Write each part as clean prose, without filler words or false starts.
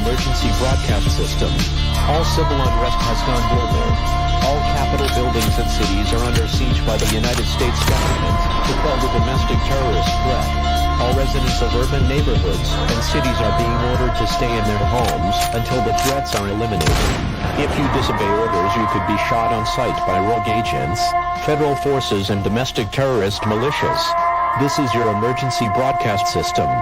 emergency broadcast system. All civil unrest has gone global. All capital buildings and cities are under siege by the United States government to quell the domestic terrorist threat. All residents of urban neighborhoods and cities are being ordered to stay in their homes until the threats are eliminated. If you disobey orders, you could be shot on sight by rogue agents, federal forces, and domestic terrorist militias. This is your emergency broadcast system.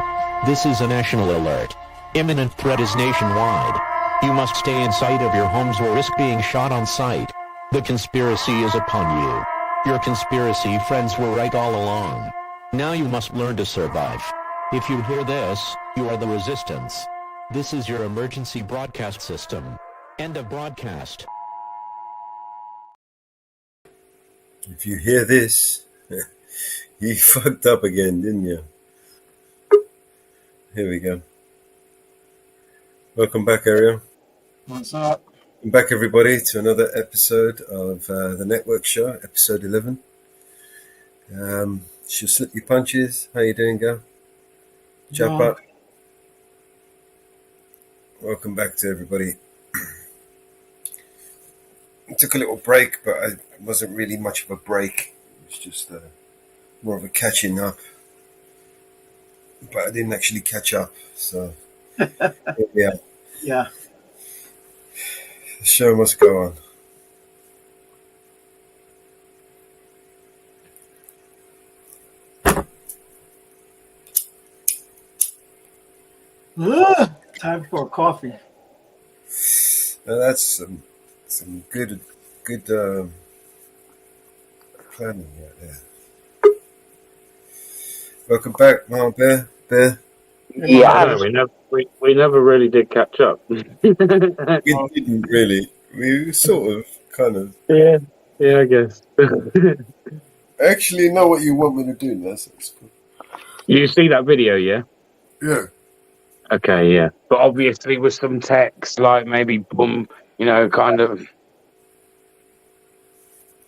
This is a national alert. Imminent threat is nationwide. You must stay in sight of your homes or risk being shot on sight. The conspiracy is upon you. Your conspiracy friends were right all along. Now you must learn to survive. If you hear this, you are the resistance. This is your emergency broadcast system. End of broadcast. If you hear this, you fucked up again, didn't you? Here we go. Welcome back, Ariel. What's up? Welcome back, everybody, to another episode of the Network Show, episode 11. She'll slip your punches. How you doing, girl? Jump up. Welcome back to everybody. I took a little break, but it wasn't really much of a break. It was just more of a catching up. But I didn't actually catch up, so yeah. Yeah. The show must go on. Time for a coffee. Now that's some good planning right there. Welcome back, Mom Bear. Yeah, we never really did catch up. We didn't really. We sort of, kind of. Yeah, I guess. I actually know what you want me to do now. So it's cool. You see that video, yeah? Yeah. Okay, yeah. But obviously with some text, like maybe boom, kind of.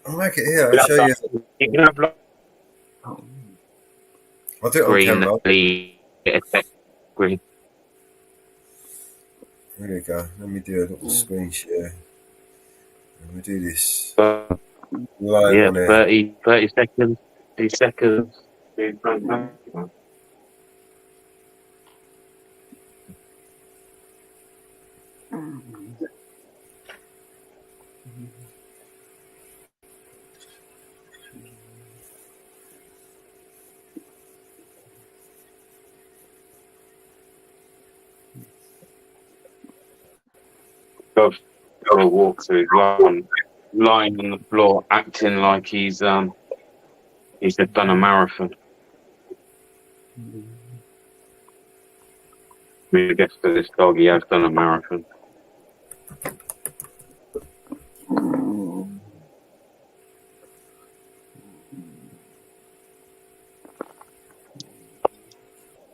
I'll make it here. I'll show you. You can have like I'll do it on camera. Green. There we go. Let me do a little screen share. Let me do this live on air. 30 seconds. 30 seconds. Go walk through lying on the floor, acting like he's just done a marathon. I guess for this dog, he has done a marathon.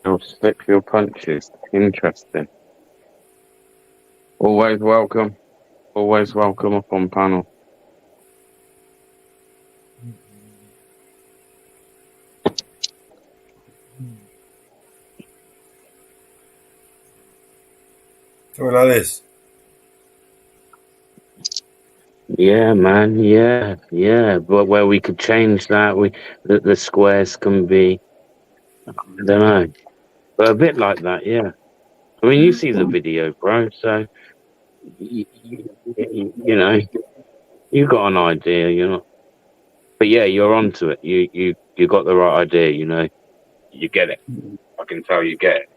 You'll slip your punches. Interesting. Always welcome up on panel. Something like this. Yeah, man. Yeah. But where we could change that, the squares can be, I don't know, but a bit like that. Yeah. I mean, you see the video, bro. So you got an idea, But yeah, you're onto it. You got the right idea, You get it. I can tell you get it.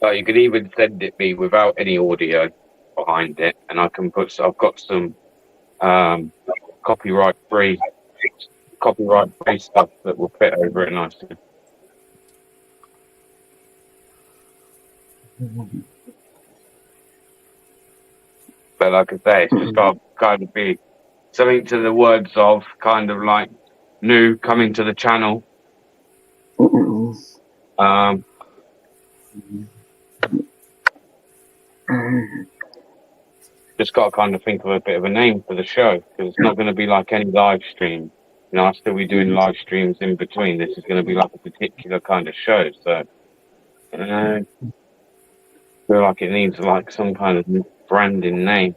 You could even send it me without any audio behind it, and I can I've got some copyright free stuff that will fit over it nicely. But like I say, it's just got to kind of be something to the words of kind of like new coming to the channel. Just got to kind of think of a bit of a name for the show, because it's not going to be like any live stream. I'll still be doing live streams in between. This is going to be like a particular kind of show, so I feel like it needs like some kind of branding name.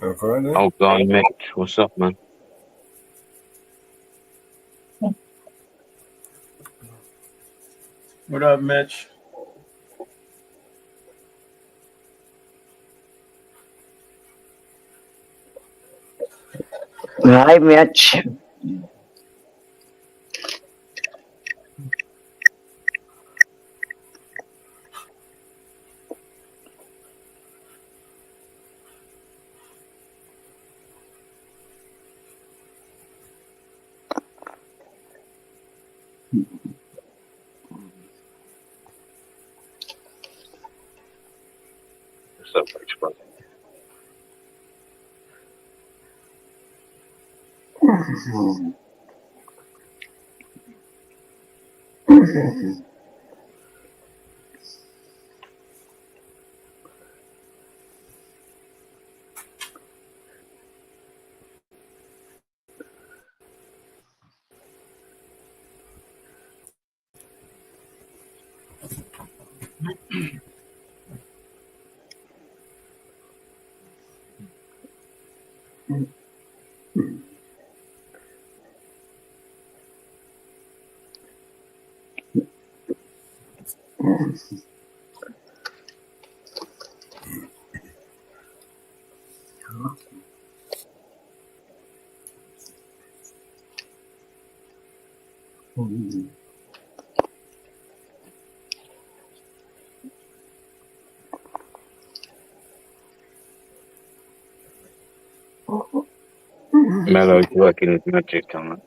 Okay, then. Oh, guy, Mitch, what's up, man? What up, Mitch? Hi, Mitch. What's up, Rich, brother? Mello's working his magic on it.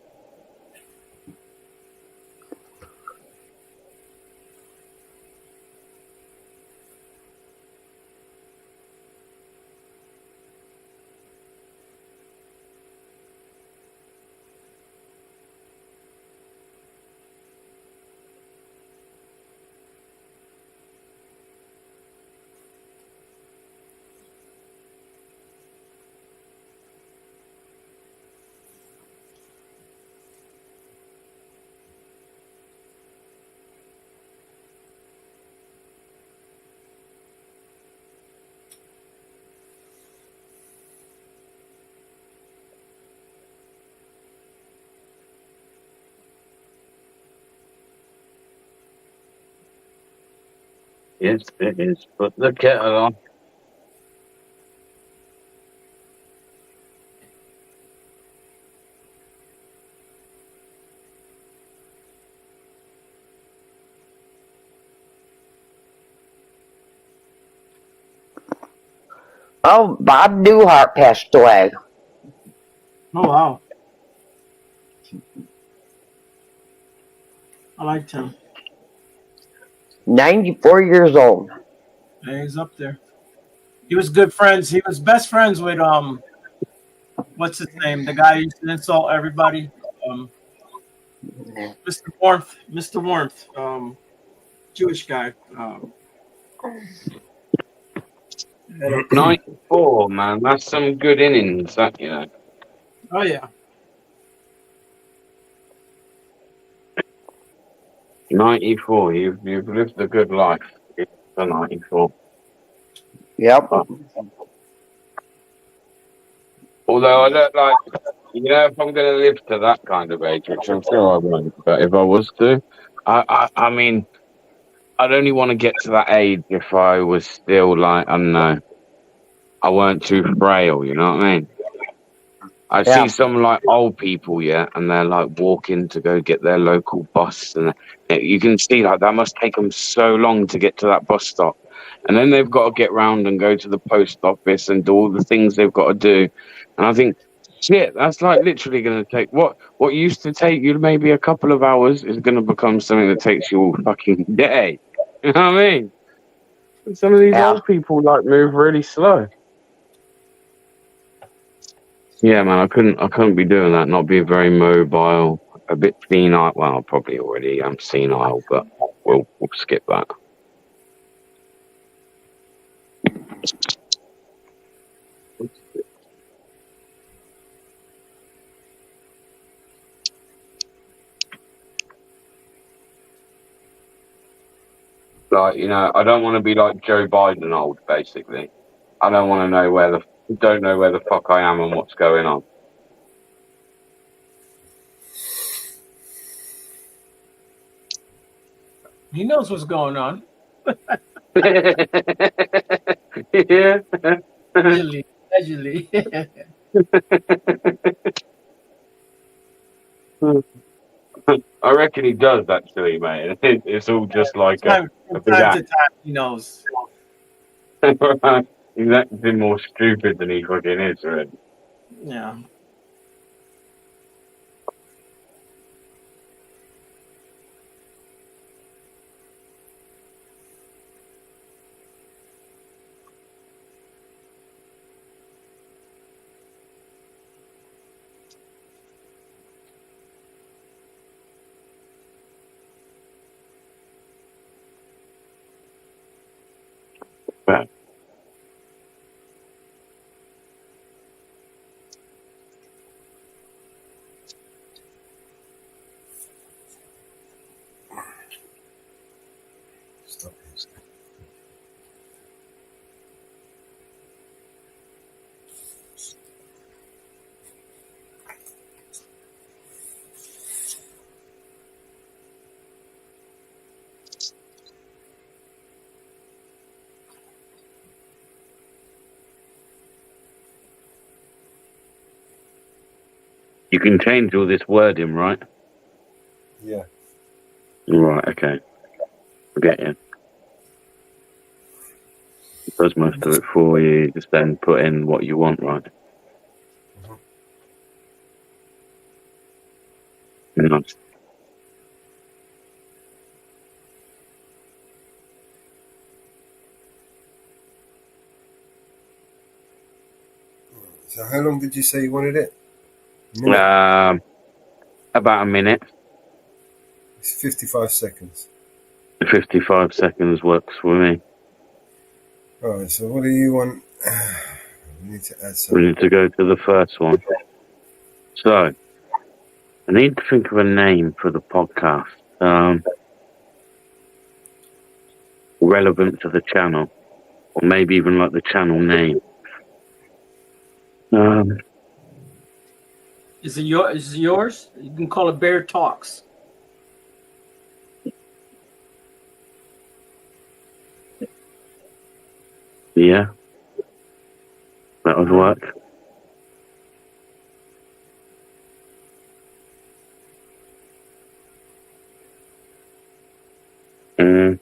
Yes, it is. Put the kettle on. Oh, Bob Newhart passed away. Oh, wow. I liked him. 94 years old. Yeah, he's up there. He was good friends. He was best friends with what's his name? The guy who used to insult everybody. Mr. Warmth. Mr. Warmth. Jewish guy. 94, man. That's some good innings, that, you know. Oh yeah. 94. You've lived a good life for 94. Yep. Although I don't like, you know, if I'm going to live to that kind of age, which I'm sure I won't, but if I was to, I mean, I'd only want to get to that age if I was still like, I don't know, I weren't too frail, you know what I mean? I Yeah. see some like old people, yeah, and they're like walking to go get their local bus, and you can see like that must take them so long to get to that bus stop, and then they've got to get round and go to the post office and do all the things they've got to do, and I think Shit, that's like literally going to take what used to take you maybe a couple of hours is going to become something that takes you all fucking day. You know what I mean? And some of these Yeah. old people like move really slow. Yeah, man, I couldn't be doing that. Not being very mobile, a bit senile. Well, I probably already am senile, but we'll skip that. Like, you know, I don't want to be like Joe Biden old, basically. I don't want to know don't know where the fuck I am and what's going on. He knows what's going on. Yeah. Allegedly. I reckon he does actually, mate. It's all just like a From big time to act. time, he knows. He's acting more stupid than he fucking is, right? Yeah. But Stop it. you can change all this wording, right? Yeah. Right, okay. I get you. It does most of it for you. Just then put in what you want, right? Nice. So how long did you say you wanted it? A minute? About a minute. It's 55 seconds. 55 seconds works for me. Alright, so what do you want? We need to add We some. need to go to the first one. So, I need to think of a name for the podcast. Relevant to the channel. Or maybe even like the channel name. Is it yours? You can call it Bear Talks. Yeah. That would work. Mm.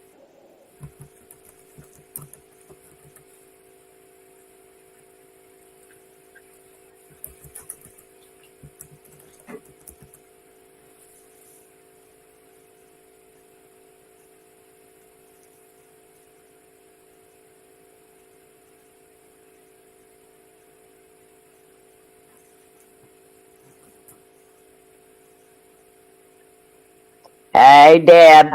Hey, Deb.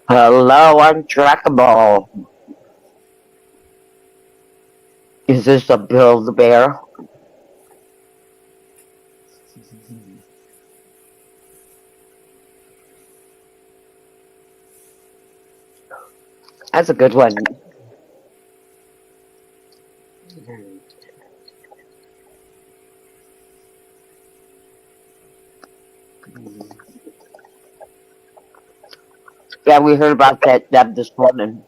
Hello, untrackable. Is this a Build-A-Bear? That's a good one. Yeah, we heard about that Deb this morning.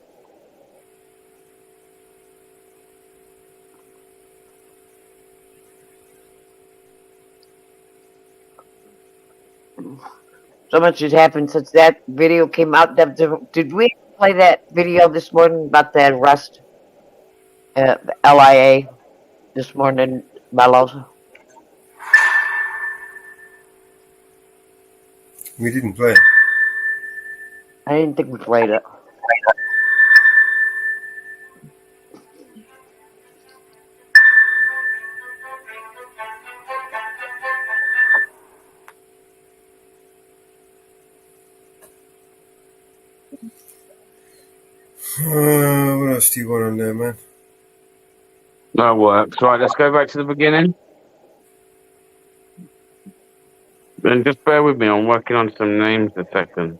So much has happened since that video came out. Deb, did we play that video this morning about the arrest at LIA this morning, Mellows? We didn't play. I didn't think we played it. What else do you want on there, man? That works. Right, let's go back to the beginning. And just bear with me, I'm working on some names a second.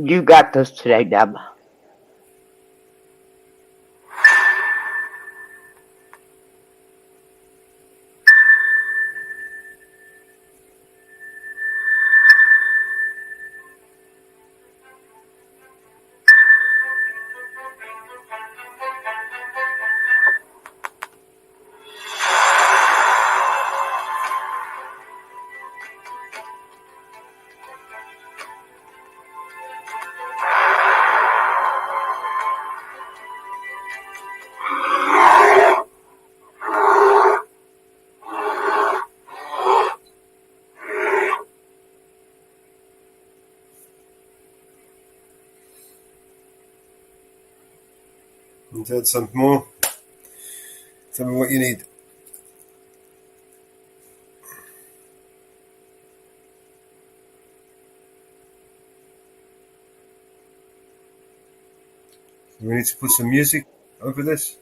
You got this today, Deb. Is that something more? Tell me what you need. We need to put some music over this.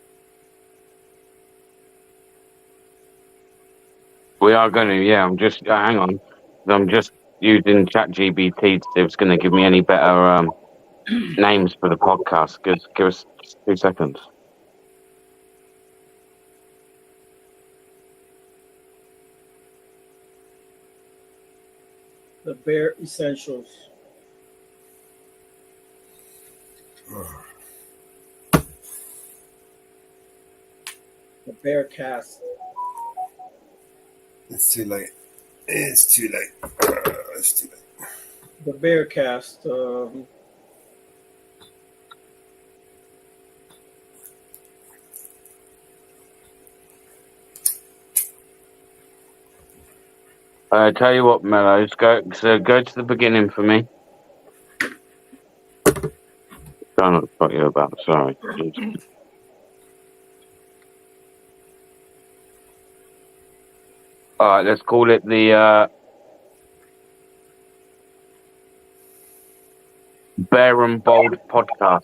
We are going to, yeah. I'm just, hang on. I'm just using ChatGPT to see if it's going to give me any better names for the podcast. Give us 2 seconds. The Bear Essentials. The Bear Cast. It's too late. It's too late. It's too late. The Bear Cast. Tell you what, Mellows, go to the beginning for me. Try not to fuck you about, sorry. Alright, let's call it the Bear and Bold Podcast.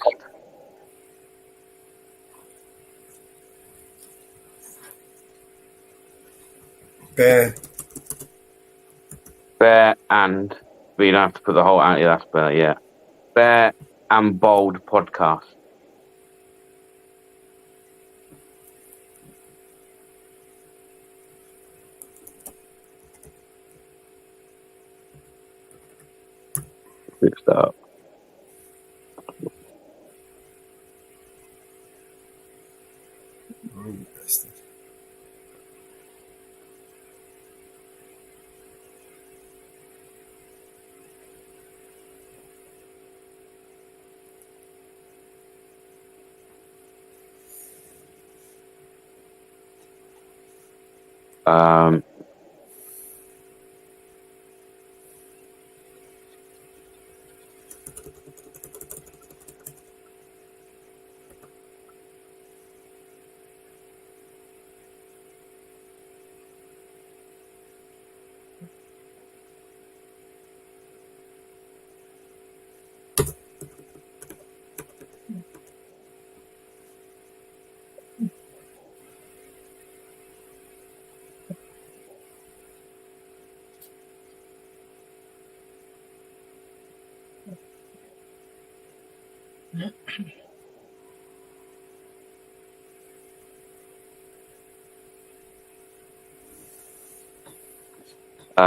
Bear and, but you don't have to put the whole out, yeah, that's better, yeah. Bear and Bold Podcast. Fix that up. Um,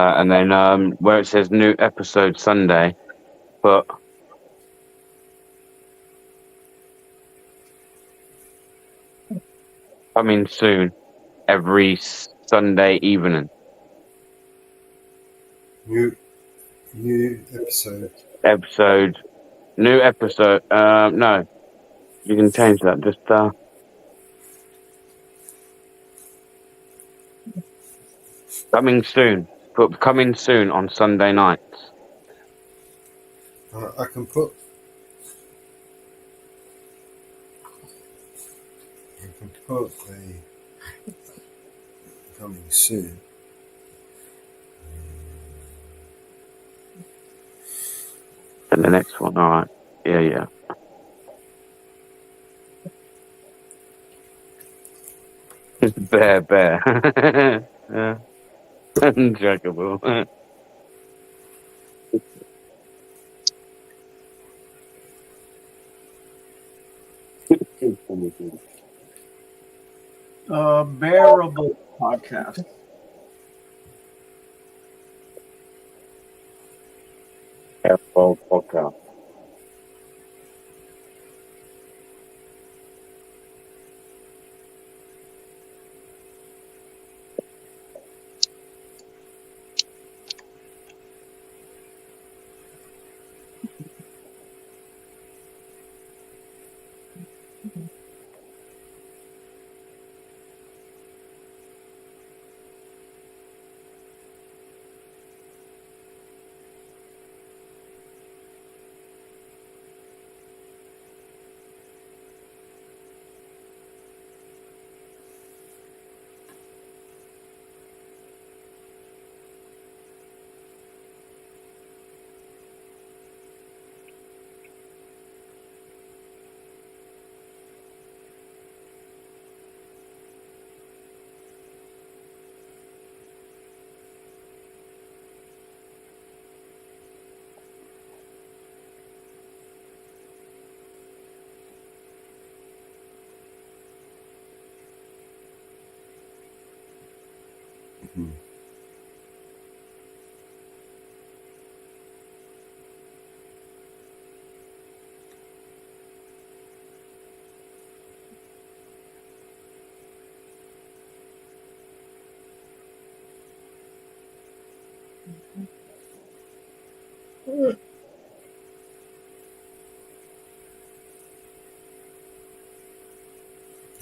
and then where it says new episode Sunday, but coming soon every Sunday evening. New episode. New episode. No, you can change that. Just coming soon. But coming soon on Sunday nights. I can put a coming soon. And the next one, all right. Yeah. Bear. Yeah. Untrackable. Bearable podcast. F-Ball podcast.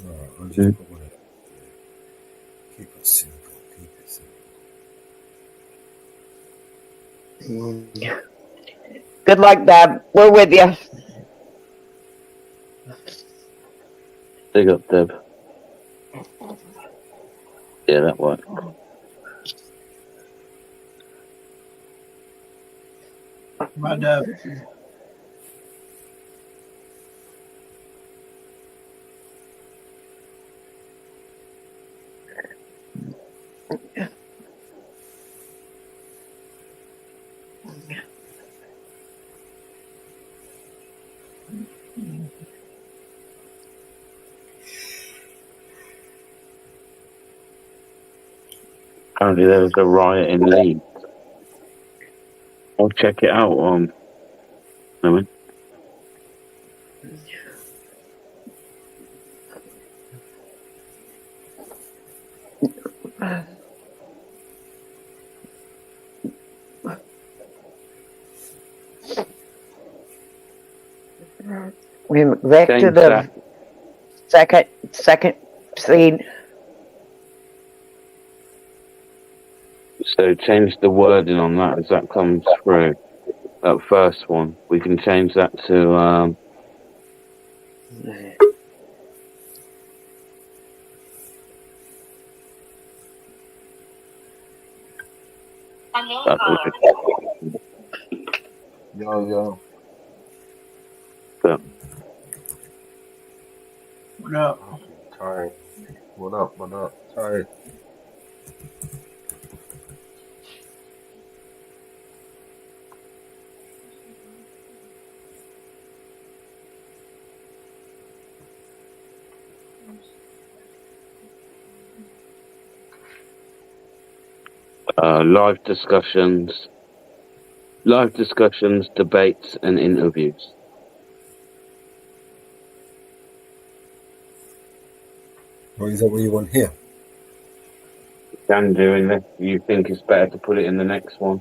Alright, I'll just put one of keep it simple. Good luck, Deb. We're with you. Big up, Deb. Yeah, that worked. But Apparently there was a riot in Leeds. I'll check it out. I We're back to James the second scene. So change the wording on that as that comes through. That first one, we can change that to Yo. What up? Tired. What up? Tired. live discussions, debates, and interviews. Or is that what you want here? Can do unless you think it's better to put it in the next one.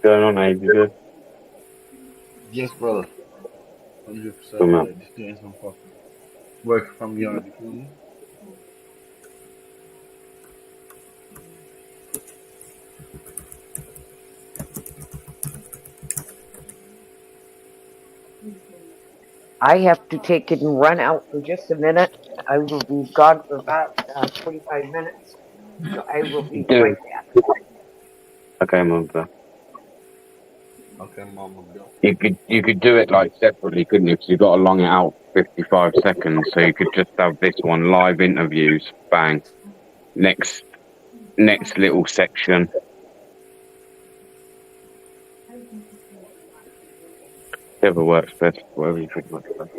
Going on, Abe? You good? Yes, brother. 100%. Come on. Just doing some fucking work from the yard, you feel me? I have to take it and run out for just a minute. I will be gone for about 25 minutes. So I will be right back. Okay, Mum. Okay, mama, go. You could do it like separately, couldn't you? Because you've got to long it out 55 seconds. So you could just have this one live interviews. Bang. Next little section. Whatever works best. Whatever you think works best.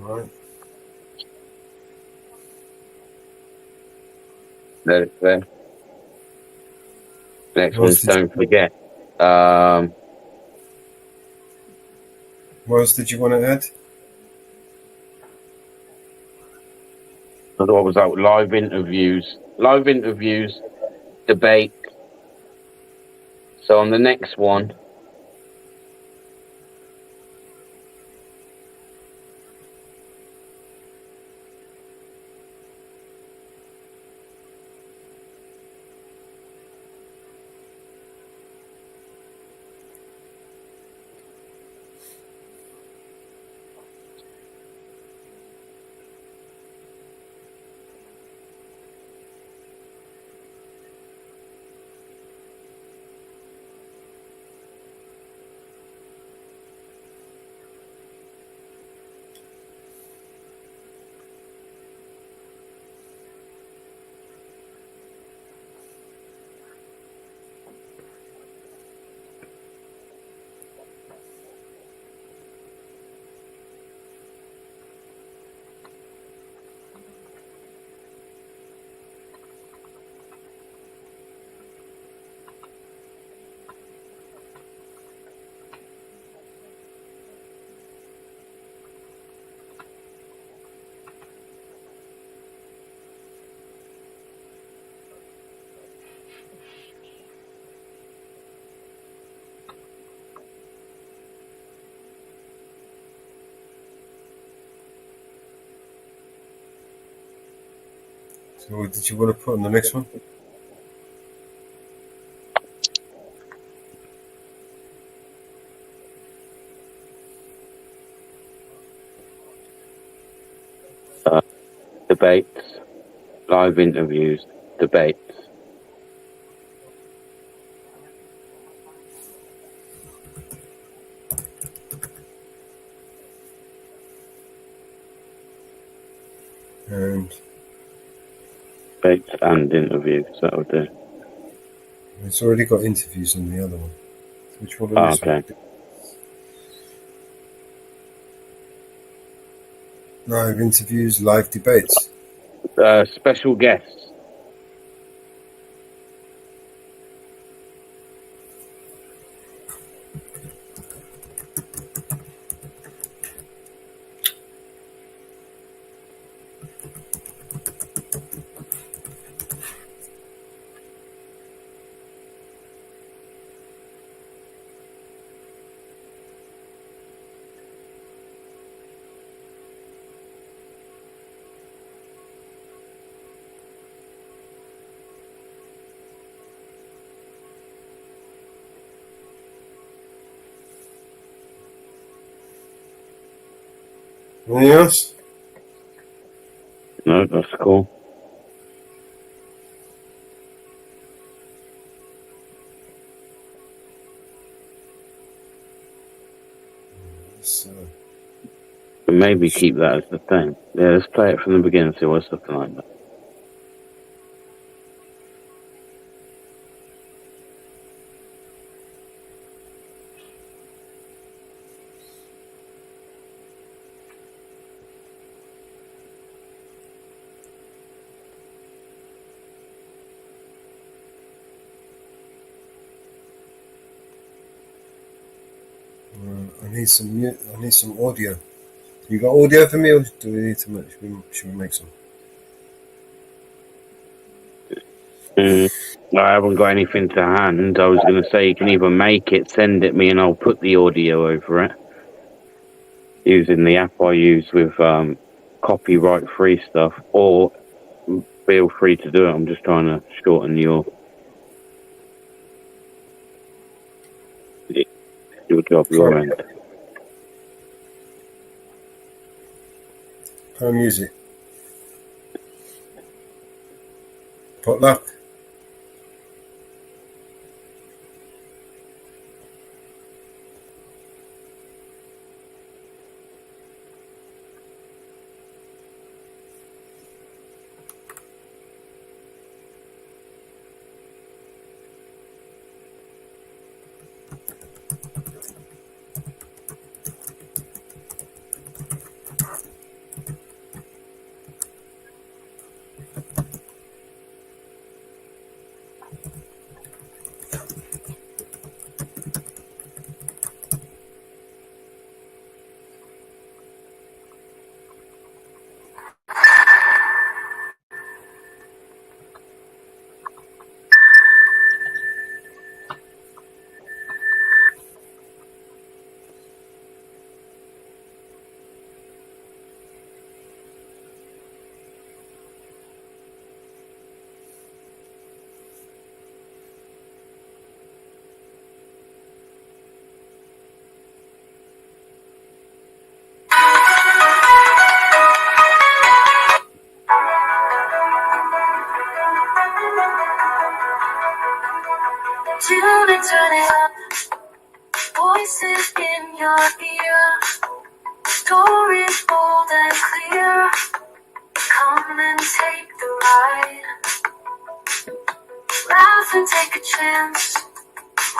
Alright. There. Next What one, else don't forget. what else did you want to add? What was that? Live interviews, debate. So on the next one, So what did you want to put on the next one? debates, live interviews. debates. And Debates and interviews, that'll do. it's already got interviews on the other one. Which one Oh, is this okay. one? Live interviews, live debates. Special guests. Anything else? No, that's cool. Let's, But maybe keep that as the thing. Yeah, let's play it from the beginning, see what it's looking like. I need some audio. You got audio for me, or do we need to make? Should we make some? I haven't got anything to hand. I was going to say you can either make it, send it me, and I'll put the audio over it using the app I use with copyright-free stuff, or feel free to do it. I'm just trying to shorten your job, your end. Play music. Potluck. Tune and turn it up. Voices in your ear. Stories bold and clear. Come and take the ride. Laugh and take a chance.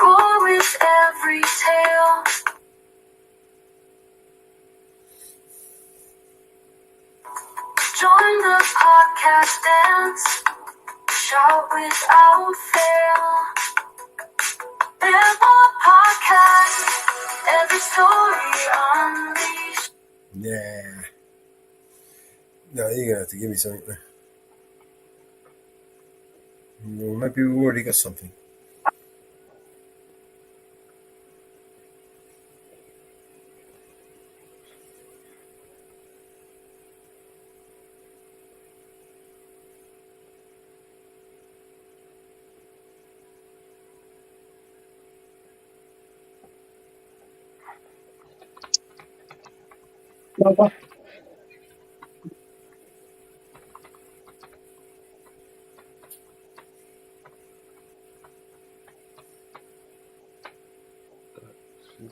Roar with every tale. Join the podcast dance. Shout without fail. Billboard Podcast. Every story unleashed. Yeah. No, you're gonna have to give me something there. Well, maybe we've already got something. Turn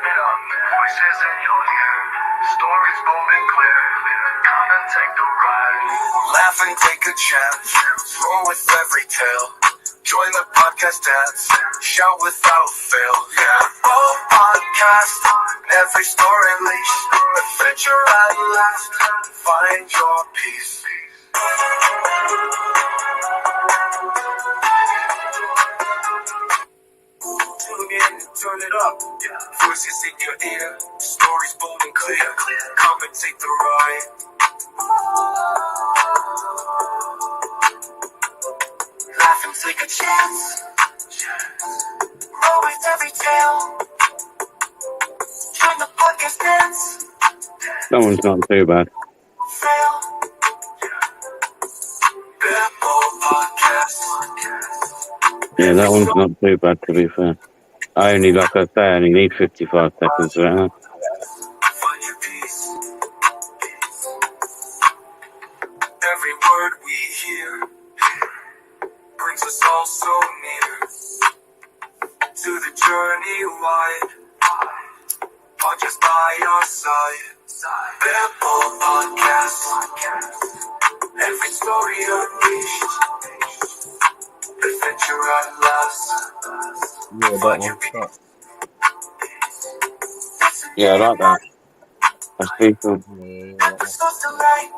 it up. Voices in your ear. Stories bold and clear. Come and take the ride. Laugh and take a chance. Roll with every tale. Join the podcast dance. Shout without fail. Yeah. All podcast. Every story unleashed. Adventure at last. Find your peace. Tune in, turn it up. Voices in your ear, stories bold and clear. Come and take the ride. Laugh and take a chance. Roll with every tale. Join the podcast dance. That one's not too bad. Fail. Beppo Podcast. Yeah, that one's not too bad, to be fair. I only, like I say, I only need 55 seconds for that. Find your peace. Every word we hear brings us all so near to the journey wide. Or just by our side. Beppo Podcast. Every story unleashed. Adventure at last. Yeah, that one. That. Yeah, I like that. That's decent. Yeah, that Episodes delight.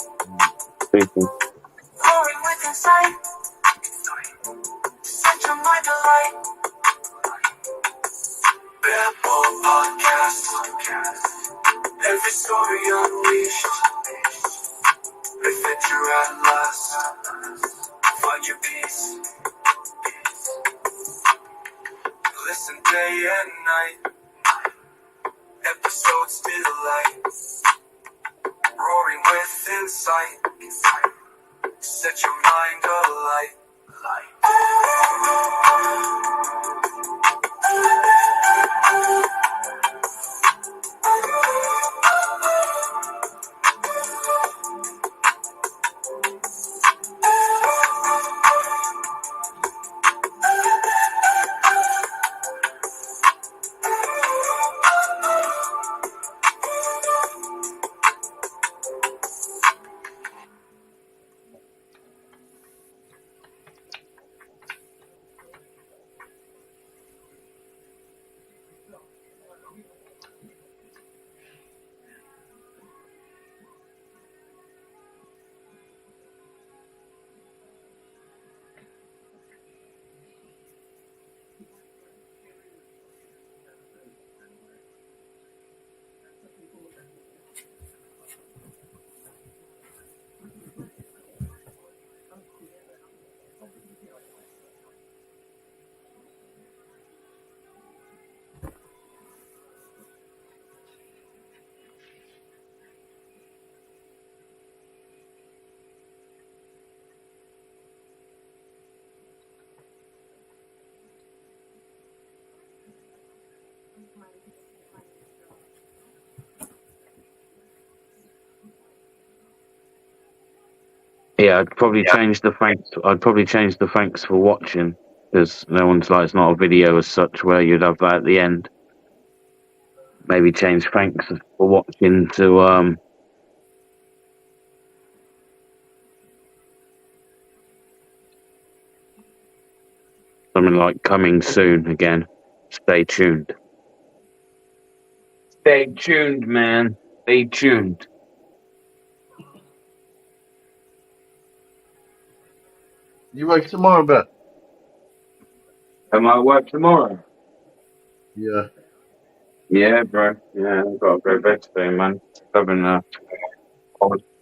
Decent. Roaring with insight. Set your mind alight. Beppo Podcast. Every story unleashed. Adventure at last. Find your peace. Listen day and night. Episodes delight. Roaring with insight. Set your mind alight. Yeah, I'd probably change the thanks. I'd probably change the thanks for watching, because no one's like, it's not a video as such where you'd have that at the end. Maybe change thanks for watching to something like coming soon again. Stay tuned. Stay tuned, man. Stay tuned. You work tomorrow, bro? Am I work tomorrow? Yeah. Yeah, bro. Yeah, I've got to go to bed today, man. Having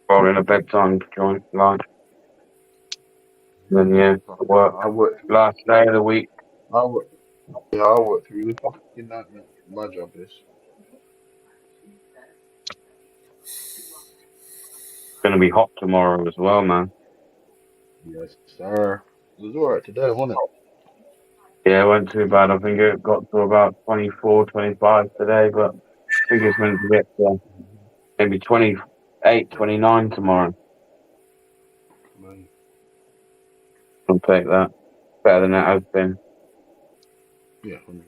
following a bedtime joint lunch. Then yeah, Fuck, work. I work through. Last day of the week. I work. Yeah, I work through the fucking night, man. My job is. Gonna be hot tomorrow as well, man. Yes, sir. It was alright today, wasn't it? Yeah, it wasn't too bad. I think it got to about 24, 25 today, but I think it's meant to get to maybe 28, 29 tomorrow. Man. I'll take that. Better than it has been. Yeah, 100%.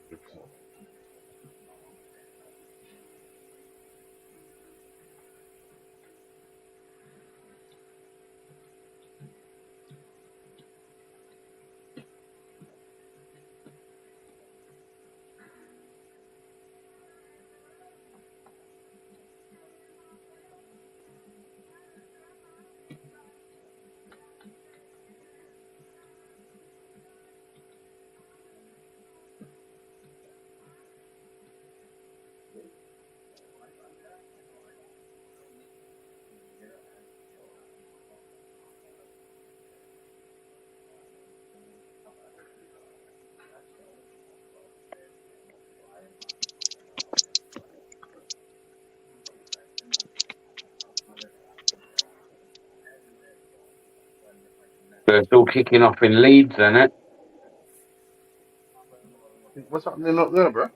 So it's all kicking off in Leeds, isn't it? What's happening up there, bro?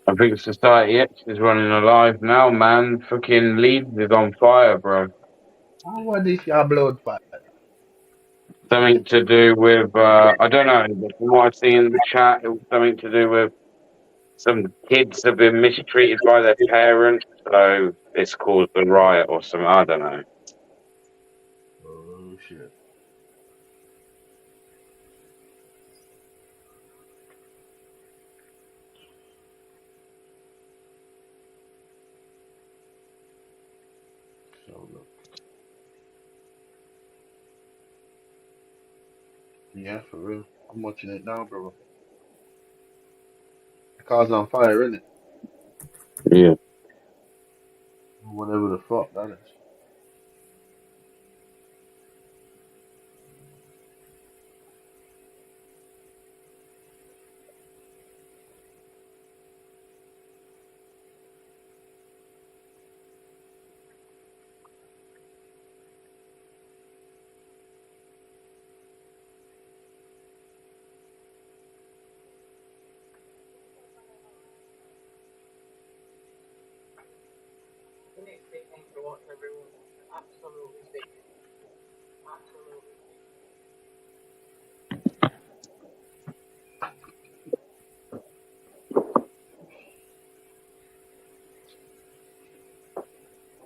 I think Society X is running alive now, man. Fucking Leeds is on fire, bro. How are this your blood fight? Something to do with, I don't know, but from what I've seen in the chat, it was something to do with some kids have been mistreated by their parents, so it's caused a riot or something. I don't know. Oh shit. So look. Yeah, for real. I'm watching it now, bro. The car's on fire, isn't it? Yeah. Whatever the fuck that is.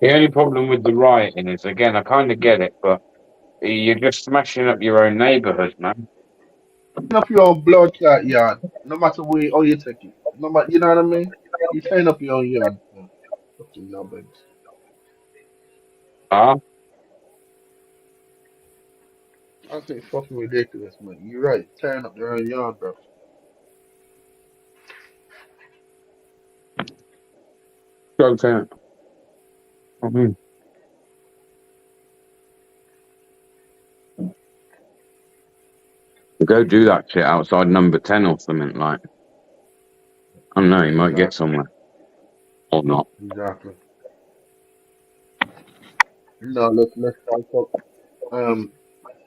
The only problem with the rioting is, again, I kind of get it, but you're just smashing up your own neighbourhood, man. Clean up your own blood clot yard, no matter where how you take it. No matter, you know what I mean? You clean up your own yard. Man. Fucking knobheads. Huh? I think fucking ridiculous, man. You're right. Tearing up their own yard, bro. Okay. Mhm. Go do that shit outside number 10 or something, like. I don't know, you might get Exactly. somewhere. Or not. Exactly. No, let's fight up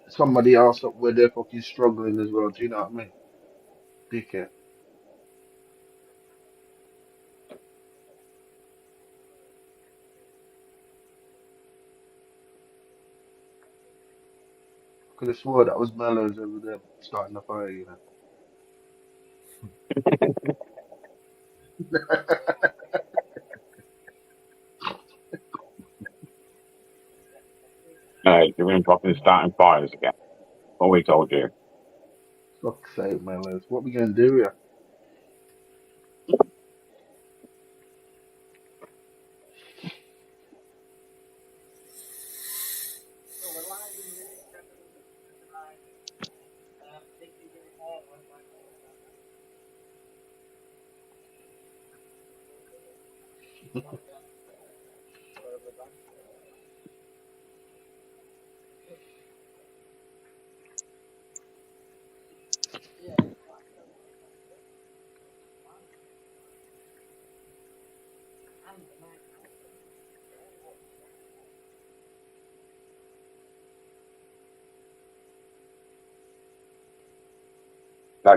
somebody else up where they're fucking struggling as well. Do you know what I mean? Dickhead. Could have swore that was Mellows over there starting the fire, you know. No, you're in fucking starting fires again. What we told you. Fuck's sake, Mellows. What we gonna do here? That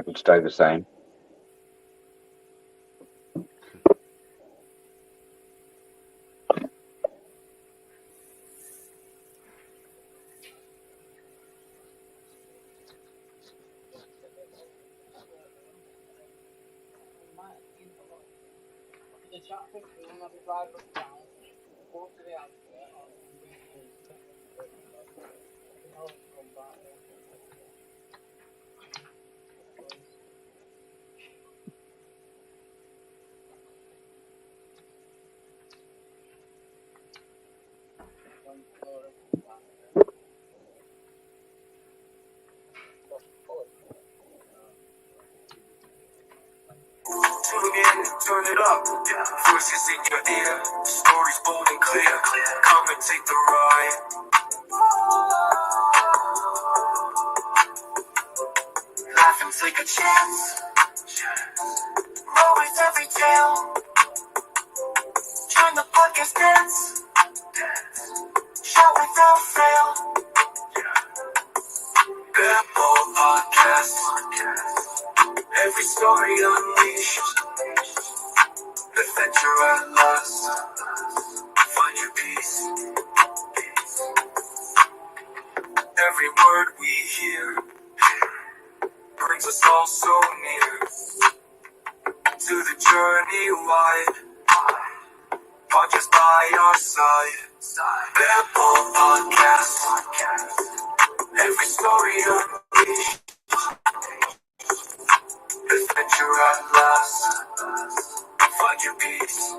could stay the same. Tune in, turn it up. Voices in your ear, stories bold and clear. Come and take the ride. Laugh and take a chance. Roll with every tale. Join the podcast dance. Shout without fail. Bamboo Podcast. Every story unleashed. Adventure at last. Find your peace. Every word we hear brings us all so near to the journey wide. Podcast by our side. Bamboo Podcast. Every story unleashed. Adventure at last. Find your peace.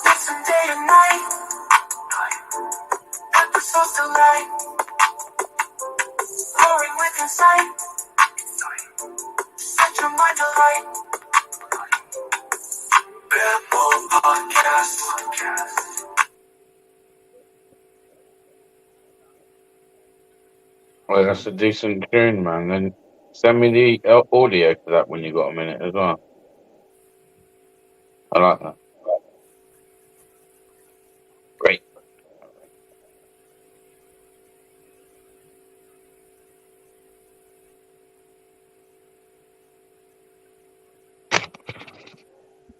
Listen day and night. Episodes delight. Roaring with insight. Set your mind alight. Bamboo Podcast. Well, that's a decent tune, man. Then send me the audio for that when you got a minute as well. I like that. Great.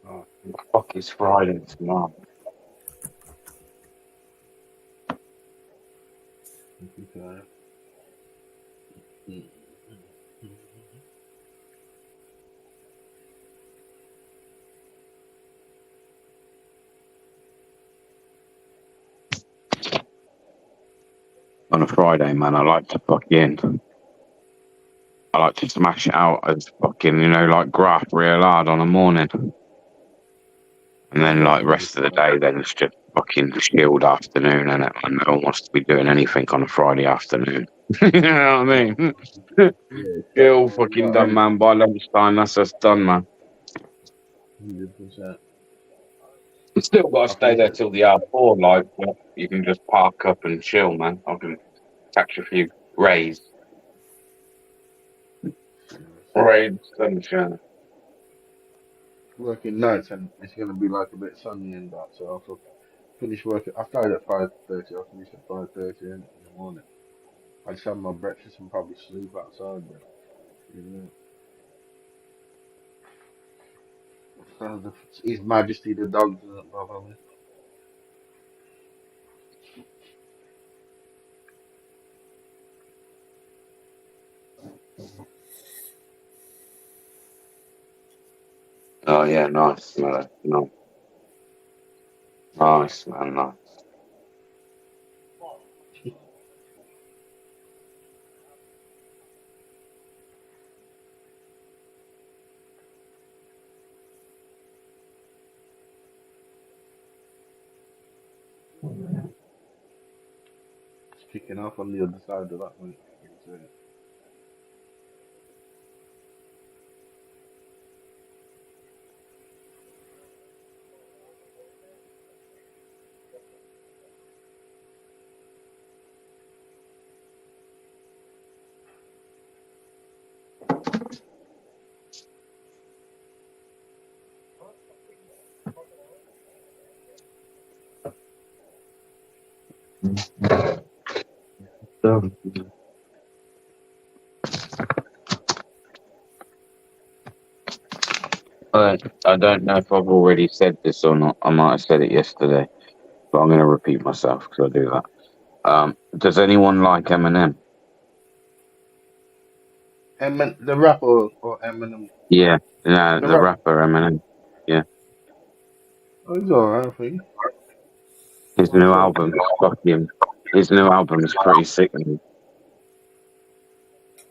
Oh, fuck, it's Friday tomorrow. Okay. On a Friday, man, I like to smash it out as fucking, like graft real hard on a morning. And then, like, rest of the day, then it's just fucking chilled afternoon, and no one wants to be doing anything on a Friday afternoon. You know what I mean? Yeah, Chill, fucking done, man. By lunchtime, that's us done, man. 100%. You still got to I stay finished there it. till the hour four, like, but you can just park up and chill, man. I can catch a few rays. Rays, sunshine. Working nights and it's gonna be like a bit sunny and that, so I'll finish work. I started at 5:30. I'll finish at 5:30 in the morning. I just have my breakfast and probably sleep outside then. You know. So His Majesty the dog doesn't bother me. Oh, yeah, nice, man. Nice, man, nice. It's kicking off on the other side of that one. You can see it. So, I don't know if I've already said this or not. I might have said it yesterday, but I'm going to repeat myself because I do that. Does anyone like Eminem? The rapper or Eminem? Yeah, no, The the rapper. rapper Eminem. Yeah, Oh, he's alright for you. his What's new up? album's fucking. His new album's pretty sickening.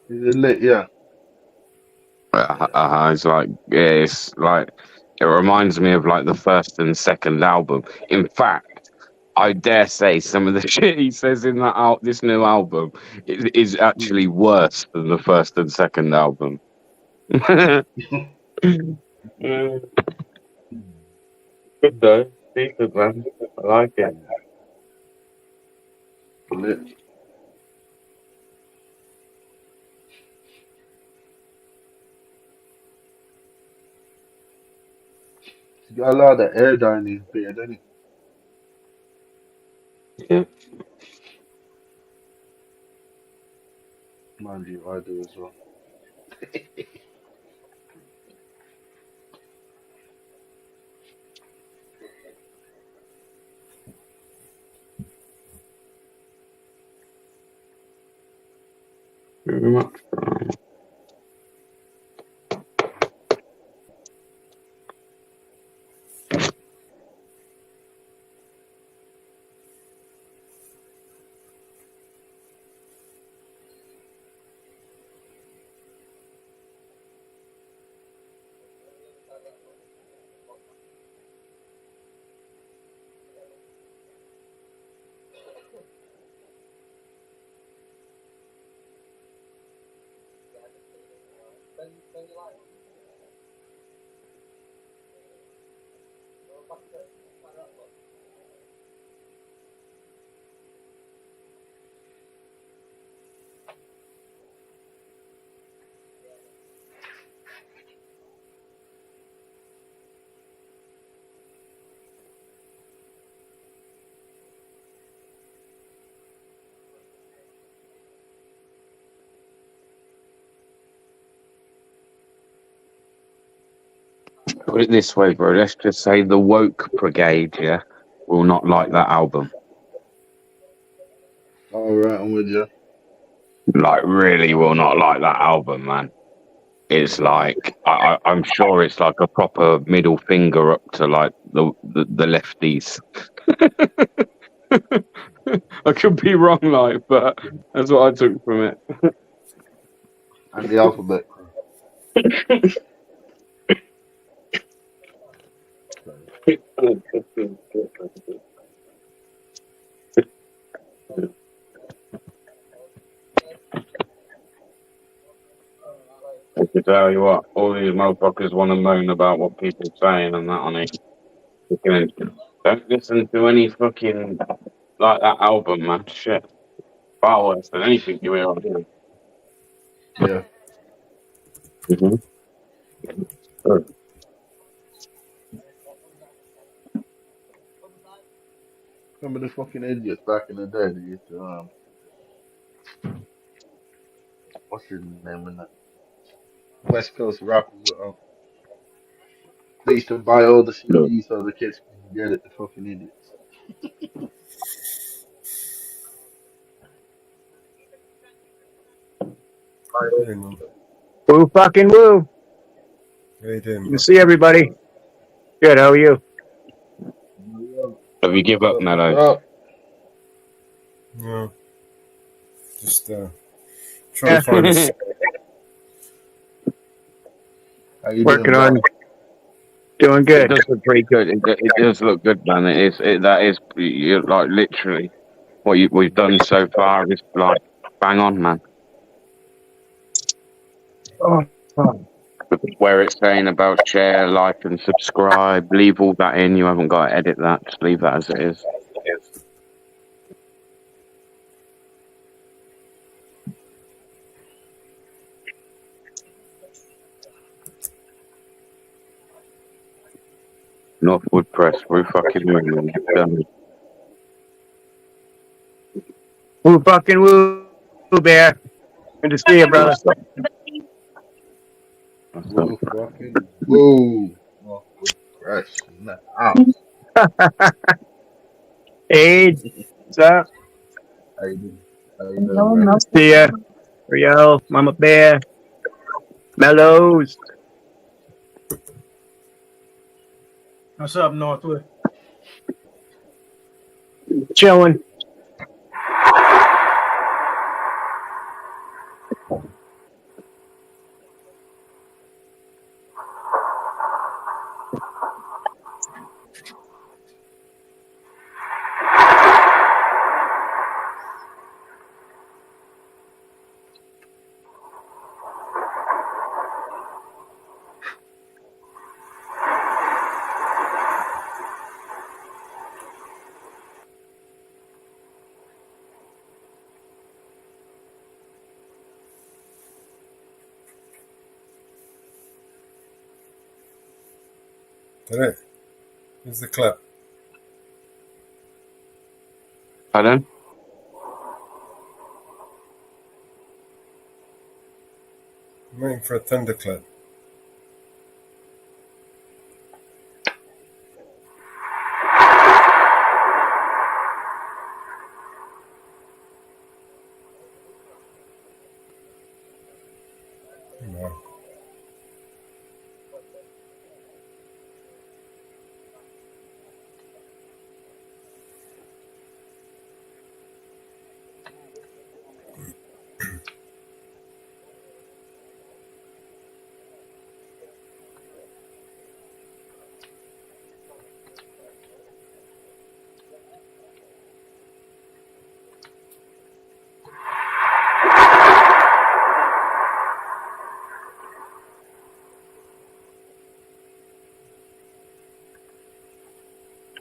Is it lit? Yeah. It's like, yeah, it's like it reminds me of like the first and second album. In fact, I dare say some of the shit he says in this new album is Mm. actually worse than the first and second album. Good though, decent man. I like it. Lit. He's got a lot of air down his beard, doesn't he? Yeah. Mind you, I do as well. Very much. Put it this way, bro. Let's just say the woke brigade, yeah, will not like that album. Alright, I'm with you. Like, really will not like that album, man. It's like I'm sure it's like a proper middle finger up to like the lefties. I could be wrong, like, but that's what I took from it. And the alphabet crew. I can tell you what, all these motherfuckers want to moan about what people are saying and that on it. Don't listen to any fucking like that album, man. Shit, far worse than anything you hear on here. Yeah. Mm-hmm. Remember the fucking idiots back in the day that used to what's his name in that West Coast rappers they used to buy all the Look, CDs so the kids can get it, the fucking idiots. Hey, man. Woo fucking woo. How you doing, Good to bro? see everybody. Good, how are you? have you give What's up, up, what's Mellows? up? No, just trying Yeah, to find a. How you doing, working bro? on doing It good. does look pretty good. It does look good, man. That is you like literally what we've done so far is like bang on, man. Oh, oh. Where it's saying about share, like, and subscribe, leave all that in. You haven't got to edit that. Just leave that as it is. Northwood Press, we fucking moving. Done. Woo fucking woo, Bear. Good to see you, brother. What's up? Woo fucking woo. Uncle Fresh in the house. Hey, what's up? How you doing? How you doing, man? See ya. Rio, Mama Bear, Mellows. What's up, Northwood? Chilling. Alright, here's the clip. Pardon? I'm waiting for a thunderclap. No.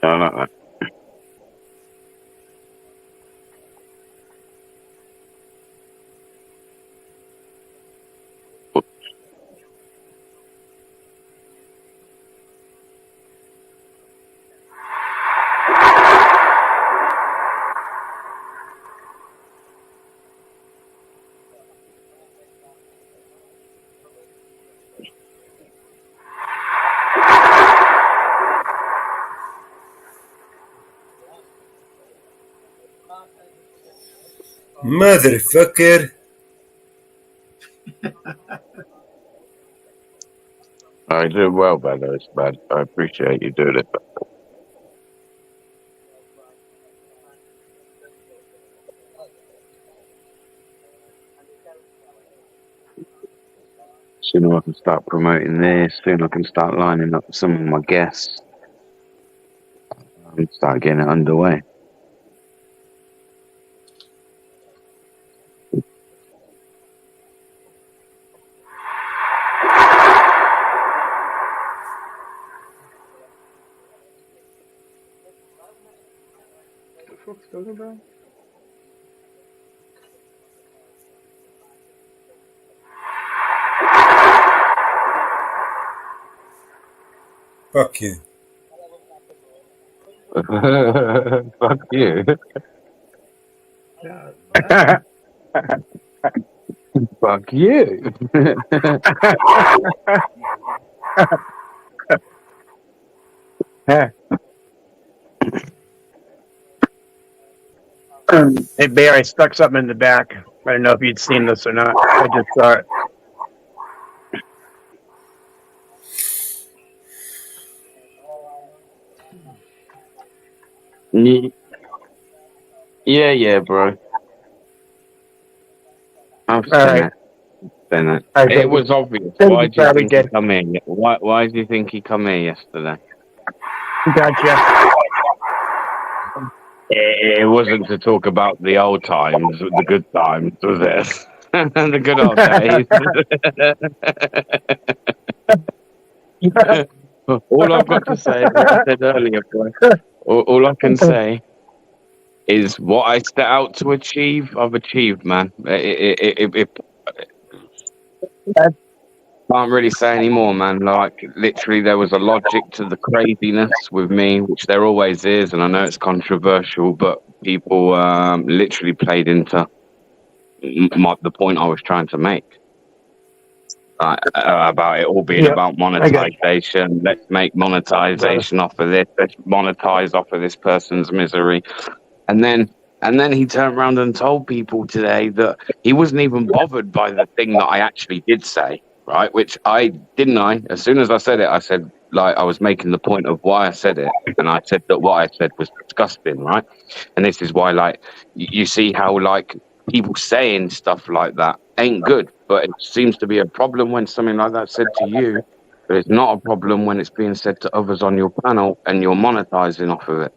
I like that. Motherfucker! I do well, Bellows, but I appreciate you doing it. Soon I can start promoting this. Soon I can start lining up some of my guests and start getting it underway. What the fuck's talking about? Fuck you. Fuck you. Yeah, man. Fuck you. Hey, Bear, I stuck something in the back. I don't know if you'd seen this or not. I just saw it. Yeah, bro. I've All seen right. it. Seen it. I It think was obvious. you Why do you probably think he did. come in? Why do you think he come here yesterday? Gotcha. It wasn't to talk about the old times, the good times, was it? The good old days. All I've got to say is what I said earlier, bro. All I can say is what I set out to achieve, I've achieved, man. Can't really say anymore, man. Like, literally, there was a logic to the craziness with me, which there always is, and I know it's controversial, but people literally played into the point I was trying to make. About it all being about monetization. Let's make monetization off of this. Let's monetize off of this person's misery. And then he turned around and told people today that he wasn't even bothered by the thing that I actually did say, right? Which I didn't. As soon as I said it, I said, like, I was making the point of why I said it. And I said that what I said was disgusting, right? And this is why, like, you see how, like, people saying stuff like that ain't good, but it seems to be a problem when something like that's said to you, but it's not a problem when it's being said to others on your panel and you're monetizing off of it.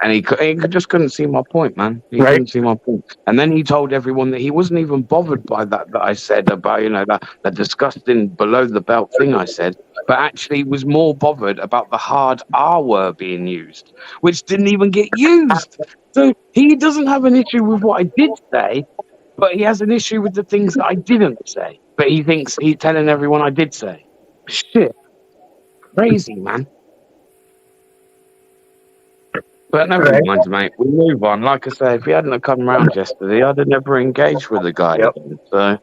And he just couldn't see my point, man. He couldn't see my point. And then he told everyone that he wasn't even bothered by that I said about, you know, that disgusting below the belt thing I said, but actually was more bothered about the hard R word being used, which didn't even get used. So he doesn't have an issue with what I did say, but he has an issue with the things that I didn't say. But he thinks he's telling everyone I did say. Shit. Crazy, man. But never mind, mate. We move on. Like I say, if he hadn't have come round yesterday, I'd have never engaged with the guy again. So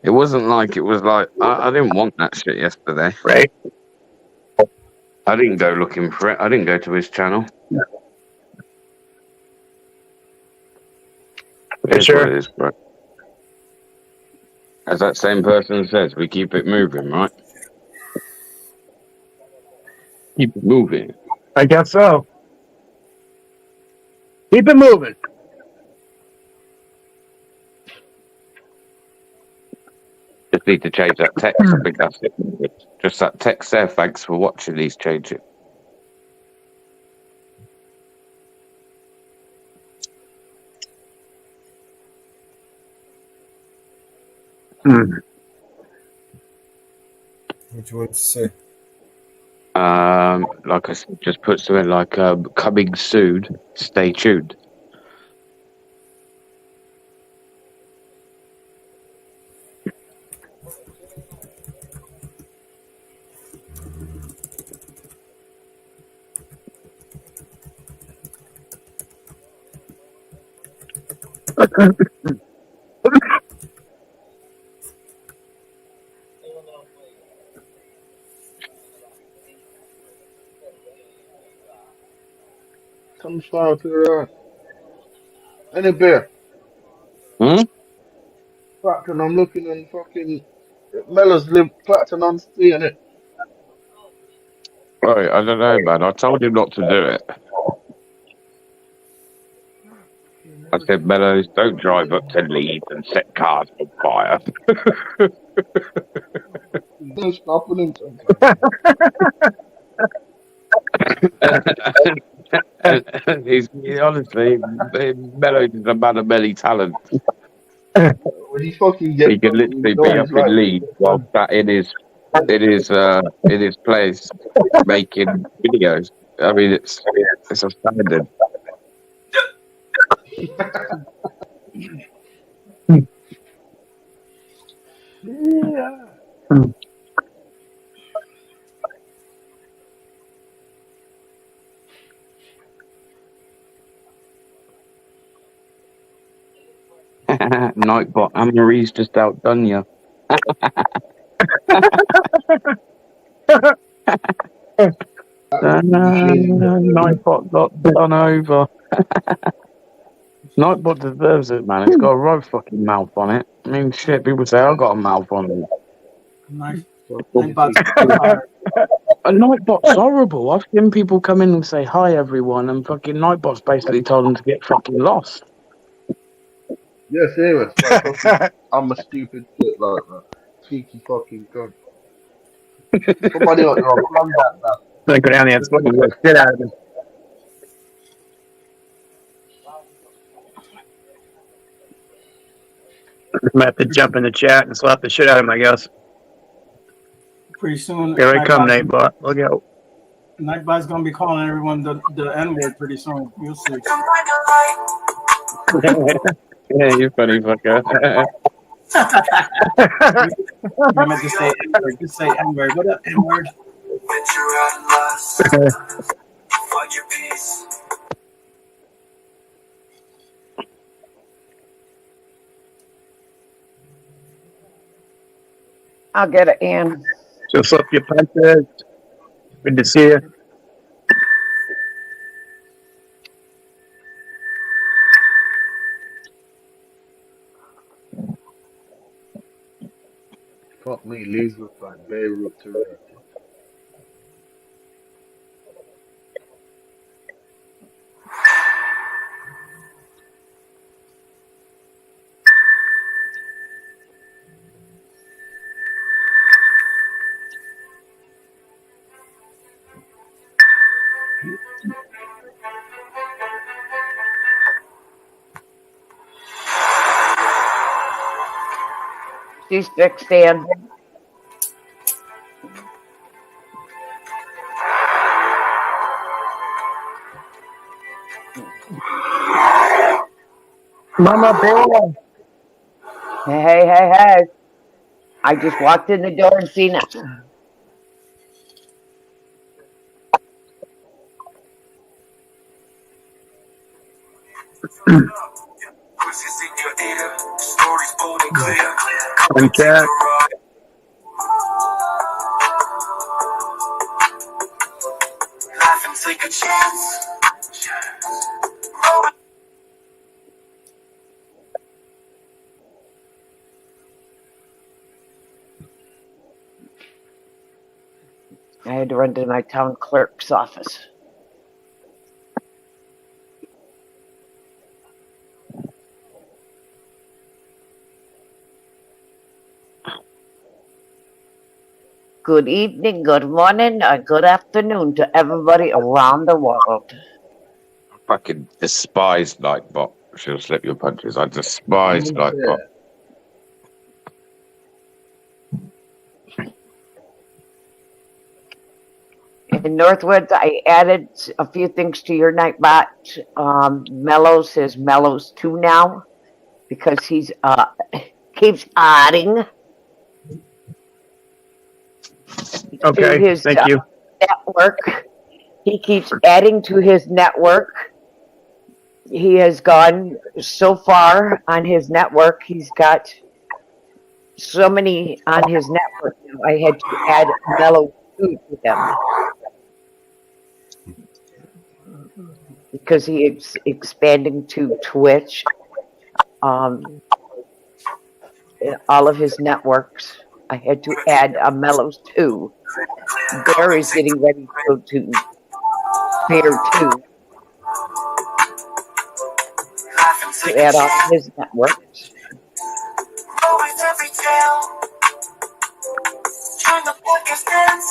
it wasn't like it was like I didn't want that shit yesterday. Right. I didn't go looking for it. I didn't go to his channel. It's Sure. what it is, bro. As that same person says, we keep it moving, right? Keep it moving. I guess so. Keep it moving. Just need to change that text. I think that's it. Just that text there. Thanks for watching. Please change it. What do you want to say? Like I said, just put something like coming soon. Stay tuned. Comes far to the right. Any beer? Clacton, I'm looking and fucking Mellors live Clacton on seeing it. Right, I don't know, man. I told him not to do it. I said, Mellows, don't drive up to Leeds and set cars on fire. Don't stop him sometimes. Honestly, Mellows is a man of many talents. When he fucking gets He could literally be up in Leeds while sat in his place making videos. I mean, it's astounding. Yeah. Nightbot, Anne-Marie's just outdone you. Nightbot got done over. Nightbot deserves it, man. It's got a right fucking mouth on it. I mean, shit, people say I've got a mouth on it. A Nightbot's horrible. I've seen people come in and say hi, everyone, and fucking Nightbot's basically told them to get fucking lost. Yeah, serious. Like, fucking, I'm a stupid shit like that. Cheeky fucking cunt. Somebody out there on plan that. Then go down there and smoke the shit out of him. I'm gonna have to jump in the chat and slap the shit out of him, I guess. Pretty soon. Here I come, Nightbot. Look out. Nightbot's gonna be calling everyone the N-word pretty soon. You'll see. Yeah, you're funny fucker. I meant to say N-word. Just say N-word. What up, N-word? Venture at last. Find your peace. I'll get it, Ann. Just up your punches. Good to see you. Fuck me, Leeds look like Beirut to Iraq. She's fixed, Ann. Mama bear. Hey. I just walked in the door and seen it. Voices in your ear. Stories bold and clear. Fun Take chat. a ride. Laugh and take a chance. Roll it. I had to run to my town clerk's office. Good evening, good morning, or good afternoon to everybody around the world. I fucking despise Nightbot. She'll slip your punches. I despise Nightbot. In Northwoods, I added a few things to your Nightbot. Mellow says Mellows 2 now because he's keeps adding to Okay, his thank you. network. He keeps adding to his network. He has gone so far on his network. He's got so many on his network now. I had to add Mellow 2 to him because he is expanding to Twitch. All of his networks. I had to add a Mellows 2. Bear is getting ready to go to Bear 2 Laugh and to take a add on chance. his networks. Roll with every tale. Join the podcast dance.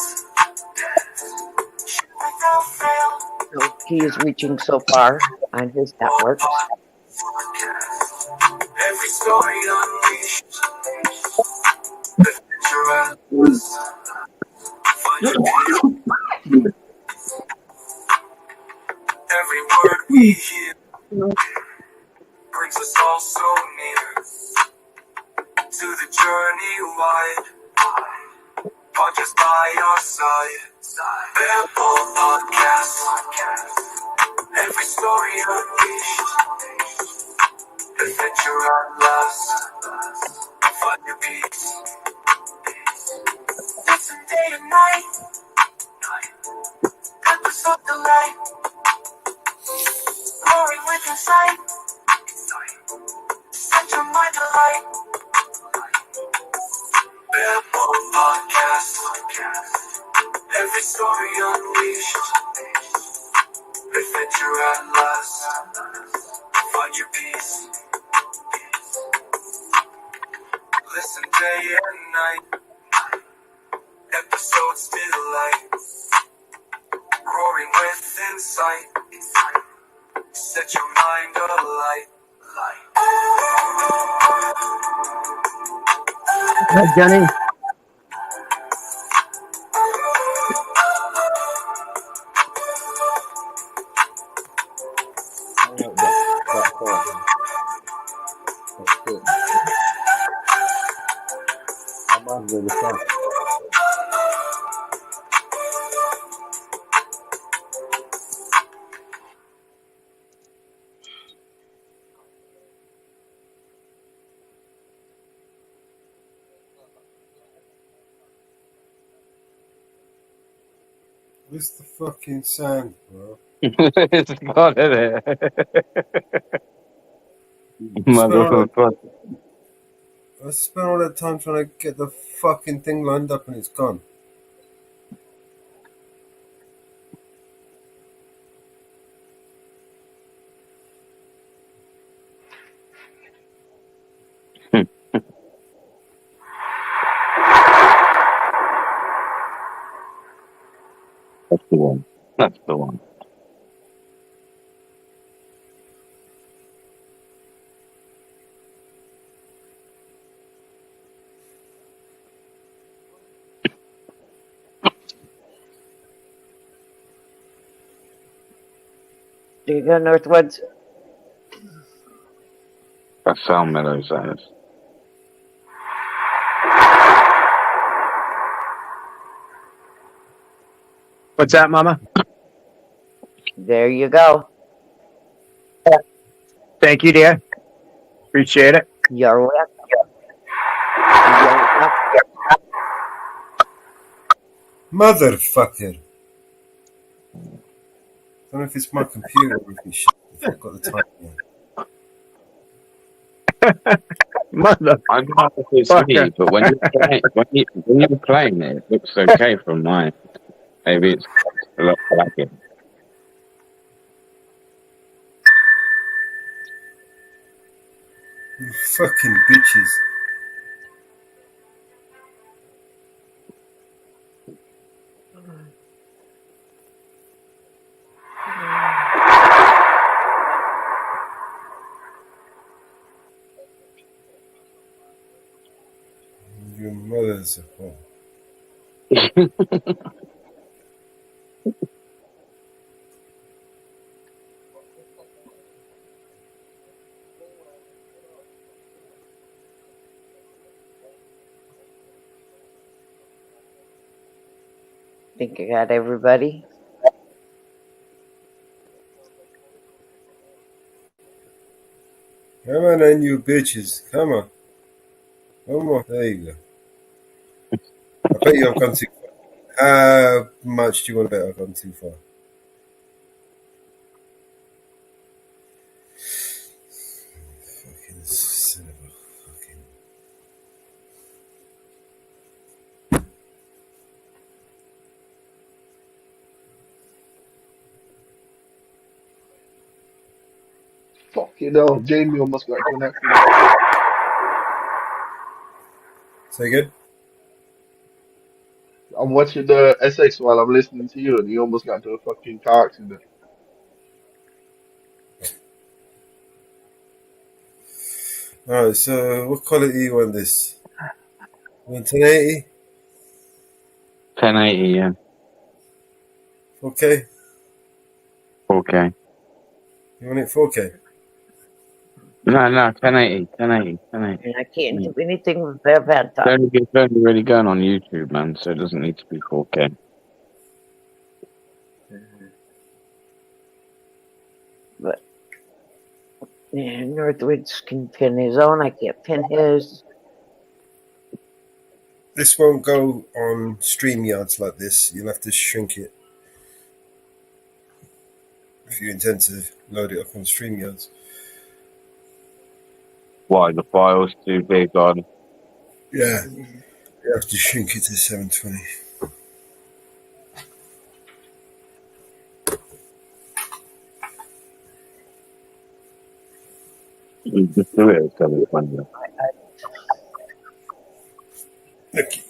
Without fail. So he is reaching so far on his networks. Every story unleashed. Adventure endless. Find your peace. Every word we hear brings us all so near to the journey wide. Podcast by our side. Apple Podcast. Every story unleashed. Adventure at last. Find your peace. Listen day and night. Episode delight. Roaring with insight. Set your mind alight. Apple Podcast. Every story unleashed. Adventure at last. Find your peace. Listen day and night. Episodes delight. Roaring with insight. Set your mind alight. Hi, Jenny. I like that part. That's good. I'm really fast. Where's the fucking sound, bro? It's got it. Motherfucker. I spent all that time trying to get the fucking thing lined up and it's gone. That's the one. That's the one. Do you go Northwoods? That's Sal Meadows, that is. What's that, Mama? There you go. Thank you, dear. Appreciate it. You're welcome. Motherfucker. I don't know if it's my computer or if it's shit. If I've got the time yet. Mother. I don't know if it's me, but when you're playing it, it looks okay from mine. Maybe it's a lot like it. You fucking bitches. Your mother's a whore. Think I got everybody. Come on then, you bitches. Come on. One more. There you go. I bet you I've gone too far. How much do you want to bet I've gone too far? Fucking son of a fucking... Fucking hell, Jamie almost got into an accident. Say again? I'm watching the SX while I'm listening to you, and he almost got into a fucking car accident. Alright, so what quality you want this? You want 1080? 1080, yeah. 4K? 4K. You want it 4K? No, 1080, 1080, 1080. And I can't do anything with their bad time. It's only really going on YouTube, man, so it doesn't need to be 4K. But yeah, Northwoods can pin his own. I can't pin his. This won't go on StreamYards like this. You'll have to shrink it if you intend to load it up on StreamYards. Why? The file's too big on. Yeah. You have to shrink it to 720. You just do it at 720. Okay.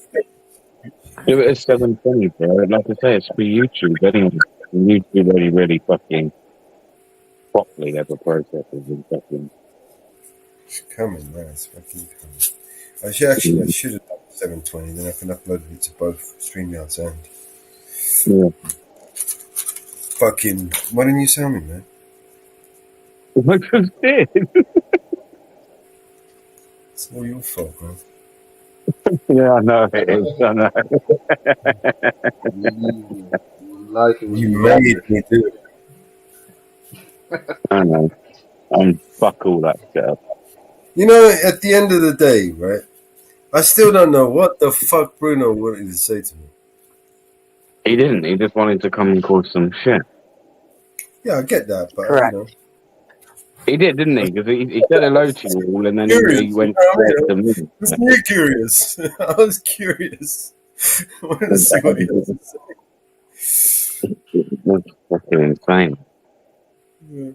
Do it at 720, bro. Like I say, it's for YouTube anyway. YouTube really fucking properly have a processor and fucking. It's coming, man. It's fucking coming. I should have done 720, then I can upload it to both StreamYards and. Yeah. Fucking. Why didn't you sound me, man? I just did. It's all your fault, man. Yeah, I know it is. I know. You like it when You you like made it. me do it. I know. Fuck all that stuff. You know, at the end of the day, right? I still don't know what the fuck Bruno wanted to say to me. He didn't. He just wanted to come and cause some shit. Yeah, I get that, but you Correct. know, He did, didn't he? Because he said hello to you all, and then he curious. You went know what I straight mean? to me. I was really curious. I was curious. I wanted to see what he had to say. That's fucking insane. Yeah,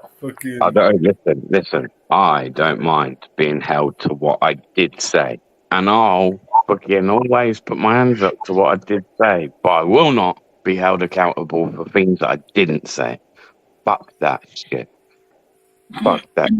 I fucking. don't listen. I don't mind being held to what I did say, and I'll fucking always put my hands up to what I did say, but I will not be held accountable for things that I didn't say. Fuck that shit. Fuck that.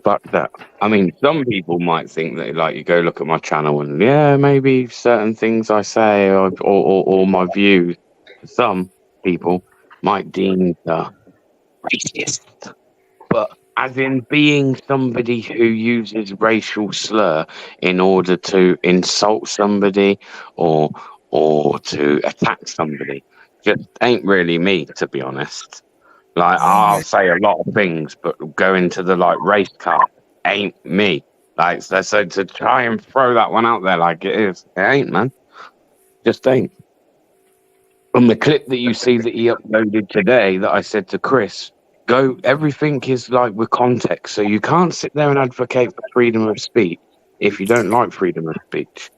Fuck that. I mean, some people might think that, like, you go look at my channel and, yeah, maybe certain things I say or my views, some people might deem racist. But as in being somebody who uses racial slur in order to insult somebody or to attack somebody, just ain't really me, to be honest. Like, Yeah, I'll man. say a lot of things, but go into the like race car ain't me. Like, so to try and throw that one out there like it is, it ain't, man. Just ain't. From the clip that you see that he uploaded today, that I said to Chris, go. Everything is like with context, so you can't sit there and advocate for freedom of speech if you don't like freedom of speech.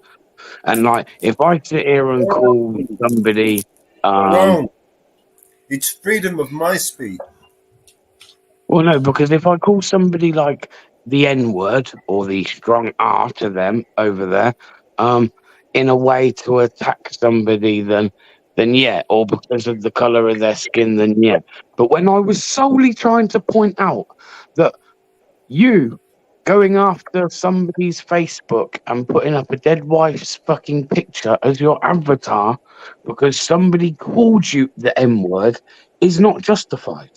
And like, if I sit here and call somebody, Wrong. It's freedom of my speech. well, no, because if I call somebody like the N word or the strong R to them over there, in a way to attack somebody, then yeah, or because of the color of their skin, then yeah. But when I was solely trying to point out that you going after somebody's Facebook and putting up a dead wife's fucking picture as your avatar because somebody called you the N word is not justified.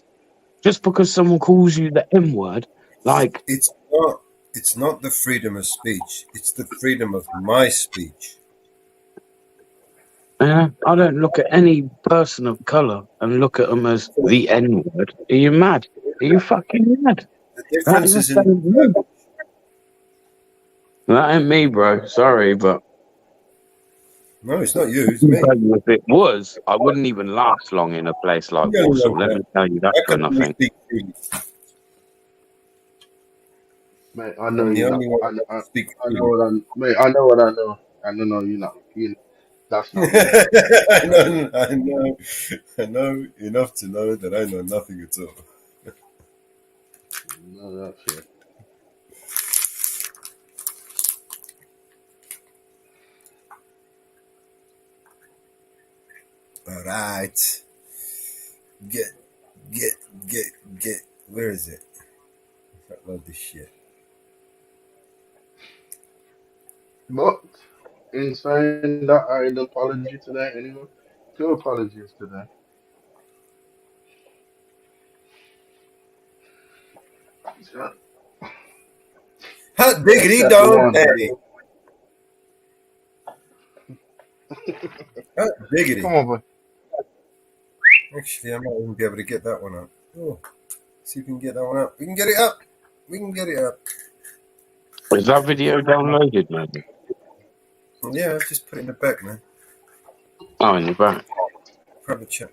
Just because someone calls you the M word, like, It's not. It's not the freedom of speech. It's the freedom of my speech. I don't look at any person of color and look at them as the N word. Are you mad? Are you fucking mad? The difference is in. That ain't me, bro. Sorry, but No, it's not you. It's me. if it was, I wouldn't even last long in a place like You only Warsaw. know Let that. me tell you that I for can only nothing. speak freely. Mate, I know I'm the you're not. only one I, that I, can speak I know freely. what I. Mate, I know what I know. I don't know you're not. You. That's not me. I That's not. know, I know, I know enough to know that I know nothing at all. No, that's it. All right, get, get, get. Where is it? I love this shit. But in saying that, I had an apology today. Anyway, two apologies today. So, Hot diggity except the dog one. daddy. Hot diggity. Come on, boy. Actually, I might even be able to get that one up. Oh, see if we can get that one up. We can get it up. We can get it up. Is that video downloaded, maybe? Yeah, I've just put it in the back, man. Oh, in the back. Private chat.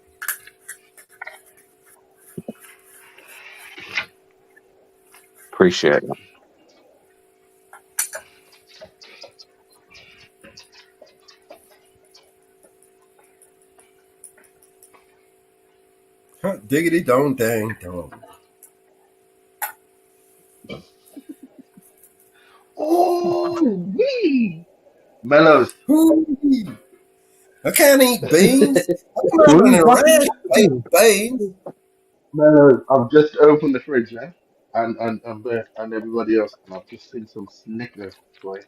Appreciate that. Hot diggity dong dang dong. Oh, wee! Mellows. Hoo-wee. I can't eat beans. I come What out are on you a fucking ranch. I eat doing? beans. Mellows. I've just opened the fridge, yeah? And everybody else. And I've just seen some Snickers, boy.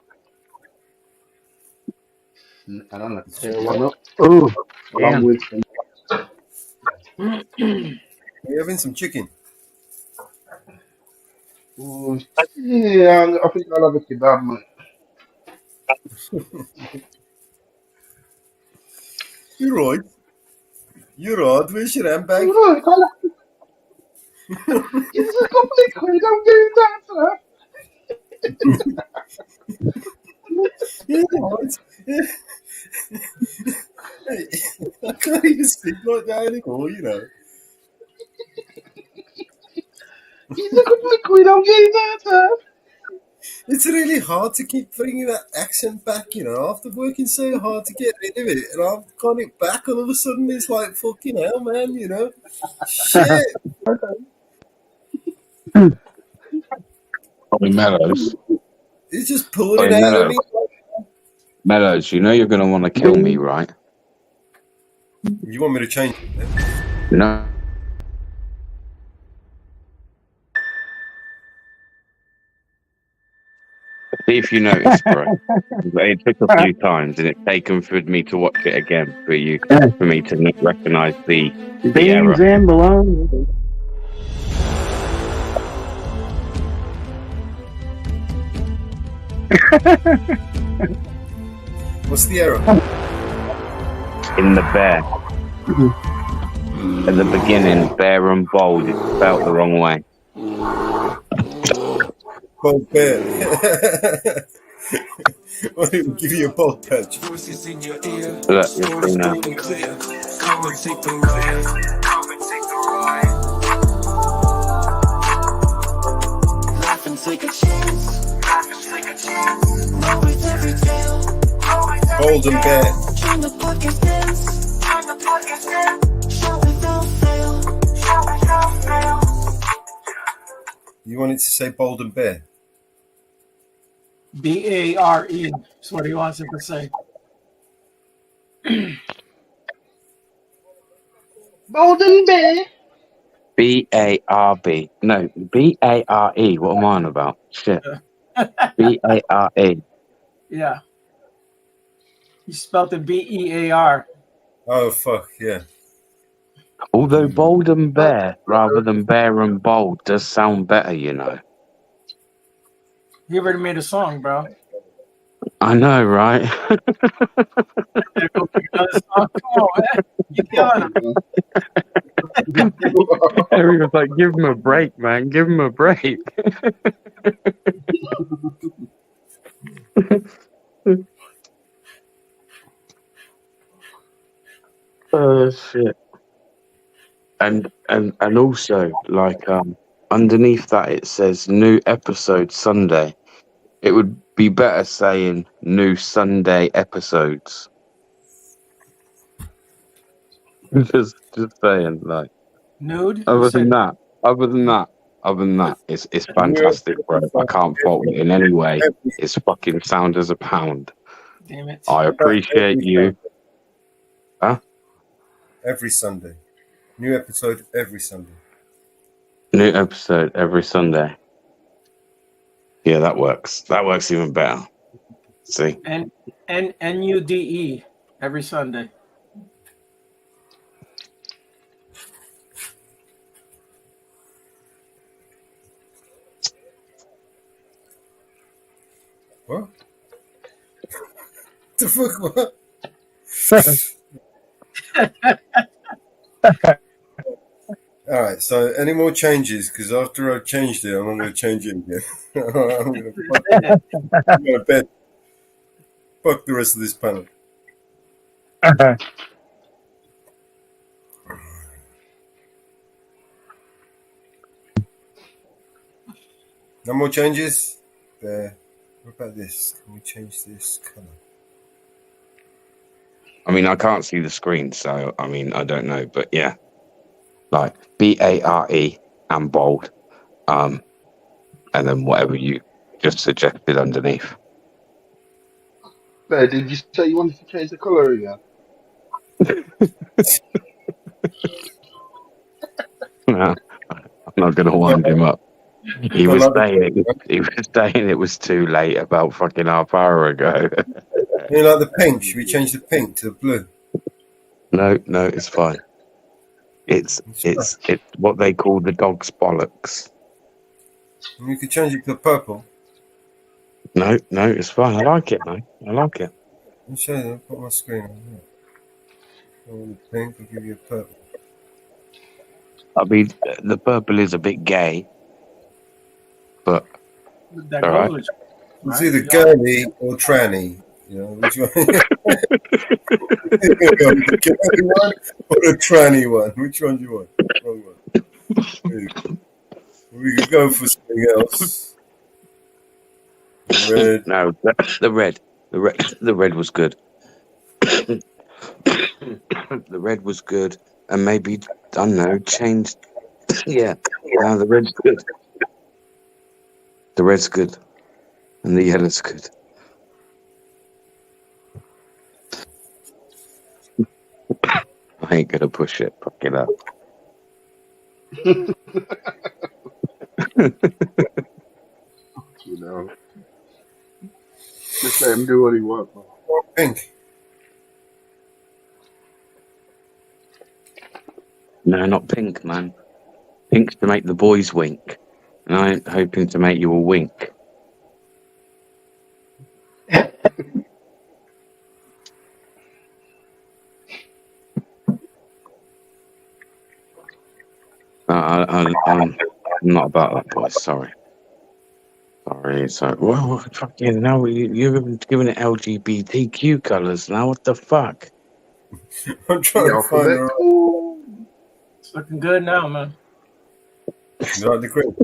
And I'm going to tear one up Ooh, along damn. with some. We're having some chicken. Ooh, yeah, I think I'll have a kebab, mate. You're right. You're right. Where's your handbag? Look, it's a couple of quid. I'm getting down to that. Yeah, right. Yeah. I can't even speak like that anymore, you know. It's a couple of quid. I'm getting down to that. It's really hard to keep bringing that accent back, you know, after working so hard to get rid of it. And I've got it back, all of a sudden it's like, fucking hell, man, you know. Shit. Ollie Mellows. It's just pulling Ollie it out of Mellows. me. Mellows, you know you're going to want to kill me, right? You want me to change it? Then? No. See if you notice, bro. It took a few times, and it's taken for me to watch it again for me to recognise the error. Beans and bologna. What's the error? In the bear. At the beginning, bear and bold is spelled the wrong way. Bold bear. Well, he'll give you a bold patch. Look, you'll see now. Come and take the ride. Come and take the ride. Laugh and take a chance. Laugh and take a chance. Roll with every tale. Bold and bear. Turn the podcast dance. Turn the podcast dance. Shout without fail. Shout without fail. You want it to say bold and bear? BARE is what he wants it to say. Golden Bear. B-A-R-B. No, B-A-R-E. What am I on about? Shit. B-A-R-E. Yeah. He spelled it BEAR. Oh, fuck, yeah. Although bold and bear rather than bear and bold does sound better, you know. He already made a song, bro. I know, right? Come on, man. Keep killing him. Harry was like, give him a break, man. Give him a break. Oh, shit. And also, like, underneath that it says new episode Sunday. It would be better saying new Sunday episodes. just saying, like. Nude? Other than that, it's fantastic, bro. I can't fault it in any way. It's fucking sound as a pound. Damn it. I appreciate you. Huh? Every Sunday. New episode every Sunday. New episode every Sunday. Yeah, that works. That works even better. See? And NUDE every Sunday. What? The fuck, what? Alright, so any more changes? Because after I've changed it, I'm not going to change it again. I'm going to bed. Fuck the rest of this panel. No more changes? There. What about this? Can we change this colour? I mean, I can't see the screen, so, I mean, I don't know. But, yeah. Like, BARE and bold. And then whatever you just suggested underneath. Bear, did you say you wanted to change the colour again? No, I'm not going to wind him up. He was saying it was too late about fucking half hour ago. You like the pink? Should we change the pink to the blue? No, it's fine. It's what they call the dog's bollocks. You could change it to purple. No, it's fine. I like it, mate. I like it. Let me show you. I'll put my screen on here. I want the pink, I'll give you a purple. I mean, the purple is a bit gay, but That all right. goes. It's Right? either girly or tranny. You know, which one? You're gonna go with the girly one or the tranny one? Which one do you want? Wrong one. There you go. We could go for something else. Red. No, the red was good. The red was good, and maybe I don't know, changed. Yeah, no, the red's good. The red's good, and the yellow's good. I ain't gonna push it. Fuck it up. You know, just let him do what he wants, man. Pink. No, not pink, man. Pink's to make the boys wink, and I ain't hoping to make you a wink. I'm not about that, boys. Sorry. So, well, fucking no, you're giving it LGBTQ colours now. What the fuck? I'm trying The to find the alphabet. right. Ooh. It's looking good now, man. You like the green?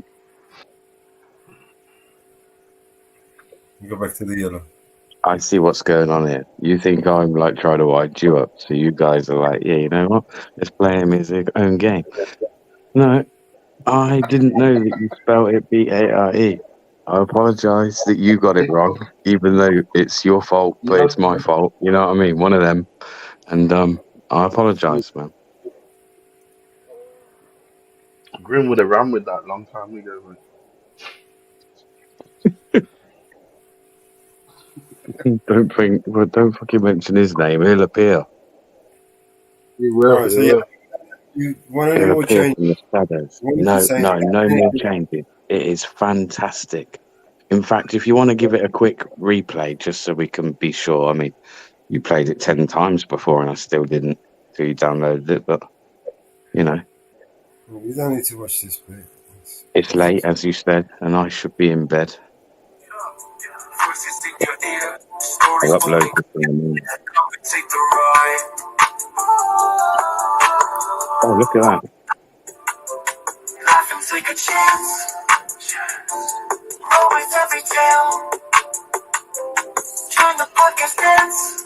You go back to the yellow. I see what's going on here. You think I'm like trying to wind you up, so you guys are like, yeah, you know what? Let's play him his own game. No, I didn't know that you spelled it BARE. I apologise that you got it wrong, even though it's your fault, but it's my fault. You know what I mean? One of them. And I apologise, man. Grim would have ran with that long time ago, man. Don't fucking mention his name. He'll appear. He will, Alright, he so yeah, will. you want any He'll more appear change? from the shadows. What is No, it saying? more changes. It is fantastic. In fact, if you want to give it a quick replay, just so we can be sure. I mean, you played it 10 times before, and I still didn't. So you downloaded it, but you know, You don't need to watch this bit. it's late, as you said, and I should be in bed. Voices in your ear, stories I'll upload booming, this in the morning. come and take the ride. Oh, look at that. Laugh and take a chance. Roll with every tale. Join the podcast dance.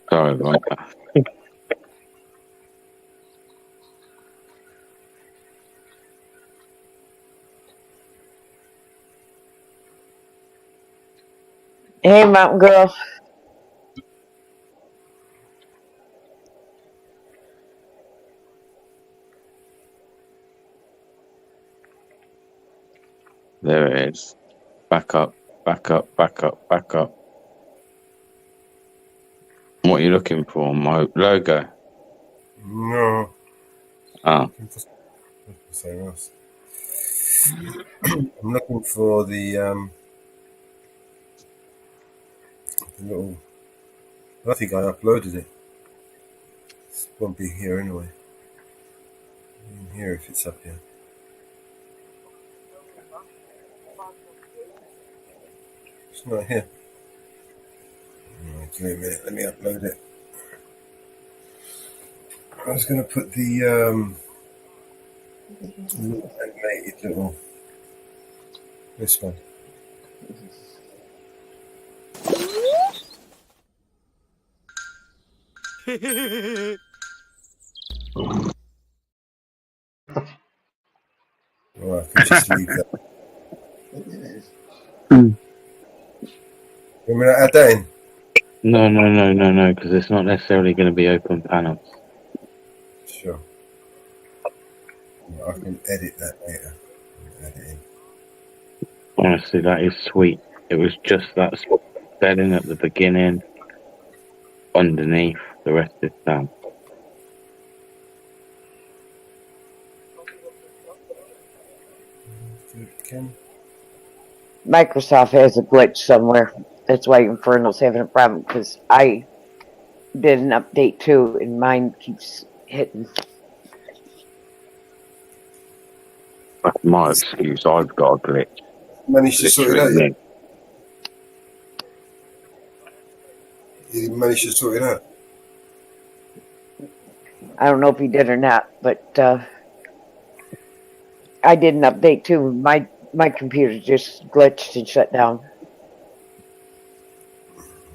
Sorry about that. Hey, Mountain Girl. There it is. Back up. What are you looking for? My logo. No. Ah, Something else. I'm looking for the little. I think I uploaded it. It won't be here anyway. In here if it's up here. It's not here. Right, give me a minute. Let me upload it. I was going to put the little animated little. This one. Well, I can just leave that. You want me to add that in? no, because it's not necessarily going to be open panels. Sure. I can edit that later. Add it in. Honestly, that is sweet. It was just that spelling at the beginning, underneath, the rest of the time. Ken? Microsoft has a glitch somewhere. That's why Infernal's having a problem, because I did an update too, and mine keeps hitting. That's my excuse. I've got a glitch. Managed to sort it out Literally yet? You didn't manage to sort it out? I don't know if he did or not, but I did an update too. My computer just glitched and shut down.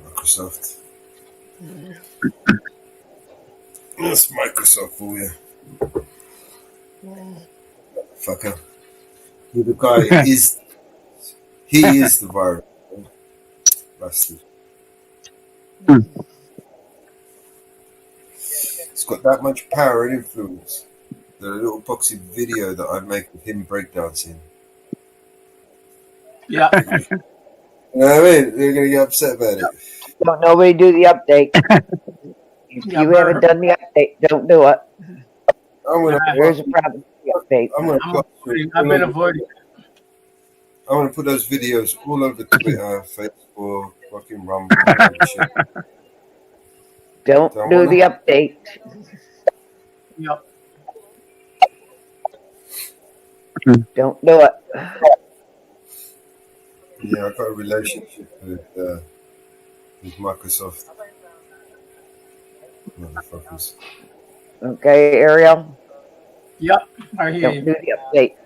Microsoft. That's Microsoft for you. Fucker. The guy is. He is the virus. Bastard. It's got that much power and influence. The little boxy video that I make of him breakdancing. Yeah. You know what I mean? They're going to get upset about it. Don't nobody do the update. If Yeah, you haven't done the update, don't do it. I'm going There's a problem with the update. I've been avoiding. I'm going to put those videos all over Twitter, Facebook, fucking Rumble, all that shit. Don't Don't do wanna? the update. Yep. Don't do it. Yeah, I've got a relationship with Microsoft. Motherfuckers. Okay, Ariel? Yep. I hear Don't you. do the update.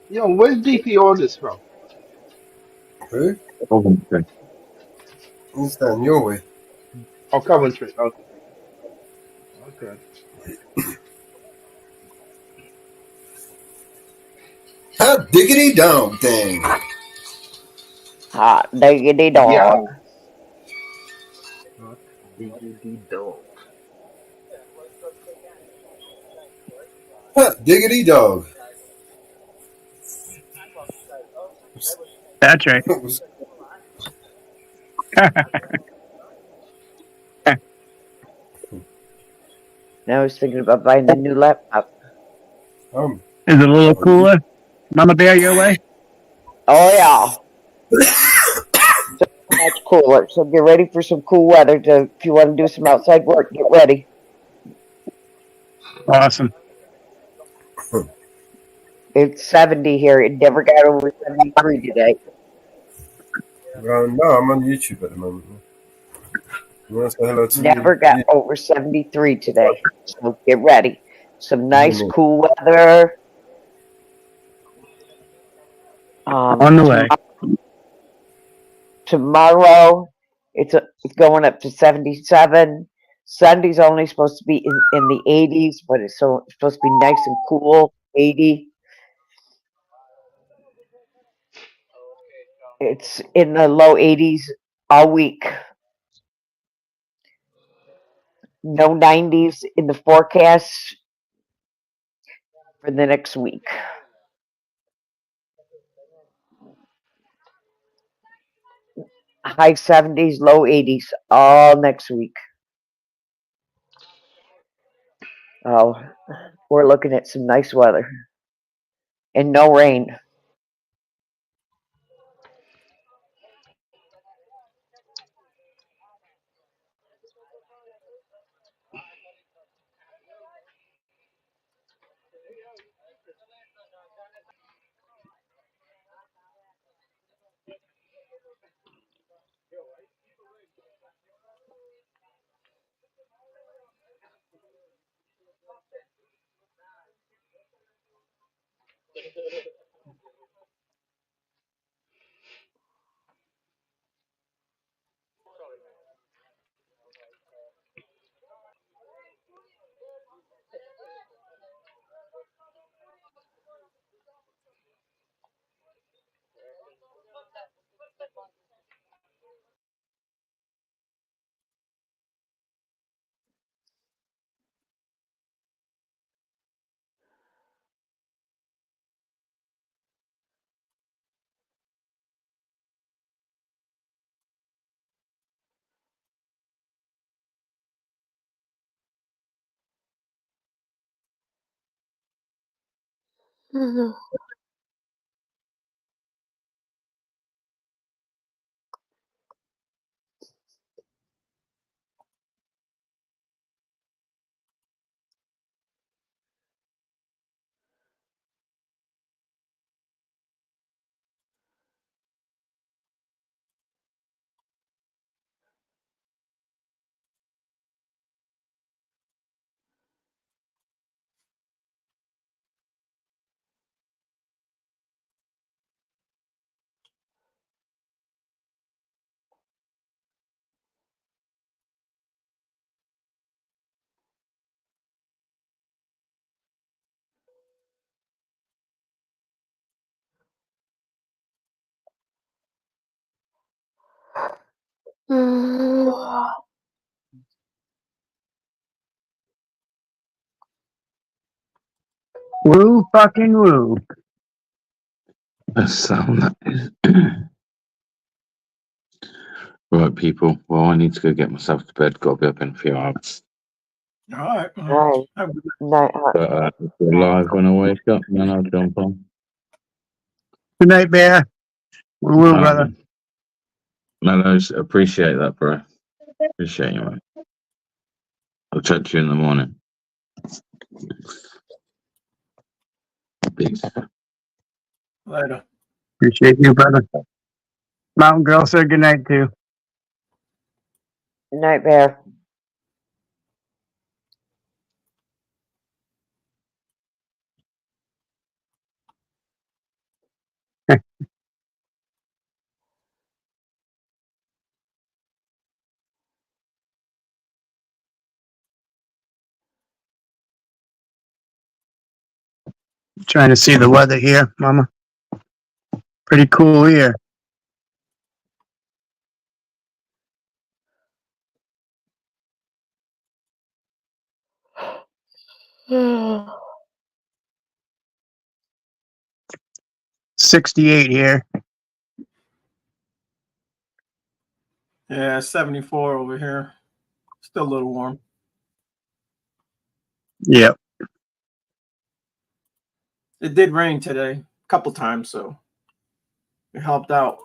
Yo, where's DP orders from? Who? Coventry. Who's down your way? Oh, Coventry. Okay. Okay. Hot diggity dog thing. Hot diggity Yeah. dog. Hot diggity dog. Hot diggity dog. That's right. Now I was thinking about buying a new laptop. um, Is it a little cooler? Mama Bear, your way? Oh, yeah. So much cooler. So get ready for some cool weather. If you want to do some outside work, get ready. Awesome. It's 70 here. It never got over 73 today. no, I'm on YouTube at the moment. You want to say hello to Never me? got over 73 today. So get ready. Some nice Mhm. cool weather. On the way. Tomorrow, it's going up to 77. Sunday's only supposed to be in the 80s, but it's supposed to be nice and cool. 80. It's in the low 80s all week. No 90s in the forecast for the next week. High 70s, low 80s all next week. Oh, we're looking at some nice weather and no rain. Woo fucking woo. That's sound that is. Right, people. Well, I need to go get myself to bed. Got to be up in a few hours. All right. All right. Night, But if you're live when I wake up, then I'll jump on. Good night, Bear. Woo woo, brother. Mellows, appreciate that, bro. Appreciate you, man. I'll chat to you in the morning. Peace. Later. Appreciate you, brother. Mountain Girl said good night too. night, Bear. Trying to see the weather here, Mama. Pretty cool here. Yeah, 68 here. Yeah, 74 over here. Still a little warm. Yep. It did rain today a couple times, so it helped out.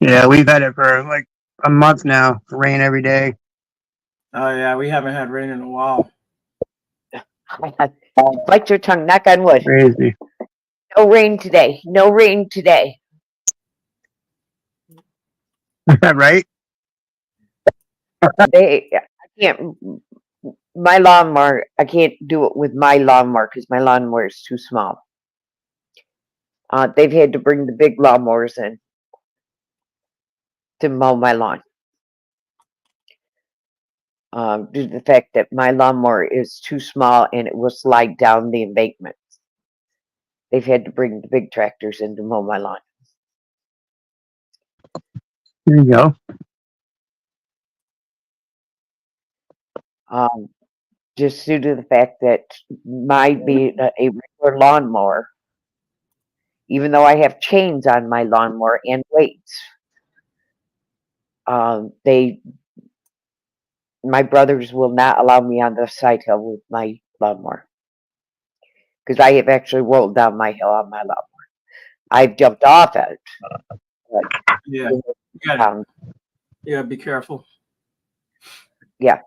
Yeah, we've had it for like a month now. Rain every day. Oh yeah, we haven't had rain in a while. bite your tongue. Knock on wood. Crazy. No rain today. No rain today. Right? I can't. My lawnmower. I can't do it with my lawnmower because my lawnmower is too small. They've had to bring the big lawnmowers in to mow my lawn. Due to the fact that my lawnmower is too small and it will slide down the embankment. They've had to bring the big tractors in to mow my lawn. There you go. Just due to the fact that my being a regular lawnmower, even though I have chains on my lawnmower and weights, my brothers will not allow me on the side hill with my lawnmower because I have actually rolled down my hill on my lawnmower. I've jumped off it. But Yeah, be careful. Yeah.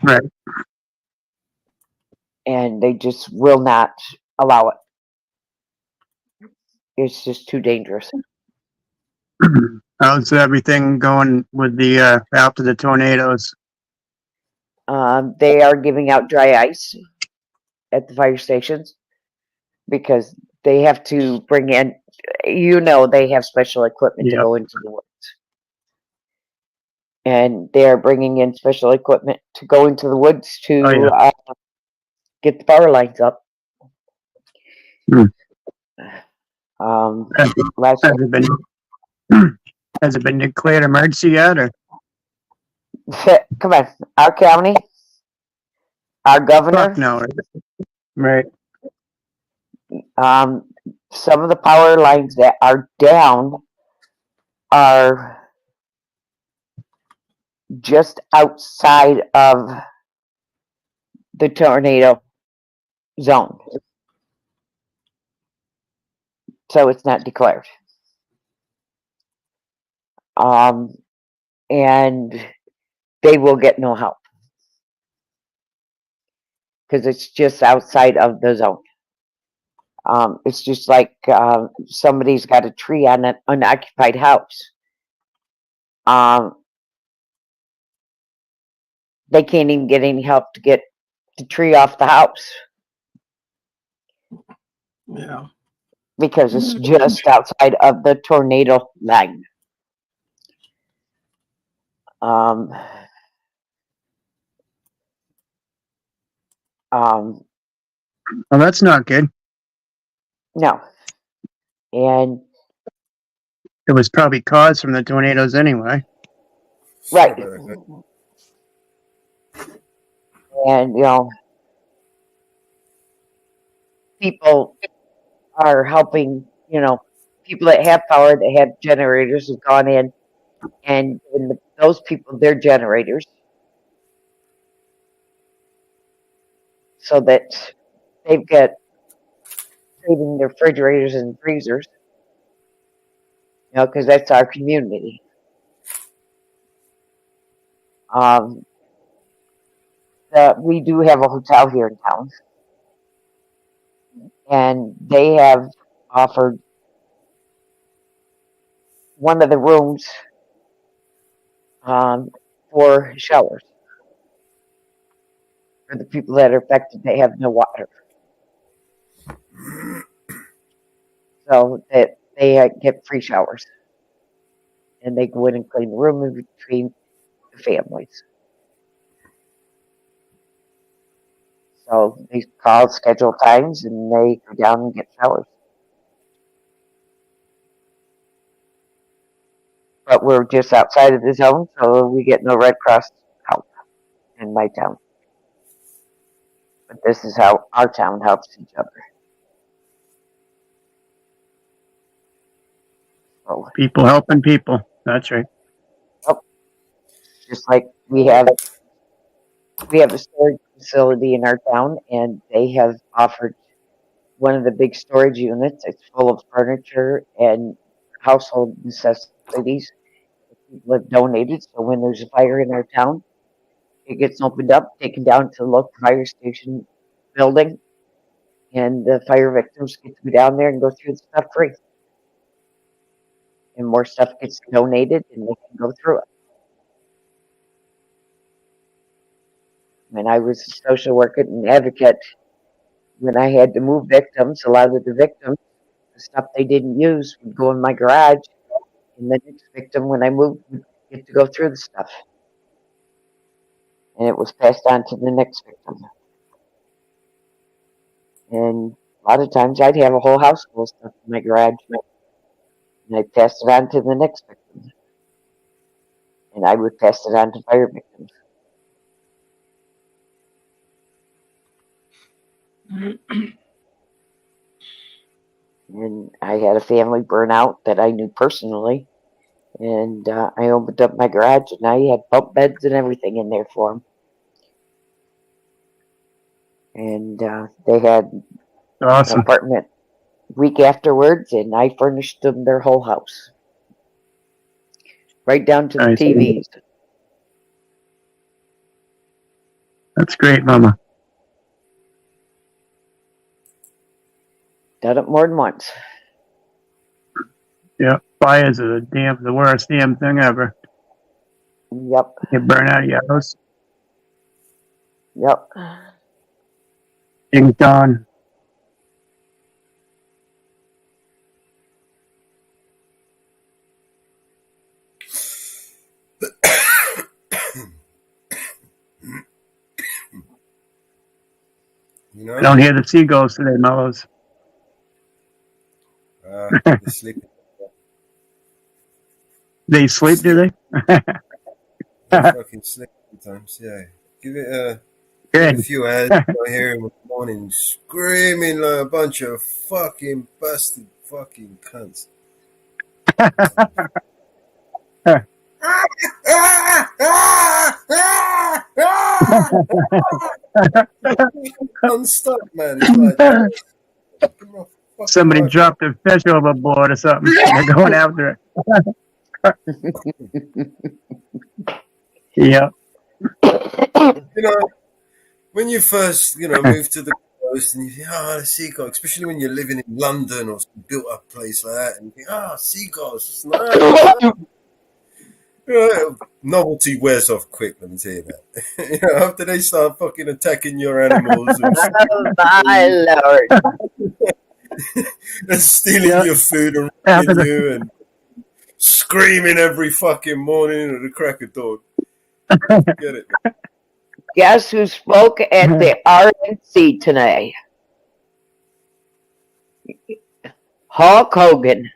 Right. And they just will not allow it. It's just too dangerous. How's everything going with the after the tornadoes? They are giving out dry ice at the fire stations because they have to bring in, they have special equipment to Yep. go into the woods. And they're bringing in special equipment to go into the woods to get the power lines up. Hmm. Has it been declared emergency yet? Or? Come on, our county, our governor. Fuck no. Right. Some of the power lines that are down are just outside of the tornado zone. So it's not declared. And they will get no help because it's just outside of the zone. It's just like somebody's got a tree on an unoccupied house. They can't even get any help to get the tree off the house Yeah. because it's just outside of the tornado line. Well, that's not good. No. And It was probably caused from the tornadoes anyway. right. Sure. And people are helping, people that have power, that have generators, have gone in and given those people their generators so that they've got saving their refrigerators and freezers, because that's our community. We do have a hotel here in town, and they have offered one of the rooms for showers for the people that are affected. They have no water, so that they get free showers, and they go in and clean the room in between the families. So they call, schedule times, and they go down and get showers. But we're just outside of the zone, so we get no Red Cross help in my town. But this is how our town helps each other. So, People helping people. That's right. just like we have a storage facility in our town, and they have offered one of the big storage units. It's full of furniture and household necessities that people have donated. So when there's a fire in our town, it gets opened up, taken down to the local fire station building, and the fire victims get to go down there and go through the stuff free. And more stuff gets donated, and they can go through it. When I was a social worker and advocate, when I had to move victims, a lot of the victims, the stuff they didn't use would go in my garage, and the next victim, when I moved, would get to go through the stuff. And it was passed on to the next victim. And a lot of times I'd have a whole house full of stuff in my garage, and I'd pass it on to the next victim. And I would pass it on to fire victims. And I had a family burnout that I knew personally. And I opened up my garage, and I had bunk beds and everything in there for them. And they had Awesome. an apartment week afterwards, and I furnished them their whole house, right down to the Nice. TVs. That's great, Mama. Done it more than once. Yeah. Fires are the worst damn thing ever. Yep. You burn out your house. Yep. Ding dong. I don't hear the seagulls today, Mellows. They're sleeping. They sleep, do they? They fucking sleep sometimes, yeah. Give it a Good. few hours. I hear him in the morning screaming like a bunch of fucking busted fucking cunts. Non-stop, man. It's like, give me a fucking Somebody rifle. dropped a fish overboard or something. They're going after it. Yeah. You know, when you first, move to the coast and you think, the seagulls, especially when you're living in London or some built up place like that, and you think, seagulls, it's nice. Novelty wears off quick, let me tell you that. After they start fucking attacking your animals and Oh my lord. stealing Yeah. your food and After raping the, you and screaming every fucking morning at the crack of dawn. Get it? Guess who spoke at the RNC tonight? Hulk Hogan.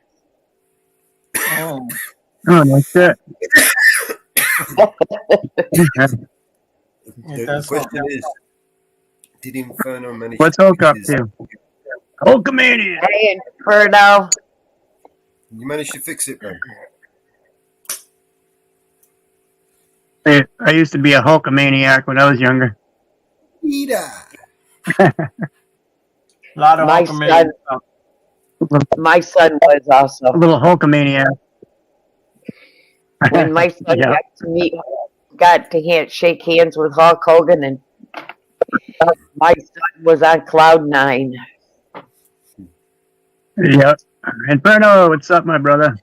Oh, oh, no shit. yeah, The that's what. question is, did Inferno manage What's to Hulk fix up his... to? Hulkamania. Hey, Inferno. You managed to fix it, man? I used to be a Hulkamaniac when I was younger. Peter! A lot of My Hulkamania stuff. My son was A also. little Hulkamaniac. When my son Yeah. got to shake hands with Hulk Hogan, and my son was on cloud 9. Yep. Inferno, what's up, my brother?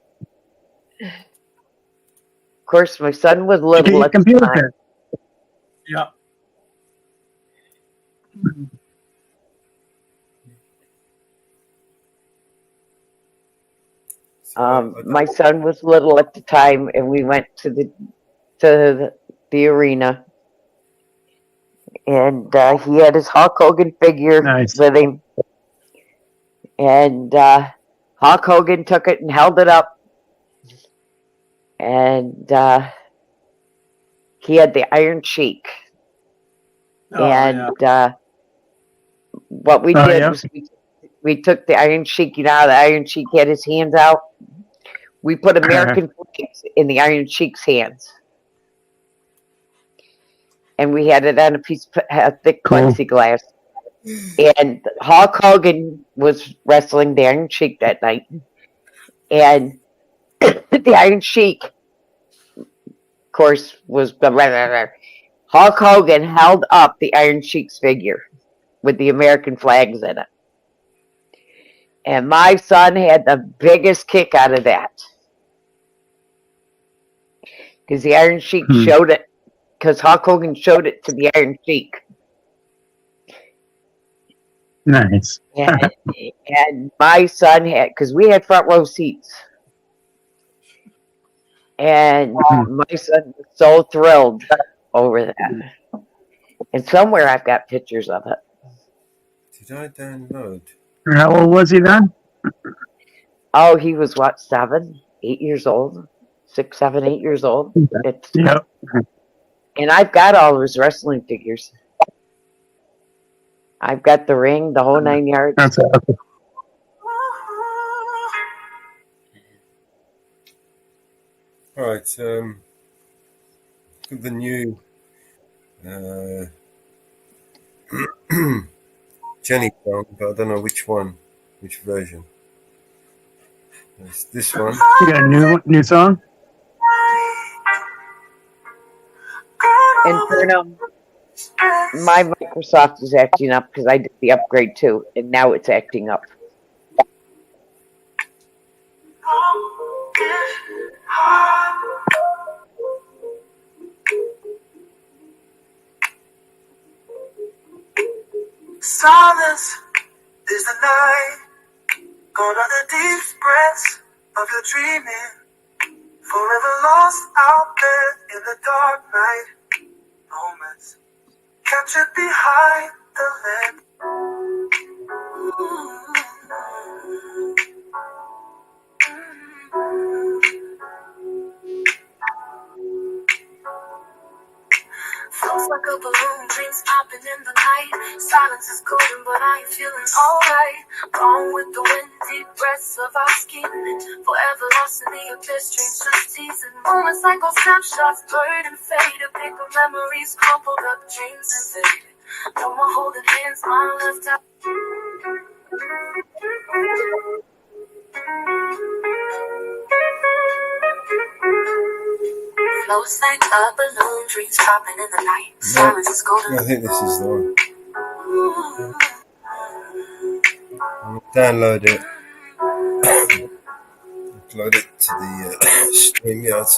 Of course, my son was Look at little your at the time. computer. Yeah. My son was little at the time, and we went to the arena, and he had his Hulk Hogan figure Nice. with him, and Hulk Hogan took it and held it up, and he had the Iron Sheik, Oh, and yeah. what we Oh, did yeah. was we took the Iron Sheik, the Iron Sheik had his hands out. We put American flags in the Iron Sheik's hands. And we had it on a piece of thick Cool. plexiglass. And Hulk Hogan was wrestling the Iron Sheik that night. And the Iron Sheik, of course, was... Hulk Hogan held up the Iron Sheik's figure with the American flags in it. And my son had the biggest kick out of that. Because the Iron Sheik showed it, because Hulk Hogan showed it to the Iron Sheik. Nice. And my son had, because we had front row seats. And my son was so thrilled over that. And somewhere I've got pictures of it. Did I download? How old was he then? Oh, he was what, 7, 8 years old? 6, 7, 8 years old. Yep. And I've got all of his wrestling figures. I've got the ring, the whole 9 yards. That's awesome. All right. The new Jenny song, but I don't know which one, which version. It's this one. You got a new song? Inferno. My Microsoft is acting up because I did the upgrade too, and now it's acting up. Silence is the night. Gone are the deep breaths of your dreaming. Forever lost out there in the dark night. Moments captured behind the lens. Floats like a balloon, dreams popping in the night. Silence is golden, but I ain't feeling alright. Gone with the wind, deep breaths of our skin. Forever lost in the abyss, dreams just teasing. Moments like old snapshots, blurred and faded. Paper memories crumpled up, dreams invaded. No more holding hands, mine left out. Flows like a balloon, dreams popping in the night. Silence is golden. I think this is the one. Download it. Upload it to the StreamYard.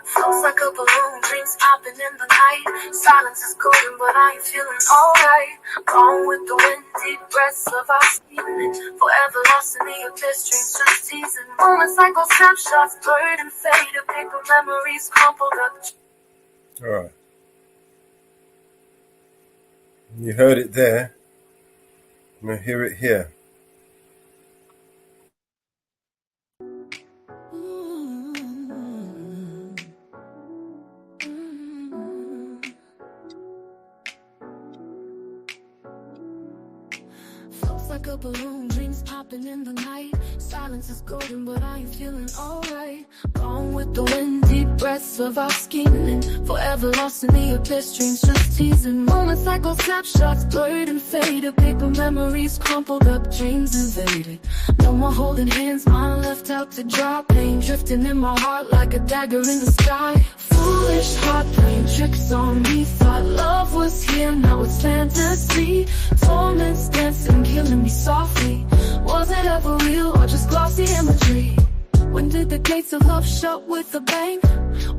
Flows like a balloon, dreams popping in the night. Silence is golden, but I ain't feeling alright. Gone with the wind, deep breaths of our skin. Forever lost in the abyss, dreams just teasing. Moments like old snapshots, blurred and faded. Paper memories crumpled up. Alright. You heard it there. I'm going to hear it here. Like a balloon, dreams popping in the night. Silence is golden, but I ain't feeling alright. Gone with the wind, deep breaths of our skin. And forever lost in the abyss, dreams just teasing. Moments like old snapshots, blurred and faded. Paper memories crumpled up, dreams invaded. No more holding hands, mine left out to dry. Pain drifting in my heart like a dagger in the sky. Foolish heart playing tricks on me. Thought love was here, now it's fantasy. Torments dancing, killing me softly. Was it ever real or just glossy imagery? When did the gates of love shut with a bang?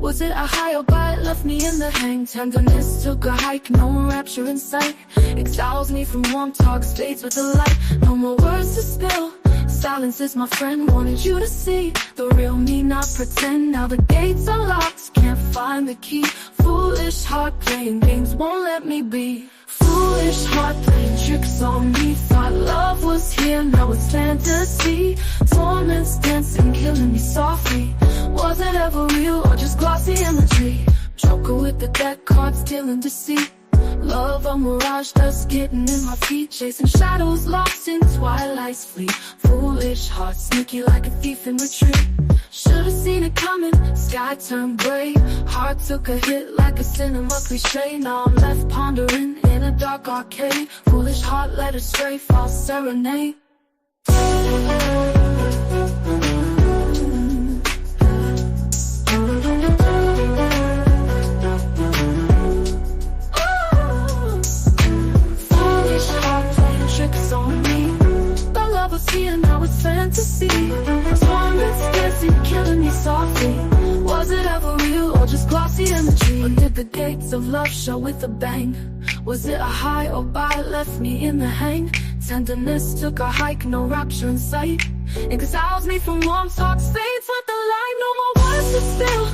Was it a high or bite left me in the hang? Tenderness took a hike, no rapture in sight. Exiles me from warm talks, fades with the light. No more words to spill. Silence is my friend, wanted you to see the real me, not pretend. Now the gates are locked, can't find the key. Foolish heart playing games, won't let me be. Foolish heart playing tricks on me. Thought love was here, now it's fantasy. Torments dancing, killing me softly. Was it ever real or just glossy imagery? Joker with the deck cards, stealing deceit. Love a mirage, dust getting in my feet. Chasing shadows, lost in twilight's fleet. Foolish heart, sneaky like a thief in retreat. Should've seen it coming, sky turned gray. Heart took a hit like a cinema cliche. Now I'm left pondering in a dark arcade. Foolish heart led astray, false serenade. On me, the love was here, now it's fantasy. Torments dancing, killing me softly. Was it ever real or just glossy imagery? Or did the gates of love shut with a bang? Was it a high or bite left me in the hang? Tenderness took a hike, no rapture in sight. Exiles me from warm talks, fades with the light. No more words to spill.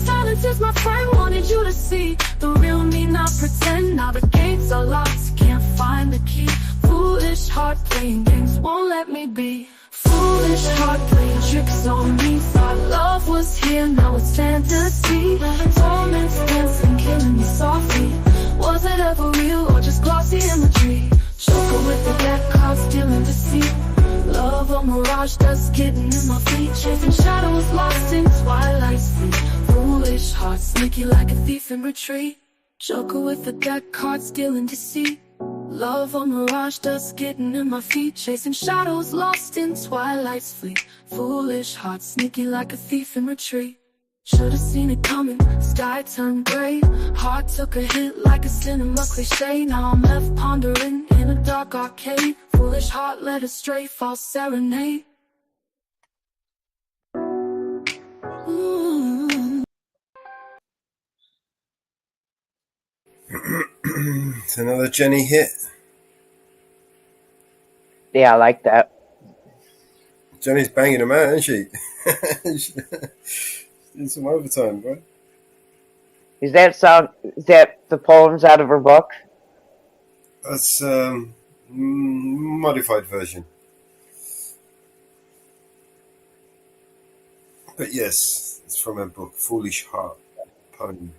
Silence is my friend, wanted you to see the real me, not pretend. Now the gates are locked, can't find the key. Foolish heart playing games, won't let me be. Foolish heart playing tricks on me. Thought love was here, now it's fantasy. Torments dancing, killing me softly. Was it ever real or just glossy imagery? Joker with the deck cards, stealing deceit. Love a mirage, dust getting in my feet. Chasing shadows, lost in twilight's fleet. Foolish heart, sneaky like a thief in retreat. Joker with the deck cards, stealing deceit. Love a mirage, dust getting in my feet. Chasing shadows, lost in twilight's fleet. Foolish heart, sneaky like a thief in retreat. Should've seen it coming, sky turned gray. Heart took a hit like a cinema cliche. Now I'm left pondering in a dark arcade. Foolish heart led astray, false serenade. It's another Jenny hit. Yeah, I like that. Jenny's banging them out, isn't she? She's doing some overtime, bro. Is that the poems out of her book? That's modified version. But yes, it's from her book, Foolish Heart, poem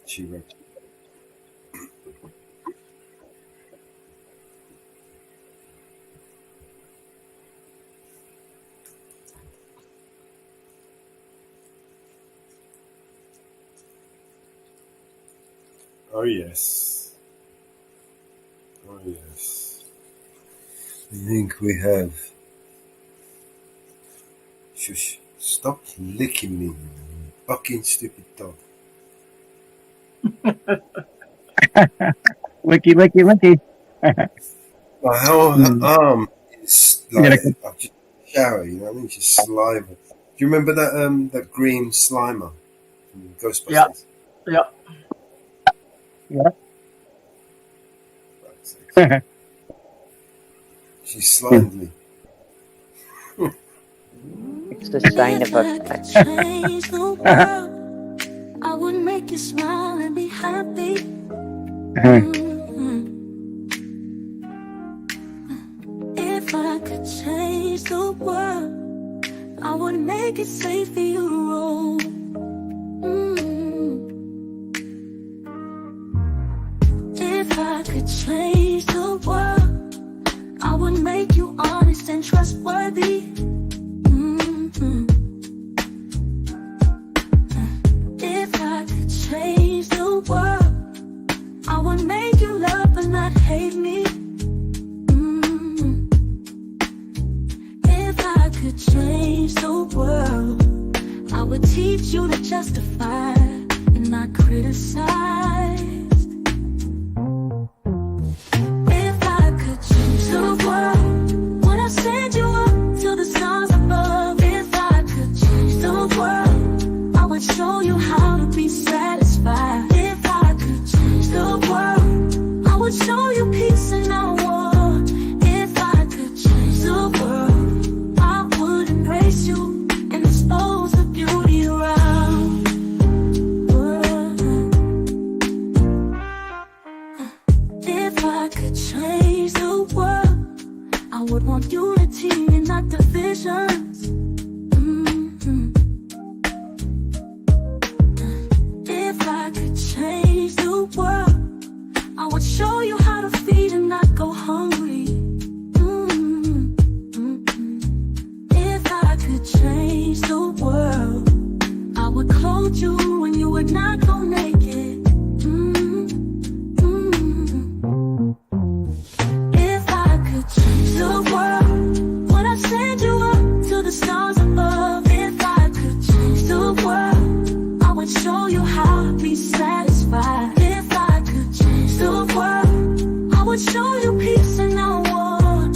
she wrote. Oh yes. Oh yes. I think we have. Shush! Stop licking me, you fucking stupid dog. Licky, licky, licky. My whole arm is You gotta like I've just shower. You know what I mean? Just saliva. Do you remember that green Slimer from Yeah, Ghostbusters? yeah. Yeah. Fuck's sakes. She slimed me. It's the sign If of a. I could change the world, I would make you smile and be happy. Mhm. If I could change the world, I would make it safe for you to roll. Mhm. If I could change the world, I would make you honest and trustworthy. Mhm. If I could change the world, I would make you love but not hate me. Mhm. If I could change the world, I would teach you to justify and not criticize. If I could change the world, would I send you up to the stars above? If I could change the world, I would show you how to be satisfied. If I could change the world, I would show you peace and not war. If I could change the world, I would embrace you and expose the beauty around. If I could change the world, I would want unity and not divisions. Mhm. If I could change the world, I would show you how to feed and not go hungry. Mhm. If I could change the world, I would clothe you when you would not go naked. If I could change the world, would I send you up to the stars above? If I could change the world, I would show you how to be satisfied. If I could change the world, I would show you peace and not war.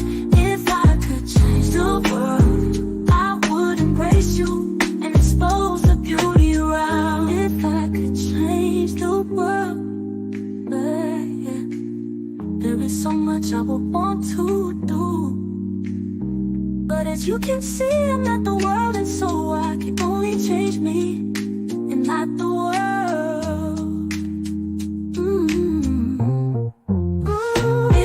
If I could change the world, I would embrace you and expose the beauty around. If I could change the world, yeah. There is so much I would want to do, but as you can see, I'm not the world, and so I can only change me and not the world.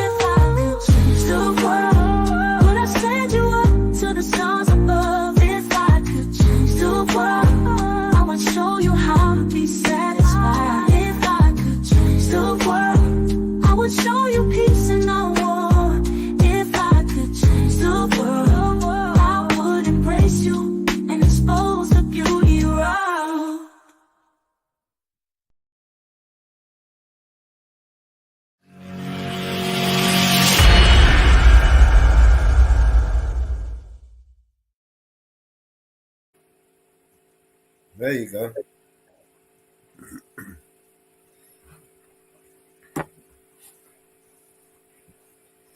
If I could change the world, would I send you up to the stars above? If I could change the world, I would show you how to be satisfied. If I could change the world, I would show you peace and not war. If I could change the world, I would embrace you and expose the beauty around. There you go.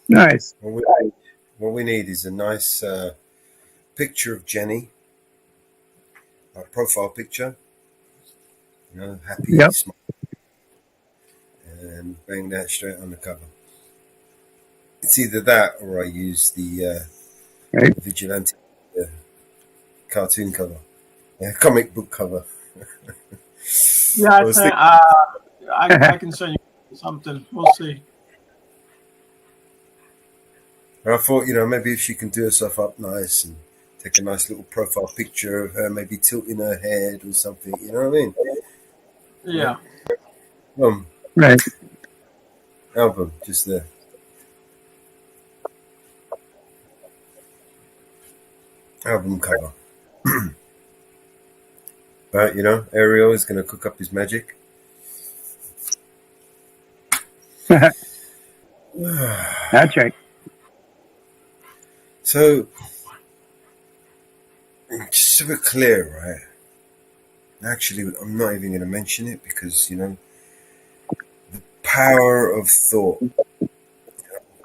Nice. What we need is a nice picture of Jenny, a profile picture. You know, happy, Yep. smile, and bang that straight on the cover. It's either that or I use the Right. Vigilante cartoon cover, comic book cover. Yeah, I I was think thinking, I can send you something. We'll see. I thought, you know, maybe if she can do herself up nice and take a nice little profile picture of her, maybe tilting her head or something. You know what I mean? Yeah. Right. Album, just there. Album cover. But you know, Ariel is going to cook up his magic. That's right. So, just so we're clear, right? Actually, I'm not even going to mention it because, the power of thought.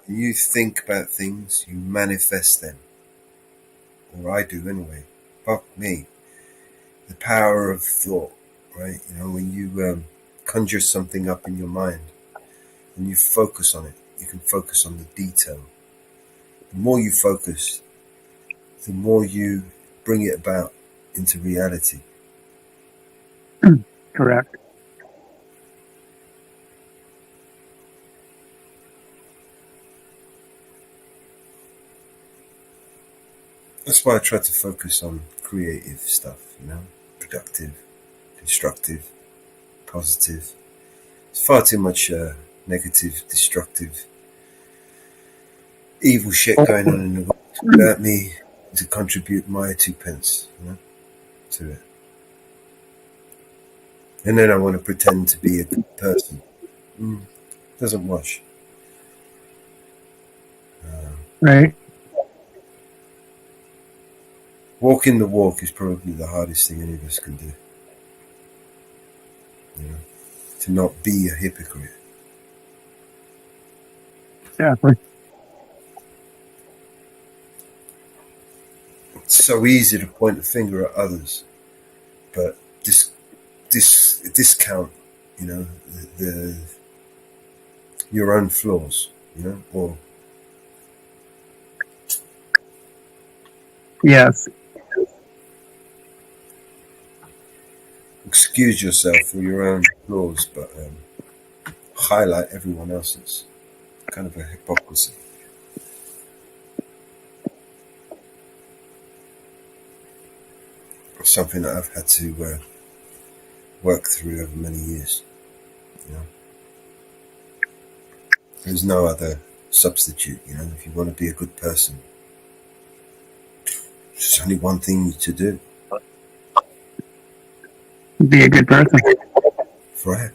When you think about things, you manifest them. Or I do anyway. Fuck me. The power of thought, right? When you conjure something up in your mind and you focus on it, you can focus on the detail. The more you focus, the more you bring it about into reality. Correct. That's why I try to focus on creative stuff, productive, constructive, positive. There's far too much negative, destructive, evil shit going on in the world without me to contribute my 2 pence, to it. And then I want to pretend to be a good person. Doesn't wash. Right. Walking the walk is probably the hardest thing any of us can do. To not be a hypocrite. Exactly. It's so easy to point the finger at others, but discount, the your own flaws, or Yes. excuse yourself for your own flaws, but highlight everyone else's. Kind of a hypocrisy. Something that I've had to work through over many years. There's no other substitute. If you want to be a good person, there's only one thing to do. Be a good person. Right?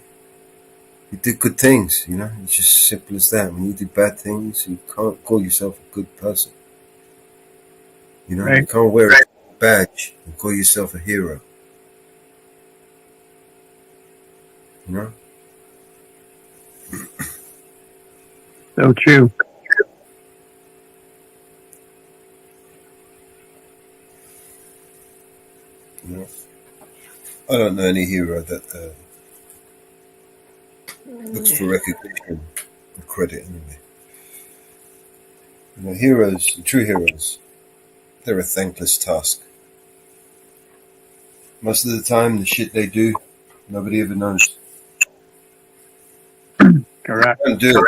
You do good things. It's just simple as that. When you do bad things, you can't call yourself a good person. Right. You can't wear a badge and call yourself a hero. So true. I don't know any hero that looks for recognition and credit anyway. Heroes, true heroes, they're a thankless task. Most of the time, the shit they do, nobody ever knows. Correct. They don't do it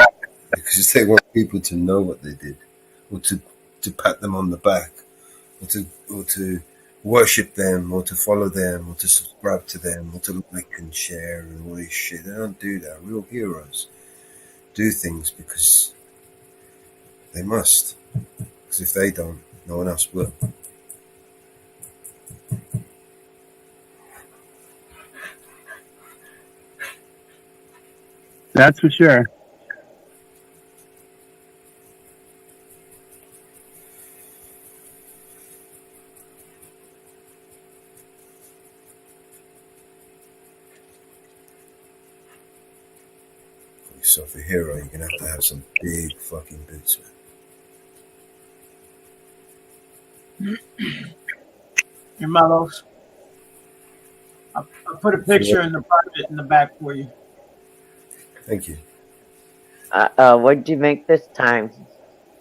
because they want people to know what they did, or to pat them on the back, or to worship them, or to follow them, or to subscribe to them, or to like and share and all this shit. They don't do that. Real heroes do things because they must. Because if they don't, no one else will. That's for sure. Call yourself a hero, you're gonna have to have some big fucking boots, man. Your mellows. I put a picture in the private in the back for you. Thank you. What'd you make this time?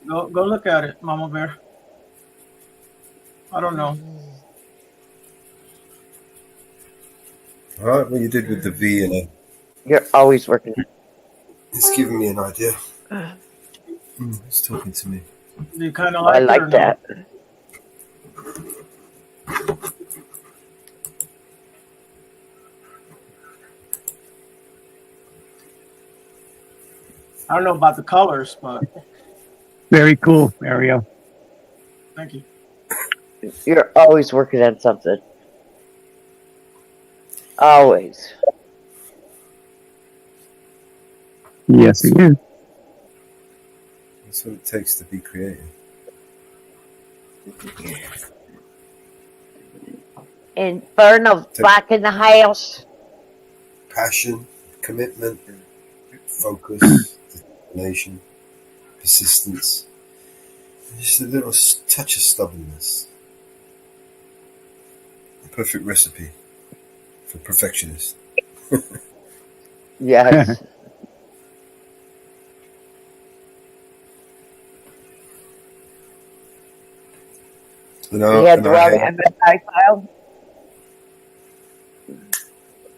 Go look at it, Mama Bear. I don't know. All right, what you did with the V and A, You're always working. it's giving me an idea. It's talking to me. Do you kind of like I it or like no? that. I don't know about the colors, but Very cool, Mario. thank you. You're always working on something. Always. Yes, he is. That's what it takes to be creative. Inferno's back in the house. Passion, commitment, focus, determination, persistence. Just a little touch of stubbornness. A perfect recipe for perfectionists. Yes. You know, He had and the wrong MSI file.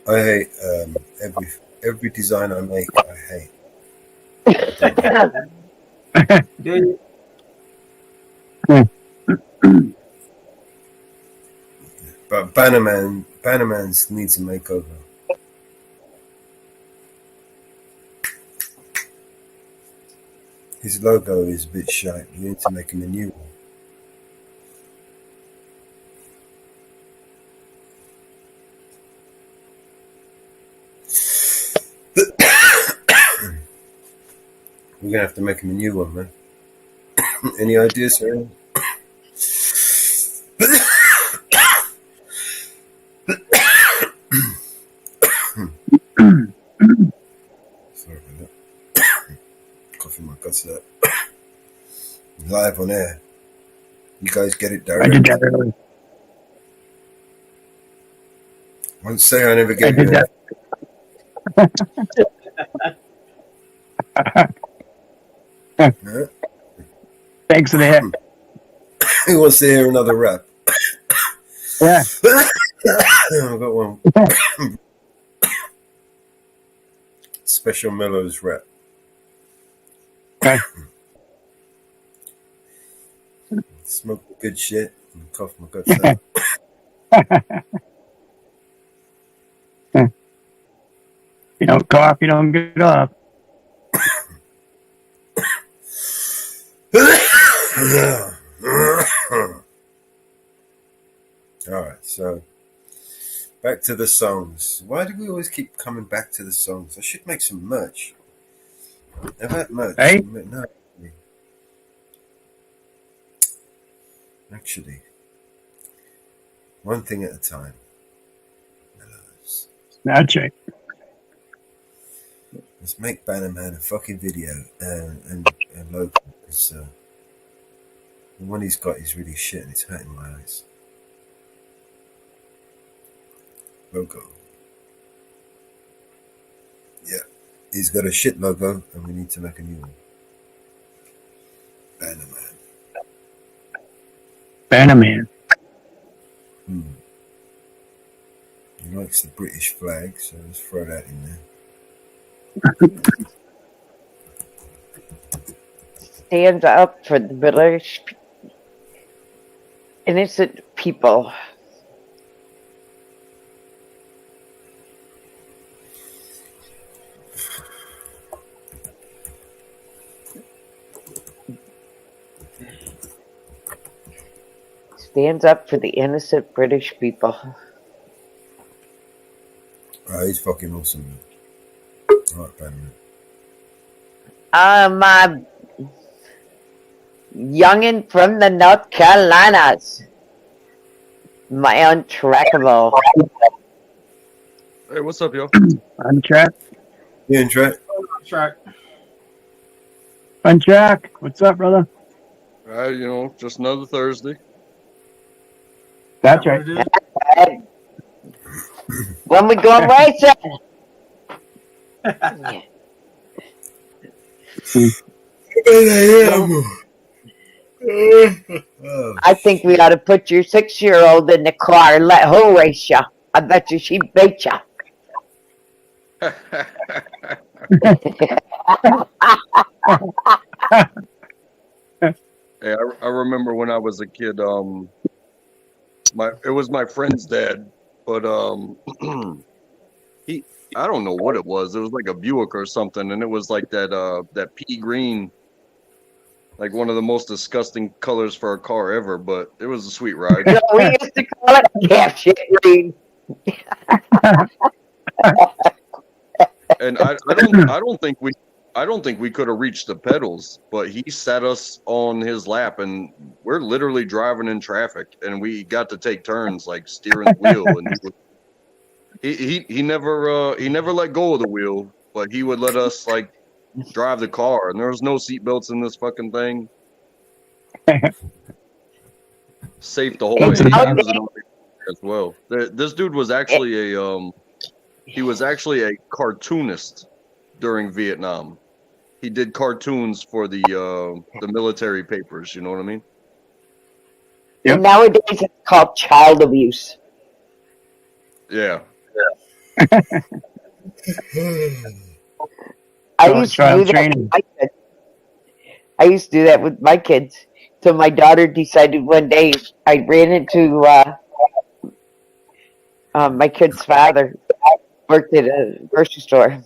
I hate every design I make. I hate. I don't like. Dude, But Bannerman's needs a makeover. His logo is a bit shite. You need to make him a new one. We're gonna have to make him a new one, man. Any ideas, sir? Sorry about that. Coughing my guts out. Live on air. You guys get it I did directly. that earlier. Don't say I never I gave did you that. Yeah? Thanks for the hit. Who wants to hear another rap? Yeah. I've got one. Special Mellows rap. Okay. Smoke good shit and cough my guts out. You don't cough, you don't get up. Alright, so back to the songs. Why do we always keep coming back to the songs? I should make some merch. I've had merch. Hey? No, actually, one thing at a time. Mellows. Magic. Let's make Bannerman a fucking video and logo. Because the one he's got is really shit and it's hurting my eyes. Logo. Yeah. He's got a shit logo and we need to make a new one. Bannerman. Bannerman. He likes the British flag, so let's throw that in there. Stands up for the British innocent people. Stands up for the innocent British people. He's fucking awesome, man. Alright, Bannerman. My youngin' from the North Carolinas. My untrackable. Hey, what's up, yo? On track. You in track? track. On track. What's up, brother? You know, just another Thursday. That's right. When we going racing? I think we ought to put your 6-year-old in the car and let her race you. I bet you she'd beat you. Hey, I remember when I was a kid, it was my friend's dad, but I don't know what it was. It was like a Buick or something, and it was like that pea green, like one of the most disgusting colors for a car ever, but it was a sweet ride. No, we used to call it gas shit green. And I don't think I don't think we could have reached the pedals, but he sat us on his lap, and we're literally driving in traffic, and we got to take turns like steering the wheel, and he never let go of the wheel, but he would let us like drive the car, and there was no seatbelts in this fucking thing. Safe the whole way. It's He was outdated. an as well. This dude was actually a cartoonist during Vietnam. He did cartoons for the military papers. You know what I mean? Yep. And nowadays it's called child abuse. Yeah. I Oh, used to child do that training. with my kids. I used to do that with my kids. So my daughter decided one day I ran into my kid's father worked at a grocery store,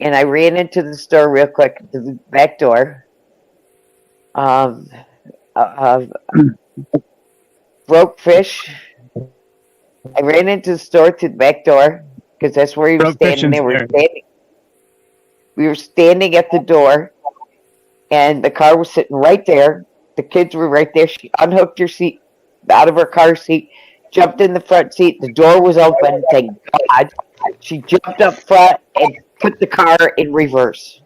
and I ran into the store real quick to the back door. Um, broke fish. I ran into the store to the back door because that's where he was Broke fish standing. and They were stairs. standing. We were standing at the door, and the car was sitting right there. The kids were right there. She unhooked her seat out of her car seat, jumped in the front seat. The door was open. Thank God. She jumped up front and put the car in reverse.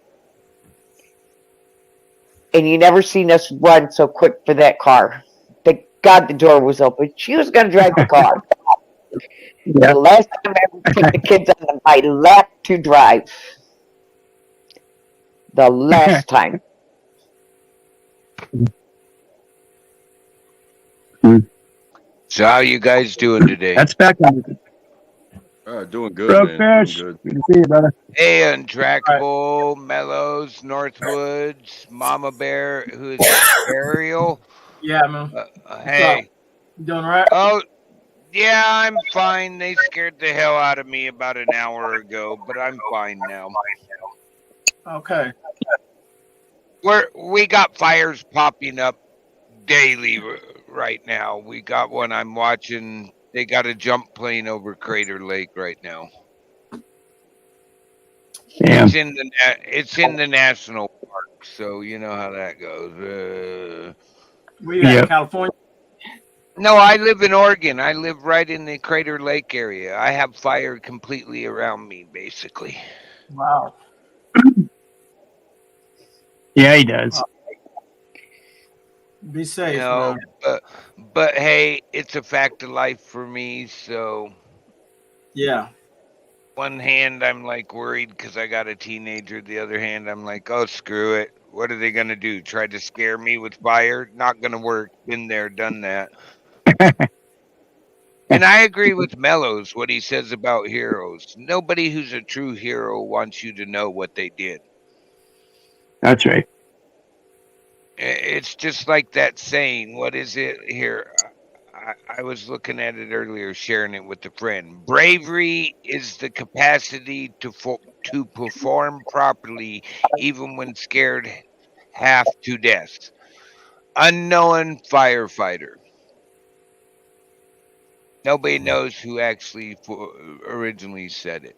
And you never seen us run so quick for that car. Thank God the door was open. She was going to drive the car. Yeah. The last time I ever took the kids on my lap to drive. The last time. So how you guys doing today? That's back on. Doing good, Broke man. fish. Doing good. Good to see you, brother. Hey, Untrackable, Mellows, Northwoods, Mama Bear, who is it? Ariel? Yeah, man. Hey. You doing all right? Oh, yeah, I'm fine. They scared the hell out of me about an hour ago, but I'm fine now. Okay. We got fires popping up daily right now. We got one I'm watching. They got a jump plane over Crater Lake right now. Damn. It's in the national park, so you know how that goes. Where you at, Yep. California? No, I live in Oregon. I live right in the Crater Lake area. I have fire completely around me, basically. Wow. Yeah, he does. Be safe, You know, man. but hey, it's a fact of life for me. So, Yeah. one hand I'm like worried because I got a teenager. The other hand I'm like, oh screw it. What are they gonna do? Try to scare me with fire? Not gonna work. Been there, done that. And I agree with Mellows what he says about heroes. Nobody who's a true hero wants you to know what they did. That's right. It's just like that saying. What is it here? I was looking at it earlier, sharing it with a friend. Bravery is the capacity to perform properly, even when scared half to death. Unknown firefighter. Nobody knows who actually originally said it,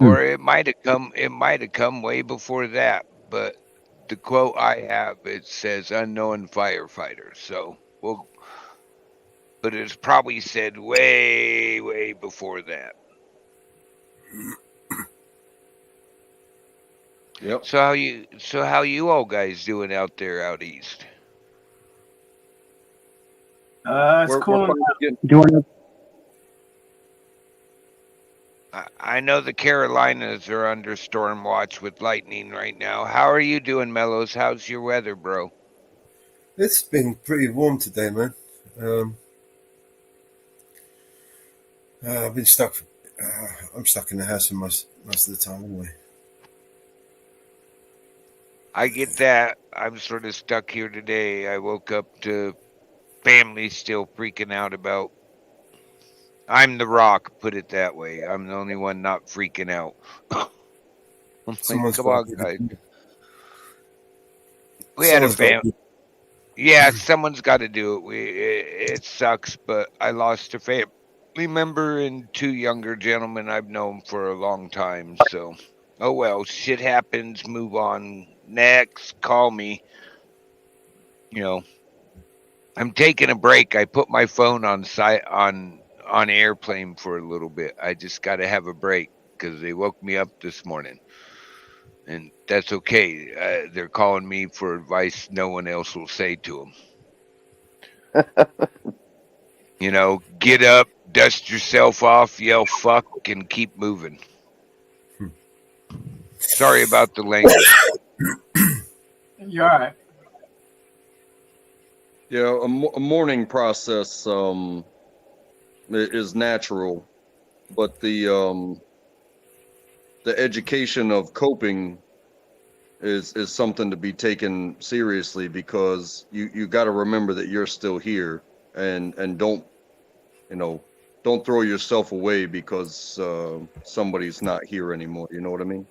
or it might have come. It might have come way before that, but the quote I have, it says unknown firefighter. So but it's probably said way, way before that. Yep. So how you all guys doing out there out east? It's We're cool. finally getting- Doing I know the Carolinas are under storm watch with lightning right now. How are you doing, Mellows? How's your weather, bro? It's been pretty warm today, man. I've been stuck. I'm stuck in the house most of the time anyway. I get that. I'm sort of stuck here today. I woke up to family still freaking out about. I'm the rock, put it that way. I'm the only one not freaking out. I'm like, Someone's come got on, to guys. do it. We had a Someone's got to family. do it. Yeah, someone's got to do it. It sucks, but I lost a member and two younger gentlemen I've known for a long time. So, oh well, shit happens. Move on. Next, call me. You know, I'm taking a break. I put my phone on airplane for a little bit. I just got to have a break because they woke me up this morning, and that's okay. They're calling me for advice no one else will say to them. You know, get up, dust yourself off, yell fuck, and keep moving. Sorry about the language. You're all right. Yeah, a mourning process is natural, but the education of coping is something to be taken seriously, because you got to remember that you're still here, and don't, don't throw yourself away because somebody's not here anymore. You know what I mean?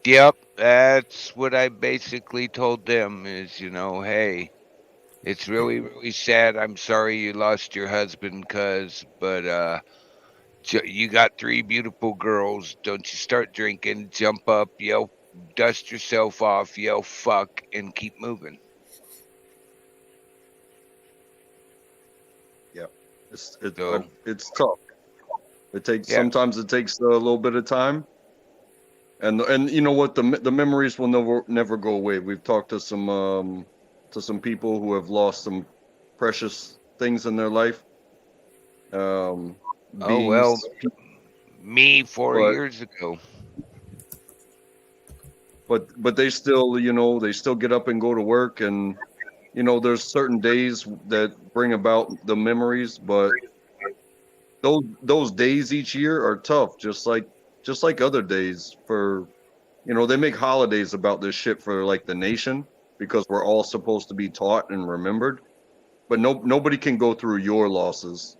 Yep, that's what I basically told them is, hey, it's really, really sad. I'm sorry you lost your husband, but you got three beautiful girls. Don't you start drinking, jump up, yell, dust yourself off, yell fuck, and keep moving. Yeah, So, it's tough. yeah. Sometimes it takes a little bit of time, and you know what, the memories will never go away. We've talked to some people who have lost some precious things in their life, Oh, well, beings, me 4 but years ago. but they still, they still get up and go to work, and there's certain days that bring about the memories, but those days each year are tough, just like other days. For they make holidays about this shit for like the nation, because we're all supposed to be taught and remembered, but nobody can go through your losses.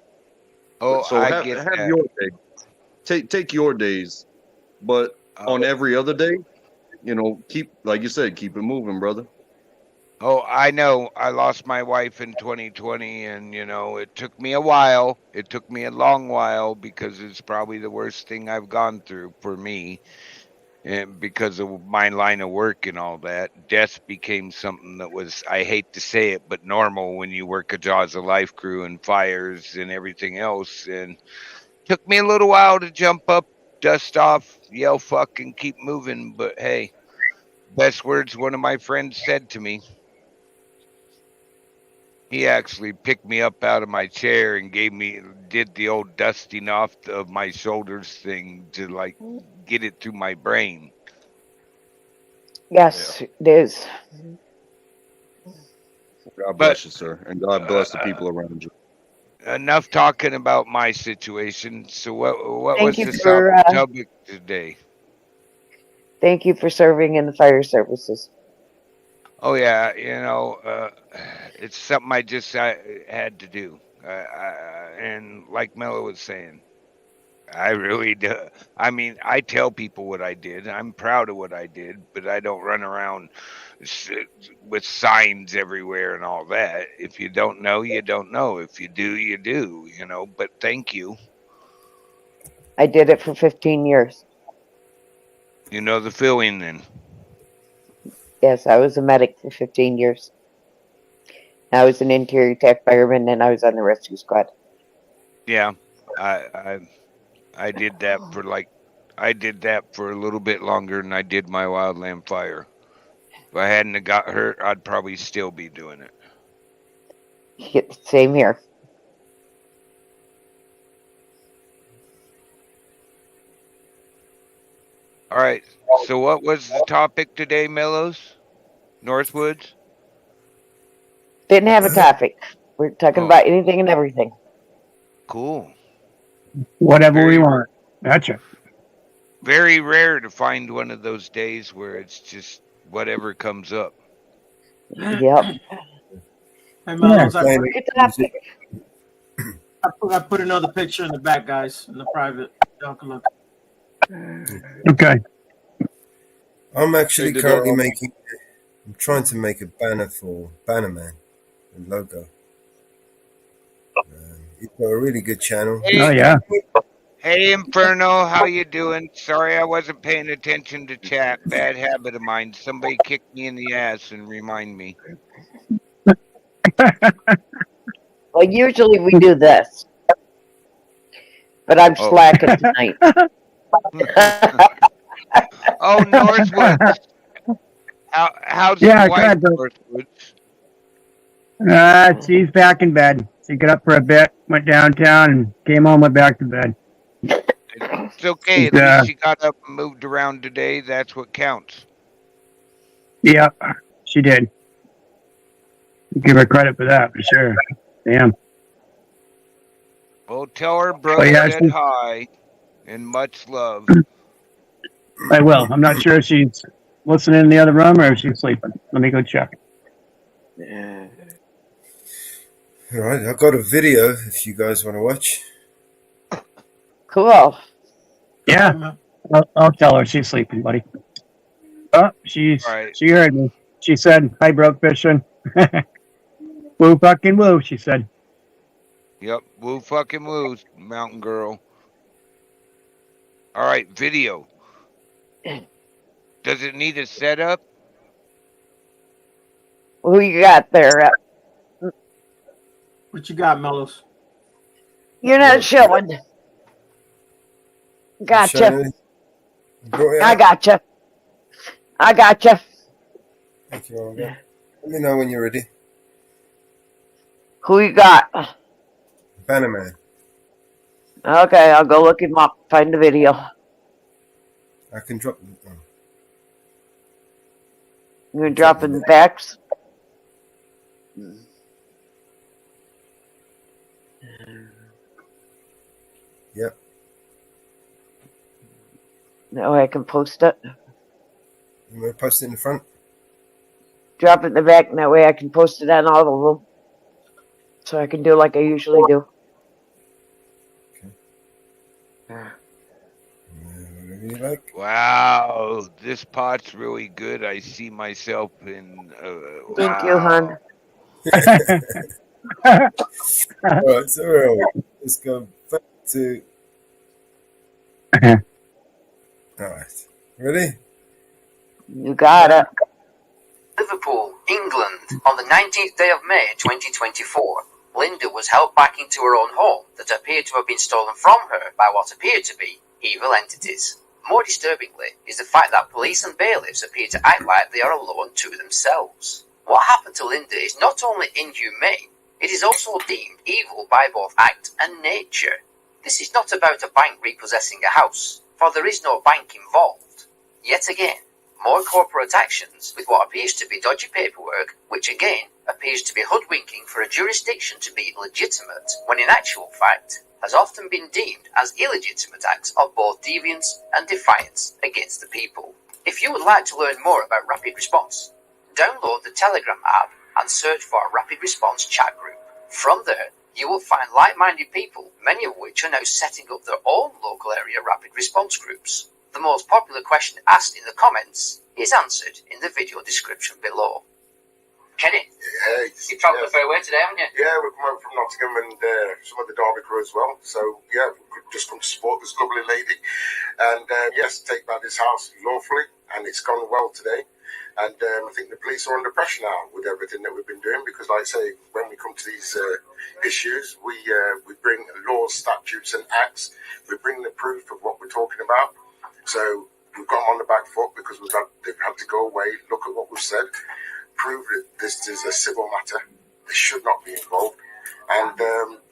Oh, So I have get that. your day. Take your days, but on every other day, keep, like you said, keep it moving, brother. Oh, I know. I lost my wife in 2020, and it took me a while. It took me a long while because it's probably the worst thing I've gone through for me, and because of my line of work and all that. Death became something that was, I hate to say it, but normal when you work a Jaws of Life crew and fires and everything else. And took me a little while to jump up, dust off, yell fuck, and keep moving. But hey, best words one of my friends said to me. He actually picked me up out of my chair and did the old dusting off of my shoulders thing to like get it through my brain. Yes, it is. God But bless you, sir, and God bless the people around you. enough talking about my situation. So what Thank was you the for topic today? thank you for serving in the fire services. Oh yeah, it's something I had to do. And like Mello was saying, I really do. I mean, I tell people what I did. I'm proud of what I did, but I don't run around s- with signs everywhere and all that. If you don't know, you don't know. If you do, you do. But thank you. I did it for 15 years. You know the feeling then. Yes, I was a medic for 15 years. I was an interior tech fireman and I was on the rescue squad. Yeah, I did that for a little bit longer than I did my wildland fire. If I hadn't have got hurt, I'd probably still be doing it. Same here. All right. So what was the topic today, Mellows? Northwoods? Didn't have a topic. We're talking Oh, about anything and everything. cool. Whatever we Very, want. Gotcha. very rare to find one of those days where it's just whatever comes up. Yep. Hey, Yeah. Mellows, I Playing put, Good music. topic. I put another picture in the back, guys, in the private. Y'all can look. Okay. I'm Hey, actually did currently I'm trying to make a banner for Bannerman, a logo. He's got a really good channel. Oh Hey, yeah. hey, Inferno, how you doing? Sorry, I wasn't paying attention to chat. Bad habit of mine. Somebody kicked me in the ass and remind me. Well, usually we do this, but I'm Oh, slacking tonight. oh, Northwoods. How's the Yeah, go wife, ahead, bro. Northwoods? She's back in bed. She got up for a bit, went downtown, and came home, went back to bed. It's okay. She's, At least she got up and moved around today. That's what counts. yeah, she did. Give her credit for that, for sure. Damn. Well, tell her But brother yeah, said hi and much love. I will. I'm not sure if she's listening in the other room or if she's sleeping. Let me go check. All right, I've got a video if you guys want to watch. Cool. Yeah, I'll tell her she's sleeping, buddy. Oh, All right. she heard me. She said, "Hi, broke fishing." Woo fucking woo, she said. Yep. Woo fucking woo, mountain girl. All right. Video. Does it need a setup? Who you got there? What you got, Mellows? You're not showing. Gotcha. Shiny. Brought it I up. gotcha. I gotcha. Thank you, Olga. Let me know when you're ready. Who you got? Bannerman. Okay, I'll go look him up. Find the video. I can drop. Oh. You're dropping the backs. Yep. That way I can post it. You want to post it in the front? Drop it in the back, and that way I can post it on all of them. So I can do like I usually do. Whatever you like. Wow, this pot's really good. I see myself in. Thank you, hon. Alright, so where are we? Let's go back to. Alright. Ready? You got it. Liverpool, England, on the 19th day of May 2024, Linda was helped back into her own home that appeared to have been stolen from her by what appeared to be evil entities. More disturbingly is the fact that police and bailiffs appear to act like they are alone to themselves. What happened to Linda is not only inhumane, it is also deemed evil by both act and nature. This is not about a bank repossessing a house, for there is no bank involved. Yet again, more corporate actions with what appears to be dodgy paperwork, which again appears to be hoodwinking for a jurisdiction to be legitimate, when in actual fact has often been deemed as illegitimate acts of both deviance and defiance against the people. If you would like to learn more about Rapid Response, download the Telegram app and search for a Rapid Response chat group. From there, you will find like-minded people, many of which are now setting up their own local area rapid response groups. The most popular question asked in the comments is answered in the video description below. Kenny, you travelled a fair way today, haven't you? Yeah, we've come over from Nottingham and some of the Derby crew as well. So, yeah, we could just come to support this lovely lady. And, yes, take back this house lawfully, and it's gone well today. And I think the police are under pressure now with everything that we've been doing because, like I say, when we come to these issues, we bring laws, statutes and acts. We bring the proof of what we're talking about. So we've got them on the back foot because they've had to go away, look at what we've said, prove that this is a civil matter. They should not be involved. And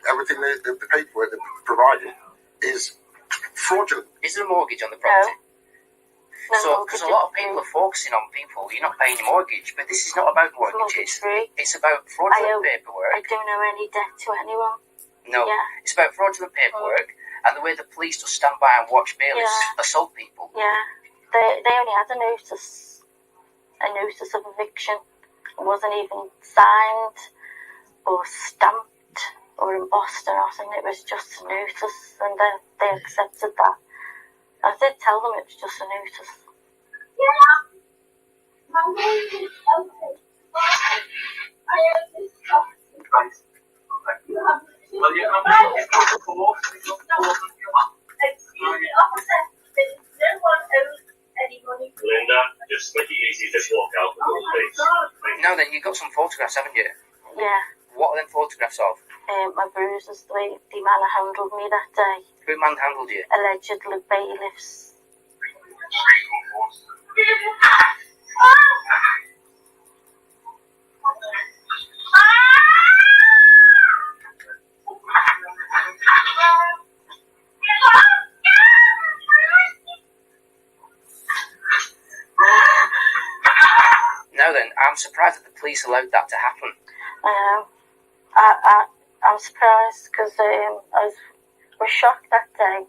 everything, the paperwork they're providing is fraudulent. Is there a mortgage on the property? So, because a lot of people are focusing on people, you're not paying your mortgage, but this is not about mortgages. It's about fraudulent paperwork. I don't owe any debt to anyone. No, it's about fraudulent paperwork and the way the police just stand by and watch bailiffs assault people. Yeah, they only had a notice of eviction. It wasn't even signed or stamped or embossed or nothing. It was just a notice, and they accepted that. I did tell them it was just a notice. Linda, just make it easy. Just walk out the door, please. Now then, you've got some photographs, haven't you? Yeah. What are them photographs of? My bruises, the way the man handled me that day. Who manhandled you? Allegedly bailiffs. Now then, I'm surprised that the police allowed that to happen. I'm surprised because I was shocked that day.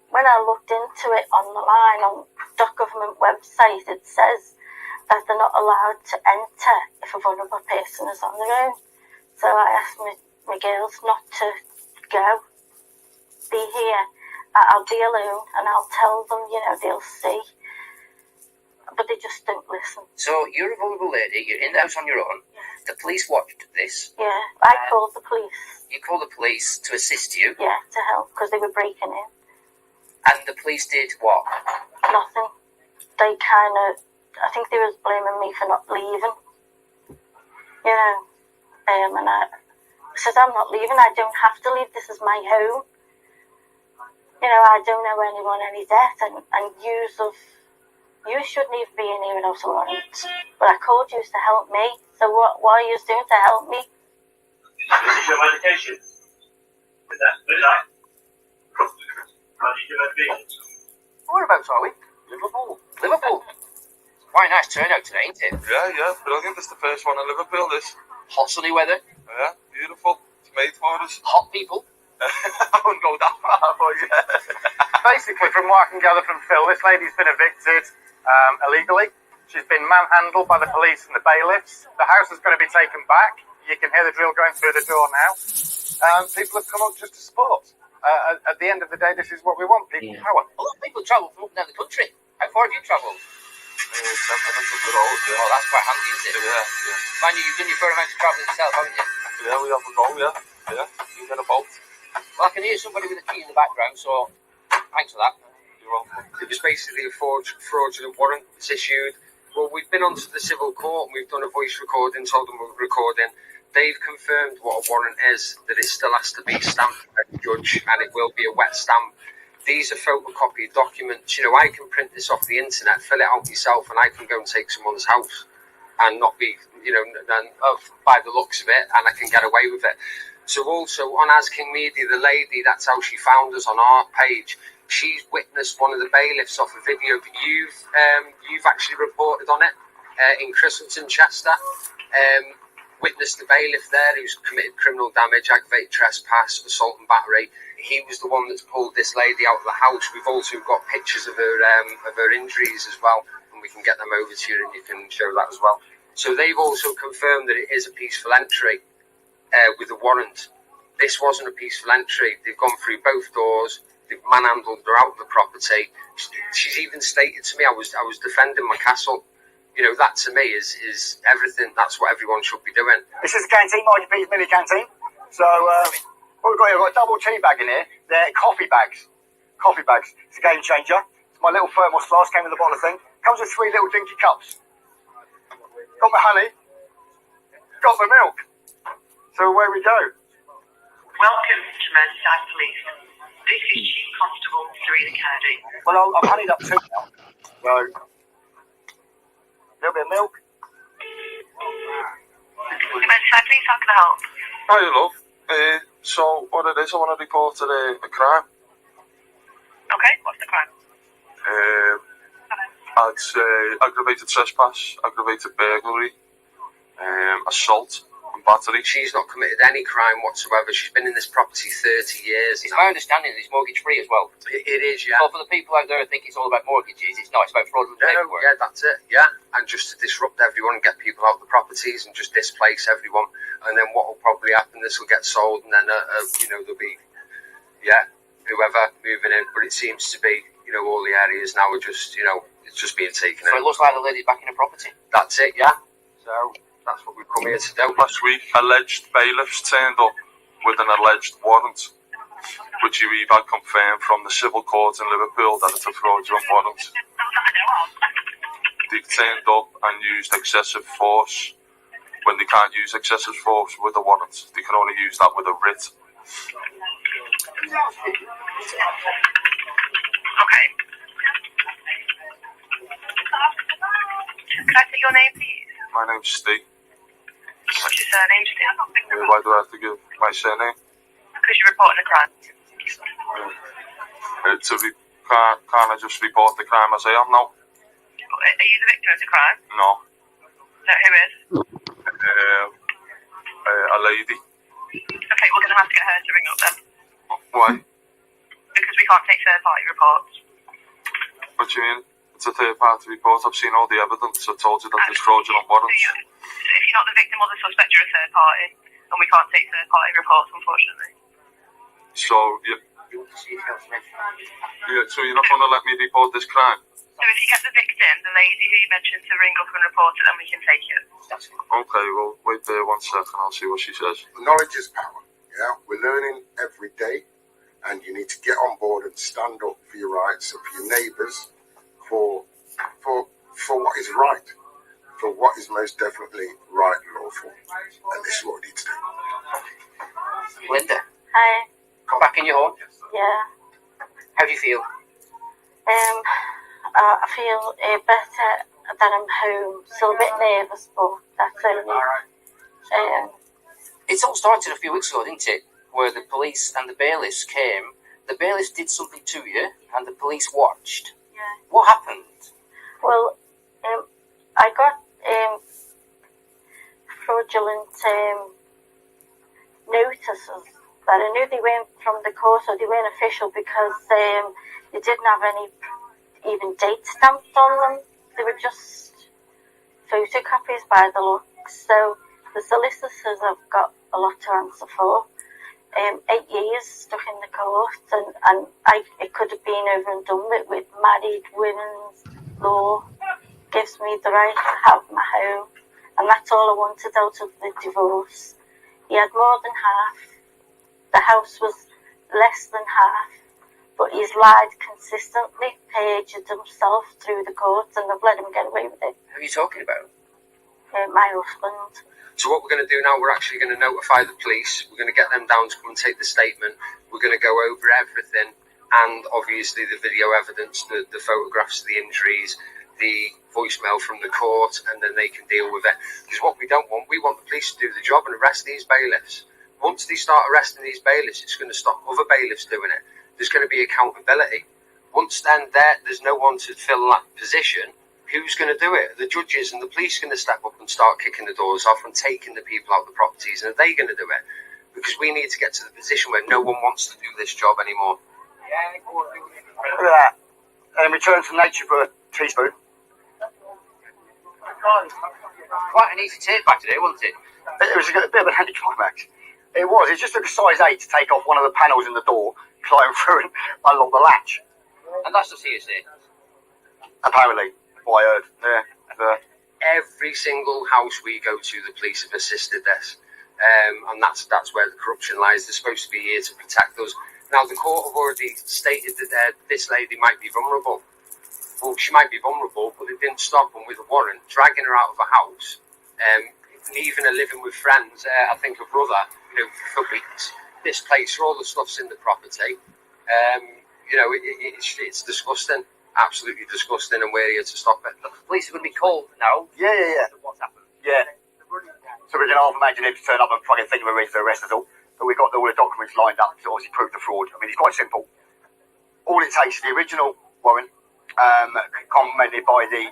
When I looked into it online on the government website, it says that they're not allowed to enter if a vulnerable person is on their own. So I asked my girls not to go, be here. I'll be alone and I'll tell them, they'll see. But they just don't listen. So you're a vulnerable lady, you're in the house on your own. The police watched this. Yeah, I called the police. You called the police to assist you. Yeah, to help because they were breaking in. And the police did what? Nothing. They I think they was blaming me for not leaving. And I said, I'm not leaving. I don't have to leave. This is my home. I don't owe anyone any debt, and you shouldn't even be in here without a warrant. But I called you to help me. So what are you doing to help me? This is your medication. With that. How do you do medication? Whereabouts are we? Liverpool. Quite a nice turnout today, ain't it? Yeah, brilliant. This is the first one in Liverpool, this. Hot sunny weather. Yeah, beautiful. It's made for us. Hot people. I wouldn't go that far, but yeah. Basically, from what I can gather from Phil, this lady's been evicted illegally. She's been manhandled by the police and the bailiffs. The house is going to be taken back. You can hear the drill going through the door now. People have come up just to support. At the end of the day, this is what we want, people power. A lot of people travel from up and down the country. How far have you travelled? 7 minutes up the road, yeah. Oh, that's quite handy, isn't it? Yeah. Man, you've done your fair amount of travelling yourself, haven't you? Yeah, we have a go, yeah. You get a boat. Well, I can hear somebody with a key in the background, so thanks for that. You're welcome. It was basically a fraudulent warrant that's issued. Well, we've been onto the civil court and we've done a voice recording, told them we're recording. They've confirmed what a warrant is, that it still has to be stamped by the judge and it will be a wet stamp. These are photocopied documents. I can print this off the internet, fill it out myself, and I can go and take someone's house and not be, by the looks of it, and I can get away with it. So also on As King Media, the lady, that's how she found us on our page. She's witnessed one of the bailiffs off a video. You've actually reported on it in Christleton, Chester. Witnessed the bailiff there who's committed criminal damage, aggravated trespass, assault and battery. He was the one that's pulled this lady out of the house. We've also got pictures of her injuries as well, and we can get them over to you and you can show that as well. So they've also confirmed that it is a peaceful entry with a warrant. This wasn't a peaceful entry. They've gone through both doors. They've manhandled her out of the property. She's even stated to me, I was defending my castle. That to me is everything. That's what everyone should be doing. This is a canteen, Margie P's mini canteen. So, what we've got here, we've got a double tea bag in here. They're coffee bags. It's a game changer. It's my little thermos flask, came with a bottle of thing. Comes with 3 little dinky cups. Got my honey. Got my milk. So away we go. Welcome to Merseyside Police. This is Chief Constable Serena Kennedy. Well, I've honeyed up 2 now. So, a little bit of milk. Merseyside Police, how can I help? Hi, love. So, what it is, I want to report a crime. Okay, what's the crime? I'd say aggravated trespass, aggravated burglary, assault, and battery. She's not committed any crime whatsoever. She's been in this property 30 years. It's my understanding that it's mortgage free as well. It is, yeah. So for the people out there who think it's all about mortgages, it's not. It's about fraudulent paperwork. Yeah, that's it. Yeah, and just to disrupt everyone and get people out of the properties and just displace everyone. And then what will probably happen? This will get sold, and then there'll be whoever moving in. But it seems to be all the areas now are just it's just being taken So in. it looks like the lady's back in a property. That's it. Yeah. So that's what we've come here to do. Last week, alleged bailiffs turned up with an alleged warrant, which we've had confirmed from the civil court in Liverpool that it's a fraudulent warrant. They turned up and used excessive force when they can't use excessive force with a warrant. They can only use that with a writ. Okay. Can I take your name, please? My name's Steve. What's your surname, Steve? Why do I have to give my surname? Because you're reporting a crime. Can't I just report the crime as I am now? Are you the victim of the crime? No. No, who is? A lady. Okay, we're going to have to get her to ring up then. Why? Because we can't take third-party reports. What do you mean? It's a third-party report. I've seen all the evidence. I told you that there's fraudulent warrants. If you're not the victim or the suspect, you're a third party, and we can't take third-party reports, unfortunately. So, so you're not going to let me report this crime? So if you get the victim, the lady who you mentioned to ring up and report it, then we can take it. Okay, well, wait there 1 second. I'll see what she says. Knowledge is power. Yeah, we're learning every day, and you need to get on board and stand up for your rights and for your neighbours, for what is right, for what is most definitely right and lawful. And this is what we need to do. Linda, Hi. come back in your home. Yeah. How do you feel? I feel better that I'm home. Still a bit nervous, but that's only. It all started a few weeks ago, didn't it? Where the police and the bailiffs came. The bailiffs did something to you, and the police watched. Yeah. What happened? Well, I got fraudulent notices that I knew they weren't from the court or they weren't official because they didn't have any even date stamped on them. They were just photocopies by the looks. So the solicitors have got a lot to answer for. 8 years stuck in the court, and it could have been over and done with married women's law. Gives me the right to have my home, and that's all I wanted out of the divorce. He had more than half. The house was less than half, but he's lied consistently, perjured himself through the courts, and I've let him get away with it. Who are you talking about? My husband. So what we're going to do now, we're actually going to notify the police. We're going to get them down to come and take the statement. We're going to go over everything, and obviously the video evidence, the photographs of the injuries, the voicemail from the court, and then they can deal with it. Because what we don't want, we want the police to do the job and arrest these bailiffs. Once they start arresting these bailiffs, it's going to stop other bailiffs doing it. There's going to be accountability. Once then there's no one to fill that position, who's going to do it? The judges and the police are going to step up and start kicking the doors off and taking the people out of the properties, and are they going to do it? Because we need to get to the position where no one wants to do this job anymore. Look at that. And return to nature for a teaspoon. Quite an easy take back today, wasn't it? It was a bit of an anticlimax. It was. It just took a size 8 to take off one of the panels in the door, climb through and unlock the latch. And that's just hearsay. Apparently, what I heard. Yeah. Every single house we go to, the police have assisted this. And that's where the corruption lies. They're supposed to be here to protect us. Now, the court have already stated that this lady might be vulnerable. Well, she might be vulnerable, but they didn't stop them with a warrant, dragging her out of a house, leaving her living with friends, I think her brother, for weeks. This place, all the stuff's in the property. It's disgusting, absolutely disgusting, and we're here to stop it. The police are going to be called now. Yeah. What's happened? Yeah. So we can half imagine him to turn up and fucking think we're ready to arrest us all. But we've got all the documents lined up to obviously prove the fraud. I mean, it's quite simple. All it takes is the original warrant, complemented by the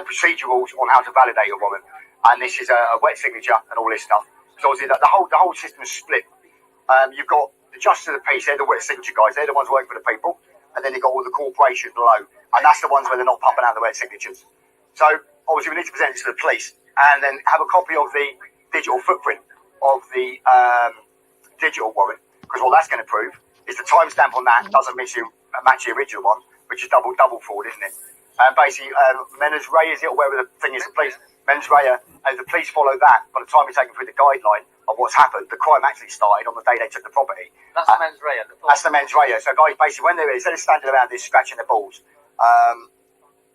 procedurals on how to validate a warrant. And this is a wet signature and all this stuff. So obviously the whole system is split. You've got the justice of the peace, they're the wet signature guys, they're the ones working for the people. And then you've got all the corporations below. And that's the ones where they're not pumping out the wet signatures. So obviously we need to present it to the police and then have a copy of the digital footprint of the digital warrant, because all that's going to prove is the timestamp on that doesn't match the original one, which is double fraud, isn't it? And basically, mens rea, is it, or whatever the thing is, the police, mens rea, and the police follow that. By the time we take them through the guideline of what's happened, the crime actually started on the day they took the property. That's the mens rea. That's the mens rea. So guys, basically, when they're instead of standing around this scratching their balls,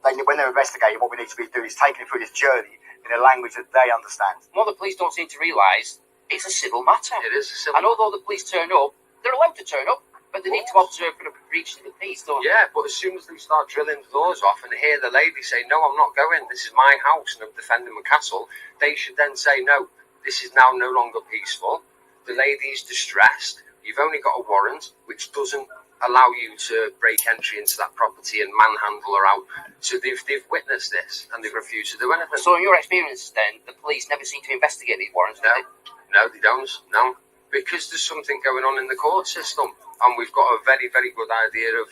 when they're investigating, what we need to be doing is taking them through this journey in a language that they understand. What the police don't seem to realise, it's a civil matter. It is a civil. And although the police turn up, they're allowed to turn up, but they need to observe for a breach of the peace, don't they? Yeah, but as soon as they start drilling the doors off and hear the lady say, "No, I'm not going. This is my house and I'm defending my castle," they should then say, "No, this is now no longer peaceful. The lady is distressed. You've only got a warrant, which doesn't allow you to break entry into that property and manhandle her out." So they've witnessed this and they've refused to do anything. So in your experience then, the police never seem to investigate these warrants, do they? No, they don't. No, because there's something going on in the court system, and we've got a very, very good idea of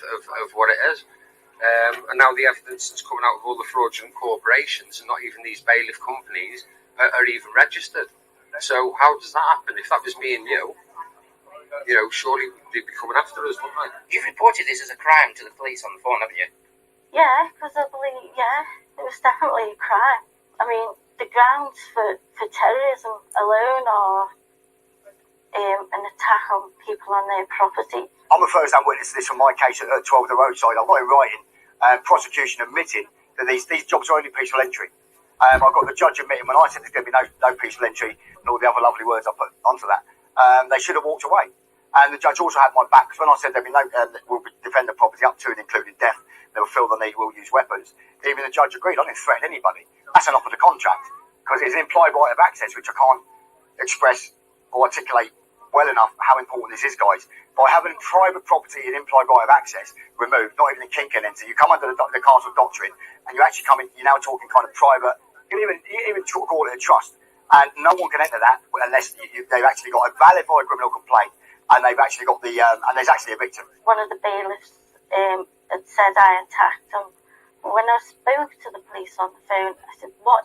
what it is. And now the evidence that's coming out of all the fraudulent corporations, and not even these bailiff companies, are even registered. So how does that happen? If that was me and you, surely they'd be coming after us, wouldn't they? You've reported this as a crime to the police on the phone, haven't you? Yeah, because I believe, it was definitely a crime. I mean, the grounds for terrorism alone are an attack on people on their property. I'm a first-hand witness to this from my case at 12 the roadside. I've got in writing prosecution admitting that these jobs are only peaceful entry. I've got the judge admitting when I said there's going to be no peaceful entry and all the other lovely words I put onto that, they should have walked away. And the judge also had my back, because when I said there'll be no, we'll defend the property up to and including death, they'll feel the need, we'll use weapons. Even the judge agreed. I didn't threaten anybody. That's an offer to contract, because it's an implied right of access, which I can't express or articulate well enough how important this is, guys. By having private property and implied right of access removed, not even in Kinkenenter, you come under the Castle Doctrine, and you actually come in, you're now talking kind of private, you even call it a trust, and no one can enter that unless they've actually got a valid criminal complaint, and they've actually got and there's actually a victim. One of the bailiffs had said I attacked him. When I spoke to the police on the phone, I said, what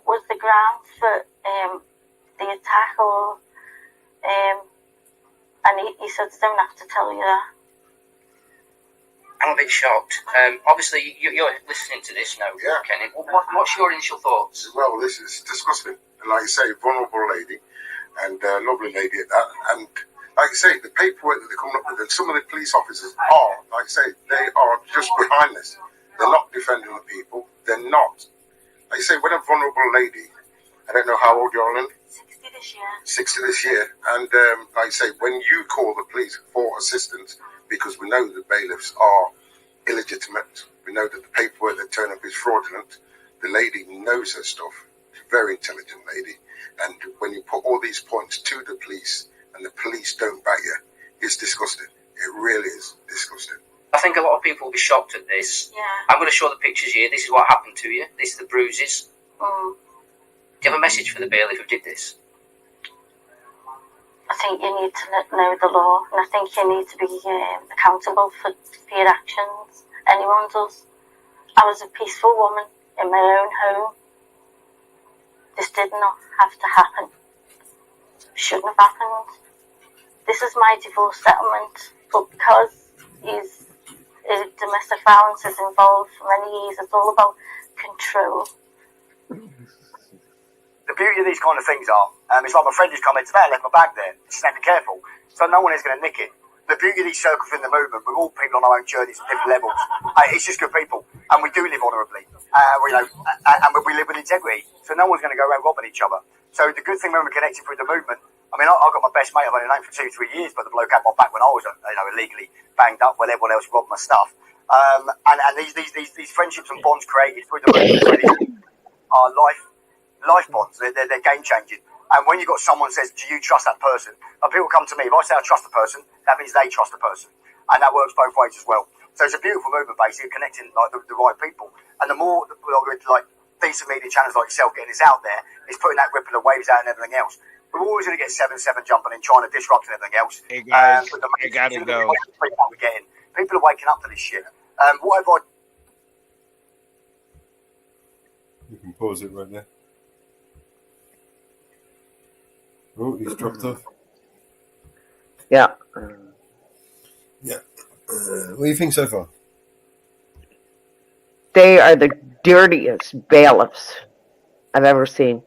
was the ground for the attack, or and he said, I don't have to tell you that. I'm a bit shocked. Obviously, you're listening to this now, Kenny. What's your initial thoughts? Well, this is disgusting. And like you say, vulnerable lady, and lovely lady at that. And like you say, the paperwork that they're coming up with, and some of the police officers are, like I say, they are just behind this. They're not defending the people. They're not. Like you say, when a vulnerable lady, I don't know how old you're, Lynn. 60 this year. 60 this year. And like I say, when you call the police for assistance, because we know the bailiffs are illegitimate, we know that the paperwork that turn up is fraudulent, the lady knows her stuff. She's a very intelligent lady. And when you put all these points to the police and the police don't back you, it's disgusting. It really is disgusting. I think a lot of people will be shocked at this. Yeah. I'm going to show the pictures here. This is what happened to you. This is the bruises. Mm. Do you have a message for the bailiff who did this? I think you need to know the law, and I think you need to be accountable for your actions. Anyone does. I was a peaceful woman in my own home. This did not have to happen. Shouldn't have happened. This is my divorce settlement, but because domestic violence is involved for many years, it's all about control. The beauty of these kind of things are, it's like my friend who's come in today, I left my bag there. She said, be careful. So no one is going to nick it. The beauty of these circles in the movement, we're all people on our own journeys at different levels. It's just good people. And we do live honourably. And we live with integrity. So no one's going to go around robbing each other. So the good thing when we're connected through the movement, I mean, I got my best mate I've only known for 2-3 years, but the bloke had my back when I was illegally banged up while everyone else robbed my stuff. And these friendships and bonds created through the movement are life bonds. They're game changing. And when you've got someone says, do you trust that person? Like people come to me, if I say I trust the person, that means they trust the person. And that works both ways as well. So it's a beautiful movement, basically, connecting the right people. And the more decent media channels like yourself getting this out there, is putting that ripple of waves out and everything else. We're always going to get 7-7 jumping in, trying to disrupt and everything else. Hey guys, I We're gotta go. getting. People are waking up to this shit. What have I... You can pause it right there. Oh, he's dropped off. Yeah. Yeah. What do you think so far? they are the dirtiest bailiffs I've ever seen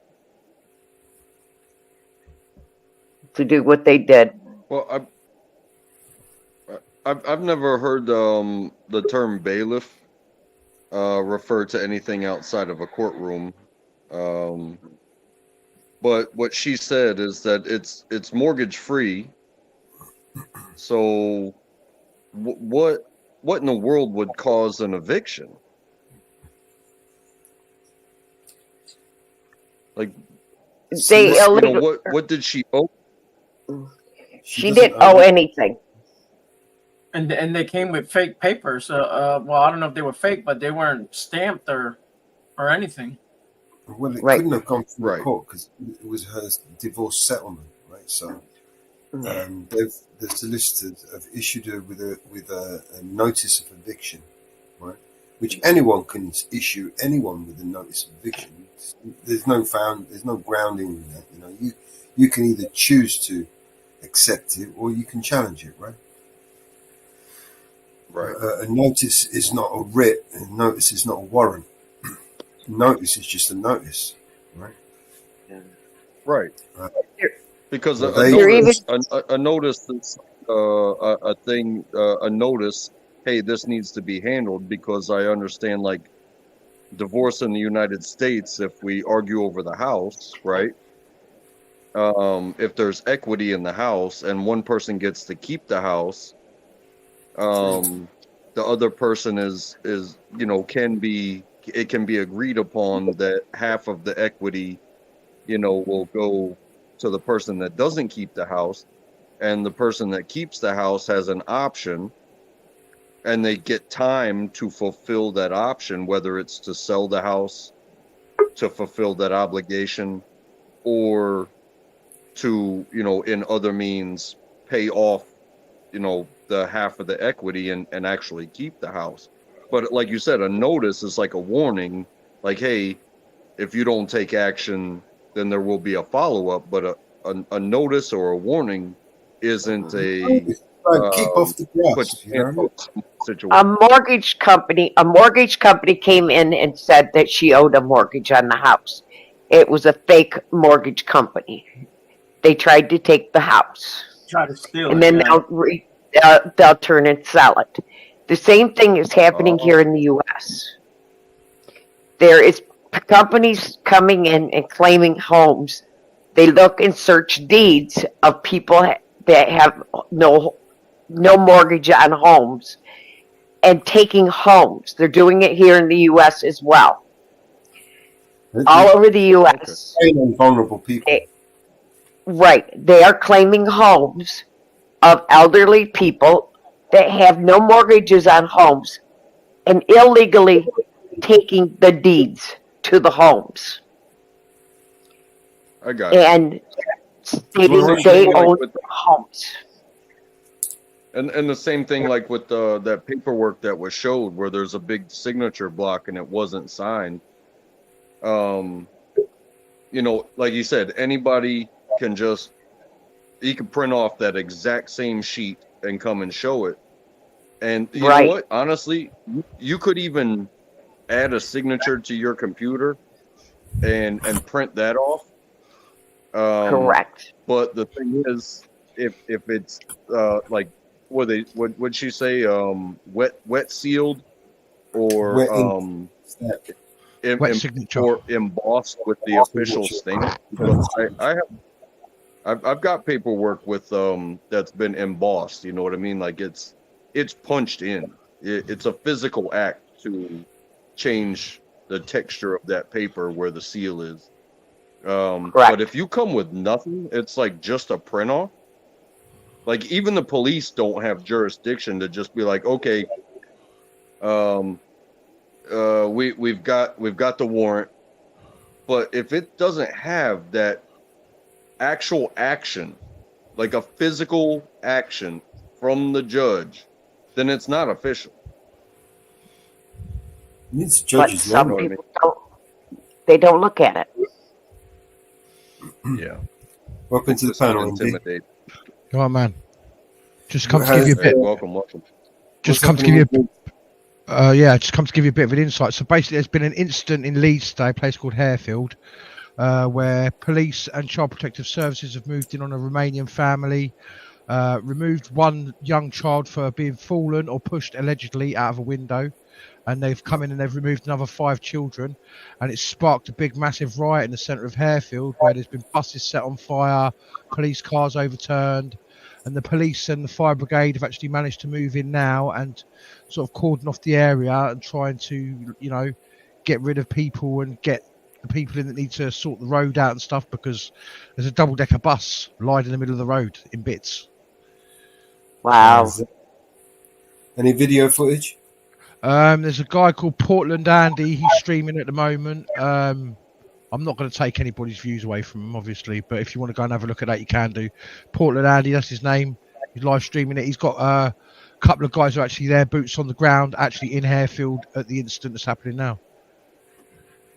to do what they did. Well, I've never heard the term bailiff refer to anything outside of a courtroom. But what she said is that it's mortgage free. So what in the world would cause an eviction? Like, They what did she owe? She didn't owe anything. And they came with fake papers. Well, I don't know if they were fake, but they weren't stamped or anything. Well, it couldn't have gone through the court because it was her divorce settlement, right? So the solicitors have issued her with a notice of eviction, right? Which anyone can issue anyone with a notice of eviction. There's no grounding in that. You know, you can either choose to accept it or you can challenge it, right? Right. A notice is not a writ. A notice is not a warrant. Notice is just a notice, right? Right. Because Well, a notice is a thing. A notice. Hey, this needs to be handled because I understand, like, divorce in the United States. If we argue over the house, right? If there's equity in the house and one person gets to keep the house, the other person is can be agreed upon that half of the equity, will go to the person that doesn't keep the house, and the person that keeps the house has an option, and they get time to fulfill that option, whether it's to sell the house to fulfill that obligation, or to, in other means pay off, the half of the equity and actually keep the house. But like you said, a notice is like a warning, like, hey, if you don't take action, then there will be a follow-up. But a notice or a warning isn't a keep off the grass. Situation. A mortgage company came in and said that she owed a mortgage on the house. It was a fake mortgage company. They tried to take the house. Try to steal and it. then they'll turn and sell it. The same thing is happening here in the U.S. There is companies coming in and claiming homes. They look and search deeds of people that have no mortgage on homes and taking homes. They're doing it here in the U.S. as well. All over the U.S. Okay. Vulnerable people. Right. They are claiming homes of elderly people that have no mortgages on homes and illegally taking the deeds to the homes. I got it. And stating they own homes. And the same thing, like with that paperwork that was showed, where there's a big signature block and it wasn't signed. Like you said, anybody can you can print off that exact same sheet and come and show it. And you know what? Honestly, you could even add a signature to your computer and print that off. Correct. But the thing is, if it's like what'd she say? Wet sealed or wet signature or embossed with the official stamp. Because I've got paperwork with that's been embossed. You know what I mean? Like it's punched in. It's a physical act to change the texture of that paper where the seal is. But if you come with nothing, it's like just a print off. Like even the police don't have jurisdiction to just be like, okay, we've got the warrant, but if it doesn't have that actual action, like a physical action from the judge, then it's not official. But some people don't look at it. Yeah. Welcome to the panel, Andy. Come on, man. Just come to give you a bit. Welcome. Just come to give you Yeah, just come to give you a bit of an insight. So basically, there's been an incident in Leeds today, a place called Harefield, where police and child protective services have moved in on a Romanian family, removed one young child for being fallen or pushed allegedly out of a window, and they've come in and they've removed another 5 children, and it's sparked a big massive riot in the centre of Harefield, where there's been buses set on fire, police cars overturned, and the police and the fire brigade have actually managed to move in now and sort of cordon off the area and trying to, get rid of people and get the people in that need to sort the road out and stuff, because there's a double-decker bus lying in the middle of the road in bits. Wow. Any video footage? There's a guy called Portland Andy. He's streaming at the moment. I'm not going to take anybody's views away from him, obviously, but if you want to go and have a look at that, you can do. Portland Andy, that's his name. He's live streaming it. He's got a couple of guys who are actually there, boots on the ground, actually in Harefield at the incident that's happening now.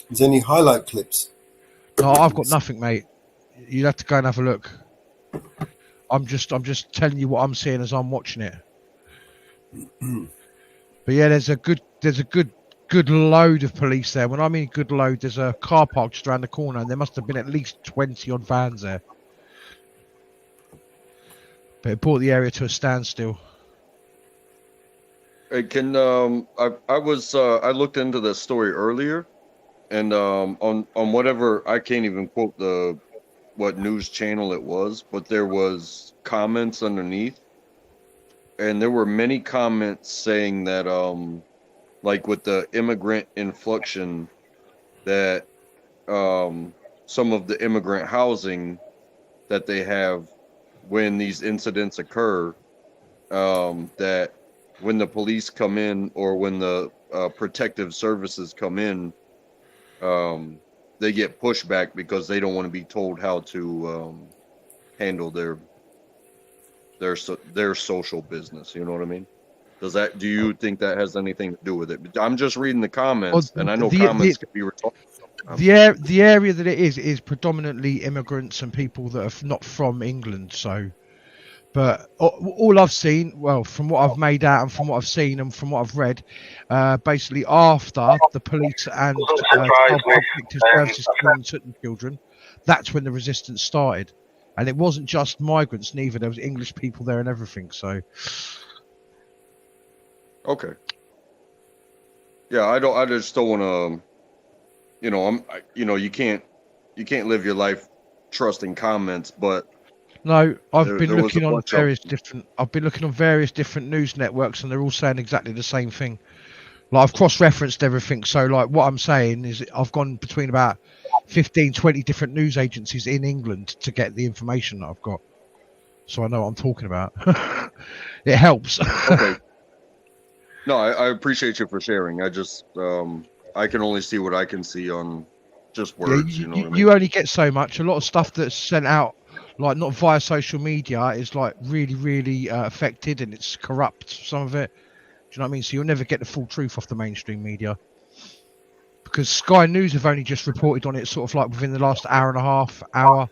Is there any highlight clips? No, I've got nothing, mate. You'd have to go and have a look. I'm just telling you what I'm seeing as I'm watching it. But yeah, there's a good load of police there. When I mean good load, there's a car park just around the corner, and there must have been at least 20 odd vans there. But it brought the area to a standstill. Hey, I looked into this story earlier, and on whatever, I can't even quote what news channel it was, but there was comments underneath. And there were many comments saying that, like with the immigrant influxion, that some of the immigrant housing that they have when these incidents occur, that when the police come in or when the protective services come in, they get pushback because they don't want to be told how to handle their social business. You know what I mean? Do you think that has anything to do with it? I'm just reading the comments, and I know comments can be retarded. The area that it is predominantly immigrants and people that are not from England. So, but all I've seen, well, from what I've made out and from what I've seen and from what I've read, basically after the police and child protective services came and took the children, that's when the resistance started. And it wasn't just migrants, neither. There was English people there and everything. So, okay, yeah, I just don't want to, you can't live your life trusting comments, but no, I've been looking on various different news networks, and they're all saying exactly the same thing. Like, I've cross-referenced everything, so like what I'm saying is I've gone between about 15, 20 different news agencies in England to get the information that I've got, so I know what I'm talking about. It helps. Okay. No, I appreciate you for sharing. I just I can only see what I can see on just words. Yeah, you know what I mean? You only get so much. A lot of stuff that's sent out, like not via social media, is like really, really affected, and it's corrupt. Some of it. Do you know what I mean? So you'll never get the full truth off the mainstream media. Because Sky News have only just reported on it sort of like within the last hour and a half, hour.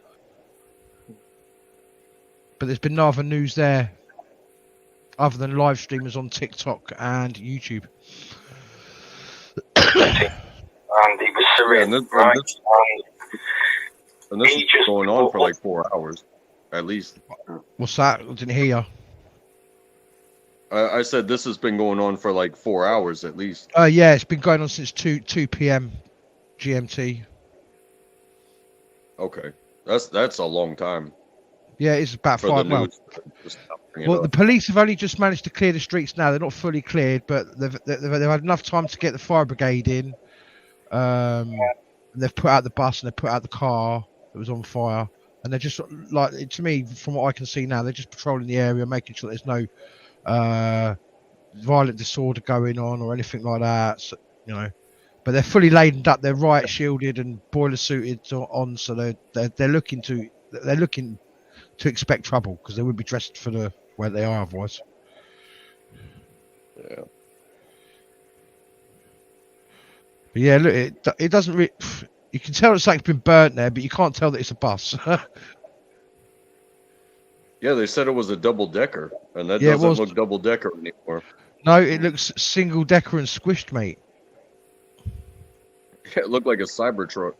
But there's been no other news there other than live streamers on TikTok and YouTube. And he was serene, right? And this is going on for like 4 hours, at least. What's that? I didn't hear you. I said this has been going on for like 4 hours at least. Yeah, it's been going on since 2 p.m. GMT. Okay, that's a long time. Yeah, it's about 5 months. Well, the police have only just managed to clear the streets now. They're not fully cleared, but they've had enough time to get the fire brigade in. And they've put out the bus and they've put out the car that was on fire. And they're just, like, to me, from what I can see now, they're just patrolling the area, making sure there's no violent disorder going on or anything like that. So, but they're fully laden up. They're riot shielded and boiler suited on, so they're looking to expect trouble, because they would be dressed for where they are otherwise. Yeah. But yeah, look, it doesn't really. You can tell that something's been burnt there, but you can't tell that it's a bus. Yeah, they said it was a double decker, and that Yeah, it doesn't was. look double decker anymore. No, it looks single decker and squished, mate. It looked like a Cybertruck.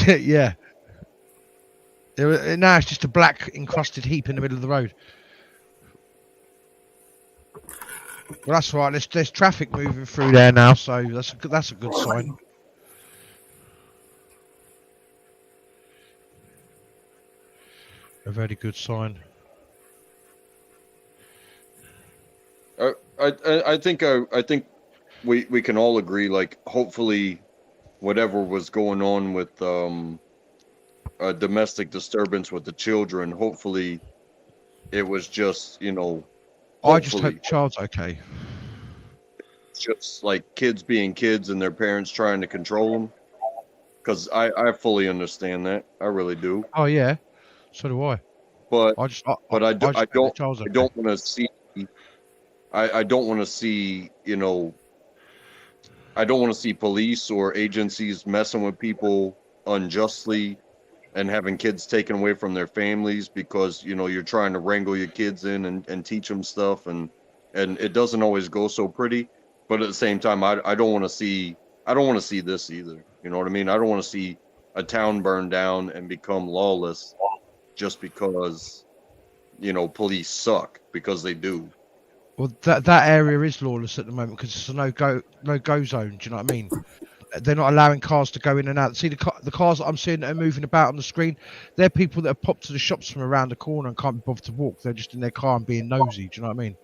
Yeah. Now it's just a black encrusted heap in the middle of the road. Well, that's right. There's traffic moving through there now, so that's a good sign. A very good sign. I think we can all agree, like, hopefully whatever was going on with a domestic disturbance with the children, hopefully it was just, I just hopefully hope the child's okay. just like kids being kids and their parents trying to control them, because I fully understand that. I really do. Oh yeah, so do I. But I just I hope the child's okay. don't want to see I don't want to see, I don't want to see police or agencies messing with people unjustly and having kids taken away from their families because, you're trying to wrangle your kids in and teach them stuff, and it doesn't always go so pretty. But at the same time, I don't want to see this either. You know what I mean? I don't want to see a town burn down and become lawless just because, police suck, because they do. Well, that area is lawless at the moment because it's a no go zone. Do you know what I mean? They're not allowing cars to go in and out. See the cars that I'm seeing that are moving about on the screen. They're people that have popped to the shops from around the corner and can't be bothered to walk. They're just in their car and being nosy. Do you know what I mean?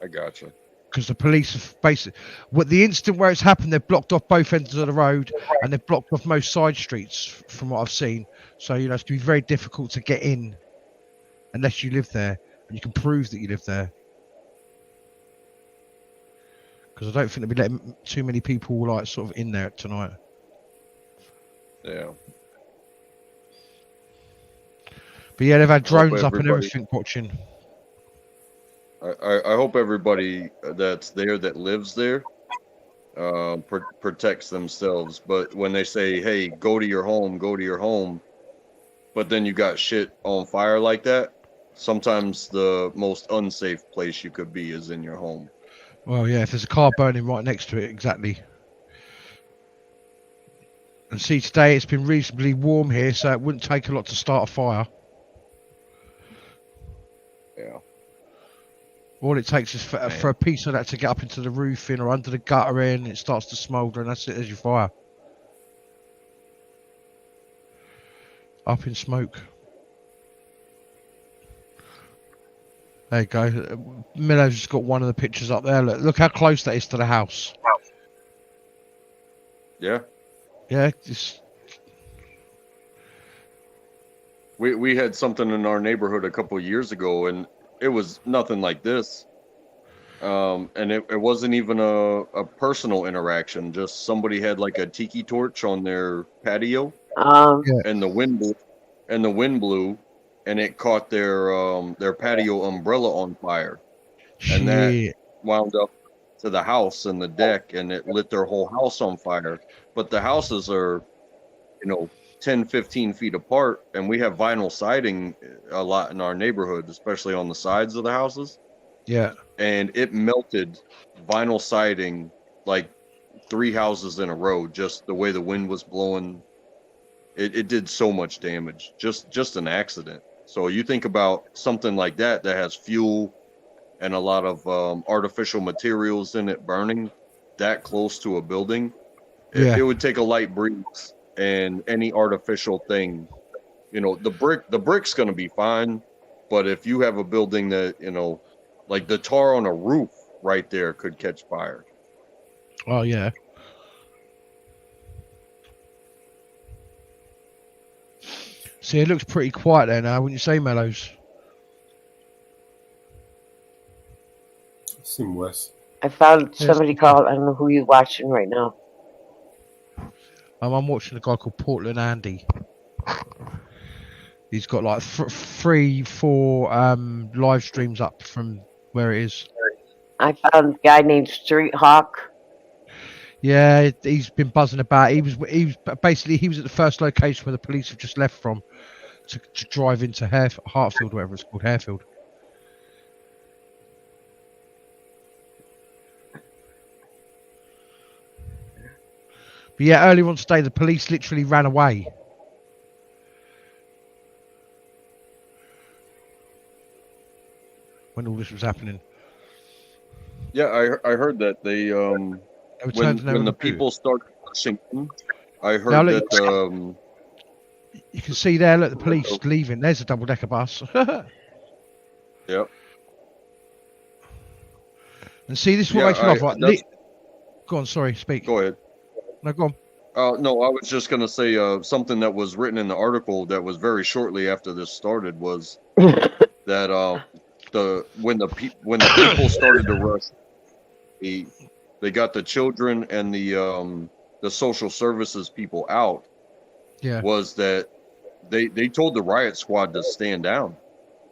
I gotcha. Because the police have basically, the instant where it's happened, they've blocked off both ends of the road and they've blocked off most side streets from what I've seen. So it's going to be very difficult to get in unless you live there and you can prove that you live there. Because I don't think they'll be letting too many people like sort of in there tonight. Yeah. But yeah, they've had drones up and everything watching. I hope everybody that's there that lives there protects themselves. But when they say, hey, go to your home, but then you got shit on fire like that, sometimes the most unsafe place you could be is in your home. Well, yeah, if there's a car burning right next to it, exactly. And see, today it's been reasonably warm here, so it wouldn't take a lot to start a fire. Yeah. All it takes is for a piece of that to get up into the roofing or under the gutter in, it starts to smoulder, and that's it, there's your fire. Up in smoke. There you go. Millow's just got one of the pictures up there. Look how close that is to the house. Yeah. Yeah. We had something in our neighborhood a couple of years ago, and it was nothing like this. And it wasn't even a personal interaction. Just somebody had like a tiki torch on their patio, and the wind blew, and it caught their patio umbrella on fire, and that wound up to the house and the deck, and it lit their whole house on fire. But the houses are, 10, 15 feet apart, and we have vinyl siding a lot in our neighborhood, especially on the sides of the houses. Yeah. And it melted vinyl siding like 3 houses in a row, just the way the wind was blowing. It did so much damage, just an accident. So you think about something like that has fuel and a lot of artificial materials in it burning that close to a building. It would take a light breeze, and any artificial thing, the brick's going to be fine. But if you have a building that, like the tar on a roof right there could catch fire. Oh, yeah. See, it looks pretty quiet there now, wouldn't you say, Mellows? It's in West. I found somebody called. I don't know who you're watching right now. I'm watching a guy called Portland Andy. He's got like 3, 4 live streams up from where it is. I found a guy named Street Hawk. Yeah, he's been buzzing about. He was at the first location where the police have just left from to drive into Hartfield, whatever it's called, Harefield. But yeah, earlier on today, the police literally ran away. When all this was happening. Yeah, I heard that they when the people started rushing in, I heard look, that you can see there, look, the police leaving. There's a double-decker bus. Yep. And see, this is what makes me laugh. Right? Go on, sorry, speak. Go ahead. No, go on. No, I was just gonna say something that was written in the article that was very shortly after this started was that when the people started to rush, they got the children and the social services people out. Yeah. Was that they told the riot squad to stand down,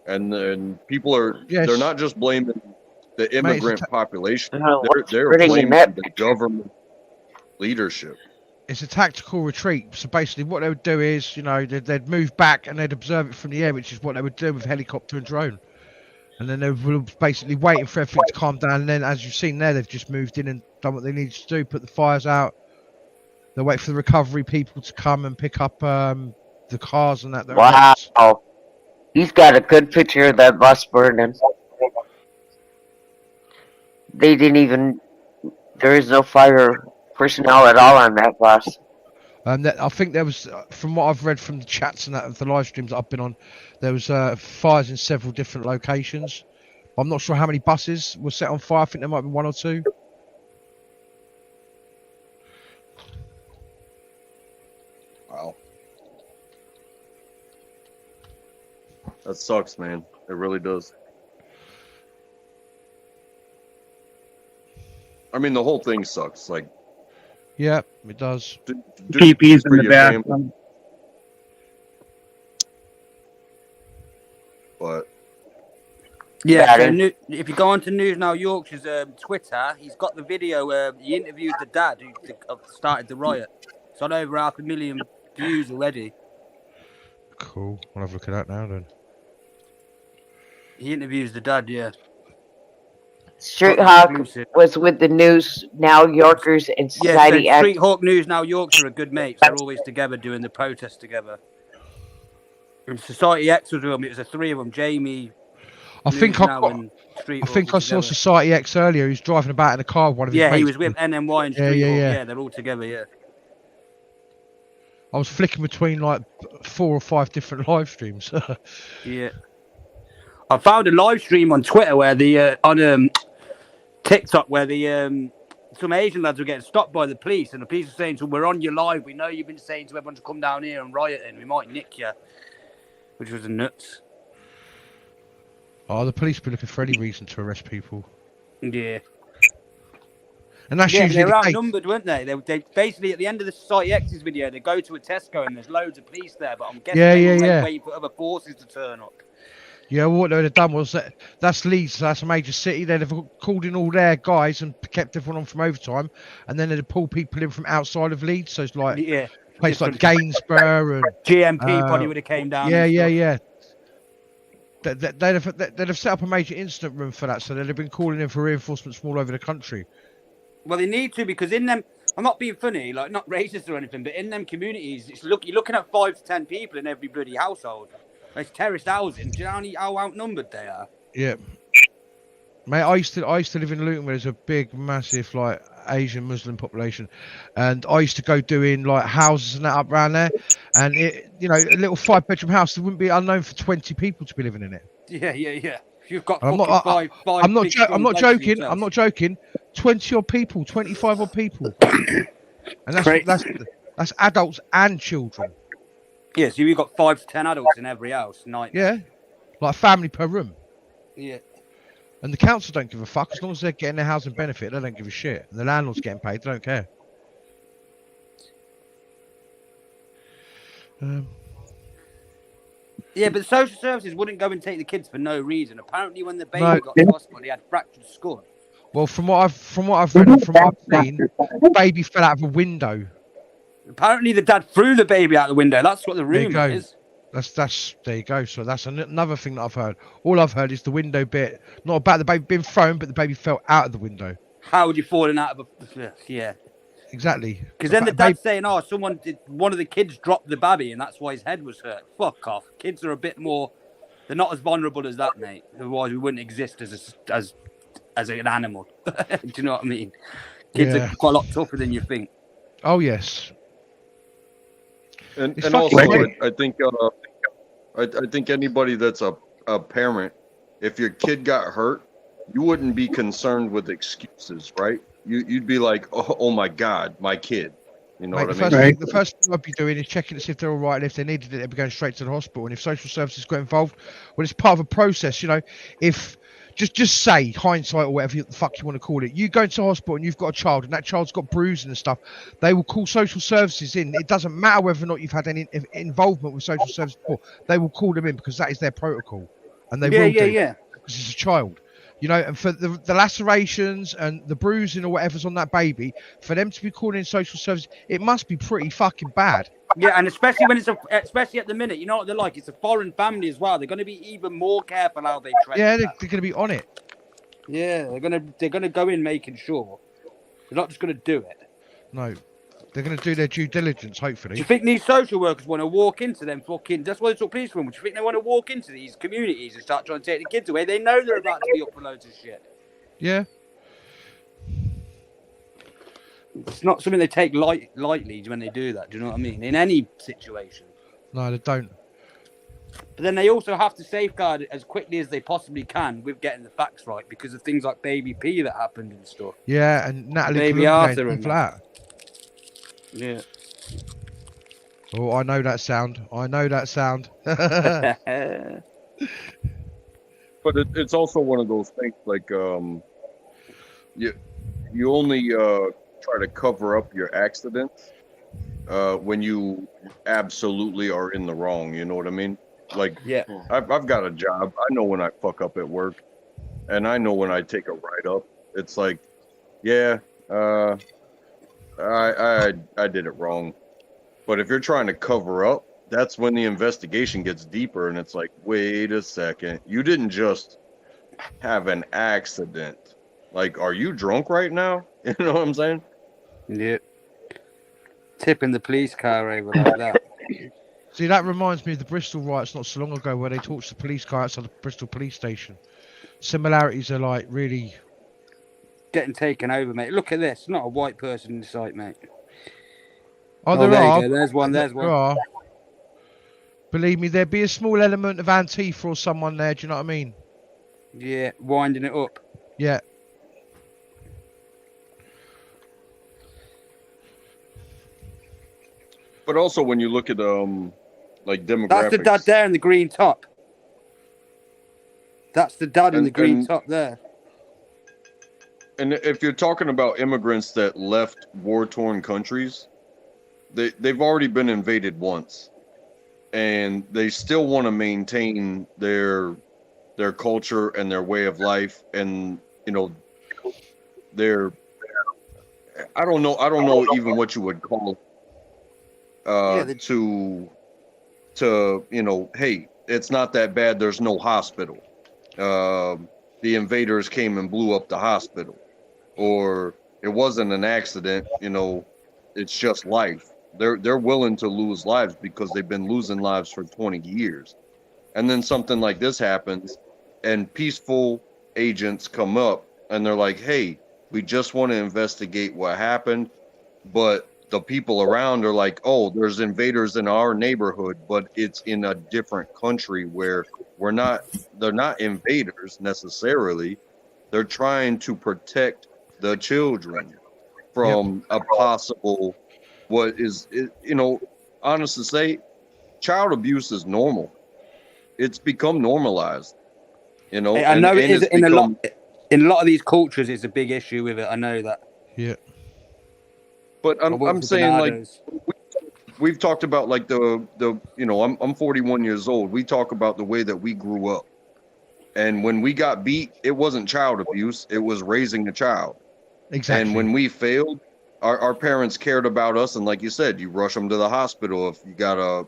and then people are they're not just blaming the immigrant population, they're blaming the government leadership. It's a tactical retreat. So basically what they would do is, they'd move back and they'd observe it from the air, which is what they would do with helicopter and drone. And then they were basically waiting for everything to calm down. And then, as you've seen there, they've just moved in and done what they needed to do, put the fires out. They wait for the recovery people to come and pick up the cars and that. Wow. He's got a good picture of that bus burning. They didn't even, there is no fire personnel at all on that bus. I think there was, from what I've read from the chats and that of the live streams that I've been on, there was fires in several different locations. I'm not sure how many buses were set on fire. I think there might be one or two. Wow. That sucks, man. It really does. I mean, the whole thing sucks. Like, yeah, it does. PP's in the bathroom. But yeah, so if you go on to News Now Yorkshire's Twitter, he's got the video. He interviewed the dad who started the riot. It's on over 500,000 views already. Cool. I'll have a look at that now then. He interviews the dad, yeah. Street Hawk was with the News Now Yorkers and Society so Street Hawk News Now Yorkshire are good mates. They're always together doing the protest together. And Society X was with them. It was the three of them. Jamie. I think I saw Society X earlier. He was driving about in a car with one of his mates. he was with NMY and Street Hawk. Yeah, they're all together. Yeah. I was flicking between like 4 or 5 different live streams. Yeah. I found a live stream on Twitter where on TikTok where some Asian lads were getting stopped by the police, and the police were saying to them, "We're on your live. We know you've been saying to everyone to come down here and riot, and we might nick you," which was nuts. Oh, the police be looking for any reason to arrest people. Yeah. And that's usually they were outnumbered, weren't they? They basically at the end of the Society X's video, they go to a Tesco and there's loads of police there, but I'm guessing they were waiting for other forces to turn up. Yeah, well, what they would have done was that's Leeds, so that's a major city. They'd have called in all their guys and kept everyone on from overtime, and then they'd pull people in from outside of Leeds. So it's like places like Gainsborough and GMP probably would have came down. Yeah. They'd have set up a major incident room for that, so they'd have been calling in for reinforcements from all over the country. Well, they need to, because in them, I'm not being funny, like not racist or anything, but in them communities, you're looking at 5 to 10 people in every bloody household. It's terraced housing. Do you know how outnumbered they are? Yeah. Mate, I used to live in Luton where there's a big, massive, like, Asian Muslim population. And I used to go doing, like, houses and that up around there. And, a little 5-bedroom house, there wouldn't be unknown for 20 people to be living in it. Yeah. You've got I'm not joking. 20-odd people, 25-odd people. And that's adults and children. Yeah, so you've got 5 to 10 adults in every house. Yeah, like a family per room. Yeah. And the council don't give a fuck. As long as they're getting their housing benefit, they don't give a shit. And the landlord's getting paid, they don't care. Yeah, but social services wouldn't go and take the kids for no reason. Apparently, when the baby got to hospital, he had fractured skull. Well, from what I've read and from what I've seen, the baby fell out of a window. Apparently, the dad threw the baby out the window. That's what the rumor is. That's there you go. So that's another thing that I've heard. All I've heard is the window bit, not about the baby being thrown, but the baby fell out of the window. How would you falling out of a? Yeah. Exactly. Because then the dad's saying, "Oh, one of the kids dropped the baby, and that's why his head was hurt." Fuck off. Kids are a bit more. They're not as vulnerable as that, mate. Otherwise, we wouldn't exist as an animal. Do you know what I mean? Kids are quite a lot tougher than you think. Oh yes. And also, I think I think anybody that's a parent, if your kid got hurt, you wouldn't be concerned with excuses, right? You'd be like, oh my God, my kid. You know what I mean? The first thing I'd be doing is checking to see if they're all right, and if they needed it, they'd be going straight to the hospital. And if social services got involved, well, it's part of a process, you know. If just say hindsight or whatever the fuck you want to call it, you go into hospital and you've got a child, and that child's got bruising and stuff, they will call social services in. It doesn't matter whether or not you've had any involvement with social services before; they will call them in because that is their protocol, and they will do because it's a child. You know, and for the lacerations and the bruising or whatever's on that baby, for them to be calling in social services, it must be pretty fucking bad. Yeah, and especially when especially at the minute, you know what they're like. It's a foreign family as well. They're going to be even more careful how they treat. Yeah, they're going to be on it. Yeah, they're gonna go in making sure. They're not just going to do it. No, they're going to do their due diligence. Hopefully. Do you think these social workers want to walk into them fucking? That's why they took police from. Do you think they want to walk into these communities and start trying to take the kids away? They know they're about to be up for loads of shit. Yeah. It's not something they take lightly when they do that. Do you know what I mean? In any situation. No, they don't. But then they also have to safeguard it as quickly as they possibly can with getting the facts right because of things like Baby P that happened and stuff. Yeah, and Natalie Baby Arthur and that. Yeah. Oh, I know that sound. But it's also one of those things like you only try to cover up your accidents when you absolutely are in the wrong. You know what I mean? Like, yeah, I've got a job. I know when I fuck up at work, and I know when I take a write up. It's like, yeah, I did it wrong. But if you're trying to cover up, that's when the investigation gets deeper, and it's like, wait a second, you didn't just have an accident. Like, are you drunk right now? You know what I'm saying? Yeah. Tipping the police car over like that. See, that reminds me of the Bristol riots not so long ago where they torched the police car outside the Bristol police station. Similarities are like really getting taken over, mate. Look at this. Not a white person in sight, mate. Oh, there are. You go. There's one. There are. Believe me, there'd be a small element of Antifa or someone there. Do you know what I mean? Yeah, winding it up. Yeah. But also, when you look at like demographics, that's the dad there in the green top. That's the dad in the green top there. And if you're talking about immigrants that left war-torn countries, they've already been invaded once, and they still want to maintain their culture and their way of life, and you know, their I don't know even what you would call to you know, hey, it's not that bad. There's no hospital. The invaders came and blew up the hospital, or it wasn't an accident. You know, it's just life. They're willing to lose lives because they've been losing lives for 20 years. And then something like this happens and peaceful agents come up and they're like, hey, we just want to investigate what happened. But the people around are like, oh, there's invaders in our neighborhood, but it's in a different country where they're not invaders necessarily. They're trying to protect the children from a possible, you know, honest to say, child abuse is normal. It's become normalized, you know. Hey, I know it is in a lot of these cultures. It's a big issue with it. I know that. Yeah. But I'm saying, like, we've talked about, like, the you know, I'm 41 years old. We talk about the way that we grew up. And when we got beat, it wasn't child abuse. It was raising a child. Exactly. And when we failed, our parents cared about us. And like you said, you rush them to the hospital if you got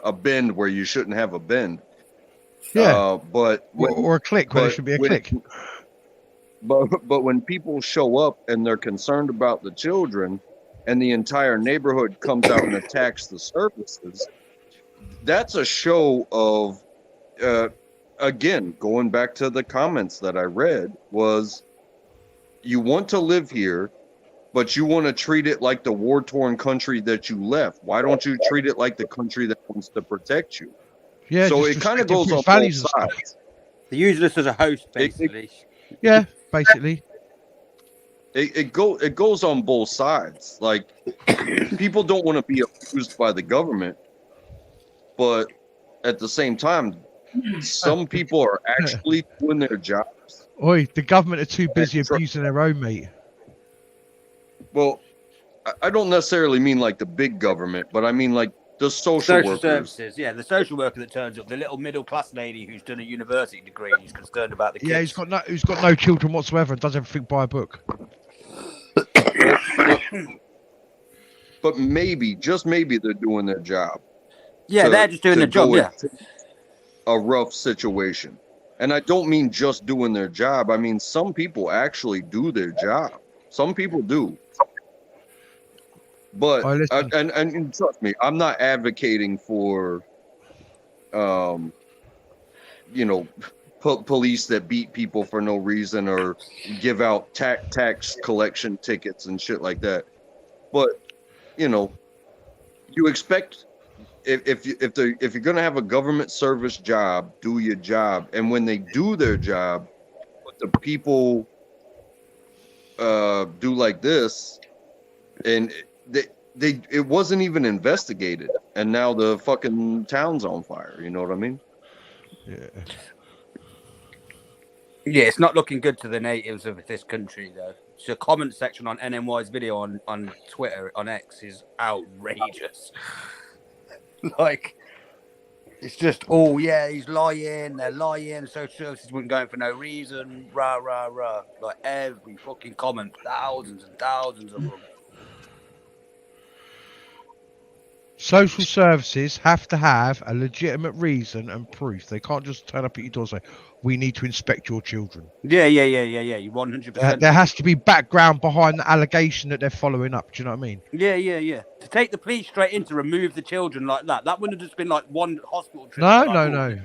a bend where you shouldn't have a bend. Yeah. But Or a click where there should be a click. But when people show up and they're concerned about the children, and the entire neighborhood comes out and attacks the services, that's a show of, again, going back to the comments that I read, was you want to live here, but you want to treat it like the war-torn country that you left. Why don't you treat it like the country that wants to protect you? Yeah. So just it kind of respect goes on different both values and stuff. sides. They use this as a host, basically. Yeah, basically. It goes on both sides. Like, people don't want to be abused by the government, but at the same time, some people are actually doing their jobs. Oi, the government are too busy abusing their own, mate. Well, I don't necessarily mean like the big government, but I mean like the social workers. Services, yeah, the social worker that turns up, the little middle class lady who's done a university degree and who's concerned about the kids. Yeah, who's got no children whatsoever and does everything by a book. But maybe, just maybe, they're doing their job. Yeah, they're just doing their job. Yeah, a rough situation, and I don't mean just doing their job. I mean some people actually do their job. Some people do. But and trust me, I'm not advocating for, police that beat people for no reason or give out tax collection tickets and shit like that. But you expect if you're gonna have a government service job, do your job, and when they do their job, what the people do like this, and it wasn't even investigated, and now the fucking town's on fire. You know what I mean? Yeah. Yeah, it's not looking good to the natives of this country, though. The comment section on NMY's video on Twitter, on X, is outrageous. Like, it's just, oh, yeah, he's lying, they're lying, social services weren't going for no reason, rah, rah, rah. Like, every fucking comment, thousands and thousands of them. Social services have to have a legitimate reason and proof. They can't just turn up at your door and say, we need to inspect your children. Yeah. You 100%. There has to be background behind the allegation that they're following up. Do you know what I mean? Yeah. To take the police straight in to remove the children like that wouldn't have just been like one hospital trip. No.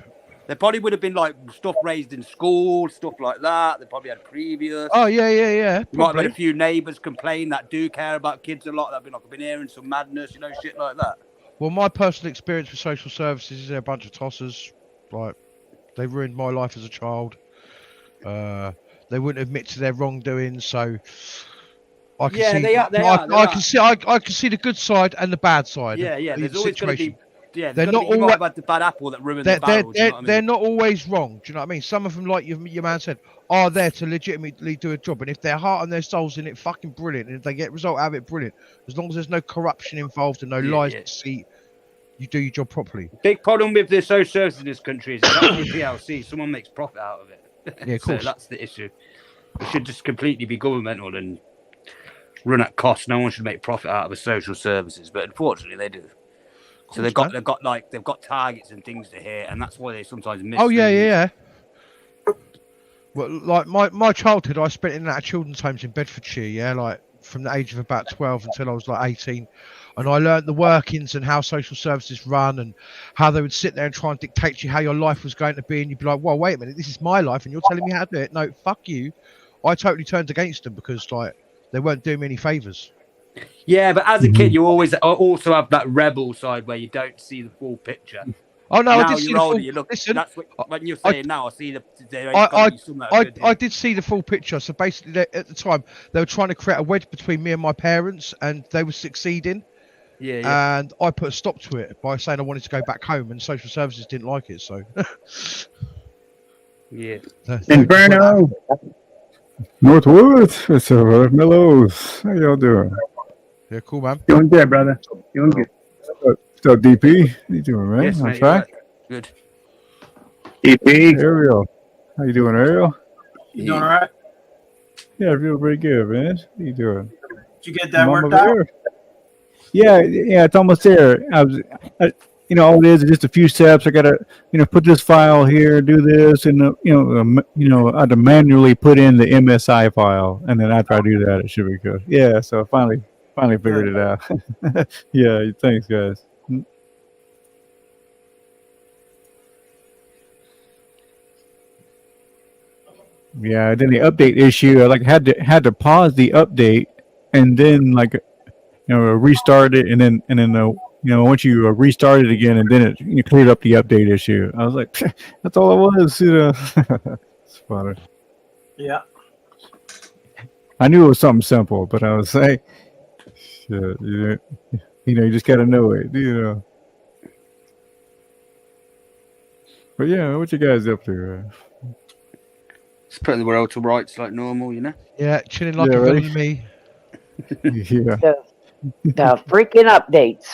There probably would have been like stuff raised in school, stuff like that. They probably had previous. Oh, yeah. You might have had a few neighbours complain that do care about kids a lot. That'd been like, I've been hearing some madness, shit like that. Well, my personal experience with social services is they're a bunch of tossers. Like, they ruined my life as a child. They wouldn't admit to their wrongdoings, so I can see. I can see the good side and the bad side. Yeah. There's always going to be. Yeah, they're not all about the bad apple that ruined the barrel. They're not always wrong. Do you know what I mean? Some of them, like your man said, are there to legitimately do a job, and if their heart and their soul's in it, fucking brilliant. And if they get a result out of it, brilliant. As long as there's no corruption involved and no lies, deceit, you do your job properly. Big problem with the social services in this country is that the PLC, someone makes profit out of it. Yeah, of course. So that's the issue. It should just completely be governmental and run at cost. No one should make profit out of the social services, but unfortunately they do. So they've got targets and things to hit, and that's why they sometimes miss. Oh yeah. Well, like my childhood, I spent in and out of children's homes in Bedfordshire. Yeah, like from the age of about 12 until I was like 18, and I learned the workings and how social services run and how they would sit there and try and dictate to you how your life was going to be, and you'd be like, "Well, wait a minute, this is my life, and you're telling me how to do it." No, fuck you. I totally turned against them because like they weren't doing me any favors. Yeah, but as a kid, you always also have that rebel side where you don't see the full picture. Oh no, now I did see you're the older, full. you look, Listen, that's what, when you're saying now, I see the. I did see the full picture. So basically, at the time, they were trying to create a wedge between me and my parents, and they were succeeding. Yeah. And I put a stop to it by saying I wanted to go back home, and social services didn't like it. So. Yeah. Inferno. Northwood, it's Mellows. How y'all doing? Yeah, cool, man. Doing good, brother. Doing good. So DP, how you doing, man? Yes, On mate, track? Good. DP. Ariel. How you doing, Ariel? You doing all right? Yeah, I feel pretty good, man. How you doing? Did you get that Mama worked out? Bear? Yeah, it's almost there. all it is just a few steps. I gotta, put this file here, do this, and I had to manually put in the MSI file, and then after I do that, it should be good. Yeah, so I finally figured it out. Yeah, thanks, guys. Yeah, then the update issue, I had to pause the update, and then restart it, and then once you restart it again, and then you cleared up the update issue. I was like, that's all it was. It's funny. Yeah. I knew it was something simple, but I was like, shit, you just gotta know it. But yeah, what you guys up to? Just putting the world to rights like normal. Yeah, chilling like Yeah, a right. villain me. Yeah. The freaking updates.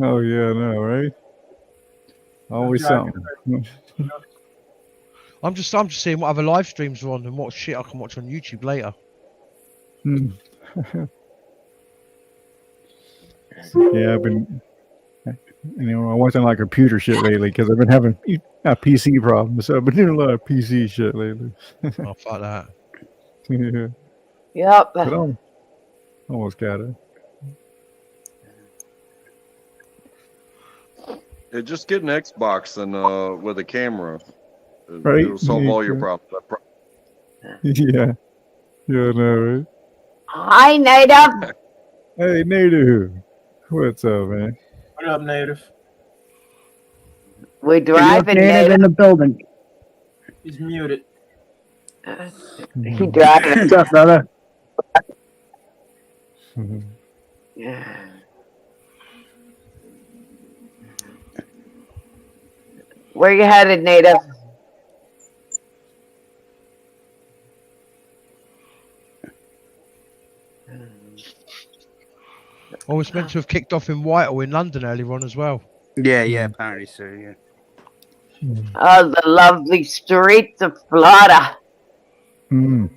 Oh yeah, I know, right? Always something. I'm just seeing what other live streams are on and what shit I can watch on YouTube later. Hmm. Yeah, I've been, I'm watching like computer shit lately because I've been having PC problems. So I've been doing a lot of PC shit lately. Oh, fuck that. Yeah. Yep. But I almost got it. Yeah, just get an Xbox and with a camera. Right? It'll solve all your problems. Yeah. Yeah, I know, right? Hi, Native. Hey, Native. What's up, man? What up, Native? We're driving, Native Native. in the building. He's muted. He driving. What's up, brother? Where you headed, Native? Oh, it's meant to have kicked off in Whitehall in London earlier on as well. Yeah, apparently so, yeah. Oh, the lovely streets of Florida. Mm.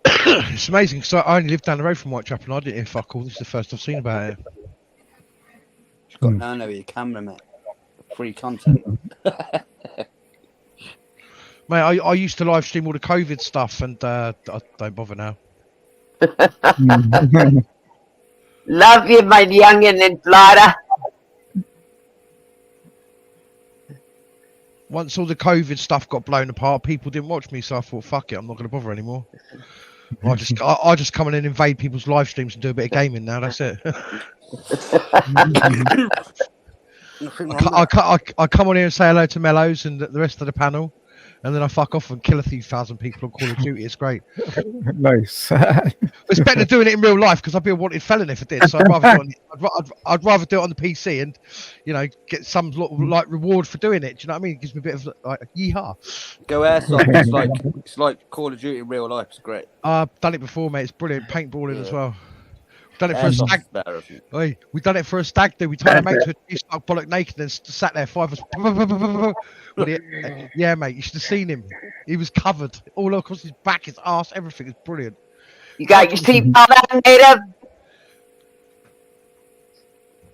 It's amazing because I only lived down the road from Whitechapel and I didn't hear fuck all. This is the first I've seen about it. Just got down there with your camera, mate. Free content. Mate, I used to live stream all the COVID stuff and I don't bother now. Love you, my youngin' in Florida. Once all the COVID stuff got blown apart, people didn't watch me, so I thought, fuck it, I'm not going to bother anymore. I just come in and invade people's live streams and do a bit of gaming now. That's it. I come on here and say hello to Mellows and the rest of the panel, and then I fuck off and kill a few thousand people on Call of Duty. It's great. Nice. It's better doing it in real life because I'd be a wanted felon if I did. So I'd rather do it on the PC and get some like reward for doing it. Do you know what I mean? It gives me a bit of like yeehaw. Go airsoft. It's like Call of Duty in real life. It's great. I've done it before, mate. It's brilliant. Paintballing as well. Done it for a stag. Oi, we done it for a stag do. We tied a mate to a tree, stuck bollock naked, and sat there 5 of us. Yeah, mate, you should have seen him. He was covered all across his back, his ass, everything. It's brilliant. You got your seatbelt on, Native?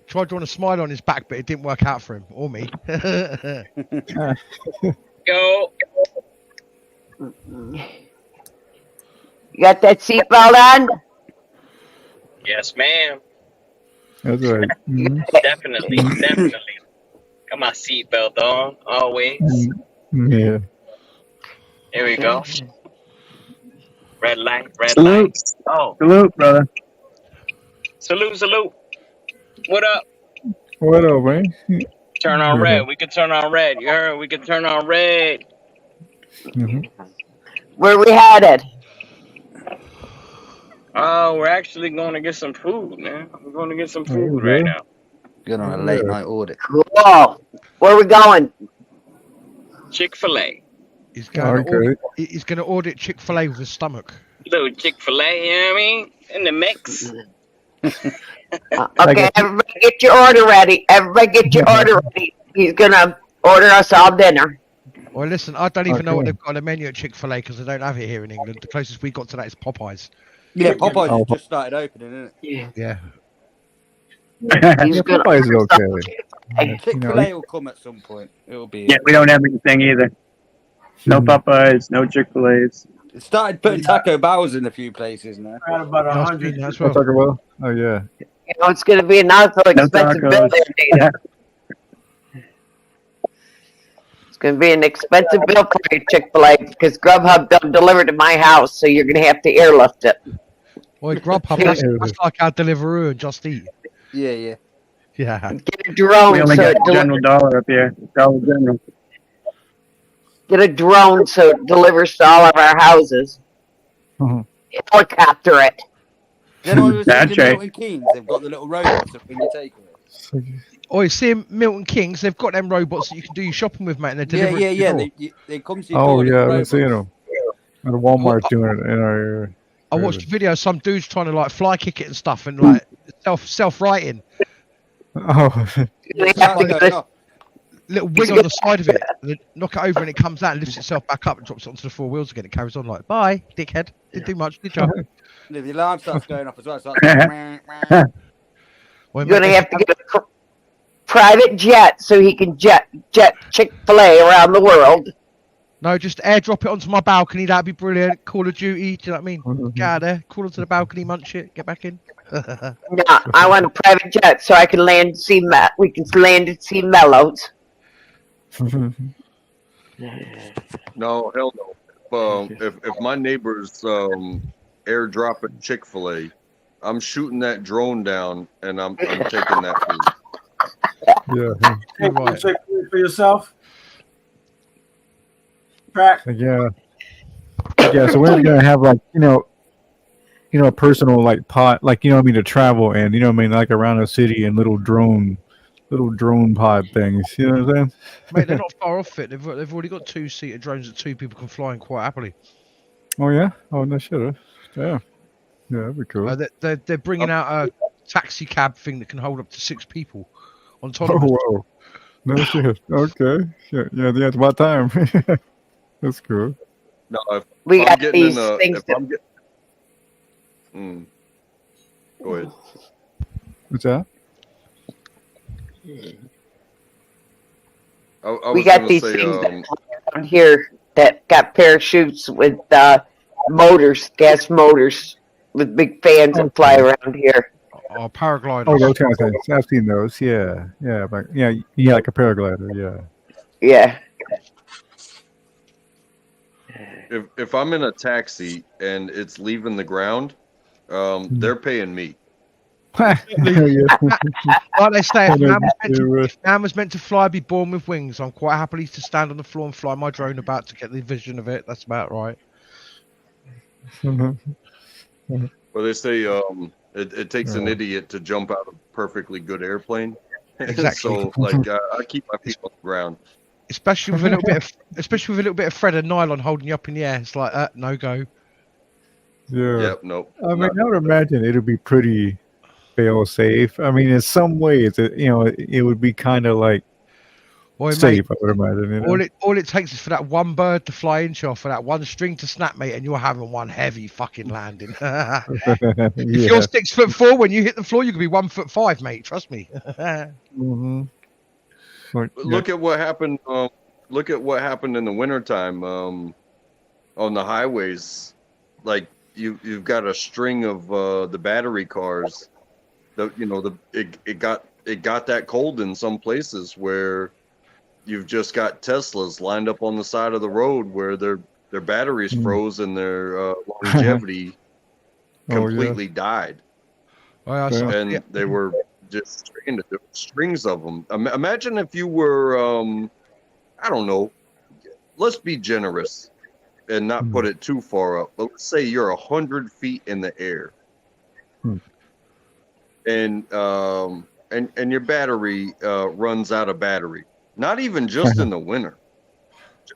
Tried drawing a smile on his back, but it didn't work out for him or me. Go. You got that seatbelt on? Yes, ma'am. That's right. Mm-hmm. Definitely. Got my seatbelt on, always. Yeah. Here we go. Red light. Salute. Oh. Salute, brother. Salute. What up? What up, man? Turn on red. We can turn on red. You heard? We can turn on red. Mm-hmm. Where we headed? Oh, we're actually going to get some food, man. We're going to get some food right now. Good on a late night audit. Cool. Where we going? Chick-fil-A. He's going to audit Chick-fil-A with his stomach. Little Chick-fil-A, you know what I mean? In the mix. Okay, everybody get your order ready. He's going to order us all dinner. Well, listen, I don't even know what they've got on the menu at Chick-fil-A because they don't have it here in England. The closest we got to that is Popeyes. Yeah, Popeyes just started opening, isn't it? Yeah. He's Yeah, gonna Popeye's order okay. something. You Chick know, Fil A will come at some point. It'll be. Yeah, we don't have anything either. No Popeyes, no Chick-fil-A's. It started putting Taco Bell's in a few places now. Got about Yeah, I've 100. seen that as I'll well. talk about. Oh yeah. You know, it's going to be not so No expensive bill tacos. there, Nita. It's going to be an expensive bill for you, Chick-fil-A, because Grubhub don't deliver to my house, so you're going to have to airlift it. Boy, Grubhub, that's like our Deliveroo and Just Eat. Yeah, yeah. Yeah. Get a drone We only so got it General Dollar up here. Dollar General. get a drone so it delivers to all of our houses. Helicopter it. You know what I was That's thinking? right. Milton Keynes, they've got the little robots that bring your takeaway. Oh, you see Milton Keynes, they've got them robots that you can do your shopping with, mate, and they deliver Yeah, it to your door. They come to your Oh door. yeah, little I've been robots. seeing them. At Walmart doing it in our. I watched a video of some dudes trying to like fly kick it and stuff, and like self-writing. Oh. It's have to like get a little wing on the side of it, and then knock it over, and it comes out and lifts itself back up and drops it onto the four wheels again. It carries on like, bye, dickhead. Didn't do much. Good job. The alarm starts going off as well. So You're going to have to get a private jet so he can jet Chick-fil-A around the world. No, just airdrop it onto my balcony. That'd be brilliant. Call of Duty. Do you know what I mean? Get out there. Call onto the balcony, munch it. Get back in. No, I want a private jet so I can land and see we can land and see Mellows. No, hell no. If my neighbor's airdropping Chick-fil-A, I'm shooting that drone down and I'm taking that food. Yeah. Hey, you check for yourself. Track. Yeah. Yeah. So we're gonna have like a personal like pod, like what I mean, to travel and what I mean, like around the city and little drone pod things. You know what I'm saying? Mate, they're not far off it. They've already got 2-seater drones that 2 people can fly in quite happily. Oh yeah. Oh no, shit. Yeah. Yeah, that'd be cool. They're bringing out a taxi cab thing that can hold up to 6 people on top Oh of it. wow. No shit. Okay. Yeah. It's about time. That's cool. No, if We I'm got getting these in a, things if that- I'm Go ahead. What's that? I We was got gonna these say, things that fly around here that got parachutes with motors, gas motors, with big fans that fly around here. Oh, paragliders. Oh, those kind of things. I've seen those. Yeah. Yeah. But yeah, like a paraglider. Yeah. Yeah. if I'm in a taxi and it's leaving the ground, they're paying me. Like they say, if man was meant to fly, be born with wings. I'm quite happy to stand on the floor and fly my drone about to get the vision of it. That's about right. Well, they say it takes an idiot to jump out of a perfectly good airplane. Exactly. So, like, I keep my feet on the ground. Especially with a little bit of thread and nylon holding you up in the air. It's like no go. Yeah. Yep. Nope. I mean, I would imagine it'll be pretty fail safe. I mean, in some ways, it would be kind of like safe. Mate, I would imagine. All it takes is for that one bird to fly inch off, for that one string to snap, mate, and you're having one heavy fucking landing. If you're 6'4", when you hit the floor, you could be 1'5", mate. Trust me. Mm-hmm. Look at what happened. Look at what happened in the wintertime on the highways. Like you've got a string of the battery cars. It got that cold in some places where you've just got Teslas lined up on the side of the road where their batteries froze and their longevity completely died. And they were just stranded. There were strings of them. Imagine if you were, I don't know, let's be generous and not put it too far up. But let's say you're 100 feet in the air, and your battery runs out of battery. Not even just in the winter.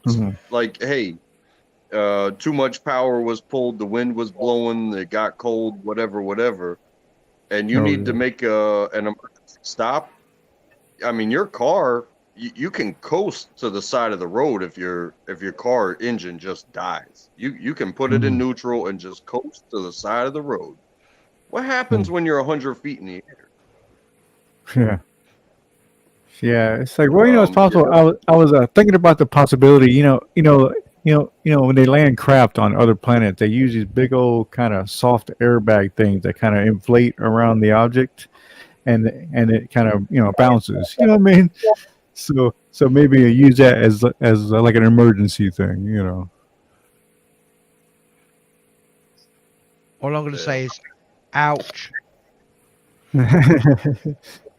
Just like, hey, too much power was pulled, the wind was blowing, it got cold, whatever, and you need to make an emergency stop. I mean, your car, you can coast to the side of the road if your car engine just dies. You can put it in neutral and just coast to the side of the road. What happens when you're 100 feet in the air? Yeah. Yeah, it's like, well, it's possible. Yeah. I was thinking about the possibility. When they land craft on other planets, they use these big old kind of soft airbag things that kind of inflate around the object, and it kind of bounces. You know what I mean? So maybe you use that as like an emergency thing. All I'm going to say is, ouch.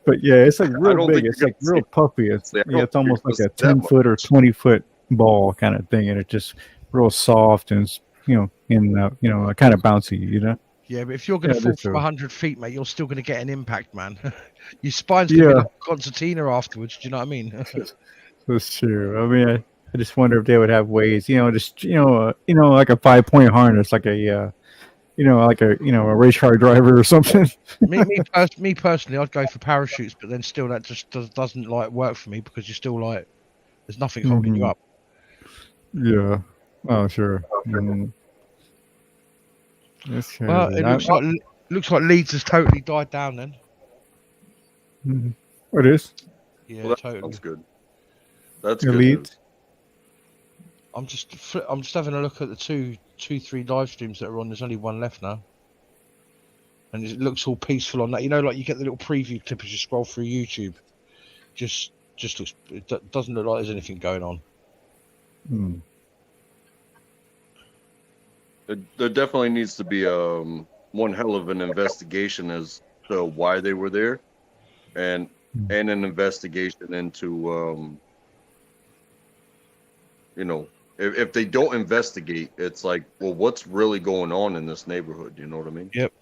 But yeah, it's like I real don't big. think It's you're like gonna real puffy. It's I don't it's think you're almost gonna like a see that 10-foot or much. 20-foot ball kind of thing, and it's just real soft and kind of bouncy. Yeah, but if you're going Yeah, to fall this from 100 feet, mate, you're still going to get an impact, man. Your spine's going to be yeah, like a concertina afterwards. Do you know what I mean? that's true. I mean, I just wonder if they would have ways, like a 5-point harness, like a race car driver or something. me personally, I'd go for parachutes, but then still that just doesn't like work for me because you're still like there's nothing holding you Hmm. up. Yeah. Oh, sure. That's Well, crazy. it looks like Leeds has totally died down then. It is. Yeah, Well, that totally. sounds good. That's good Elite. news. I'm just having a look at the three live streams that are on. There's only one left now, and it looks all peaceful on that. Like you get the little preview clip as you scroll through YouTube. Just looks. It doesn't look like there's anything going on. Hmm. There definitely needs to be one hell of an investigation as to why they were there, and an investigation into if they don't investigate, it's like, well, what's really going on in this neighborhood? You know what I mean? Yep.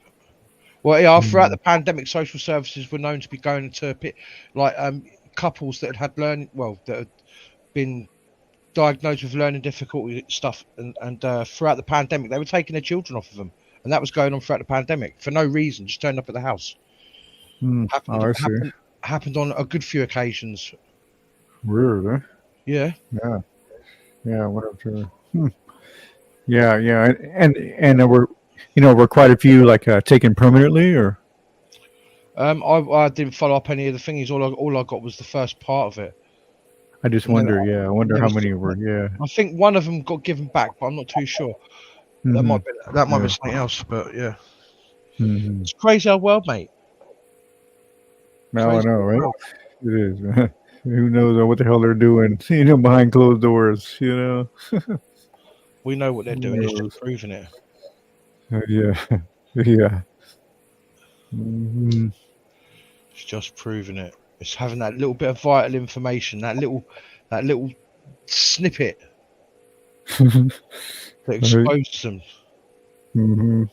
Well, yeah. Throughout the pandemic, social services were known to be going to couples that had that had been diagnosed with learning difficulty stuff, and throughout the pandemic, they were taking their children off of them, and that was going on throughout the pandemic for no reason, just turned up at the house. Oh, I see. Happened on a good few occasions. Really? Yeah. Yeah. Yeah. Whatever. Yeah. Yeah. And there were quite a few like taken permanently, or. I didn't follow up any of the thingies. All I got was the first part of it. I just wonder. Yeah. I wonder how many were. Yeah. I think one of them got given back, but I'm not too sure. That might be something else, but yeah. Mm-hmm. It's crazy old world, mate. Now I know, right? It is. Who knows what the hell they're doing? Behind closed doors. We know what they're doing. It's just proving it. Yeah. Yeah. Mm-hmm. It's just proving it. It's having that little bit of vital information, that little snippet that exposes them. Mm-hmm.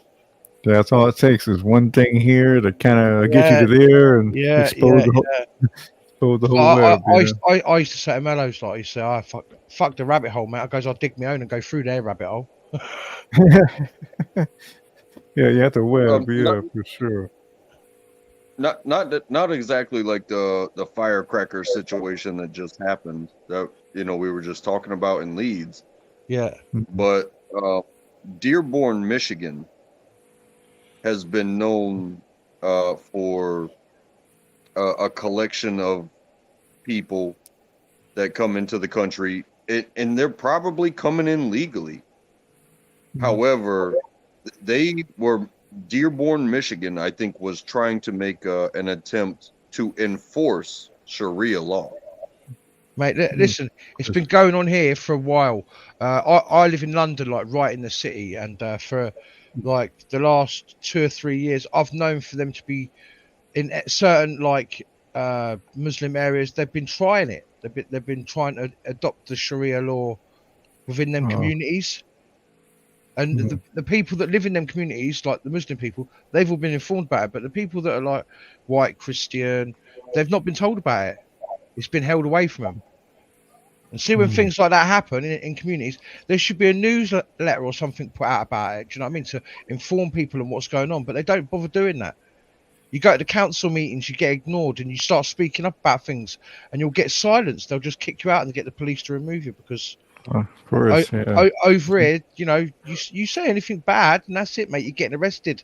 That's all it takes is one thing here to kind of get you to there and expose the whole web. I used to say to Mellows, like, I used to say, fuck the rabbit hole, mate. I goes, I'll dig my own and go through their rabbit hole. Yeah, you have to web, for sure. Not exactly like the firecracker situation that just happened that we were just talking about in Leeds. Yeah. But Dearborn, Michigan has been known for a collection of people that come into the country, and they're probably coming in legally. However, Dearborn, Michigan, I think, was trying to make an attempt to enforce Sharia law. Mate, listen, it's been going on here for a while. I live in London, like right in the city, and for like the last 2 or 3 years, I've known for them to be in certain like Muslim areas. They've been trying it. They've been trying to adopt the Sharia law within them communities. And the people that live in them communities, like the Muslim people, they've all been informed about it. But the people that are like white Christian, they've not been told about it. It's been held away from them. And see, when things like that happen in communities, there should be a newsletter or something put out about it. Do you know what I mean? To inform people on what's going on. But they don't bother doing that. You go to the council meetings, you get ignored, and you start speaking up about things, and you'll get silenced. They'll just kick you out and get the police to remove you because... Of course, over here, you say anything bad, and that's it, mate. You're getting arrested.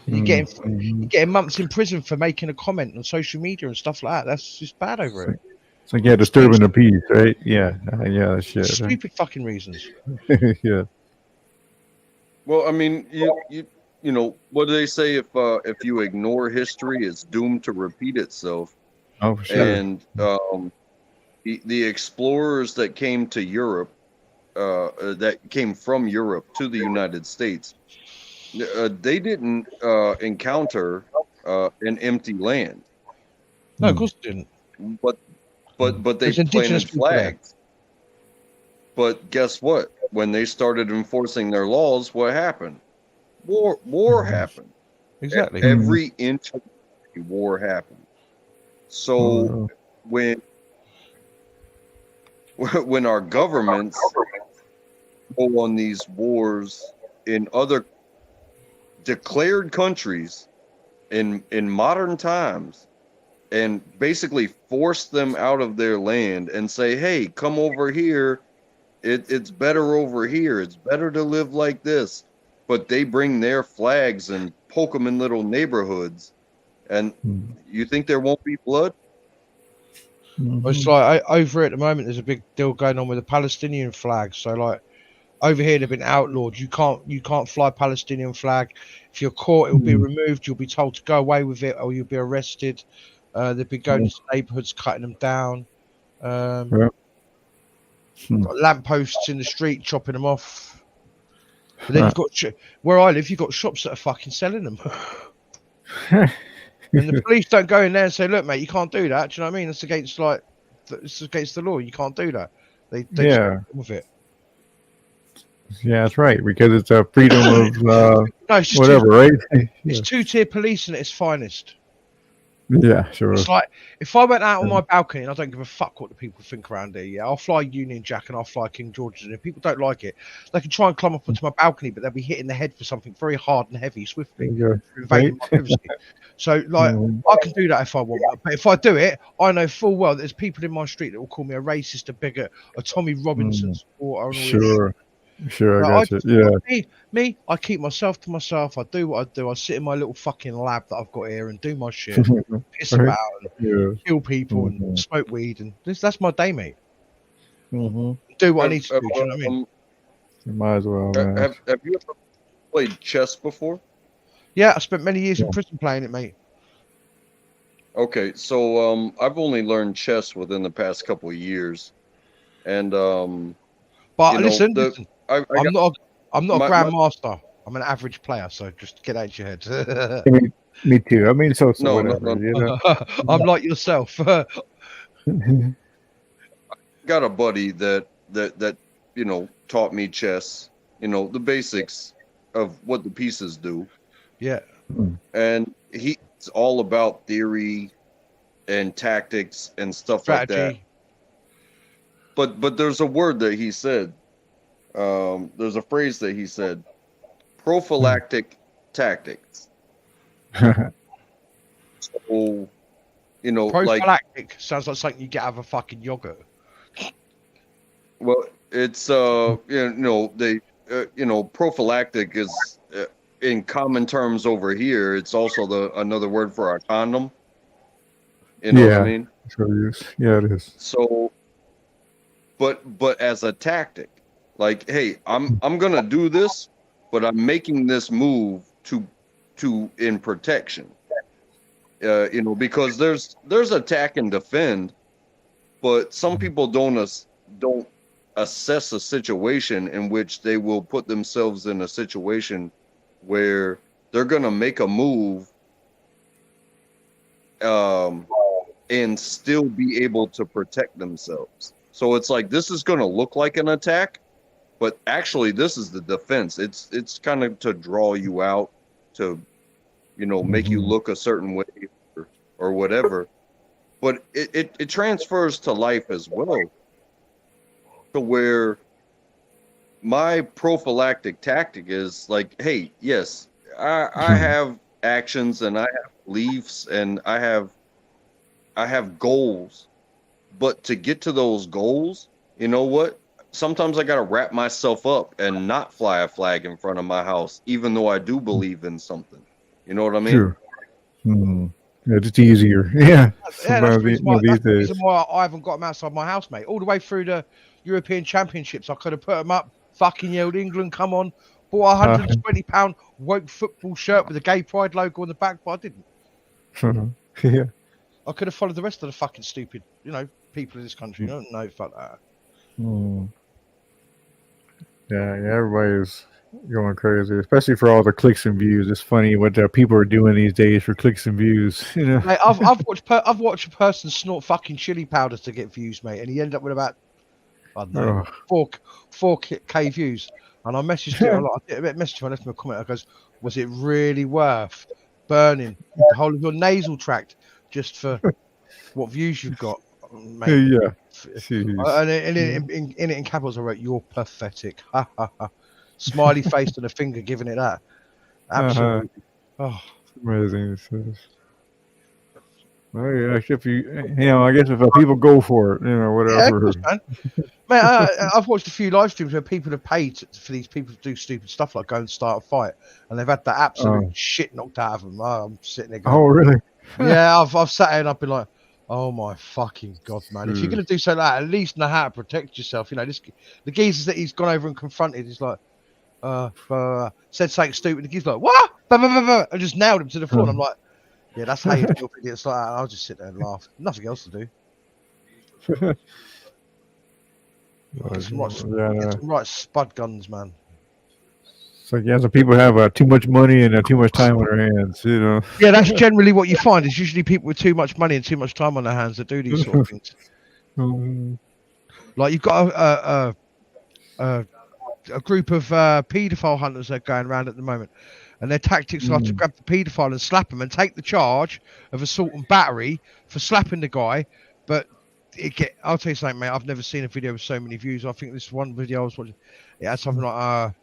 You're getting months in prison for making a comment on social media and stuff like that. That's just bad over it. So yeah, disturbing the peace, right? Yeah, yeah, shit. Stupid fucking reasons. Yeah. Well, I mean, you know, what do they say? If you ignore history, it's doomed to repeat itself. Oh, for sure. And the explorers that came to Europe, that came from Europe to the United States, they didn't encounter an empty land. No, of course it didn't. But they There's indigenous planted people there. flags. But guess what? When they started enforcing their laws, what happened? War happened. Exactly. Every inch of the war happened. So when our governments go on these wars in other declared countries in modern times and basically force them out of their land and say, hey, come over here. It's better over here. It's better to live like this. But they bring their flags and poke them in little neighborhoods. And you think there won't be blood? It's like over at the moment, there's a big deal going on with the Palestinian flag. So like over here, they've been outlawed. You can't fly Palestinian flag. If you're caught, it will be removed. You'll be told to go away with it, or you'll be arrested. They've been going into neighborhoods, cutting them down. Got lampposts in the street, chopping them off. But then you've got where I live, you've got shops that are fucking selling them. And the police don't go in there and say, "Look, mate, you can't do that." Do you know what I mean? It's against the law. You can't do that. They just Yeah. get on with it. Yeah, that's right. Because it's a freedom of No, it's just whatever, right? It's two-tier policing at its finest. Yeah, sure. It's like if I went out on my balcony and I don't give a fuck what the people think around here. Yeah, I'll fly Union Jack and I'll fly King George's, and if people don't like it, they can try and climb up onto my balcony, but they'll be hitting the head for something very hard and heavy swiftly, invading my privacy. So, like, I can do that if I want, but if I do it, I know full well that there's people in my street that will call me a racist, a bigot, a Tommy Robinson supporter, and all this. Sure, I Like, got you. Yeah. Me, I keep myself to myself. I do what I do. I sit in my little fucking lab that I've got here and do my shit, piss about, and kill people, and smoke weed, and that's my day, mate. Do what I need to do. Do you know what I mean? You might as well, man. Have you ever played chess before? Yeah, I spent many years in prison playing it, mate. Okay, so I've only learned chess within the past couple of years, and but you know, listen, I'm not a grandmaster. I'm an average player, so just get out of your head. Me too. I mean, so No, whatever. You know? I'm like yourself. Got a buddy that you know taught me chess. You know the basics of what the pieces do. Yeah. And he's all about theory and tactics and stuff like that. But there's a word that he said. There's a phrase that he said. Prophylactic tactics. So, you know, prophylactic sounds like something you get out of a fucking yogurt. Well, it's you know, they you know, prophylactic is in common terms over here. It's also another word for a condom. You know what I mean? Yeah, it is. So, but as a tactic, like, hey, I'm gonna do this, but I'm making this move to in protection. You know, because there's attack and defend, but some people don't assess a situation in which they will put themselves in a situation where they're gonna make a move and still be able to protect themselves. So it's like this is gonna look like an attack, but actually this is the defense. It's kind of to draw you out, to, you know, make you look a certain way or whatever. But it transfers to life as well, to where my prophylactic tactic is like, hey, yes, I have actions and I have beliefs and I have goals, but to get to those goals, you know what? Sometimes I got to wrap myself up and not fly a flag in front of my house, even though I do believe in something. You know what I mean? Sure. Yeah, just easier. Yeah. Yeah, that's the reason why. These That's the days. reason why I haven't got them outside my house, mate. All the way through the European Championships, I could have put them up. Fucking yelled, "England, come on!" Bought a £120 woke football shirt with a gay pride logo on the back, but I didn't. Yeah. I could have followed the rest of the fucking stupid, people in this country. No, fuck that. Yeah, everybody's going crazy, especially for all the clicks and views. It's funny what people are doing these days for clicks and views. Mate, I've watched a person snort fucking chili powder to get views, mate, and he ended up with about, I don't know, 4K views. And I messaged him. I messaged him. I left him a comment. I goes, "Was it really worth burning the whole of your nasal tract just for what views you've got, mate?" Yeah. And in capitals, I wrote, "You're pathetic." Ha ha ha. Smiley face and a finger giving it that. Absolutely. Oh, amazing. Well, yeah, if I guess if people go for it, whatever. Yeah, of course, man. Mate, I've watched a few live streams where people have paid for these people to do stupid stuff like go and start a fight, and they've had the absolute shit knocked out of them. I'm sitting there going, "Oh, really?" Yeah, I've sat here and I've been like, "Oh my fucking god, man! If you're gonna do something like that, at least know how to protect yourself." The geezers that he's gone over and confronted, he's like, said something stupid. The geezer's like, "What?" I just nailed him to the floor. And I'm like, "Yeah, that's how you deal with idiots like that." And I'll just sit there and laugh. Nothing else to do. Get some right spud guns, man. So some people have too much money and too much time on their hands. Yeah, that's generally what you find. It's usually people with too much money and too much time on their hands that do these sort of things. Like you've got a group of paedophile hunters that are going around at the moment, and their tactics are to grab the paedophile and slap him and take the charge of assault and battery for slapping the guy. But I'll tell you something, mate. I've never seen a video with so many views. I think this one video I was watching, it had something like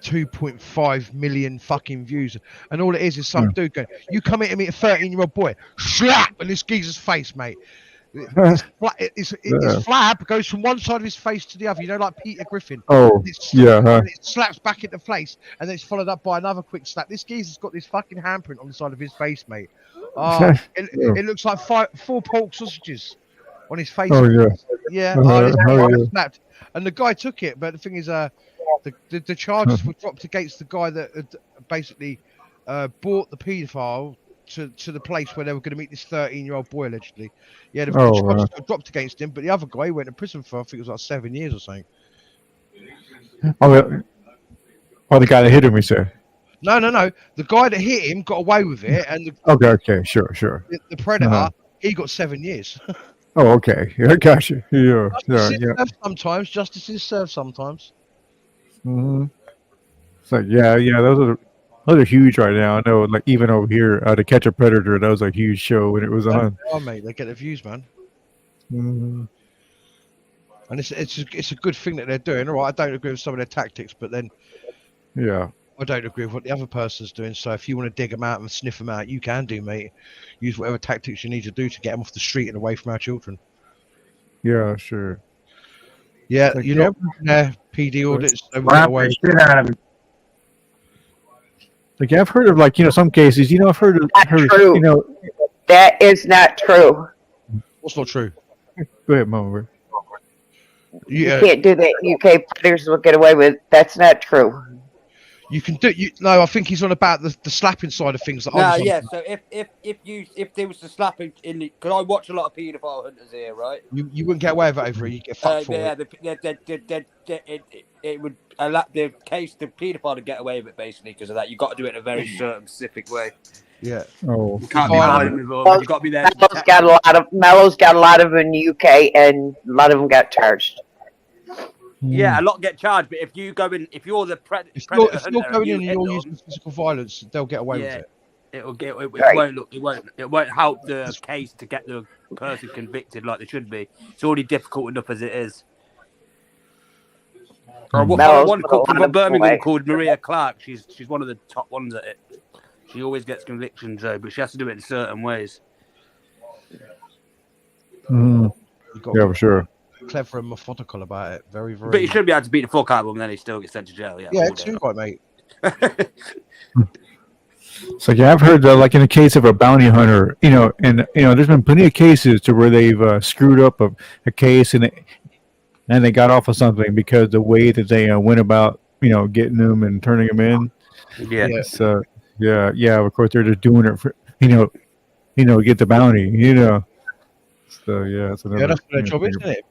2.5 million fucking views, and all it is some dude going, "You come here to meet a 13-year-old boy," slap in this geezer's face, mate. His flab goes from one side of his face to the other, like Peter Griffin. Oh, and it slaps back into place, and then it's followed up by another quick slap. This geezer's got this fucking handprint on the side of his face, mate. It looks like 4 pork sausages on his face. Snapped. And the guy took it, but the thing is, the charges were dropped against the guy that had basically brought the paedophile to the place where they were going to meet this 13-year-old boy, allegedly. Yeah, the charges got dropped against him, but the other guy went to prison for, I think it was like 7 years or something. The guy that hit him, he said. No. The guy that hit him got away with it, and okay, sure. The predator, he got 7 years. Oh, okay. Yeah, gotcha. Yeah. Sometimes justice is served. Sometimes. It's like those are huge right now. I know, like even over here, To Catch a Predator, that was a huge show when it was on. Oh, mate, they get the views, man. And it's a good thing that they're doing. All right, I don't agree with some of their tactics, but then I don't agree with what the other person's doing. So if you want to dig them out and sniff them out, you can do, mate. Use whatever tactics you need to do to get them off the street and away from our children. Yeah, sure. Yeah, like, you're not PD audits. So we'll away. Like I've heard of some cases. I've heard of That is not true. What's not true? Go ahead, Mama. You can't do that. UK predators will get away with. That's not true. You can do. No, I think he's on about the slapping side of things. So if there was the slapping in the, because I watch a lot of paedophile hunters here, right? You wouldn't get away with it over here. You get fucked for it. It would allow the paedophile to get away with it basically because of that. You got to do it in a very certain specific way. Yeah. Oh. You can't be violent involved. You got to be there. Mello's got a lot of them in the UK, and a lot of them got charged. Yeah, a lot get charged, but if you go in, if you're the predator, if you're going in and you're using physical violence, they'll get away with it. It won't help the case to get the person convicted like they should be. It's already difficult enough as it is. One from Birmingham called Maria Clark. She's one of the top ones at it. She always gets convictions though, but she has to do it in certain ways. Yeah, for sure. Clever and methodical about it. Very, very. But you should be able to beat the fuck out of him, and then he still gets sent to jail. Yeah, it's true, right, mate. So yeah, I've heard that, like in the case of a bounty hunter, and there's been plenty of cases to where they've screwed up a case and they got off of something because the way that they went about, getting them and turning them in. Yeah. Yeah. So yeah. Of course, they're just doing it for get the bounty. So yeah, that's Yeah, another. that's their job, isn't it?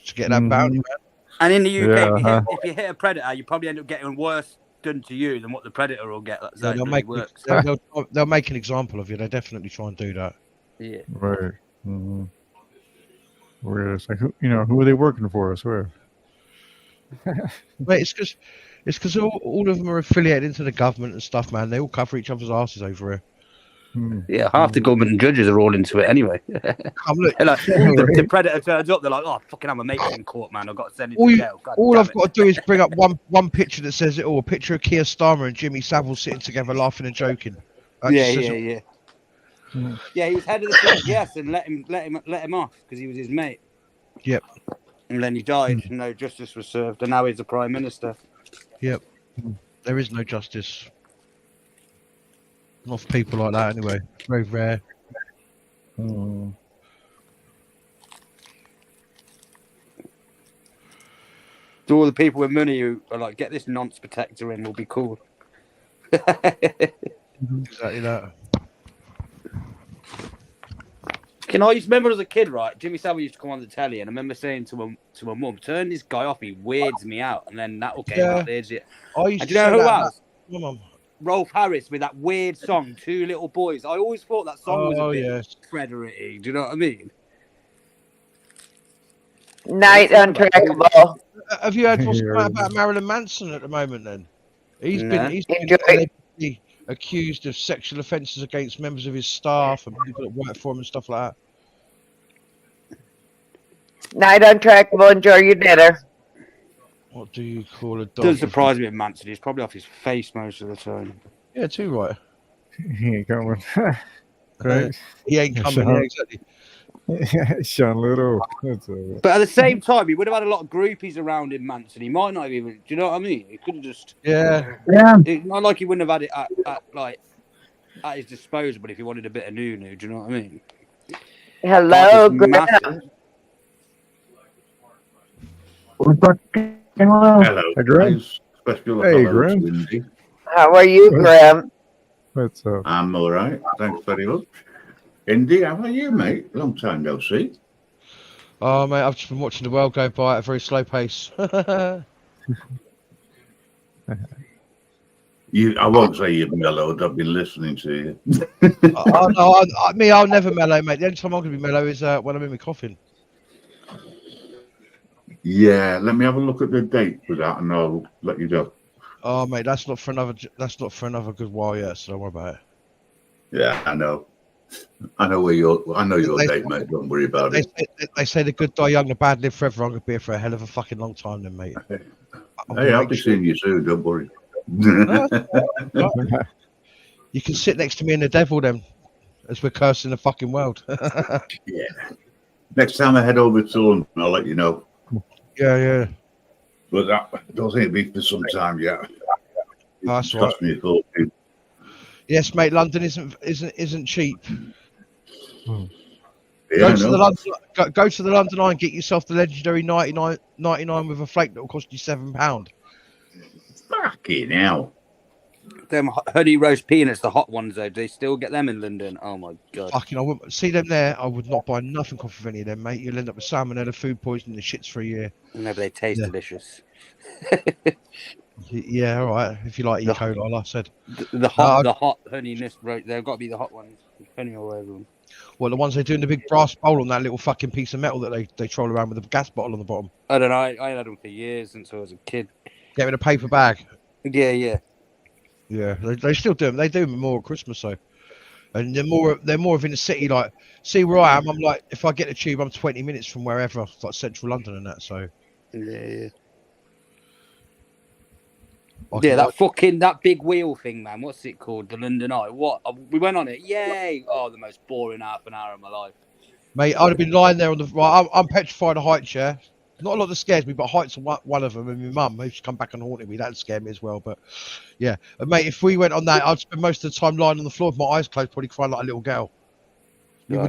To get that bounty, man. And in the UK, Yeah. if you hit a predator, you probably end up getting worse done to you than what the predator will get. That's Yeah, how it they'll bloody make works. they'll make an example of you. They definitely try and do that. Yeah. Right. Mm-hmm. Where it's like, who are they working for? I swear. Mate, it's because all of them are affiliated into the government and stuff, man. They all cover each other's asses over here. Yeah, half the government and judges are all into it anyway. Look, the predator turns up, they're like, "Oh, fucking, I'm a mate's in court, man. I've got to send him to jail." God all damn I've it. got to do is bring up one picture that says it all. A picture of Keir Starmer and Jimmy Savile sitting together, laughing and joking. That just says it all. Yeah, he was head of the CPS and let him off because he was his mate. Yep. And then he died. No justice was served, and now he's the prime minister. Yep. There is no justice. Not for people like that, anyway. Very rare. Mm. To all the people with money who are like, get this nonce protector in, will be cool. Exactly that. I used to remember as a kid, right? Jimmy Savile used to come on the telly, and I remember saying to my mum, "Turn this guy off. He weirds me out." And then that will came out. There's it. I used And to do you know say who that else? My mum. Rolf Harris with that weird song, Two Little Boys. I always thought that song was a bit predator-y. Do you know what I mean? Night Untrackable. Have you heard what's going on about Marilyn Manson at the moment? Then he's No. been allegedly accused of sexual offences against members of his staff and people that work for him and stuff like that. Night Untrackable. Enjoy your dinner. What do you call a dog? Doesn't surprise me with Manson. He's probably off his face most of the time. Yeah, too right. He ain't coming. Right? He ain't coming. Yeah, exactly. Sean Little. That's But at the same time, he would have had a lot of groupies around him, Manson. He might not have even. Do you know what I mean? He could have just. Yeah. It's not like he wouldn't have had it at his disposal, but if he wanted a bit of new, do you know what I mean? Hello, Like, it's massive. Hello. Hey, Graham. Special Hey, hello Graham. to Indy. How are you, Graham? What's up? I'm all right. Thanks very much. Indy, how are you, mate? Long time no see. Oh, mate, I've just been watching the world go by at a very slow pace. I won't say you've mellowed. I've been listening to you. I'll never mellow, mate. The only time I'm going to be mellow is when I'm in my coffin. Yeah, let me have a look at the date for that, and I'll let you know. Oh, mate, that's not for another good while yet. So don't worry about it. Yeah, I know. I know your date, mate. Don't worry about it. They say the good die young, the bad live forever. I'm going to be here for a hell of a fucking long time, then, mate. Hey, I'll be seeing you soon. Don't worry. You can sit next to me and the devil, then, as we're cursing the fucking world. Yeah. Next time I head over to London, I'll let you know. Yeah. But I don't think it'll be for some time yet. That's Cost right. me a fortune. Yes, mate. London isn't cheap. Yeah, Go to the London Eye and get yourself the legendary 99 with a flake that will cost you £7. Fucking hell. Them honey roast peanuts, the hot ones though, do they still get them in London? Oh my god. Fucking, I wouldn't see them there. I would not buy nothing off of any of them, mate. You'll end up with salmonella, food poisoning, the shits for a year. No, but they taste delicious. Yeah, all right. If you like E. coli, like I said. The hot honey roast, they've got to be the hot ones. Honey all over them. Well, the ones they do in the big brass bowl on that little fucking piece of metal that they troll around with a gas bottle on the bottom. I don't know. I had them for years since I was a kid. Get in a paper bag. Yeah. Yeah, they still do them. They do them more at Christmas though, and they're more of in the city. Like, see where I am. I'm like, if I get the tube, I'm 20 minutes from wherever, like central London and that. So yeah. That big wheel thing, man. What's it called? The London Eye. What? We went on it. Yay! Oh, the most boring half an hour of my life. Mate, I'd have been lying there on the. Right, I'm petrified of heights, yeah. Not a lot that scares me, but heights are one of them. And my mum, who's come back and haunted me, that scared me as well. But yeah, and mate, if we went on that, I'd spend most of the time lying on the floor with my eyes closed, probably crying like a little girl. You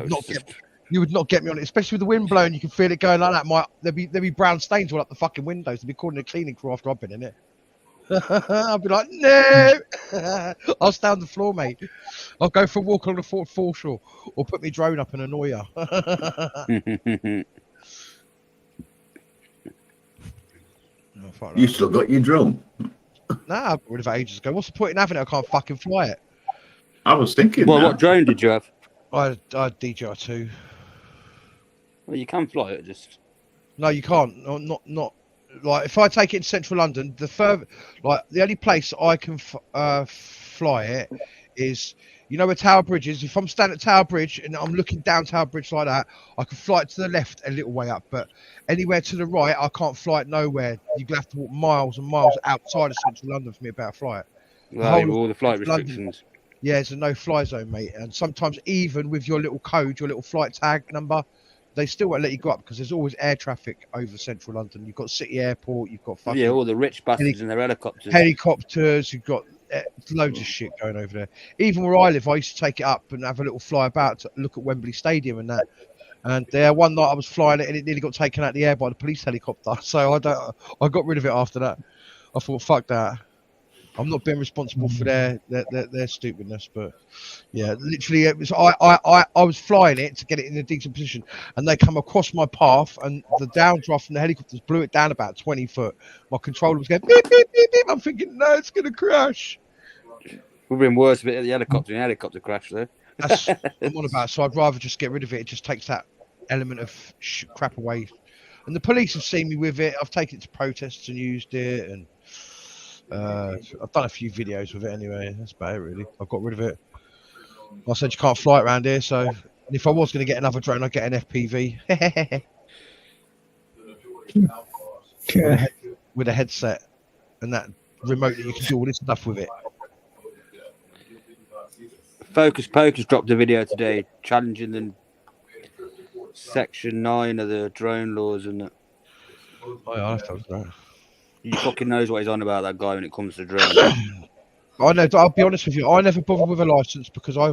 would not get me on it, especially with the wind blowing. You can feel it going like that. There'd be brown stains all up the fucking windows. They'd be calling a cleaning crew after I've been in it. I'd be like, no. I'll stay on the floor, mate. I'll go for a walk along the foreshore, or put my drone up and annoy her. You still got your drone? Nah, I got rid of it ages ago. What's the point in having it? I can't fucking fly it. I was thinking. Well, what drone did you have? I had DJI-2. Well, you can fly it, just. No, you can't. Not like if I take it in central London, the only place I can fly it is, you know where Tower Bridge is. If I'm standing at Tower Bridge and I'm looking down Tower Bridge like that, I can fly it to the left a little way up, but anywhere to the right, I can't fly it nowhere. You're gonna have to walk miles and miles outside of central London for me to be able to fly it. Right, all the flight restrictions. London, yeah, it's a no-fly zone, mate. And sometimes even with your little code, your little flight tag number, they still won't let you go up because there's always air traffic over central London. You've got City Airport, you've got fucking all the rich bastards in their helicopters. You've got loads of shit going over there. Even where I live, I used to take it up and have a little fly about to look at Wembley Stadium and that. And one night I was flying it and it nearly got taken out of the air by the police helicopter. So I got rid of it after that. I thought, fuck that. I'm not being responsible for their stupidness, but yeah, literally, it was I was flying it to get it in a decent position, and they come across my path, and the downdraft from the helicopters blew it down about 20 foot. My controller was going beep beep beep beep. I'm thinking, no, it's gonna crash. Would have been worse if it hit the helicopter. The helicopter crash though. That's what I'm on about. So I'd rather just get rid of it. It just takes that element of crap away. And the police have seen me with it. I've taken it to protests and used it, and I've done a few videos with it anyway. That's about it, really. I've got rid of it. I said you can't fly it around here, so if I was going to get another drone, I'd get an FPV with a headset and that remote that you can do all this stuff with it. Focus Pocus dropped a video today challenging the Section 9 of the drone laws and that. Oh, yeah, that sounds great. He fucking knows what he's on about, that guy, when it comes to drones. I know. I'll be honest with you. I never bothered with a license because I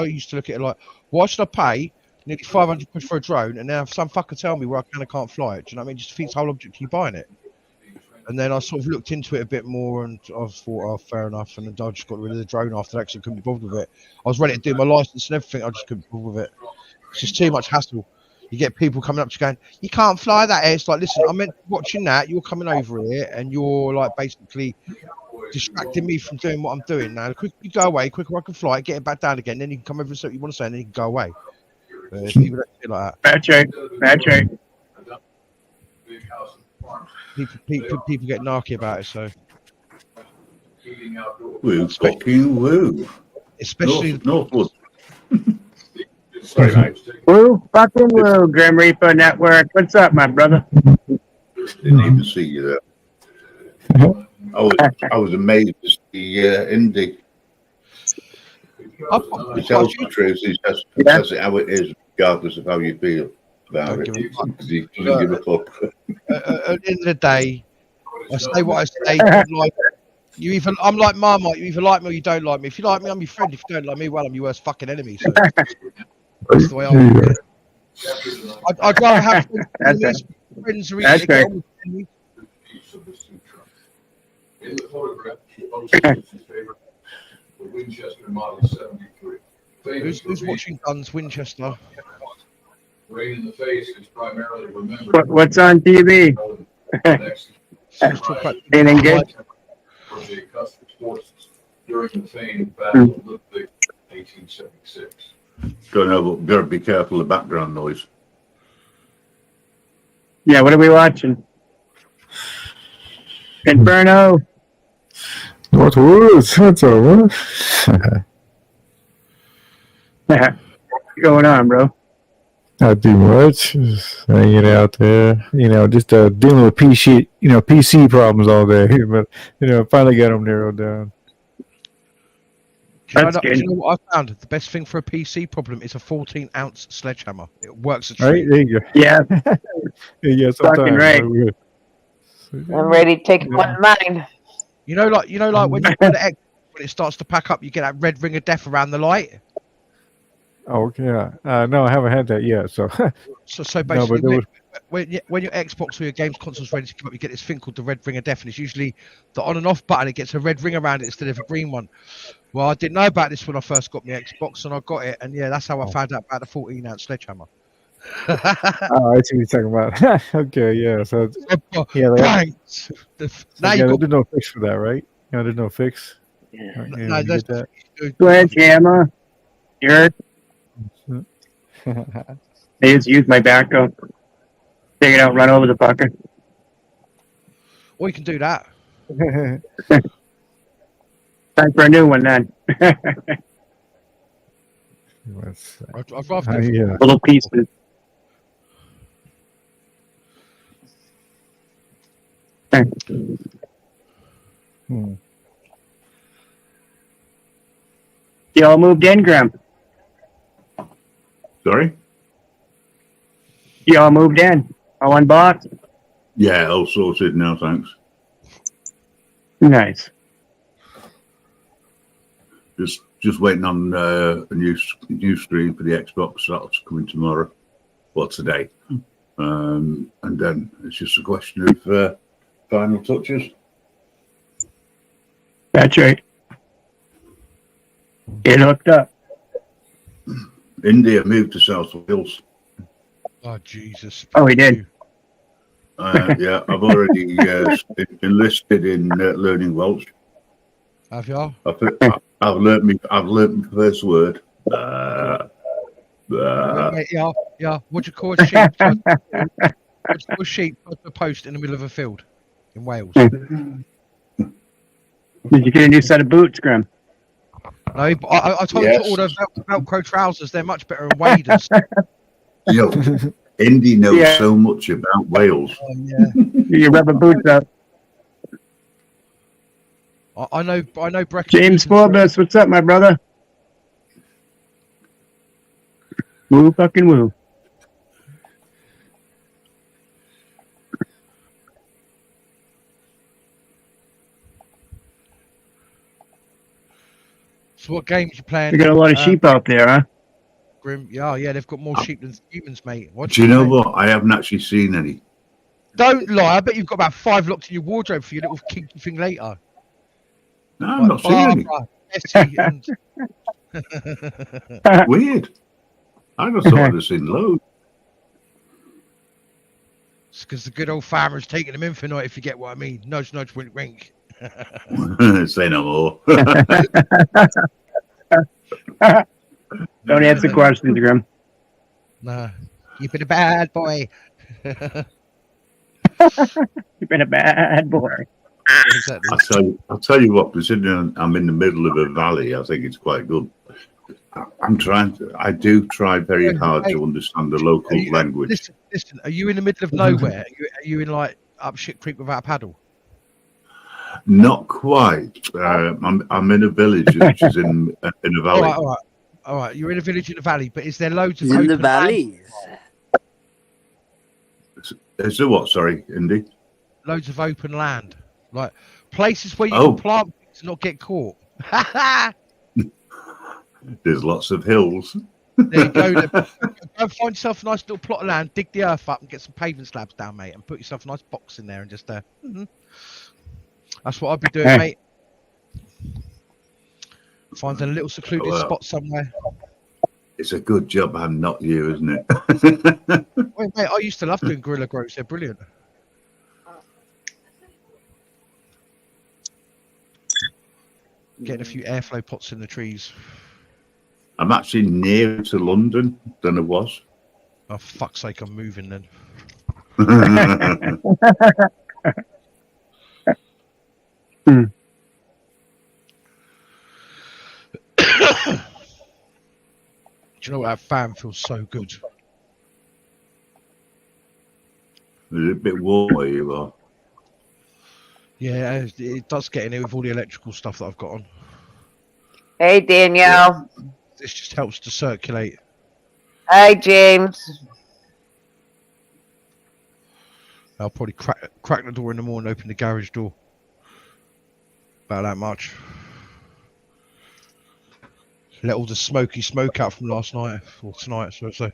used to look at it like, why should I pay nearly 500 quid for a drone and now have some fucker tell me where I can and can't fly it? Do you know what I mean? Just defeats the whole object of you buying it. And then I sort of looked into it a bit more and I thought, oh, fair enough. And then I just got rid of the drone after that because I couldn't be bothered with it. I was ready to do my license and everything. I just couldn't be bothered with it. It's just too much hassle. You get people coming up to you going, you can't fly that. It's like, listen, I meant watching that. You're coming over here and you're like basically distracting me from doing what I'm doing. Now, the quicker you go away, quicker I can fly it, get it back down again. Then you can come over and say what you want to say and then you can go away. People don't feel like that. Bad check. People get narky about it, so. Woo, fucking woo. Especially Northwood. Sorry, mate. Woo, fucking woo, Grim Reaper Network. What's up, my brother? Didn't even see you there. I was amazed to see Indy. He tells the truth. He says it how it is, regardless of how you feel about it. Because he doesn't give a fuck. At the end of the day, I say what I say. Like, I'm like Marmite. You either like me or you don't like me. If you like me, I'm your friend. If you don't like me, well, I'm your worst fucking enemy. So that's the way I look at it. I'd rather have friends who easy to get on with enemies. In the photograph, she posted his favorite, the Winchester Model 73. Who's watching guns, Winchester? Rain in the Face is primarily remembered. What's on TV? Anything good? For the Customs Forces during the famed Battle of Lübeck, 1876. Gotta be careful of background noise. Yeah, what are we watching? Inferno. Northwoods. What's up? What's going on, bro? Not too much. Just hanging out there. Just dealing with PC problems all day. But finally got them narrowed down. That's do good. you know what I found? The best thing for a PC problem is a 14-ounce sledgehammer. It works a Right treat. there you go. Yeah. Yeah, Fucking sometimes. right. I'm ready to take one of mine. You know, like when you put it, when it starts to pack up, you get that red ring of death around the light. Oh, okay. No, I haven't had that yet. So, So no, basically, but there was. when your Xbox or your games console's ready to come up, you get this thing called the red ring of death, and it's usually the on and off button. It gets a red ring around it instead of a green one. Well, I didn't know about this when I first got my Xbox, and I got it, and yeah, that's how I found out about the 14-ounce sledgehammer. Oh, I see what you're talking about. Okay, yeah. So, yeah, Thanks. Now you got. there's no fix for that, right? Yeah, there's no fix. Yeah, No, you get that. Sledgehammer. Jerk. They just use my backup. Take it out, run over the fucker. Or you can do that. Time for a new one then. I'd rather do Yeah. Little pieces. You all moved in, Graham? Sorry? You all moved in? All unboxed? Yeah, all sorted now, thanks. Nice. Just waiting on a new screen for the Xbox. That's coming tomorrow. Well, today. And then it's just a question of final touches. That's right. Get hooked up. India moved to South Wales. Oh Jesus! Oh, he did. Yeah, I've already enlisted in learning Welsh. Have you? I've learnt my first word. Mate, yeah. What do you call a sheep? What do you call a sheep on a post in the middle of a field in Wales? Did you get a new set of boots, Graham? No, but I told you to order Velcro trousers. They're much better than waders. Yo, Indy knows so much about Wales. Yeah. Your rubber boots up. I know Brecon. James Forbes, what's up, my brother? Woo fucking woo. So what games you playing? You got a lot of sheep out there, huh? Grim. Yeah, they've got more sheep than humans, mate. What Do you know what? I haven't actually seen any. Don't lie. I bet you've got about 5 locked in your wardrobe for your little kinky thing later. No, I'm not seeing any. Weird. I just thought I'd have seen loads. It's because the good old farmer's taking them in for night, if you get what I mean. Nudge, nudge, wink, wink. Say no more. Don't answer questions, Grim. Nah, you've been a bad boy. You've been a bad boy. Exactly. I'll tell you what, considering I'm in the middle of a valley, I think it's quite good. I do try very hard to understand the local language. Listen, are you in the middle of nowhere? Are you in like up shit creek without a paddle? Not quite. I'm in a village which is in a valley. All right. You're in a village in a valley, but is there loads of In open the valleys. Is there what? Sorry, Indy? Loads of open land, like places where you can plant things and not get caught. There's lots of hills. There you go. Go find yourself a nice little plot of land, dig the earth up, and get some paving slabs down, mate, and put yourself a nice box in there, and just that's what I'd be doing, mate. Find a little secluded spot somewhere. It's a good job I'm not you, isn't it? Wait, mate, I used to love doing guerrilla grows. They're brilliant. Getting a few airflow pots in the trees. I'm actually nearer to London than I was. Oh, fuck's sake, I'm moving then. Do you know what? That fan feels so good. Is it a bit warm where you are? Yeah, it does get in here with all the electrical stuff that I've got on. Hey, Danielle. This just helps to circulate. Hi, James. I'll probably crack the door in the morning, open the garage door. About that much. Let all the smoky smoke out from last night or tonight, so I say.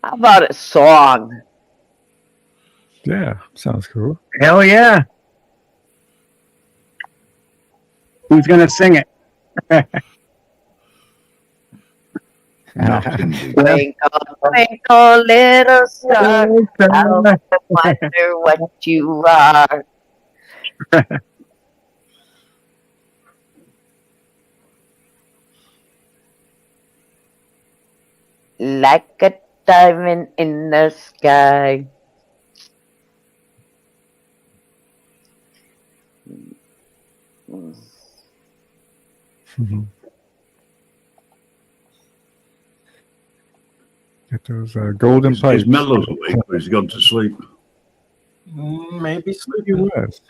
How about a song? Yeah, sounds cool. Hell yeah. Who's going to sing it? Twinkle, twinkle, little star, how I wonder what you are. Like a diamond in the sky. Get those golden pipes. Is Mellows awake or has he gone to sleep? Maybe He sleeping. was.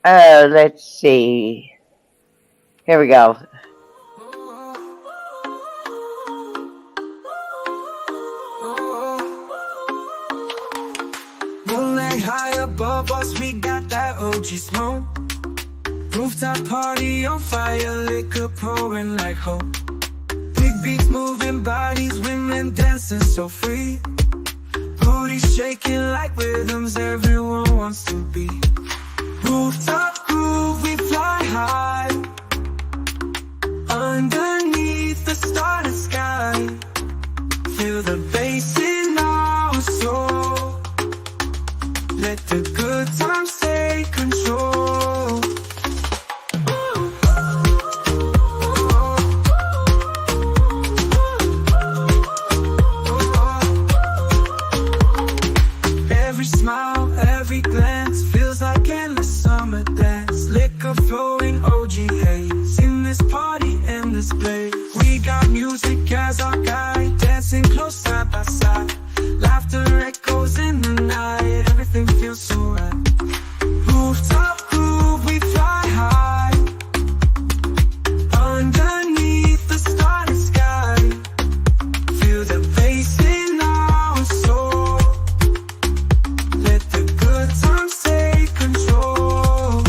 Let's see. Here we go. Moonlight high above us, we got that OG smoke. Rooftop party on fire, liquor pouring like hope. Big beats moving bodies, women dancing so free. Booties shaking like rhythms, everyone wants to be. Rooftop groove, we fly high. Underneath the starry sky, feel the bass in our soul. Let the good times take control. Every smile, every glance feels like endless summer dance. Liquor flowing, OG haze in this party, in this place. We got music as our guide, dancing close side by side. Laughter echoes in the night, everything feels so right. Rooftop groove, we fly high. Underneath the starry sky, feel the bass in our soul. Let the good times take control.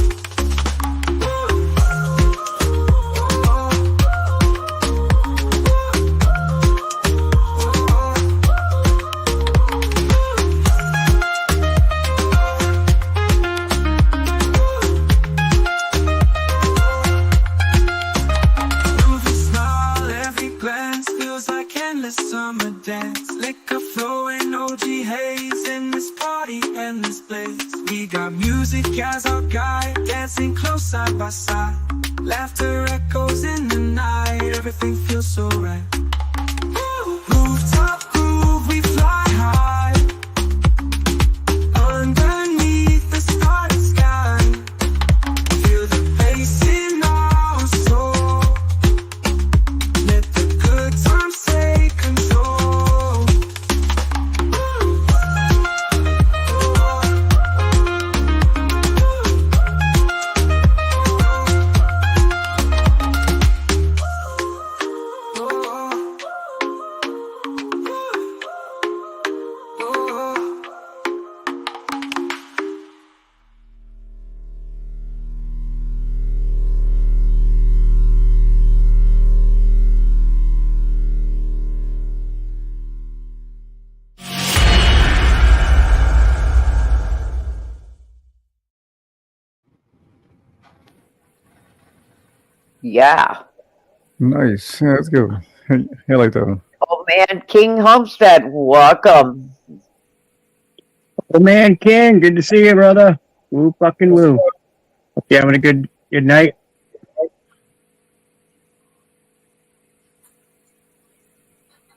Every smile, every glance feels like endless summer dance. Liquor flowing, OG haze in this party, endless place. We got music as our guide, dancing close side by side. Laughter echoes in the night, everything feels so right. Rooftop groove, we fly high. Underneath the starry sky, feel the bass in our soul. Let the good times take control. Yeah. Nice. Yeah, that's good. I like that one. Oh man, King Homestead, welcome. Oh man, King, good to see you, brother. Woo fucking woo. Hope you're having a good night.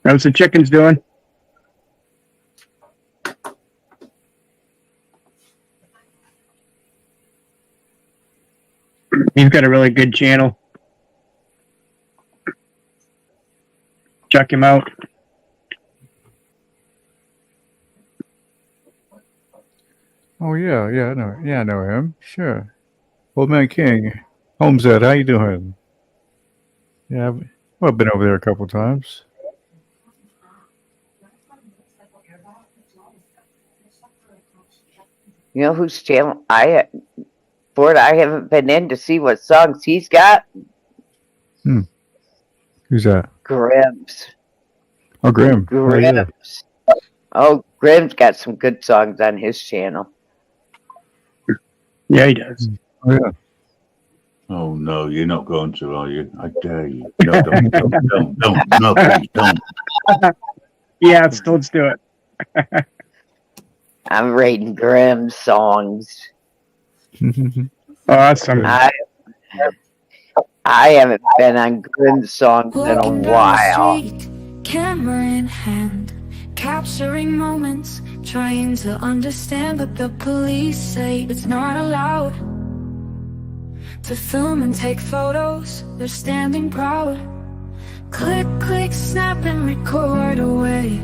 How's the chickens doing? He's got a really good channel. Check him out. Oh yeah, I know him. Sure. Old Man King. Homestead, how you doing? Yeah, I've been over there a couple times. You know whose channel I haven't been in to see what songs he's got? Who's that? Grimm's. Oh, Grim. Oh yeah. Grimm's. Oh, Grimm's got some good songs on his channel. Yeah, he does. Oh yeah. Oh no, you're not going to, are you? I dare you. No, don't, no, please don't. Yeah, let's do it. I'm rating Grimm's songs. Awesome. I haven't been on Grimm's songs in a Walking down the while. street, camera in hand, capturing moments, trying to understand, but the police say it's not allowed to film and take photos. They're standing proud. Click, click, snap and record away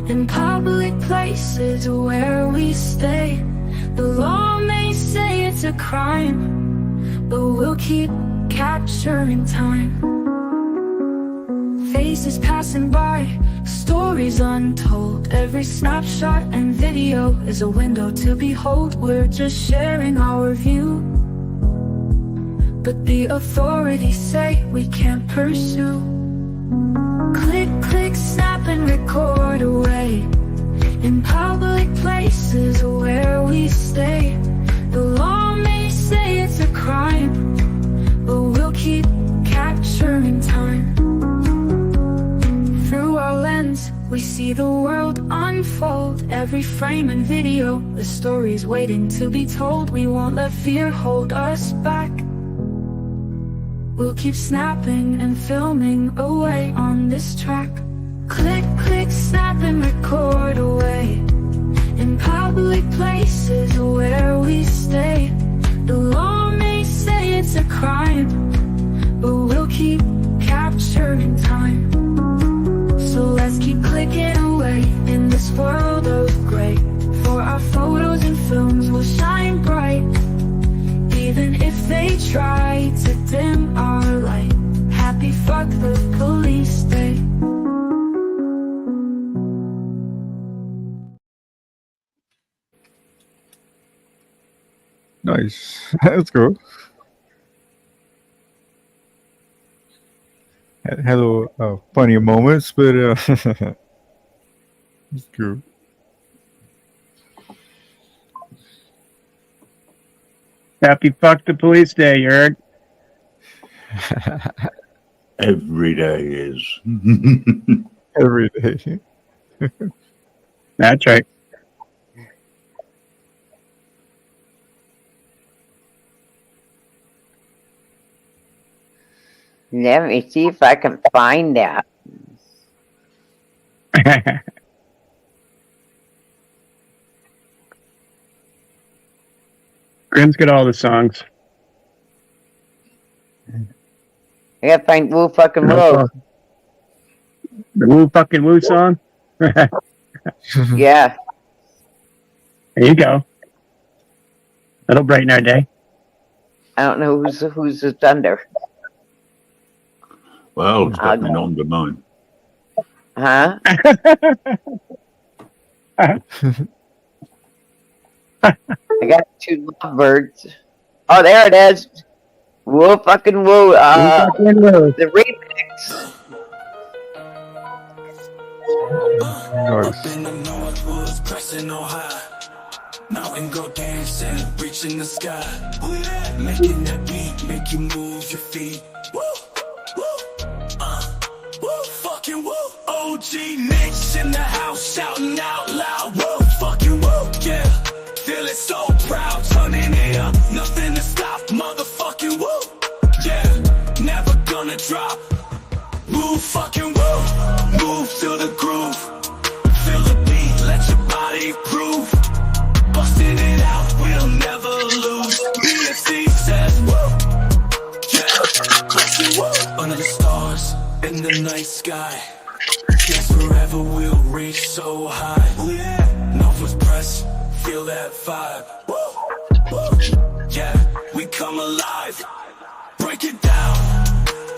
in public places where we stay. The law may say it's a crime, but we'll keep capturing time. Faces passing by, stories untold. Every snapshot and video is a window to behold. We're just sharing our view, but the authorities say we can't pursue. Click, click, snap and record away in public places where we stay. The law may say it's a crime, but we'll keep capturing time. Through our lens, we see the world unfold. Every frame and video, the story's waiting to be told. We won't let fear hold us back. We'll keep snapping and filming away on this track. Click, click, snap and record away in public places where we stay. The law may say it's a crime, but we'll keep capturing time. So let's keep clicking away in this world of gray. For our photos and films will shine bright, even if they try to dim our light. Happy fuck the police day. Nice. That's cool. Had a little funny moments, but it's cool. Happy fuck the police day, you heard? Every day is. Every day. That's right. Let me see if I can find that. Grimm's got all the songs. I gotta find Woo fucking Woo. The Woo fucking Woo song? Yeah. There you go. That'll brighten our day. I don't know who's it's under. Well, it's definitely not under mine. Huh? I got two lovebirds. Oh, there it is. Woo fucking Woo. The remix. Mountain go dancing, reaching the sky. Making that beat, make you move your feet. Woo, woo, woo, fucking woo. OG Mitch in the house, shouting out loud. Woo, fucking woo, yeah. Feeling so proud, turning it up. Nothing to stop, motherfucking woo. Yeah, never gonna drop. Woo, fucking woo. Move to the groove. Feel the beat, let your body prove. Busting it out, we'll never lose. BFC says woo, yeah, pressing woo. Under the stars, in the night sky, Guess forever we'll reach so high. Northwest Press, feel that vibe. Yeah, we come alive. Break it down,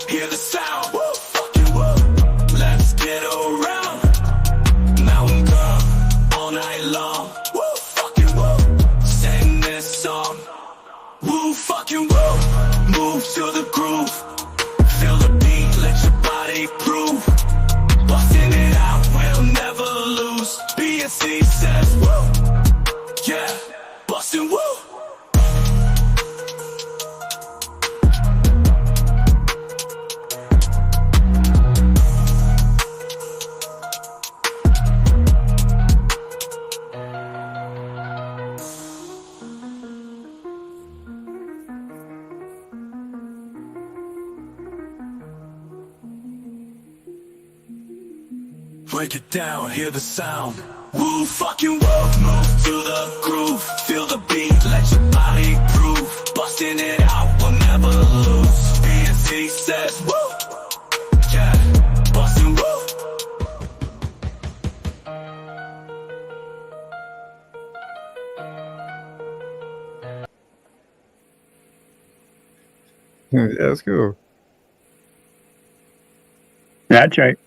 hear the sound. Fucking woo. Let's get around. Mountain girl, all night long. Woo, fucking woo. Sing this song. Woo, fucking woo. Move to the groove. Feel the beat, let your body prove. Busting it out, we'll never lose. BSC says woo. Yeah, busting woo. Break it down, hear the sound. Woo, fucking woo. Move to the groove. Feel the beat, let your body prove. Busting it out, we'll never lose. BNC says woo. Yeah, busting woo. That's cool. That's right.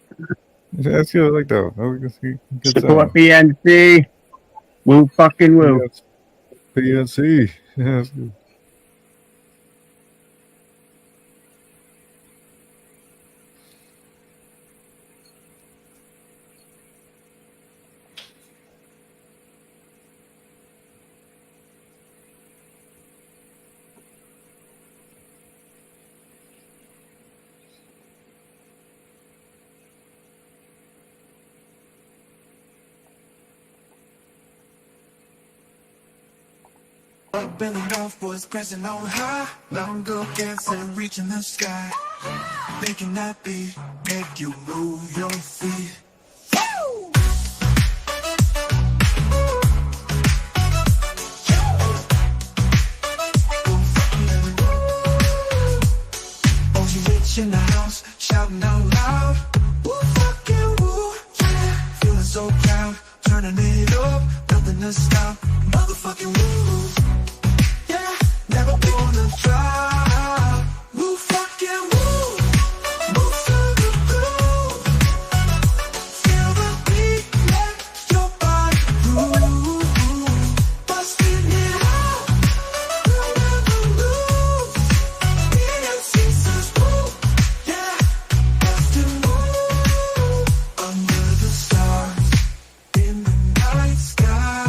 That's good. I like that. Oh, we can see. Good Support sound. PNC. Woo fucking woo. PNC. Yeah, that's good. Up in the north, boys pressing on high. Long go dancing, reaching the sky. Making that beat, make you move your feet. In the house, shouting out loud. Woo, fucking woo, yeah. Feeling so proud, turning it up, nothing to stop. Motherfucking woo, yeah. Never wanna drop. Woo, fucking woo. Move to the groove. Feel the beat, let your body groove. Busting it out, we'll never lose. BNC says woo. Under the stars, in the night sky,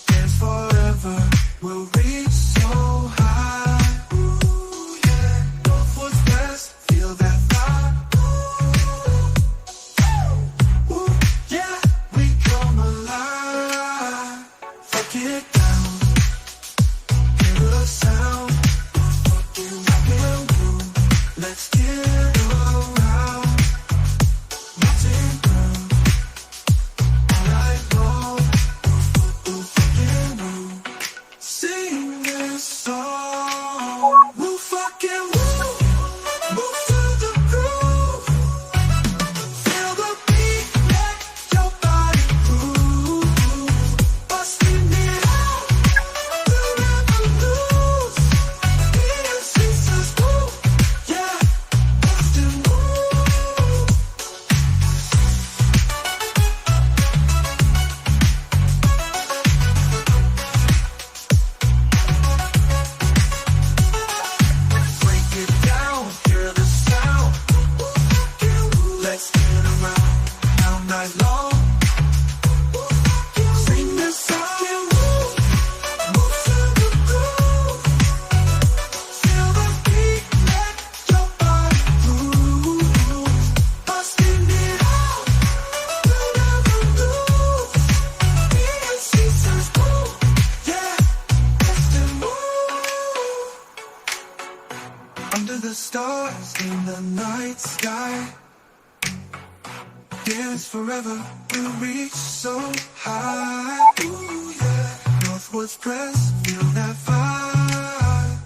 dance forever, we'll reach so high. Ooh, yeah, Northwoods West, feel that vibe. Ooh, yeah, we come alive. Fuck it down, hear the sound. Fucking rock and roll, let's get around. Mountain girl, all night long. Ooh, fucking woo. Sing this song. Woo, fucking woo. Move to the groove. Feel the beat, let your body groove. Busting it out, we'll never lose. BNC says woo, yeah. Busting woo. Break it down, hear the sound. Let's get around all night long. Sing this song. Move to the groove. Feel the beat, let your body groove. Busting it out, we'll never lose. BNC says woo, yeah, busting woo. Under the stars, in the night sky, dance forever, we'll reach so high. Ooh, yeah, Northwoods Press, feel that vibe.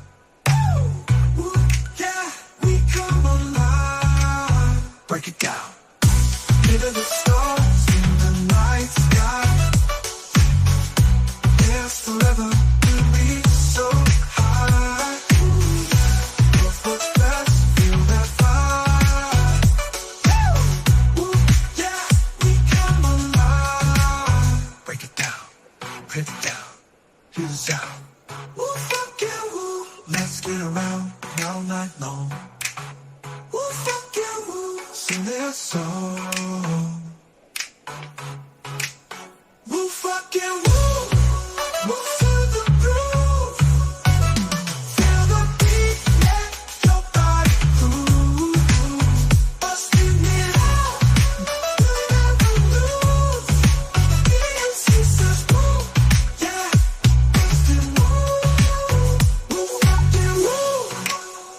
Ooh, yeah, we come alive. Break it down. to their soul. Woo fucking woo, move to the groove. Feel the beat, let your body groove. Busting it out, you never lose. DMC says move, yeah, busting move. Move fucking move,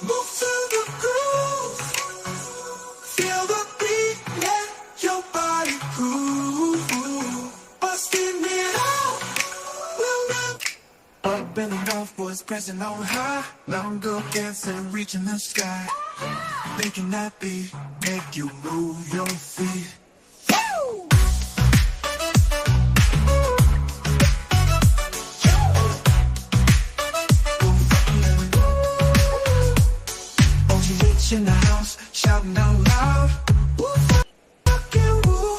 move to the groove. Feel the beat, let your body groove. Busting it out, we'll never. Up in the North Boys pressing on high. Long girl dancing, reaching the sky. Making that beat, make you move your feet. Woo! OG Rich in the house, shouting out loud. Woo, fucking woo,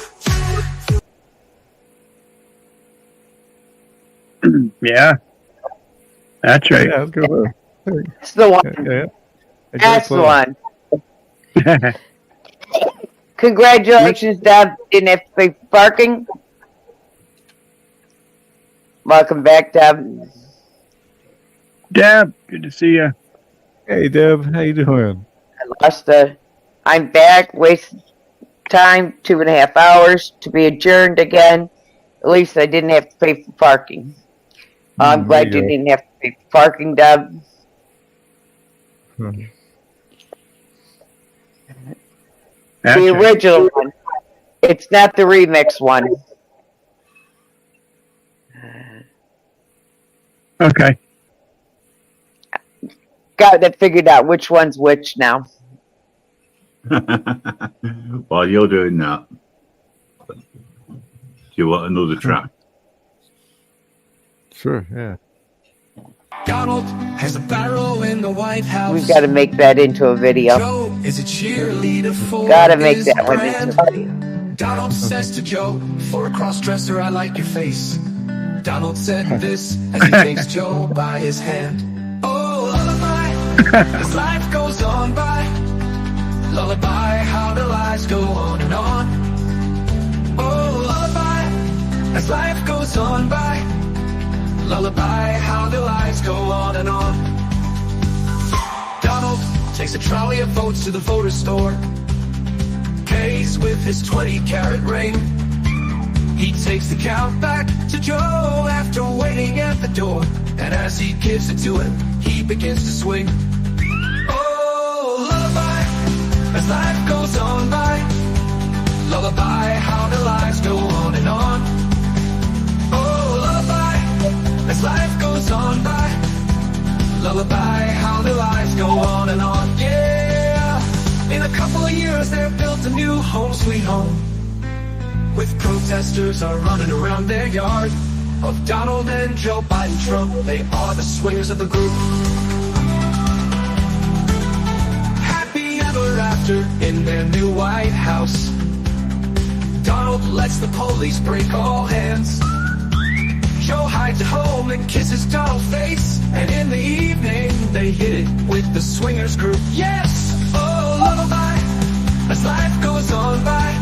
yeah. Yeah. That's right. Yeah, let's go. That's the one. Yeah. That's the one. Congratulations, Deb. Didn't have to pay for parking. Welcome back, Deb. Deb, good to see you. Hey, Deb, how you doing? I lost I'm back. Wasted time, 2.5 hours to be adjourned again. At least I didn't have to pay for parking. I'm glad you go. didn't have to pay for parking, Deb. That's The right. original one. It's not the remix one. Okay. Got that figured out which one's which now. While you're doing that, do you want another track? Sure, yeah. Donald has a barrel in the White House. We've got to make that into a video. Joe is a cheerleader for Gotta make his that one brand. into a video. Donald says to Joe, for a cross-dresser, I like your face. Donald said this as he takes Joe by his hand. Oh, lullaby, as life goes on by. Lullaby, how the lies go on and on. Oh, lullaby, as life goes on by. Lullaby, how the lies go on and on. Donald takes a trolley of votes to the voter store. Pays with his 20-carat ring. He takes the count back to Joe after waiting at the door. And as he gives it to him, he begins to swing. Oh, lullaby, as life goes on by. Lullaby, how the lies go on and on. Oh, lullaby, as life goes on by. Lullaby, how the lies go on and on. Yeah, in a couple of years they've built a new home sweet home, with protesters are running around their yard. Of Donald and Joe Biden Trump, they are the swingers of the group. Happy ever after in their new White House. Donald lets the police break all hands. Joe hides at home and kisses Donald's face. And in the evening, they hit it with the swingers group. Yes! Oh, lullaby, as life goes on by.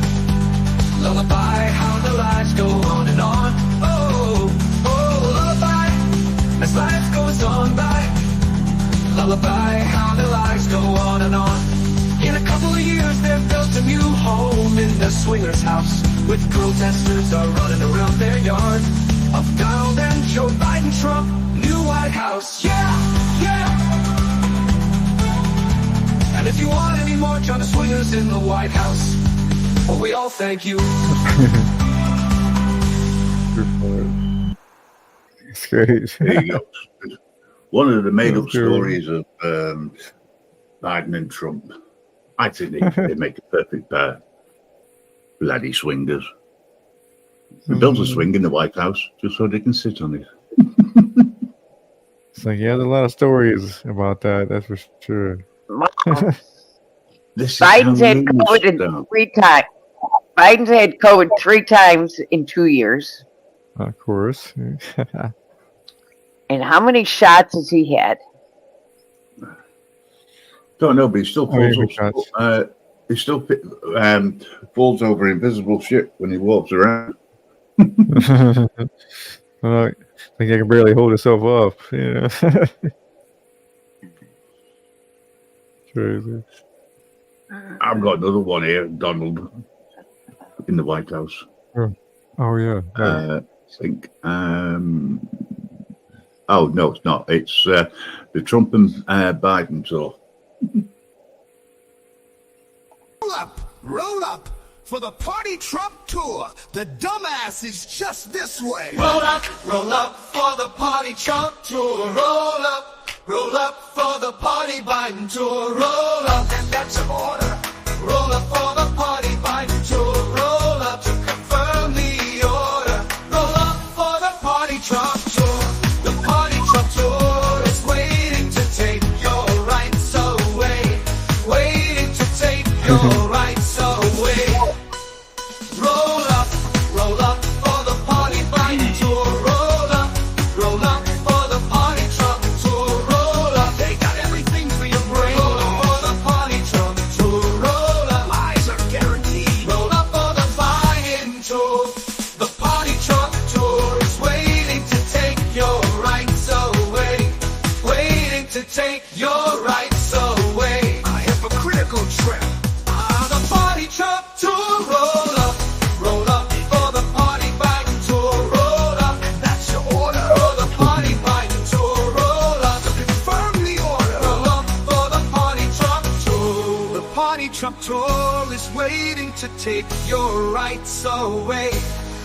Lullaby, how the lies go on and on. Oh, oh, lullaby, as life goes on by. Lullaby, how the lies go on and on. In a couple of years, they've built a new home in the swingers' house, with protesters are running around their yard. Of Donald and Joe Biden Trump, new White House, yeah, yeah. And if you want any more, join the swingers in the White House. Well, we all thank you. It's great. There you go. One of the made-up That's good. stories of Biden and Trump. I think they make a perfect pair. Bloody swingers. They built a swing in the White House just so they can sit on it. So yeah, there's a lot of stories about that. That's for sure. This is Biden's how had news COVID done. 3 times. Biden's had COVID 3 times in 2 years. Of course. And how many shots has he had? Don't know, but he's still Oh, yeah, puzzled. good shots. he still falls over invisible shit when he walks around. I think I can barely hold himself up. Yeah. Crazy. I've got another one here, Donald, in the White House. Oh yeah. I think. Oh no, it's not. It's the Trump and Biden tour. Roll up for the Party Trump tour. The dumbass is just this way. Roll up for the Party Trump tour. Roll up for the Party Biden tour. Roll up, and that's an order. Roll up for the Party Biden tour. Roll up to confirm the order. Roll up for the Party Trump tour. The Party Trump tour is waiting to take your rights away. Waiting to take your rights away. Roll up for the Party Biden tour. Roll up for the Party Trump tour. Roll up, they got everything for your brain. Roll up for the Party Trump tour. Roll up, lies are guaranteed. Roll up for the Biden tour. The Party Trump tour is waiting to take your rights away. Waiting to take your rights away. A hypocritical trip. The Party Trump tour. Roll up for the Party Biden tour. Roll up, And that's your order. for the Party Biden tour. Roll up, Confirm the order. roll up for the Party Trump tour. The Party Trump tour is waiting to take your rights away.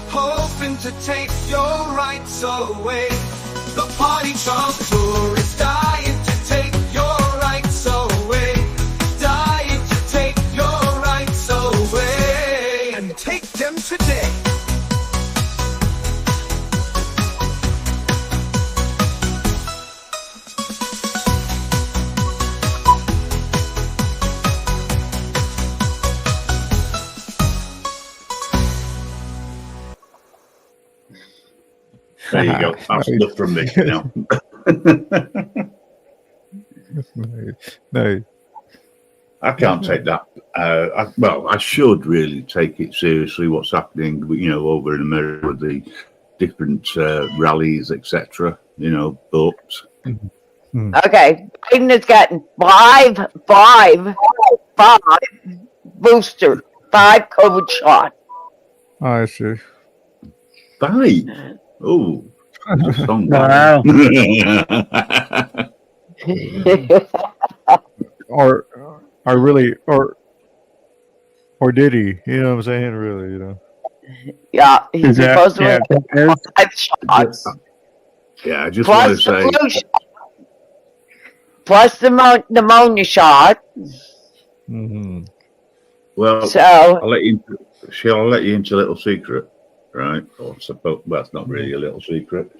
Hoping to take your rights away. The Party Trump tour is dying to take your rights away. Dying to take your rights away. And take them today. There you go. That's enough from me now. Nice. I can't take that. I should really take it seriously. What's happening, over in America with the different rallies, etc. But Okay, Biden has gotten five booster, 5 COVID shots. I see. 5. Oh, Wow. or did he? You know what I'm saying? Really, Yeah, he's Is that- supposed to yeah, have 5 shots. Yeah, I just want to Plus the say. flu shot. Plus the pneumonia shot. Mm-hmm. Well, So- I'll let you into a little secret, right? Or suppose, well, it's not really a little secret.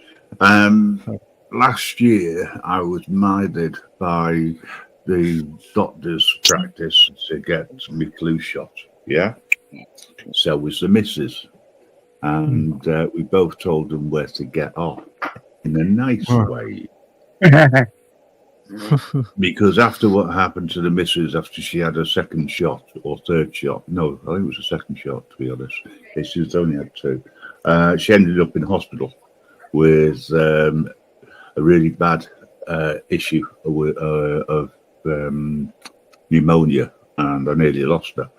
Last year, I was minded by the doctor's practice to get my flu shot. Yeah. So was the missus, and we both told them where to get off in a nice way. Because after what happened to the missus after she had her second shot or third shot, no, I think it was a second shot, to be honest. She's only had 2. She ended up in hospital with a really bad issue of pneumonia, and I nearly lost her.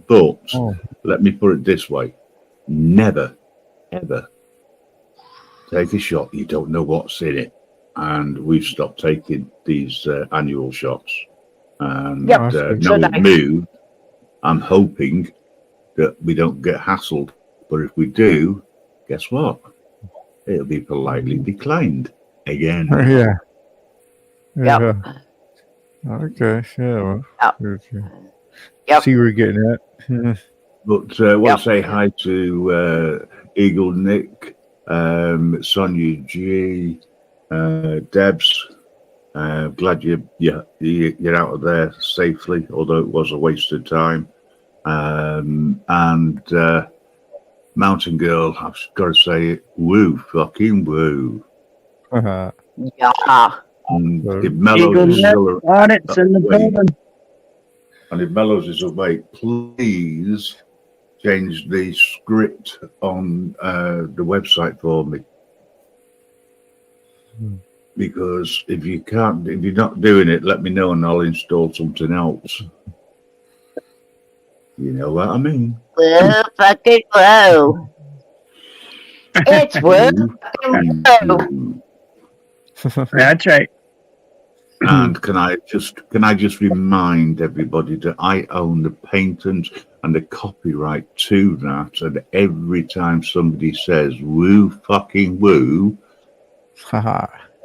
But let me put it this way: never, ever take a shot you don't know what's in it. And we've stopped taking these annual shots. And Yep. now So we've nice. moved. I'm hoping that we don't get hassled. But if we do, guess what? It'll be politely declined again. Yeah. Yep. Okay. Yeah. Well, okay. Yep. See where you're getting at. But I want to say hi to Eagle Nick, Sonia G, Debs. Glad you're out of there safely, although it was a wasted time. And Mountain Girl, I've got to say it, woo, fucking woo. Yeah. And if Mellow is still Audits in the building. And if Mellows is awake, please change the script on the website for me. Because if you're not doing it, let me know and I'll install something else. You know what I mean? Whoa, fucking whoa. It's whoa, fucking whoa. That's right. And can I just remind everybody that I own the patent and the copyright to that, and every time somebody says "woo fucking woo,"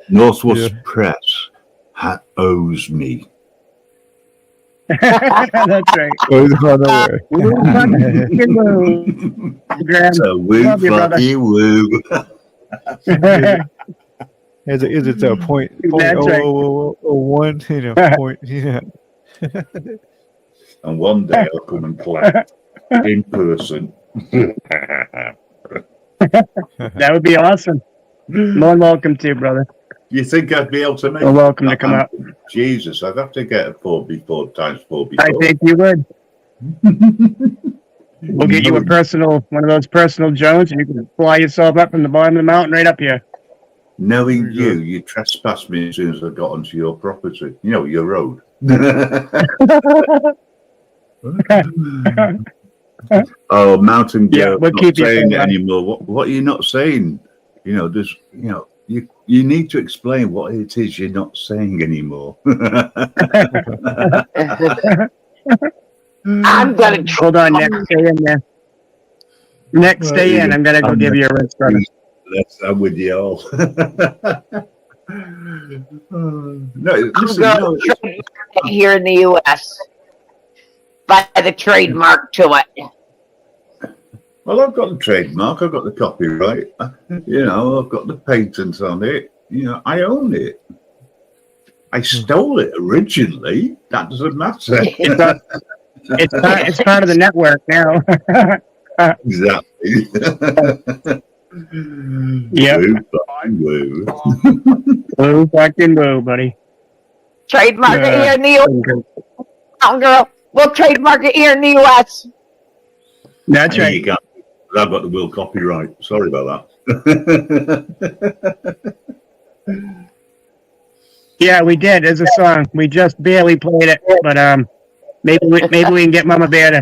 Northwest Press owes me. That's right. So woo fucking woo. Is it a point? That's right. 0.0001? You know, point. Yeah. And one day I'll come and collect in person. That would be awesome. More than welcome to, brother. You think I'd be able to make You're welcome to come out. Jesus, I'd have to get a 4x4 times 4x4. I think you would. We'll get you one of those personal drones, and you can fly yourself up from the bottom of the mountain right up here. Knowing you trespassed me as soon as I got onto your property. You know, your road. Oh, Mountain Girl, Yeah, we'll not keep you saying it saying that. anymore. What are you not saying? You know, there's, you know, you need to explain what it is you're not saying anymore. I'm gonna Hold on, Nick. Stay in there. Nick, stay in. I'm gonna go give you a rinse, brother. I'm with you all. No, I'm listen, going to trademark it here in the U.S. Buy the trademark to it. well, I've got the trademark, I've got the copyright, you know, I've got the patent on it, you know, I own it. I stole it originally. That doesn't matter. It's part of the network now. Exactly. Yep. Woo. Woo fucking woo, buddy. Trademark it here in the U.S. Oh, girl, we'll trademark it here in the U.S. That's There right. you go. I've got the world copyright. Sorry about that. Yeah, we did. There's a song. We just barely played it, but maybe we can get Mama Bear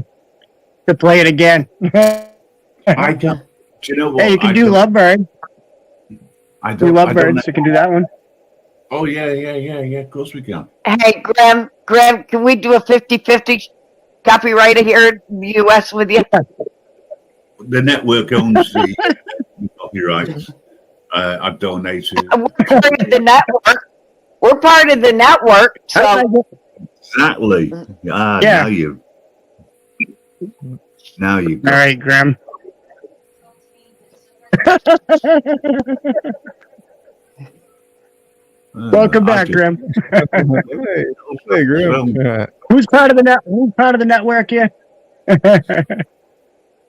to play it again. I don't. Do you know what? Hey, you can do Lovebird. Do Lovebirds. You can do that one. Oh yeah. Of course we can. Hey, Graham, can we do a 50-50 copyright here in the U.S. with you? The network owns the copyrights. I've donated. We're part of the network. We're part of the network. So Exactly. Yeah. Now you. All right, Graham. Welcome back, Graham. Hey, Graham. Who's part of the network here?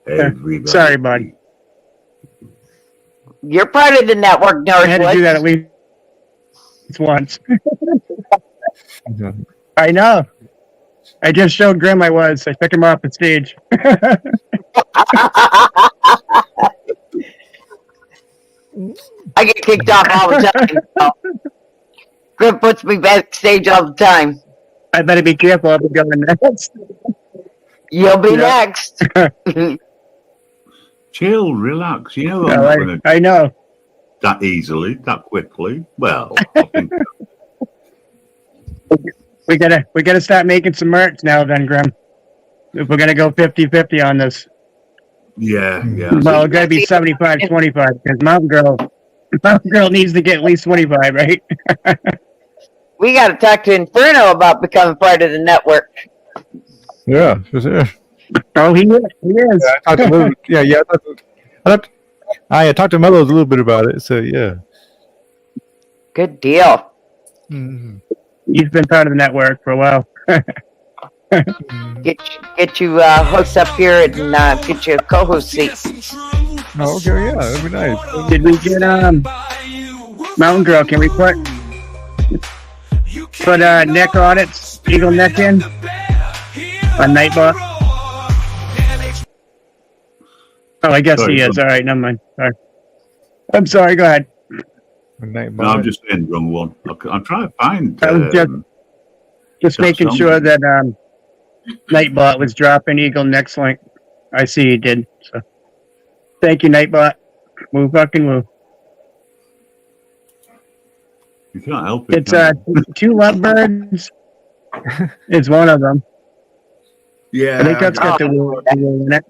Everybody. Sorry, bud. you're part of the network, I had to do that at Northwood. least once. I know. I just showed Grim I was. I took him off the stage. I get kicked off all the time. So. Grim puts me backstage all the time. I better be careful. I'll be going next. You'll be Yeah. next. Chill, relax. You know, I'm Yeah, not going to I know. that easily, that quickly. Well, I think We gotta start making some merch now then, Grim. If we're gonna go 50-50 on this. yeah. Well, it's gotta be 75-25 because Mountain Girl needs to get at least 25, right? We got to talk to Inferno about becoming part of the network. Yeah, for sure. Oh, he is. He is. Yeah, I talked I talked to Mellows a little bit about it. So yeah. Good deal. Mm-hmm. He's been part of the network for a while. Get you hooked up here and get you a co-host seat. Oh, okay, yeah, that'd be nice. Did we get Mountain Girl? Can we put neck on it? Eagle neck in? On Nightbot? Oh, I guess Sorry, he is. All right, never mind. Sorry. I'm sorry. Go ahead. No, I'm just saying the wrong one. I'm trying to find. I was just that making song. sure that Nightbot was dropping Eagle next link. I see he did. So, thank you, Nightbot. Woo fucking woo. You can't help it. It's can you? Two Lovebirds. It's one of them. Yeah, I think that's got the woo in it.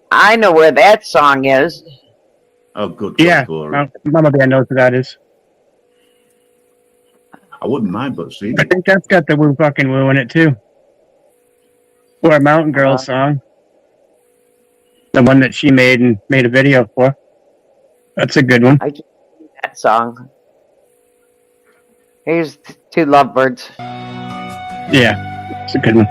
I know where that song is. Oh, good. Yeah, Glory. Mama Bear knows what that is. I wouldn't mind, but see, I think that's got the woo fucking woo in it too. Or a Mountain Girl song. The one that she made and made a video for. That's a good one. I just sing that song. Here's Two Lovebirds. Yeah, it's a good one.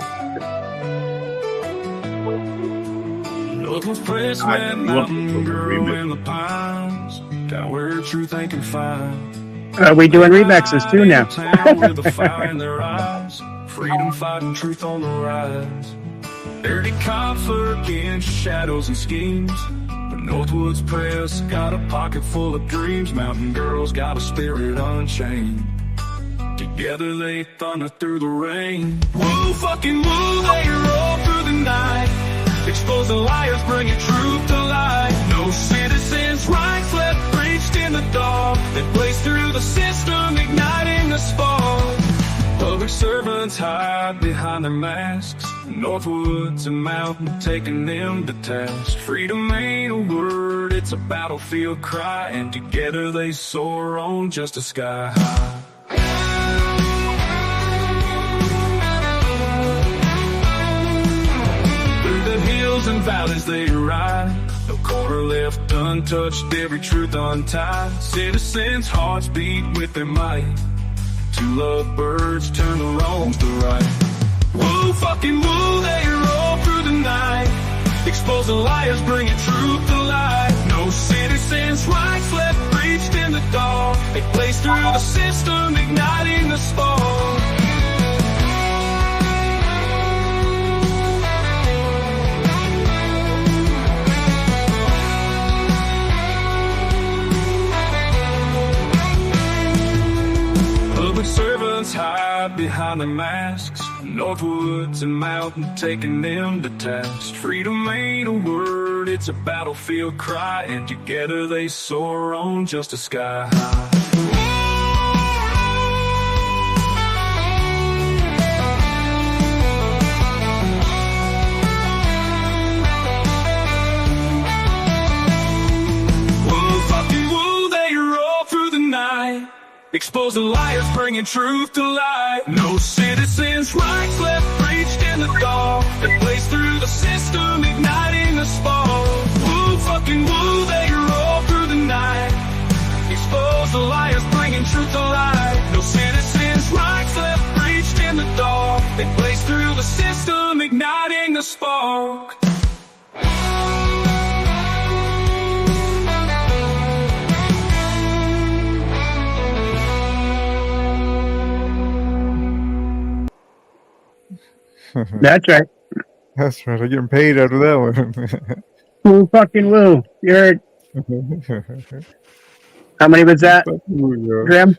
We doing remixes too now. Freedom fighting, truth on the rise. Dirty conflict against shadows and schemes. But Northwood's press got a pocket full of dreams. Mountain girls got a spirit unchained. Together they thunder through the rain. Woo, fucking woo, they roll through the night. Expose the liars, bringing truth to light. No citizens' rights left breached in the dark. They blaze through the system, igniting the spark. Public servants hide behind their masks. Northwoods and mountain taking them to task. Freedom ain't a word, it's a battlefield cry. And together they soar on just a sky high. And valleys they ride, no corner left untouched, every truth untied. Citizens' hearts beat with their might. Two lovebirds turn the wrongs to right. Woo, fucking woo, they roll through the night. Expose the liars, bringing truth to light. No citizens' rights left breached in the dark. They blaze through the system, igniting the spark. Servants hide behind their masks. Northwoods and mountain taking them to task. Freedom ain't a word, it's a battlefield cry. And together they soar on just a sky high. Expose the liars, bringing truth to light. No citizens' rights left breached in the dark. They blaze through the system, igniting the spark. Woo, fucking woo, they roll through the night. Expose the liars, bringing truth to light. No citizens' rights left breached in the dark. They blaze through the system, igniting the spark. That's right. That's right. I'm getting paid out of that one. Woo fucking woo. You heard. How many was that, Grim?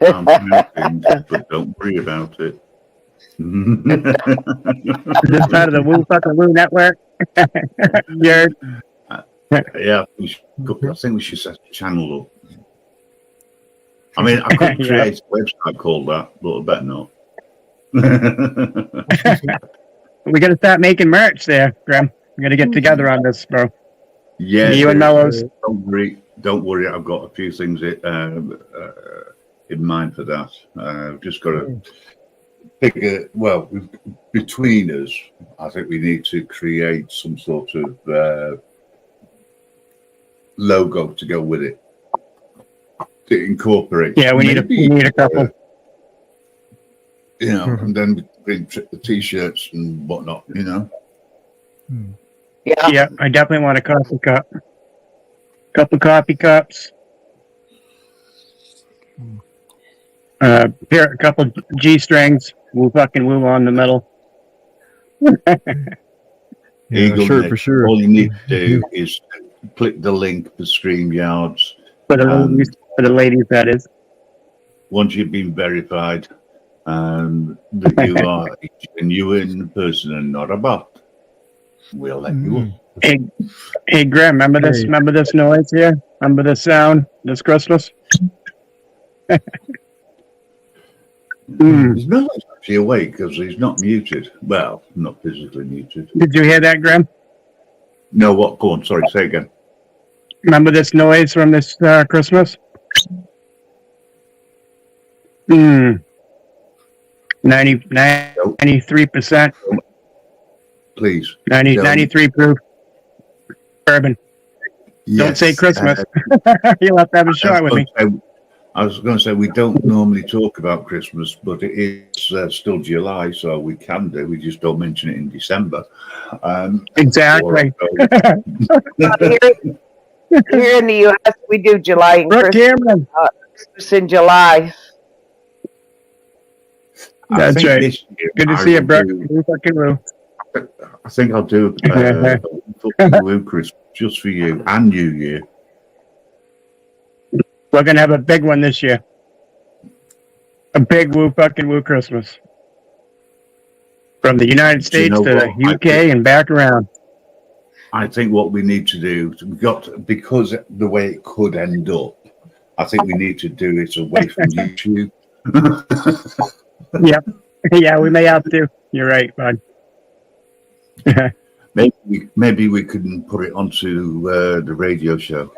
I'm connecting, but don't worry about it. Is this part of the Woo fucking Woo network? You heard. Yeah, I think we should set a channel up. I mean, I could create a website called that, but I better not. We got to start making merch there, Graham. We got to get together on this, bro. Yeah, you and Mellows. Don't worry. I've got a few things in mind for that. I've just got to pick a. Well, between us, I think we need to create some sort of logo to go with it. To incorporate. Yeah, we need a couple. And then bring the t-shirts and whatnot. Yeah, I definitely want a coffee cup. Couple coffee cups. Here, a couple G strings. Woo fucking woo on the middle. Eagle sure, Nick, for sure. all you need to do is click the link for StreamYards. For the ladies, that is. Once you've been verified, that you are a genuine person and not a bot, we'll let you up. Hey, Graham, remember this? Hey. Remember this noise here? Remember this sound this Christmas? He's not actually awake because he's not muted. Well, not physically muted. Did you hear that, Graham? No, what? Go on. Sorry, say again. Remember this noise from this Christmas? 93%. Please. 93 proof. Bourbon. Don't Yes, say Christmas. You'll have to have a shot with me. I was going to say we don't normally talk about Christmas, but it is still July, so we can do. We just don't mention it in December. Exactly. Here in the U.S., we do July and Christmas in July. That's right. Good to see you, Brooke. I think I'll do Woo Christmas just for you and New Year. We're gonna have a big one this year. A big woo Christmas. From the United States to the UK and back around. I think what we need to do, because the way it could end up, I think we need to do it away from YouTube. Yep. Yeah, we may have to. You're right, bud. Maybe we can put it onto the radio show.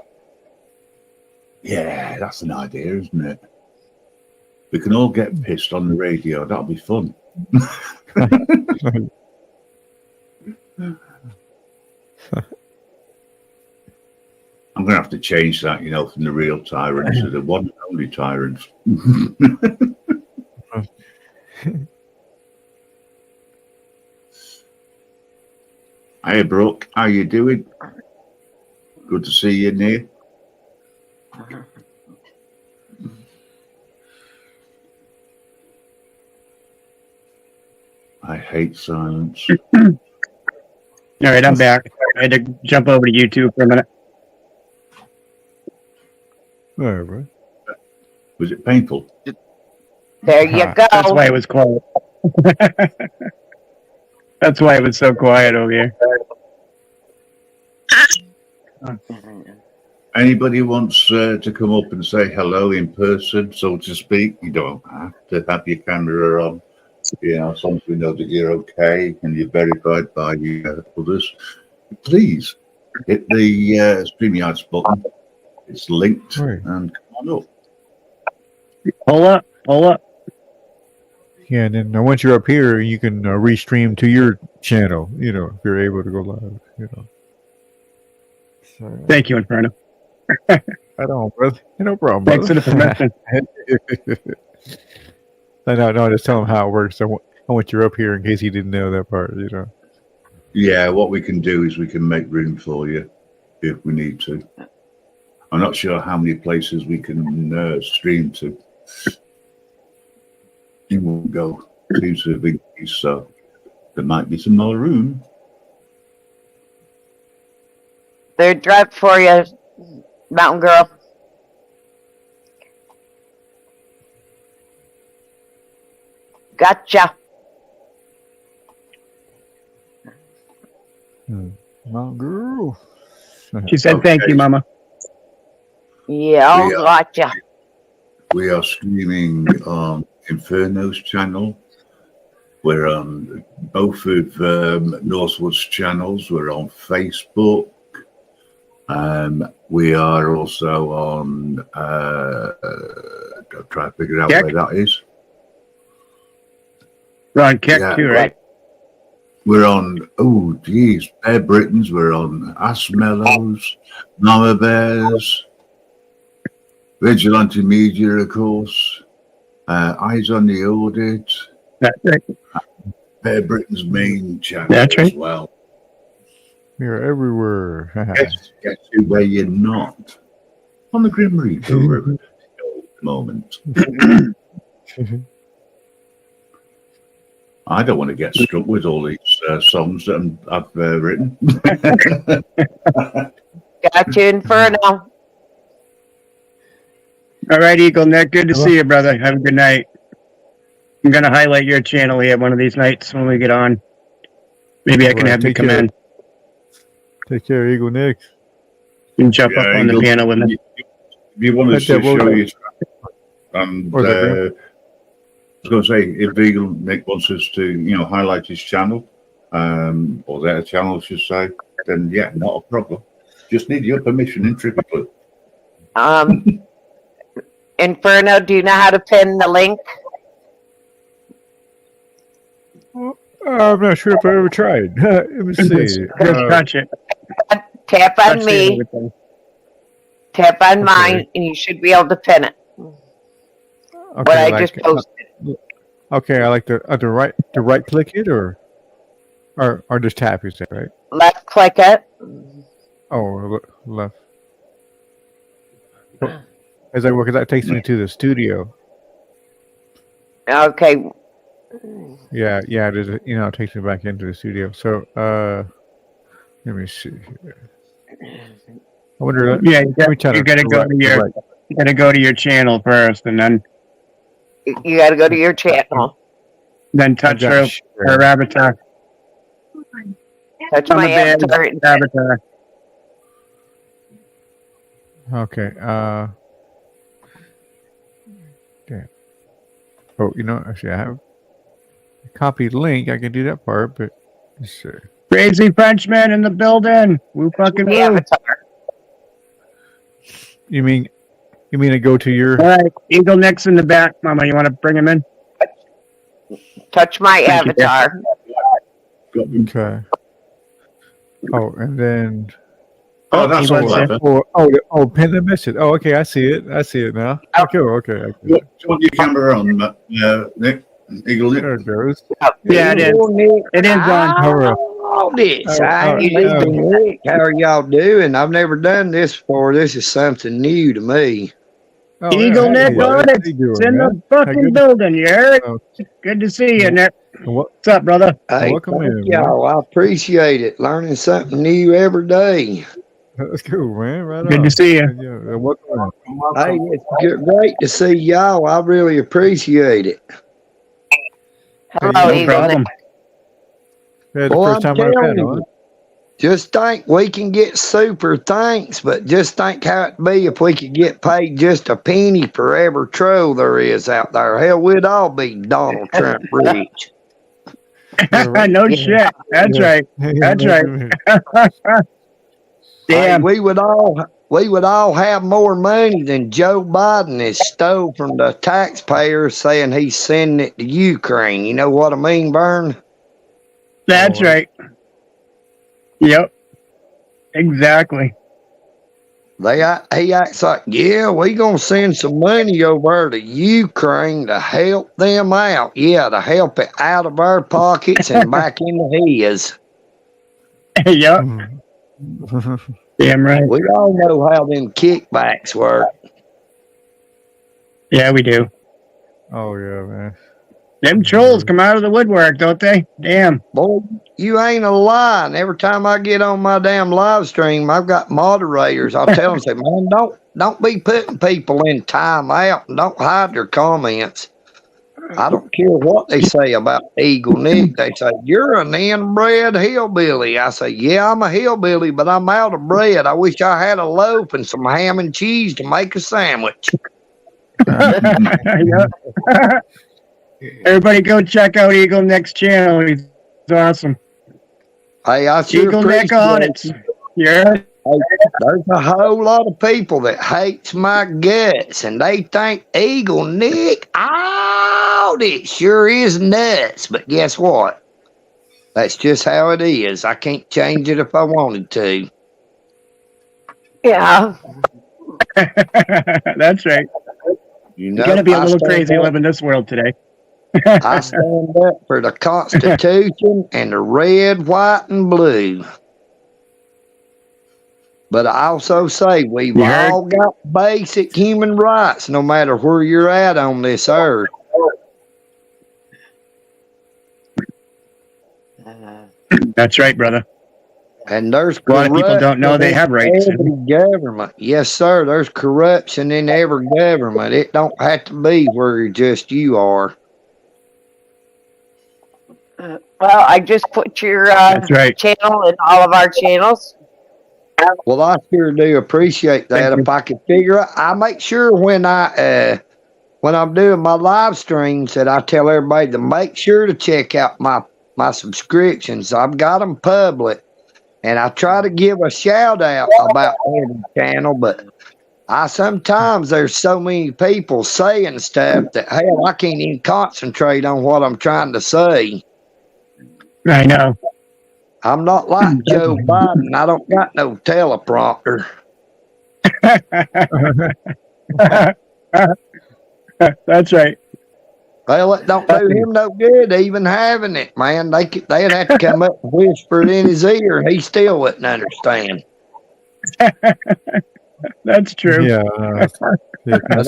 Yeah, that's an idea, isn't it? We can all get pissed on the radio. That'll be fun. I'm going to have to change that, from the real tyrants to the one and only tyrants. Hey, Brooke, how you doing? Good to see you, Neil. I hate silence. All right, I'm back. I had to jump over to YouTube for a minute. All right. Was it painful? There you go. That's why it was quiet. That's why it was so quiet over here. Anybody wants to come up and say hello in person, so to speak, you don't have to have your camera on. As long as we know that you're okay and you're verified by others. Please hit the StreamYards button. It's linked and come on up. Pull up. Yeah, and then once you're up here, you can restream to your channel, if you're able to go live, So, Thank you, Inferno. I don't, brother. No problem, Thanks for the permission. No, just tell him how it works. I want you up here in case he didn't know that part, Yeah, what we can do is we can make room for you if we need to. I'm not sure how many places we can stream to. It won't go too severe, so there might be some more room. Third drive for you, Mountain Girl. Gotcha. Mountain Girl. She said, "Thank you, Mama." Yeah, gotcha. We are streaming on Inferno's channel. We're on both of Northwood's channels. We're on Facebook. We are also on. Try to figure out Kick? where that is. We're on Kick too, right? We're on. Oh, geez, Bear Britons. We're on Ashmallows, Mama Bears, Vigilante Media, of course. Eyes on the Audit. That's right. Bear Britain's main channel That's right. as well. You're everywhere. Guess who where you're not? On the Grim Reaper at the moment. I don't want to get stuck with all these songs that I've written. Got you, Inferno. All right, Eagle Nick. Good to see you, brother. Have a good night. I'm gonna highlight your channel here one of these nights when we get on. Maybe I can have you come in Take care, Eagle Nick. and jump up on the Eagle, piano with me. If you want us to show you, and Where's that, I was going to say, if Eagle Nick wants us to, highlight his channel, or their channel, I should say, then yeah, not a problem. Just need your permission in Triplicate. Inferno, do you know how to pin the link? I'm not sure if I ever tried. Let me see. Just touch it. Tap on Touch me, it. tap on mine, and you should be able to pin it. What I like, just posted. Okay, I like the right click it or just tap. You say right? Left click it. Oh, left. As that work, that takes me to the studio. Okay. Yeah, it is. It takes me back into the studio. So, let me see here. I wonder. Yeah, you gotta go to your channel first, and then You got to go to your channel. then touch her avatar. Touch On my the bed, avatar. Okay. Okay. Oh, actually, I have a copy link. I can do that part, but let's see. Crazy Frenchman in the building. Woo fucking woo. Avatar. You mean to go to your? All right, Eagle Nick's in the back, Mama. You want to bring him in? Touch my avatar. Okay. Oh, and then. Oh, that's all clever. Pin the message. Oh, okay, I see it now. Okay, okay. You want your camera on, Nick? Eagle Nick? There it goes. Yeah, it is. It is on. Nick. How are y'all doing? I've never done this before. This is something new to me. Eagle Nick on it. It's in the fucking building, you heard? Good to see you, Nick. What's up, brother? Hey, welcome thank in, y'all. I appreciate it. Learning something new every day. That's cool, man. Right Good on. to see you. Yeah, welcome. Hey, it's great to see y'all. I really appreciate it. Hello, No Eagle problem. Nick. Yeah, the Well, first I'm time I've telling had one. you, just think we can get super thanks, but just think how it'd be if we could get paid just a penny for every troll there is out there. Hell, we'd all be Donald Trump rich. No shit. That's right. That's right. Hey, Damn. we would all have more money than Joe Biden has stole from the taxpayers, saying he's sending it to Ukraine. You know what I mean, Bern? That's right. Yep. Exactly. He acts like, yeah, we gonna send some money over to Ukraine to help them out. Yeah, to help it out of our pockets and back into his. Yep. Damn right. We all know how them kickbacks work. Yeah, we do. Oh yeah, man. Them trolls come out of the woodwork, don't they? Damn. Boy, you ain't a lie. And every time I get on my damn live stream, I've got moderators. I'll tell them, say, man, don't be putting people in timeout and don't hide their comments. I don't care what they say about Eagle Nick. They say, you're an inbred hillbilly. I say, yeah, I'm a hillbilly, but I'm out of bread. I wish I had a loaf and some ham and cheese to make a sandwich. Yep. Everybody go check out Eagle Nick's channel. He's awesome. Hey, I sure Eagle Nick on it. Yeah. Hey, there's a whole lot of people that hates my guts, and they think Eagle Nick, it sure is nuts. But guess what? That's just how it is. I can't change it if I wanted to. Yeah. That's right. You gotta be a little crazy living this world today. I stand up for the Constitution and the red, white, and blue. But I also say we've all got basic human rights, no matter where you're at on this earth. That's right, brother. And there's A lot of people don't know they have rights. every government. Yes, sir. There's corruption in every government. It don't have to be where just you are. Well, I just put your That's right. channel in all of our channels. Well, I sure do appreciate that. If I could figure out, I make sure when I'm doing my live streams that I tell everybody to make sure to check out my subscriptions. I've got them public, and I try to give a shout out about every channel, but sometimes there's so many people saying stuff that hell, I can't even concentrate on what I'm trying to say. I know. I'm not like Joe Biden. I don't got no teleprompter. That's right. Well, it don't do him no good even having it, man. They'd have to come up and whisper it in his ear, and he still wouldn't understand. That's true. Yeah, that's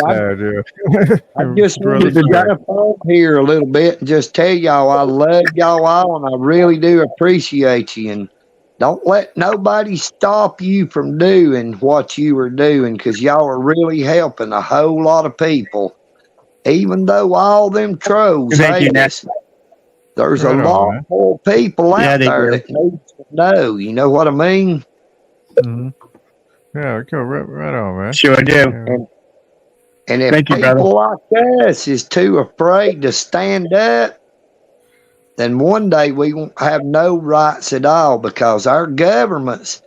sad. Yeah. I just wanted to jump on here a little bit and just tell y'all I love y'all all, and I really do appreciate you. And don't let nobody stop you from doing what you were doing, because y'all are really helping a whole lot of people. Even though all them trolls hate us, there's a lot more people out there that need to know. You know what I mean? Mm-hmm. Yeah, go right on, man. Sure do. And if Thank you, people like us is too afraid to stand up, then one day we won't have no rights at all, because our governments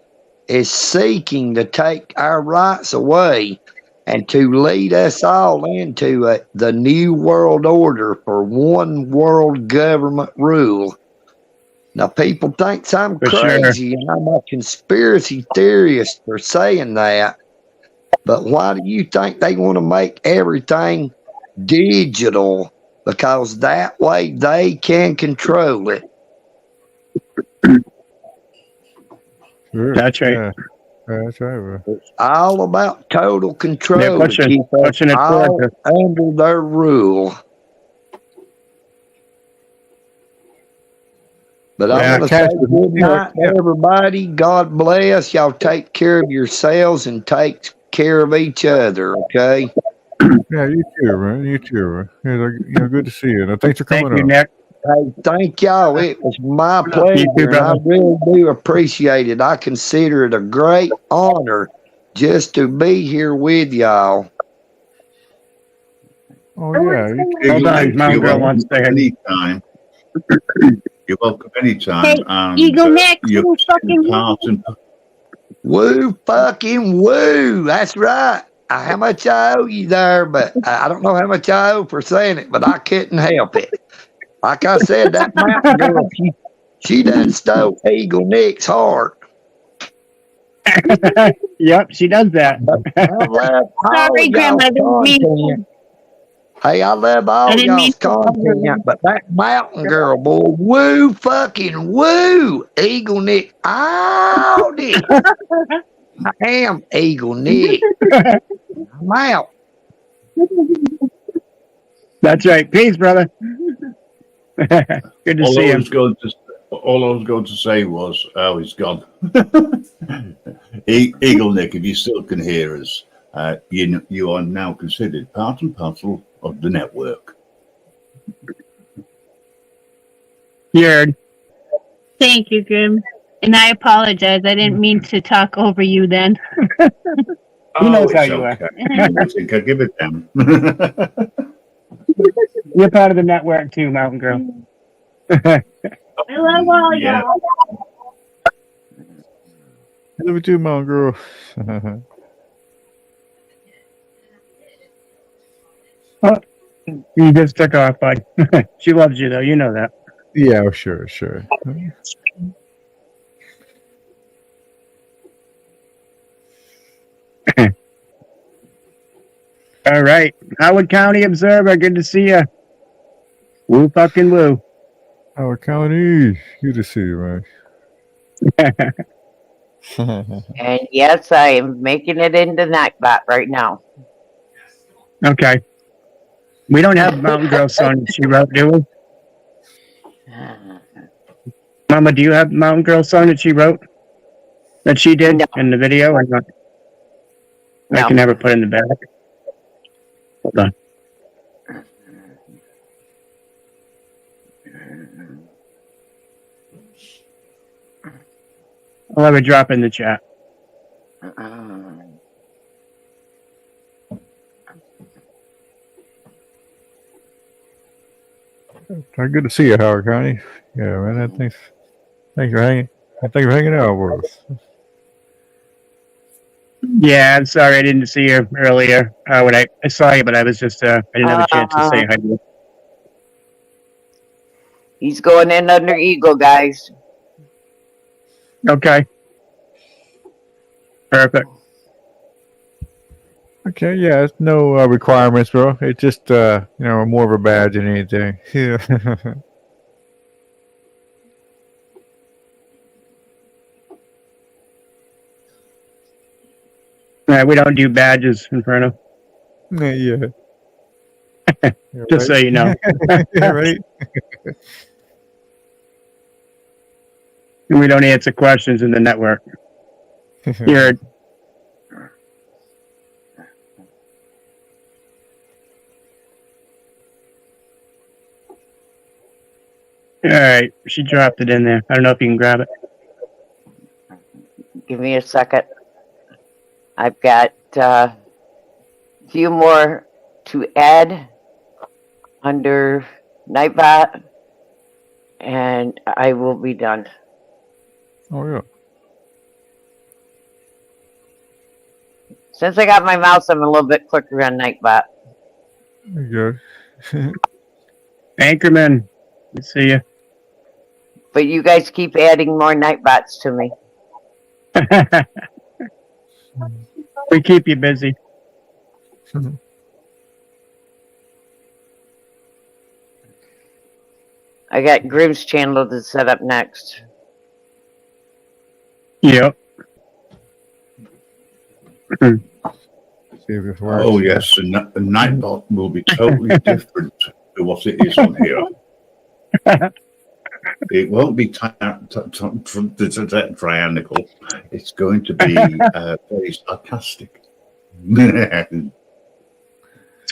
is seeking to take our rights away and to lead us all into the new world order for one world government rule. Now, people think I'm crazy and I'm a conspiracy theorist for saying that, but why do you think they want to make everything digital? Because that way they can control it. Sure. That's right. Yeah. That's right, bro. It's all about total control to keep us it all forward. under their rule. But I'm going to say good night to everybody. God bless. Y'all take care of yourselves and take care of each other, okay? Yeah, you too, man. You too, man. Yeah, good to see you. Now, thanks for coming on. Nick. Hey, thank y'all. It was my pleasure, and I really do appreciate it. I consider it a great honor just to be here with y'all. Oh, yeah. Hold on, Mountain Girl wants to anytime. You're welcome anytime. Hey, and, Eagle Neck, you're who fucking Woo fucking woo. That's right. How much I owe you there, but I don't know how much I owe for saying it, but I couldn't help it. Like I said, that mountain girl, she done stole Eagle Nick's heart. Yep, she does that. I love all Sorry, of Grandma, I didn't y'all's mean content. Hey, I love all didn't mean y'all's content, but that mountain girl, boy, woo fucking woo. Eagle Nick, out it. I am Eagle Nick. I'm out. That's right. Peace, brother. Good to see him. All I was going to say was, oh, he's gone. Eagle Nick, if you still can hear us, you are now considered part and parcel of the network. Yard. Thank you, Grim. And I apologize. I didn't mean to talk over you then. He knows how it's you okay. are. I think I'll give it down. You're part of the network too, Mountain Girl. I love all Yeah. y'all. Love you too, Mountain Girl. Oh, you just took off, bud. She loves you, though. You know that. Yeah, sure. All right. Howard County Observer, good to see you. Woo fucking woo. Howard County, good to see you, man. And yes, I am making it into Nightbot right now. Okay. We don't have Mountain Girl song she wrote, do we? Mama, do you have the Mountain Girl song that she wrote? That she did in the video? Or not? I can never put in the back. Hold on. I'll have it drop in the chat. Good to see you, Howard County. Yeah, man. Thanks for hanging out with us. Yeah, I'm sorry I didn't see you earlier. When I saw you, but I was just I didn't have a chance to say hi to you. He's going in under Eagle, guys. Okay. Perfect. Okay, yeah, it's no requirements, bro. It's just more of a badge than anything. Yeah. We don't do badges, Inferno. Yeah. Just so you know. Yeah, right. And we don't answer questions in the network. You're all right. She dropped it in there. I don't know if you can grab it. Give me a second. I've got a few more to add under Nightbot, and I will be done. Oh, yeah. Since I got my mouse, I'm a little bit quicker on Nightbot. Good. Anchorman, I see you. But you guys keep adding more Nightbots to me. We keep you busy. I got Grimm's channel to set up next. Yep. See if this works. Oh yes, and the Nightbot will be totally different to what it is on here. It won't be triangle. It's going to be very sarcastic. It's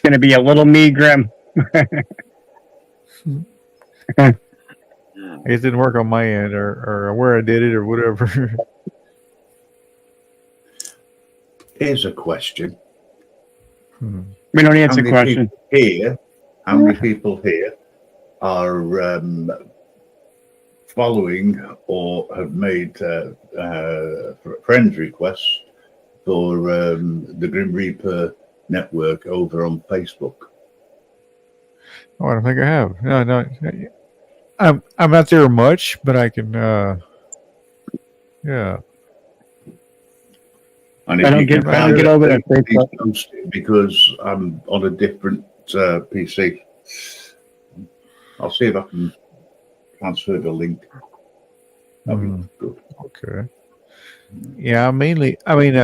going to be a little me, Grim. It didn't work on my end, or where I did it, or whatever. Here's a question. We don't answer questions. How many people here are following or have made friends requests for the Grim Reaper network over on Facebook? Oh, I don't think I have. No. I'm not there much, but I can. Yeah. And I don't get over that Facebook because I'm on a different PC. I'll see if I can transfer the link. That'd be good. Okay. Yeah, mainly. I mean,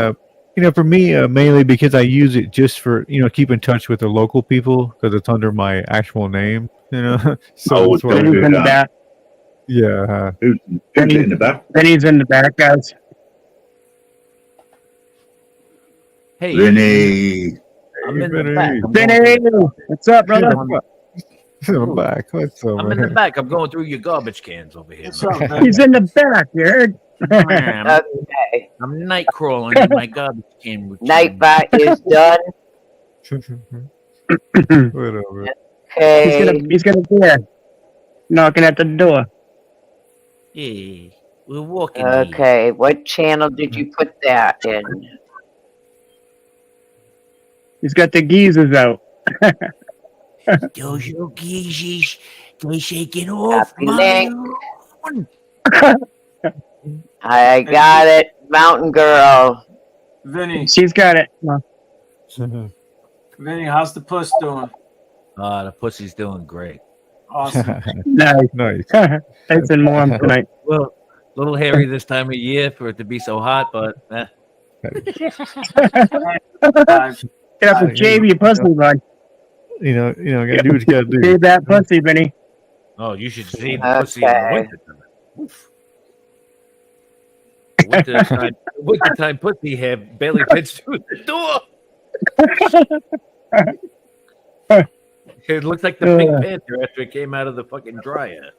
for me, mainly because I use it just for keep in touch with the local people because it's under my actual name. So that's why. Benny's in the back. Yeah. Who's in the back? Benny's in the back, guys. Hey, Vinny. I'm in the back. Benny, what's up, brother? I'm back. What's up, I'm in the back. I'm going through your garbage cans over here. He's in the back, you heard? Okay. I'm night crawling in my garbage can routine. Nightbot is done. Whatever. Okay. He's gonna be there, knocking at the door. Yeah, we're walking. Okay, what channel did you put that in? He's got the geezers out. Those little geezers, they shaking off Copy my link. lawn. I got it. Mountain Girl. Vinny, She's got it. Vinny, how's the puss doing? The pussy's doing great. Awesome. Nice. Nice. It's been warm tonight. Well, a little hairy this time of year for it to be so hot, but Get up and shave your pussy, bud. Gotta do what you gotta do. Shave that pussy, Vinny. Oh, you should see the pussy in the winter. Winter time pussy hair barely fits through the door. It looks like the Pink Panther after it came out of the fucking dryer.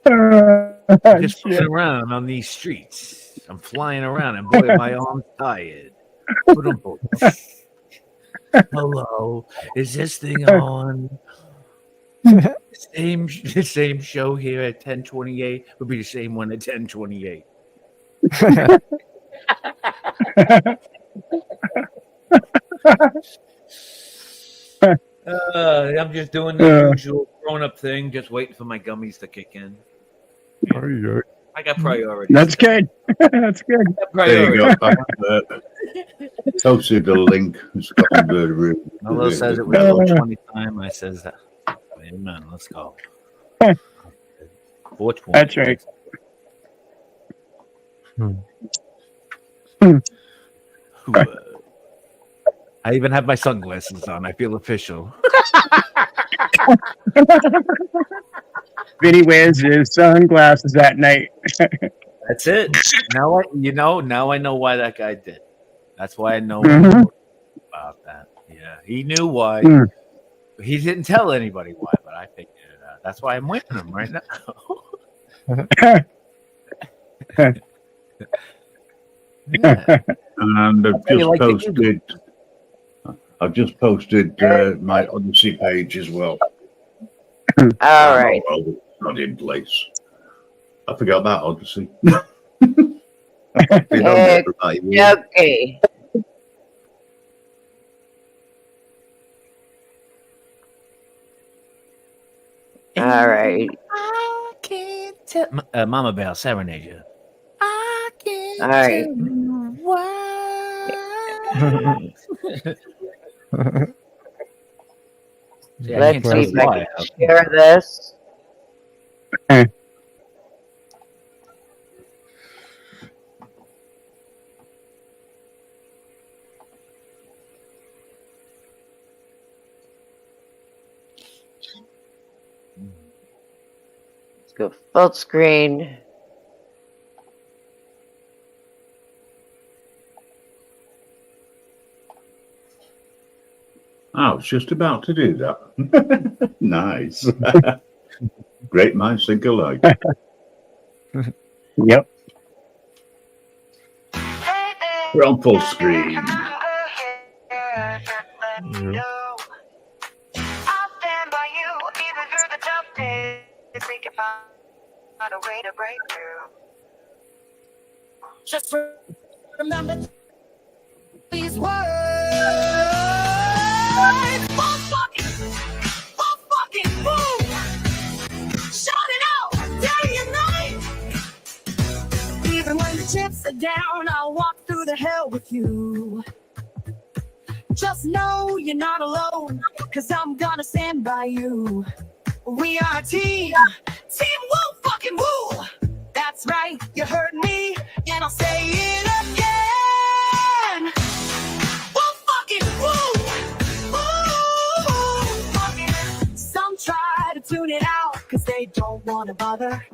I'm just flying around on these streets. I'm flying around, and boy, my arm's tired. Hello, is this thing on? The same show here at 10:28 would be the same one at 10:28. I'm just doing the usual grown-up thing, just waiting for my gummies to kick in. I got priorities. That's good. That's good. There you go. Posted the link. It's got the room. Mello says it was 20 time. I says that. Amen. Let's go. 420. That's right. I even have my sunglasses on. I feel official. Vinny wears his sunglasses at night. That's it. Now I know why that guy did. That's why I know about that. Yeah, he knew why. He didn't tell anybody why, but I figured it out. That's why I'm with him right now. Yeah. And I've just posted my Odyssey page as well. All right. Not in place. I forgot about Odyssey. Okay. All right. I can't tell. Mama Bell, serenade you. I can't All right. Let's see if I can share this. Let's go full screen. I was just about to do that. Nice. Great minds think alike. Yep. We're on full screen. Just remember these words. Fucking boom. Shout it out day and night. Even when the chips are down, I'll walk through the hell with you. Just know you're not alone, 'cause I'm gonna stand by you. We are a team. Team woo fucking woo. That's right, you heard me, and I'll say it again. Woo fucking woo. Woo fucking. Some try to tune it out, 'cause they don't want to bother.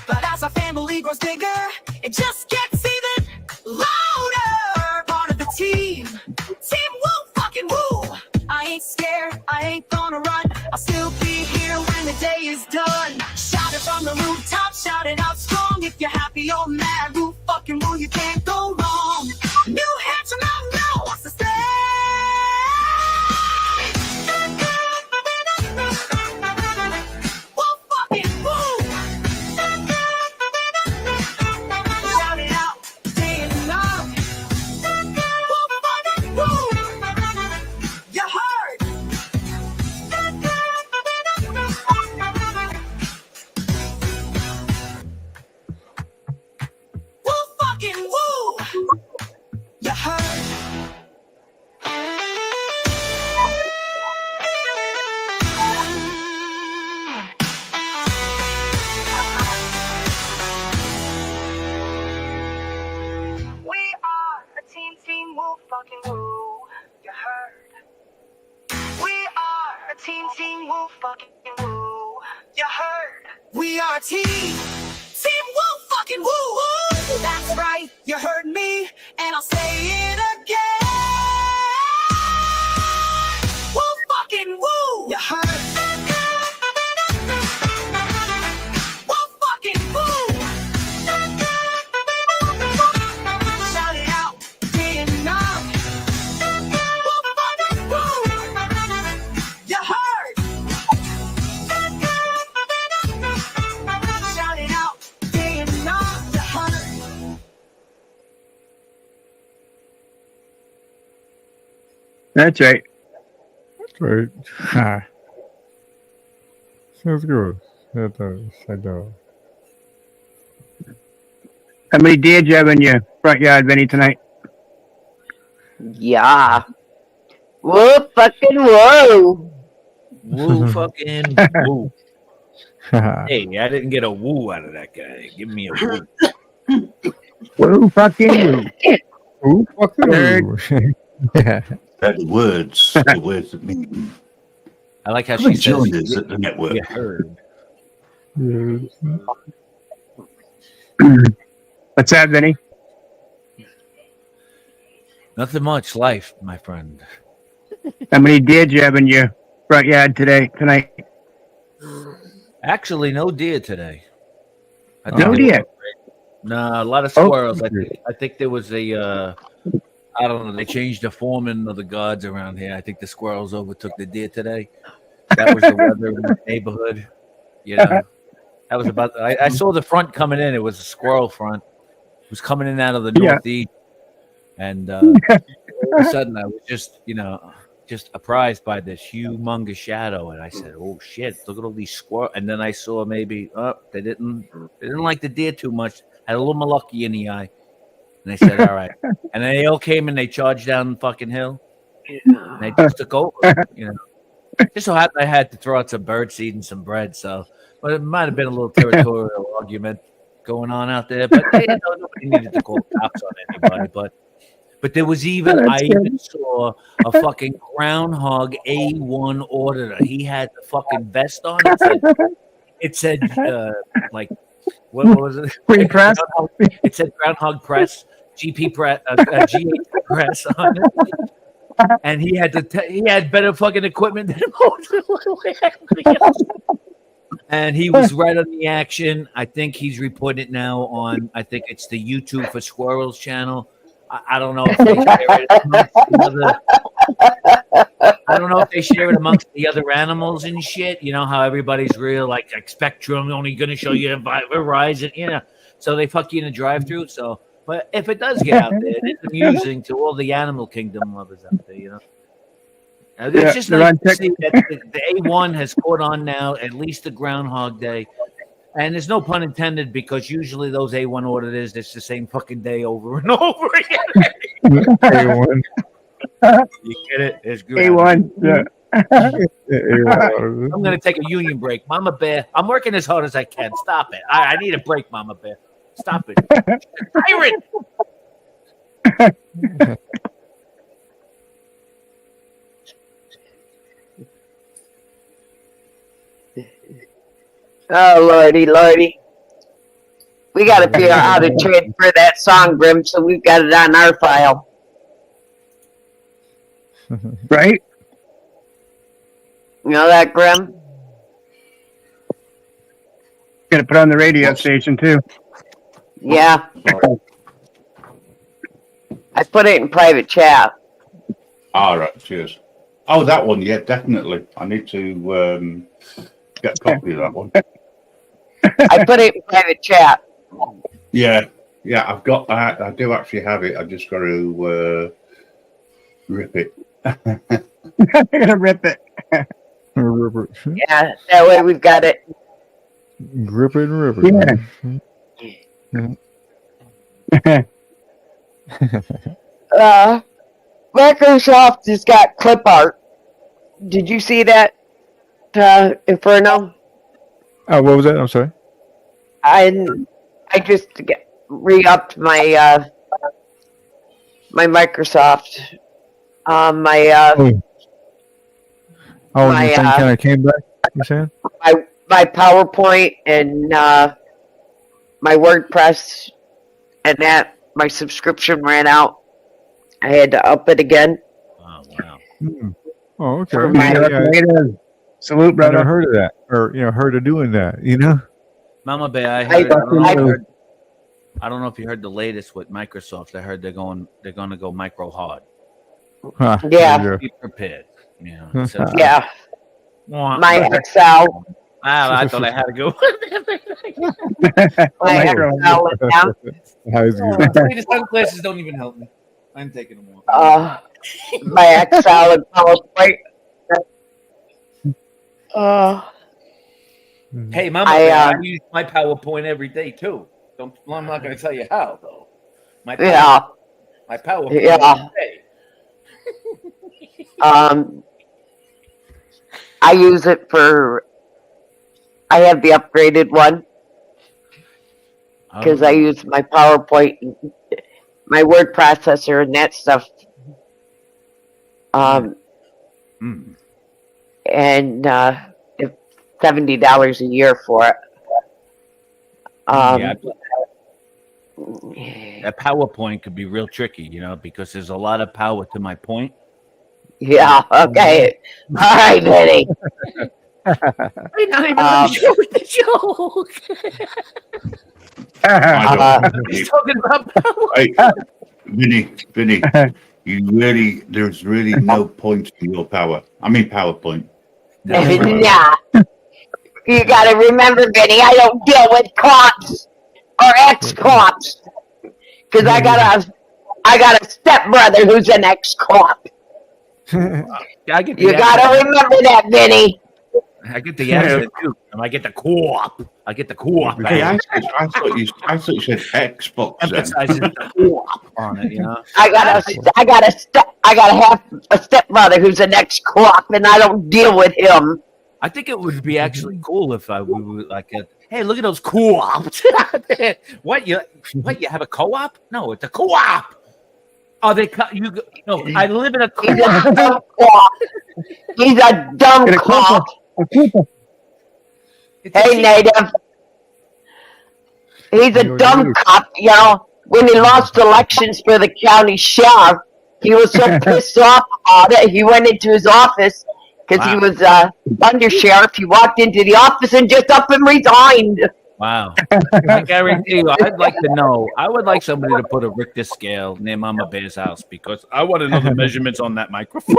But as our family grows bigger, it just gets even louder. Part of the team. Team woo fucking woo. I ain't scared, I ain't gonna run. I'll still be here when the day is done. Shout it from the rooftop, shout it out strong. If you're happy or mad, woo fucking woo, you can't go wrong. New Hampshire Mountain now wants to stay. Woo fucking woo. Shout it out day and night. team, woo, fucking woo. You heard? We are team woo, fucking woo, woo. That's right, you heard me, and I'll say it again. Woo, fucking woo. You heard? Woo, fucking woo. Shout it out, day and night. Woo, fucking woo. You heard? Shout it out, day and night. You heard? That's right. Right. Ha. Sounds good. That does. I know. How many deer did you have in your front yard, Vinny, tonight? Yeah. Whoa, fucking whoa. Woo, fucking woo. Hey, I didn't get a woo out of that guy. Give me a woo. Woo, fucking woo. Woo, fucking woo. Yeah. They're the words that mean. I like how How many she says joiners at the network? you heard. What's that, Vinny? Nothing much. Life, my friend. How many deer did you have in your front yard tonight? Actually, no deer today. No deer. No, a lot of Oh. squirrels. I think there was a I don't know. They changed the foreman of the guards around here. I think the squirrels overtook the deer today. That was the weather in the neighborhood. You know, that was about. I saw the front coming in. It was a squirrel front. It was coming in out of the northeast, and all of a sudden I was just apprised by this humongous shadow, and I said, "Oh shit! Look at all these squirrels!" And then I saw maybe they didn't like the deer too much. Had a little malucky in the eye. And they said, all right. And then they all came and they charged down the fucking hill. And they just took over, Just so happened I had to throw out some bird seed and some bread. So, but it might have been a little territorial argument going on out there. But nobody needed to call cops on anybody. But there was I even saw a fucking groundhog A1 auditor. He had the fucking vest on. It said like, what was it? Green press. It said Groundhog Press, GP Press, GH Press on it. And he had better fucking equipment than most everybody else. And he was right on the action. I think he's reporting it now on. I think it's the YouTube for Squirrels channel. I don't know if they share it amongst the other. I don't know if they share it amongst the other animals and shit. You know how everybody's real like Spectrum only going to show you Verizon, So they fuck you in a drive-through. So, but if it does get out there, it's amusing to all the animal kingdom lovers out there. It's just nice to see that the A1 has caught on now. At least the Groundhog Day. And there's no pun intended because usually those A1 auditors, it's the same fucking day over and over again. A1. You get it? It's good. A1. Yeah. I'm going to take a union break. Mama Bear, I'm working as hard as I can. Stop it. I need a break, Mama Bear. Stop it. Tyrant! Oh, lordy. We got to figure out how to transfer that song, Grim, so we've got it on our file. Right? You know that, Grim? Got to put on the radio station, too. Yeah. I put it in private chat. All right, cheers. Oh, that one, yeah, definitely. I need to get a copy of that one. I put it in private chat. Yeah, I've got that. I do actually have it. I just got to rip it. I'm gonna rip it. Yeah, that way we've got it. Grip it and rip it. Yeah. Microsoft has got clip art. Did you see that, Inferno? Oh, what was that? I'm sorry. I just re-upped my my Microsoft. Oh, my your thing kind of came back. You saying? my PowerPoint and my WordPress, and that my subscription ran out. I had to up it again. Oh wow. Oh, okay. For my- Salute, I brother. never heard of that, or heard of doing that. Mama Bear, I I- heard. I don't know if you I- heard. I don't know if you heard the latest with Microsoft. I heard they're going to go micro hard. Huh, Yeah. Be prepared. So- Yeah. Wah. My Excel. I thought I had to go. My Excel account. How's The sunglasses don't even help me. I'm taking them off. My Excel and PowerPoint. Hey, Mama I, Bear, I use my PowerPoint every day too. I'm not going to tell you how though. My PowerPoint Yeah. every day. I use it for. I have the upgraded one because I use my PowerPoint, my word processor, and that stuff. And $70 a year for it. That PowerPoint could be real tricky, because there's a lot of power to my point. Yeah. Okay. All right, Vinny. We're not even on the show with the joke. He's talking about power. Hey, Vinny, there's really no point to your power. I mean, PowerPoint. Nah. You got to remember, Vinny, I don't deal with cops or ex-cops because I got a stepbrother who's an ex-cop. You got to remember that, Vinny. I get the accent too. I get the co-op. I get the co-op. Hey, I thought you said Xbox. Emphasizing the co-op on it, I got a stepbrother who's an ex-cop, and I don't deal with him. I think it would be actually cool if we were like, hey, look at those co-ops. What you have a co-op? No, it's a co-op. Oh, no, I live in a co-op. He's a dumb cop. Hey, Native. He's a dumb cop, When he lost elections for the county sheriff, he was so pissed off about it, he went into his office because he was under sheriff. He walked into the office and just up and resigned. Wow. I guarantee you, I'd like to know. I would like somebody to put a Richter scale near Mama Bear's house because I want to know the measurements on that microphone.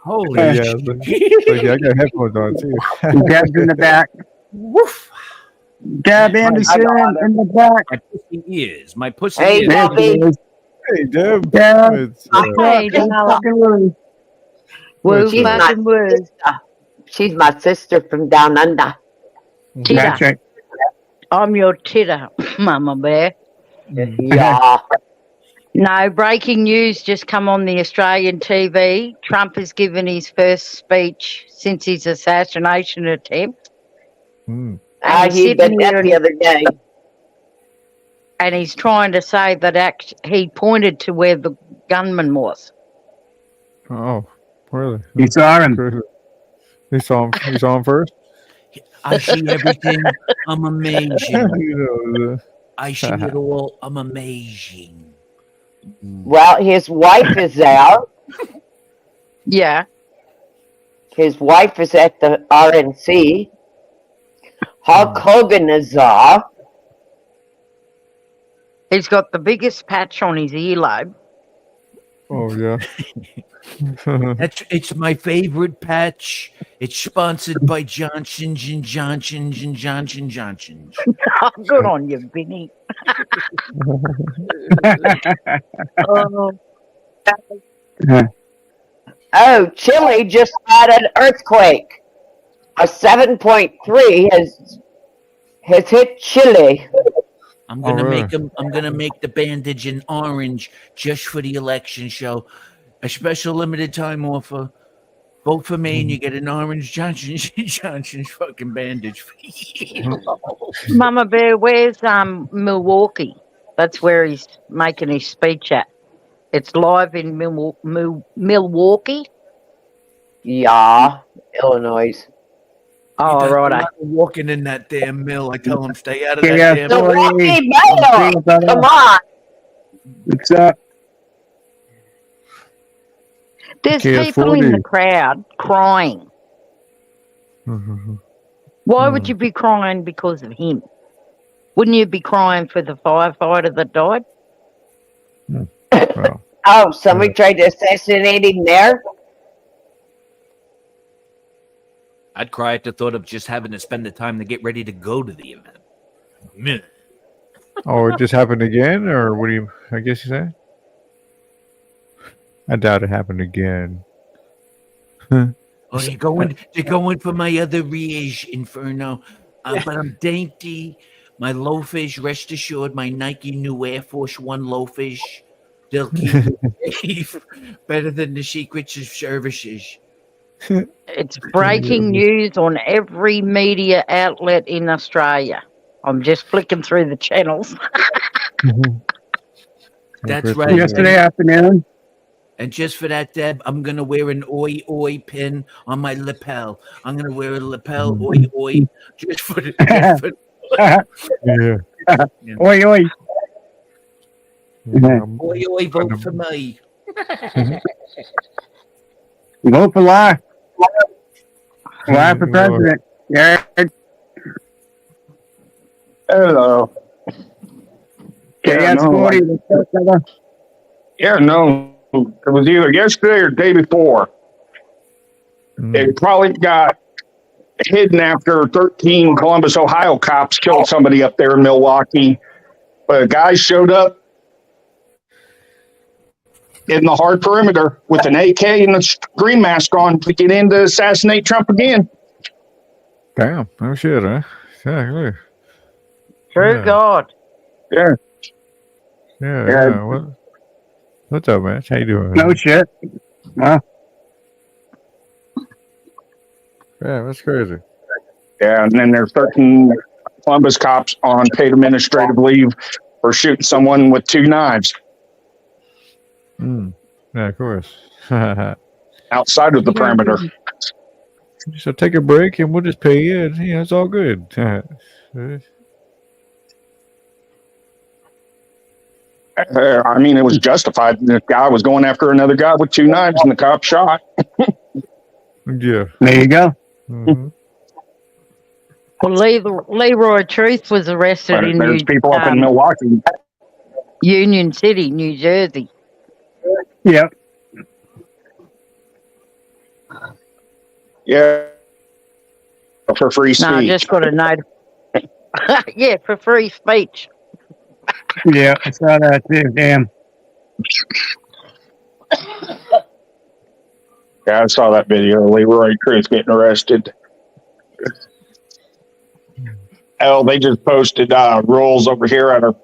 Holy shit. I got headphones on too. Deb's in the back. Woof. Deb Anderson in the back. My pussy ears. My pussy Hey, ears. Debbie. Hey, Deb. Deb. Hey, Woo, she's my sister from down under. That's right. I'm your titter, Mama Bear. Yeah. No, breaking news just come on the Australian TV. Trump has given his first speech since his assassination attempt. He did that the other day. And he's trying to say that he pointed to where the gunman was. Oh, really? You saw him. You saw him first? I see everything. I'm amazing. I see it all. I'm amazing. Well, his wife is there. Yeah. His wife is at the RNC. Hulk Hogan is there. He's got the biggest patch on his earlobe. Oh, yeah. It's my favorite patch. It's sponsored by Johnson's and Johnson's and Johnson's. Oh, good on you, Vinny. Oh, Chile just had an earthquake. A 7.3 has hit Chile. I'm gonna make them. I'm gonna make the bandage in orange just for the election show. A special limited time offer. Vote for me and you get an orange Johnson's fucking bandage. Mama Bear, where's Milwaukee? That's where he's making his speech at. It's live in Milwaukee. Yeah, Illinois. Oh, He does a righto. lot of walking in that damn mill. I tell him stay out of Yeah, that damn The mill. Milwaukee Mail. Come on. What's up? There's people in the crowd crying. Why would you be crying because of him? Wouldn't you be crying for the firefighter that died? Well, Oh, somebody tried to assassinate him there? I'd cry at the thought of just having to spend the time to get ready to go to the event. Meh. oh, it just happened again, or what do you? I guess you say. I doubt it happened again. Oh, you're going for my other Riege Inferno. But I'm dainty. My loafers, rest assured, my Nike new Air Force One loafers, they'll keep you safe better than the Secrets of Services. It's breaking news on every media outlet in Australia. I'm just flicking through the channels. That's right. Yesterday afternoon. And just for that, Deb, I'm going to wear an oi oi pin on my lapel. I'm going to wear a lapel oi oi just for the. Yeah. Oi oi. Oi oi, vote for me. Vote for life. Life for president. Yeah. Hello. Yeah, no, yeah, no. It was either yesterday or the day before. It probably got hidden after 13 Columbus, Ohio cops killed somebody up there in Milwaukee. But a guy showed up in the hard perimeter with an AK and a green mask on to get in to assassinate Trump again. Damn. Oh shit, huh? Yeah. True God. Yeah. Yeah. What's up, man? How you doing? No shit. Huh? Yeah, that's crazy. Yeah, and then there's 13 Columbus cops on paid administrative leave for shooting someone with 2 knives Yeah, of course. outside of the perimeter. So take a break and we'll just pay you. And, it's all good. I mean, it was justified. The guy was going after another guy with 2 knives, and the cop shot. Yeah. There you go. Well, Leroy Truth was arrested in There's people up in Milwaukee. Union City, New Jersey. Yep. Yeah. For free speech. No, I just got a note. Yeah, for free speech. Yeah, I saw that too. Damn. Yeah, I saw that video. Leroy Truth getting arrested. Oh, they just posted rules over here at our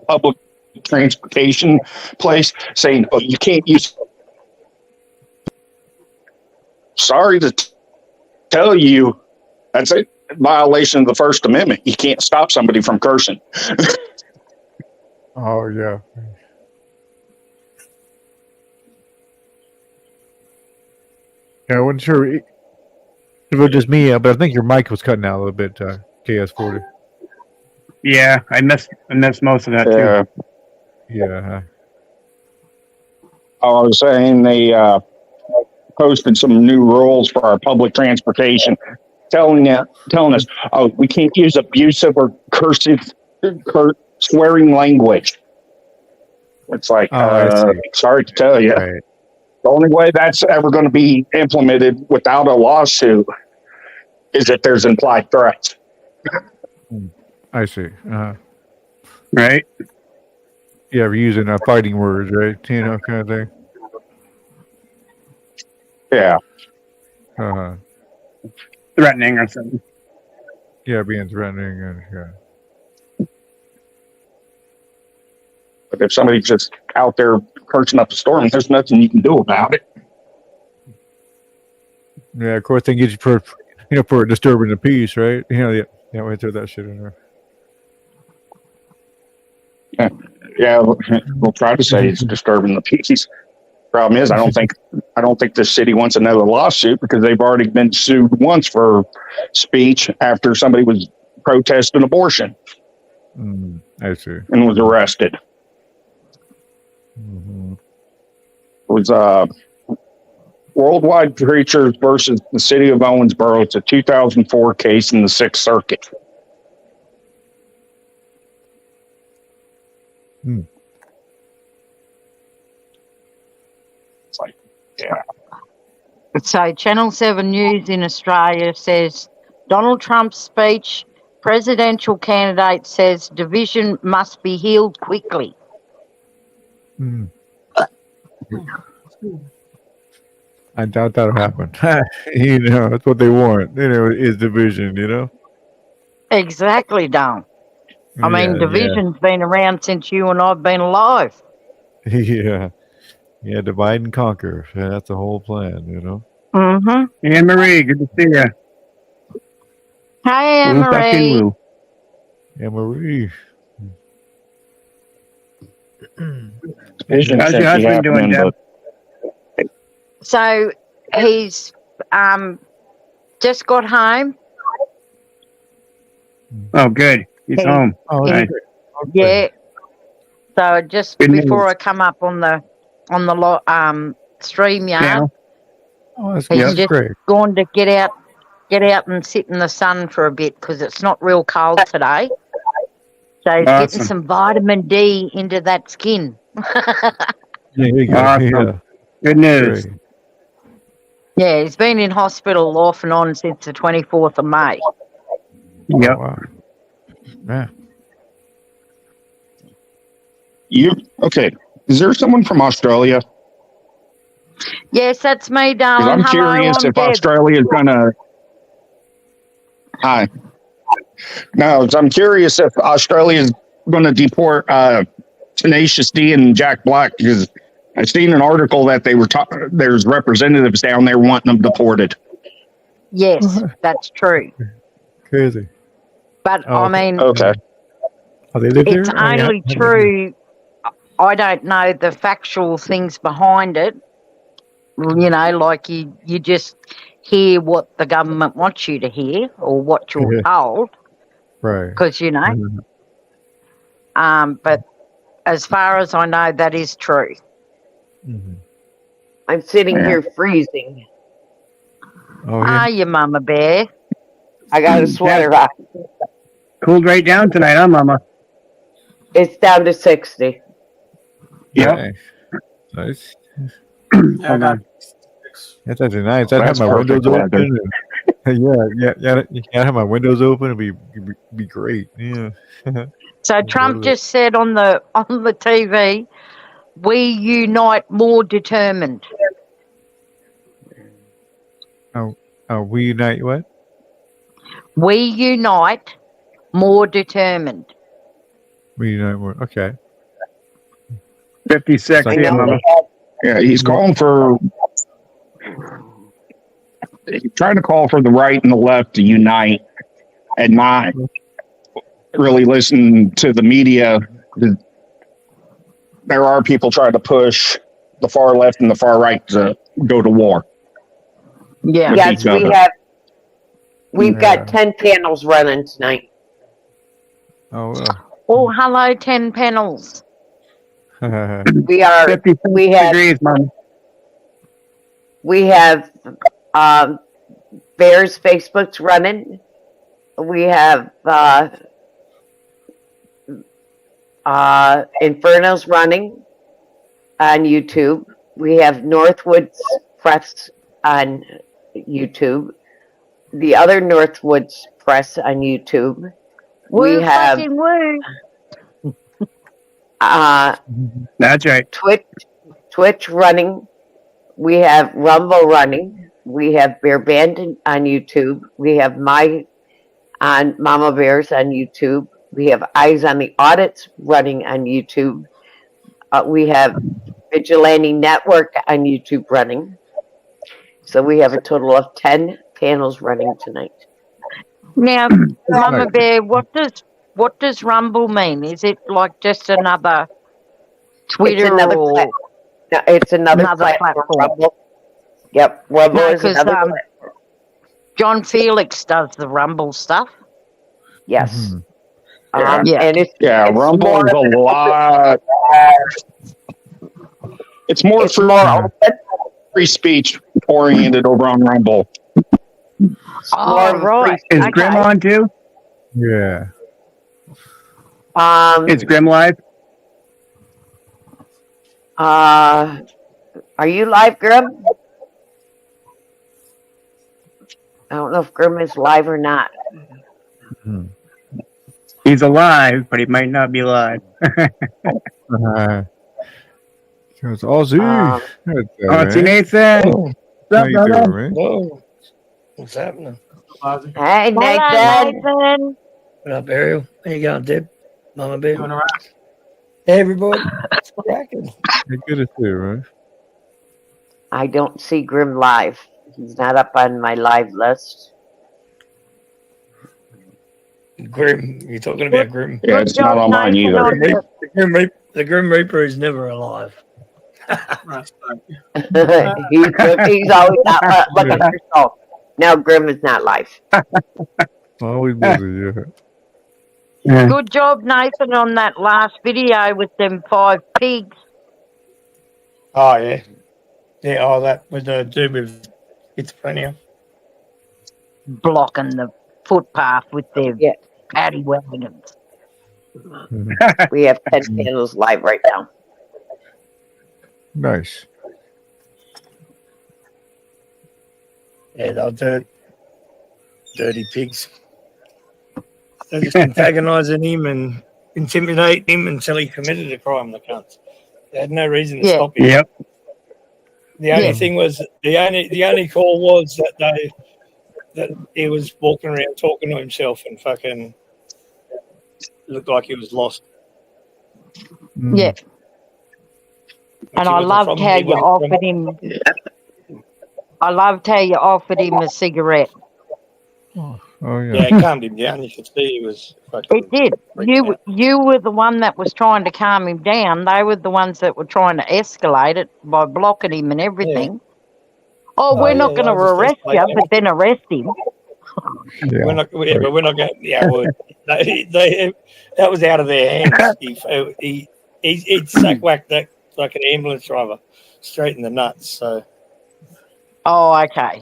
public transportation place saying, "Oh, you can't use." Sorry to tell you, that's a violation of the First Amendment. You can't stop somebody from cursing. Oh, yeah. Yeah, I wasn't sure if it was just me, but I think your mic was cutting out a little bit, KS40. Yeah, I missed most of that too. Yeah. I was saying they posted some new rules for our public transportation, telling us, oh, we can't use abusive or swearing language. It's like, sorry to tell you, right. The only way that's ever going to be implemented without a lawsuit is if there's implied threats. I see. Right? Yeah, we're using fighting words, right? Kind of thing. Yeah. Threatening or something. Yeah, being threatening. Yeah. But if somebody's just out there cursing up a storm, there's nothing you can do about it. Yeah, of course they get you for disturbing the peace, right? We throw that shit in there. Yeah. Yeah, we'll try to say it's disturbing the peace. Problem is, I don't think the city wants another lawsuit because they've already been sued once for speech after somebody was protesting abortion I see. and was arrested. Mm-hmm. It was Worldwide Preachers versus the City of Owensboro. It's a 2004 case in the Sixth Circuit. It's like, yeah. So, Channel 7 News in Australia says Donald Trump's speech, presidential candidate says division must be healed quickly. I doubt that'll happen. That's what they want. Is division. Exactly, Don. I mean, division's been around since you and I've been alive. Yeah. Yeah, divide and conquer. That's the whole plan, Mm-hmm. Anne Marie, good to see you. Hey, Anne Marie. Yeah, Marie. How's your husband doing, Deb? So he's just got home. Oh, good. He's home. Oh, Nice. Yeah. So just Good before news. I come up on the stream yard, Yeah. Oh, that's he's just great. gone to get out and sit in the sun for a bit because it's not real cold today. So he's getting Awesome. some vitamin D into that skin. There you go. Awesome. Yeah. Good news. Great. Yeah, he's been in hospital off and on since the 24th of May. Yep. Oh, wow. Yeah. Okay. Is there someone from Australia? Yes, that's me, 'Cause darling. I'm Hello, curious I'm if Deb. Australia is gonna. Hi. No, I'm curious if Australia is going to deport Tenacious D and Jack Black because I've seen an article that they were there's representatives down there wanting them deported. Yes, that's true. Crazy. But Oh, I mean, Okay. Oh, they live there? it's Oh, yeah. only true. I don't know the factual things behind it. Like you just hear what the government wants you to hear or what you're told, Right. because but as far as I know, that is true. I'm sitting Yeah. here freezing. Oh, yeah. Are you, Mama Bear? I got a sweater on. Cooled right down tonight, huh, Mama? It's down to 60. Yep. Nice. Yeah, I got That's actually nice. I'd have That's my windows perfect weather. open. Yeah. Yeah, have my windows open. It'd be great. Yeah. So Trump just said on the TV, "We unite more determined." We unite what? We unite more determined. We unite more. Okay. 56, I yeah, know Mama. Yeah, he's calling for. He's trying to call for the right and the left to unite and not really listen to the media. There are people trying to push the far left and the far right to go to war. Yeah. with Yes, each other. we've got 10 panels running tonight. Oh, Oh, hello, 10 panels. We are 56 we have degrees, Mom. we have Bears Facebook's running. We have Inferno's running on YouTube. We have Northwoods Press on YouTube. The other Northwoods Press on YouTube. Woo, We have fucking woo. That's right. Twitch running. We have Rumble running. We have Bear Band on YouTube. We have Mama Bears on YouTube. We have Eyes on the Audits running on YouTube. We have Vigilante Network on YouTube running. So we have a total of 10 panels running tonight. Now, Mama Bear, what does Rumble mean? Is it like just another Twitter another or No, it's another, platform. Rumble. Yep, Rumble no, is because another. John Felix does the Rumble stuff. Yes. Yeah. And it's Rumble's more a lot. It's more it's more open. free speech oriented over on Rumble. More of a free Is Grim on too? Yeah. Is Grim live? Are you live, Grim? I don't know if Grim is live or not. He's alive, but he might not be live. It's Ozzy. Ozzy Nathan. How you doing, man? Whoa. What's happening? Hey, Nathan. What up, Ariel? How you going, Dib? Mama baby. Doing all right. Hey, everybody. What's cracking? Hey, good to see you, right? I don't see Grim live. He's not up on my live list. Grim. You're talking about Grim. Yeah, it's not on mine either. The Grim Reaper is never alive. he's always out looking for yourself. Now Grim is not live. Always busy, yeah. Good job, Nathan, on that last video with them 5 pigs. Oh, yeah. Yeah, oh, that was the dude with schizophrenia. Blocking the footpath with their paddy wagons. We have 10 panels live right now. Nice. Yeah, they're dirty pigs. They're just antagonising him and intimidating him until he committed a crime. The cunts. They had no reason to stop him. Yep. The only thing was the only call was that he was walking around talking to himself and fucking looked like he was lost. Yeah. And I loved how you offered him. I loved how you offered him a cigarette. Oh yeah. Yeah, it calmed him down. You could see he was. It did. You were the one that was trying to calm him down. They were the ones that were trying to escalate it by blocking him and everything. Oh, we're not going to arrest you, but then arrest him. We're not going. Yeah, well, that was out of their hands. He sack whacked that like an ambulance driver straight in the nuts. So. Oh, okay.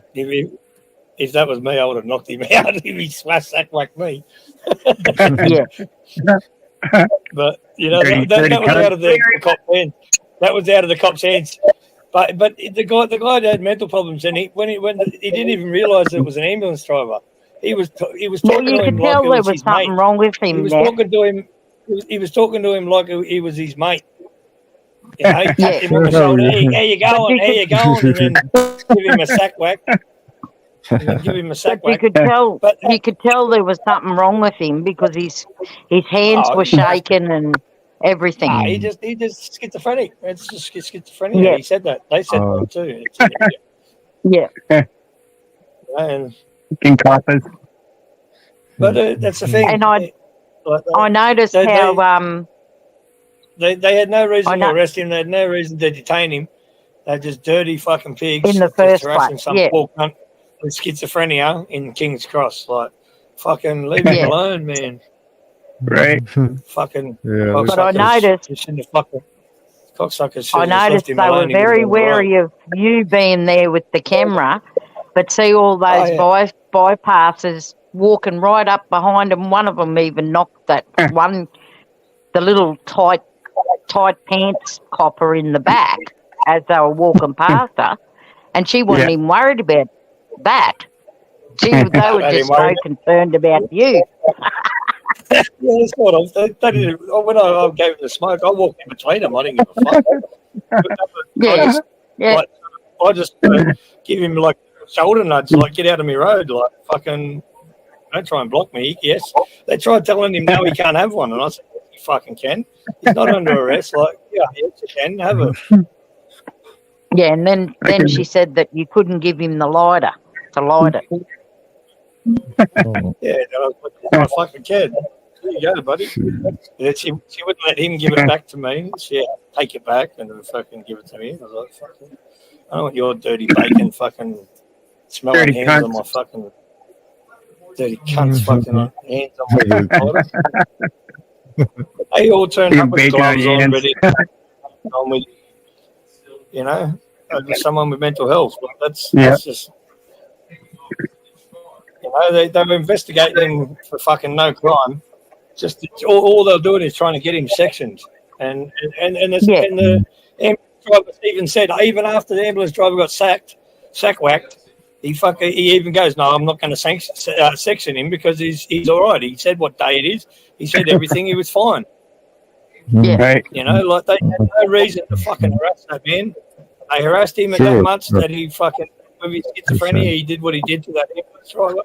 If that was me, I would have knocked him out. If he sack whacked me. Yeah. But you know that was out of the cop's hands. That was out of the cop's hands. But the guy had mental problems, and he didn't even realise it was an ambulance driver. He was talking to him like it was his mate. Wrong with him. He was talking to him. He was talking to him like he was his mate. You know, he tapped him on the shoulder. Hey, how you going? How you going? And then give him a sack whack. Give him a sack whack. You could tell there was something wrong with him because his hands were shaking and everything. He just schizophrenic. It's just schizophrenia. Yeah. He said that. They said that too. Yeah. And but that's the thing. And I noticed how they had no reason to arrest him. They had no reason to detain him. They're just dirty fucking pigs. In the first harassing place, some poor cunt with schizophrenia in King's Cross. Like, fucking leave him alone, man. Right. Fucking. But I noticed. Cocksuckers. I noticed they were very wary of you being there with the camera, but see all those bypassers walking right up behind them. One of them even knocked that one, the little tight pants copper in the back as they were walking past her, and she wasn't even worried about that. They were just so concerned about you. Yeah, that's what they did. When I gave them the smoke, I walked in between them. I didn't give a fuck. I just give him like a shoulder nudge, like get out of my road, like fucking don't try and block me. Yes, they tried telling him no, he can't have one, and I said you fucking can. He's not under arrest. Like yes, you can have it. Yeah, and then she said that you couldn't give him the lighter to light it. Yeah, I fucking can. there you go, buddy. And she wouldn't let him give it back to me. She had to take it back and then fucking give it to me. I was like, fucking, I don't want your dirty bacon fucking smelling Dirty hands on cunts. my fucking dirty cunts fucking hands on my bottom. They all turned You up with bacon on gloves your on, hands. ready. On with, you know, someone with mental health. But that's just, you know, they were investigating him for fucking no crime. Just all they're doing is trying to get him sectioned, and the ambulance driver even said, even after the ambulance driver got sack whacked, he even goes, no, I'm not going to section him because he's all right. He said what day it is. He said everything. He was fine. Yeah. Right. You know, like they had no reason to fucking harass that man. They harassed him that much that he fucking, with his schizophrenia, he did what he did to that ambulance driver,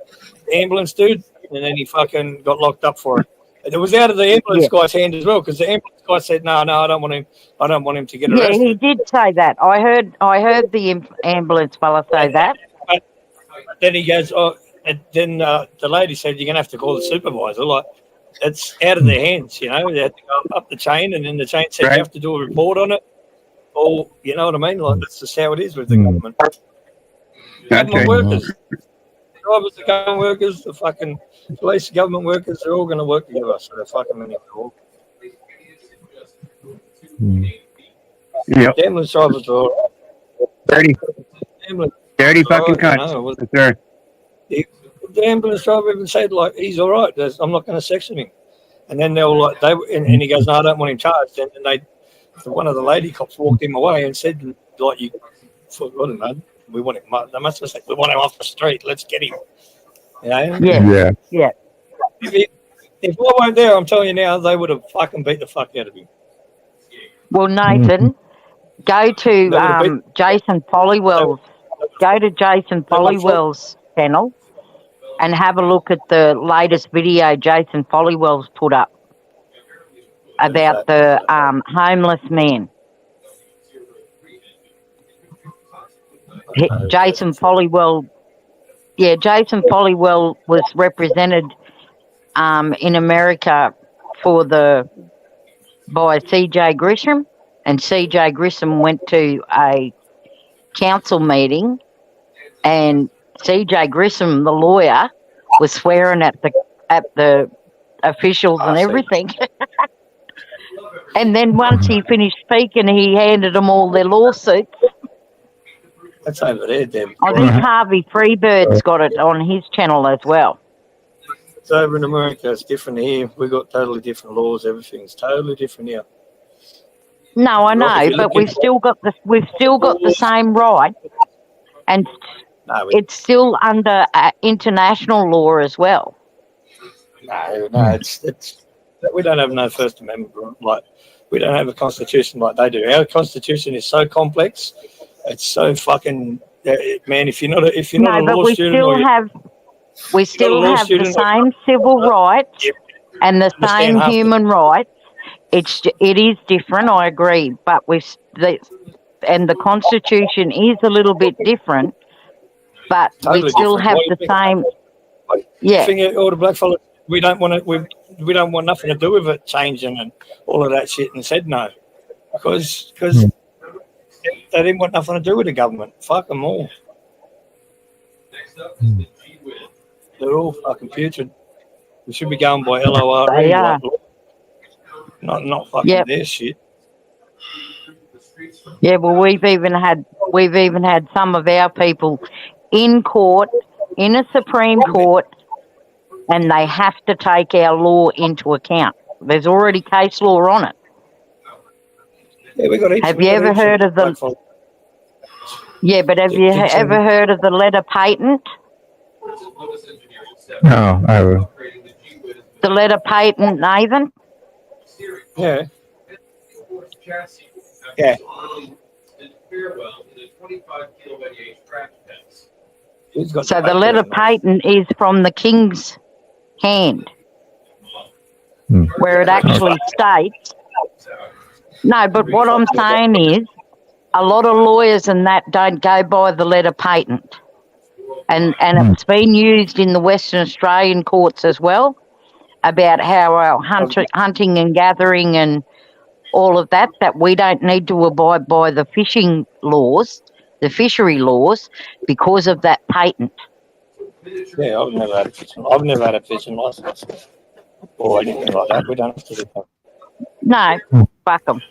the ambulance dude, and then he fucking got locked up for it. It was out of the ambulance guy's hand as well, because the ambulance guy said, "No, I don't want him. I don't want him to get arrested." Yeah, he did say that. I heard the ambulance fella say that. But then he goes, "Oh," and then the lady said, "You're gonna have to call the supervisor." Like, it's out of their hands, you know. They had to go up the chain, and then the chain said you have to do a report on it. Or, you know what I mean? Like, that's just how it is with the government. Government workers, drivers, the government workers, the fucking police, government workers, they're all going to work together. So they're fucking many people. Yep. The ambulance drivers are all Dirty dirty fucking cunts. Yes, sir. The ambulance driver even said, like, he's all right. I'm not going to section him. And then they were like, and he goes, no, I don't want him charged. And then one of the lady cops walked him away and said, like, I don't know, we want him. They must have said, we want him off the street. Let's get him. You know? Yeah. If I weren't there, I'm telling you now, they would have fucking beat the fuck out of him. Well, Nathan, go to Jason Folliwell's. Go to Jason Folliwell's channel and have a look at the latest video Jason Folliwell's put up about the homeless man. Jason Folliwell was represented in America by C.J. Grisham, and C.J. Grisham went to a council meeting, and C.J. Grisham, the lawyer, was swearing at the officials and everything. And then once he finished speaking, he handed them all their lawsuits. That's over there, Deb. I think Harvey Freebird's got it on his channel as well. It's over in America. It's different here. We've got totally different laws. Everything's totally different here. No, I know, but we've still got the same right, and it's still under international law as well. No, it's we don't have no First Amendment. Like, we don't have a constitution like they do. Our constitution is so complex. It's so fucking man. If you're not a law student, we still have the same civil rights and the same human rights. It is different, I agree, but the Constitution is a little bit different, but we still have the same. Yeah. All the black fellas, we don't want nothing to do with it changing and all of that shit, and said no, because they didn't want nothing to do with the government. Fuck them all. They're all fucking putrid. We should be going by LORE. They are. Not fucking their shit. Yeah, well, we've even had some of our people in court, in a Supreme Court, and they have to take our law into account. There's already case law on it. Yeah, have you ever heard of the? Yeah, but have you ever heard of the letter patent? No, I will. The letter patent, Nathan? Yeah. Yeah. So the letter patent is from the King's hand, where it actually states. No, but what I'm saying is, a lot of lawyers and that don't go by the letter patent, and it's been used in the Western Australian courts as well. about how our hunting and gathering and all of that we don't need to abide by the fishing laws, the fishery laws, because of that patent. Yeah, I've never had a fishing license or anything like that. We don't have to do that. No, fuck them.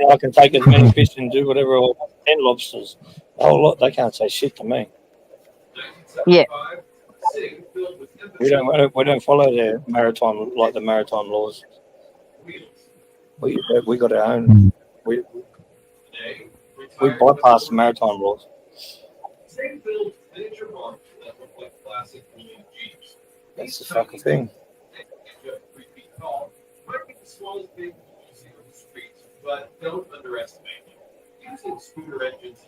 I can take as many fish and do whatever I want. 10 lobsters, a whole lot. They can't say shit to me. Yeah. We don't follow the maritime laws. We got our own. We bypass the maritime laws. That's the fucking thing. But don't underestimate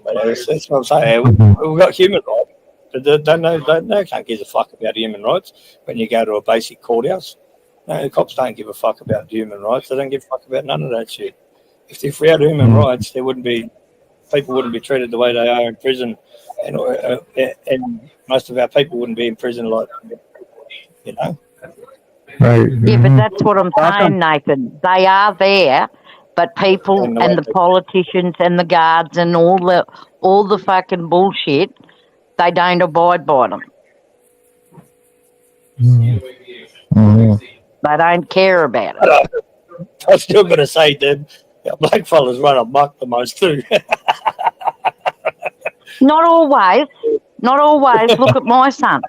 But that's what I'm saying. We've got human rights. They can't give a fuck about human rights when you go to a basic courthouse. No, the cops don't give a fuck about human rights. They don't give a fuck about none of that shit. If we had human rights, people wouldn't be treated the way they are in prison, and most of our people wouldn't be in prison, like, you know. Right. Yeah, but that's what I'm saying, Nathan. They are there, but people and the politicians and the guards and all the fucking bullshit, they don't abide by them. They don't care about it. I'm still going to say, Deb, black fellas run amok the most too. Not always. Not always. Look at my son.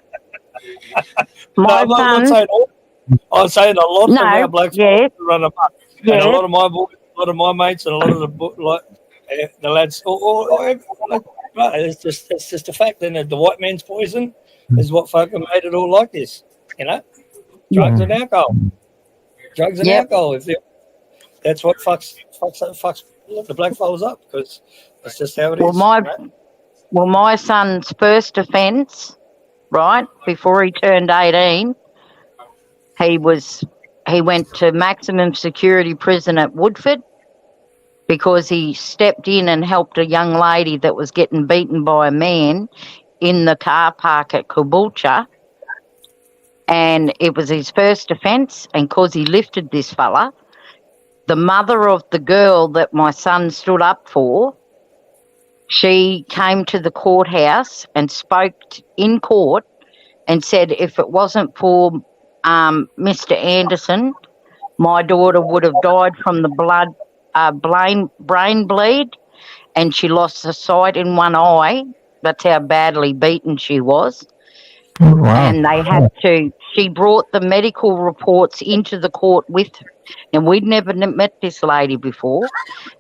My no, son. I'm saying a lot of our black fellas run amok. Yeah. And a lot of my boys, a lot of my mates, and a lot of the lads. It's just a fact. And the white man's poison is what fucking made it all like this. You know, drugs and alcohol. Drugs and alcohol. That's what fucks the black fellas up, because that's just how it is. Well, my son's first offence, right, before he turned 18, he went to maximum security prison at Woodford because he stepped in and helped a young lady that was getting beaten by a man in the car park at Caboolture. And it was his first offence, and because he lifted this fella, the mother of the girl that my son stood up for, she came to the courthouse and spoke in court and said if it wasn't for Mr. Anderson, my daughter would have died from the brain bleed, and she lost the sight in one eye. That's how badly beaten she was. Wow. And she brought the medical reports into the court with her. And we'd never met this lady before.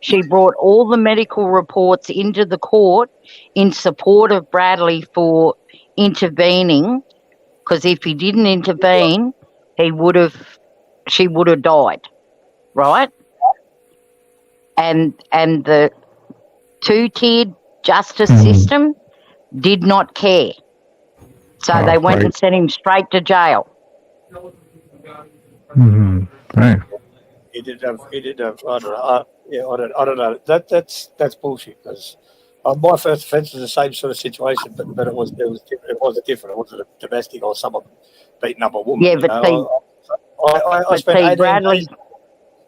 She brought all the medical reports into the court in support of Bradley for intervening, because if he didn't intervene, she would have died, right? And the two-tiered justice system did not care. So they went and sent him straight to jail. Right. He did have. I don't know. That's bullshit. Because my first offence was the same sort of situation, but it was different. It wasn't a domestic or someone beating up a woman. Yeah, but I spent 18 days.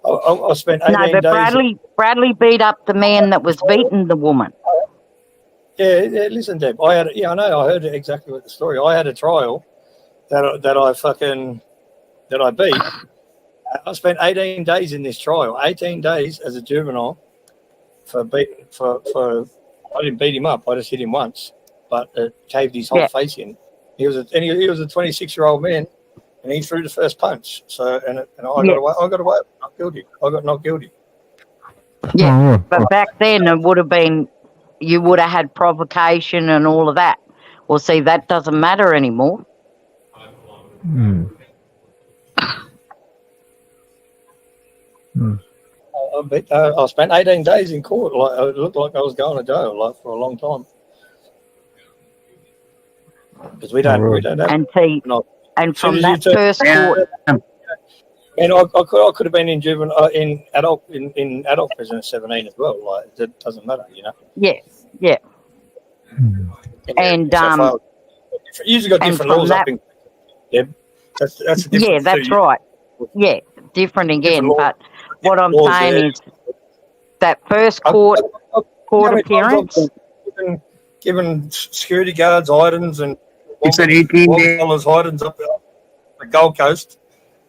I spent 18 days. Bradley beat up the man that was beating the woman. Yeah, listen, Deb. I know. I heard exactly what the story. I had a trial that I beat. I spent 18 days in this trial. 18 days as a juvenile for I didn't beat him up. I just hit him once, but it caved his whole face in. He was a 26-year-old man, and he threw the first punch. So I got away. Not guilty. I got not guilty. Yeah, but back then it would have been. You would have had provocation and all of that. Well, see, that doesn't matter anymore. I spent 18 days in court. It looked like I was going to jail for a long time. Because we don't have. And from that first court. And I could have been in juvenile in adult prison at 17 as well. Like, it doesn't matter, you know. Yeah. And usually got different laws up in. Yeah. That's a different. Yeah, that's right. Yeah, different again. law. But what I'm laws saying there. is that first court How many times I've appearance. given security guards items and He said 18 days. dollars items up the Gold Coast,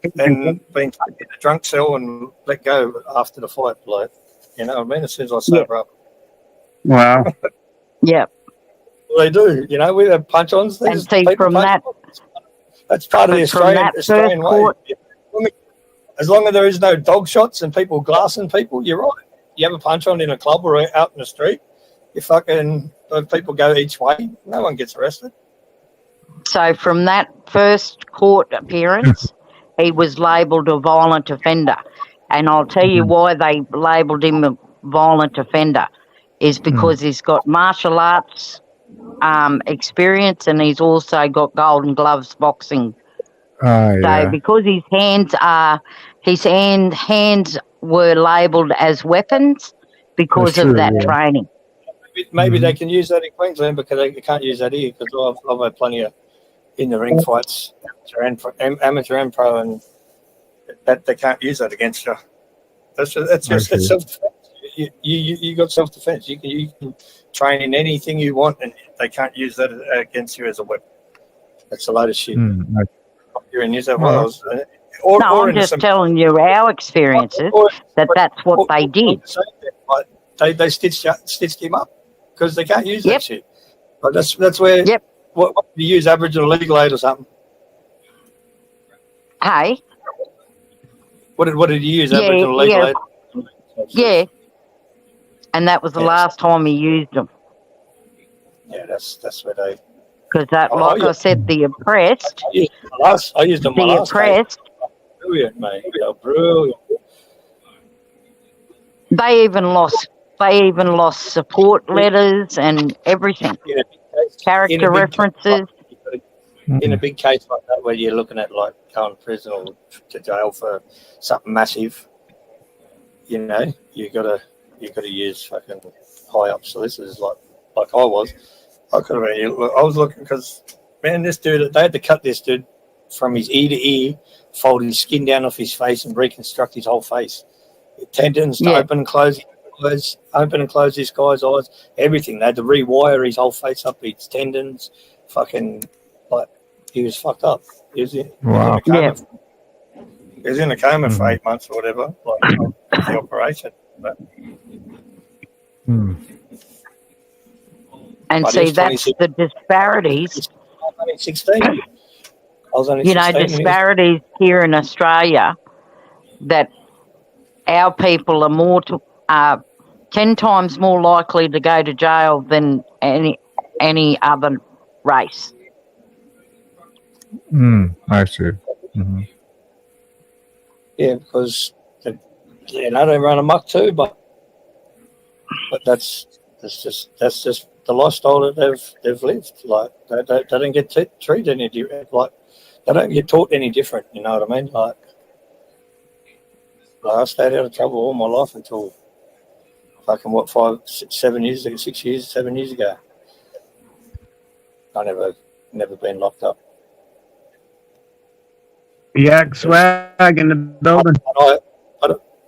and been taken in a drunk cell and let go after the fight. Like, you know what I mean? As soon as I sober up. Wow. Yeah. Well, they do. You know, we have punch-ons. They And just- see, people from punch that, ons. That's part of the but from that Australian first way. court, As long as there is no dog shots and people glassing people, you're right. You have a punch-on in a club or out in the street, you fucking people go each way. No one gets arrested. so from that first court appearance, he was labelled a violent offender. And I'll tell you why they labelled him a violent offender is because he's got martial arts experience and he's also got Golden Gloves boxing. So yeah. because his hands were labelled as weapons because That's of true, that yeah. training. Maybe they can use that in Queensland because they can't use that here because I've had plenty of in the ring fights, amateur and pro, and that they can't use that against you. That's just see. self-defense. You got self-defense. You can train in anything you want, and they can't use that against you as a weapon. That's a load of shit. You're in New South Wales. No, I'm just telling you our experiences, that's what they did. They stitched him up because they can't use that shit. But that's where. What do you use? Aboriginal legal aid or something? Hey? What did you use? Aboriginal legal aid? Yeah. And that was the last time he used them. Yeah, that's where they. Because that, like I said, the oppressed. I used them. The oppressed. Brilliant, mate. They're brilliant. They even lost support letters and everything. Character references. In a big case like that, where you're looking at like going to prison or to jail for something massive, you know, you gotta use fucking high up solicitors like I was. I could have been. I was looking because man, this dude, they had to cut this dude from his ear to ear, fold his skin down off his face, and reconstruct his whole face. Tendons to open and close this guy's eyes, everything. They had to rewire his whole face up, his tendons, fucking like he was fucked up. He was in a coma. He was in a coma for 8 months or whatever, like the operation. But, And see, that's the disparities. I was only 16. I was only You know, 16 disparities here in Australia that our people are 10 times more likely to go to jail than any other race. I see. Yeah, because they run amok too, but that's just the lifestyle that they've lived. Like they don't get treated any different. Like they don't get taught any different. You know what I mean? Like I stayed out of trouble all my life until fucking 7 years ago. I never been locked up. Yak swag in the building.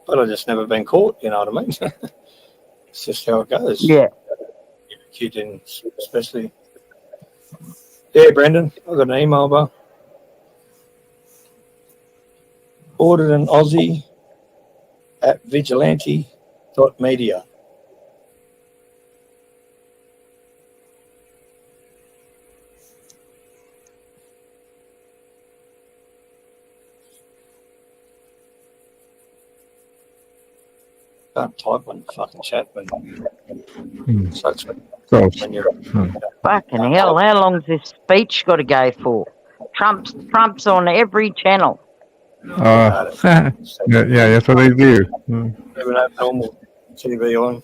But I just never been caught. You know what I mean? It's just how it goes. Yeah. Kid in especially. Yeah, Brendan, I got an email, bro. Ordered an Aussie at vigilante.media. Can't type on the fucking chat, but so it's when you're Fucking hell, how long's this speech got to go for? Trump's on every channel. Yeah, that's what they do. Never have normal TV on.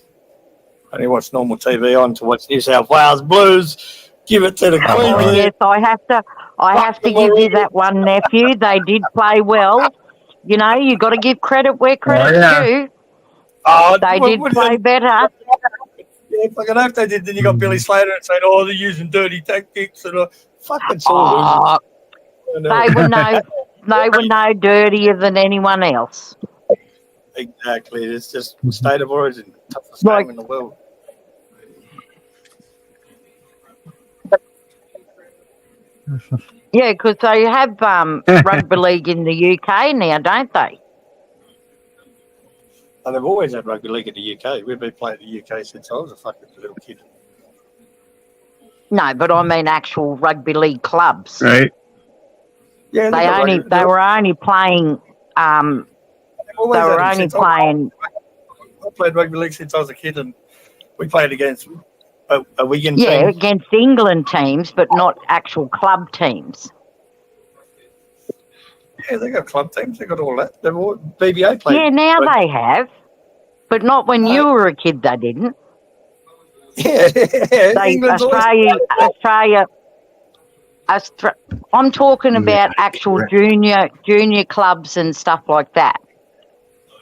Only watch normal TV on to watch New South Wales Blues. Give it to the Queen. Yes, I have to give you that one, nephew. They did play well. You know, you got to give credit where credit's due. They did play better. Yeah, fucking hope they did. Then you got Billy Slater and saying, "Oh, they're using dirty tactics," and fucking sort. They were no dirtier than anyone else. Exactly. It's just state of origin, toughest game in the world. Yeah, because they have rugby league in the UK now, don't they? And they've always had rugby league in the UK. We've been playing the UK since I was a fucking little kid. No, but I mean actual rugby league clubs. Right. Yeah, They were only playing. I played rugby league since I was a kid, and we played against a Wigan Yeah, team. against England teams, but not actual club teams. Yeah, they got club teams. They got all that. They've all BBA played. Yeah, now they have, but not when you were a kid. They didn't. Yeah, England's Australia. I'm talking about actual junior clubs and stuff like that.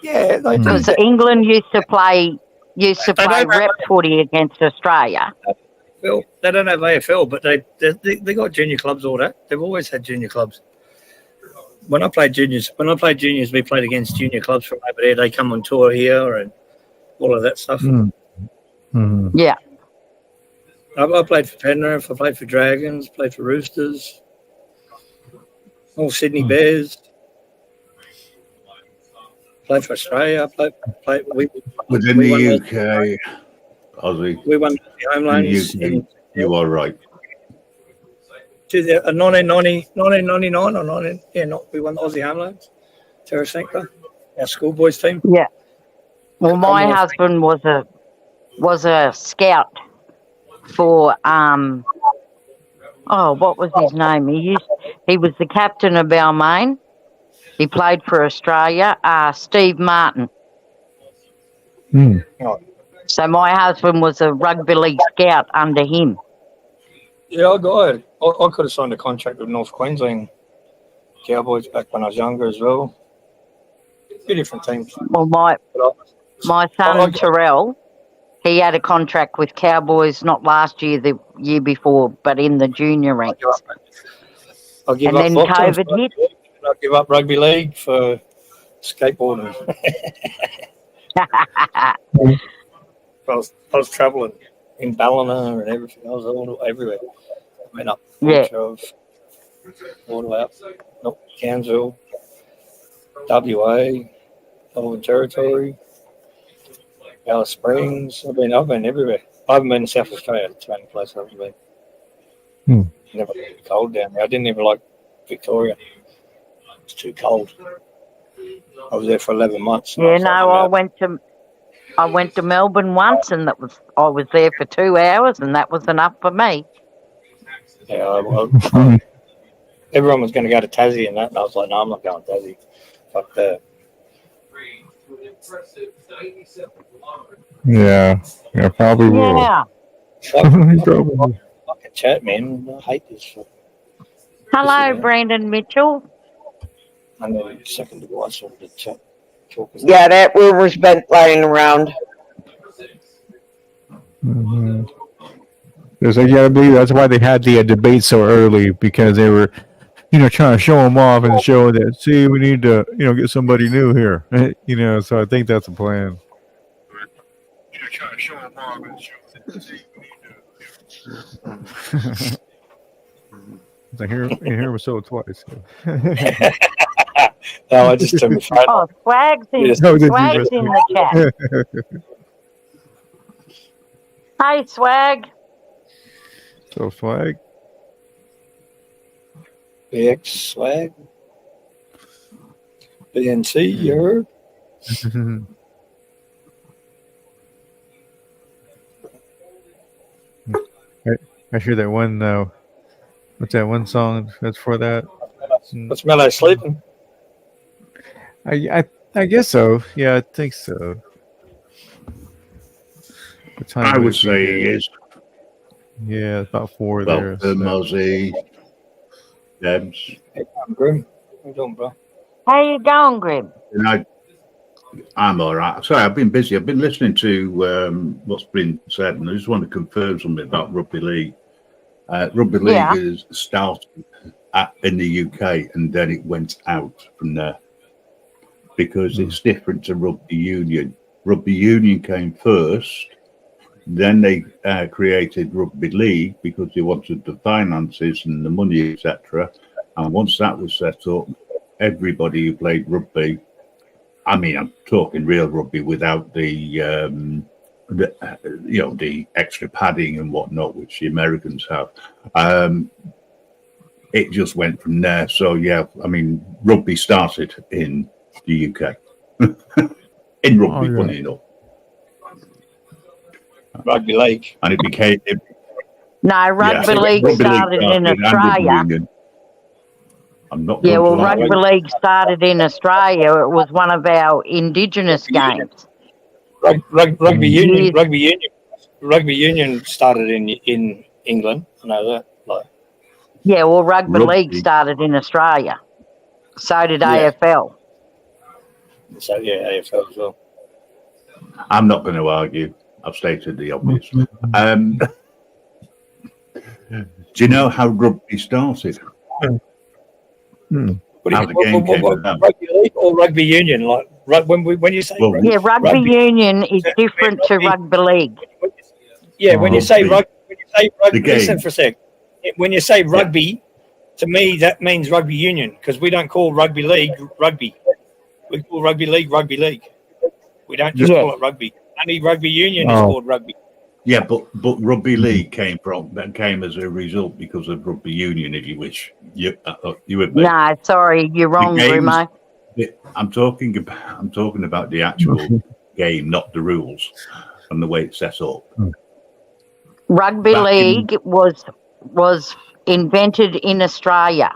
Yeah, they do. Because England used to play rep footy against Australia. Phil, they don't have AFL, but they got junior clubs. All that they've always had junior clubs. When I played juniors, we played against junior clubs from over there. They come on tour here and all of that stuff. Yeah. I played for Penrith, I played for Dragons, played for Roosters, all Sydney Bears. Played for Australia. Within the UK, Aussie. We won the homelands. You are right. 1999 or we won the Aussie homelands. Terrasenko, our schoolboys team. Yeah. Well, my husband was a scout for what was his name? He was the captain of Balmain. He played for Australia. Steve Martin. So my husband was a rugby league scout under him. Yeah, I could have signed a contract with North Queensland Cowboys back when I was younger as well. Two different teams. Well, my son Terrell, he had a contract with Cowboys not last year, the year before, but in the junior ranks. And then COVID hit. I give up rugby league for skateboarding. I was travelling in Ballina and everything. I was all everywhere. I went up all the way up Cairnsville, WA, Northern Territory, Alice Springs. I've been everywhere. I haven't been in South Australia. It's the only place I've ever been. Never been cold down there. I didn't even like Victoria. It's too cold. I was there for 11 months. Yeah, no, I went to Melbourne once, and I was there for 2 hours, and that was enough for me. Yeah, everyone was going to go to Tassie and that, and I was like, no, I'm not going to Tassie. Fuck that. Yeah, probably will. Yeah. Fucking chat, man. I hate this shit. Hello, Brandon Mitchell. I know a second ago I saw the chat. Yeah, that rumor's been flying around. Because I gotta believe that's why they had the debate so early, because they were, trying to show them off and show that, see, we need to, get somebody new here. So I think that's the plan. Trying to show them off and show that, see, we need to. I hear was so twice. No, I just turned my phone. Oh, Swag's in the chat. Hey, Swag. So Swag. BX Swag. BNC, you heard? I hear that one. What's that one song that's for that? What's Mellow sleeping? I guess so. Yeah, I think so. I would say he is. Yeah, about 4 Well, there. Mozzie, Debs. Hey, I'm Grim. How you doing, bro? How you going, Grim? I'm all right. Sorry, I've been busy. I've been listening to what's been said, and I just want to confirm something about rugby league. Rugby league is started in the UK, and then it went out from there because it's different to rugby union. Rugby union came first, then they created rugby league because they wanted the finances and the money, etc. And once that was set up, everybody who played rugby, I mean, I'm talking real rugby without the the extra padding and whatnot, which the Americans have. It just went from there. So yeah, I mean, rugby started in the UK. In rugby, funny enough. Rugby league. And it became No, rugby league started in Australia. I'm not Yeah, going well, to lie. rugby league started in Australia. It was one of our Indigenous games. Rugby union started in England. I know that. Yeah, well, rugby league started in Australia. So did Yeah. AFL. So yeah, AFL as well. I'm not going to argue. I've stated the obvious. Do you know how rugby started? How the game came about? Rugby league or rugby union? Like when you say rugby union is different to rugby league. Yeah, when you say rugby, the game. listen for a sec. When you say rugby, to me that means rugby union because we don't call rugby league rugby. We call rugby league rugby league. We don't just call it rugby. Only rugby union is called rugby. Yeah, but rugby league came as a result because of rugby union, if you wish. You would make. No, sorry, you're wrong, Brumo. I'm talking about the actual game, not the rules and the way it's set up. Rugby league was invented in Australia.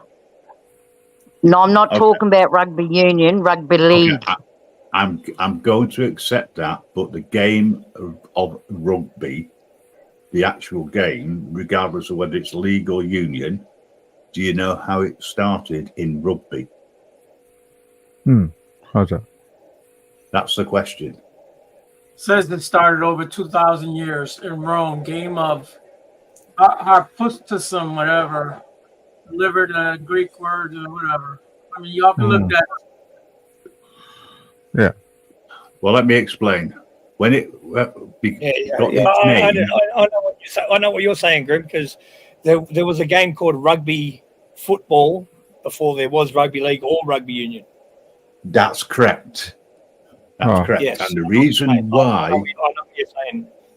No, I'm not talking about rugby union, rugby league. Okay, I'm going to accept that, but the game of rugby, the actual game, regardless of whether it's league or union, do you know how it started in rugby? How's that? That's the question. Says it started over 2,000 years in Rome. Game of harpustusum, whatever. Delivered a Greek word or whatever. I mean, y'all can look that up. Yeah. Well, let me explain. When it got its name, I know what you're saying, Grim, because there was a game called rugby football before there was rugby league or rugby union. That's correct. That's correct. Yes. And the reason why...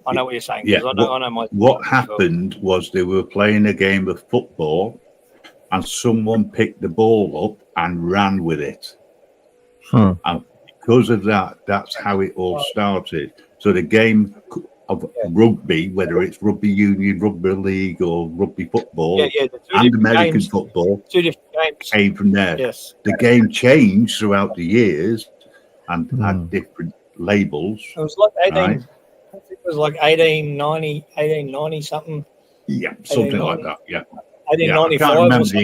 I know what you're saying. Yeah, I know what happened was they were playing a game of football and someone picked the ball up and ran with it. And because of that, that's how it all started. So the game of rugby, whether it's rugby union, rugby league, or rugby football, and American football, came from there. Yes. The game changed throughout the years and had different labels. It was like 18. Right? I think it was like 1890 something. Yeah, something like that. Yeah. 1895. I can't remember the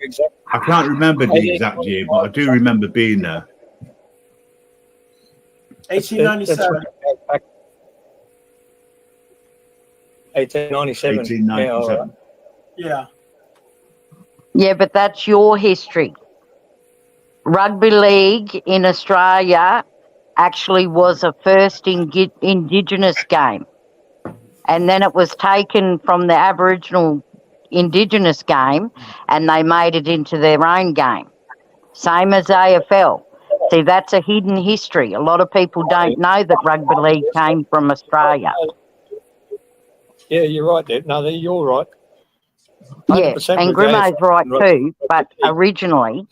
exact. I can't remember the exact year, but I do remember being there. 1897. 1897. 1897. Yeah. Yeah, but that's your history. Rugby league in Australia actually was a first Indigenous game. And then it was taken from the Aboriginal Indigenous game and they made it into their own game. Same as AFL. See, that's a hidden history. A lot of people don't know that rugby league came from Australia. Yeah, you're right, Deb. No, you're right. Yeah, and Grimo's right too, but originally...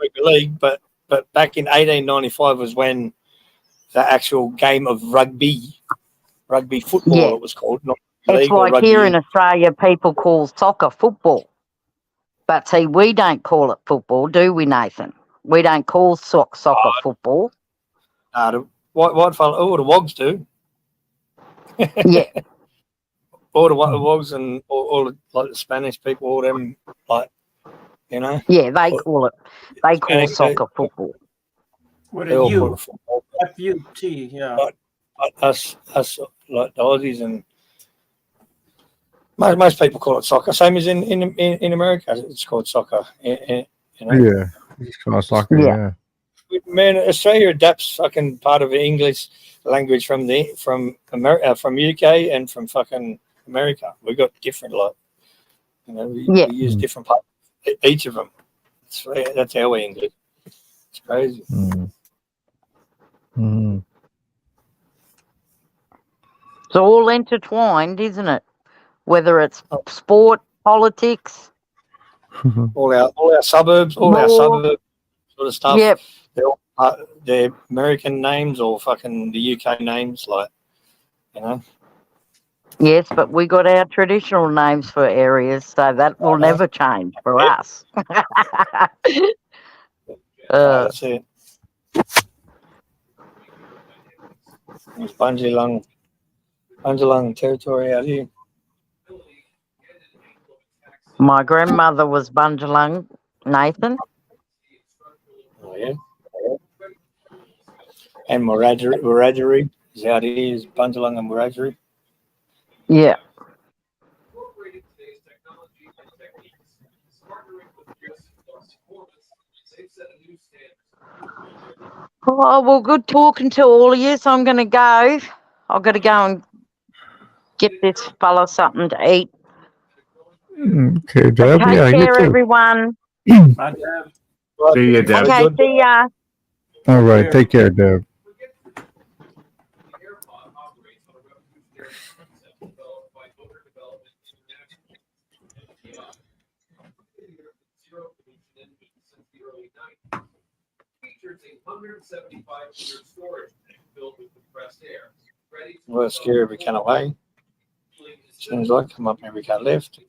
Rugby league, but back in 1895 was when the actual game of rugby football it was called. Not it's like here in Australia, people call soccer football. But see, we don't call it football, do we, Nathan? We don't call soccer football. The white fella, the Wogs do. Yeah. All the Wogs and all like the Spanish people, all them, like, you know. Yeah, they call it. They call soccer football. What a U? F-U-T, yeah. But us like the Aussies and Most people call it soccer. Same as in America, it's called soccer. You know? Yeah, it's called soccer. Yeah. Man, Australia adapts fucking part of the English language from America, from UK and from fucking America. We got different we use different parts, each of them. That's our English. It's crazy. It's all intertwined, isn't it? Whether it's sport, politics, all our suburbs, our suburbs sort of stuff. Yep. They're American names or fucking the UK names, Yes, but we got our traditional names for areas, so that will never change for us. That's it. It's Bundjalung territory out here. My grandmother was Bundjalung, Nathan. Oh, yeah. And Wiradjuri is out here, is Bundjalung and Wiradjuri. Yeah. Oh, well, good talking to all of you, so I'm going to go. I've got to go and get this fella something to eat. Okay, Deb. Take Yeah, you care, too. everyone. See you, Deb. Okay, see ya. All right, take care, Deb. Well, it's scary every kind of way. Seems like come up every kind of left.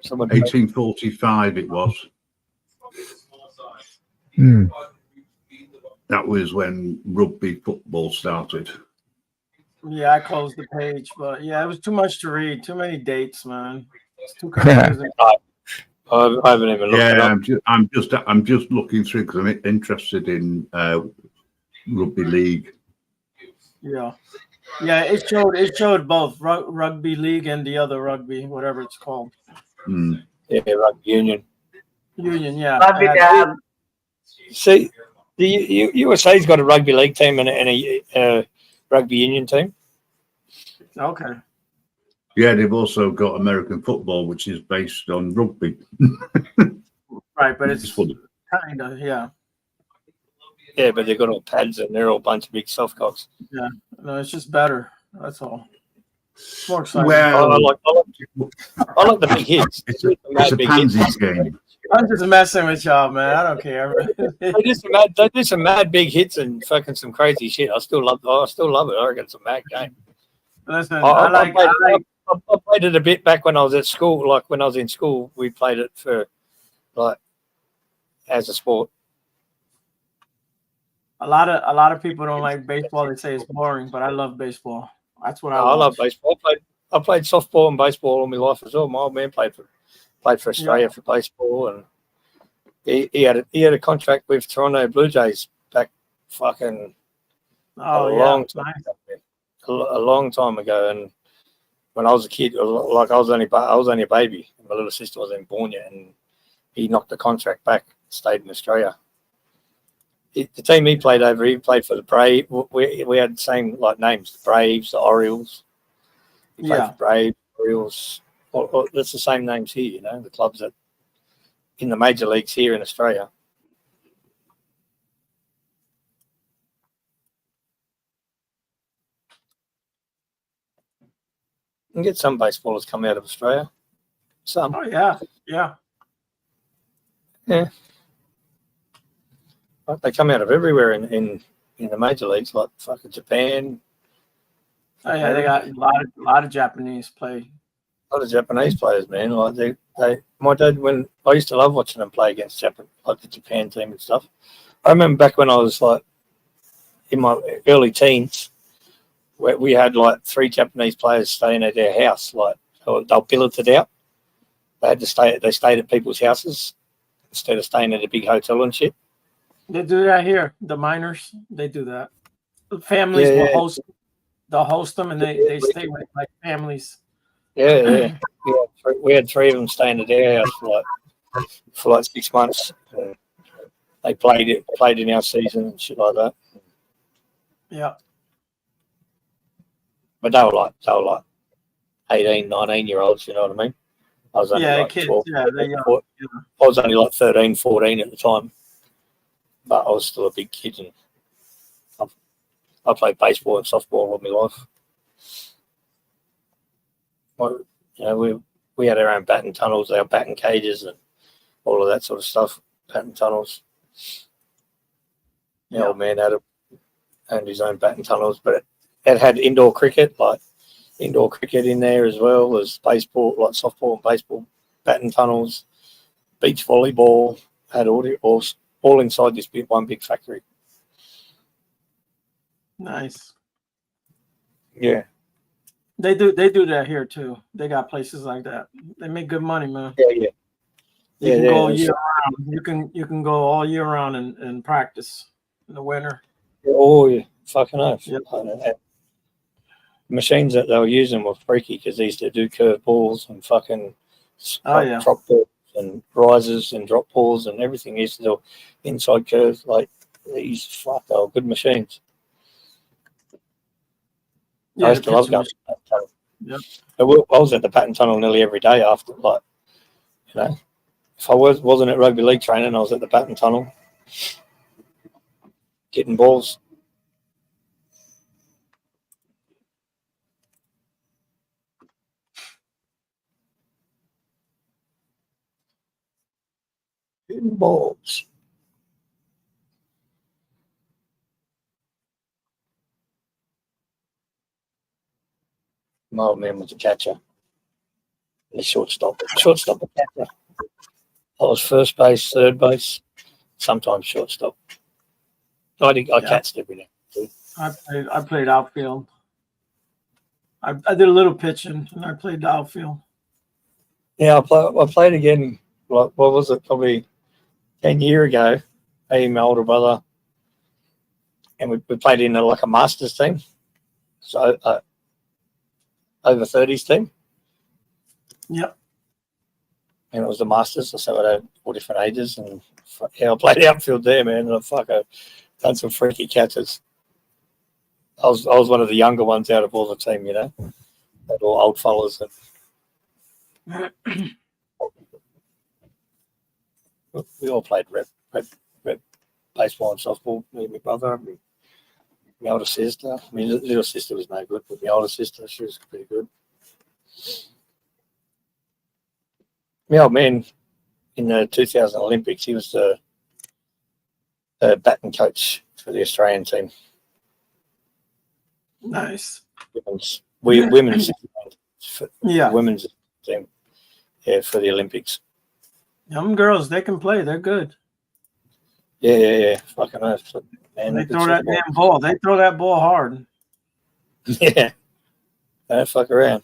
1845 it was. That was when rugby football started. Yeah, I closed the page, but yeah, it was too much to read. Too many dates, man. It's too confusing. I haven't even looked it up. I'm just looking through because I'm interested in rugby league. Yeah, it showed both rugby league and the other rugby, whatever it's called. Yeah, rugby union. Union, yeah. See, the USA's got a rugby league team and a rugby union team. Okay. Yeah, they've also got American football, which is based on rugby. Right, but it's funny. kind of, yeah. Yeah, but they've got all pads and they're all a bunch of big soft cocks. Yeah, no, it's just better. That's all. It's more exciting. Well, I like the big hits. It's a pansies game. I'm just messing with y'all, man. I don't care. They do some mad big hits and fucking some crazy shit. I still love it. I reckon it's a mad game. Listen, I played it a bit back when I was at school. Like when I was in school, we played it for as a sport. A lot of people don't like baseball. They say it's boring, but I love baseball. That's what I love baseball. I played softball and baseball all my life as well. My old man played for Australia for baseball, and he had a contract with Toronto Blue Jays back fucking a long time ago. And when I was a kid, like I was only a baby. My little sister wasn't born yet, and he knocked the contract back. Stayed in Australia. The team he played for the Braves. We had the same names: the Braves, the Orioles. He played for Braves, Orioles. That's the same names here, the clubs that in the major leagues here in Australia. You can get some baseballers come out of Australia. Some. Oh yeah. They come out of everywhere in the major leagues, like fucking Japan. Oh yeah, they got a lot of Japanese play. A lot of Japanese players, man. Like my dad, when I used to love watching them play against Japan, like the Japan team and stuff. I remember back when I was in my early teens, where we had 3 Japanese players staying at their house. They'll billeted out. They stayed at people's houses instead of staying at a big hotel and shit. They do that here. The miners, they do that. Families will host they'll host them and they stay with like families. Yeah. We had three of them staying at their house for like 6 months. They played in our season and shit like that. Yeah. But they were like 18, 19-year-olds, you know what I mean? I was only like kids. 12. Yeah, they're young. I was only like 13, 14 at the time. But I was still a big kid, and I played baseball and softball all my life. You know, we had our own batting tunnels, our batting cages, and all of that sort of stuff. Batting tunnels. The old man owned his own batting tunnels, but it had indoor cricket, like indoor cricket in there as well as baseball, like softball and baseball, batting tunnels, beach volleyball, had all inside this one big factory. Nice. Yeah. They do that here too. They got places like that. They make good money, man. Yeah. You can go year round. You can go all year round and practice in the winter. Oh yeah, fucking oath. Yep. The machines that they were using were freaky because they used to do curve balls and fucking drop balls and risers and drop balls and everything. They used to do inside curves. Like they were good machines. Yeah, I used to love going to that tunnel. Yep. I was at the batting tunnel nearly every day after, like, you know, if I wasn't at rugby league training, I was at the batting tunnel getting balls. Getting balls. My old man was a catcher. And a shortstop and catcher. I was first base, third base, sometimes shortstop. I catched every now. I played outfield. I did a little pitching and I played the outfield. Yeah, I played again. What was it? Probably 10 years ago. Me and my older brother, and we played in like a masters team, so over 30s team. Yep. And it was the masters, so I had all different ages, and I played outfield there, man. And I've done some freaky catches. I was one of the younger ones out of all the team, you know. They're all old fellas. We all played rep baseball and softball. Me and my brother, my older sister. I mean, the little sister was no good, but my older sister, she was pretty good. My old man in the 2000 Olympics, he was the batting coach for the Australian team. Nice. Women's team, yeah, for the Olympics. Young girls, they can play. They're good. Yeah. Fucking nice. Man, they throw that damn ball. They throw that ball hard. Yeah. They don't fuck around.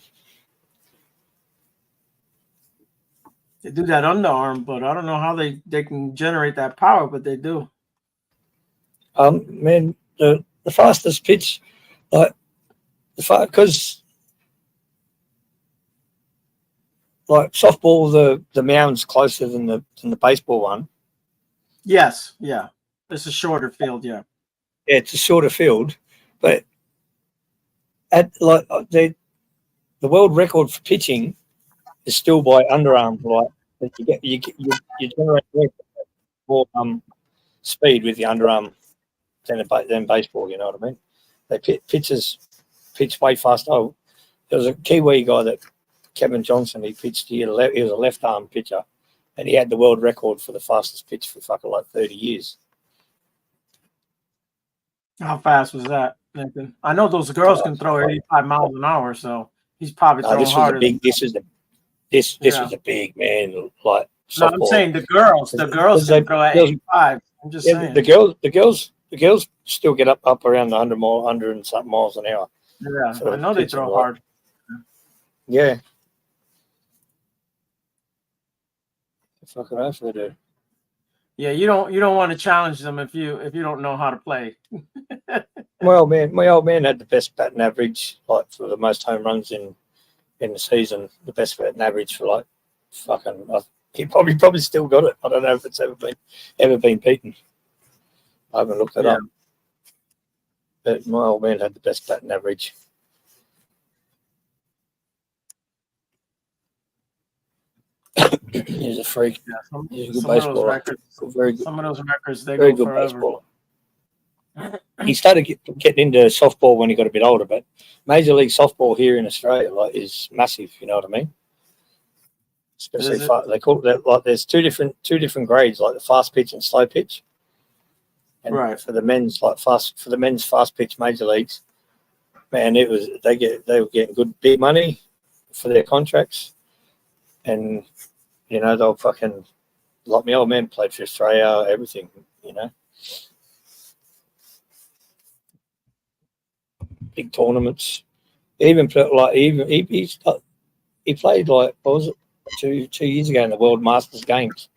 They do that underarm, but I don't know how they can generate that power, but they do. Man, the fastest pitch, like because like softball, the mound's closer than the baseball one. Yes, yeah, it's a shorter field. Yeah, it's a shorter field, but at like the world record for pitching is still by underarm. Like you generate more speed with the underarm than baseball. You know what I mean? Pitchers pitch way faster. Oh, there was a Kiwi guy that Kevin Johnson. He pitched. He was a left arm pitcher, and he had the world record for the fastest pitch for fucking like 30 years. How fast was that, Nathan? I know those girls can throw 85 miles an hour, so he's probably throwing harder. This was a big man. Like no, I'm saying the girls can throw at 85. I'm just saying the girls still get up around the 100 and something miles an hour. Yeah, so I know they throw hard. Yeah. Fucking oath they do. Yeah, you don't want to challenge them if you don't know how to play. My old man had the best batting average, like for the most home runs in the season. The best batting average for like fucking. He probably still got it. I don't know if it's ever been beaten. I haven't looked it up. But my old man had the best batting average. He's a freak. Yeah, He's a good some of those baseballer. records, Very good. some of those records, they Very go good forever. baseballer. He started getting into softball when he got a bit older, but Major League Softball here in Australia is massive. You know what I mean? Especially Is it? they call it like there's two different grades, like the fast pitch and slow pitch. And Right. for the men's fast pitch major leagues, man, they were getting good big money for their contracts, and they'll fucking like my old man played for Australia, everything, big tournaments. He even played he played like what was it 2 years ago in the World Masters Games.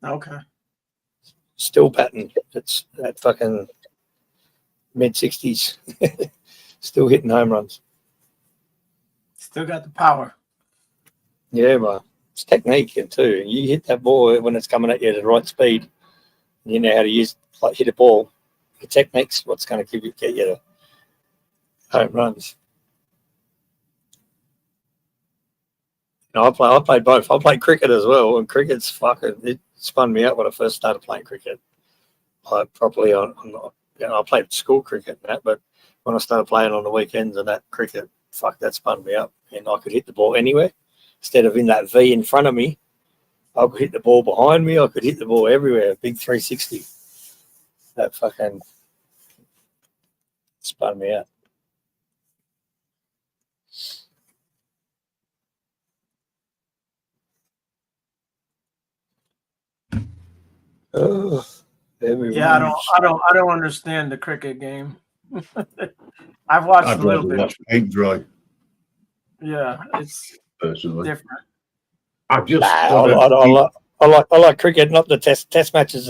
Okay. Still batting. It's that fucking mid-60s. Still hitting home runs. Still got the power. Yeah, well, it's technique too. You hit that ball when it's coming at you at the right speed. You know how to hit a ball. The technique's what's going to get you the home runs. I played both. I played cricket as well, and cricket's it spun me out when I first started playing cricket. Like properly I played school cricket and that, but when I started playing on the weekends and that cricket, that spun me up. And I could hit the ball anywhere. Instead of in that V in front of me, I could hit the ball behind me. I could hit the ball everywhere. Big 360. That fucking spun me out. Oh, Yeah, I don't understand the cricket game. I've watched I'd a little rather bit. watch paint dry, Yeah, it's personally. different. I've just I like cricket, not the test matches.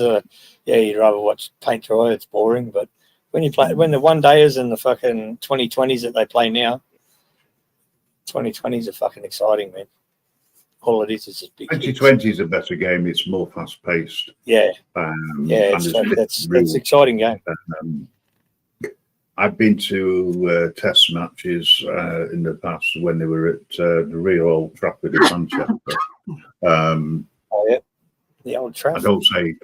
You'd rather watch paint dry. It's boring, but when the one dayers and the fucking 2020s that they play now, 2020s are fucking exciting, man. All it is just big. 2020 is a better game. It's more fast paced. Yeah, and that's an exciting game. I've been to test matches in the past when they were at the real Old Trafford in Manchester. Oh yeah, the Old Trafford. I don't say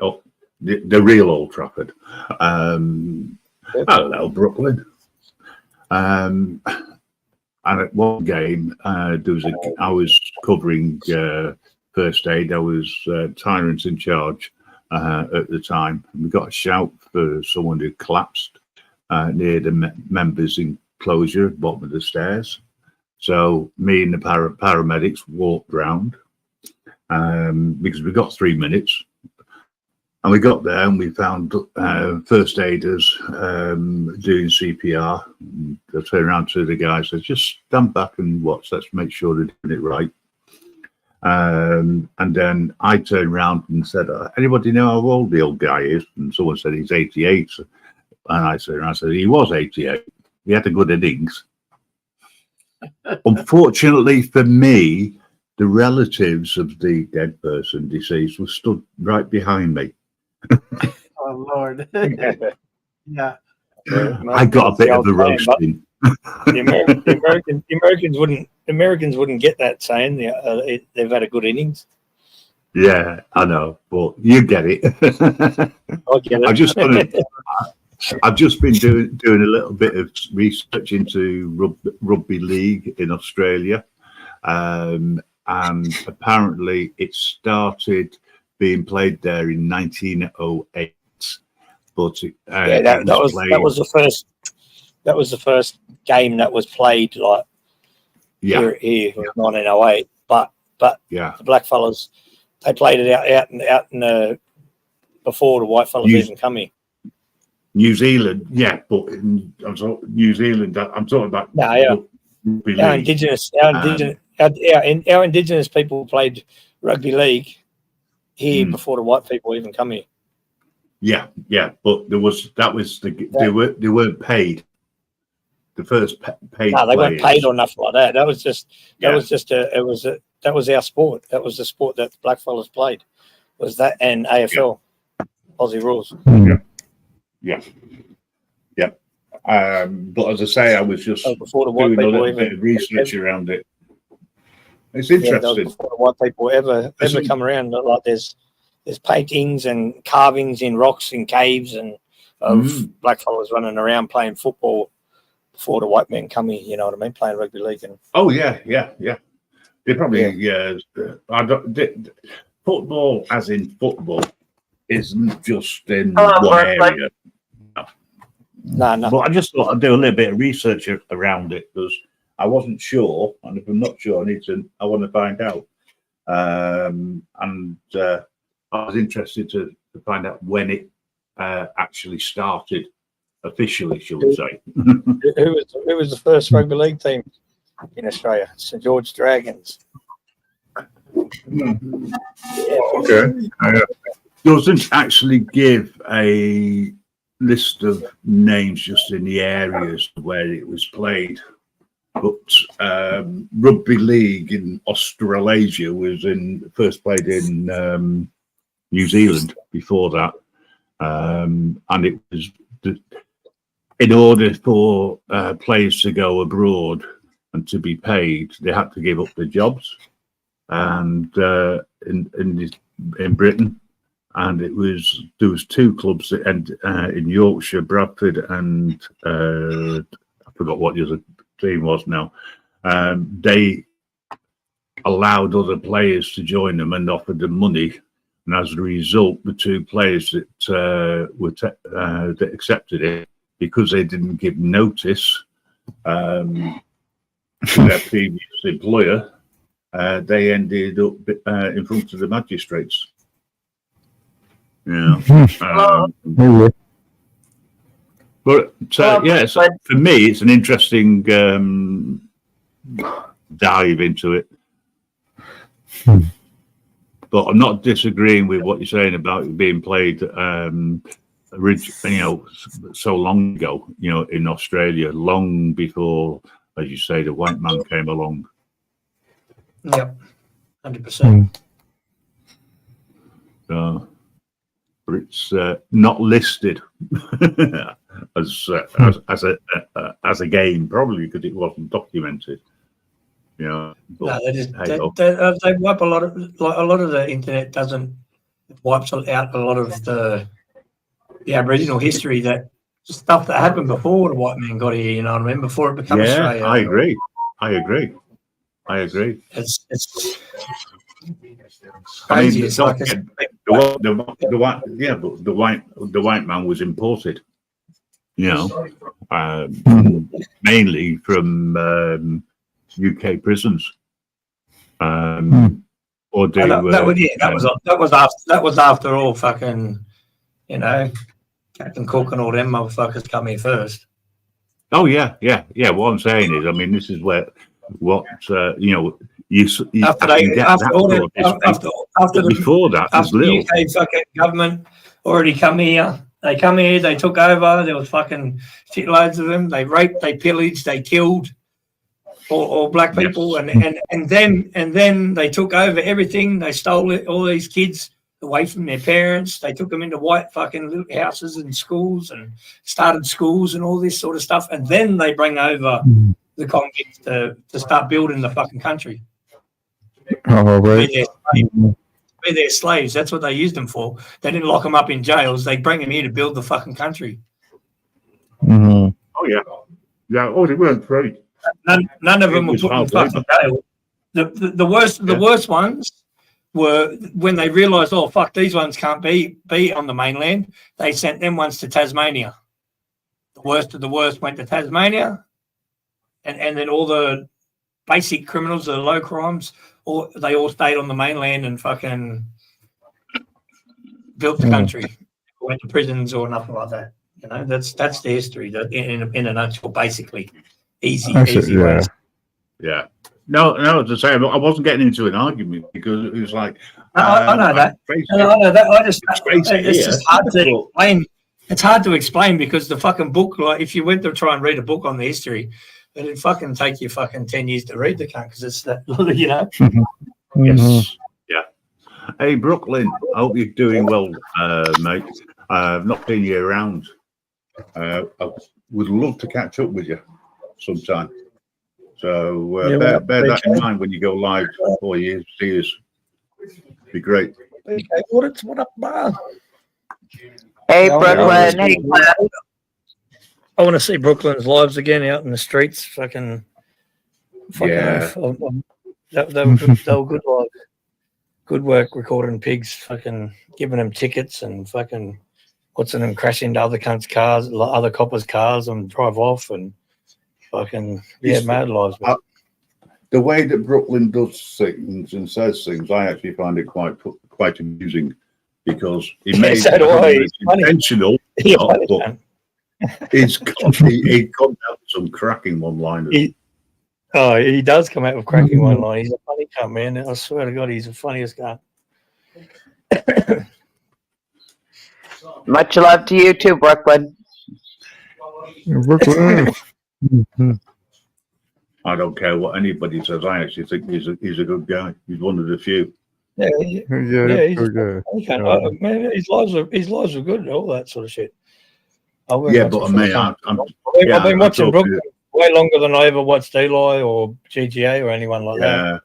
the real Old Trafford. Hello, Brooklyn. And at one game, I was covering first aid. I was tyrant in charge at the time. We got a shout for someone who collapsed near the members' enclosure, bottom of the stairs. So me and the paramedics walked round because we got 3 minutes. And we got there and we found first aiders doing CPR. I turned around to the guy and said, just stand back and watch. Let's make sure they're doing it right. And then I turned around and said, anybody know how old the old guy is? And someone said he's 88. And I turned around and said, he was 88. He had a good innings. Unfortunately for me, the relatives of the dead person deceased were stood right behind me. Oh Lord. Yeah. I got a bit of a roasting. The Americans wouldn't get that saying. They've had a good innings. Yeah, I know, but you get it. I get it. I've just been doing a little bit of research into rugby league in Australia, and apparently it started being played there in 1908. But that was the first game that was played here in 1908. But the black fellas, they played it out in before the white fellas even come here. New Zealand, yeah, but New Zealand, I'm talking about rugby league. Our indigenous people played rugby league here before the white people even come here. Yeah, but they weren't paid. The first paid. No, they weren't players. paid or nothing like that. That was just that was our sport. That was the sport that blackfellas played. Was that and AFL, Aussie rules. Yeah. But as I say, I was just before the white doing a people little bit of research around it. It's Yeah, that was interesting. before the white people ever come around. Like there's paintings and carvings in rocks and caves and of blackfellas running around playing football before the white men come here. You know what I mean? Playing rugby league and. Oh yeah. They probably football, as in football, isn't just in one area. No. But I just thought I'd do a little bit of research around it because I wasn't sure, and if I'm not sure, I want to find out. I was interested to find out when it actually started officially, shall we say? Who was the first rugby league team in Australia? St George Dragons. Okay. Doesn't actually give a list of names just in the areas where it was played, but rugby league in Australasia was first played in New Zealand before that, and it was in order for players to go abroad and to be paid, they had to give up their jobs, and in Britain. And there was two clubs in Yorkshire, Bradford, and I forgot what the other team was now. They allowed other players to join them and offered them money, and as a result, the two players that accepted it, because they didn't give notice to their previous employer, they ended up in front of the magistrates. Yeah. But for me, it's an interesting dive into it. But I'm not disagreeing with what you're saying about it being played, so long ago, in Australia, long before, as you say, the white man came along. Yep, 100%. But it's not listed as a game, probably because it wasn't documented. No, they wipe a lot of the internet wipes out a lot of the Aboriginal history, that stuff that happened before the white man got here. You know what I mean? Before it became Australia. I agree. It's crazy. It's like the white man was imported, mainly from UK prisons. Or that was after all fucking, Captain Cook and all them motherfuckers come here first. Oh yeah. What I'm saying is, I mean, this is where before that, the UK fucking government already come here. They come here, they took over. There was fucking shitloads of them. They raped, they pillaged, they killed all black people, and then they took over everything. They stole all these kids away from their parents. They took them into white fucking little houses and schools and started schools and all this sort of stuff. And then they bring over the convicts to start building the fucking country. Oh, right. We're their slaves. That's what they used them for. They didn't lock them up in jails. They bring them here to build the fucking country. Oh yeah. Oh, they weren't free. None of them were put in fucking jail. The worst ones were when they realised, oh fuck, these ones can't be on the mainland. They sent them ones to Tasmania. The worst of the worst went to Tasmania, and then all the basic criminals, the low crimes, they all stayed on the mainland and fucking built the country. Went to prisons or nothing like that. That's the history. In a nutshell, basically. Easy Yeah. ways. Yeah. No, as I say, I wasn't getting into an argument because it was like I know that. I know that. It's just hard to explain. It's hard to explain because the fucking book, like, if you went to try and read a book on the history, it'd fucking take you fucking 10 years to read the cunt because it's that, you know. Yes. Yeah. Hey, Brooklyn, I hope you're doing well, mate. I've not seen you around. I would love to catch up with you sometime. So bear that in mind when you go live for you. See us. Be great. Okay, what up, man? Hey, Yeah, Brooklyn. Hey, Cloud. I want to see Brooklyn's lives again out in the streets. Fucking Yeah. They were good lives. Good work recording pigs, fucking giving them tickets and fucking watching them crash into other cunts' cars, other coppers' cars, and drive off and fucking mad lives. The way that Brooklyn does things and says things, I actually find it quite amusing because he made it intentional. He comes out with some cracking one-liners. He does come out with cracking one line. He's a funny cunt, man. I swear to God, he's the funniest guy. Much love to you too, Brooklyn. Brooklyn. I don't care what anybody says. I actually think he's a good guy. He's one of the few. Yeah, he's man, his lives are good and all that sort of shit. I've been watching Brooklyn way longer than I ever watched Eli or GGA or anyone like that.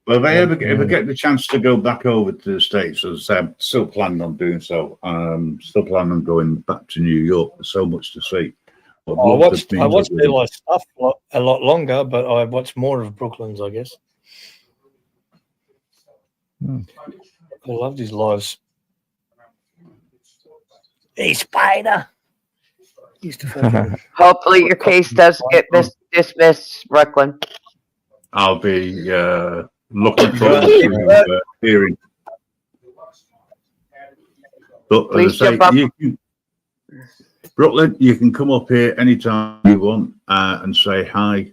Well, if I ever get the chance to go back over to the States, as I'm still planning on doing so. Still planning on going back to New York. There's so much to see. I watched Eli's stuff a lot longer, but I watched more of Brooklyn's, I guess. I loved his lives. Hey, Spider. Used to fucking Hopefully your case doesn't get dismissed, Brooklyn. I'll be looking forward to hearing. But as I say, Brooklyn, you can come up here anytime you want and say hi.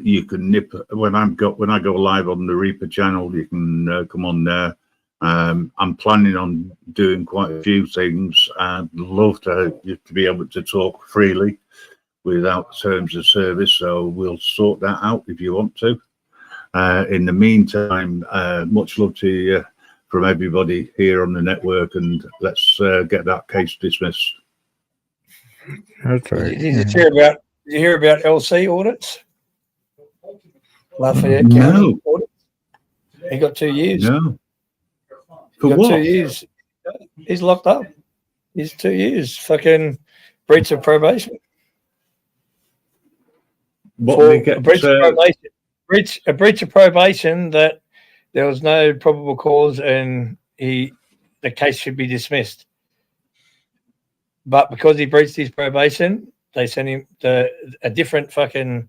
You can nip when I go live on the Reaper channel. You can come on there. I'm planning on doing quite a few things. I'd love to be able to talk freely without terms of service. So we'll sort that out if you want to. In the meantime, much love to you from everybody here on the network, and let's get that case dismissed. That's right. Did you hear about LC audits? Lafayette No. County audits? He got 2 years. No. He got what? 2 years. He's locked up. He's 2 years. Fucking breach of probation. What For did he get, a breach of probation. A breach of probation that there was no probable cause and the case should be dismissed. But because he breached his probation, they sent him a different fucking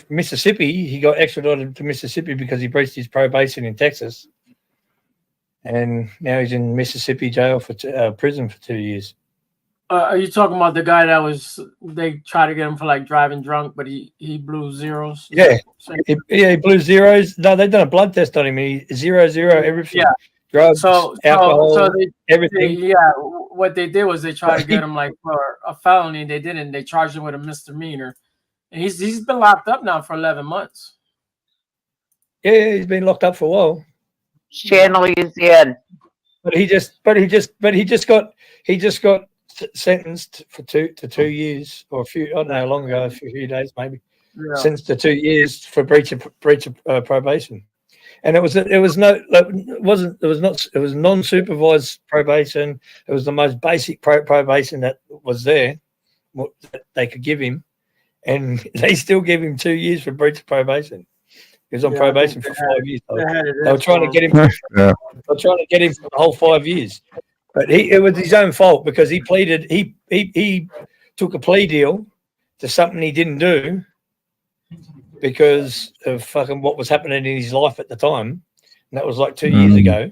Mississippi. He got extradited to Mississippi because he breached his probation in Texas, and now he's in Mississippi jail for prison for 2 years. Are you talking about the guy that they tried to get him for like driving drunk, but he blew zeros? Yeah, he blew zeros. No, they've done a blood test on him. He 0 everything. Yeah. Drugs, alcohol, everything. What they did was they tried to get him like for a felony. They didn't. They charged him with a misdemeanor, and he's been locked up now for 11 months. Yeah, he's been locked up for a while. Channel is in. But he just got sentenced for 2 years or I don't know, long ago, a few days maybe. Yeah. Sentenced to 2 years for breach of probation. And it was non-supervised probation. It was the most basic probation that was there that they could give him, and they still give him 2 years for breach of probation. He was on probation for 5 years. They were trying to get him. They were trying to get him for the whole 5 years, but it was his own fault because he pleaded. He took a plea deal to something he didn't do, because of fucking what was happening in his life at the time. And that was like 2 years ago.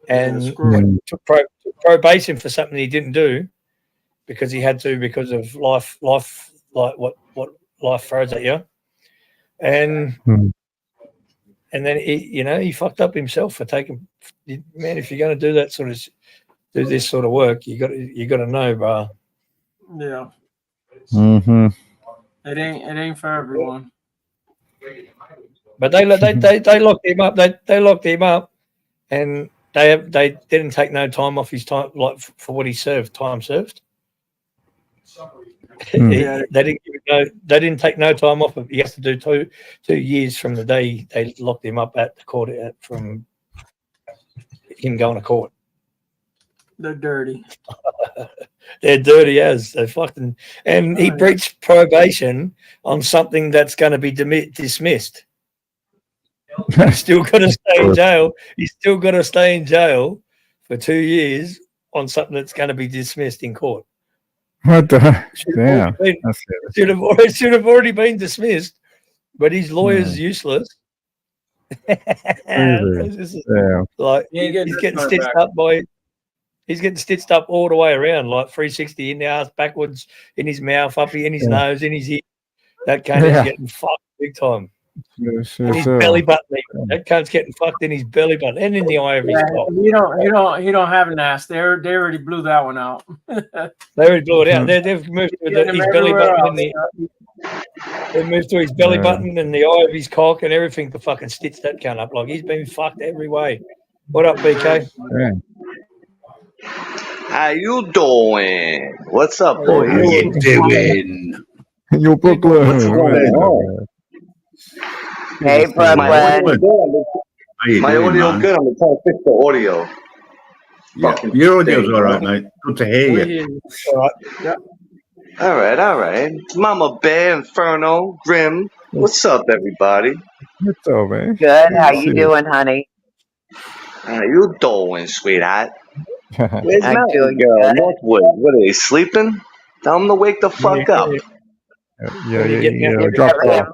And took probation for something he didn't do because he had to, because of life, like what life throws at you. and Hmm. and then he fucked up himself for taking. Man, if you're going to do that do this sort of work, you got to know, bro. Yeah. Mm-hmm. It ain't for everyone. But they locked him up. They locked him up, and they didn't take no time off his time, like for what he served. Time served. They didn't take no time off. He has to do 2 years from the day they locked him up at the court from him going to court. They're dirty. They're dirty as they fucking. And he breached probation on something that's going to be dismissed. He's still got to stay in jail. He's still got to stay in jail for 2 years on something that's going to be dismissed in court. What the? Damn. It should have already been dismissed, but his lawyer's useless. Like he's getting stitched up he's getting stitched up all the way around, like 360 in the ass, backwards, in his mouth, up in his nose, in his ear. That cunt is getting fucked big time. In his belly button. That cunt's getting fucked in his belly button and in the eye of his cock. You don't have an ass. They already blew that one out. They already blew it out. They've moved to his belly button they moved to his belly button and the eye of his cock and everything to fucking stitch that cunt up. Like he's been fucked every way. What up, BK? How you doing? What's up, boys? How you doing? Yo, Brooklyn. What's going on? Hey, Brooklyn. My audio good. I'm trying to fix the audio. Yeah, your audio's all right, mate. Good to hear you. All right. Yeah. All right. Mama Bear, Inferno, Grim. What's up, everybody? What's up, man? Good. How you doing, honey? How you doing, sweetheart? Where's I'm Mountain doing Girl? good. Northwood. What are they sleeping? Tell them to wake the fuck up. Drop off.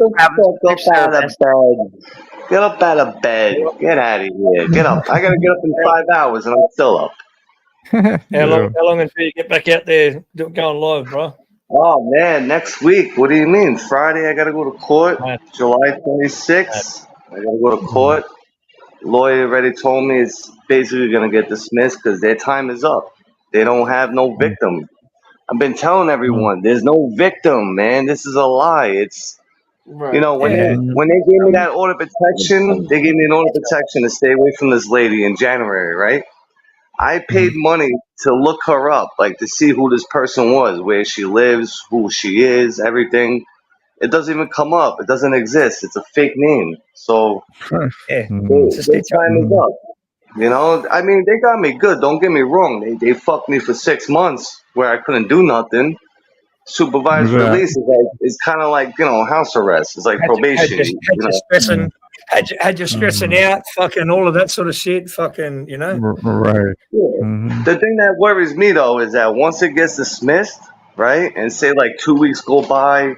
Get up out of bed. Get out of here. Get up. I gotta get up in 5 hours and I'm still up. How long until you get back out there going live, bro? Oh man, next week. What do you mean? Friday I gotta go to court. July 26th. I gotta go to court. Lawyer already told me it's basically gonna get dismissed because their time is up. They don't have no victim. I've been telling everyone there's no victim, man. This is a lie. It's when they gave me that order of protection, they gave me an order of protection to stay away from this lady in January, right? I paid money to look her up, like to see who this person was, where she lives, who she is, everything. It doesn't even come up. It doesn't exist. It's a fake name. So their time is up. I mean, they got me good. Don't get me wrong. They fucked me for 6 months where I couldn't do nothing. Supervised release is kind of like house arrest. It's like probation. Had you stressing out, fucking all of that sort of shit, fucking, Right. Yeah. The thing that worries me though is that once it gets dismissed, right, and say like 2 weeks go by,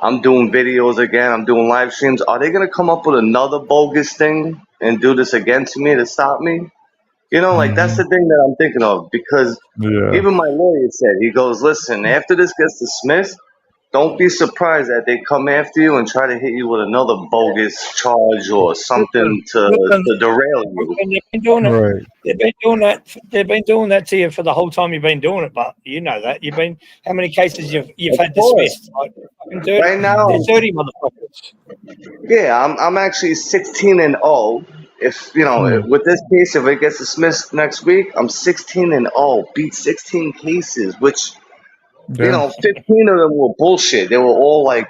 I'm doing videos again, I'm doing live streams. Are they gonna come up with another bogus thing and do this again to me to stop me? Like that's the thing that I'm thinking of because even my lawyer said, he goes, listen, after this gets dismissed, don't be surprised that they come after you and try to hit you with another bogus charge or something to derail you. They've been doing it. They've been doing that to you for the whole time you've been doing it. But you know that how many cases you've had dismissed? Like, right now, 30 motherfuckers. Yeah, I'm actually 16-0. If with this case, if it gets dismissed next week, I'm 16-0. Beat 16 cases, which 15 of them were bullshit. They were all like,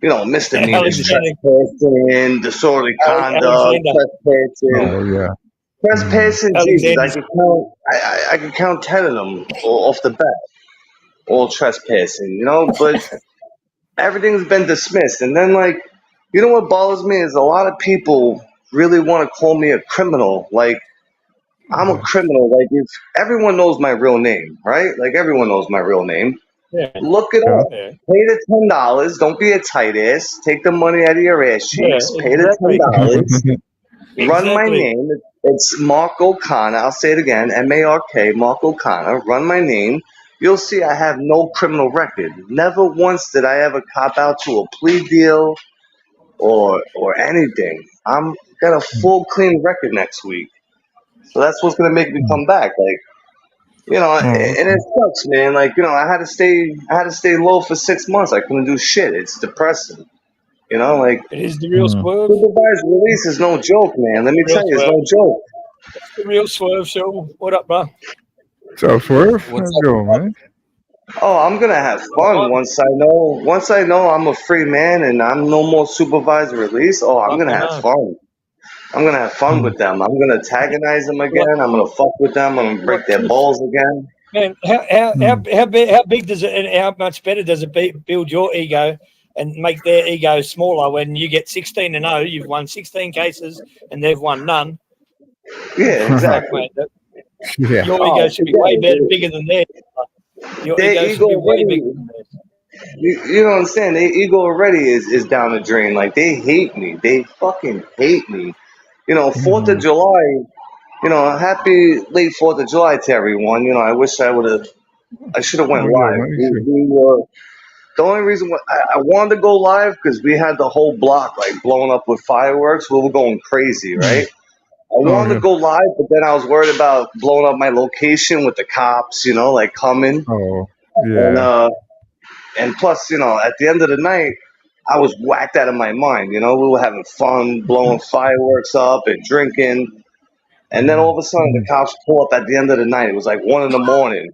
misdemeanors, trespassing, disorderly conduct, trespassing. Trespassing, Jesus, I can count 10 of them off the bat. All trespassing, but everything's been dismissed. And then, what bothers me is a lot of people really want to call me a criminal. Like, I'm a criminal. Like, if everyone knows my real name, right? Like, everyone knows my real name. Yeah. Look it up. Pay the $10. Don't be a tight ass. Take the money out of your ass cheeks. Pay the $10. Run my name. It's Mark O'Connor. I'll say it again. M-A-R-K, Mark O'Connor. Run my name. You'll see I have no criminal record. Never once did I ever cop out to a plea deal. or anything. I'm got a full clean record next week, so that's what's gonna make me come back. Like, Oh, and it sucks, man. Like, I had to stay low for 6 months. I couldn't do shit. It's depressing. Like It is the real hmm. swerve. supervised release is no joke, man. Let me Real tell you, it's swerve. no joke. It's the real swerve show. What up, bro? So Swerve, how's it going, man? Oh, I'm gonna have fun once I know I'm a free man and I'm no more supervised release. Oh, I'm gonna Fucking have hell. fun. I'm gonna have fun Hmm. with them. I'm gonna antagonize them again. I'm gonna fuck with them. I'm gonna break their What- balls again. Man, how big does it, and how much better does it build your ego and make their ego smaller when you get 16-0? You've won 16 cases and they've won none. Yeah, exactly. Mate, Yeah. your Oh, ego should be forget way it. bigger than theirs. Your Their ego should ego be way already, bigger than theirs. you know what I'm saying? Their ego already is down the drain. Like they hate me. They fucking hate me. 4th of Hmm. July. Happy late 4th of July to everyone. I should have went Oh yeah, live. man. We were the only reason why I wanted to go live because we had the whole block like blown up with fireworks. We were going crazy, right? I Oh wanted to yeah. go live, but then I was worried about blowing up my location with the cops, like coming. Oh And yeah. and plus, at the end of the night, I was whacked out of my mind. We were having fun, blowing fireworks up and drinking. And then all of a sudden, the cops pull up at the end of the night. It was like 1 in the morning,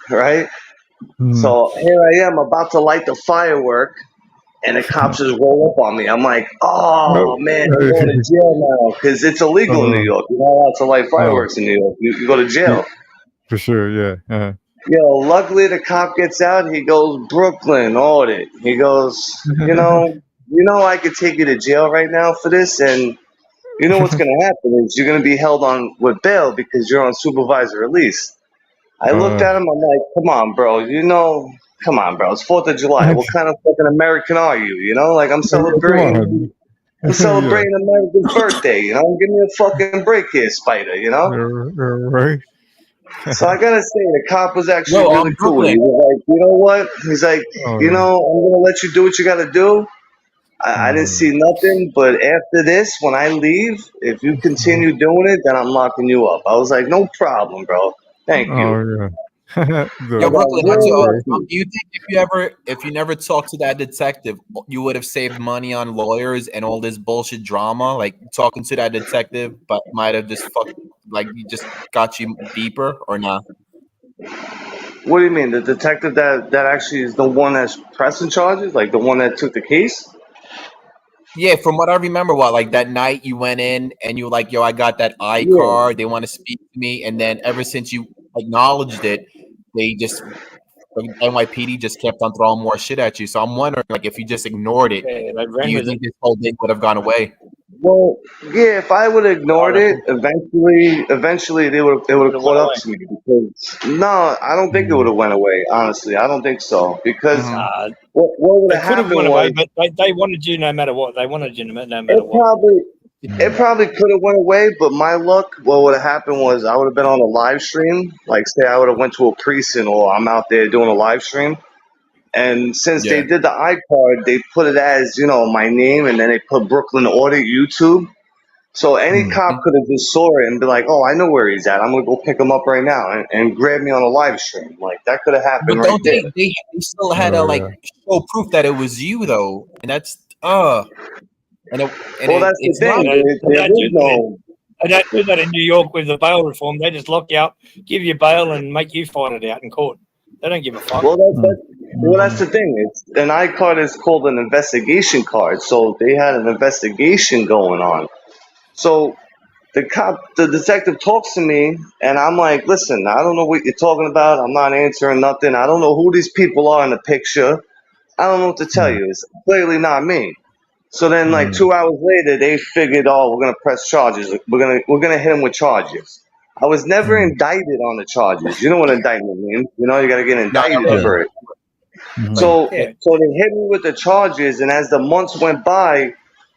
right? Hmm. So here I am about to light the firework, and the cops just roll up on me. I'm like, oh man, I'm going to jail now because it's illegal in New Oh, York. You're not allowed to light oh, fireworks in New York. You go to yeah, jail. for sure. Yeah. Yo, luckily the cop gets out. He goes, Brooklyn, audit. He goes, I could take you to jail right now for this, and you know what's gonna happen is you're gonna be held on with bail because you're on supervised release. I looked at him. I'm like, come on, bro. Come on, bro. It's 4th of July. What kind of fucking American are you? Like I'm Come celebrating. on. I'm Yeah. celebrating America's birthday. Give me a fucking break here, Spider. Right. So I gotta say, the cop was actually Yo, really cool. He Brooklyn. was like, you know what? He's like, Oh I'm gonna let you do what you gotta do. I didn't yeah. see nothing, but after this, when I leave, if you continue doing it, then I'm locking you up. I was like, no problem, bro. Thank you. Oh yeah. Yo, I got Brooklyn. real lucky. Do you think if you never talked to that detective, you would have saved money on lawyers and all this bullshit drama? Like talking to that detective, but might have just you just got you deeper or not? What do you mean? The detective that actually is the one that's pressing charges, like the one that took the case? Yeah, from what I remember, like that night you went in and you were like, yo, I got that Yeah. card. They want to speak to me. And then ever since you acknowledged it, they just NYPD just kept on throwing more shit at you. So I'm wondering, like, if you just ignored it, Yeah, they do ran you with it. think this whole thing would have gone away? Well, yeah. If I would have Oh, ignored it, eventually they would have went caught up away. to me. Because no, I don't think it would have went away. Honestly, I don't think so. Because Mm-hmm. what would They have could have happened went away, was but they wanted you no matter what. They wanted you no matter it what. probably it probably could have went away. But my luck, what would have happened was I would have been on a live stream. Like say I would have went to a precinct or I'm out there doing a live stream. And since they Yeah. did the iCard, they put it as my name, and then they put Brooklyn Audit YouTube. So any cop could have just saw it and be like, "Oh, I know where he's at. I'm gonna go pick him up right now," and grab me on a live stream. Like that could have happened But right don't there. they still had to Oh like yeah. show proof that it was you though, and that's Well, that's the it's thing. not. They There don't is do that in, no. they don't do that in New York with the bail reform. They just lock you up, give you bail, and make you fight it out in court. They don't give a fuck. Well, that's the thing. It's an iCard is called an investigation card. So they had an investigation going on. So the detective talks to me, and I'm like, "Listen, I don't know what you're talking about. I'm not answering nothing. I don't know who these people are in the picture. I don't know what to tell you. It's clearly not me." So then, like 2 hours later, they figured, "Oh, we're gonna press charges. We're gonna hit him with charges." I was never indicted on the charges. You know what indictment means? You got to get No, indicted Yeah. for it. right. So they hit me with the charges, and as the months went by,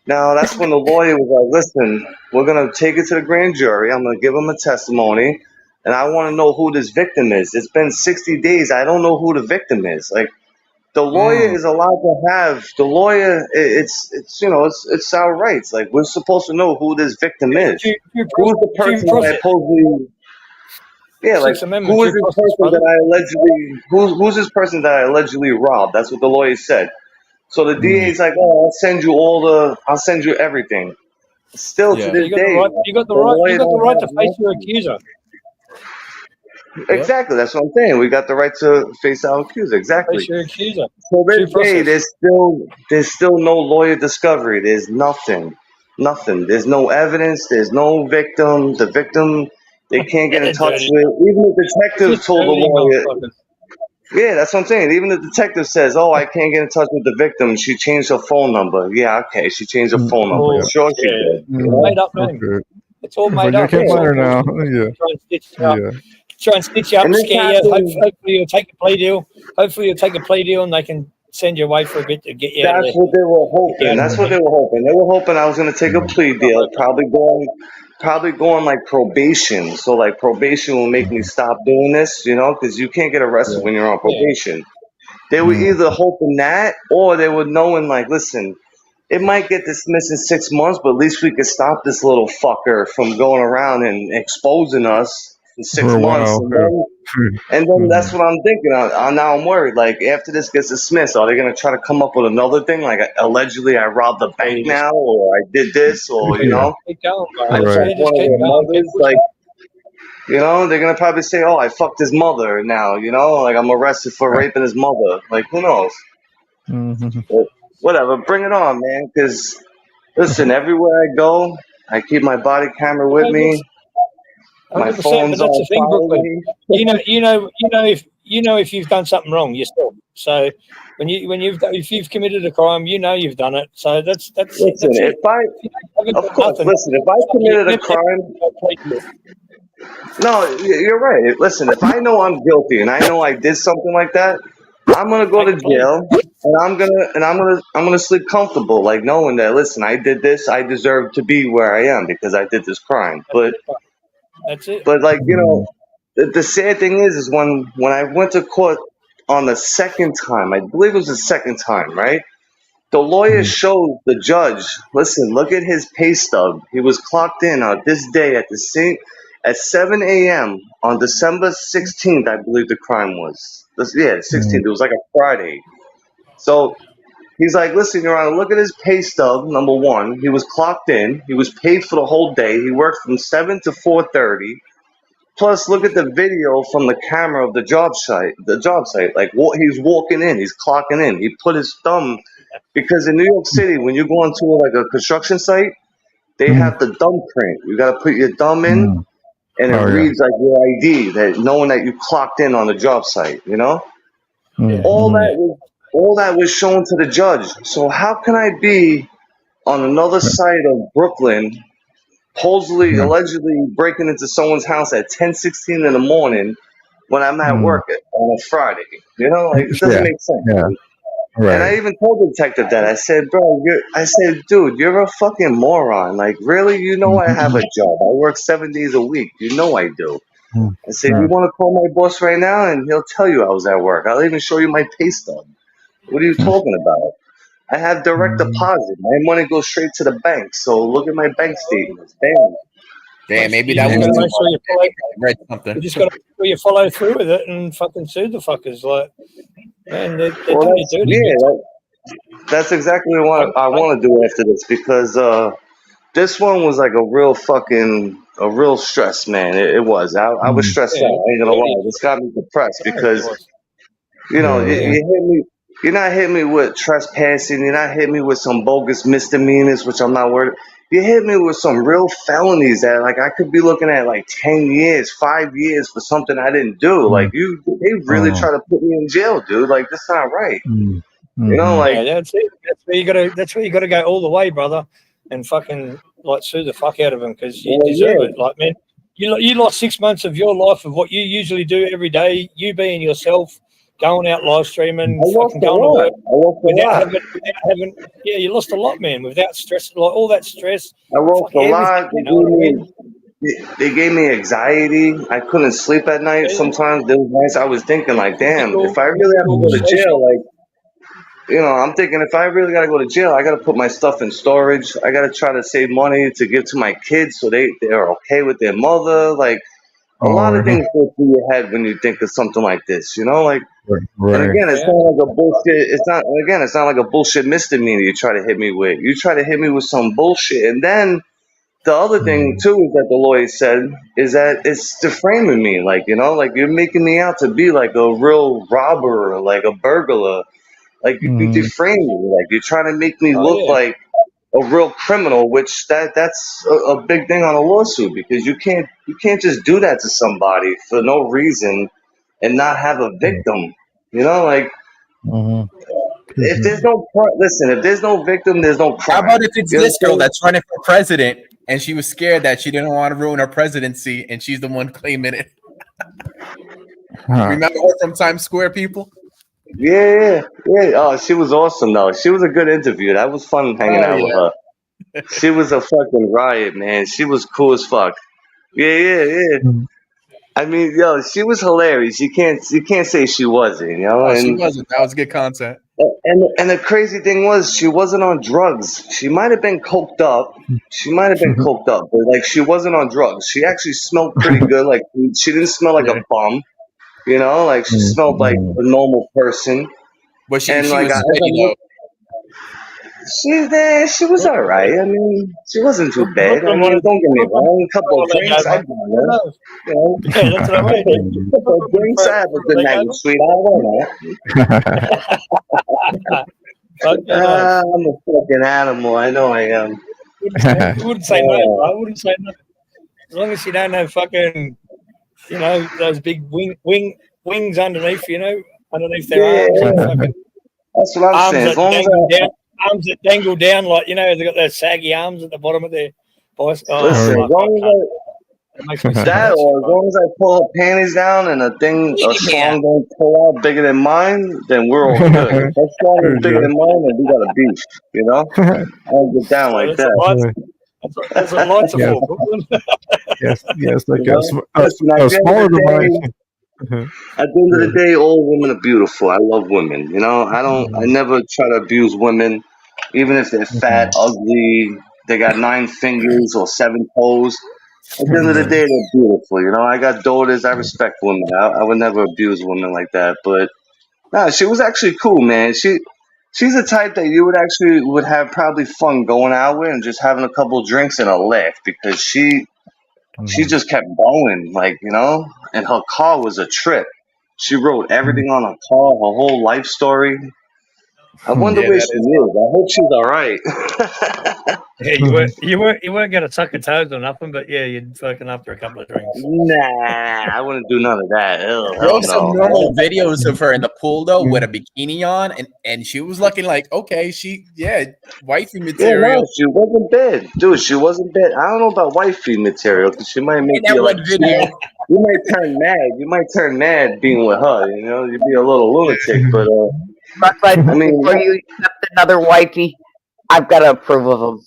now that's when the lawyer was like, "Listen, we're gonna take it to the grand jury. I'm gonna give them a testimony, and I want to know who this victim is. It's been 60 days. I don't know who the victim is. Like The lawyer is allowed to have the lawyer. It's it's our rights. Like we're supposed to know who this victim is. Who's the person that I supposedly? Yeah, like Sixth Amendment who is due this process, person brother. that I allegedly? Who's this person that I allegedly robbed? That's what the lawyer said. So the DA's like, oh, I'll send you everything. Still to Yeah. this You got the day, right. You got the the right. You lawyer got the don't right to have face your nothing. accuser. Exactly, that's what I'm saying. We got the right to face our accuser. Exactly. Face your accuser. So Due this day, process. there's still no lawyer discovery. There's nothing. There's no evidence. There's no victim. The victim they can't get in touch Dirty. with. Even the detective Just told the dirty lawyer. motherfuckers. Yeah, that's what I'm saying. Even the detective says, "Oh, I can't get in touch with the victim. She changed her phone number." Yeah, okay, she changed her phone number. Oh, Sure, she yeah. did. You It's know? made up name. Okay. It's all But made you up. can't It's find all her now. bullshit. Yeah. Try and stitch you up. Yeah. Try and stitch you up, And this scare you. happened. Hopefully you'll take a plea deal. Hopefully you'll take a plea deal and they can send you away for a bit to get you out of That's there. what they were Get you hoping. out That's of what there. they were hoping. They were hoping I was going to take a plea deal, probably go on like probation. So like probation will make me stop doing this, because you can't get arrested when you're on Yeah. probation. They were either hoping that, or they were knowing like, listen, it might get dismissed in 6 months, but at least we could stop this little fucker from going around and exposing us for 6 For a months, while. and then that's what I'm thinking. Now I'm worried. Like after this gets dismissed, are they gonna try to come up with another thing? Like allegedly I robbed the bank now, or I did this, or Yeah. Keep going, bro. I Right. fucked one of Keep their going. Keep mothers. Like they're gonna probably say, oh, I fucked his mother now. Like I'm arrested for raping his mother. Like who knows? Mm-hmm. But whatever, bring it on, man. Because listen, everywhere I go, I keep my body camera with me. My 100%. But phone's that's the on thing, follow Brooklyn. me. You know if you've done something wrong yourself. So if you've committed a crime, you've done it. So that's Listen, it. of course, listen, if I committed a crime, no, you're right. Listen, if I know I'm guilty and I know I did something like that, I'm gonna go to jail and I'm gonna sleep comfortable, like knowing that. Listen, I did this. I deserve to be where I am because I did this crime. But That's it. like the sad thing is when I went to court on the second time, I believe it was the second time, right? The lawyer showed the judge, listen, look at his pay stub. He was clocked in on this day at 7 a.m. on December 16th, I believe the crime was. 16th. It was like a Friday. So he's like, listen, Your Honor, look at his pay stub, number one. He was clocked in. He was paid for the whole day. He worked from 7 to 4:30. Plus, look at the video from the camera of the job site. Like, he's walking in. He's clocking in. He put his thumb, because in New York City, when you go onto like a construction site, they have the thumbprint. You got to put your thumb in, and it reads like your ID, that knowing that you clocked in on the job site. All that was shown to the judge. So how can I be on another side of Brooklyn, allegedly breaking into someone's house at 10:16 in the morning when I'm at work on a Friday? It doesn't make sense. Yeah. Right. And I even told the detective that. I said, bro, dude, you're a fucking moron. Like, really? I have a job. I work 7 days a week. I do. I said, you want to call my boss right now? And he'll tell you I was at work. I'll even show you my pay stub. What are you talking about? I have direct deposit. My money goes straight to the bank. So look at my bank statements. Damn, maybe You that just was gotta make sure you follow. read something. You just got to make sure you follow through with it and fucking sue the fuckers. Like, man, they're Well, doing you dirty. that's exactly what I want to do after this, because this one was like a real stress, man. It was. I was stressed out. I ain't gonna lie. This got me depressed because you hit me. You're not hitting me with trespassing. You're not hitting me with some bogus misdemeanors, which I'm not worried. You hit me with some real felonies that, like, I could be looking at like 10 years, 5 years for something I didn't do. Like, they really try to put me in jail, dude. Like, that's not right. Like, that's it. That's where you gotta go all the way, brother, and fucking like sue the fuck out of them because you deserve it. Like, man, you lost 6 months of your life of what you usually do every day. You being yourself, going out live streaming, fucking going to work without having. Yeah, you lost a lot, man. Without stress, like all that stress. I lost a lot. They gave me anxiety. I couldn't sleep at night. Sometimes there was nights I was thinking, like, damn, if I really have to go to jail, like, you know, I'm thinking if I really got to go to jail, I got to put my stuff in storage. I got to try to save money to give to my kids so they're okay with their mother. Like, a lot of things go through your head when you think of something like this, you know? Like, and again, it's not like a bullshit. It's not like a bullshit misdemeanor you try to hit me with. You try to hit me with some bullshit. And then the other thing, too, is that the lawyer said is that it's deframing me. Like, you know, like you're making me out to be like a real robber or like a burglar. Like, you deframe me. Like, you're trying to make me look like a real criminal, which that's a big thing on a lawsuit because you can't just do that to somebody for no reason and not have a victim. You know, like if there's no listen, if there's no victim, there's no crime. How about if it's You know this what I'm girl that's running for president and she was scared that she didn't want to ruin her presidency and she's the one claiming it? Remember her from Times Square, people? Yeah. Oh, she was awesome though. She was a good interview. That was fun hanging out with her. She was a fucking riot, man. She was cool as fuck. Yeah. I mean, yo, she was hilarious. You can't say she wasn't, you know. Oh, she And wasn't. That was good content. and the crazy thing was, she wasn't on drugs. She might have been coked up. But like she wasn't on drugs. She actually smelled pretty good. Like she didn't smell like a bum, you know. Like she smelled like a normal person. But she And was like ready though. she was all right. I mean, she wasn't too bad. I mean, don't get me wrong. A couple of drinks, I got her. You know, Yeah, that's what I mean. a couple of drinks, I have a good night with sweetheart. I'm a fucking animal. I know I am. I wouldn't say no. I wouldn't say no. As long as you don't have fucking, you know, those big wings underneath, you know, underneath their arms. And fucking that's what I'm saying. As long as arms that dangle down, like, you know, they got those saggy arms at the bottom of their biceps. listen, as long as that, or as long as I pull her panties down and a song don't pull out bigger than mine, then we're all good. If that song is bigger than mine, then we got a beef, you know? I don't get down like that. That's what lights are for, Brooklyn. Yes, like You know? Listen, a smaller device. At the end of the day, all women are beautiful. I love women. You know, I never try to abuse women, even if they're fat, ugly, they got 9 fingers or 7 toes. At the end of the day, they're beautiful. You know, I got daughters. I respect women. I would never abuse women like that. But nah, she was actually cool, man. She's the type that you would have probably fun going out with and just having a couple drinks and a laugh because she just kept going, like, you know, and her car was a trip. She wrote everything on her car, her whole life story. I wonder where she is. I hope she's all right. Yeah, you weren't gonna suck her toes or nothing, but yeah, you'd fucking after a couple of drinks. Nah, I wouldn't do none of that. Hell There were some normal no. videos of her in the pool though with a bikini on, and she was looking like wifey Yeah, material. no, she wasn't bad, dude. She wasn't bad. I don't know about wifey material because she might make In that you like one video. you might turn mad. You might turn mad being with her. You know, you'd be a little lunatic. But But I mean, before you accept another wifey, I've got to approve of them.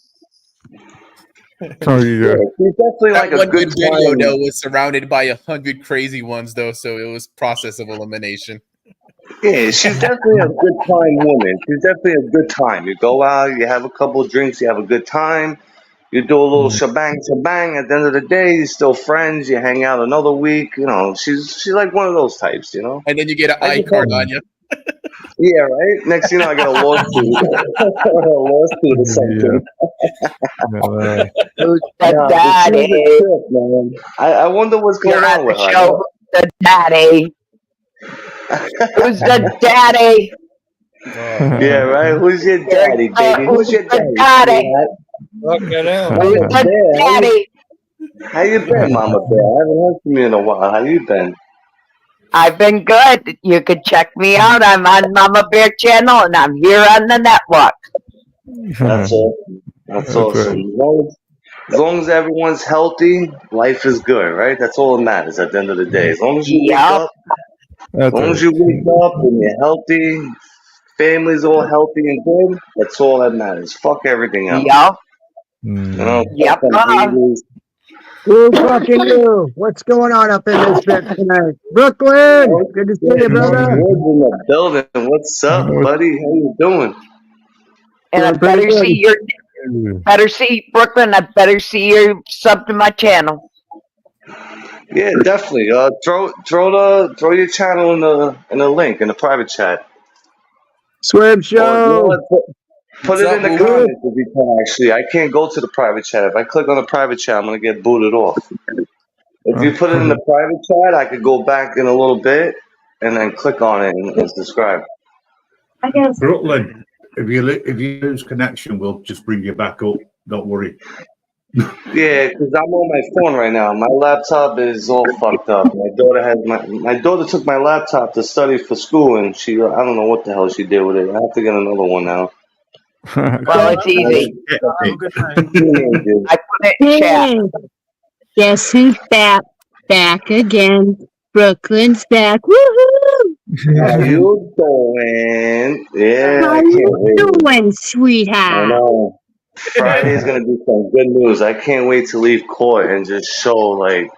Oh yeah. she's definitely That like a one good good video time. though was surrounded by 100 crazy ones though, so it was process of elimination. Yeah, she's definitely a good time woman. She's definitely a good time. You go out, you have a couple of drinks, you have a good time. You do a little shebang. At the end of the day, you're still friends. You hang out another week. You know, she's like one of those types. You know. And then you get an I eye just card hope- on you. Yeah, right. Next thing you know, I get a lawsuit. A lawsuit or something. Who's the Nah, but daddy? she's a trip, man. I wonder what's going You're on on with the her. show. Who's the daddy? Who's the daddy? Yeah, right. Who's your daddy, baby? Who's your daddy? Daddy? Fucking hell. Who's the daddy? How you been, Mama Bear? I haven't heard from you in a while. How you been? I've been good. You could check me out. I'm on Mama Bear channel, and I'm here on the network. That's awesome. That's awesome. As long as everyone's healthy, life is good, right? That's all that matters at the end of the day. As long as you wake up, as long as you wake up and you're healthy, family's all healthy and good, that's all that matters. Fuck everything else. Yup. You know, Yep. fuck them haters. Who fucking you? What's going on up in this bit tonight? Brooklyn, good to see you, brother. In the building. What's up, buddy? How you doing? And I better see Brooklyn. I better see you sub to my channel. Yeah, definitely. Throw your channel in the link in the private chat. Swim show. Put it in the comments if you can. Actually, I can't go to the private chat. If I click on the private chat, I'm gonna get booted off. If you put it in the private chat, I could go back in a little bit and then click on it and subscribe. Brooklyn, if you lose connection, we'll just bring you back up. Don't worry. Yeah, because I'm on my phone right now. My laptop is all fucked up. My daughter took my laptop to study for school, and I don't know what the hell she did with it. I have to get another one now. Well, it's easy. I put it in chat. Guess who's back again? Brooklyn's back. Woohoo! How you doing? Yeah, How I can't you wait. doing, I sweetheart? know. Friday's gonna be some good news. I can't wait to leave court and just show like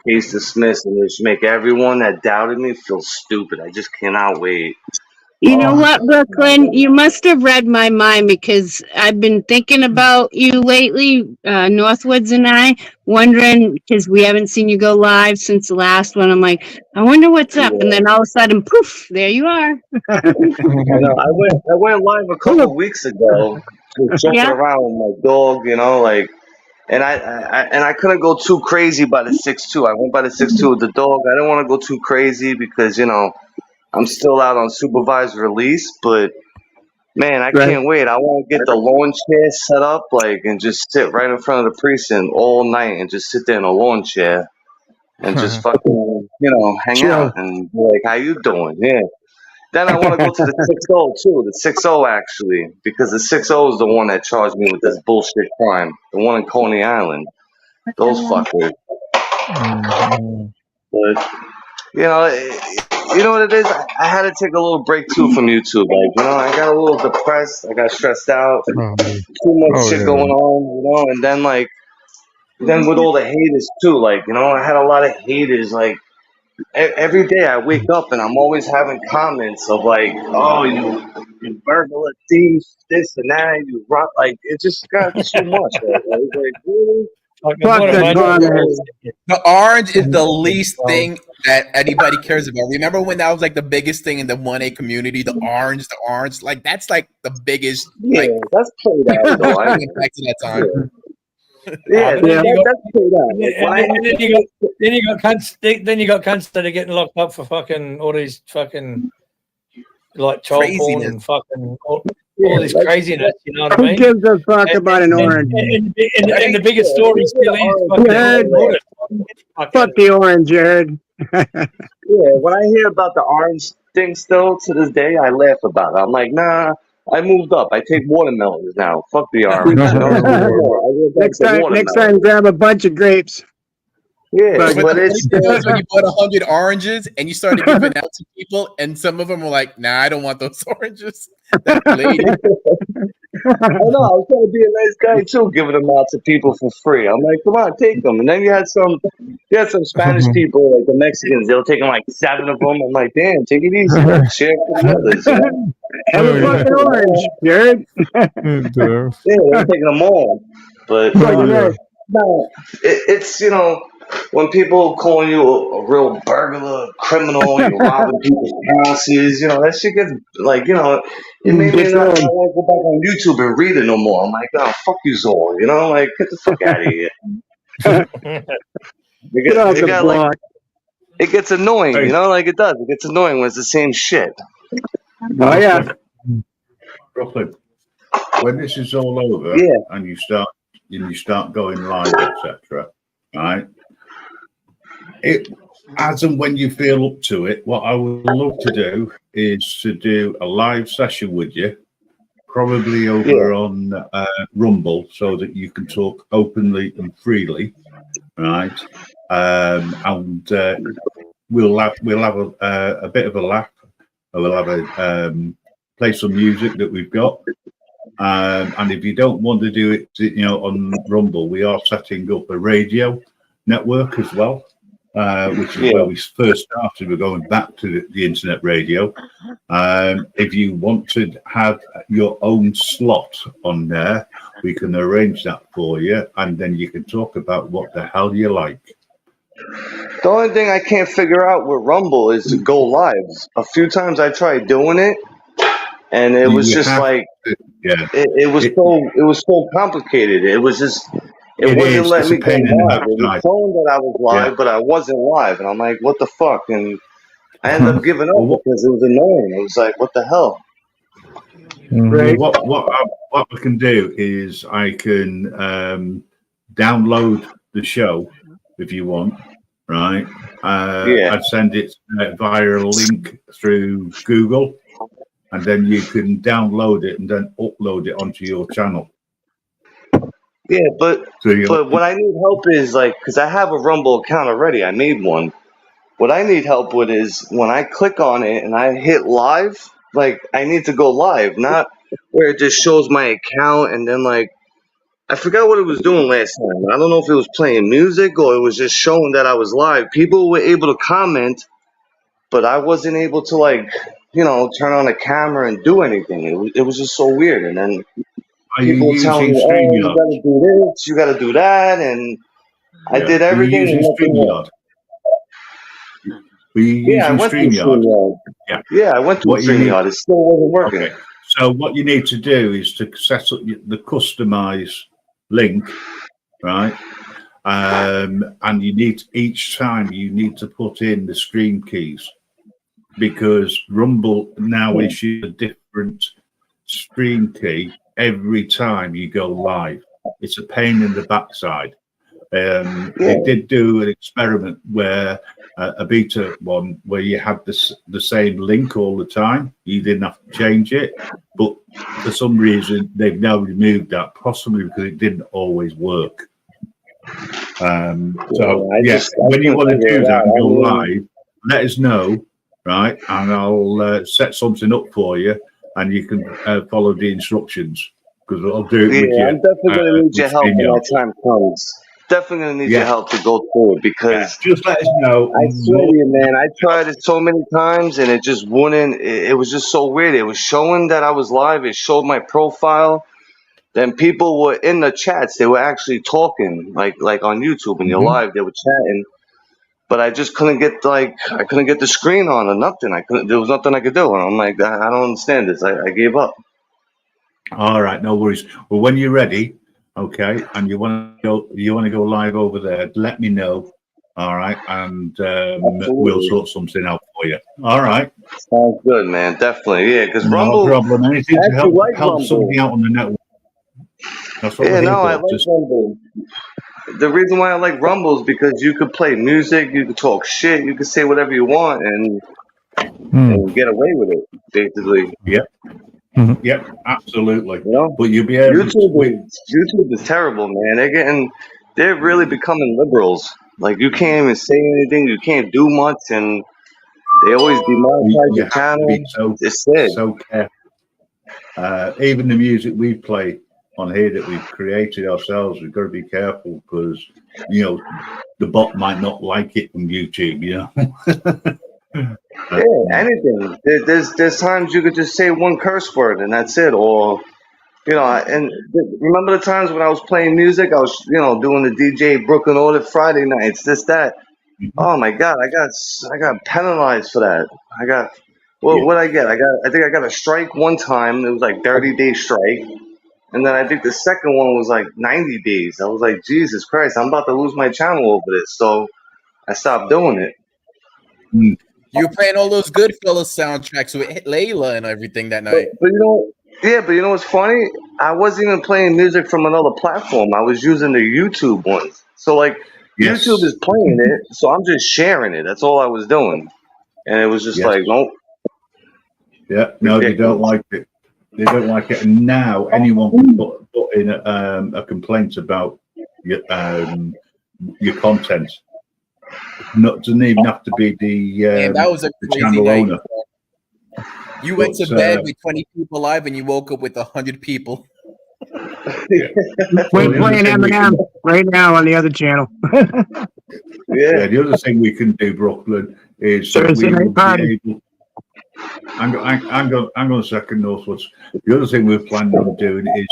case dismissed and just make everyone that doubted me feel stupid. I just cannot wait. You know what, Brooklyn? You must have read my mind because I've been thinking about you lately, Northwoods and I, wondering because we haven't seen you go live since the last one. I'm like, I wonder what's up, and then all of a sudden, poof, there you are. I know. I went live a couple of weeks ago, just joking Yeah. around with my dog, and I couldn't go too crazy by the 6'2". I went by the 6'2" with the dog. I didn't want to go too crazy because I'm still out on supervised release, but man, I can't wait. I want to get the lawn chair set up and just sit right in front of the precinct all night and just sit there in a lawn chair and just fucking hang out and be like, how you doing? Yeah. Then I want to go to the 6-0 too, the 6-0 actually, because the 6-0 is the one that charged me with this bullshit crime, the one in Coney Island. Those fuckers. But you know what it is? I had to take a little break too from YouTube. I got a little depressed. I got stressed out. Too much shit going on, and then with all the haters too, I had a lot of haters. Every day I wake up and I'm always having comments of oh, you burglar, thief, this and that, you rock. It just got too much. Really? The orange is the least thing that anybody cares about. Remember when that was the biggest thing in the 1A community? The orange, that's the biggest. Yeah, that's played out though. Back to that time. Yeah, that's played out. Then you got cunts that are getting locked up for fucking all these fucking child porn and fucking all this craziness. You know what I mean? Who gives a fuck about an orange? And the biggest story still is Fuck the orange, Jared. Yeah, when I hear about the orange thing still to this day, I laugh about it. I'm like, nah, I moved up. I take watermelons now. Fuck the orange. Next time, grab a bunch of grapes. Yeah, but it's when you bought 100 oranges and you started giving out to people, and some of them were like, "Nah, I don't want those oranges." I know. I was trying to be a nice guy too, giving them out to people for free. I'm like, come on, take them. And then you had some Spanish people, like the Mexicans. They were taking 7 of them. I'm like, damn, take it easy. Share for the others. Have a fucking orange, Jared. Yeah, they're taking them all. But no, it's when people calling you a real burglar, criminal, you're robbing people's houses, that shit gets it made me not want to go back on YouTube and read it no more. I'm like, oh, fuck you, Zor, get the fuck out of here. It gets annoying, it does. It gets annoying when it's the same shit. Oh yeah. Brooklyn, when this is all over and you start going live, etc., right? As and when you feel up to it, what I would love to do is to do a live session with you, probably over on Rumble, so that you can talk openly and freely, right? And we'll have a bit of a laugh. We'll have play some music that we've got, And if you don't want to do it, on Rumble, we are setting up a radio network as well, which is where we first started. We're going back to the internet radio. If you want to have your own slot on there, we can arrange that for you, and then you can talk about what the hell you like. The only thing I can't figure out with Rumble is to go live. A few times I tried doing it, and it was just like it was so complicated. It was just it wasn't letting me go live. It was showing that I was live, but I wasn't live, and I'm like, what the fuck? And I ended up giving up because it was annoying. It was like, what the hell? Right. What we can do is I can download the show if you want, right? I'd send it via a link through Google, and then you can download it and then upload it onto your channel. Yeah, but what I need help is like, because I have a Rumble account already. I made one. What I need help with is when I click on it and I hit live, like I need to go live, not where it just shows my account and then like I forgot what it was doing last time. I don't know if it was playing music or it was just showing that I was live. People were able to comment, but I wasn't able to like, turn on a camera and do anything. It was just so weird. And then people were telling me, "Oh, you got to do this, you got to do that," and I did everything. And nothing worked. I went to StreamYard. I went to StreamYard. It still wasn't working. Okay. So what you need to do is to set up the customize link, right? And you need each time you need to put in the stream keys, because Rumble now issues a different stream key every time you go live. It's a pain in the backside. They did do an experiment where a beta one where you had the same link all the time. You didn't have to change it, but for some reason they've now removed that, possibly because it didn't always work. When you want to do that and go live, let us know, right? And I'll set something up for you, and you can follow the instructions, because I'll do it with you. I'm definitely going to need your help when that time comes. Definitely going to need your help to go through it, because just let us know. I swear to you, man, I tried it so many times and it just wouldn't. It was just so weird. It was showing that I was live. It showed my profile. Then people were in the chats. They were actually talking, like on YouTube, and you're live. They were chatting, but I just couldn't get the screen on or nothing. There was nothing I could do, and I'm like, I don't understand this. I gave up. All right, no worries. Well, when you're ready, okay, and you want to go live over there, let me know. All right, and we'll sort something out for you. All right. Sounds good, man. Definitely, yeah. Because Rumble, no problem. Anything to help somebody out on the network. That's what I like Rumble. The reason why I like Rumble is because you could play music, you could talk shit, you could say whatever you want, and get away with it, basically. Yep. Yep, absolutely. But you'll be able YouTube is terrible, man. They're really becoming liberals. Like, you can't even say anything, you can't do much, and they always demonetize your channel. It's sad. So careful. Even the music we play on here that we've created ourselves, we've got to be careful, because the bot might not like it from YouTube. Anything. There's times you could just say one curse word and that's it, or and remember the times when I was playing music, I was doing the DJ Brooklyn Audit Friday nights, this that. Oh my God, I got penalized for that. What I get? I think I got a strike one time. It was like 30-day strike. And then I think the second one was like 90 days. I was like, Jesus Christ, I'm about to lose my channel over this. So I stopped doing it. You were playing all those Goodfellas soundtracks with Layla and everything that night. But you know what's funny? I wasn't even playing music from another platform. I was using the YouTube ones. So like YouTube is playing it, so I'm just sharing it. That's all I was doing. And it was just like, nope. Yeah, no, they don't like it. They don't like it, and now anyone can put in a complaint about your content. Doesn't even have to be the that was a crazy channel night. owner. You went to But, bed with 20 people live, and you woke up with 100 people. We're playing Eminem right now on the other channel. Yeah, the other thing we can do, Brooklyn, is that Thursday we night will party. be able. Hang on a second, Northwoods. The other thing we're planning on doing is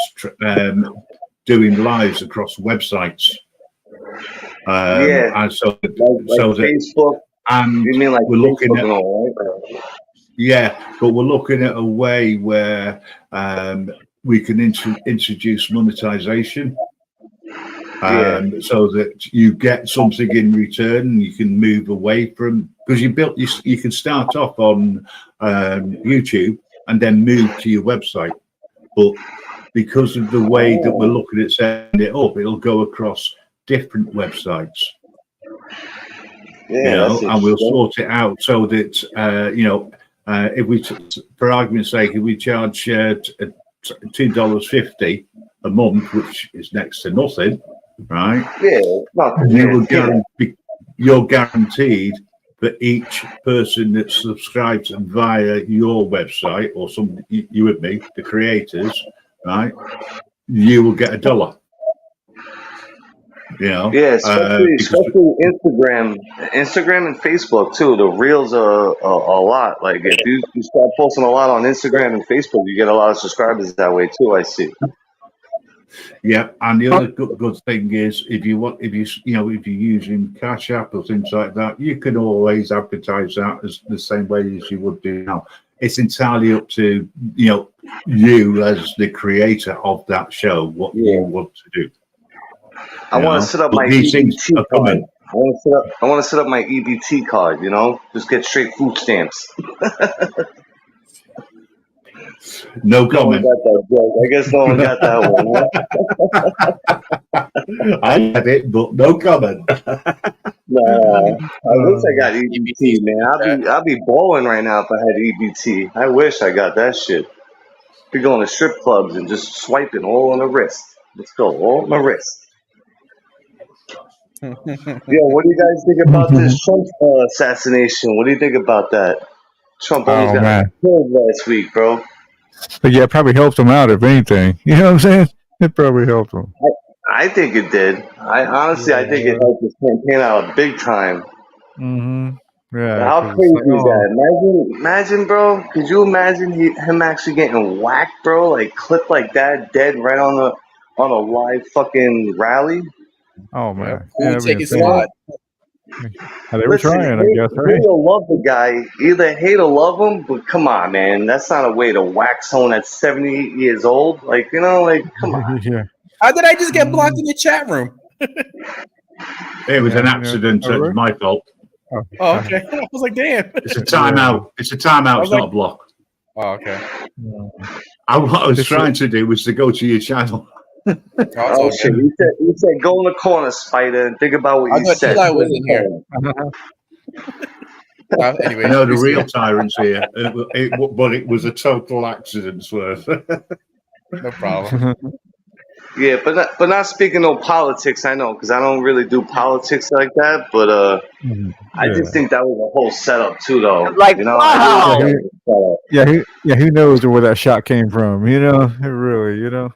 doing lives across websites. Yeah. And so, Like Facebook. And You mean like we're looking Facebook at, and all, right? yeah, but we're looking at a way where we can introduce monetization. So that you get something in return and you can move away from, because you can start off on YouTube and then move to your website, but because of the way that we're looking at setting it up, it'll go across different websites. Yeah, And we'll sort it out so that if we, for argument's sake, if we charge $2.50 a month, which is next to nothing, right? Yeah, You're guaranteed that each person that subscribes via your website or you with me, the creators, right? You will get $1. Yeah, especially Instagram and Facebook too. The reels are a lot. Like if you start posting a lot on Instagram and Facebook, you get a lot of subscribers that way too. I see. Yeah, and the other good thing is if you're using Cash App or things like that, you can always advertise that as the same way as you would do now. It's entirely up to you as the creator of that show what you want to do. I want to set up my EBT card. I want to set up my EBT card. Just get straight food stamps. No comment. Got that joke. I guess no one got that one. I had it, but no comment. Nah, I wish I got EBT, man. I'd be balling right now if I had EBT. I wish I got that shit. Be going to strip clubs and just swiping all on the wrist. Let's go, all on my wrist. Yo, what do you guys think about this Trump assassination? What do you think about that? Trump almost got killed last week, bro. But yeah, it probably helped him out, if anything. You know what I'm saying? It probably helped him. I think it did. I think it helped his campaign out big time. Mm-hmm. Yeah. How crazy is that? Imagine, bro. Could you imagine him actually getting whacked, bro? Like clipped like that, dead right on a live fucking rally? Oh man. Yeah, take his spot. They were trying, I guess, right? Hate or love the guy, either hate or love him, but come on, man, that's not a way to whack someone that's 78 years old. Like, come on. Yeah. How did I just get blocked in the chat room? It was an accident. So it's my fault. Oh, okay. I was like, damn. It's a timeout. It's a timeout. It's not a block. Oh, okay. What I was trying to do was to go to your channel. Oh shit! You said go in the corner, Spider, and think about what you said. Eli was in here. Anyway, I know the real tyrant's here, but it was a total accident, Swerve. No problem. Yeah, but not speaking no politics. I know because I don't really do politics like that. But I just think that was a whole setup too, though. Like, wow. Who knows where that shot came from? Really.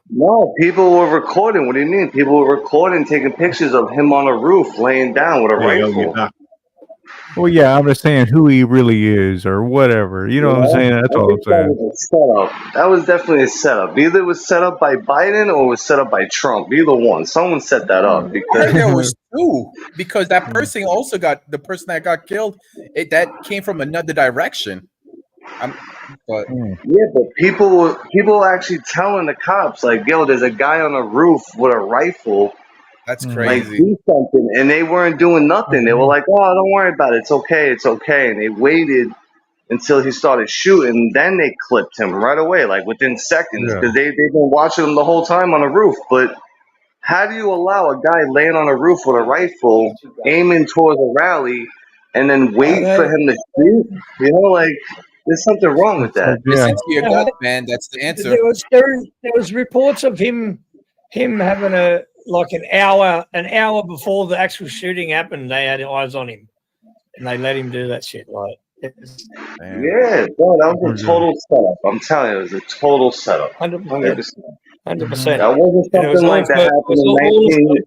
No, people were recording. What do you mean? People were recording, taking pictures of him on a roof, laying down with a rifle. Well, yeah, I'm just saying who he really is or whatever. You know what I'm saying? That's all I'm saying. That was definitely a setup. Either it was set up by Biden or it was set up by Trump. Either one. Someone set that up. Because there was two. Because that person also the person that got killed, that came from another direction. But people actually telling the cops, like, yo, there's a guy on a roof with a rifle. That's Like, crazy. do something, and they weren't doing nothing. They were like, "Oh, don't worry about it. It's okay. It's okay." And they waited until he started shooting. Then they clipped him right away, like within seconds, because they've been watching him the whole time on the roof. But how do you allow a guy laying on a roof with a rifle, aiming towards a rally, and then wait for him to shoot? Like, there's something wrong with that. Listen to your gut, man. That's the answer. There was reports of him having an hour before the actual shooting happened. They had eyes on him, and they let him do that shit. Like, Yeah, bro, that was a total setup. I'm telling you, it was a total setup. 100%. 100%. That wasn't And it was something like that happened in 19.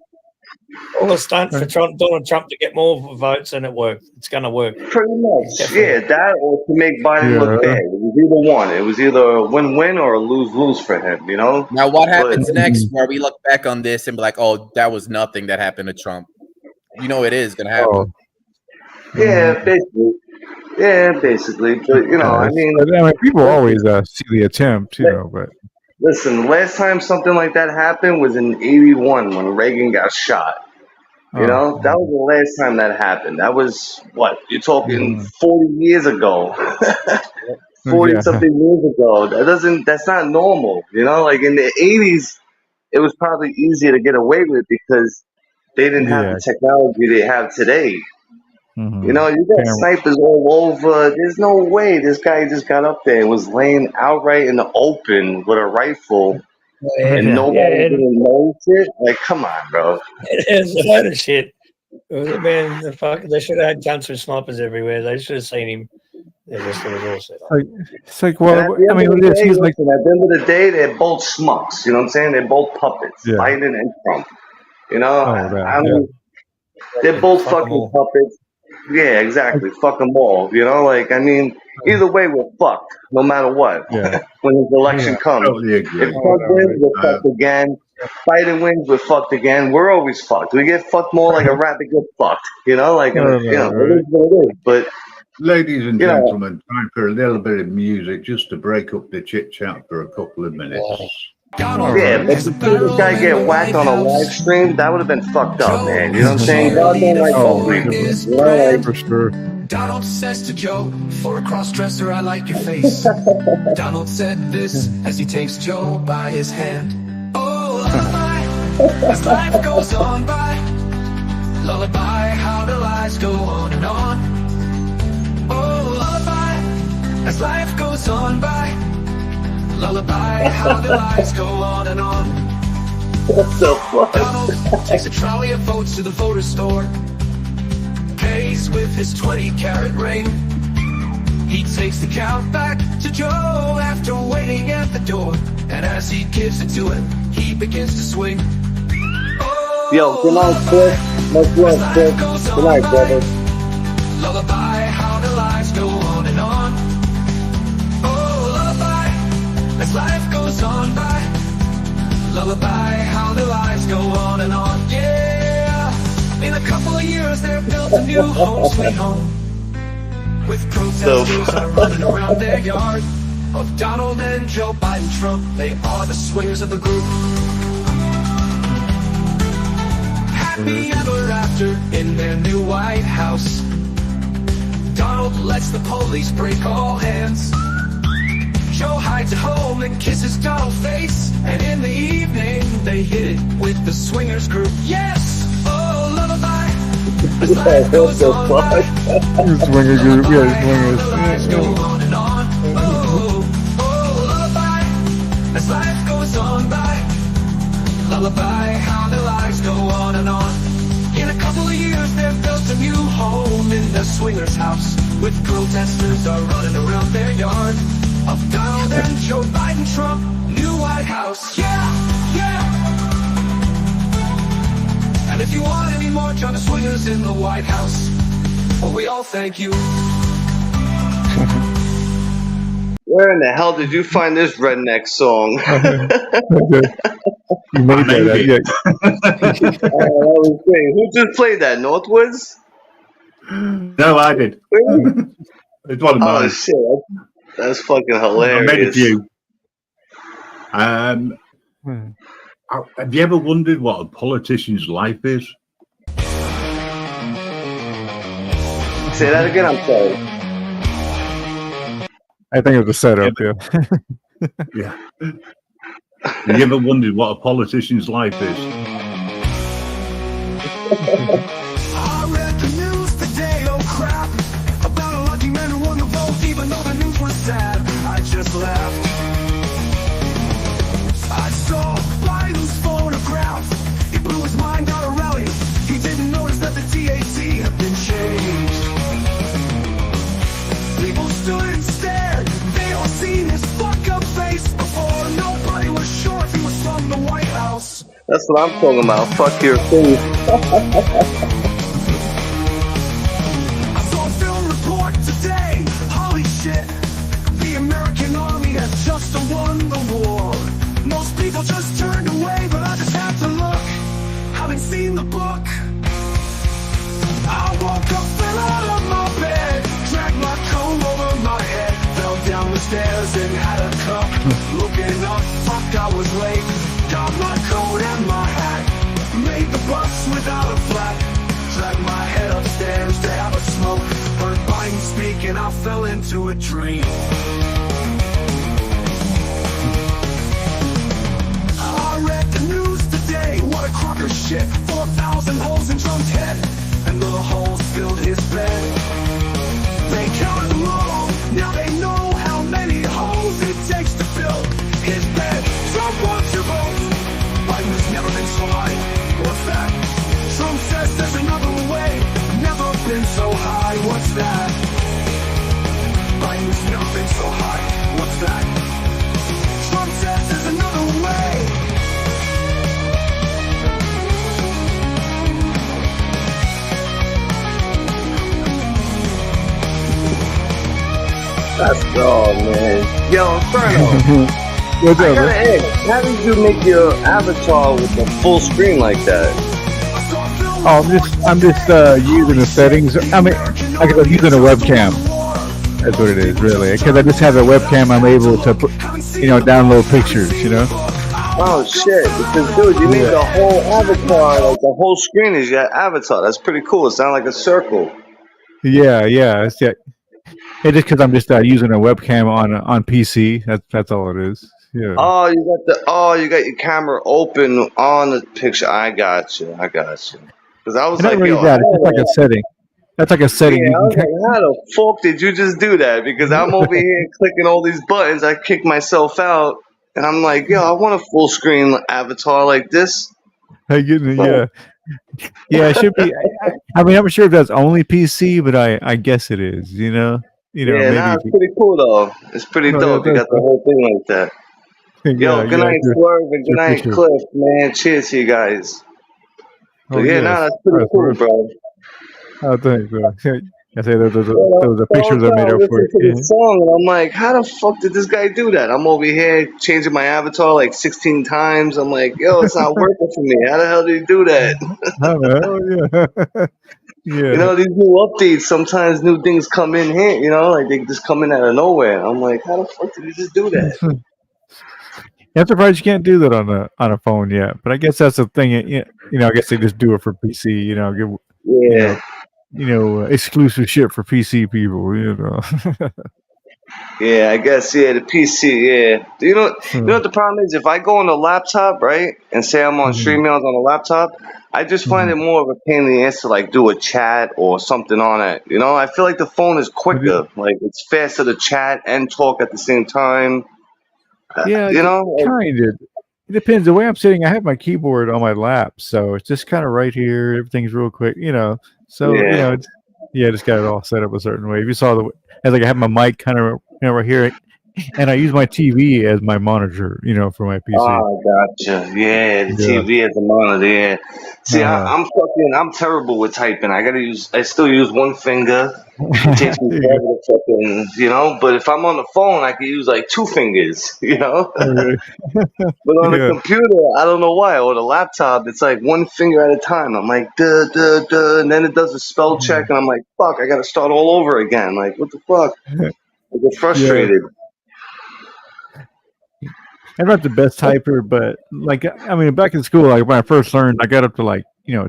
All a stunt for Donald Trump to get more votes, and it worked. It's going to work. Pretty much, yeah. That or to make Biden look bad. It was either one. It was either a win-win or a lose-lose for him. You know. Now, what happens next? Where we look back on this and be like, "Oh, that was nothing that happened to Trump." You know, it is going to happen. Yeah, basically. Yeah, basically. But you know, I mean, people always see the attempt, you know. But listen, last time something like that happened was in '81 when Reagan got shot. You know, that was the last time that happened. That was what you're talking 40 years ago, 40 something years ago. That's not normal. You know, like in the '80s, it was probably easier to get away with because they didn't have the technology they have today. You know, you got snipers all over. There's no way this guy just got up there and was laying outright in the open with a rifle, and nobody didn't notice it. Like, come on, bro. It's a lot of shit. Man, they should have had guns with snipers everywhere. They should have seen him. It was all set up. It's like, well, I mean, at the end of the day, they're both schmucks. You know what I'm saying? They're both puppets, Biden and Trump. You know, I mean, they're both fucking puppets. Yeah, exactly. Fuck them all. You know, like, I mean, either way, we're fucked, no matter what. When his election comes. If Trump wins, we're fucked again. Biden wins, we're fucked again. We're always fucked. We get fucked more like a rabbit gets fucked. You know, like, you know, it is what it is. But, ladies and gentlemen, time for a little bit of music just to break up the chit chat for a couple of minutes. Yeah, but to see this guy get whacked on a live stream, that would have been fucked up, man. You know what I'm saying? God don't like that. You know, like, for sure. Donald says to Joe, for a cross-dresser, I like your face. Donald said this as he takes Joe by his hand. Oh, lullaby, as life goes on by. Lullaby, how the lies go on and on. Oh, lullaby, as life goes on by. Lullaby, how the lies go on and on. What the fuck? Donald takes a trolley of votes to the voter store. Pays with his 20-carat ring. He takes the count back to Joe after waiting at the door. And as he gives it to him, he begins to swing. Yo, good night, Chris. Much love, Chris. Good night, brother. Lullaby, how the lies go on and on. Oh, lullaby, as life goes on by. Lullaby, how the lies go on and on. Yeah, in a couple of years they've built a new home sweet home. With protesters are running around their yard. Of Donald and Joe Biden Trump, they are the swingers of the group. Happy ever after in their new White House. Donald lets the police break all hands. Joe hides at home and kisses Donald's face. And in the evening they hit it with the swingers group. Yes! Oh, lullaby! As life goes on by. Swinger group, yeah, swingers. Go on and on. Oh, lullaby! As life goes on by. Lullaby, how the lives go on and on. In a couple of years they've built a new home in the swingers house. With protesters are running around their yard. Of Donald and Joe Biden Trump, new White House. Yeah, yeah. And if you want any more John the Swingers in the White House, well, we all thank you. Where in the hell did you find this redneck song? You made that, yeah. Who just played that? Northwoods? No, I did. It's one of mine. Oh shit, that's fucking hilarious. I made a few. Have you ever wondered what a politician's life is? Say that again. I'm sorry. I think it was a setup, yeah. Yeah. Have you ever wondered what a politician's life is? I read the news today, oh crap, about a lucky man who won the vote, even though the news was sad. I just laughed. I saw Biden's photograph. He blew his mind at a rally. He didn't notice that the TAC had been changed. That's what I'm talking about. Fuck your thing. I saw a film report today. Holy shit. The American army has just won the war. Most people just turned away, but I just had to look. Having seen the book, I woke up, fell out of my bed, dragged my comb over my head, fell down the stairs and had a cup. Looking up, fuck, I was late. Got my coat and my hat, made the bus without a flap. Dragged my head upstairs to have a smoke. Heard Biden speak and I fell into a dream. I read the news today, what a crocker shit. 4,000 holes in Trump's head, and the holes filled his bed. They counted them all, now they know how many holes it takes to fill his bed. Trump wants your vote, Biden has never been so high. What's that? Trump says there's another way, never been so high. What's that? Biden has never been so high. What's that? Trump says there's another way. That's all, man. Yo, Inferno. What's I up, gotta man? ask, how did you make your avatar with the full screen like that? Oh, I'm just using the settings. I mean, like I'm using a webcam. That's what it is, really. Because I just have a webcam, I'm able to put, download pictures. Oh shit! Because dude, you made the whole avatar, like the whole screen is your avatar. That's pretty cool. It sounds like a circle. Yeah. It's just because I'm just using a webcam on PC. That's all it is. Yeah. Oh, you got your camera open on the picture. I got you. Because I was It's not like, really yo, that. It's just like a setting. That's like a setting. yeah, I You was can like, how the fuck did you just do that? Because I'm over here clicking all these buttons. I kick myself out, and I'm like, yo, I want a full screen avatar like this. Yeah. It should be. I mean, I'm sure if that's only PC, but I guess it is. Yeah, Maybe. nah, it's pretty cool though. It's pretty No, dope. You got the whole thing like that. Yo, good night, Swerve, and good night, picture. Cliff, man. Cheers to you guys. But Oh, yeah, yes. nah, that's pretty cool, bro. Oh, thanks. I say those So are the pictures I made up for listen to it. this song, and I'm like, how the fuck did this guy do that? I'm over here changing my avatar like 16 times. I'm like, yo, it's not working for me. How the hell did he do that? How the hell? Yeah. You know, these new updates, sometimes new things come in here, like they just come in out of nowhere. I'm like, how the fuck did he just do that? I'm surprised you can't do that on a phone yet. But I guess that's the thing. I guess they just do it for PC. Exclusive shit for PC people. Yeah, I guess, the PC, yeah. You know what the problem is? If I go on the laptop, right, and say I'm on StreamYard on the laptop, I just find it more of a pain in the ass to, like, do a chat or something on it. I feel like the phone is quicker. Like, it's faster to chat and talk at the same time. Yeah, kind of. It depends. The way I'm sitting, I have my keyboard on my lap, so it's just kind of right here. Everything's real quick, So just got it all set up a certain way. If you saw as I have my mic kind of right here, and I use my TV as my monitor, for my PC. Oh, gotcha. Yeah, the TV as a monitor. Yeah. See, I'm terrible with typing. I still use one finger. It takes me forever to fucking, But if I'm on the phone, I can use like two fingers, But on the computer, I don't know why, or the laptop, it's like one finger at a time. I'm like, duh, duh, duh, and then it does a spell check, and I'm like, fuck, I got to start all over again. Like, what the fuck? I get frustrated. I'm not the best typer, but back in school, like when I first learned, I got up to like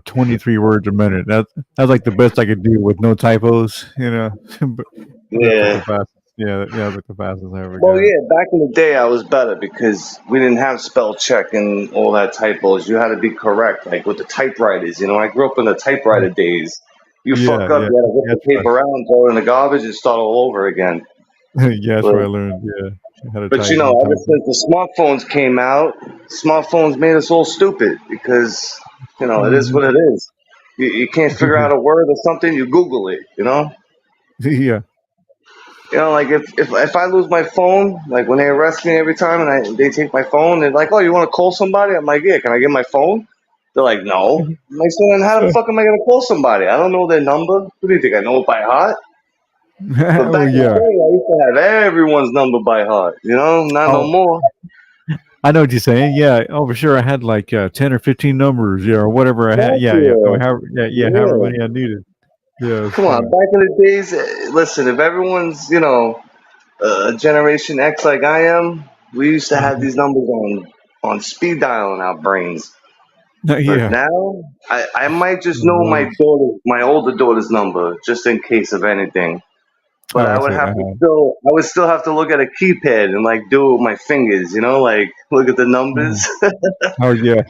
23 words a minute. That was like the best I could do with no typos, But Yeah. That's like the fastest I ever got. Well, yeah, back in the day, I was better because we didn't have spell check and all that typos. You had to be correct, like with the typewriters. I grew up in the typewriter days. You fuck up, you had to rip the paper out and throw it in the garbage and start all over again. That's where I learned. How to But type ever since the smartphones came out, smartphones made us all stupid because it is what it is. You can't figure out a word or something, you Google it. Yeah. You know, like if I lose my phone, like when they arrest me every time and they take my phone, they're like, "Oh, you want to call somebody?" I'm like, "Yeah, can I get my phone?" They're like, "No." I'm like, "So then how the fuck am I gonna call somebody? I don't know their number. Who do you think I know it by heart?" But Oh back in the day, yeah. I used to have everyone's number by heart. You know, not no Oh, more. I know what you're saying. Yeah. Oh, for sure. I had like 10 or 15 numbers. Yeah, or whatever I had. Fuck Yeah, yeah. yeah, Or however, yeah, however yeah. many I needed. Yeah, it's Come on, funny. back in the days, listen, if everyone's, Generation X like I am, we used to have these numbers on speed dial in our brains. But Yeah. now, I might just know Right. my older daughter's number, just in case of anything. But Oh, I see. I would still have to look at a keypad and like do it with my fingers, like look at the numbers. Oh yeah.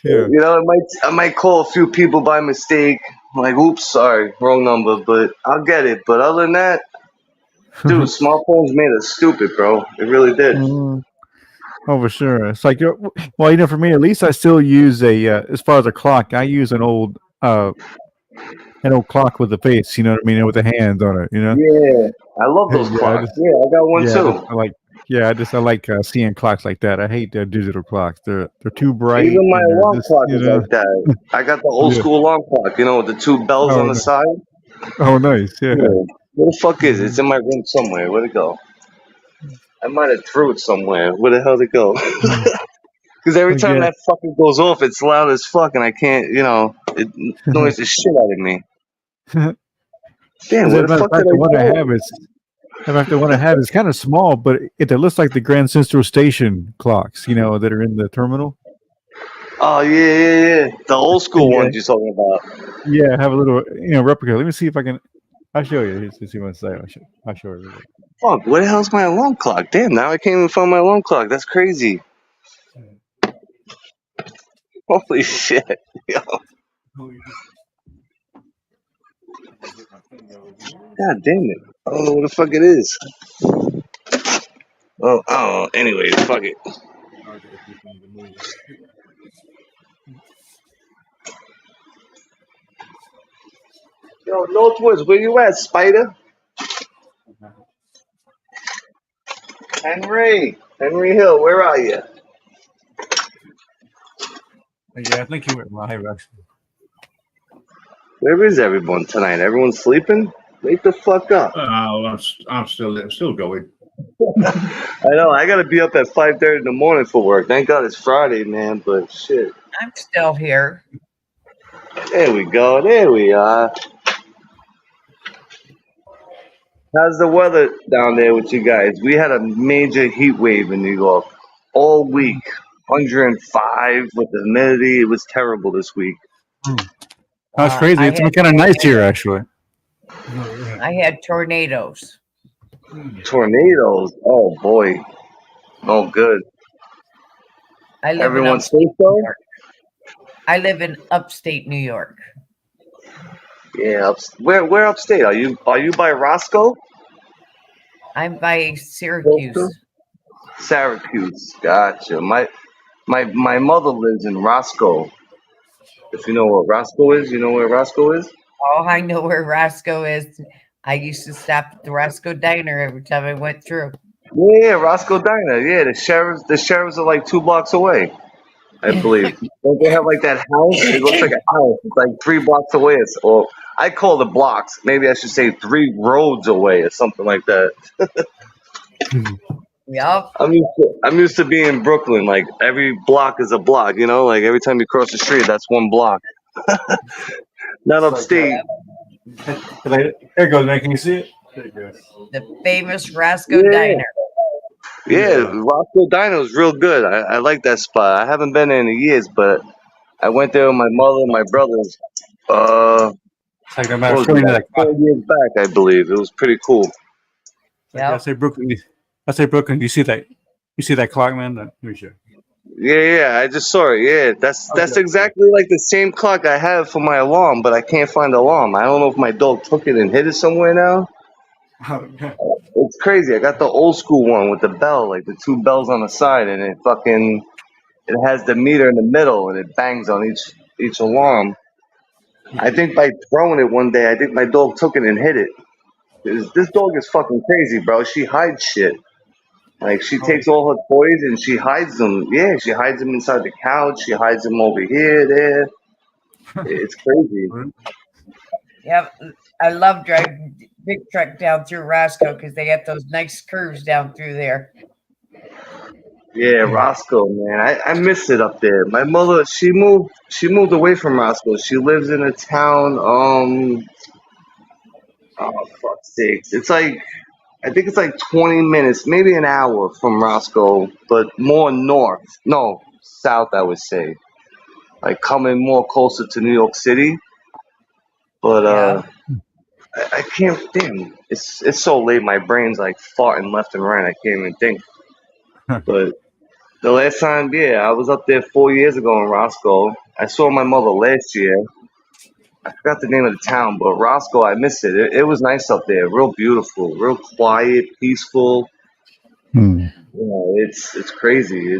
Yeah. I might call a few people by mistake, like, oops, sorry, wrong number, but I'll get it. But other than that, dude, smartphones made us stupid, bro. It really did. Mm. Oh, for sure. It's like, well, for me, at least I still use as far as a clock, I use an old clock with a face. You know what I mean, and with the hands on it. Yeah, I love those Yeah, clocks. Yeah, I got one too. I like seeing clocks like that. I hate the digital clocks. They're too bright Even my and they're alarm just clock is like that. I got the old Yeah. school alarm clock, with the two bells on Oh, the side. oh, nice. Yeah. Yeah. Where the fuck is it? It's in my room somewhere. Where'd it go? I might have threw it somewhere. Where the hell did it go? Because every time Yeah. that fucking goes off, it's loud as fuck, and I can't, it annoys the shit out of me. Damn, As a where the matter of fuck did fact, I the one I go? have is, the one I have is kind of small, but it looks like the Grand Central Station clocks, that are in the terminal. Oh yeah. The old school Yeah. ones you're talking about. Yeah, I have a little, replica. Let me see if I can. I'll show you. Here's see one side. I'll show you. Fuck, where the hell's my alarm clock? Damn, now I can't even find my alarm clock. That's crazy. Holy shit. Yo. God damn it. I don't know what the fuck it is. Oh, anyway, fuck it. Yo, Northwoods, where you at, Spider? Henry Hill, where are you? Yeah, I think you went live actually. Where is everyone tonight? Everyone sleeping? Wake the fuck up. I'm still going. I know, I gotta be up at 5:30 in the morning for work. Thank God it's Friday, man, but shit. I'm still here. There we go. There we are. How's the weather down there with you guys? We had a major heat wave in New York all week. 105 with the humidity. It was terrible this week. That's crazy. I It's had been kind of nice here actually. I had tornadoes. Tornadoes. Oh boy. Oh good. I live Everyone in safe upstate New though? York. I live in upstate New York. Yeah. Where upstate? Are you by Roscoe? I'm by Syracuse. Syracuse. Gotcha. My mother lives in Roscoe. If you know what Roscoe is, you know where Roscoe is? Oh, I know where Roscoe is. I used to stop at the Roscoe Diner every time I went through. Yeah, Roscoe Diner. Yeah, the sheriffs are like 2 blocks away, I believe. Don't they have like that house? It looks like a house. It's like 3 blocks away. Or I call the blocks. Maybe I should say 3 roads away or something like that. Yep. I'm used to being in Brooklyn. Like every block is a block. Like every time you cross the street, that's 1 block. Not upstate. There it goes, man. Can you see it? There it goes. The famous Roscoe Diner. Yeah, Roscoe Diner was real good. I like that spot. I haven't been there in years, but I went there with my mother and my brothers. Like I'm What was showing it, you like that 4 years back, I believe. It was pretty cool. I say Brooklyn. Do you see that? You see that clock, man? Let me show you. Yeah, I just saw it. Yeah, that's exactly like the same clock I have for my alarm, but I can't find the alarm. I don't know if my dog took it and hid it somewhere now. It's crazy. I got the old school one with the bell, like the 2 bells on the side, and it has the meter in the middle, and it bangs on each alarm. I think by throwing it one day, I think my dog took it and hid it. This dog is fucking crazy, bro. She hides shit. Like she takes all her toys and she hides them. Yeah, she hides them inside the couch. She hides them over here, there. It's crazy. Yeah, I love driving big truck down through Roscoe because they got those nice curves down through there. Yeah, Roscoe, man. I miss it up there. My mother, she moved away from Roscoe. She lives in a town, oh fuck's sakes. It's like I think it's like 20 minutes, maybe an hour from Roscoe, but more north. No, south I would say. Like coming more closer to New York City. But I can't damn. It's so late, my brain's like farting left and right. I can't even think. But the last time, yeah, I was up there 4 years ago in Roscoe. I saw my mother last year. I forgot the name of the town, but Roscoe, I miss it. It was nice up there, real beautiful, real quiet, peaceful. Hmm. You know, it's crazy.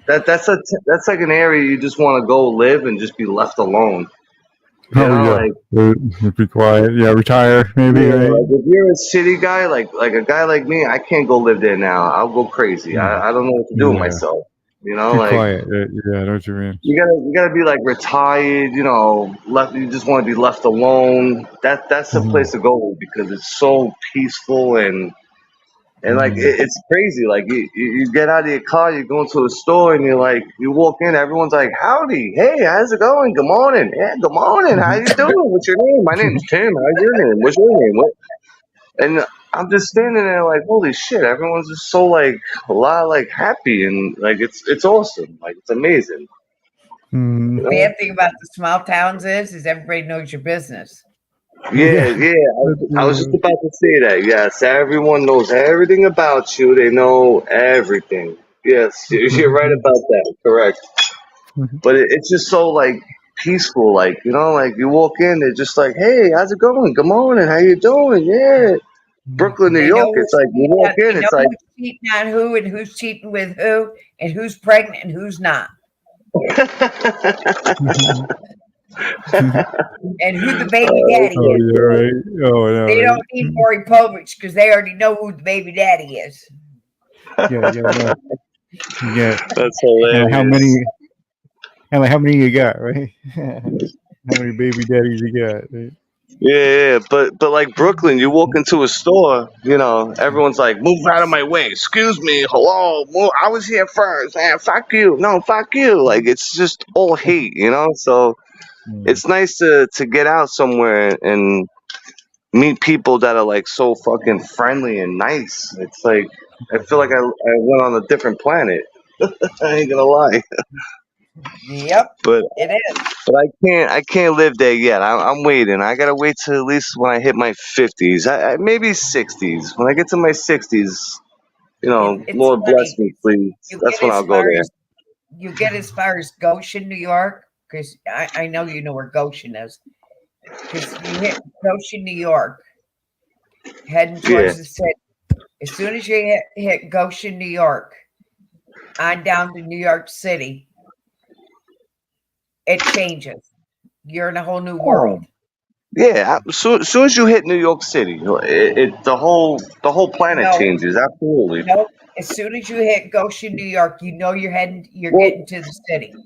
That's like an area you just want to go live and just be left alone. You Oh know, yeah, like be quiet. Yeah, retire maybe. yeah, Right? like if you're a city guy, like a guy like me, I can't go live there now. I'll go crazy. I don't know what to do with Yeah, myself. You know, be like quiet. Yeah, I know what you mean. you gotta be like retired. You know, left. You just want to be left alone. That's the Mhm. place to go because it's so peaceful and like it's crazy. Like you get out of your car, you go into a store, and you're like, you walk in, everyone's like, "Howdy, hey, how's it going? Good morning, yeah, good morning. How you doing? What's your name? My name's Tim. How's your name? What's your name? What?" And I'm just standing there like, holy shit! Everyone's just so like a lot like happy and like it's awesome. Like it's amazing. Mm. You know? Bad thing about the small towns is everybody knows your business. Yeah, yeah. I was just about to say that. Yes, everyone knows everything about you. They know everything. Yes, you're right about that. Correct. But it's just so like peaceful. Like like you walk in, they're just like, "Hey, how's it going? Good morning. How you doing? Yeah." Brooklyn, New They York. know It's who's like you cheating walk on, in, they know it's like. who's cheating on who and who's cheating with who and who's pregnant and who's not. And who the baby daddy Oh is. yeah, right. Oh yeah, They right. don't need Maury Povich because they already know who the baby daddy is. Yeah, no. Yeah. That's And like how hilarious. many? And like how many you got? Right? How many baby daddies you got? Right? Yeah, but like Brooklyn, you walk into a store, everyone's like, "Move out of my way." Excuse me, hello, move. I was here first. Fuck you. No, fuck you. Like it's just all hate. So it's nice to get out somewhere and meet people that are like so fucking friendly and nice. It's like I feel like I went on a different planet. I ain't gonna lie. Yep, But it is. but I can't live there yet. I'm waiting. I gotta wait till at least when I hit my 50s, maybe 60s. When I get to my 60s, It's Lord bless funny. me, please. You That's get when as I'll go far there. as Goshen, New York, because I know you know where Goshen is. Because you hit Goshen, New York, heading Yeah. towards the city. As soon as you hit Goshen, New York, on down to New York City, it changes. You're in a whole new world. Yeah. Soon as you hit New York City, the whole planet No, changes. Absolutely. no. As soon as you hit Goshen, New York, you know you're Well, getting to the city.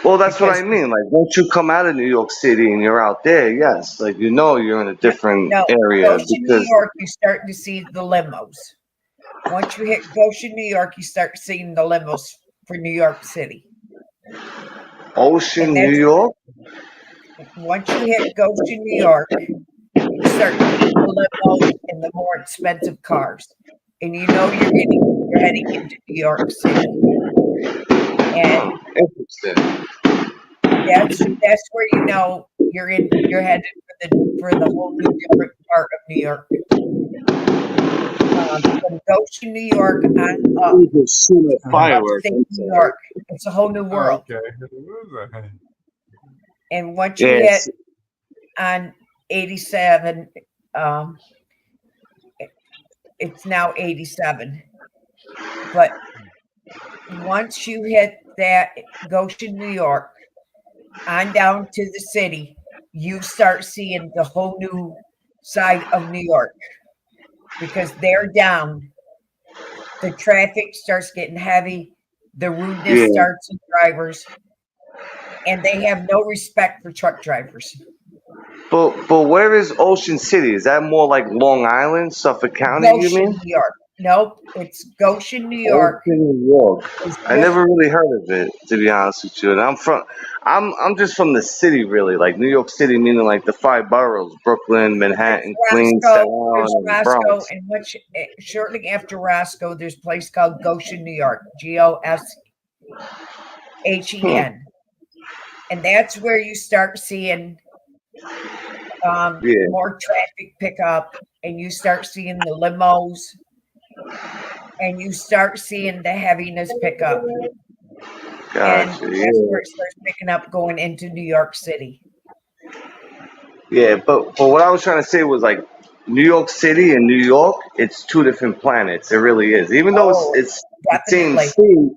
well, that's what I Because mean. Like once you come out of New York City and you're out there, yes, like you're in a different no, area Goshen, New because York, you're starting to see the limos. Once you hit Goshen, New York, you start seeing the limos for New York City. Ocean, And New that's York. once you hit Goshen, New York, you start seeing the limos and the more expensive cars. And you know you're heading into New York City. And Interesting. that's where you know you're headed for the whole new different part of New York. From Goshen, New York on up We just shoot a to firework. upstate I'm New sorry. York. It's a whole new world. Okay. And once you Yes. hit on 87, it's now 87. But once you hit that Goshen, New York, on down to the city, you start seeing the whole new side of New York because they're down. The traffic starts getting heavy. The rudeness Yeah. starts in drivers, and they have no respect for truck drivers. But where is Ocean City? Is that more like Long Island, Suffolk County? You Goshen, mean? New York. Nope, it's Goshen, New York. Ocean, New York. It's I never really heard of it, to be honest with you. And I'm just from the city, really, like New York City, meaning like the 5 boroughs: Brooklyn, Manhattan, Queens, Staten There's Island, and Roscoe, Bronx. and shortly after Roscoe, there's a place called Goshen, New York. Goshen, and that's where you start seeing more traffic pick up, and you start seeing the limos, and you start seeing the heaviness pick up. And Gotcha. that's where it starts picking up going into New York City. Yeah, but what I was trying to say was like New York City and New York, it's 2 different planets. It really is. Even though it's the same definitely. state,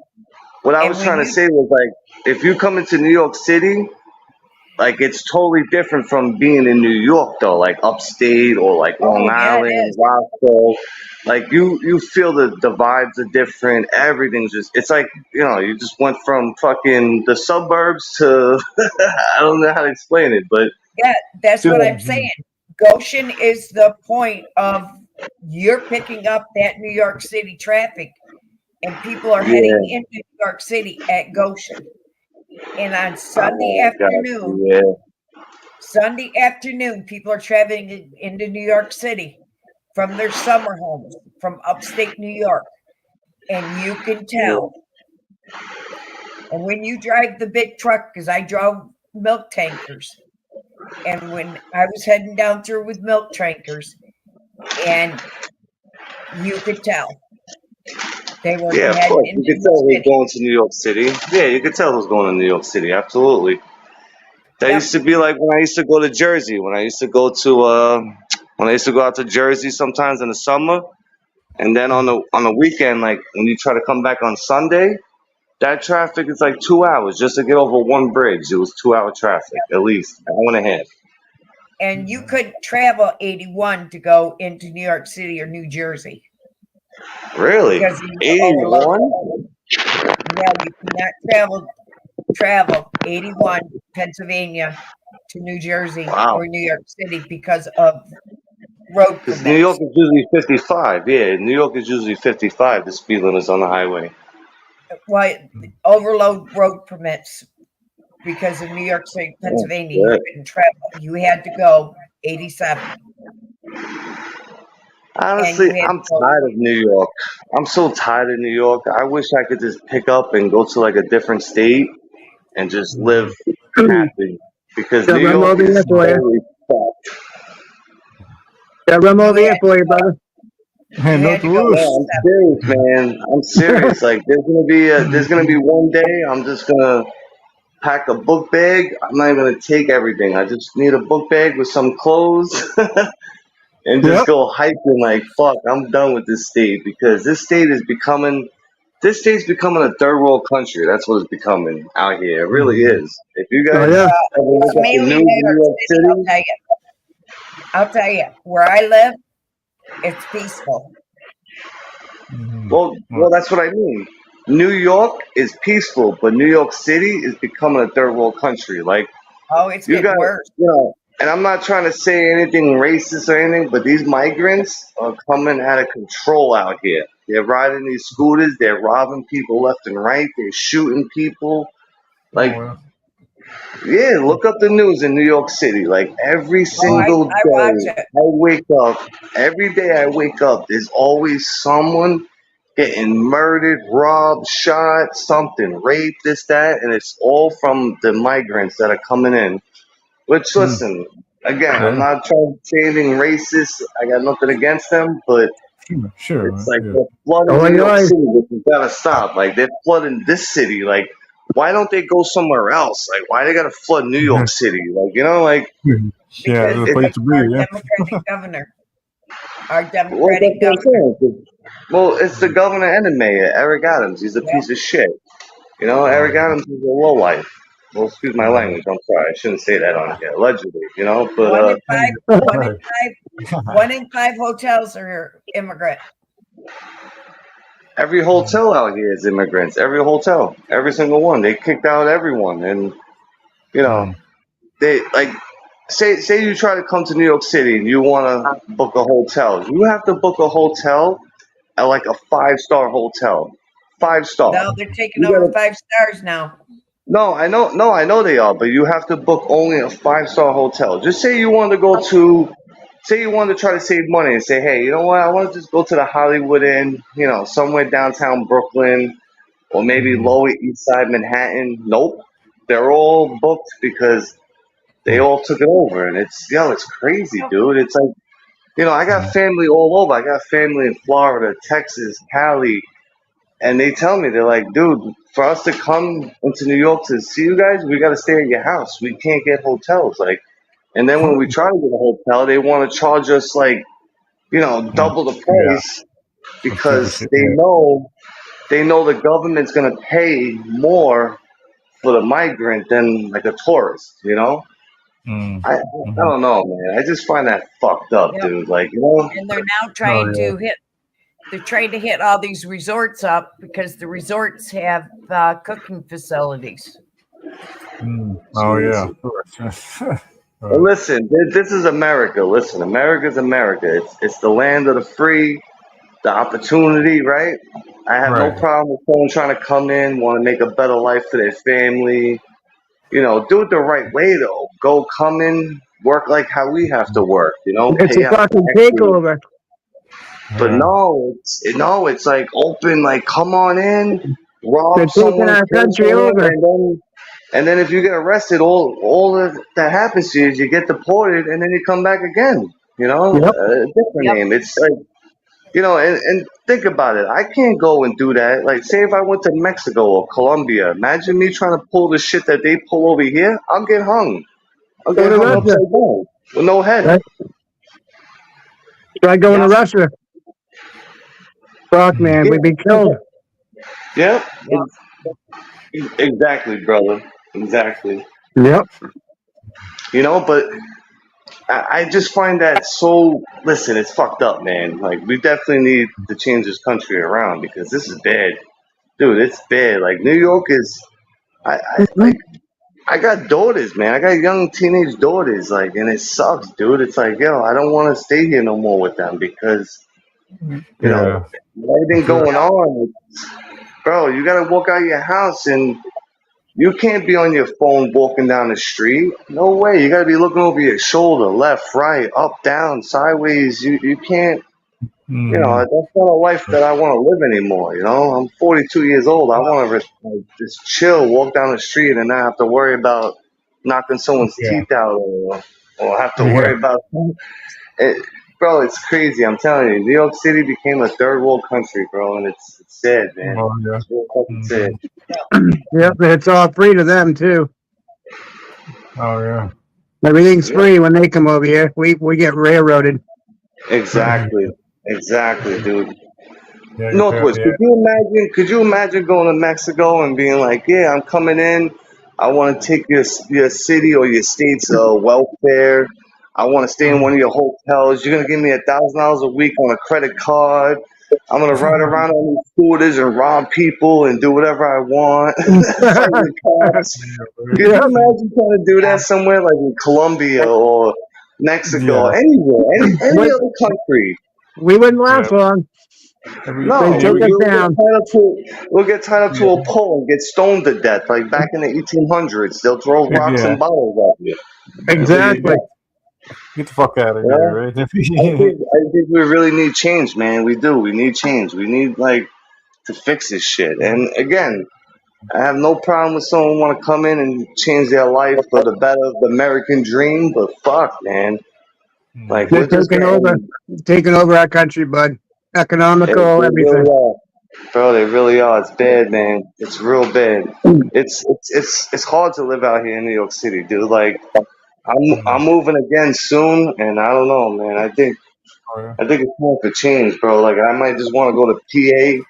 what I And was when trying to you- say was like if you come into New York City, like it's totally different from being in New York though, like upstate or like Long yeah, it Island, is. Roscoe. Like you feel the vibes are different. Everything's just it's like, you just went from fucking the suburbs to I don't know how to explain it, but Yeah, that's what I'm saying. Goshen is the point of you're picking up that New York City traffic, and people are heading yeah. into New York City at Goshen. And on Sunday Oh, afternoon, Sunday afternoon, people are traveling into New York City from their summer homes from upstate New York, and you can tell. And when you drive the big truck, because I drove milk tankers, and when I was heading down through with milk tankers, and you could tell they were Yeah, of heading course. You into could tell the who's city. going to New York City. Yeah, you could tell who's going to New York City. Absolutely. That used to be like when I used to go to Jersey. When I used to go to when I used to go out to Jersey sometimes in the summer, and then on the weekend, like when you try to come back on Sunday, that traffic is like 2 hours just to get over one bridge. It was 2 hour traffic at least, an hour and a half. And you could travel 81 to go into New York City or New Jersey. Really? Because you were 81? overloaded. No, you cannot travel 81 Pennsylvania to New Jersey or New York City because of road Because New York permits. is usually 55. Yeah, New York is usually 55. The speed limit is on the highway. Well, overload road permits because of New York City, Pennsylvania. You couldn't travel. You had to go 87. Honestly, I'm tired of New York. I'm so tired of New York. I wish I could just pick up and go to like a different state and just live happy. Because Got New rum York over is here for you. very fucked. Got rum over here for you, brother. Hey, no No, I'm serious, man. I'm serious. Like there's gonna be one day I'm just gonna pack a book bag. I'm not even gonna take everything. I just need a book bag with some clothes and just go hiking like fuck. I'm done with this state because this state's becoming a third world country. That's what it's becoming out here. It really is. If you guys ever look It's at the mainly news in New York City, I'll tell you, where I live, it's peaceful. Well, that's what I mean. New York is peaceful, but New York City is becoming a third world country. Like Oh, it's you getting got, worse. and I'm not trying to say anything racist or anything, but these migrants are coming out of control out here. They're riding these scooters, they're robbing people left and right, they're shooting people. Like, yeah, look up the news in New York City. Like every single I watch day, it. I wake up. Every day I wake up, there's always someone getting murdered, robbed, shot, something, raped, this, that, and it's all from the migrants that are coming in. Which, listen, again, I'm not trying to say anything racist. I got nothing against them, but Sure. it's like they're flooding New York City, which you gotta stop. Like they're flooding this city. Like, why don't they go somewhere else? Like, why they gotta flood New York City? Like, Yeah, there's a place to be. Our Yeah. Democratic governor. Our Well, Democratic that's what I'm governor. saying. Well, it's the governor and the mayor, Eric Adams. He's a piece of shit. Eric Adams is a lowlife. Well, excuse my language. I'm sorry. I shouldn't say that on here. Allegedly, you know. But one in five hotels are immigrant. every hotel out here is immigrants. Every hotel, every single one. They kicked out everyone, and you know, they like say you try to come to New York City and you want to book a hotel. You have to book a hotel at like a 5-star hotel. 5-star. No, they're taking You over gotta- 5 stars now. No, I know. No, I know they are, but you have to book only a 5-star hotel. Just say you want to go to, say you want to try to save money and say, hey, you know what? I want to just go to the Hollywood Inn, you know, somewhere downtown Brooklyn or maybe Lower East Side Manhattan. Nope, they're all booked because they all took it over, and it's crazy, dude. It's like, you know, I got family all over. I got family in Florida, Texas, Cali. And they tell me, they're like, dude, for us to come into New York to see you guys, we got to stay at your house. We can't get hotels. Like, and then when we try to get a hotel, they want to charge us like, you know, double the price because they know the government's gonna pay more for the migrant than like a tourist. You know, I don't know, man. I just find that fucked up, dude. Like, you know, And they're now trying to hit. They're trying to hit all these resorts up because the resorts have cooking facilities. Oh yeah. Well, listen, this is America. Listen, America's America. It's the land of the free, the opportunity, right? I have no problem with someone trying to come in, want to make a better life for their family. You know, do it the right way though. Go come in, work like how we have to work. You know, It's pay a out fucking taxes. takeover. But it's like open, like come on in, They're rob taking someone's our country building, over. and then if you get arrested, all that happens to you is you get deported, and then you come back again. You know, Yep. a different name. It's like, you know, and think about it. I can't go and do that. Like, say if I went to Mexico or Colombia, imagine me trying to pull the shit that they pull over here. I'll get hung. I'll Go get to hung Russia. upside down with no head. Right? Try going to Russia. Fuck, man, we'd be killed. Yep. Exactly, brother. Exactly. Yep. You know, but I just find that so. Listen, it's fucked up, man. Like, we definitely need to change this country around because this is bad, dude. It's bad. Like, New York is. I got daughters, man. I got young teenage daughters, like, and it sucks, dude. It's like, yo, I don't want to stay here no more with them because, you know, everything going on, bro. You gotta walk out of your house and you can't be on your phone walking down the street. No way. You gotta be looking over your shoulder, left, right, up, down, sideways. You can't. You know, that's not a life that I want to live anymore. You know, I'm 42 years old. I want to just chill, walk down the street, and not have to worry about knocking someone's teeth out, or have to worry about it. Bro, it's crazy. I'm telling you, New York City became a third world country, bro, and it's sad, man. It's real fucking sad. Yep, it's all free to them too. Oh yeah. Everything's free when they come over here. We get railroaded. Exactly, dude. Northwoods, could you imagine going to Mexico and being like, yeah, I'm coming in. I want to take your city or your state's welfare. I want to stay in one of your hotels. You're gonna give me $1,000 a week on a credit card. I'm gonna ride around on these scooters and rob people and do whatever I want. Fight with cops. Could you imagine trying to do that somewhere like in Colombia or Mexico, anywhere, any other country? We wouldn't last long. No, They take us down. we'll get tied up to a pole and get stoned to death, like back in the 1800s. They'll throw rocks and bottles at you. Exactly. Get the fuck out of Yeah. here, right? I think we really need change, man. We do. We need change. We need to fix this shit. And again, I have no problem with someone want to come in and change their life for the better of the American dream. But fuck, man, like They're we're just taking over our country, bud. Economical, They everything. really are. Bro, they really are. It's bad, man. It's real bad. It's hard to live out here in New York City, dude. Like, I'm moving again soon, and I don't know, man. I think it's time for change, bro. Like, I might just want to go to PA,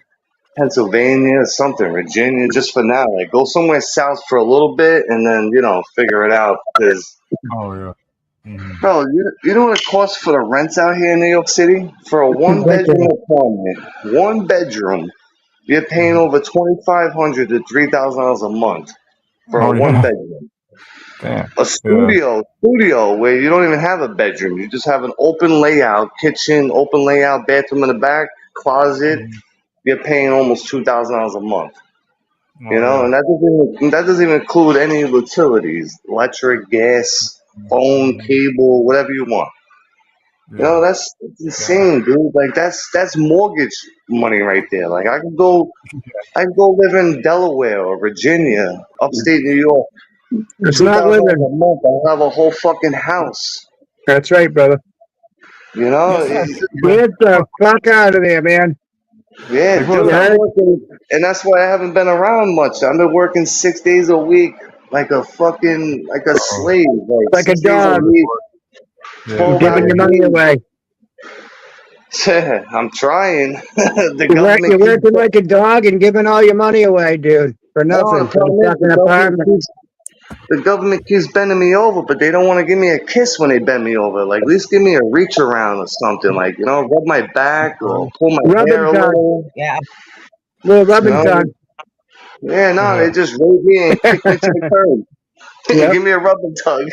Pennsylvania, something, Virginia, just for now. Like, go somewhere south for a little bit and then, figure it out. Because, Oh yeah. Mhm. bro, you know what it costs for the rents out here in New York City? For a What's one-bedroom that? apartment, one bedroom, you're paying over $2,500 to $3,000 a month for a Oh one yeah. bedroom. Damn. A Yeah. studio where you don't even have a bedroom. You just have an open layout, kitchen, open layout, bathroom in the back, closet. You're paying almost $2,000 a month. Oh yeah. And that doesn't even include any utilities, electric, gas, phone, cable, whatever you want. Yeah. That's insane, dude. Like that's mortgage money right there. Like I can go live in Delaware or Virginia, upstate New York. It's not $2,000 a living. month, I'll have a whole fucking house. That's right, brother. Yeah, Get the fuck out of there, man. dude. You I'm heard? working, and that's why I haven't been around much. I've been working 6 days a week, like a slave, like Like a 6 days a dog. week, Yeah. 12 Giving hours your a money week. away. I'm trying. The You're government keeps. working like a dog and giving all your money away, dude, for No, nothing. the For problem a is fucking apartment. the government keeps bending me over, but they don't want to give me a kiss when they bend me over. Like, at least give me a reach around or something. Like, rub my back or pull my hair Rubbing a tongue. little. Yeah. Little You rubbing know? tongue. Yeah, no, Yeah. they just raise me and kick me to the curb. Yep. Give me a rubbing tug.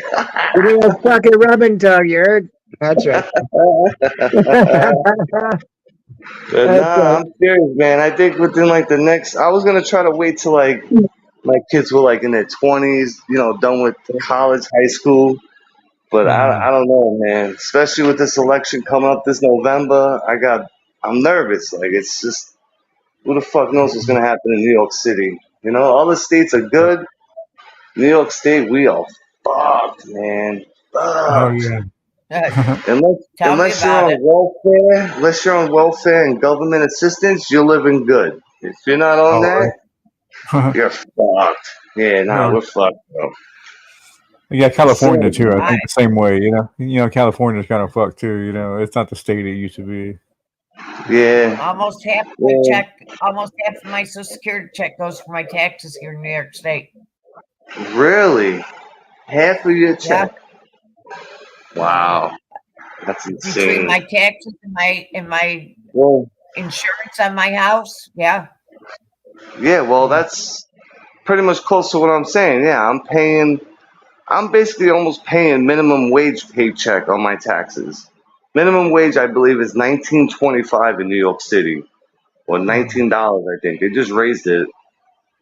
Give me a fucking rubbing tongue, you heard? That's right. But That's nah, right. I'm serious, man. I think within like the next, I was gonna try to wait till like my kids were like in their 20s, done with college, high school. But I don't know, man. Especially with this election coming up this November, I'm nervous. Like it's just who the fuck knows what's gonna happen in New York City? All the states are good. New York State, we are fucked, man. Oh Fucked. yeah. Tell me Unless you're about on it. welfare and government assistance, you're living good. If you're not on All that, right. you're fucked. Yeah, nah, No. we're fucked, bro. Yeah, California too. I Insane. think the same way. California's kind of fucked too. It's not the state it used to be. Yeah. Almost half of my Social Security check goes for my taxes here in New York State. Really? Half of your Yeah. check? Wow. That's Between insane. my taxes and my Well, insurance on my house. Yeah. yeah, well, that's pretty much close to what I'm saying. Yeah, I'm basically almost paying minimum wage paycheck on my taxes. Minimum wage, I believe, is $19.25 in New York City, or $19, I think. They just raised it.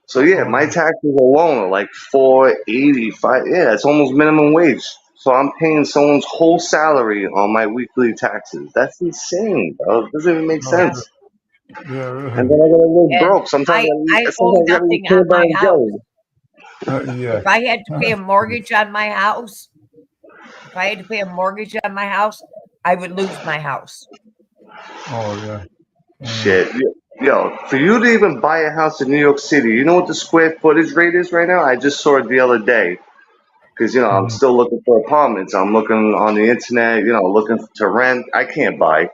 So yeah, my taxes alone are like $4.85. Yeah, it's almost minimum wage. So I'm paying someone's whole salary on my weekly taxes. That's insane, bro. It doesn't even make sense. Yeah. And then I gotta live And broke. Sometimes I I owe gotta nothing pay on by my a house. jelly. Yeah. If I had to pay a mortgage on my house, I would lose my house. Oh yeah. Shit. Yo, for you to even buy a house in New York City, you know what the square footage rate is right now? I just saw it the other day. Because, I'm still looking for apartments. I'm looking on the internet, looking to rent. I can't buy.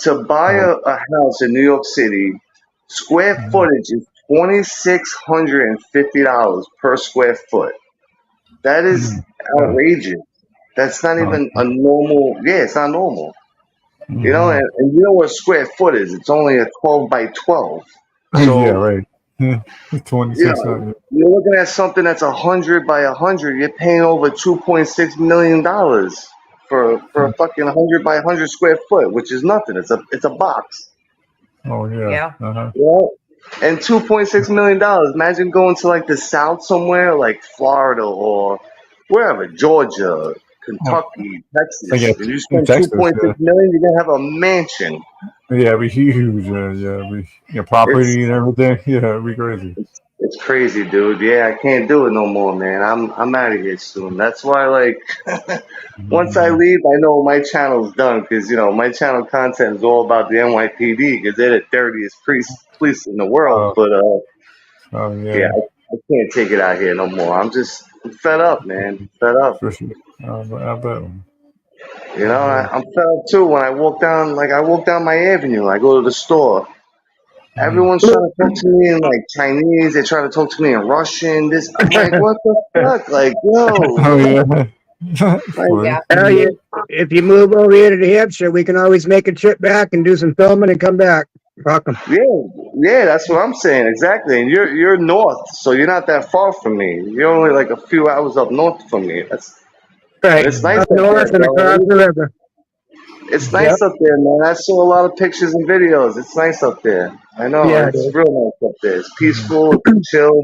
To buy a house in New York City, square footage is $2,650 per square foot. That is outrageous. That's not even a normal. Yeah, it's not normal. And you know what a square foot is? It's only a 12 by 12. Yeah, So right. 2600. you're looking at something that's 100 by 100. You're paying over $2.6 million for a fucking 100 by 100 square foot, which is nothing. It's a box. Oh yeah. Yeah. Uh-huh. Yeah. And $2.6 million. Imagine going to like the South somewhere, like Florida or wherever, Georgia, Kentucky, I Texas, guess and you in spend Texas, 2.6 million, you're gonna have a mansion. yeah, it'd be huge. Property and everything. Yeah, it'd be crazy. It's crazy, dude. Yeah, I can't do it no more, man. I'm out of here soon. That's why, like, once I leave, I know my channel's done because my channel content is all about the NYPD because they're the dirtiest police in the world. But yeah, Yeah. I can't take it out here no more. I'm fed up, man. Fed up. For sure. I bet. I'm fed up too. When I walk down my avenue, I go to the store. Everyone's trying to talk to me in like Chinese. They're trying to talk to me in Russian. This, I'm like, what the fuck? Like, yo. Oh yeah. Like, Hell yeah. If you move over here to New Hampshire, we can always make a trip back and do some filming and come back. Fuck 'em. yeah, that's what I'm saying exactly. And you're north, so you're not that far from me. You're only like a few hours up north from me. Right. It's nice Up up there, north and across bro. the river. It's nice up there, man. I saw a lot of pictures and videos. It's nice up there. I know. Yeah, It's dude. real nice up there. It's peaceful. It's chill.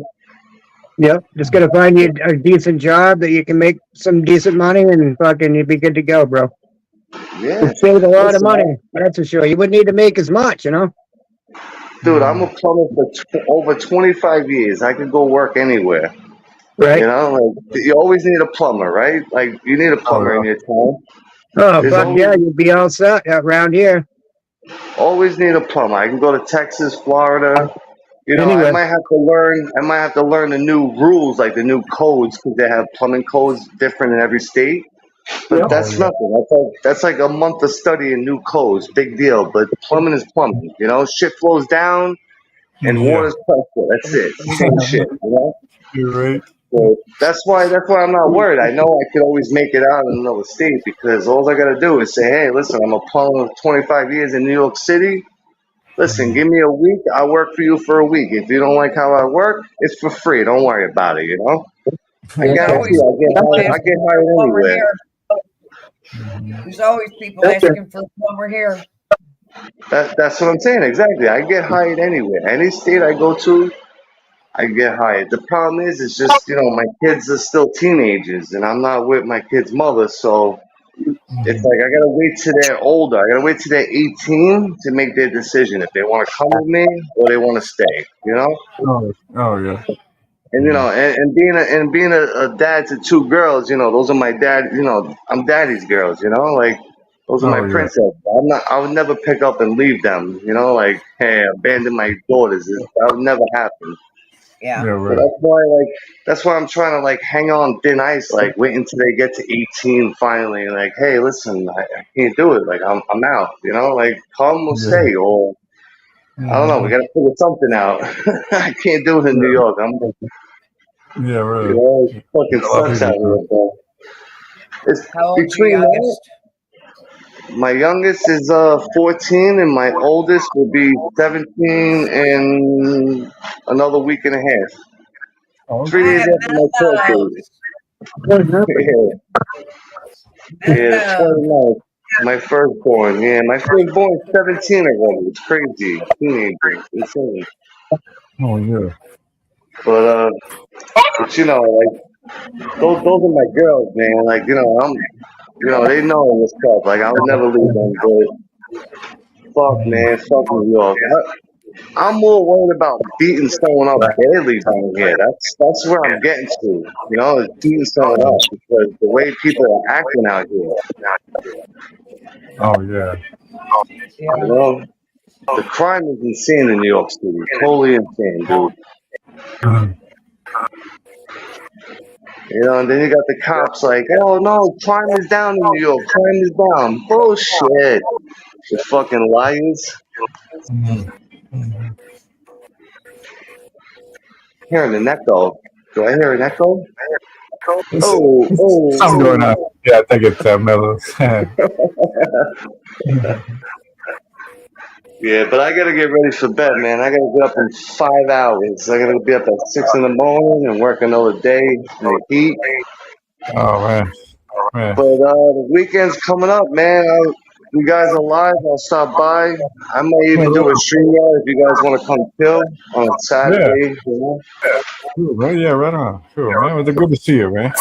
Yep. Just gotta find you a decent job that you can make some decent money and fucking you'd be good to go, bro. Yeah. You'd save a lot of Listen, money, that's for sure. You wouldn't need to make as much, you know? dude, I'm a plumber for over 25 years. I could go work anywhere. Right. You know, like you always need a plumber, right? Like you need a plumber in your town. Oh, There's fuck always, yeah, you'd be all set around here. always need a plumber. I can go to Texas, Florida. You know, Anyway. I might have to learn the new rules, like the new codes, because they have plumbing codes different in every state. But Yep. that's nothing. That's like a month of studying new codes. Big deal. But plumbing is plumbing. You know, shit flows down and water's pressure. That's it. Same shit. You know. You're right. So that's why I'm not worried. I know I could always make it out in another state because all I gotta do is say, hey, listen, I'm a plumber with 25 years in New York City. Listen, give me a week. I'll work for you for a week. If you don't like how I work, it's for free. Don't worry about it. You know. I guarantee you, I get hired anywhere. There's always people asking for a plumber here. That's what I'm saying. Exactly. I get hired anywhere. Any state I go to, I get hired. The problem is, it's just, you know, my kids are still teenagers and I'm not with my kid's mother. So it's like, I got to wait till they're older. I got to wait till they're 18 to make their decision if they want to come with me or they want to stay, you know? Oh yeah. And, you know, and being a dad to two girls, you know, those are my dad, you know, I'm daddy's girls, you know, like those are my princesses. I would never pick up and leave them, you know, like, hey, abandon my daughters. That would never happen. Yeah. So that's why I'm trying to like hang on thin ice, like wait until they get to 18 finally, and like, hey, listen, I can't do it. Like I'm out, you know, like come or stay, or I don't know, we gotta figure something out. I can't do it in New York. Yeah, right. You know, it fucking sucks out here, bro. It's How old is your between youngest? my youngest is 14 and my oldest will be 17 in another week and a half. 3 days after my birthday. Yeah, 29th. My firstborn. Yeah, my firstborn is 17 already. It's crazy. Teenager. Insane. Oh yeah. But you know, like those are my girls, man. Like, you know, they know what's up. Like I would never leave them, but fuck man, fuck New York. I'm more worried about beating someone up badly down here. That's where I'm getting to. You know, is beating someone up because the way people are acting out here. Oh yeah. You know, the crime is insane in New York City. Totally insane, dude. You know, and then you got the cops like, oh no, crime is down in New York. Crime is down. Bullshit. You fucking liars. Hearing an echo. Do I hear an echo? Oh. Something going on. Yeah, I think it's Mellows. Yeah, but I gotta get ready for bed, man. I gotta get up in 5 hours. I gotta be up at 6 in the morning and work another day in the heat. Oh man. But the weekend's coming up, man. You guys are live. I'll stop by. I might even do a stream if you guys want to come chill on Saturday. You know? Cool, man. Yeah, right on. Cool, man. It was good to see you, man.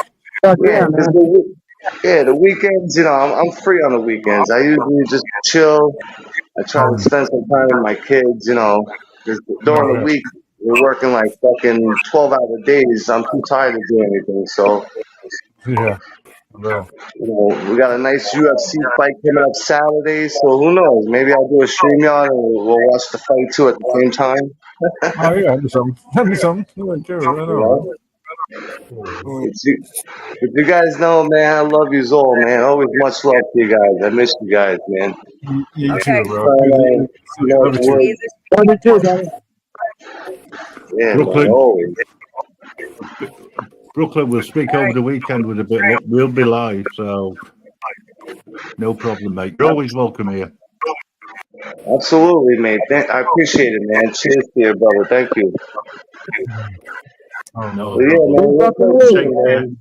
Yeah, the weekends, you know, I'm free on the weekends. I usually just chill. I try to spend some time with my kids, you know, 'cause during the week, we're working like fucking 12-hour days. I'm too tired to do anything. So, Yeah. you know, we got a nice UFC fight coming up Saturday. So who knows? Maybe I'll do a StreamYard and we'll watch the fight too at the same time. Oh yeah, that'd be something. That'd be something. Yeah, right on. But you guys know, man, I love you all, man. Always much love to you guys. I miss you guys, man. You Okay. too, bro. Love you too. Love you too, brother. Yeah, man, Brooklyn. always. Brooklyn, we'll speak over the weekend with a bit. We'll be live, so no problem, mate. You're always welcome here. Absolutely, mate. I appreciate it, man. Cheers to you, brother. Thank you. Oh, No, Well, yeah, man. We'll talk soon, man.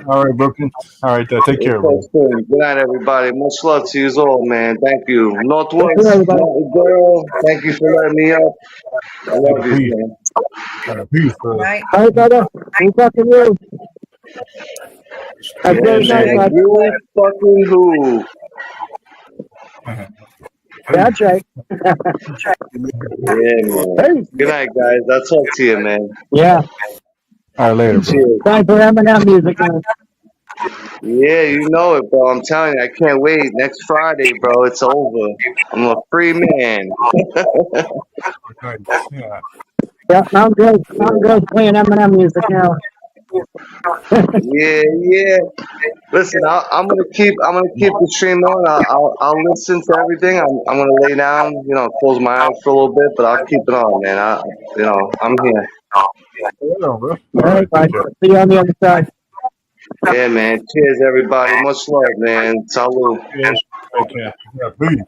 all right, Brooklyn. All right, take care, We'll bro. talk soon. Good night, everybody. Much love to you all, man. Thank you. Northwest, Thank you, everybody. Mountain Girl. Thank you for letting me up. I love you, man. Peace, bro. Night. All right, brother. We fucking you. Have a Yeah, great night, man. bud. You fucking who? That's right. Yeah, man. Good night, guys. I'll talk to you, man. Yeah. All right, later, bro. Cheers. Time for Eminem music now. Yeah, you know it, bro. I'm telling you, I can't wait. Next Friday, bro, it's over. I'm a free man. Yeah. Yeah, Mountain Girl's playing Eminem music now. Yeah. Listen, I'm gonna keep the stream on. I'll listen to everything. I'm gonna lay down, close my eyes for a little bit, but I'll keep it on, man. I'm here. Bro. All right, bye. See you on the other side. Yeah, man. Cheers, everybody. Much love, man. Salud. Yes. Okay. Yeah, peace.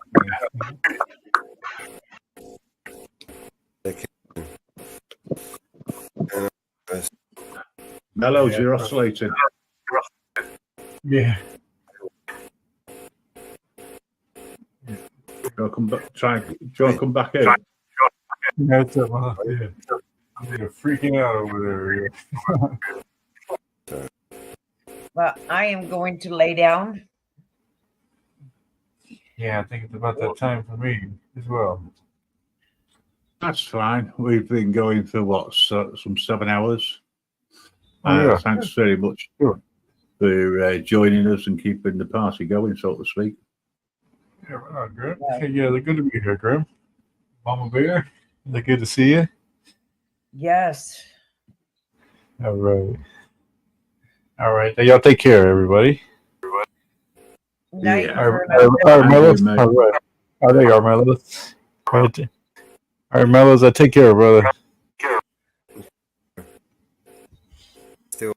Mellows, you're oscillating. Yeah. Do you want to come back? Do you want to come back in? That's yeah. I'm freaking out over there. Well, I am going to lay down. Yeah, I think it's about that time for me as well. That's fine. We've been going for what, some 7 hours. Oh, yeah. Thanks very much for joining us and keeping the party going, so to speak. Yeah, Grim. Yeah, they're good to be here, Grim. Mama Bear, they're good to see you. Yes. All right. All right. Y'all take care, everybody. Night. All right, Mellows. All right. Oh, there you are, Mellows. All right, Mellows, I take care, brother. Still.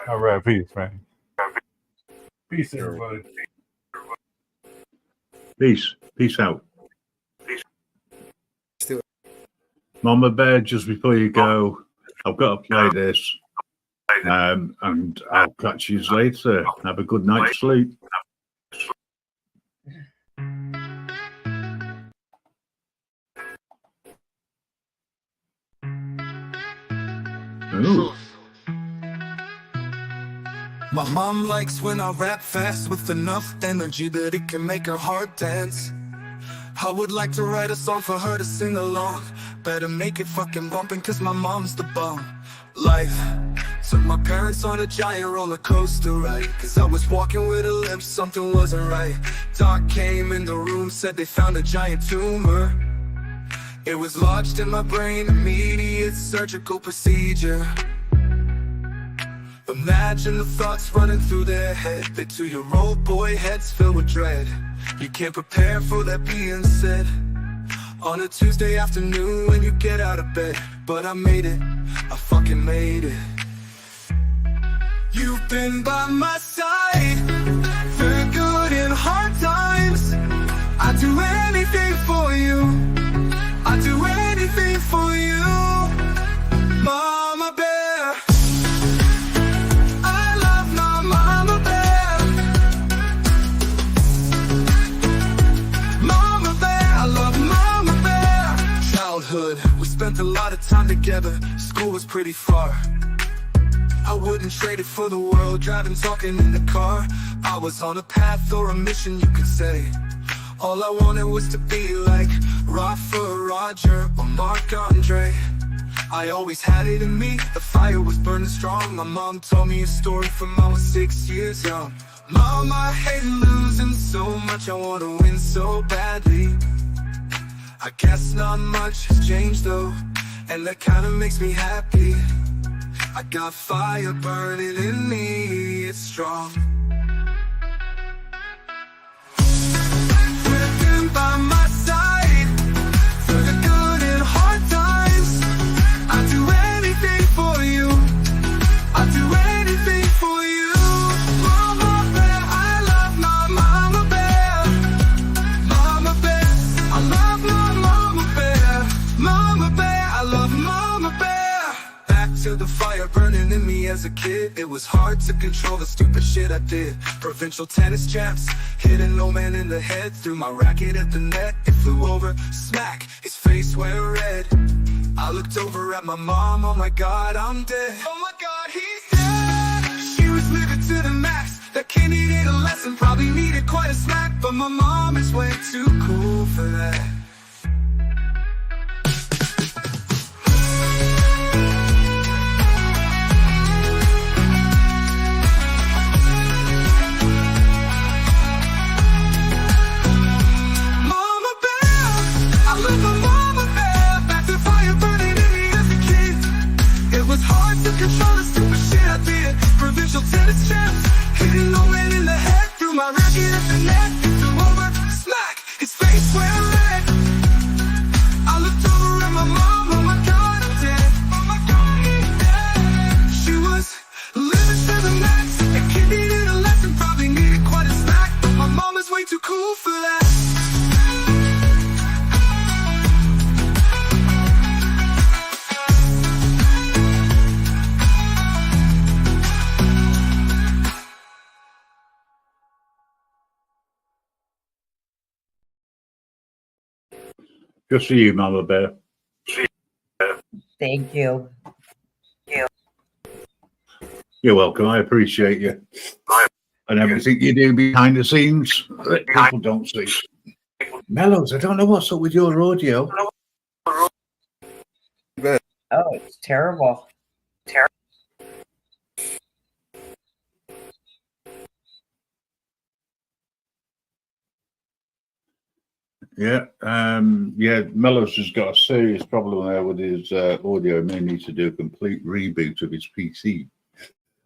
All right, peace, man. Peace, everybody. Peace out. Still. Mama Bear, just before you go, I've got to play this. And I'll catch you later. Have a good night's sleep. Ooh. My mom likes when I rap fast with enough energy that it can make her heart dance. I would like to write a song for her to sing along. Better make it fucking bumpin' cause my mom's the bomb. Life took my parents on a giant roller coaster ride. Cause I was walking with a limp, something wasn't right. Doc came in the room, said they found a giant tumor. It was lodged in my brain, immediate surgical procedure. Imagine the thoughts running through their head. They 2-year-old boy heads filled with dread. You can't prepare for that being said on a Tuesday afternoon when you get out of bed. But I made it, I fucking made it. You've been by my side through good and hard times. I'd do anything for you. I'd do anything for you, Mama Bear. I love my Mama Bear. Mama Bear, I love Mama Bear. Childhood, we spent a lot of time together. School was pretty far. I wouldn't trade it for the world, driving, talking in the car. I was on a path or a mission, you could say. All I wanted was to be like Rafa, Roger, or Mark Andre. I always had it in me, the fire was burning strong. My mom told me a story from when I was 6 years young. Mom, I hate losing so much, I want to win so badly. I guess not much has changed though. and that kinda makes me happy. I got fire burning in me, it's strong. With them by my side, through the good and hard times, I'd do anything for you. I'd do anything for you. Mama bear, I love my mama bear. Mama bear, I love my mama bear. Mama bear, I love mama bear. Back to the fire burning in me as a kid. It was hard to control the stupid shit I did. Provincial tennis champs, hitting no man in the head. Threw my racket at the net, it flew over, smack, his face went red. I looked over at my mom, oh my god, I'm dead. Oh my god, he's dead. She was living to the max. That kid needed a lesson, probably needed quite a smack. But my mom is way too cool for that. Mama bear, I love my mama bear. Back to fire burning in me as a kid. It was hard to control the stupid shit I did. Provincial tennis champs, hitting no man in the head. Threw my racket at the net, it flew over, smack, his face went red. I looked over at my mom, oh my god, I'm dead. Oh my god, he's dead. She was living to the max. A kid needed a lesson, probably needed quite a smack. But my mom is way too cool for that. Just for you, Mama Bear. Thank you. You're welcome. I appreciate you and everything you do behind the scenes that people don't see. Mellows, I don't know what's up with your audio. Oh, it's terrible. Yeah, Mellows has got a serious problem there with his audio. He may need to do a complete reboot of his PC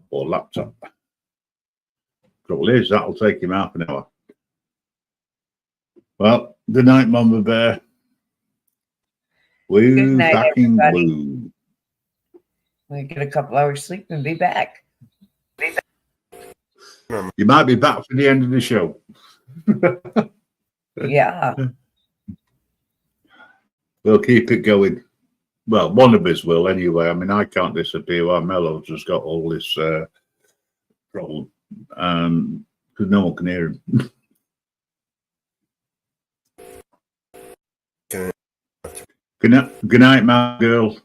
or laptop. Trouble is, that'll take him half an hour. Well, good night, Mama Bear. Woo, Good night, backing everybody. woo. We get a couple hours sleep and be back. You might be back for the end of the show. Yeah. We'll keep it going. Well, one of us will anyway. I mean, I can't disappear while Mellows has got all this problem because no one can hear him. Good night, my girl.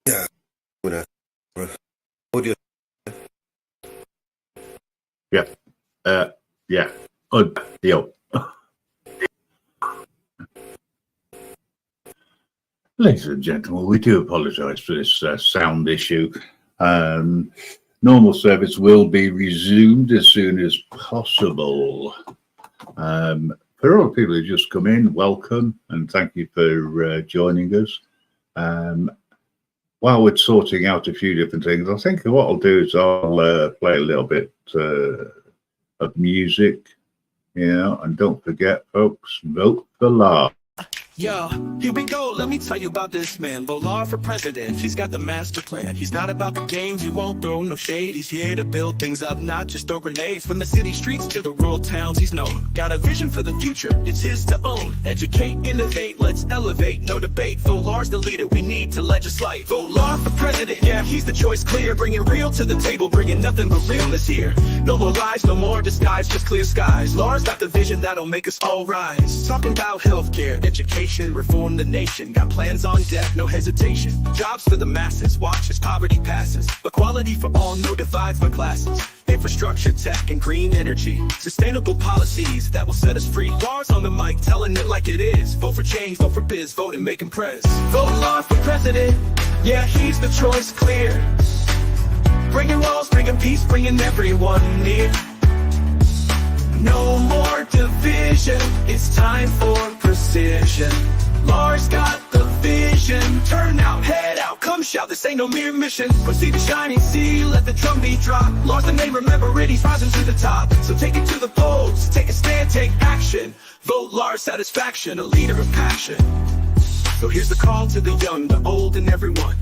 Yeah. Audio. Yeah. Yeah. Yo. Ladies and gentlemen, we do apologise for this sound issue. Normal service will be resumed as soon as possible. For all the people who just come in, welcome and thank you for joining us. While we're sorting out a few different things, I think what I'll do is I'll play a little bit of music, and don't forget, folks, vote for love. Yo, here we go, let me tell you about this man. Volar for president, he's got the master plan. He's not about the games, he won't throw no shade. He's here to build things up, not just throw grenades. From the city streets to the rural towns, he's known. Got a vision for the future, it's his to own. Educate, innovate, let's elevate, no debate. Volar's the leader we need to legislate. Volar for president, yeah, he's the choice clear. Bringing real to the table, bringing nothing but realness here. No more lies, no more disguise, just clear skies. Lars got the vision that'll make us all rise. Talking about healthcare, education, reform the nation. Got plans on deck, no hesitation. Jobs for the masses, watch as poverty passes. Equality for all, no divides by classes. Infrastructure, tech, and green energy. Sustainable policies that will set us free. Lars on the mic, telling it like it is. Vote for change, vote for biz, vote and make him press. Vote Lars for president, yeah, he's the choice clear. Bringing laws, bringing peace, bringing everyone near. No more division, it's time for precision. Lars got the vision. Turn out, head out, come shout, this ain't no mere mission. Proceed to shining sea, let the drum beat drop. Lars the name, remember it, he's rising to the top. So take it to the polls, take a stand, take action. Vote Lars satisfaction, a leader of passion. So here's the call to the young, the old, and everyone.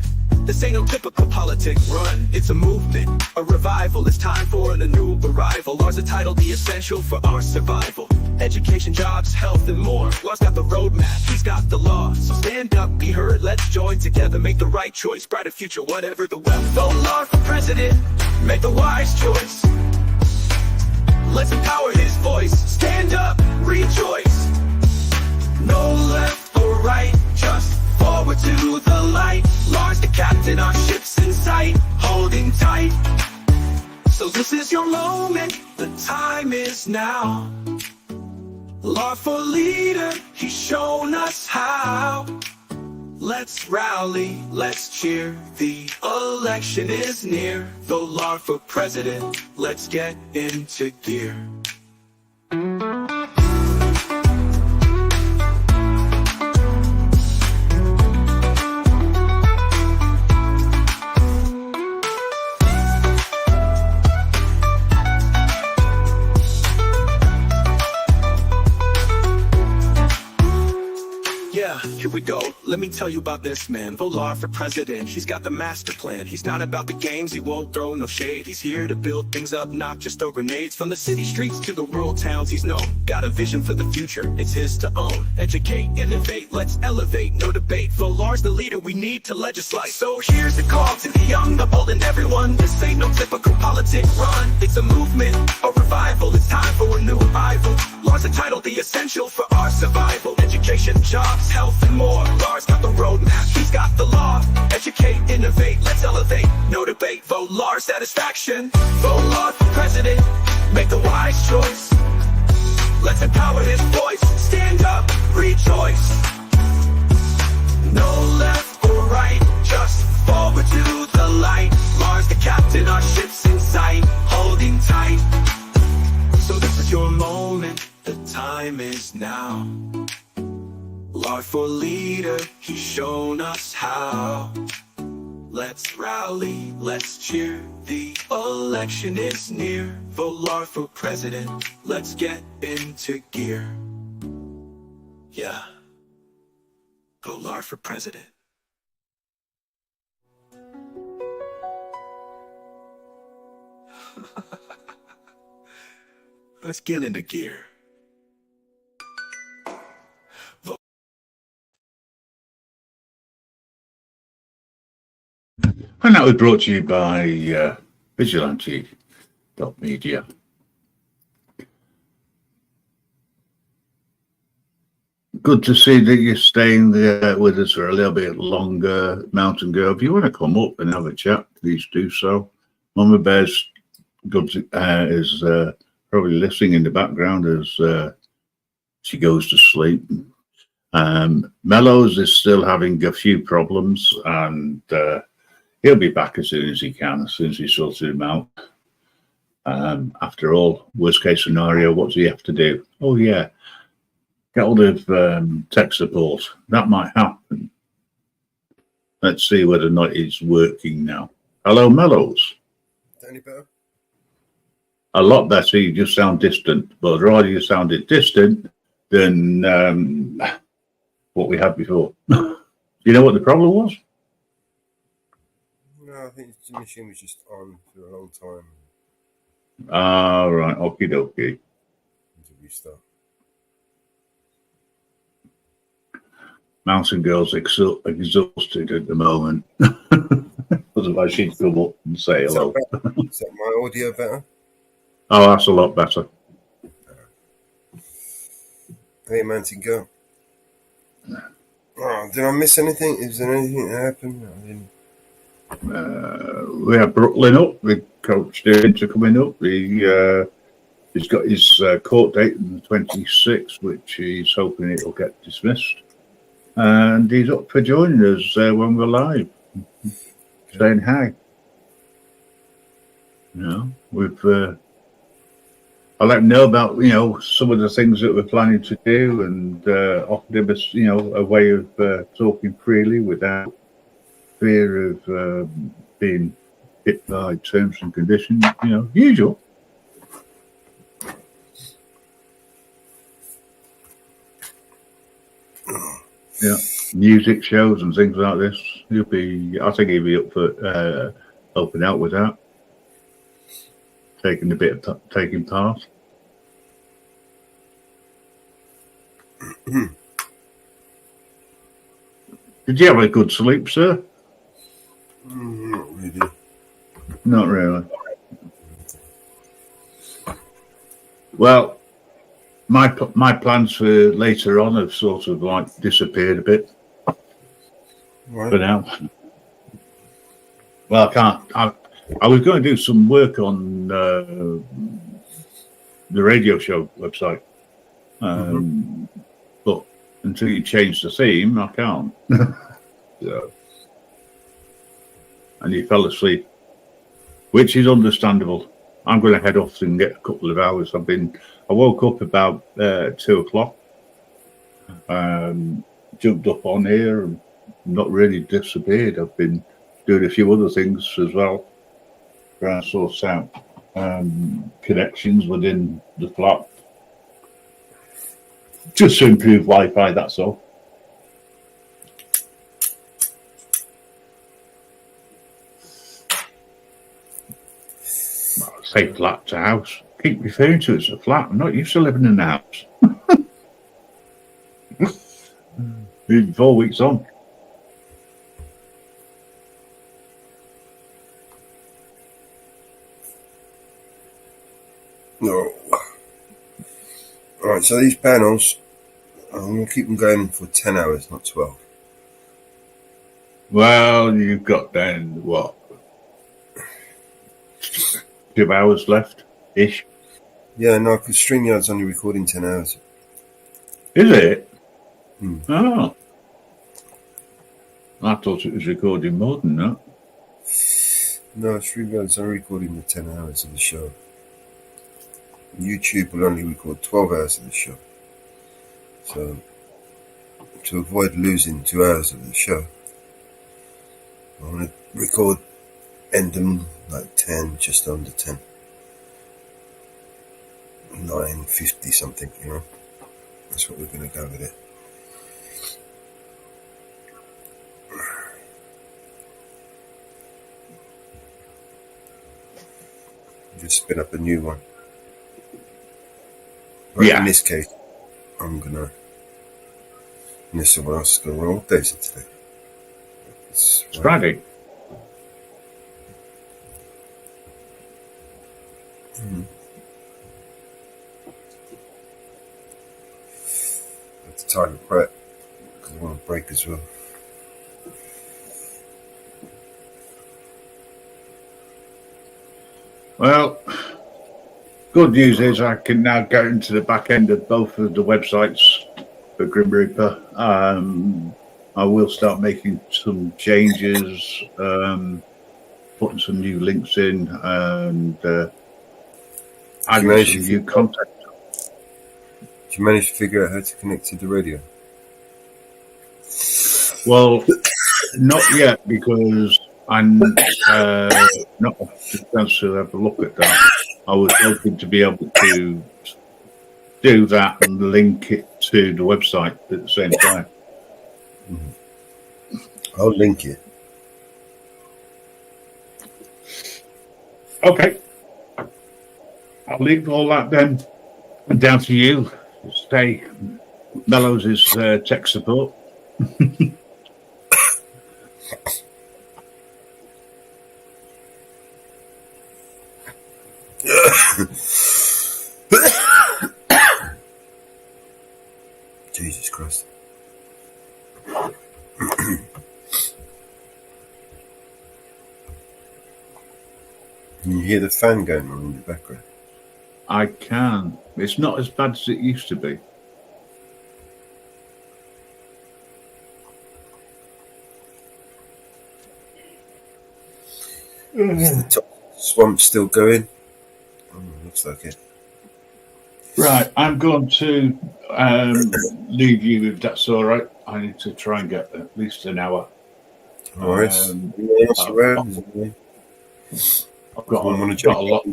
This ain't no typical politic run, it's a movement, a revival. It's time for a new arrival. Lars the title, the essential for our survival. Education, jobs, health, and more. Lars got the roadmap, he's got the law. So stand up, be heard, let's join together. Make the right choice, brighter future, whatever the weather. Vote Lars for president, make the wise choice. Let's empower his voice. Stand up, rejoice. No left or right, just forward to the light. Lars the captain, our ship's in sight, holding tight. So this is your moment, the time is now. Lars for leader, he's shown us how. Let's rally, let's cheer, the election is near. Vote Lars for president, let's get into gear. Here we go, let me tell you about this man. Vote Lars for president, he's got the master plan. He's not about the games, he won't throw no shade. He's here to build things up, not just throw grenades. From the city streets to the rural towns, he's known. Got a vision for the future, it's his to own. Educate, innovate, let's elevate, no debate. Vote Lars the leader we need to legislate. So here's the call to the young, the bold, and everyone. This ain't no typical politic run, it's a movement, a revival. It's time for a new arrival. Lars the title, the essential for our survival. Education, jobs, health, and more. Lars got the roadmap, he's got the law. Educate, innovate, let's elevate, no debate. Vote Lars satisfaction. Vote Lars for president, make the wise choice. Let's empower his voice. Stand up, rejoice. No left or right, just forward to the light. Lars the captain, our ship's in sight, holding tight. So this is your moment, the time is now. Lars for leader, he's shown us how. Let's rally, let's cheer, the election is near. Vote Lars for president, let's get into gear. Yeah, vote Lars for president. Let's get into gear. And that was brought to you by Vigilante.media. Good to see that you're staying there with us for a little bit longer, Mountain Girl. If you want to come up and have a chat, please do so. Mama Bear's is probably listening in the background as she goes to sleep. Mellows is still having a few problems, and he'll be back as soon as he can, as soon as he sorts them out. After all, worst case scenario, what does he have to do? Oh yeah, get hold of tech support. That might happen. Let's see whether or not it's working now. Hello, Mellows. Any better? A lot better. You just sound distant, but I'd rather you sounded distant than what we had before. Do you know what the problem was? No, I think the machine was just on for a long time. Ah, right. Okie dokie. To restart. Mountain Girl's exhausted at the moment. Otherwise, she'd come up and say hello. Is that my audio better? Oh, that's a lot better. Hey, Mountain Girl. Oh, did I miss anything? Is there anything that happened? I didn't. We have Brooklyn up. The coach into coming up. He's got his court date on the 26th, which he's hoping it'll get dismissed. And he's up for joining us when we're live, saying hi. You know, we've I let him know about, some of the things that we're planning to do, and offered him a way of talking freely without fear of being hit by terms and conditions, usual. Yeah, music shows and things like this. I think he'll be up for helping out with that, taking a bit of taking part. Did you have a good sleep, sir? Not really. Not really. Well, my plans for later on have sort of like disappeared a bit for now. Well, I can't. I was going to do some work on the radio show website, but until you change the theme, I can't. So, and he fell asleep, which is understandable. I'm going to head off and get a couple of hours. I woke up about 2:00. Jumped up on here and not really disappeared. I've been doing a few other things as well, trying to sort out connections within the flat, just to improve Wi-Fi. That's all. Well, I say flat to house. Keep referring to it as a flat. I'm not used to living in a house. 4 weeks on. No. Alright, so these panels, I'm going to keep them going for 10 hours, not 12. Well, you've got then, what, 2 hours left-ish? Yeah, no, because StreamYard's only recording 10 hours. Is it? Oh. I thought it was recording more than that. No, StreamYard's only recording the 10 hours of the show. YouTube will only record 12 hours of the show. So, to avoid losing 2 hours of the show, I want to end them like 10, just under 10. 9:50 something, That's what we're going to go with it. Just spin up a new one. But in this case, unless someone else is going to roll. What day is it today? It's Friday. It's time to prep because I want to break as well. Well, good news is I can now get into the back end of both of the websites for Grim Reaper. I will start making some changes, putting some new links in, and adding some new content. Did you manage to figure out how to connect to the radio? Well, not yet, because I'm not had the chance to have a look at that. I was hoping to be able to do that and link it to the website at the same time. I'll link it. Okay. I'll leave all that then down to you. Stay. Mellows is tech support. Jesus Christ. Can you hear the fan going on in the background? I can. It's not as bad as it used to be. Is the top swamp still going? Looks like it. Right, I'm going to leave you if that's all right. I need to try and get at least an hour. All right. I've got a lot.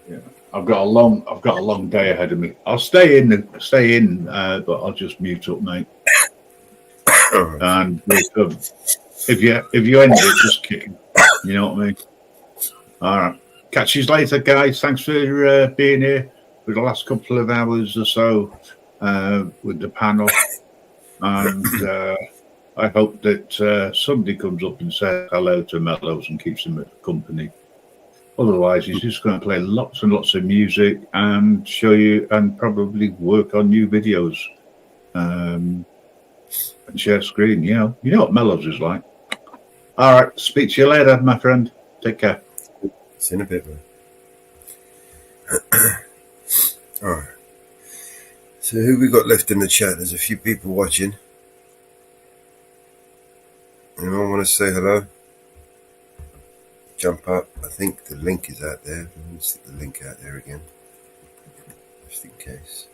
Yeah, I've got a long day ahead of me. I'll stay in, but I'll just mute up, mate. And if you end it, just kick it. You know what I mean? All right. Catch you later, guys. Thanks for being here for the last couple of hours or so with the panel, and I hope that somebody comes up and says hello to Mellows and keeps him company. Otherwise, he's just going to play lots and lots of music and show you and probably work on new videos and share screen. You know what Mellows is like. All right. Speak to you later, my friend. Take care. See you in a bit, man. All right. So who we got left in the chat? There's a few people watching. Anyone want to say hello? Jump up. I think the link is out there. Let me stick the link out there again, just in case.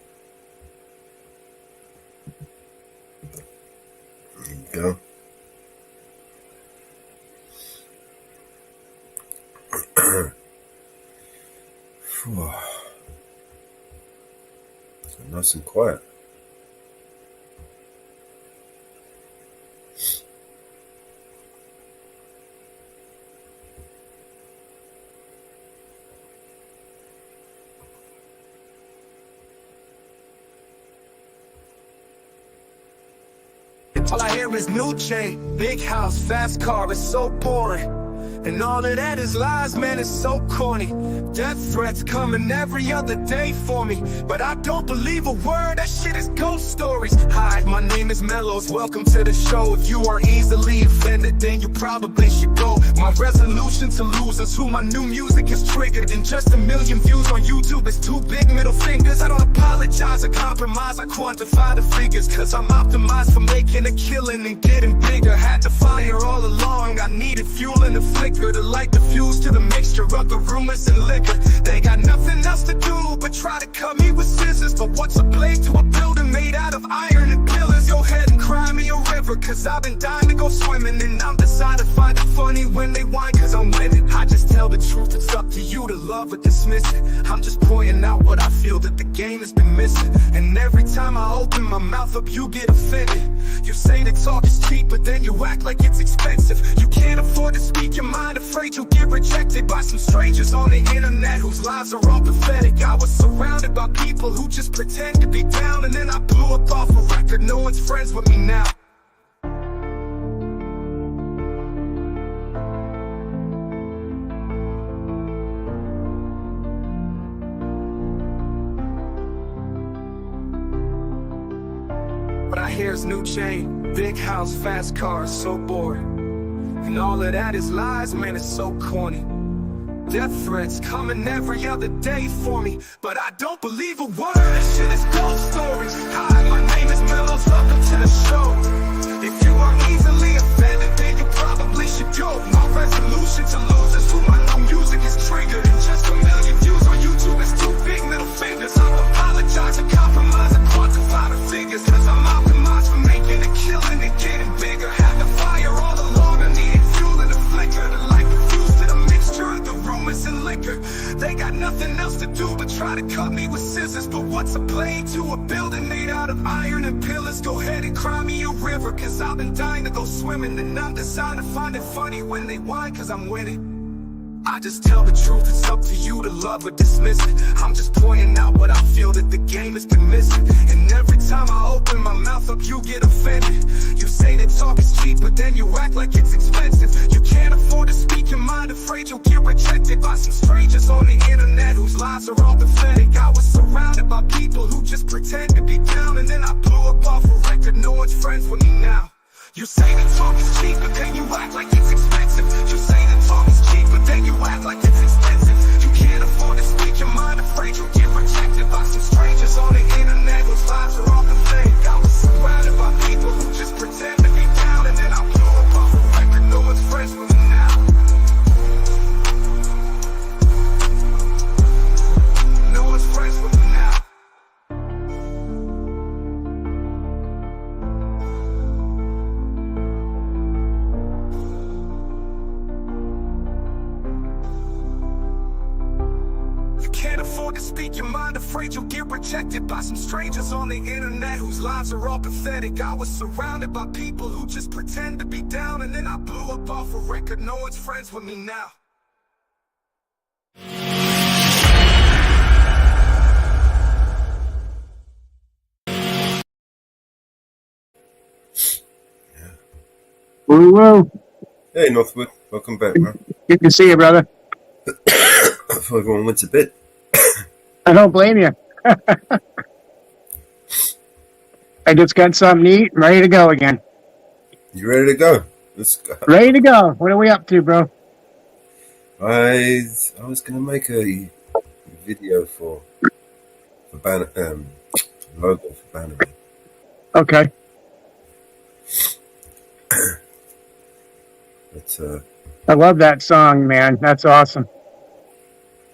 There you go. So nice and quiet. All I hear is new chain, big house, fast car, it's so boring. And all of that is lies, man, it's so corny. Death threats coming every other day for me, but I don't believe a word, that shit is ghost stories. Hi, my name is Mellows, welcome to the show. If you are easily offended, then you probably should go. My resolution to lose is who my new music is triggered. And just 1 million views on YouTube is 2 big middle fingers. I don't apologize or compromise, I quantify the figures, cause I'm optimized for making a killing and getting bigger. Had to fire all along, I needed fuel in the flicker to light the fuse to the mixture of the rumors and liquor. They got nothing else to do but try to cut me with scissors. But what's a blade to a building made out of iron and pillars? Go ahead and cry me a river, cause I've been dying to go swimming. And I'm decided to find it funny when they whine, cause I'm winning. I just tell the truth, it's up to you to love or dismiss it. I'm just pointing out what I feel that the game has been missing. And every time I open my mouth up, you get offended. You say that talk is cheap, but then you act like it's expensive. You can't afford to speak your mind, afraid you'll get rejected by some strangers on the internet whose lives are all pathetic. I was surrounded by people who just pretend to be down, and then I blew up off a record. No one's friends with me now. But I hear's new chain, big house, fast cars, so boring. And all of that is lies, man, it's so corny. Death threats coming every other day for me, but I don't believe a word, that shit is ghost stories. Hi, my name is Mellows, welcome to the show. If you are easily offended, then you probably should go. My resolution to lose is who my new music is triggered. And just 1 million views on YouTube is 2 big middle fingers. I apologize and compromise and quantify the figures, cause I'm optimized for making a killing and getting bigger. Had to fire all along, I needed fuel in the flicker to light the fuse to the mixture of the rumors and liquor. They got nothing else to do but try to cut me with scissors. But what's a blade to a building made out of iron and pillars? Go ahead and cry me a river, cause I've been dying to go swimming. And I'm designed to find it funny when they whine, cause I'm winning. I just tell the truth, it's up to you to love or dismiss it. I'm just pointing out what I feel that the game has been missing. And every time I open my mouth up, you get offended. You say that talk is cheap, but then you act like it's expensive. You can't afford to speak your mind, afraid you'll get rejected by some strangers on the internet whose lives are all pathetic. I was surrounded by people who just pretend to be down, and then I blew up off a record. No one's friends with me now. You say that talk is cheap, but then you act like it's expensive. You say that talk is cheap, but then you act like it's expensive. You can't afford to speak your mind, afraid you'll get rejected by some strangers on the internet whose lives are all pathetic. I was surrounded by people who just pretend to be down, and then I blew up off a record. No one's friends with me now. No one's friends with me now. your mind afraid you'll get rejected by some strangers on the internet whose lives are all pathetic. I was surrounded by people who just pretend to be down, and then I blew up off a record. No one's friends with me now. Woo woo. Hey, Northwood. Welcome back, man. Good to see you, brother. I thought everyone went to bed. I don't blame you. I just got something to eat and ready to go again. You ready to go? Let's go. Ready to go. What are we up to, bro? I was gonna make a video for banner logo for Banner. Okay. But I love that song, man. That's awesome.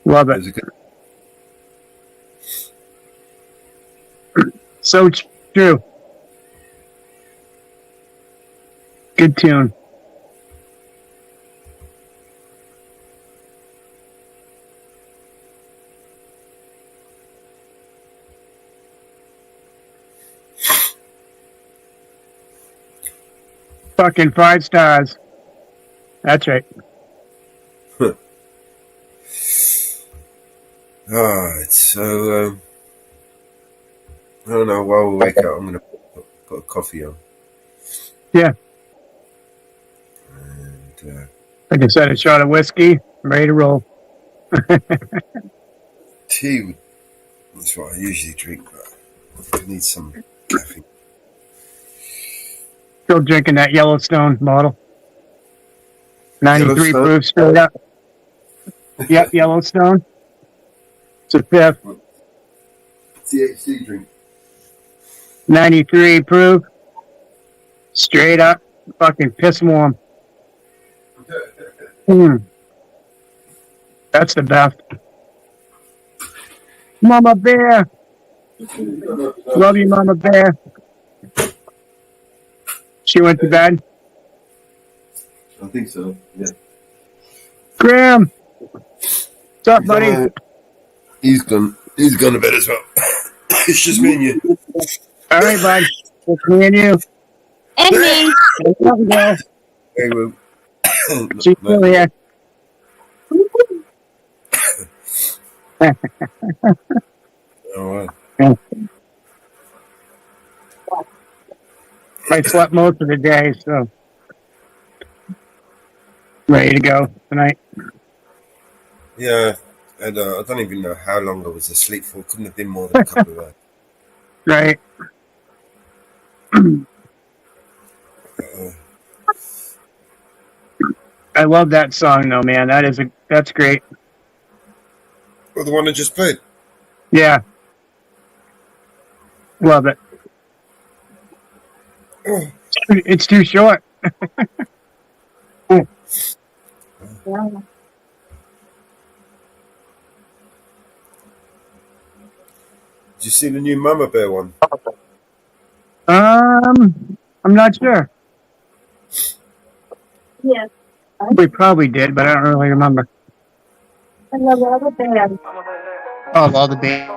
Love it. So true. Good tune. Fucking 5 stars. That's right. Alright, so I don't know, while we wake up I'm gonna put a coffee on. Yeah. And Like I said, a shot of whiskey, ready to roll. tea, that's what I usually drink, but I need some caffeine. Still drinking that Yellowstone bottle. 93 Yellowstone? proof straight up. Yep, Yellowstone. It's a fifth. THC drink. 93 proof. Straight up. Fucking piss warm. That's the best. Mama Bear. Love you, Mama Bear. She went to bed. I think so, yeah. Graham. What's up, buddy? He's gone to bed as well. It's just me and you. All right, bud. It's me and you. And me. Love you, girl. Hey, well. She's still here. All right. I slept most of the day, so ready to go tonight. Yeah, and I don't even know how long I was asleep for. Couldn't have been more than a couple of hours. Right. I love that song, though, man. That's great. Well, the one I just played. Yeah. Love it. It's too short. Did you see the new Mama Bear one? I'm not sure. Yes. We probably did, but I don't really remember. I love all the band. Oh, all the band.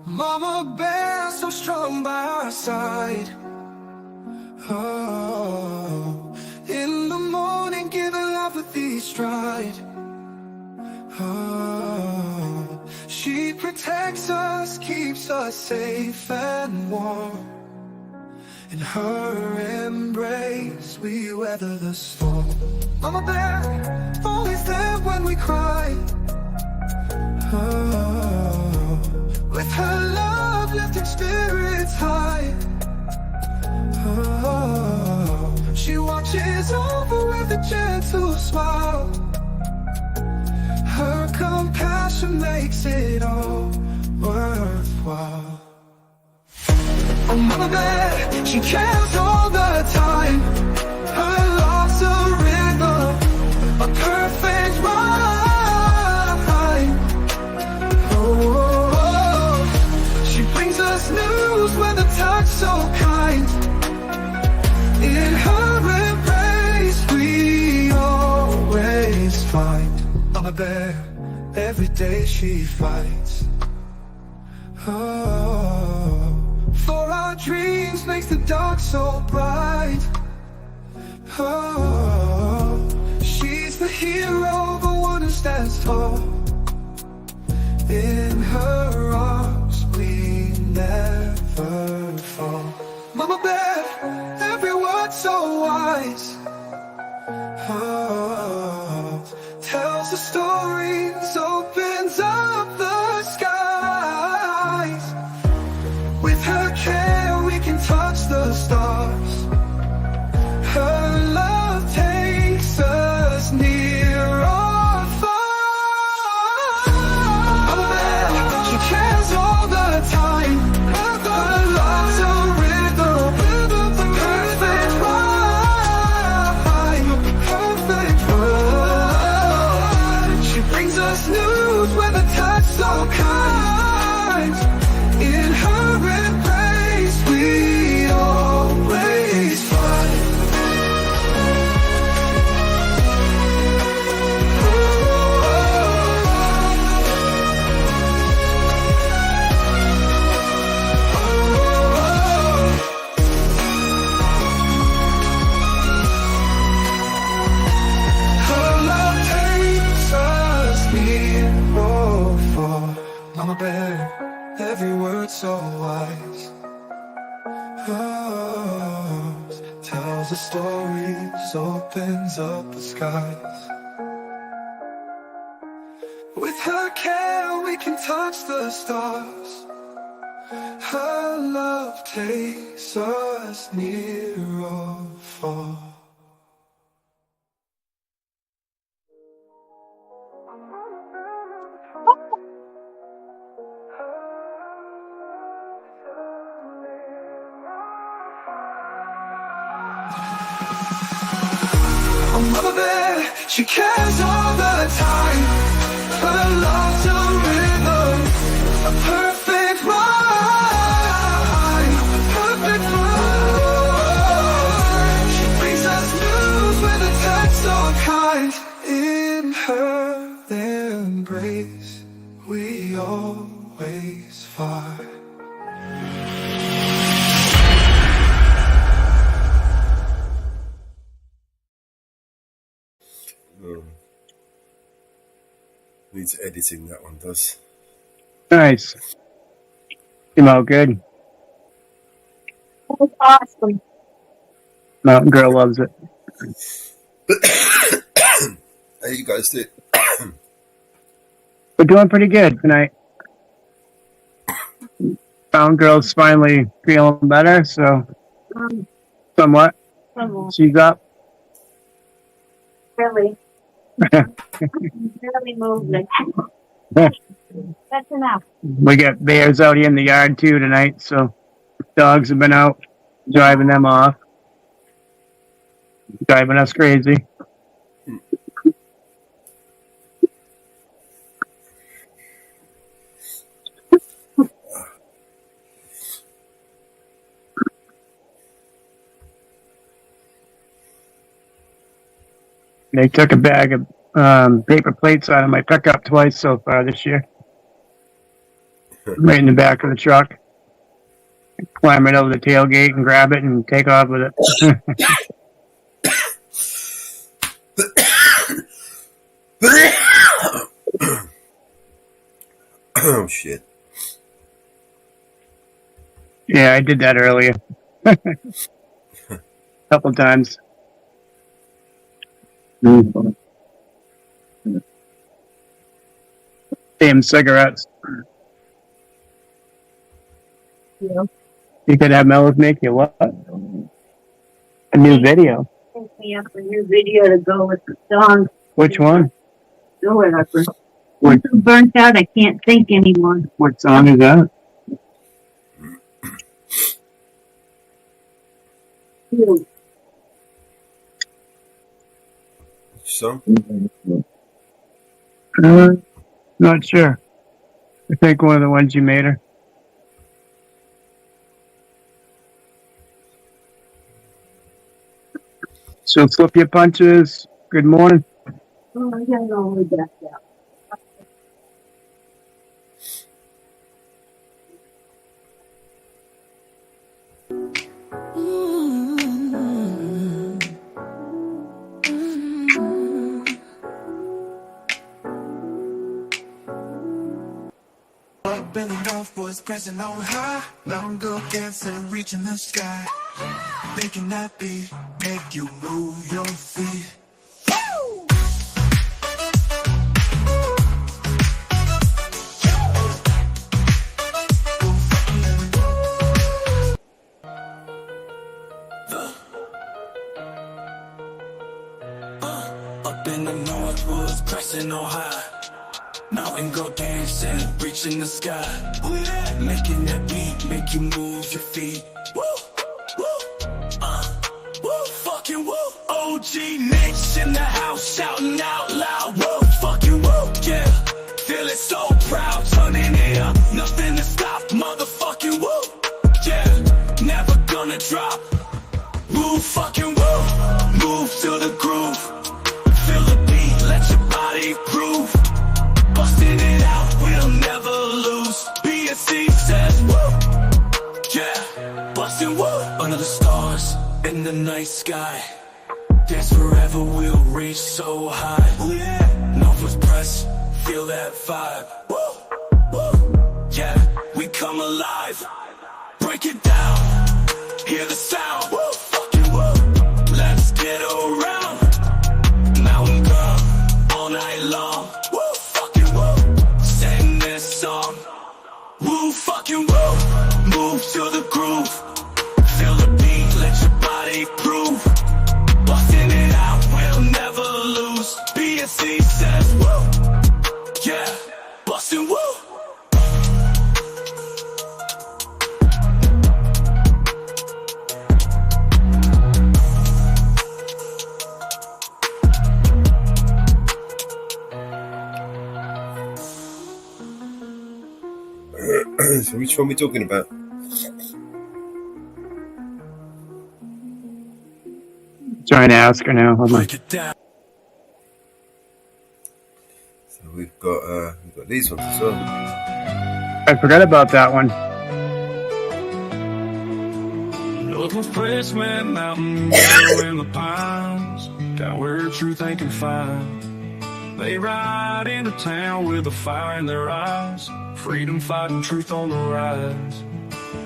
Mama Bear, so strong by our side. Oh, in the morning, giving love with each stride. Oh, she protects us, keeps us safe and warm. In her embrace, we weather the storm. Mama Bear, always there when we cry. Oh, with her love lifting spirits high. Oh, she watches over with a gentle smile. Her compassion makes it all worthwhile. Oh, Mama Bear, she cares all the time. Her love's a rhythm, a perfect rhyme. Oh, she brings us news with a touch so kind. find. Mama bear, every day she fights. Oh, for our dreams makes the dark so bright. Oh, she's the hero, the one who stands tall. In her arms we never fall. Mama bear, every word so wise. Oh, tells the stories, opens up the skies. With her care we can touch the stars. Her love takes us near or far. Mama bear, she cares all the time. Her love's a rhythm, the perfect rhyme, perfect rhyme. She brings us news with a touch so kind. In her embrace we always find. Mama bear, every word so wise. Oh, tells the stories, opens up the skies. With her care we can touch the stars. Her love takes us near or far. Oh, Mother bear, she cares all the time. Her love's a rhythm, a perfect rhyme, perfect rhyme. She brings us news with a touch so kind. In her embrace, we always find. Needs editing, that one does. Nice. Came out good. That's awesome. Mountain Girl loves it. How you guys do? We're doing pretty good tonight. Mountain Girl's finally feeling better, so somewhat. She's up. Really? Really moving. That's enough. We got bears out here in the yard too tonight, so dogs have been out driving them off. Driving us crazy. They took a bag of paper plates out of my pickup twice so far this year. Right in the back of the truck. Climb right over the tailgate and grab it and take off with it. Oh shit. Yeah, I did that earlier. Couple times. Damn cigarettes. Yeah. You could have Mellows make you what? A new video. Pick me up a new video to go with the song. Which one? Do whatever. What? I'm so burnt out I can't think anymore. What song is that? So? Not sure. I think one of the ones you made her. So flip your punches. Good morning. Up in the North was pressing on high. Long go dancing, reaching the sky. Making that beat, make you move your feet. Up in the North was pressing on high. Mountain go dancing, reaching the sky. Making that beat, make you move your feet. Woo, woo, woo, fucking woo. OG Nicks in the house, shouting out loud. Woo, fucking woo, yeah. Feeling so proud, turning it up. Nothing to stop, motherfucking woo, yeah. Never gonna drop. Woo, fucking woo. Move to the groove. Feel the beat, let your body prove. Busting it out, we'll never lose. BSC says woo, yeah. Busting woo. Under the stars, in the night sky. Dance forever, we'll reach so high. Ooh, yeah. Northwest press, feel that vibe. Woo, woo, yeah. We come alive. Break it down, hear the sound. Woo, fucking woo. Let's get around. Mountain girl, all night long. Woo, fucking woo. Sing this song. Woo, fucking woo. Move to the groove. Feel the beat, let your body prove. Busting it out, we'll never lose. BSC says woo, yeah. Busting woo. So which one are we talking about? Trying to ask her now. Hold on. So we've got these ones as well. I forgot about that one. Northwest Press went mountain girl in the pines, down where truth ain't confined. They ride into town with a fire in their eyes, freedom fighting, truth on the rise.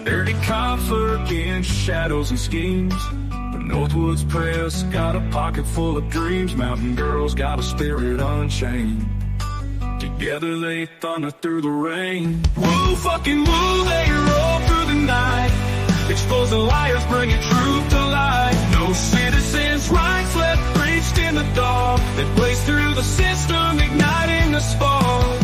Dirty conflict against shadows and schemes, but Northwoods Press got a pocket full of dreams. Mountain girls got a spirit unchained. Together they thunder through the rain. Woo, fucking woo, they roll through the night, exposing liars, bringing truth to light. No citizens' rights left breached in the dark. They blaze through the system, igniting the spark.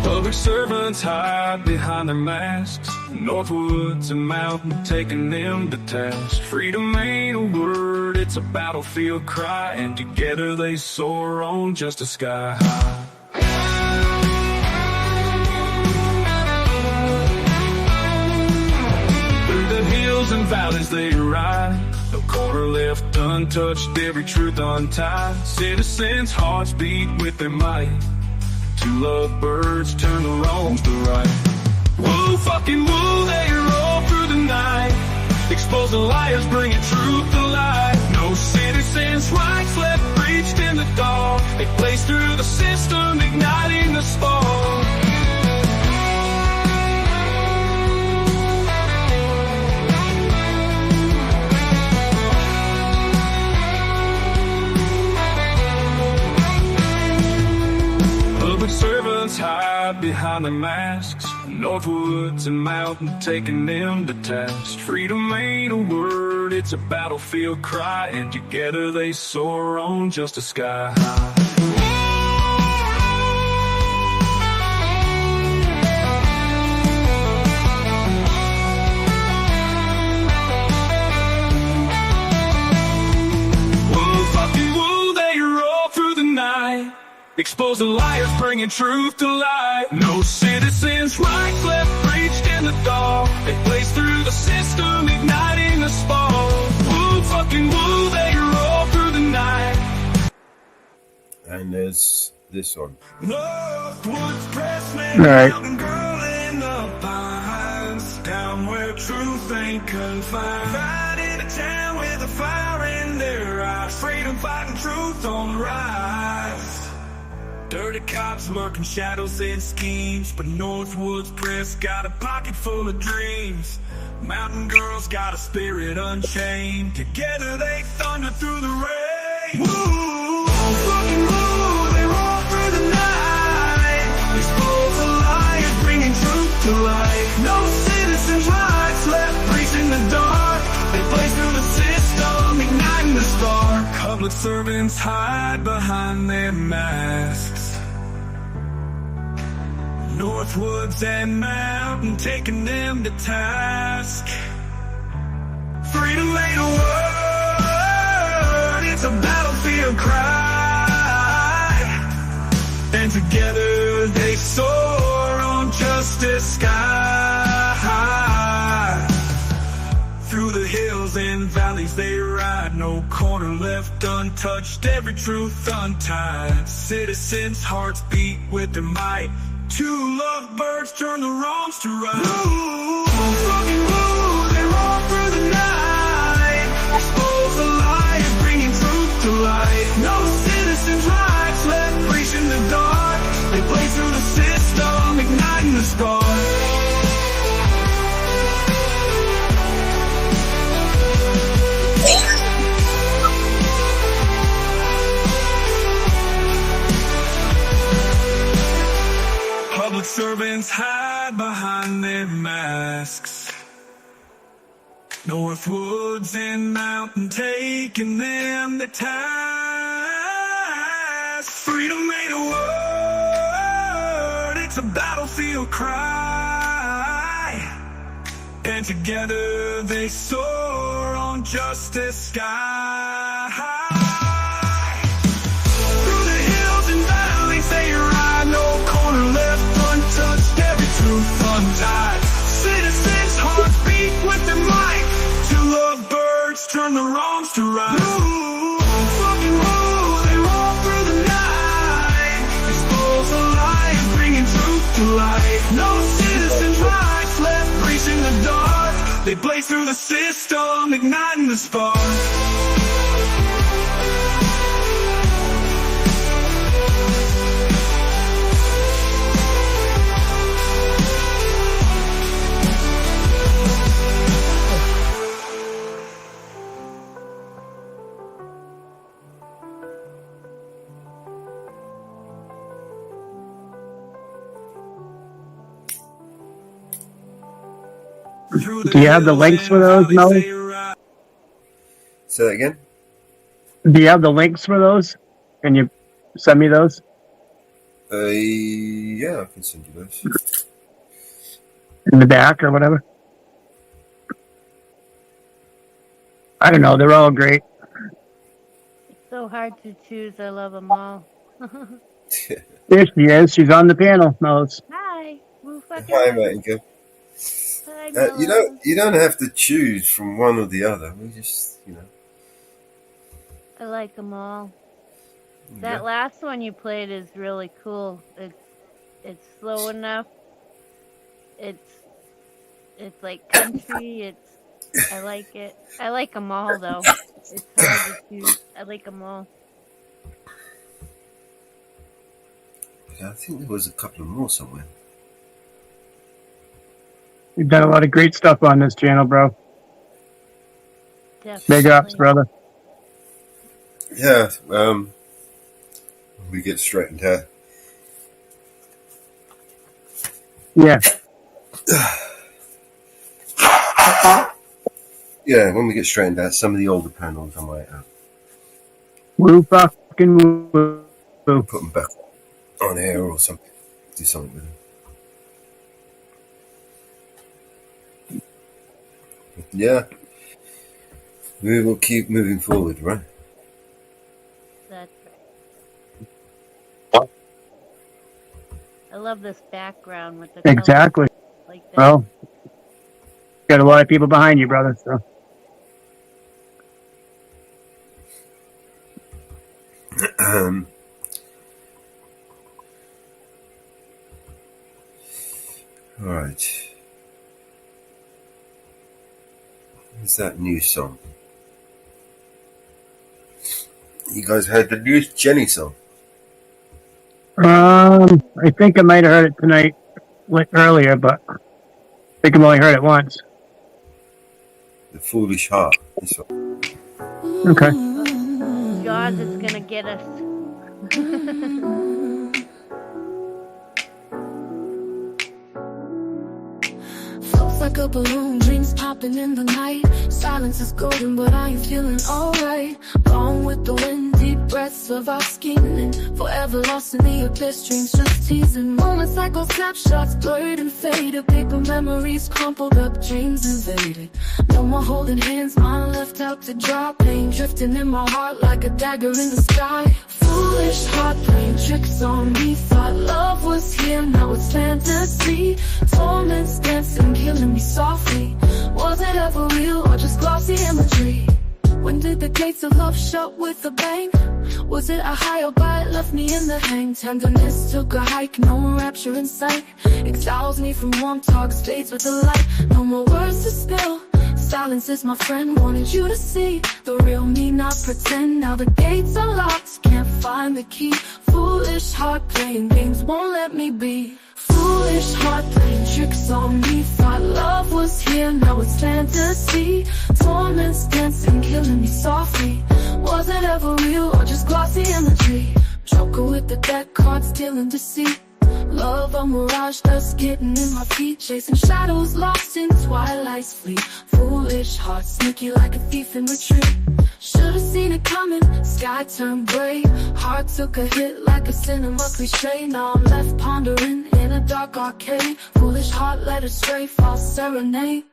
Public servants hide behind their masks. Northwoods and Mountain taking them to task. Freedom ain't a word, it's a battlefield cry. And together they soar on just a sky high. And valleys they ride, no corner left untouched, every truth untied. Citizens' hearts beat with their might. Two lovebirds turn the wrongs to right. Woo, fucking woo, they roll through the night, expose the liars, bringing truth to light. No citizens' rights left breached in the dark. They blaze through the system, igniting the spark. Servants hide behind their masks. Northwoods and Mountain taking them to task. Freedom ain't a word, it's a battlefield cry. And together they soar on just a sky high. Woo, fucking woo, they roll through the night, expose the liars, bringing truth to light. No citizens' rights left breached in the dark. They blaze through the system, igniting the spark. Woo, fucking woo, they roll through the night. And there's this one. Northwoods Pressman, All right. mountain girl in the pines, down where truth ain't confined. Right into town with a fire in their eyes, freedom fighting truth on the rise. Dirty cops lurking shadows and schemes, but Northwoods Press got a pocket full of dreams. Mountain girls got a spirit unchained. Together they thunder through the rain. Woo, fucking woo, they roll through the night. Expose the liars, bringing truth to light. No citizens' rights left breached in the dark. They blaze through the system, igniting the spark. Public servants hide behind their masks. Northwoods and Mountain taking them to task. Freedom ain't a word, it's a battlefield cry. And together they soar on justice sky. Through the hills and valleys they ride, no corner left untouched, every truth untied. Citizens' hearts beat with their might. Two lovebirds turn the wrongs to right. Woo, fucking woo, they roll through the night. Expose the lies, bringing truth to light. No citizens' rights left breached in the dark. They blaze through the system, igniting the spark. Public servants hide behind their masks. Northwoods and Mountain taking them to task. Freedom ain't a word, it's a battlefield cry. And together they soar on justice sky. Through the hills and valleys they ride, no corner left untouched, every truth untied. Citizens' hearts beat with their might. Two lovebirds turn the wrongs to right. Woo, fucking woo, they roll through the night. Expose the lies, bringing truth to light. No citizens' rights left breached in the dark. They blaze through the system, igniting the spark. Do you have the links for those, Mo? Say that again? Do you have the links for those? Can you send me those? Yeah, I can send you those. In the back or whatever? I don't know. They're all great. It's so hard to choose. I love them all. There she is. She's on the panel, Mo's. Hi. Woo fucking Hi, hi. Matinka. Hi, You don't have to choose from one or the other. We just, I like them all. Yeah. That last one you played is really cool. It's slow enough. It's like country. I like it. I like them all though. It's hard to choose. I like them all. I think there was a couple of more somewhere. You've done a lot of great stuff on this channel, bro. Definitely. Big ups, brother. Yeah, we get straightened out. Yeah. Yeah, when we get straightened out, some of the older panels I might Woo fucking woo. put them back on air or something. Do something with them. But yeah, we will keep moving forward, right? That's right. I love this background with the Exactly. colors like that. Well, got a lot of people behind you, brother. So All right. What's that new song? You guys heard the new Jenny song? I think I might have heard it tonight, like earlier, but I think I've only heard it once. The Foolish Heart. This one. Okay. Jaws is gonna get us. Floats like a balloon, dreams popping in the night. Silence is golden, but I ain't feeling alright. Gone with the wind, deep breaths of our scheming. Forever lost in the abyss, dreams just teasing. Moments like old snapshots, blurred and faded. Paper memories crumpled up, dreams invaded. No more holding hands, mine left out to dry. Pain drifting in my heart like a dagger in the sky. Foolish heart playing tricks on me. Thought love was here, now it's fantasy. Torments dancing, killing me softly. Was it ever real or just glossy imagery? When did the gates of love shut with a bang? Was it a high or bite left me in the hang? Tenderness took a hike, no rapture in sight. Exiles me from warm talks, fades with the light. No more words to spill. Silence is my friend, wanted you to see the real me, not pretend. Now the gates are locked, can't find the key. Foolish heart playing games, won't let me be. Foolish heart playing tricks on me. Thought love was here, now it's fantasy. Torments dancing, killing me softly. Was it ever real or just glossy imagery? Joker with the deck cards, stealing deceit. Love a mirage, dust getting in my feet. Chasing shadows, lost in twilight's fleet. Foolish heart, sneaky like a thief in retreat. Should've seen it coming, sky turned gray. Heart took a hit like a cinema cliche. Now I'm left pondering in a dark arcade. Foolish heart led astray, false serenade.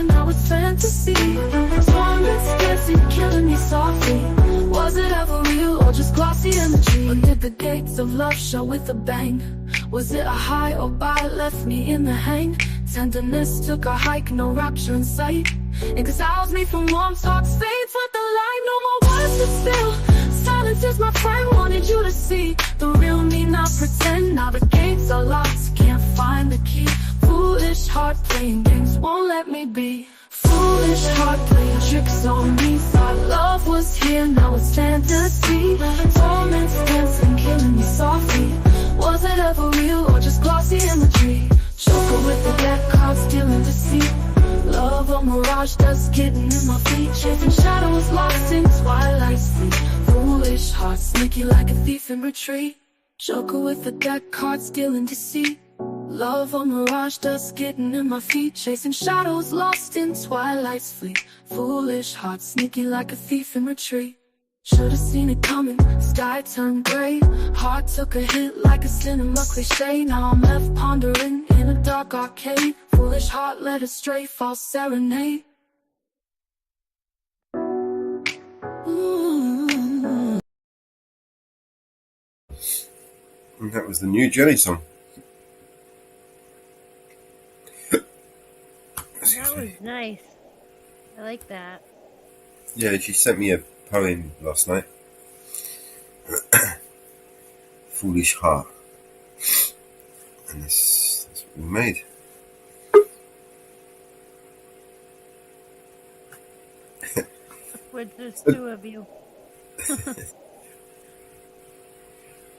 Now it's fantasy. Torments dancing, killing me softly. Was it ever real or just glossy imagery? Or did the gates of love show with a bang? Was it a high or bye left me in the hang? Tenderness took a hike, no rapture in sight. Exiles me from warm talks, fades with the light. No more words to spill. Silence is my friend, wanted you to see the real me, not pretend. Now the gates are locked, can't find the key. Foolish heart playing games, won't let me be. Foolish heart playing tricks on me. Thought love was here, now it's fantasy. Torments dancing, killing me softly. Was it ever real or just glossy imagery? Joker with the deck cards, stealing deceit. Love a mirage, dust getting in my feet. Chasing shadows, lost in twilight's fleet. Foolish heart, sneaky like a thief in retreat. Joker with the deck cards, stealing deceit. Love a mirage, dust getting in my feet. Chasing shadows, lost in twilight's fleet. Foolish heart, sneaky like a thief in retreat. Should've seen it coming, sky turned gray. Heart took a hit like a cinema cliche. Now I'm left pondering in a dark arcade. Foolish heart led astray, false serenade. And that was the new Jenny song. That was nice. I like that. Yeah, she sent me a poem last night. Foolish Heart. And that's what we made. With just two of you.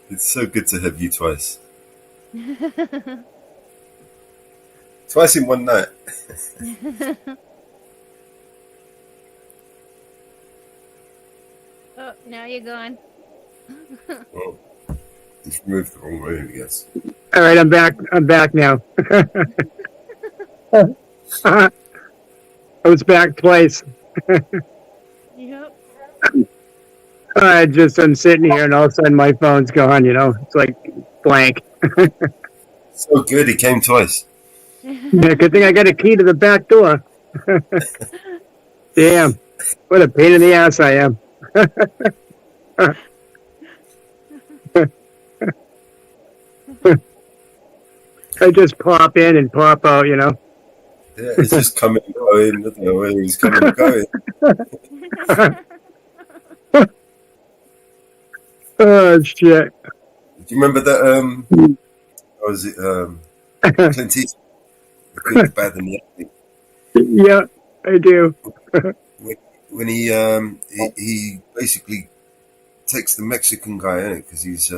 It's so good to have you twice. Twice in one night. Oh, now you're gone. Well, it's moved the wrong way, I guess. All right, I'm back. I'm back now. I was back twice. Yep. I'm sitting here and all of a sudden my phone's gone, it's like blank. So good, he came twice. Yeah, good thing I got a key to the back door. Damn, what a pain in the ass I am. I just pop in and pop out, you know. Yeah, it's just coming and going. I don't know whether he's coming and going. Oh shit! Do you remember that? What was it? Clint Eastwood, The Good, the Bad, and the Ugly. Yeah, I do. When he basically takes the Mexican guy in it because he's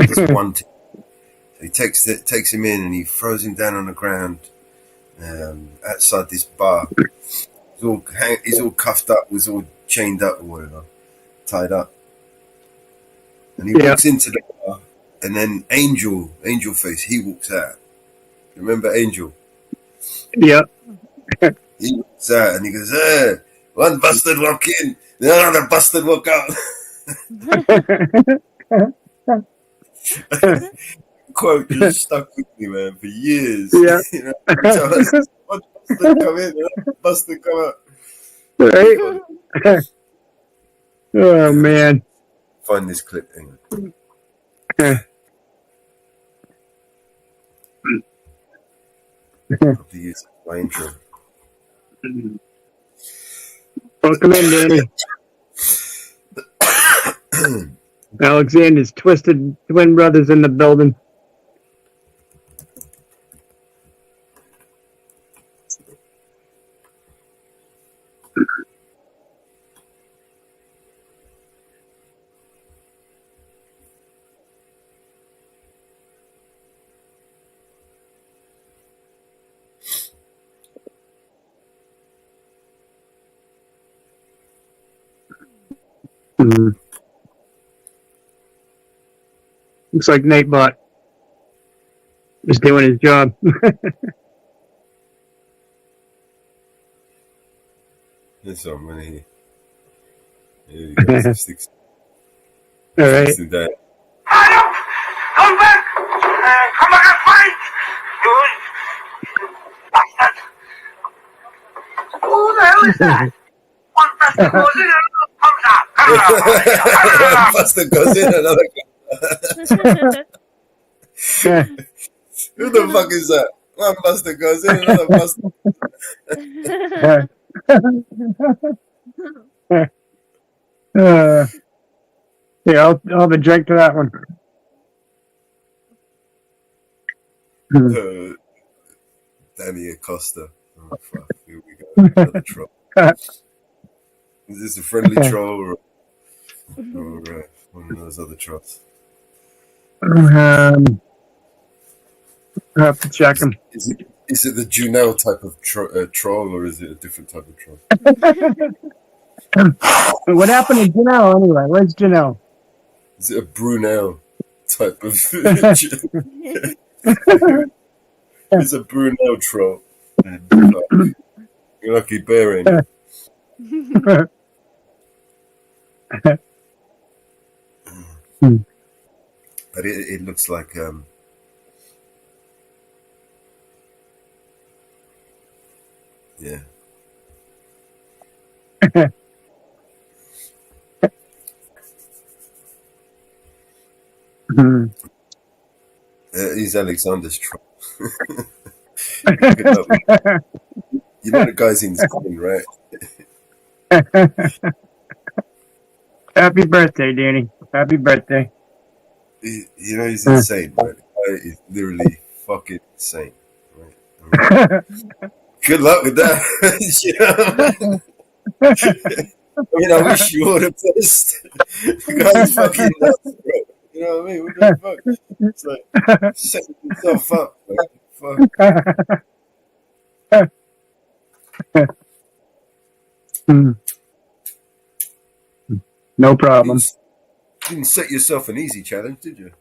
just wanted. He takes him in and he throws him down on the ground outside this bar. He's all cuffed up, was all chained up or whatever, tied up. And he walks into the bar, and then Angel Face, he walks out. Remember Angel? Yeah. He walks out and he goes, "Hey, one bastard walk in, the other bastard walk out." Quote just stuck with me, man, for years. Yeah. You know, one bastard come in, another bastard come out. Right? Oh man. Find this clip. Hang on. I'll be using my intro. Welcome in, Danny. Alexander's twisted twin brothers in the building. Looks like Nightbot is doing his job. There's so many. Here you go. Sticks. All right. Sticks to that. Come back! Come back and fight! You bastard! Who the hell is that? One bastard goes in and another comes out. Bastard goes in, another Who the fuck is that? One bastard goes in, another bastard. Yeah, I'll have a drink to that one. Danny Acosta. Oh, fuck. Here we go. Another troll. Is this a friendly troll or one of those other trolls? I'll have to check him. Is it the Junelle type of troll or is it a different type of troll? What happened to Janelle anyway? Where's Janelle? Is it a Brunel type of? It's a Brunel troll. You're lucky bear ain't it? But it looks like yeah. He's Alexander's troll. You know the guy's insane, right? Happy birthday, Danny. Happy birthday. You know he's insane, right? The guy is literally fucking insane, right? I mean, good luck with that. I mean, I wish you were the best. The guy's fucking nuts, bro. You know what I mean? What the fuck? It's like setting yourself up. Like, fuck. No problem. You didn't set yourself an easy challenge, did you?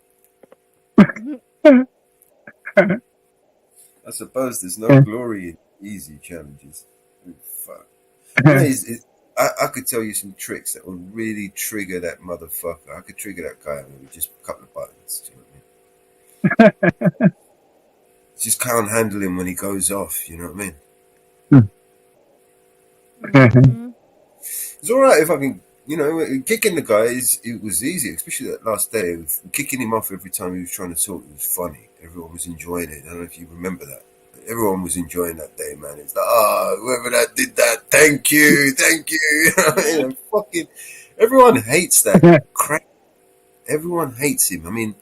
I suppose there's no glory in easy challenges. Fuck. I could tell you some tricks that will really trigger that motherfucker. I could trigger that guy with just a couple of buttons. Do you know what I mean? Just can't handle him when he goes off. You know what I mean? It's all right if I can, kicking the guy it was easy, especially that last day. Kicking him off every time he was trying to talk, it was funny. Everyone was enjoying it. I don't know if you remember that. Everyone was enjoying that day, man. It's like, oh, whoever that did that, thank you, thank you. You know, fucking, everyone hates that crap. Everyone hates him. I mean,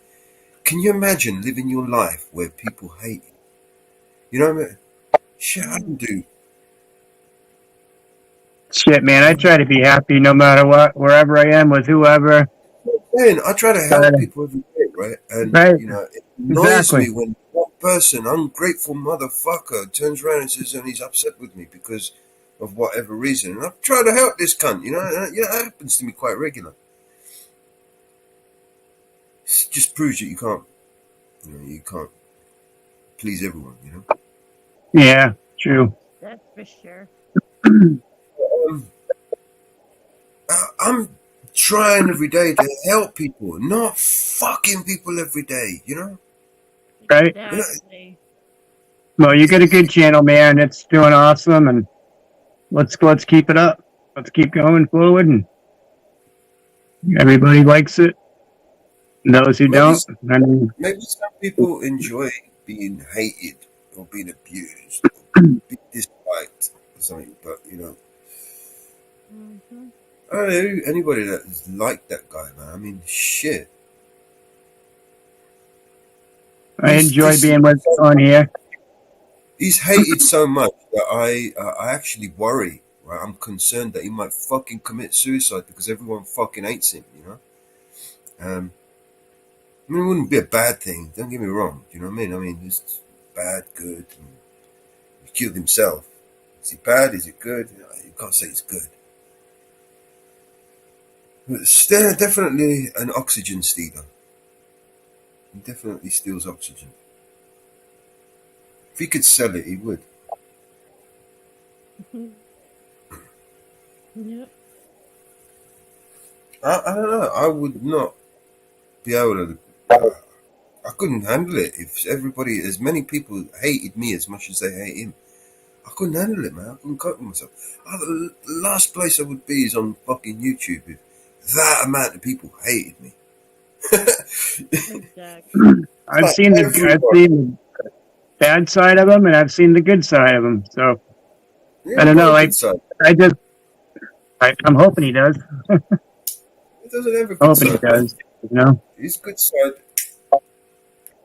can you imagine living your life where people hate you? You know what I mean? Shit, I don't do. Shit, man, I try to be happy no matter what, wherever I am with whoever. Man, I try to help people every day, right? And Right. you know, it annoys me when one person, ungrateful motherfucker, turns around and says, and he's upset with me because of whatever reason. And I'm trying to help this cunt, you know, and, that happens to me quite regular. It just proves that you can't please everyone, you know. Yeah, true. That's for sure. I'm trying every day to help people, not fucking people every day, you know. Right. Exactly. Well, you got a good channel, man. It's doing awesome, and let's keep it up. Let's keep going forward, and everybody likes it. Those who don't, I mean, Maybe some people enjoy being hated or being abused or being disliked or something, but you know, I don't know anybody that is like that guy, man. I mean, shit. I enjoy being on here. He's hated so much that I actually worry. Right, I'm concerned that he might fucking commit suicide because everyone fucking hates him. You know. I mean, it wouldn't be a bad thing. Don't get me wrong. Do you know what I mean? I mean, it's bad, good. He killed himself. Is it bad? Is it good? You can't say it's good. But it's definitely an oxygen stealer. He definitely steals oxygen. If he could sell it, he would. Yep. I don't know. I would not be able to. I couldn't handle it if everybody, as many people hated me as much as they hate him. I couldn't handle it, man. I couldn't cope with myself. The last place I would be is on fucking YouTube if that amount of people hated me. I've seen the bad side of him, and I've seen the good side of him. So I don't know. I'm hoping he does. He doesn't have a good Hoping he side. does. You know. His good side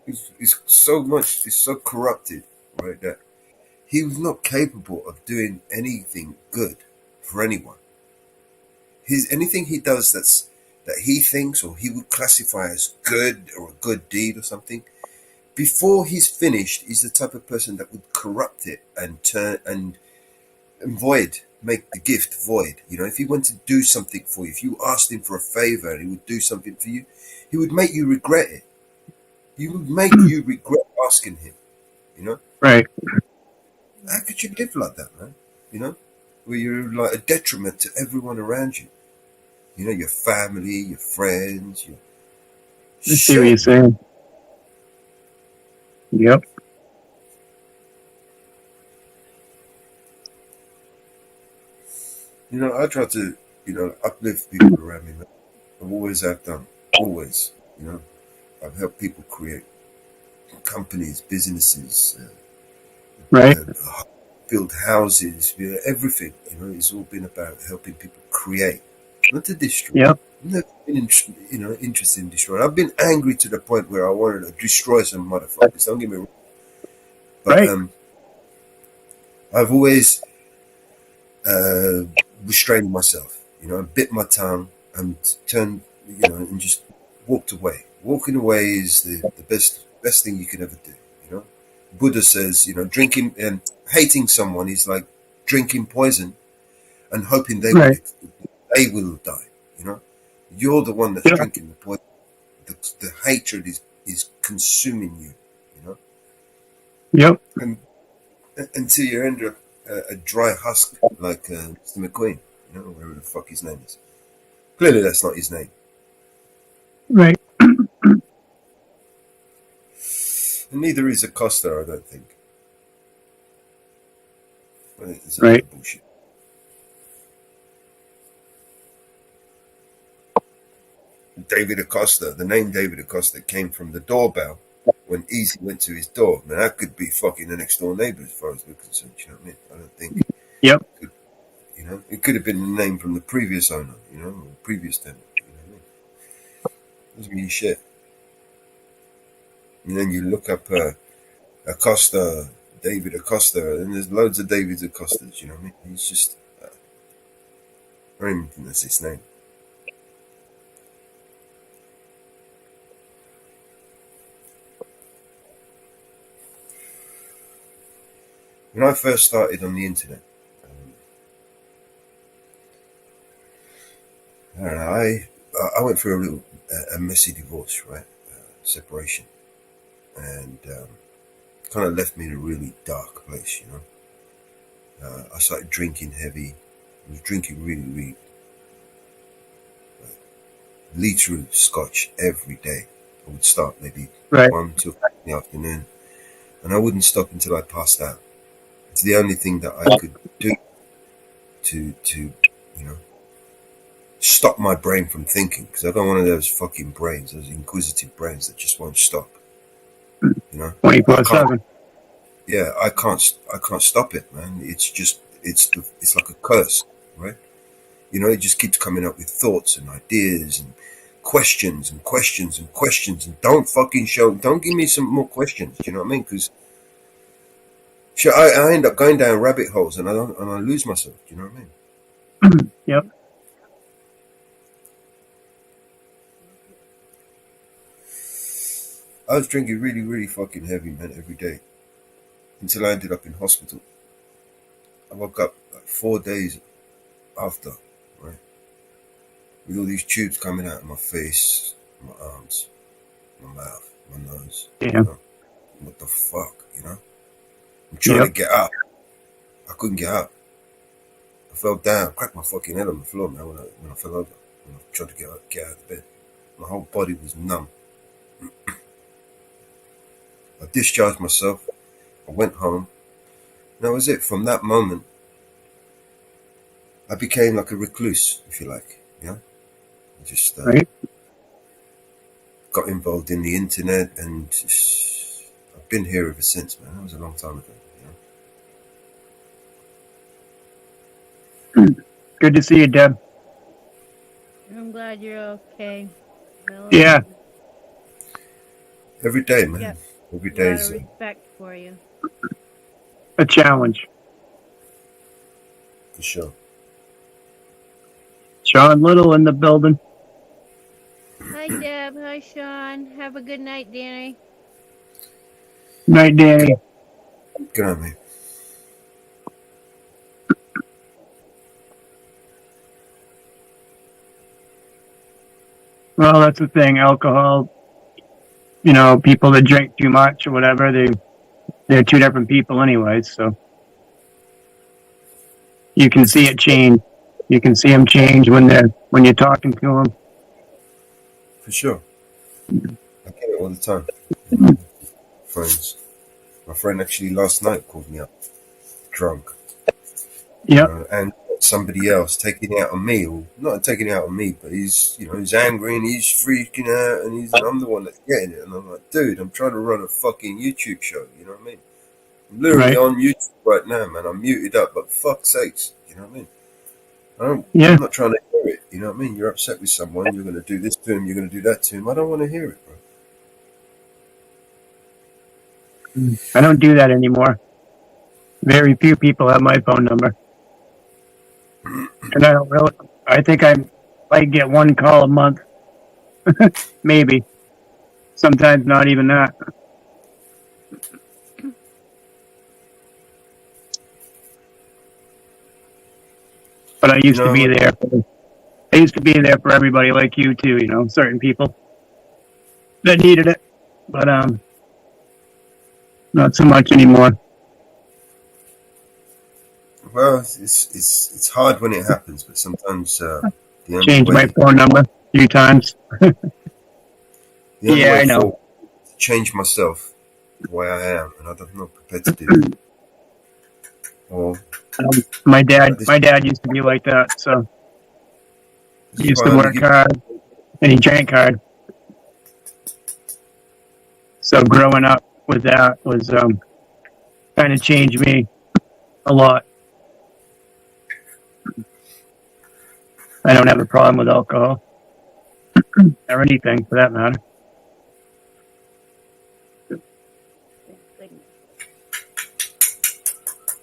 is so corrupted, right? That he was not capable of doing anything good for anyone. Anything he does that he thinks or he would classify as good or a good deed or something, before he's finished, he's the type of person that would corrupt it and turn and make the gift void. You know, if he went to do something for you, if you asked him for a favor and he would do something for you, he would make you regret it. He would make you regret asking him. You know, right? How could you live like that, man? You know, where you're like a detriment to everyone around you. You know, your family, your friends. I see what you're saying. Yep. You know, I try to, uplift people around me. Man. I always have done. Always. You know, I've helped people create companies, businesses, right? Build houses, everything. You know, it's all been about helping people create, not to destroy. Yep. I've never been, interested in destroying. I've been angry to the point where I wanted to destroy some motherfuckers. Don't get me wrong. But I've always restrained myself. You know, bit my tongue and turned, and just walked away. Walking away is the best thing you can ever do. You know, Buddha says, drinking and hating someone is like drinking poison and hoping they will die. You know, you're the one that's drinking the poison. The hatred is consuming you. You know. Yep. And until you're under a dry husk like Mr. McQueen, whatever the fuck his name is. Clearly, that's not his name. Right. And neither is Acosta, I don't think. I think it's right. Bullshit. David Acosta, the name David Acosta came from the doorbell when Easy went to his door, man, that could be fucking the next door neighbor as far as we're concerned. You know what I mean? I don't think. Yep. You know, it could have been the name from the previous owner. You know, or previous tenant. You know what I mean? Doesn't mean shit. And then you look up Acosta, David Acosta, and there's loads of David Acostas. You know what I mean? He's just. I don't even think that's his name. When I first started on the internet, I don't know. I went through a messy divorce, right? Separation, and kind of left me in a really dark place. You know, I started drinking heavy. I was drinking really liter of scotch every day. I would start maybe 1, 2 o'clock in the afternoon, and I wouldn't stop until I passed out. It's the only thing that I could do to you know, stop my brain from thinking, because I got one of those fucking brains, those inquisitive brains that just won't stop. You know, 24/7. Yeah, I can't stop it, man. It's just it's like a curse, right? You know, it just keeps coming up with thoughts and ideas and questions and questions and questions, and don't give me some more questions. You know what I mean? Because I end up going down rabbit holes and I lose myself. You know what I mean? Yep. I was drinking really fucking heavy, man, every day, until I ended up in hospital. I woke up like 4 days after, right, with all these tubes coming out of my face, my arms, my mouth, my nose. Yeah. You know? What the fuck, you know? I'm trying to get up. I couldn't get up. I fell down, cracked my fucking head on the floor, man, when I fell over. When I tried to get out of bed. My whole body was numb. I discharged myself. I went home. And that was it. From that moment, I became like a recluse, if you like. You know? I just got involved in the internet, and I've been here ever since, man. That was a long time ago. Good to see you, Deb. I'm glad you're okay. Yeah. Every day, man. Yep. Every A day lot is of respect for you. A challenge. for sure. Sean Little in the building. Hi, Deb. Hi, Sean. Have a good night, Danny. Night, Danny. Good on me. Well, that's the thing. Alcohol, you know, people that drink too much or whatever, they're two different people anyways, so you can see it change. You can see them change when you're talking to them. For sure. I get it all the time. Friends. My friend actually last night called me up drunk. Yep. And somebody else taking it out on me, or not taking it out on me, but he's angry and he's freaking out, and I'm the one that's getting it. And I'm like, dude, I'm trying to run a fucking YouTube show. You know what I mean? I'm literally on YouTube right now, man. I'm muted up, but fuck's sakes, you know what I mean? I'm not trying to hear it. You know what I mean? You're upset with someone. You're going to do this to him. You're going to do that to him. I don't want to hear it, bro. I don't do that anymore. Very few people have my phone number. And I think I might get one call a month. Maybe. Sometimes not even that. But I used to be there. I used to be there for everybody like you too, you know, certain people that needed it. But not so much anymore. Well, it's hard when it happens, but sometimes the only Changed way, my phone number a few times. the only Yeah, way I know. forward is to change myself the way I am, and I'm not prepared to do it. Or My dad used to be like that, so he used to work hard and he drank hard. So growing up with that was kind of changed me a lot. I don't have a problem with alcohol or anything for that matter.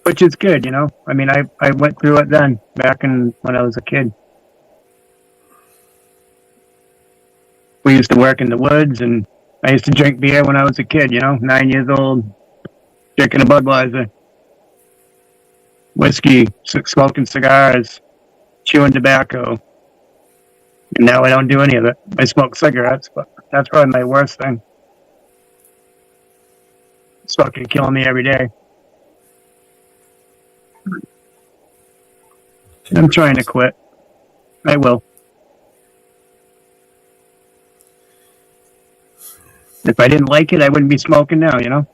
Which is good, you know. I mean, I went through it then, back when I was a kid. We used to work in the woods, and I used to drink beer when I was a kid, you know, 9 years old, drinking a Budweiser, whiskey, smoking cigars, chewing tobacco. And now I don't do any of it. I smoke cigarettes, but that's probably my worst thing. It's fucking killing me every day. I'm trying to quit. I will. If I didn't like it, I wouldn't be smoking now, you know?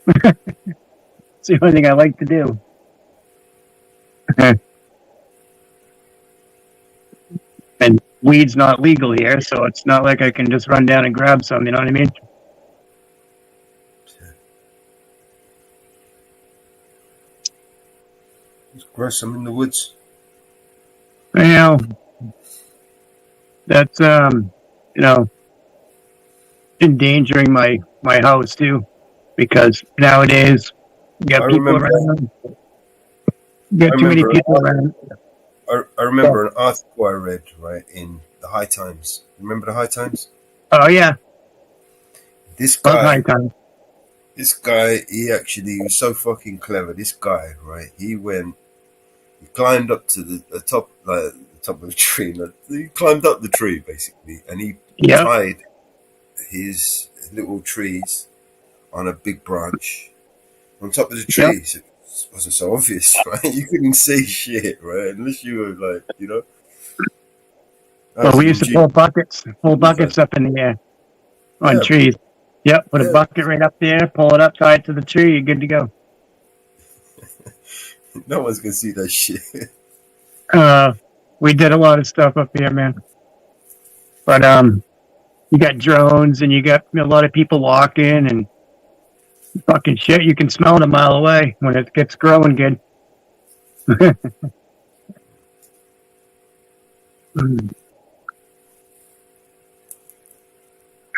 It's the only thing I like to do. And weed's not legal here, so it's not like I can just run down and grab some, you know what I mean? Just grow some in the woods. Well, that's, you know, endangering my house too, because nowadays you got people around. You got too many people around. I remember an article I read, right, in the High Times. Remember the High Times? Oh yeah. This Love guy, High Times. this guy, he was so fucking clever. This guy, right, he climbed up to the top, like the top of the tree. He climbed up the tree basically, and he tied his little trees on a big branch on top of the tree. So it wasn't so obvious, right? You couldn't see shit, right? Unless you were like, you know. Well, we used to pull buckets up in the air on trees. Yep, put a bucket right up there, pull it up, tie it to the tree, you're good to go. No one's gonna see that shit. We did a lot of stuff up here, man. But you got drones and you got a lot of people walking and fucking shit. You can smell it a mile away when it gets growing good.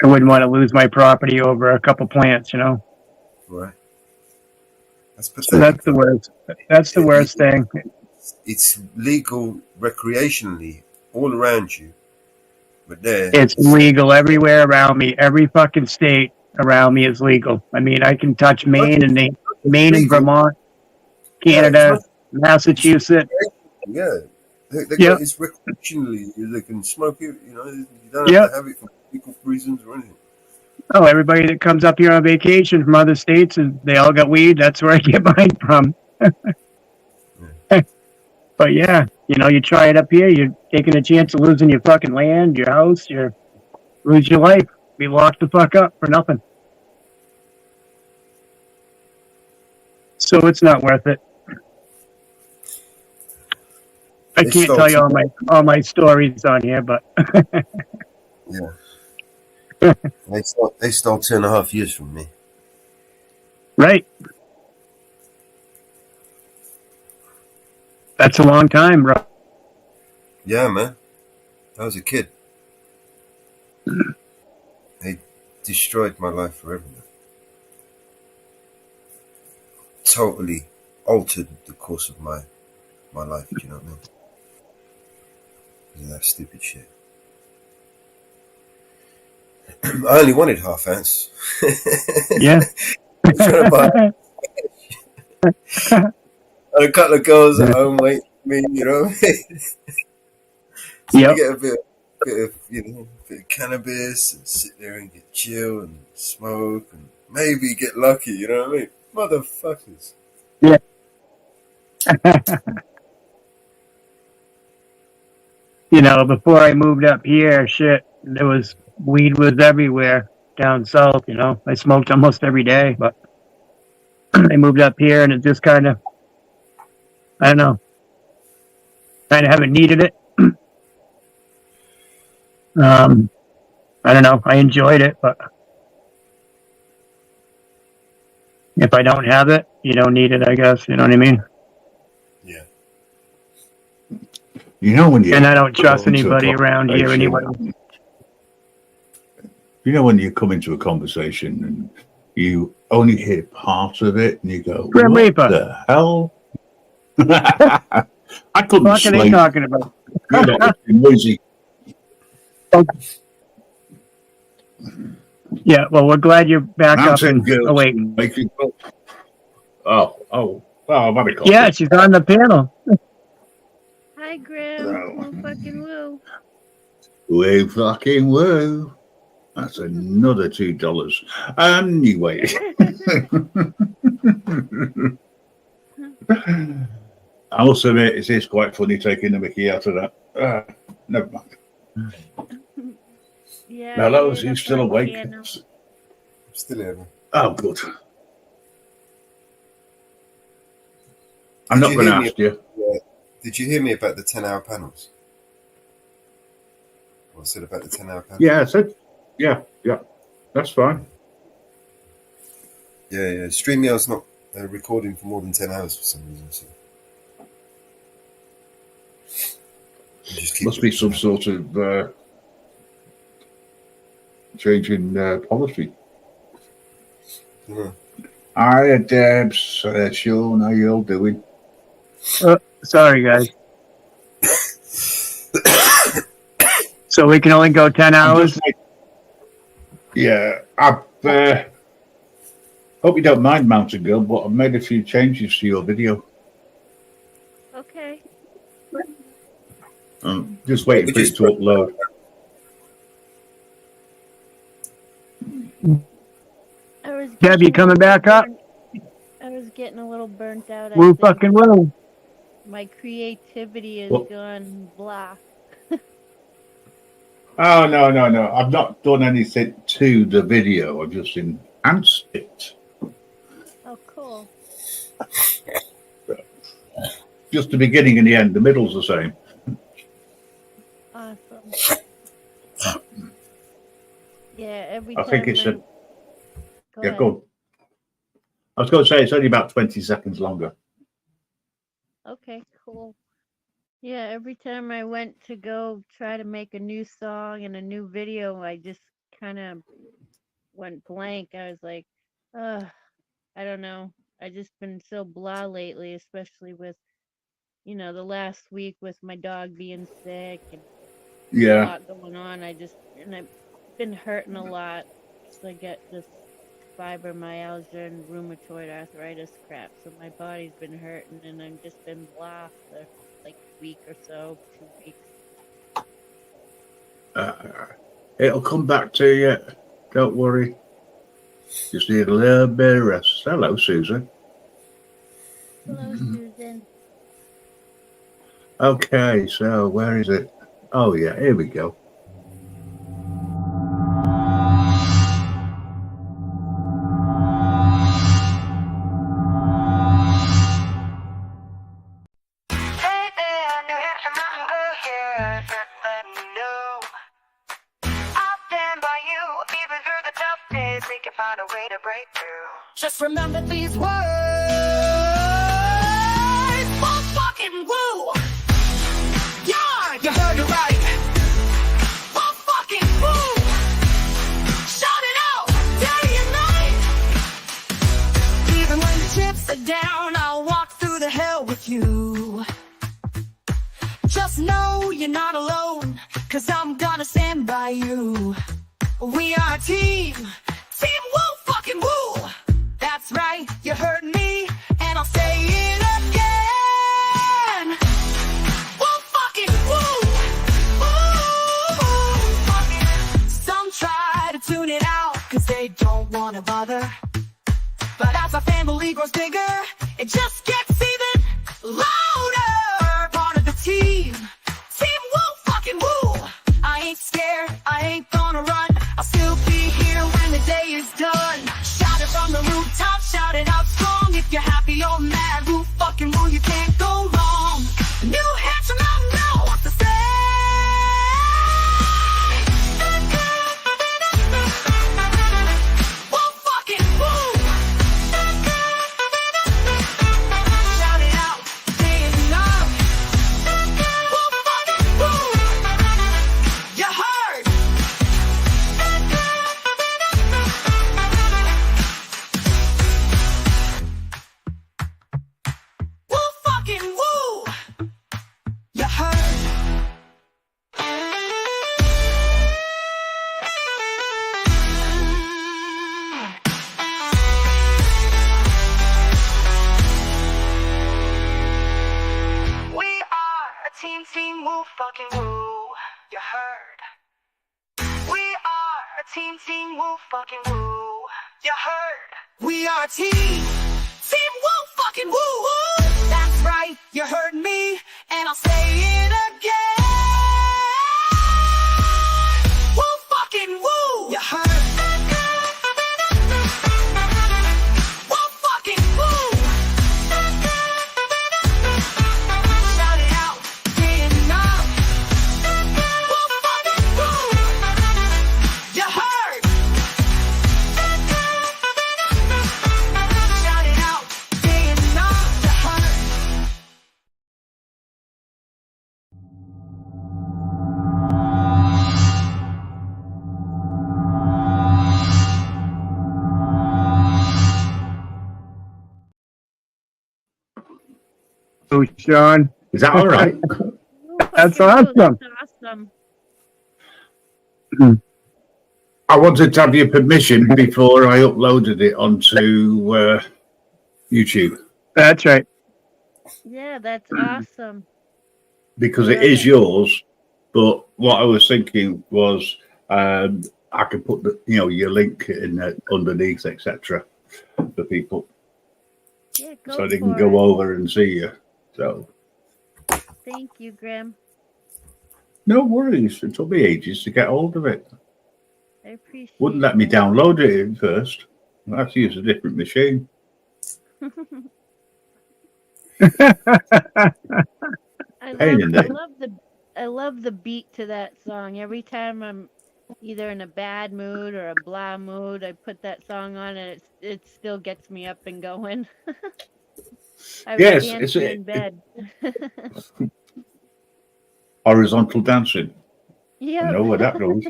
I wouldn't want to lose my property over a couple plants, you know. Right. That's pathetic. So that's the worst. That's the worst thing. It's legal recreationally all around you, but there it's legal everywhere around me. Every fucking state around me is legal. I mean, I can touch Maine and Vermont, Canada, Massachusetts. Yeah, it's recreationally. They can smoke it. You know, you don't have to have it for legal reasons or anything. Oh, everybody that comes up here on vacation from other states, and they all got weed. That's where I get mine from. But yeah, you know, you try it up here, you're taking a chance of losing your fucking land, your house, lose your life. Be locked the fuck up for nothing. So it's not worth it. I can't tell you all my stories on here, but yeah. They stole 2.5 years from me. Right. That's a long time, bro. Yeah, man. I was a kid. They destroyed my life forever. Totally altered the course of my life, do you know what I mean? Because of that stupid shit. I only wanted half ounce. Yeah. And a couple of girls at home waiting for me, you know what I mean? So you get a bit of cannabis and sit there and get chill and smoke and maybe get lucky, you know what I mean? Motherfuckers. Yeah. You know, before I moved up here, weed was everywhere down south, you know. I smoked almost every day, but I moved up here and it just kind of, I don't know, kind of haven't needed it. I don't know. I enjoyed it, but If I don't have it, you don't need it, I guess. You know what I mean? Yeah. You know when you And I don't trust go into a anybody around here conversation- anyway. You know when you come into a conversation and you only hear part of it and you go, Grim what Reaper. the hell? I couldn't What are they sleep. talking about? You know, it's noisy. Yeah, well, we're glad you're back up Mountain and girls awake. making- Oh, I've had a coffee. Yeah, she's on the panel. Hi, Grim. Woo fucking woo. Woo fucking woo. That's another $2. Anyway. I must admit, it is quite funny taking the mickey out of that. Never mind. Yeah. Hello, yeah, is he that's still my awake? piano. I'm still here. Oh, good. I'm not Did going to hear me ask you. Did you hear me about the 10-hour panels? What I said about the 10-hour panels? Yeah, I said, yeah, that's fine. Yeah. StreamYard's not recording for more than 10 hours for some reason. So. Must be some sort of change in policy. Yeah. Hi, Debs. Sean, how you all doing? Sorry, guys. So we can only go 10 hours? Yeah, I hope you don't mind, Mountain Girl, but I've made a few changes to your video. Okay. I'm just waiting for it to upload. Deb, you coming back up? I was getting a little burnt out. I Woo think. fucking woo. My creativity is What? gone blah. Oh, no. I've not done anything to the video. I've just enhanced it. Oh, cool. Just the beginning and the end. The middle's the same. Awesome. Yeah, every I time think it's I... a... Go Yeah, ahead. go on. I was going to say it's only about 20 seconds longer. Okay, cool. Yeah, every time I went to go try to make a new song and a new video, I just kind of went blank. I was like, I don't know. I just been so blah lately, especially with, the last week with my dog being sick and a Yeah. lot going on. I've been hurting a lot. So I get this fibromyalgia and rheumatoid arthritis crap. So my body's been hurting and I've just been blah for like a week or so, 2 weeks. It'll come back to you. Don't worry. Just need a little bit of rest. Hello, Susan. Hello, Susan. Okay, so where is it? Oh, yeah, here we go. Just remember these words. Woo fucking woo. Yeah, you heard it right. Woo fucking woo. Shout it out day and night. Even when the chips are down, I'll walk through the hell with you. Just know you're not alone, 'cause I'm gonna stand by you. We are a team. Team woo fucking woo. That's right, you heard me, and I'll say it again. Woo fucking woo. Woo fucking. Some try to tune it out, 'cause they don't wanna bother. But as our family grows bigger, it just gets even louder. Part of the team. Team woo fucking woo. I ain't scared, I ain't gonna run. I'll still be here when the day is done. Shout it from the rooftop, shout it out strong. If you're happy or mad, woo fucking woo, you can't go wrong. New Hampshire Mountain now wants to say. Woo fucking woo. Team Woo fucking woo. You heard? We are Team Woo fucking woo. That's right, you heard me, and I'll say it again. Woo fucking woo. You heard? Woo fucking woo. Shout it out, day and night. Woo fucking woo. You heard? Shout it out, day and night. You heard? Oh, Sean. Is that all right? That's Fucking woo, awesome. That's awesome. I wanted to have your permission before I uploaded it onto YouTube That's right. Yeah, that's awesome. because it is yours. But what I was thinking was I could put your link in underneath, etc. for people, Yeah, go so they for can it. go over and see you. So Thank you, Graham. no worries. It took me ages to get hold of it. I appreciate Wouldn't let me download it at first. I had to use a different machine. I love the beat to that song. Every time I'm either in a bad mood or a blah mood, I put that song on and it still gets me up and going. I was Yes, dancing in bed. Horizontal dancing. Yeah. I know where that goes.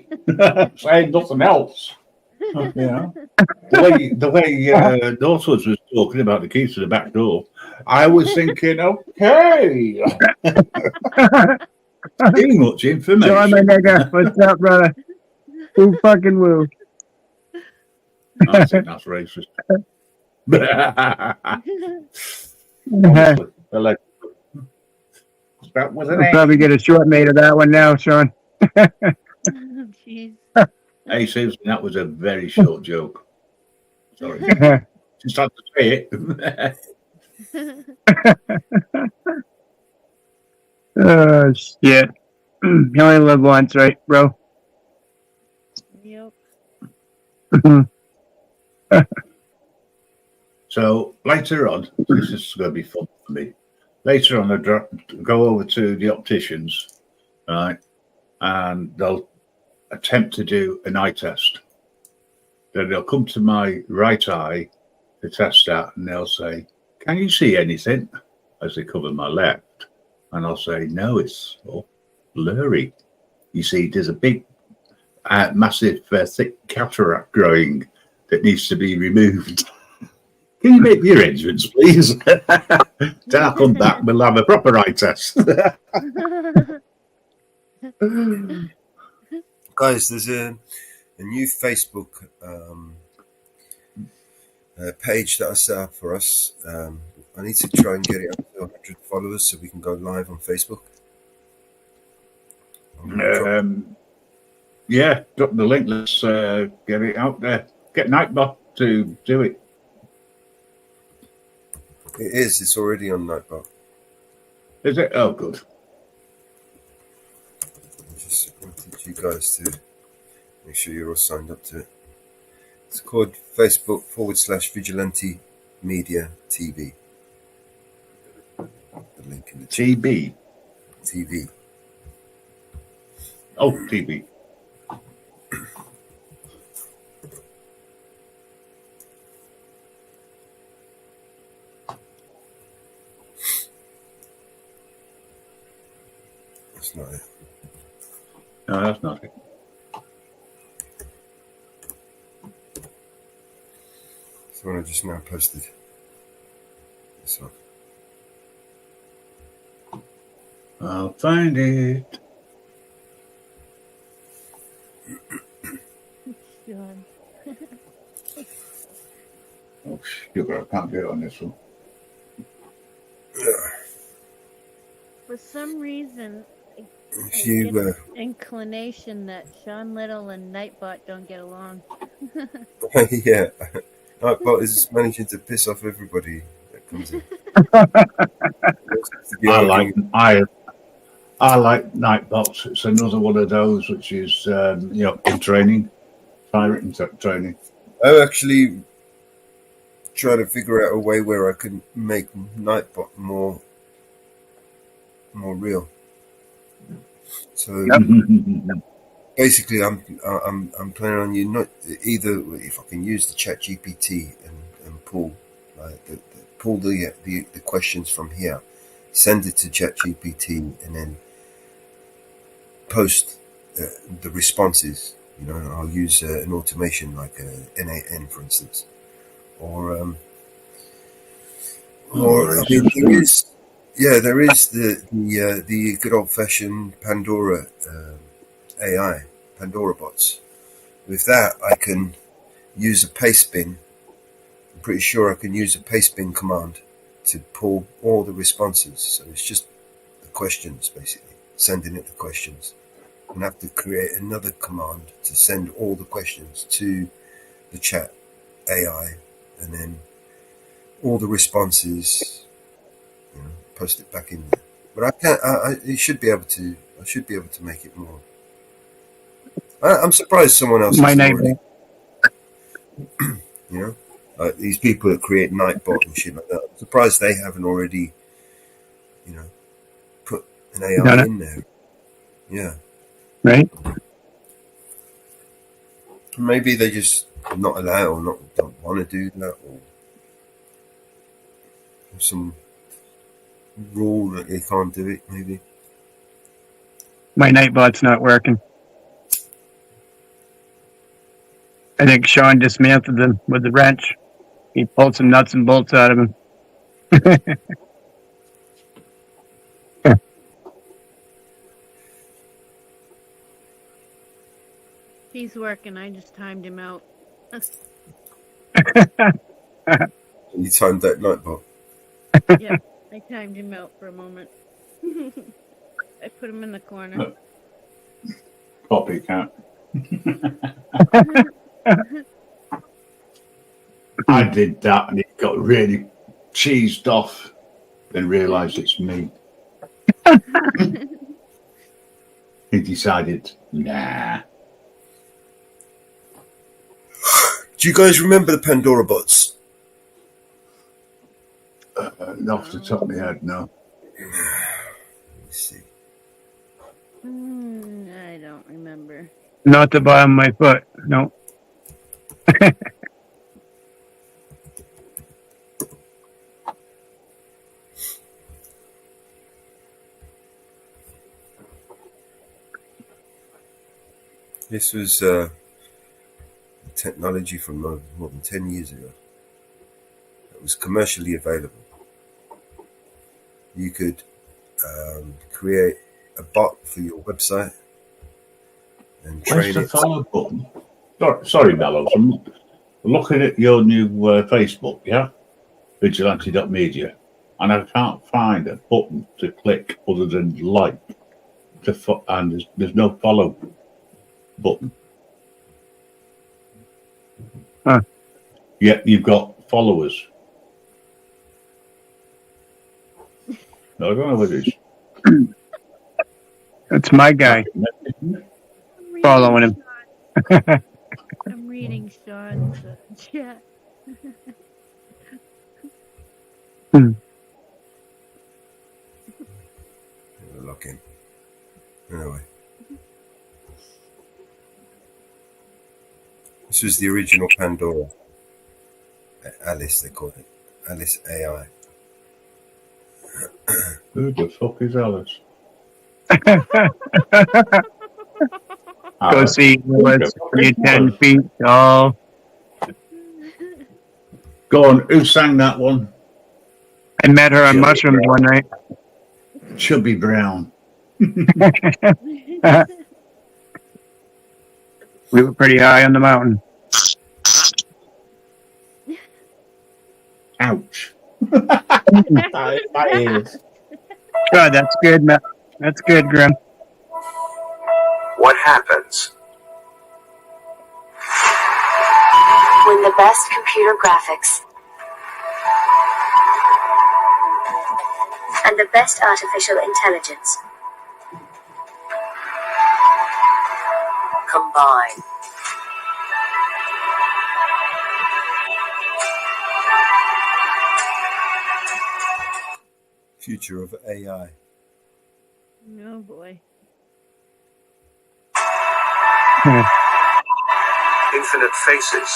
Saying nothing else. Yeah. The way Northwoods was talking about the keys to the back door, I was thinking, okay. Too much information. Sean, my nigga. What's up, brother? Woo fucking woo. I think that's racist. That was We'll probably get a short made of that one now, Sean. Jeez. Hey, Susan, that was a very short joke. Sorry. Just had to say it. Oh, shit. You only live once, right, bro? Yep. So later on, this is going to be fun for me. Later on, I'll go over to the opticians, right, and they'll attempt to do an eye test. Then they'll come to my right eye to test that, and they'll say, "Can you see anything?" As they cover my left, and I'll say, "No, it's all blurry. You see, there's a big, massive, thick cataract growing that needs to be removed." Can you make the arrangements, please? Then I'll come back. We'll have a proper eye test. Guys, there's a new Facebook page that I set up for us. I need to try and get it up to 100 followers so we can go live on Facebook. Yeah, drop the link. Let's get it out there. Get Nightbot to do it. It is. It's already on Nightbot. Is it? Oh, good. I just wanted you guys to make sure you're all signed up to it. It's called Facebook.com/Vigilante Media TV. The link in the TB. TV. Oh, TV. That's not it. No, that's not it. It's the one I just now posted. This one. I'll find it. Sean. Oh, sugar, I can't do it on this one. For some reason, If I you, get the inclination that Sean Little and Nightbot don't get along. yeah, Nightbot is managing to piss off everybody that comes in. I like Nightbots. It's another one of those which is in training, pirate training. I'm actually trying to figure out a way where I can make Nightbot more real. So basically, I'm planning on you not either if I can use the Chat GPT and pull pull the questions from here, send it to Chat GPT, and then post the responses. I'll use an automation like N8N, for instance, or I mean, there is the good old fashioned Pandora AI, Pandora bots. With that, I can use a paste bin. I'm pretty sure I can use a paste bin command to pull all the responses. So it's just the questions, basically, sending it the questions. I'm going to have to create another command to send all the questions to the chat AI, and then all the responses, post it back in there. But I can't. I should be able to. I should be able to make it more. I'm surprised someone else hasn't already. These people that create Nightbot and shit like that. I'm surprised they haven't already, put an AI in there. Yeah. Right. Maybe they just not allow or don't want to do that, or some rule that they can't do it. Maybe My Nightbot's not working. I think Sean dismantled them with the wrench. He pulled some nuts and bolts out of him. He's working. I just timed him out. you timed that Nightbot. Yeah, I timed him out for a moment. I put him in the corner. Copycat. I did that and it got really cheesed off, then realised it's me. He decided, nah. Do you guys remember the Pandora bots? Off the top of my head, no. Let's see. I don't remember. Not the bottom of my foot. No. This was technology from more than 10 years ago. It was commercially available. You could create a bot for your website and train Where's the it. follow button? Sorry, Bellows. I'm looking at your new Facebook, yeah? Vigilante.media, and I can't find a button to click other than like, and there's no follow button. Huh. Yet you've got followers. No, I don't know what it is. That's my guy. Following him. I'm reading Sean's chat. Lock in. Anyway. This was the original Pandora. Alice, they called it. Alice AI. Who the fuck is Alice? Go see what's 10 feet tall. Go on, who sang that one? I met her on mushrooms one night. Chubby Brown. We were pretty high on the mountain. Ouch. God, that's good, Matt. That's good, Grim. What happens when the best computer graphics and the best artificial intelligence combine? Future of AI. Oh boy. Infinite faces.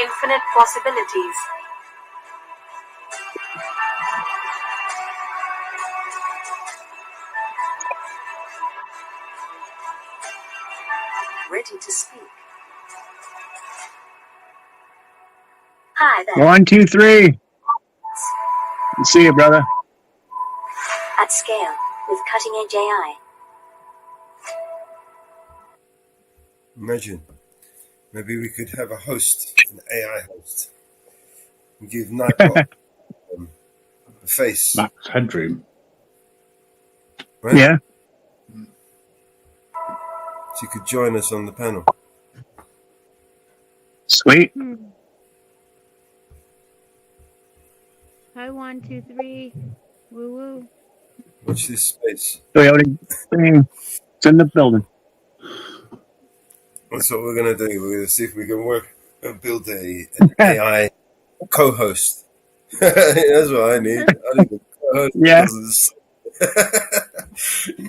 infinite possibilities. Ready to speak. Hi there. 1, 2, 3. See you, brother. At scale, with cutting-edge AI. Imagine, maybe we could have a host, an AI host, and give Nightbot a face. Max Headroom. Right? Yeah. So you could join us on the panel. Sweet. Hi, 1, 2, 3. Woo woo. Watch this space. Toyota thing. It's in the building. That's what we're going to do. We're going to see if we can build an AI co-host. That's what I need. I need a co-host. Yeah.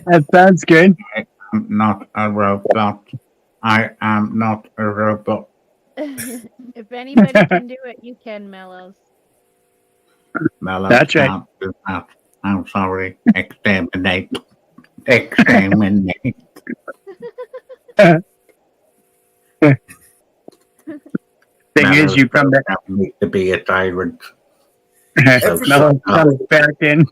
That sounds good. I am not a robot. I am not a robot. If anybody can do it, you can, Mellows. Mellow That's right. can't do that. I'm sorry. Exterminate. Exterminate. Thing is, you come back to be a tyrant. Mellow comes back in.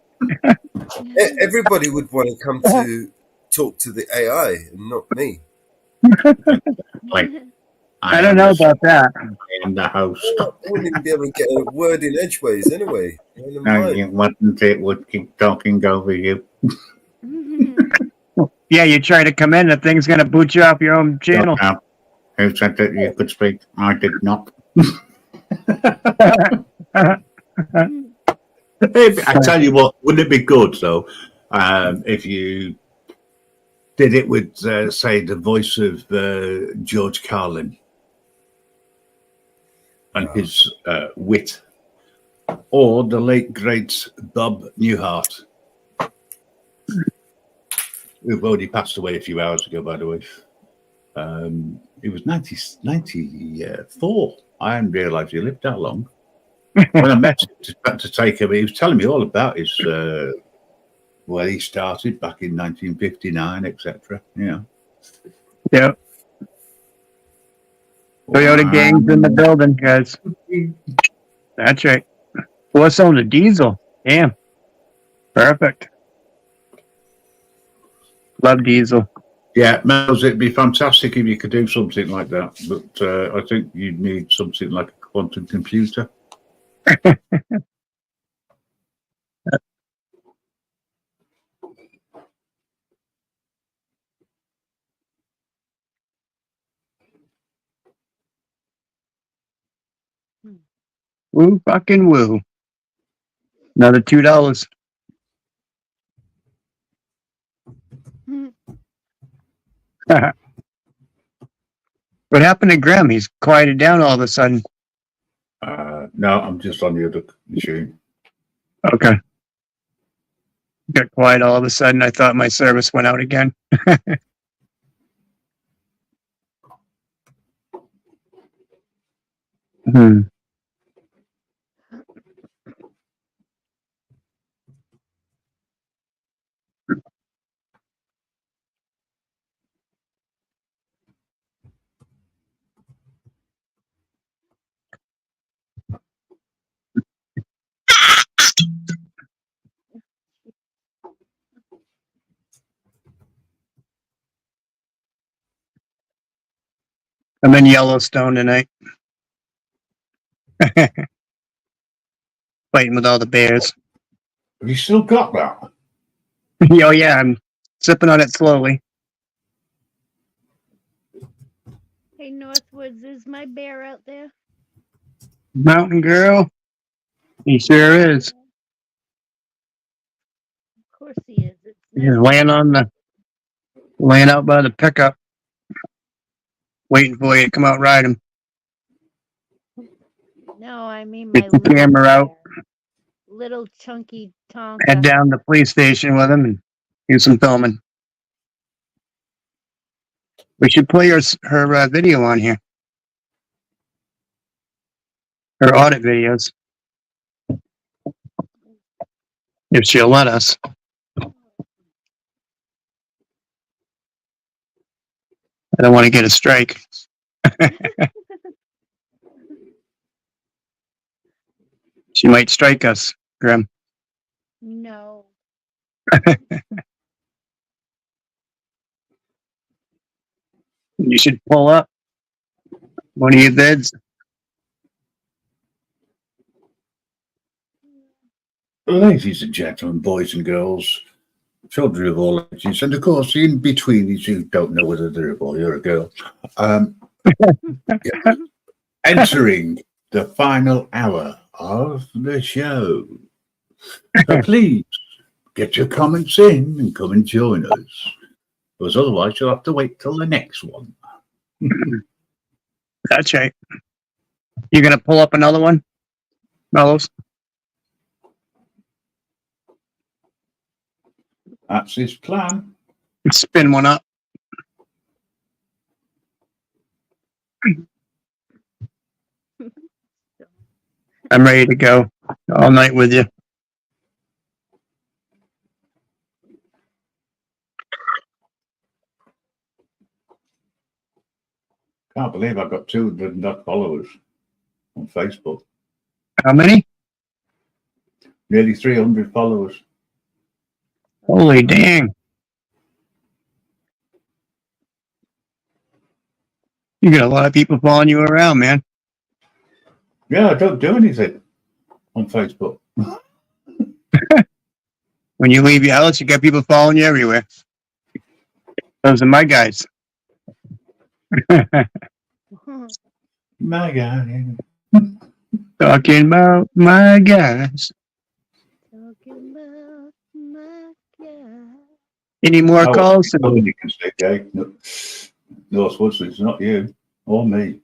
Everybody would want to come to talk to the AI and not me. Like, I don't know about that. I am the host. I wouldn't even be able to get a word in edgeways anyway. No, you wouldn't. It would keep talking over you. Yeah, you try to come in, the thing's going to boot you off your own channel. Who said that you could speak? I did not. I tell you what, wouldn't it be good though, if you did it with, say, the voice of George Carlin and his wit, or the late great Bob Newhart, who've already passed away a few hours ago, by the way. He was 94. I hadn't realised he lived that long. When I met him to take him, he was telling me all about his where he started back in 1959, etc. Yeah. Yeah. Toyota gangs in the building, guys. That's right. What's on the diesel? Damn. Perfect. Love diesel. Yeah, Mel's, it'd be fantastic if you could do something like that, but I think you'd need something like a quantum computer. Woo fucking woo. Another $2. What happened to Graham? He's quieted down all of a sudden. No, I'm just on the other machine. Okay. Got quiet all of a sudden. I thought my service went out again. I'm in Yellowstone tonight. Fighting with all the bears. Have you still got that? Oh yeah, I'm sipping on it slowly. Hey, Northwoods, is my bear out there? Mountain girl. He sure is. Of course he is. It's He's nice. laying out by the pickup, waiting for you to come out ride him. No, I mean Get my the little camera bear. out, Little chunky head Tonka. down to the police station with him, and do some filming. We should play her video on here. Her audit videos, if she'll let us. I don't want to get a strike. She might strike us, Grim. No. You should pull up one of your bids. Ladies and gentlemen, boys and girls, children of all ages, and of course, in between these, you don't know whether they're a boy or a girl. Yeah. Entering the final hour of the show. So please get your comments in and come and join us, because otherwise you'll have to wait till the next one. That's right. You gonna pull up another one, Mellows? That's his plan. Spin one up. I'm ready to go all night with you. Can't believe I've got 200 followers on Facebook. How many? Nearly 300 followers. Holy dang. You got a lot of people following you around, man. Yeah, I don't do anything on Facebook. When you leave your house, you got people following you everywhere. Those are my guys. My guy. Talking about my guys. Talking about my guy. Any more Oh, calls? you can say, Jay. No, Swoods, it's not you or me.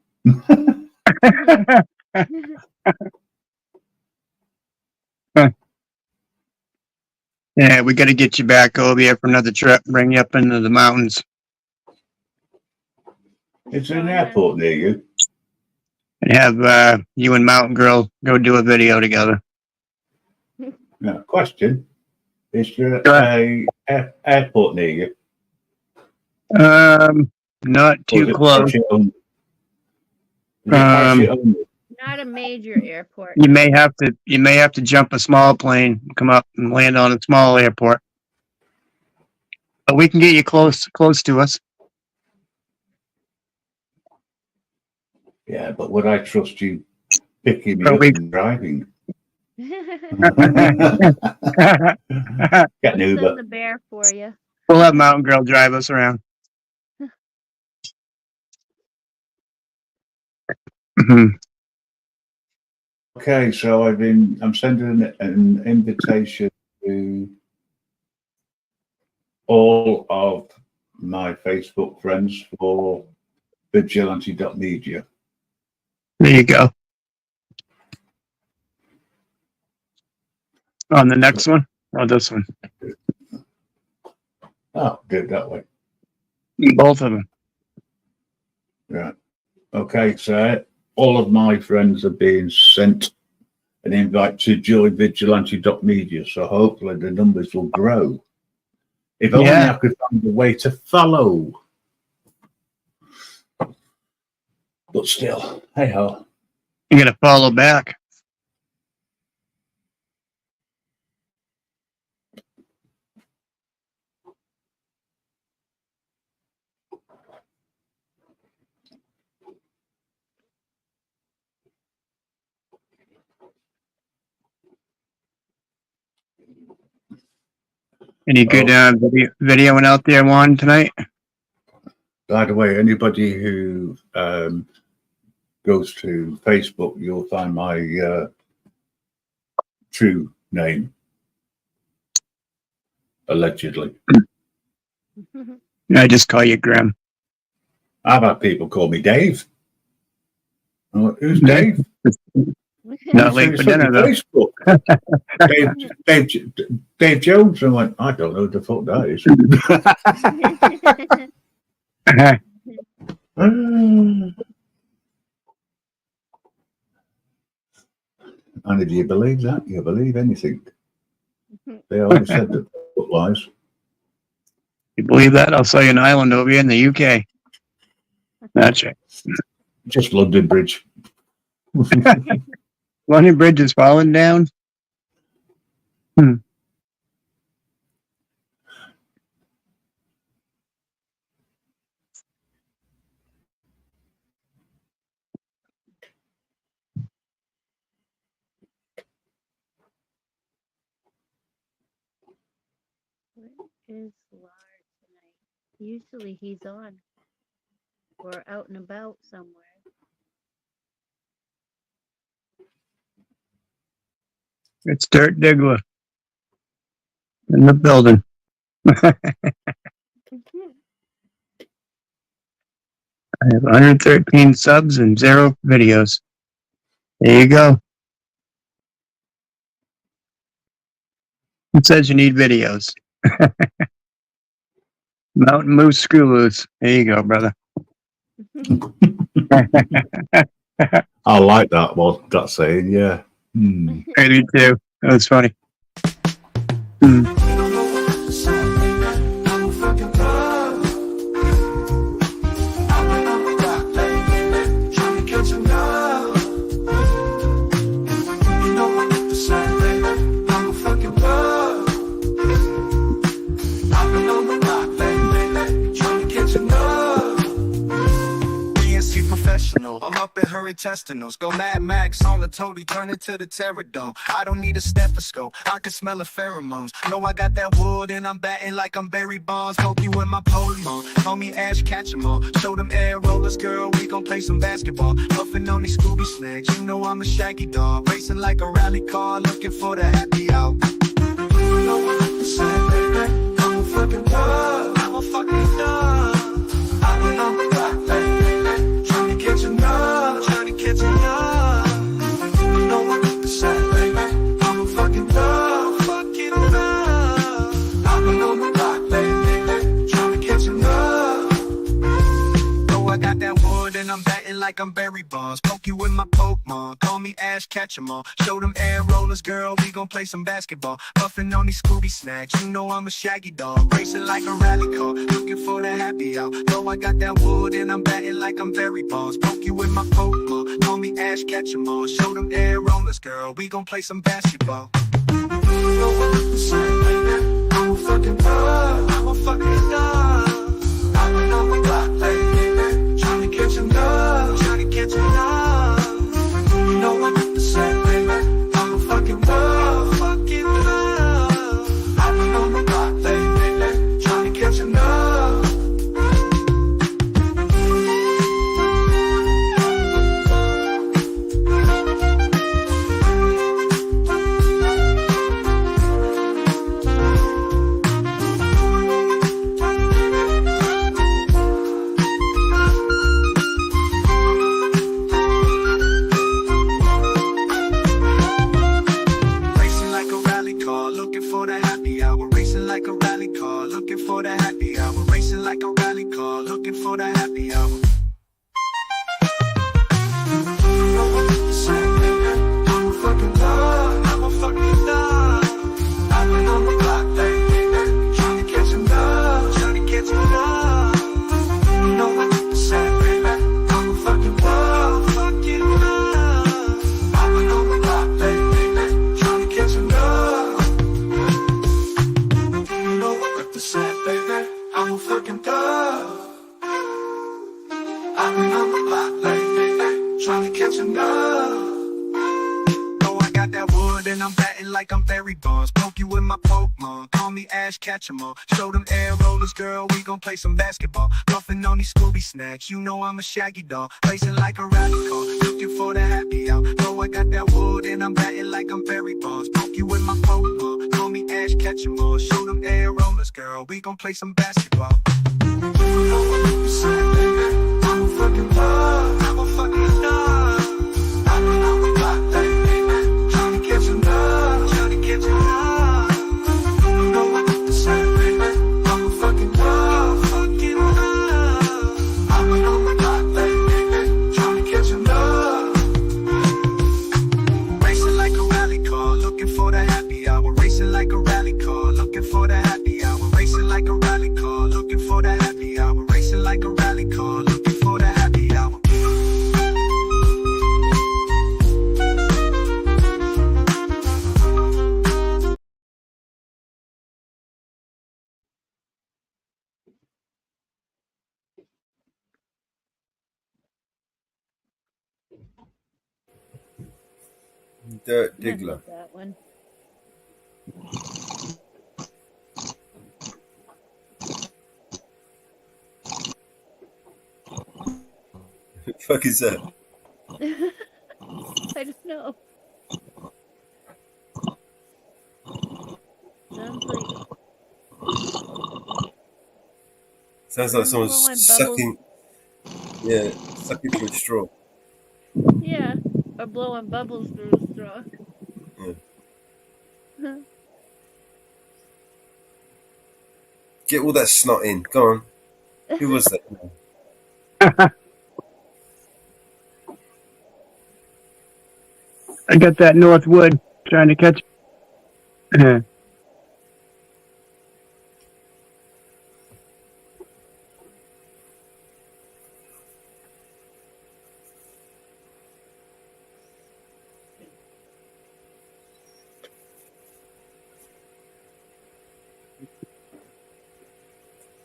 Yeah, we got to get you back over here for another trip. Bring you up into the mountains. It's an airport near you. And have you and Mountain Girl go do a video together. Now, question. Is there a airport near you? Not too close. Not a major airport. You may have to jump a small plane, come up and land on a small airport. But we can get you close to us. Yeah, but would I trust you picking me up and driving? Get an Uber. Send the bear for you. We'll have Mountain Girl drive us around. Okay, so I'm sending an invitation to all of my Facebook friends for vigilante.media. There you go. On the next one or this one? Oh, do it that way. Both of them. Right. Okay, so all of my friends are being sent an invite to join vigilante.media, so hopefully the numbers will grow. If only I could find a way to follow. But still, hey ho. You're gonna follow back. Any good videoing out there, Juan, tonight? By the way, anybody who goes to Facebook, you'll find my true name, allegedly. I just call you Grim. I've had people call me Dave. I'm like, who's Dave? Not late for dinner, though. Facebook. Dave Jones. I went, I don't know who the fuck that is. And if you believe that, you believe anything. They always said that lies. You believe that? I'll sell you an island over here in the UK. That's right. Just London Bridge. London Bridge is falling down. Where is Lars tonight? Usually he's on or out and about somewhere. It's Dirt Diggler in the building. I have 113 subs and 0 videos. There you go. It says you need videos. Mountain Moose Screw Loose. There you go, brother. I like that one. That saying, yeah. I do too. That was funny. I'm up in her intestinals. Go Mad Max on the Toady, turn it to the Pterodon. I don't need a stethoscope, I can smell the pheromones. Know I got that wood and I'm batting like I'm Barry Bonds. Hope you in my Pokemon, call me Ash Ketchum. Show them air rollers, girl, we gon' play some basketball. Puffin' on these Scooby snacks, you know I'm a shaggy dog. Racing like a rally car, looking for the happy out. You know what I'm saying, baby? I'm a fucking dog, I'm a fucking dog. I'm a number block, baby. Trying to catch a nut, trying to catch a nut. You know what I'm saying, baby? I'm a fucking dog, fucking dog. I'm a number block, baby. Trying to catch a nut. Oh, I got that wood and I'm batting like I'm Barry Bonds. Poke you with my Pokemon, call me Ash Ketchum. Show them air rollers, girl, we gon' play some basketball. Puffin' on these Scooby snacks, you know I'm a shaggy dog. Racing like a rally car, looking for the happy out. Know I got that wood and I'm batting like I'm Barry Bonds. Poke you with my Pokemon, call me Ash Ketchum. Show them air rollers, girl, we gon' play some basketball. You know what I'm saying, baby? I'm a fucking dog, I'm a fucking dog. I'm a number block, baby. Trying to catch a nut, trying to catch a nut. You know what I'm saying, baby? I'm a fucking dog, fucking dog. I'm a number block, baby. Trying to catch a nut. Racing like a rally car, looking for the happy hour. Racing like a rally car, looking for the happy hour. Racing like a rally car, looking for the happy hour. You know what I'm saying, baby? I'm a fucking dog, I'm a fucking dog. I'm a number block, baby. Trying to catch a nut, trying to catch a nut. You know what I'm saying, baby? I'm a fucking dog, fucking dog. I'm a number block, baby. Trying to catch a nut. You know what I'm saying, baby? I'm a fucking dog. I'm a number block, baby. Trying to catch a nut. Oh, I got that wood and I'm batting like I'm Barry Bonds. Poke you with my Pokemon, call me Ash Ketchum. Show them air rollers, girl, we gon' play some basketball. Puffin' on these Scooby snacks, you know I'm a shaggy dog. Racing like a rally car, looking for the happy hour. Bro, I got that wood and I'm batting like I'm Barry Bonds. Poke you with my Pokemon, call me Ash Ketchum. Show them air rollers, girl, we gon' play some basketball. I'm a fucking love, I'm a fucking love. I'm a block, baby, trying to get some love, trying to get some love. You know what to say, baby. I'm a fucking love, fucking love. I'm a block, baby, trying to get some love. Racing like a rally car, looking for the happy hour. Racing like a rally car, looking for the happy hour. Racing like a rally car, looking for the happy hour. Racing like a rally car, looking for the happy hour. Dirt I Diggler. love that one. The fuck is that? I don't know. Sounds like someone's blowing sucking. Yeah, sucking through a straw. Yeah, or blowing bubbles through a straw. Yeah. Get all that snot in. Go on. Who was that? I got that Northwood trying to catch.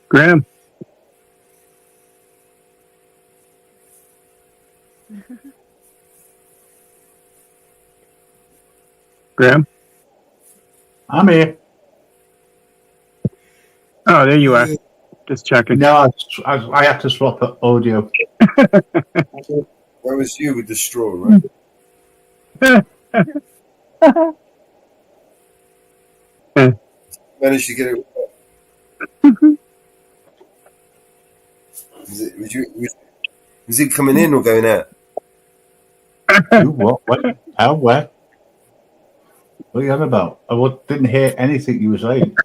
Graham. Graham. I'm here. Oh, there you are. Just checking. No, I have to swap audio. That was you with the straw, right? Managed to get it. Was it coming in or going out? You what? What? How? Where? What are you on about? I didn't hear anything you were saying.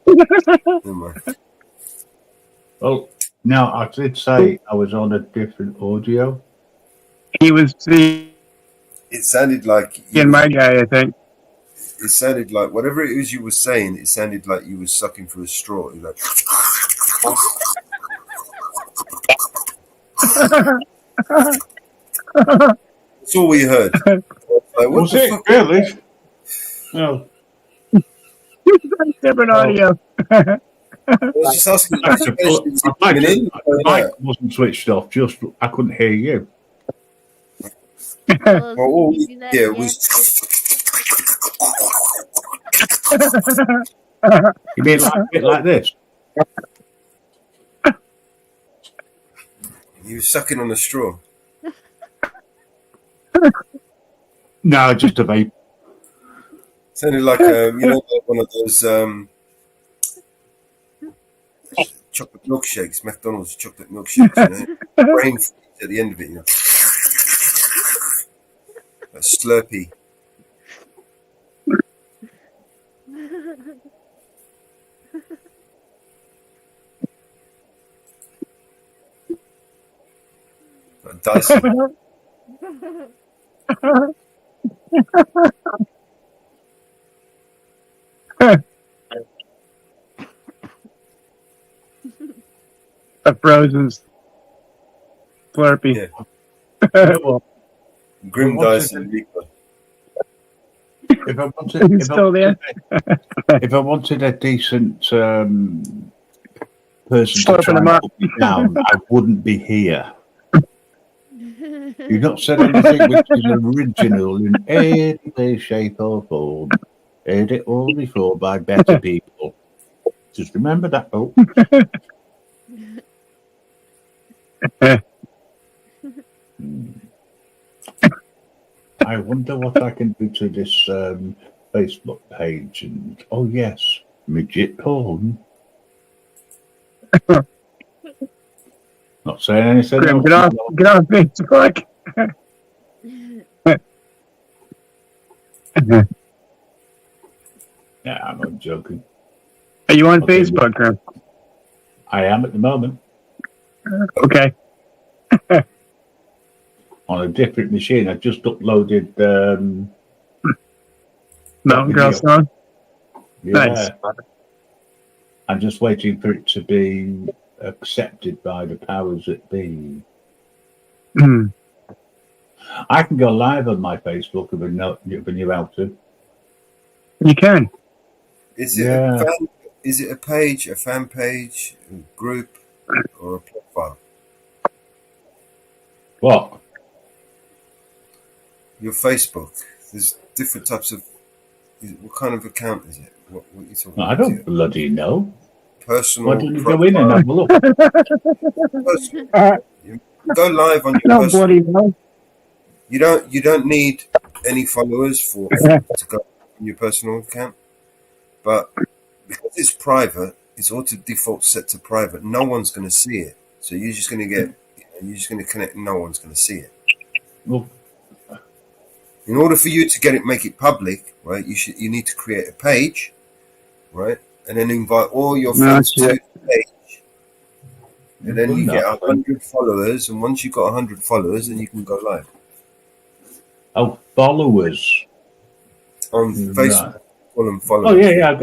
Well, no, I did say I was on a different audio. He was the. It sounded like in my guy, I think. It sounded like whatever it is you were saying. It sounded like you were sucking through a straw. It was like. That's all we heard. Like, what was the it fuck? really? No. Different audio. I was just asking. My mic wasn't switched off. Just I couldn't hear you. All we hear was. You mean like a bit like this? You were sucking on a straw. No, just a vape. Sounded like like one of those chocolate milkshakes, McDonald's chocolate milkshakes. Brain freeze at the end of it, That Slurpee. Like Dyson. A frozen Slurpee. Yeah. Grim Dyson Reaper. If I wanted, He's still there. If I wanted a decent person Slurping to try him and up. put me down, I wouldn't be here. You've not said anything which is original in any way, shape, or form. Heard it all before by better people. Just remember that, folks. I wonder what I can do to this Facebook page. And oh yes, midget porn. Not saying anything Grim, else. get off Facebook. Yeah, I'm not joking. Are you on Facebook, Grim? I am at the moment. Okay. On a different machine. I just uploaded Mountain Girl video. song? Yeah. Nice. I'm just waiting for it to be accepted by the powers that be. I can go live on my Facebook if you're out to. You can. Is it a page, a fan page, a group, or a profile? What? Your Facebook. There's different types of. What kind of account is it? What you talking I about? don't bloody know. Personal. Why don't you go in and have a look? You go live on your personal. Bloody You don't need any followers to go on your personal account, but because it's private, it's auto default set to private. No one's going to see it, so you're just going to connect. And no one's going to see it. Well, in order for you to make it public, right? You need to create a page, right, and then invite all your friends to the page, and then you get 100 followers. And once you've got 100 followers, then you can go live. Oh, followers on Facebook. Call them followers. Oh yeah.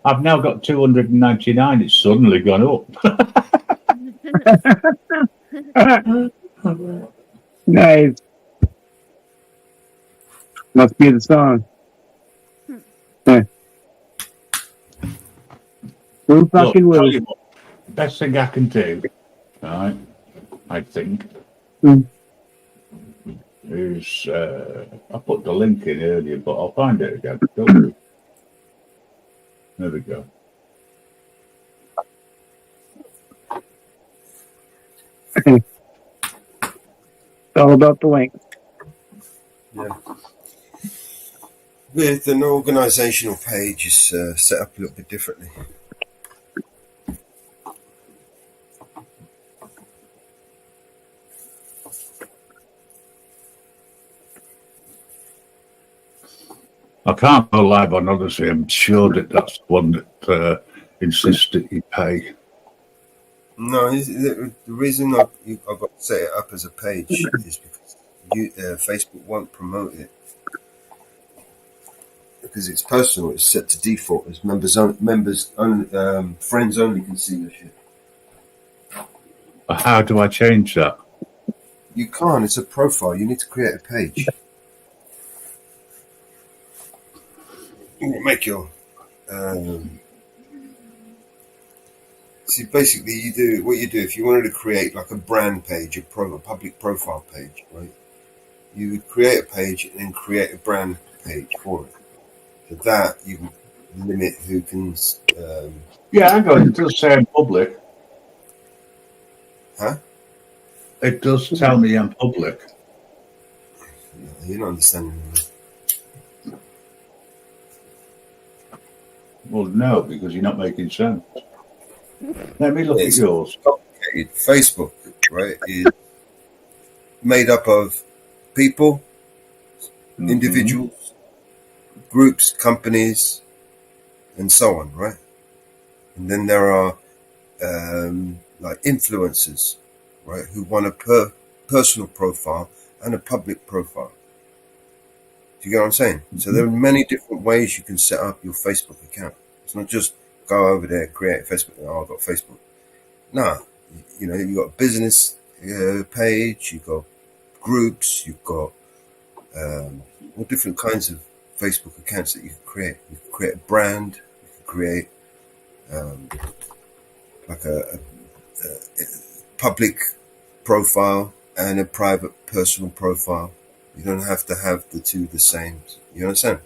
I've now got 299. It's suddenly gone up. Nice. Must be the song. Who fucking Look, tell will? you what, best thing I can do, right? I think is I put the link in earlier, but I'll find it again. Don't worry. There we go. It's all about the link. Yeah. With an organizational page is set up a little bit differently. I can't go live on Odyssey. I'm sure that's the one that insists that you pay. No, the reason I've got to set it up as a page is because Facebook won't promote it because it's personal. It's set to default as friends only can see the shit. How do I change that? You can't. It's a profile. You need to create a page. You make your see, basically, you do if you wanted to create like a brand page, a public profile page, right? You would create a page and then create a brand page for it. For that, you limit who can. Yeah, I got it. It does say I'm public. Huh? It does tell me I'm public. You're not understanding. Well, no, because you're not making sense. Let me look at yours. Complicated. Facebook, right, is made up of people, individuals, groups, companies, and so on, right? And then there are like influencers, right, who want a personal profile and a public profile. Do you get what I'm saying? So there are many different ways you can set up your Facebook account. It's not just go over there, create a Facebook. Oh, I've got Facebook. No, you've got a business page, you've got groups, you've got all different kinds of Facebook accounts that you can create. You can create a brand, you can create like a public profile and a private personal profile. You don't have to have the two the same. You understand?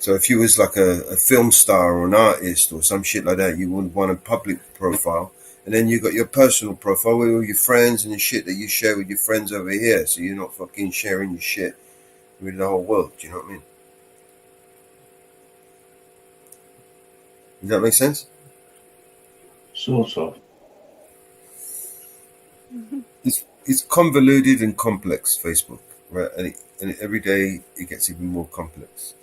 So if you was like a film star or an artist or some shit like that, you would want a public profile. And then you got your personal profile with all your friends and the shit that you share with your friends over here. So you're not fucking sharing your shit with the whole world. Do you know what I mean? Does that make sense? Sort of. It's convoluted and complex, Facebook, right? And every day it gets even more complex.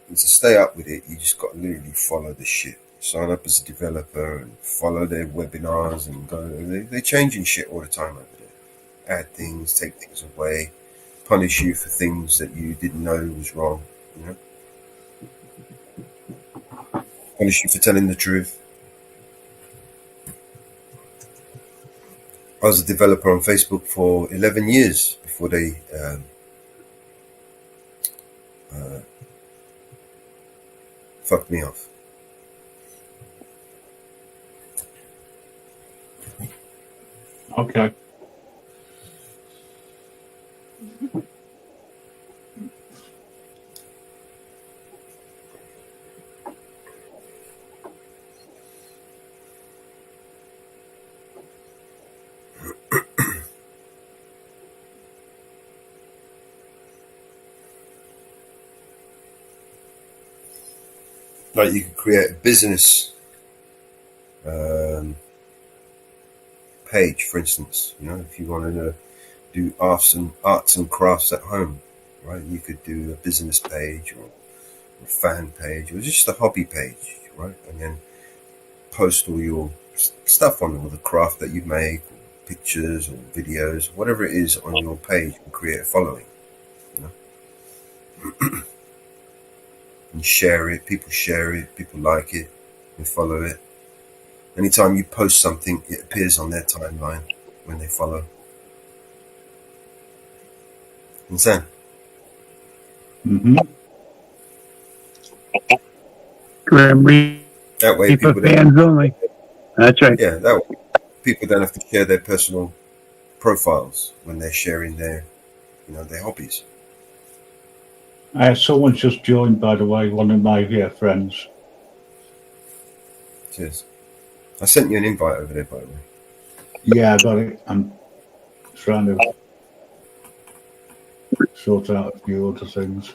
And to stay up with it, you just got to literally follow the shit. Sign up as a developer and follow their webinars and go. They're changing shit all the time over there. Add things, take things away, punish you for things that you didn't know was wrong. You know, punish you for telling the truth. I was a developer on Facebook for 11 years before they fucked me off. Okay. Like you could create a business page, for instance. You know, if you wanted to do arts and crafts at home, right? You could do a business page or a fan page or just a hobby page, right? And then post all your stuff on all the craft that you make, or pictures or videos, whatever it is on your page, and create a following. You know, and share it. People share it. People like it. They follow it. Anytime you post something, it appears on their timeline when they follow. Understand? Mm-hmm. That way, For people fans only. That's right. Yeah, that way, people don't have to share their personal profiles when they're sharing their, their hobbies. Someone's just joined, by the way, one of my friends. Cheers. I sent you an invite over there, by the way. Yeah, I got it. I'm trying to sort out a few other things.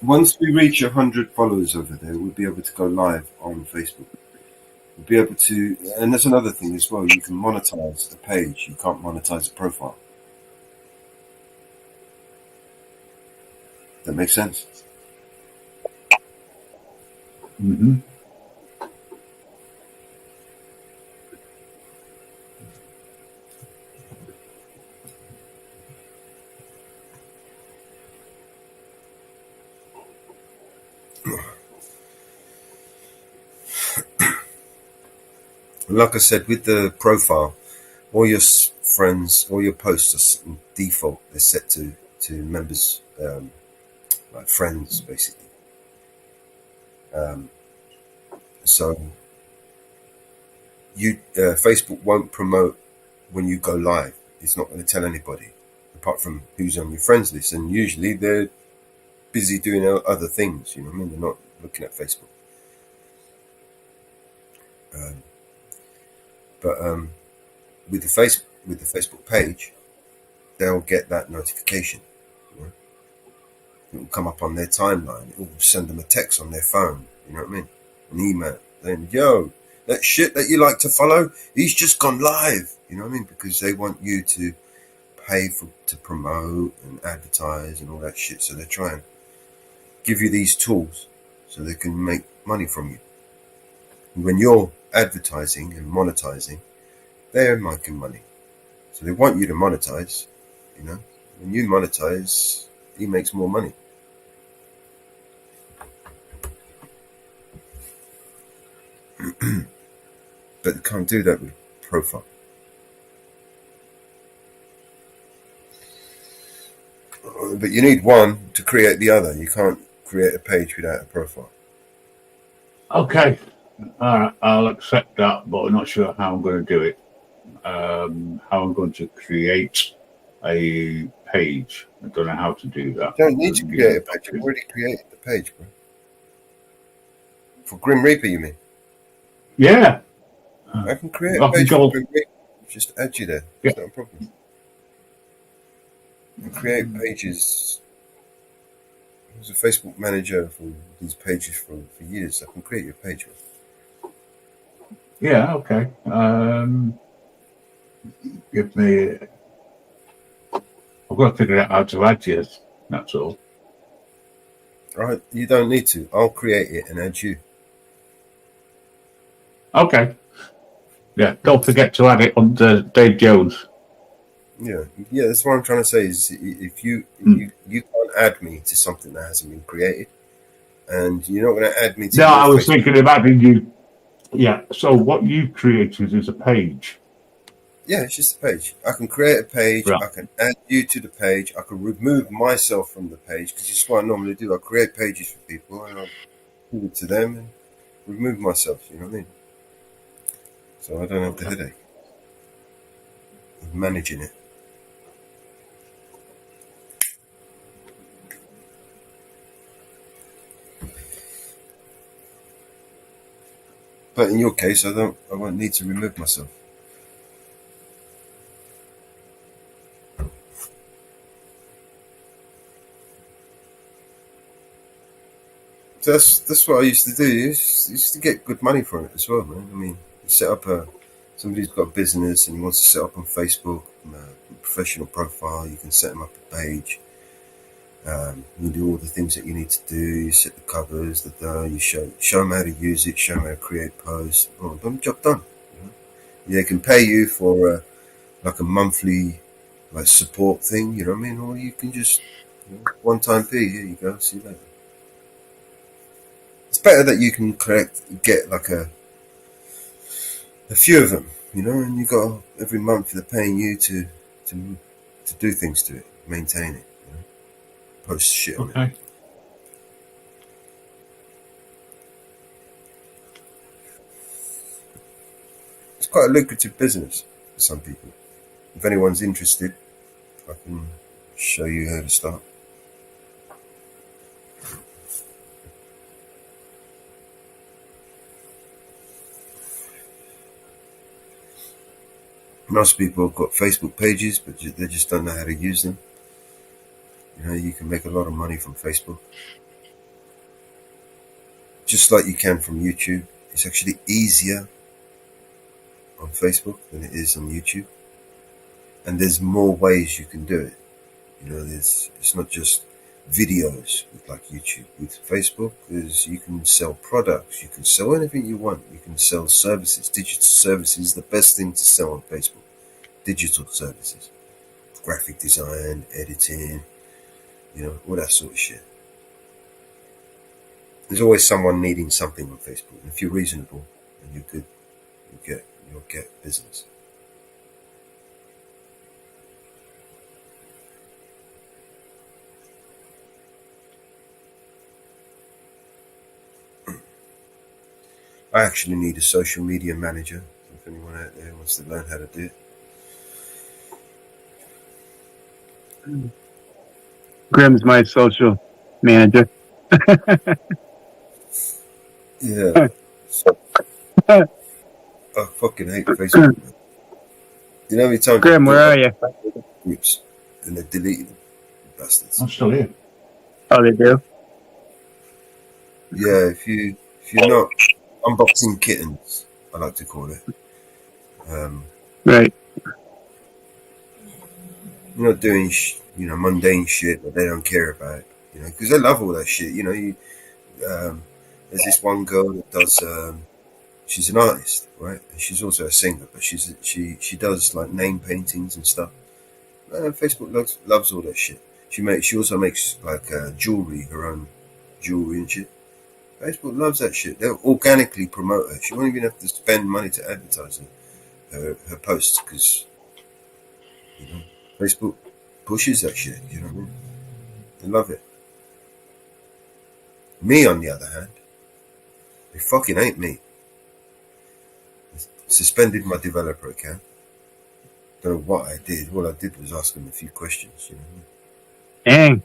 Once we reach 100 followers over there, we'll be able to go live on Facebook. We'll be able to, and that's another thing as well, you can monetize a page. You can't monetize a profile. That makes sense? Mm-hmm. Like I said, with the profile, all your friends, all your posts are default. They're set to members, like friends, basically. So Facebook won't promote when you go live. It's not going to tell anybody, apart from who's on your friends list. And usually they're busy doing other things. You know what I mean? They're not looking at Facebook. But with the Facebook page, they'll get that notification. You know? It will come up on their timeline. It will send them a text on their phone. You know what I mean? An email. Then, yo, that shit that you like to follow, he's just gone live. You know what I mean? Because they want you to pay to promote and advertise and all that shit. So they're trying to give you these tools so they can make money from you. And when you're advertising and monetizing, they're making money. So they want you to monetize. You know, when you monetize, he makes more money. But you can't do that with profile. But you need one to create the other. You can't create a page without a profile. Okay. All right, I'll accept that, but I'm not sure how I'm going to do it. How I'm going to create a page. I don't know how to do that. You don't need to create a page. I've already created the page, bro. For Grim Reaper, you mean? Yeah. I can create I a can page go- for Grim Reaper. Just add you there. It's not a problem. I create pages. I was a Facebook manager for these pages for years. I can create your page, bro. Yeah, okay. Give me. I've got to figure out how to add you. That's all. Right? You don't need to. I'll create it and add you. Okay. Yeah, don't forget to add it on Dave Jones. Yeah, that's what I'm trying to say. Is if you can't add me to something that hasn't been created, and you're not going to add me to. No, your I was Facebook. thinking of adding you. Yeah, so what you created is a page. Yeah, it's just a page. I can create a page. Right. I can add you to the page. I can remove myself from the page because it's what I normally do. I create pages for people and I'll give it to them and remove myself. You know what I mean? So I don't have the headache of managing it. But in your case, I won't need to remove myself. So that's what I used to do. I used to get good money for it as well, man. I mean, you set up somebody's got a business and he wants to set up on Facebook a professional profile. You can set them up a page. You do all the things that you need to do. You set the covers, you show them how to use it, show them how to create posts. Oh, boom, job done. You know? They can pay you for like a monthly like support thing. You know what I mean? Or you can just one-time fee. Here you go. See you later. It's better that you can get like a few of them, you know, and you got every month they're paying you to do things to it, maintain it, you know, post shit on it. It's quite a lucrative business for some people. If anyone's interested, I can show you how to start. Most people have got Facebook pages, but they just don't know how to use them. You know, you can make a lot of money from Facebook. Just like you can from YouTube. It's actually easier on Facebook than it is on YouTube. And there's more ways you can do it. You know, it's not just videos like YouTube. With Facebook, you can sell products. You can sell anything you want. You can sell services. Digital services is the best thing to sell on Facebook. Digital services. Graphic design, editing, you know, all that sort of shit. There's always someone needing something on Facebook. And if you're reasonable and you're good, you'll get business. I actually need a social media manager. If anyone out there wants to learn how to do it. Grim's my social manager. Yeah. I fucking hate Facebook, man. You know how many times Grim, where are you? Groups and they deleted them, bastards. I'm still here. Oh, they do? Yeah, if you're not unboxing kittens, I like to call it. Right. You're not doing mundane shit that they don't care about, you know, because they love all that shit. You know, there's this one girl that does. She's an artist, right? And she's also a singer, but she does like name paintings and stuff. Facebook loves all that shit. She also makes like jewelry, her own jewelry and shit. Facebook loves that shit. They'll organically promote her. She won't even have to spend money to advertise her posts because Facebook pushes that shit. You know what I mean? They love it. Me, on the other hand, they fucking hate me. Suspended my developer account. Don't know what I did. All I did was ask them a few questions. Dang.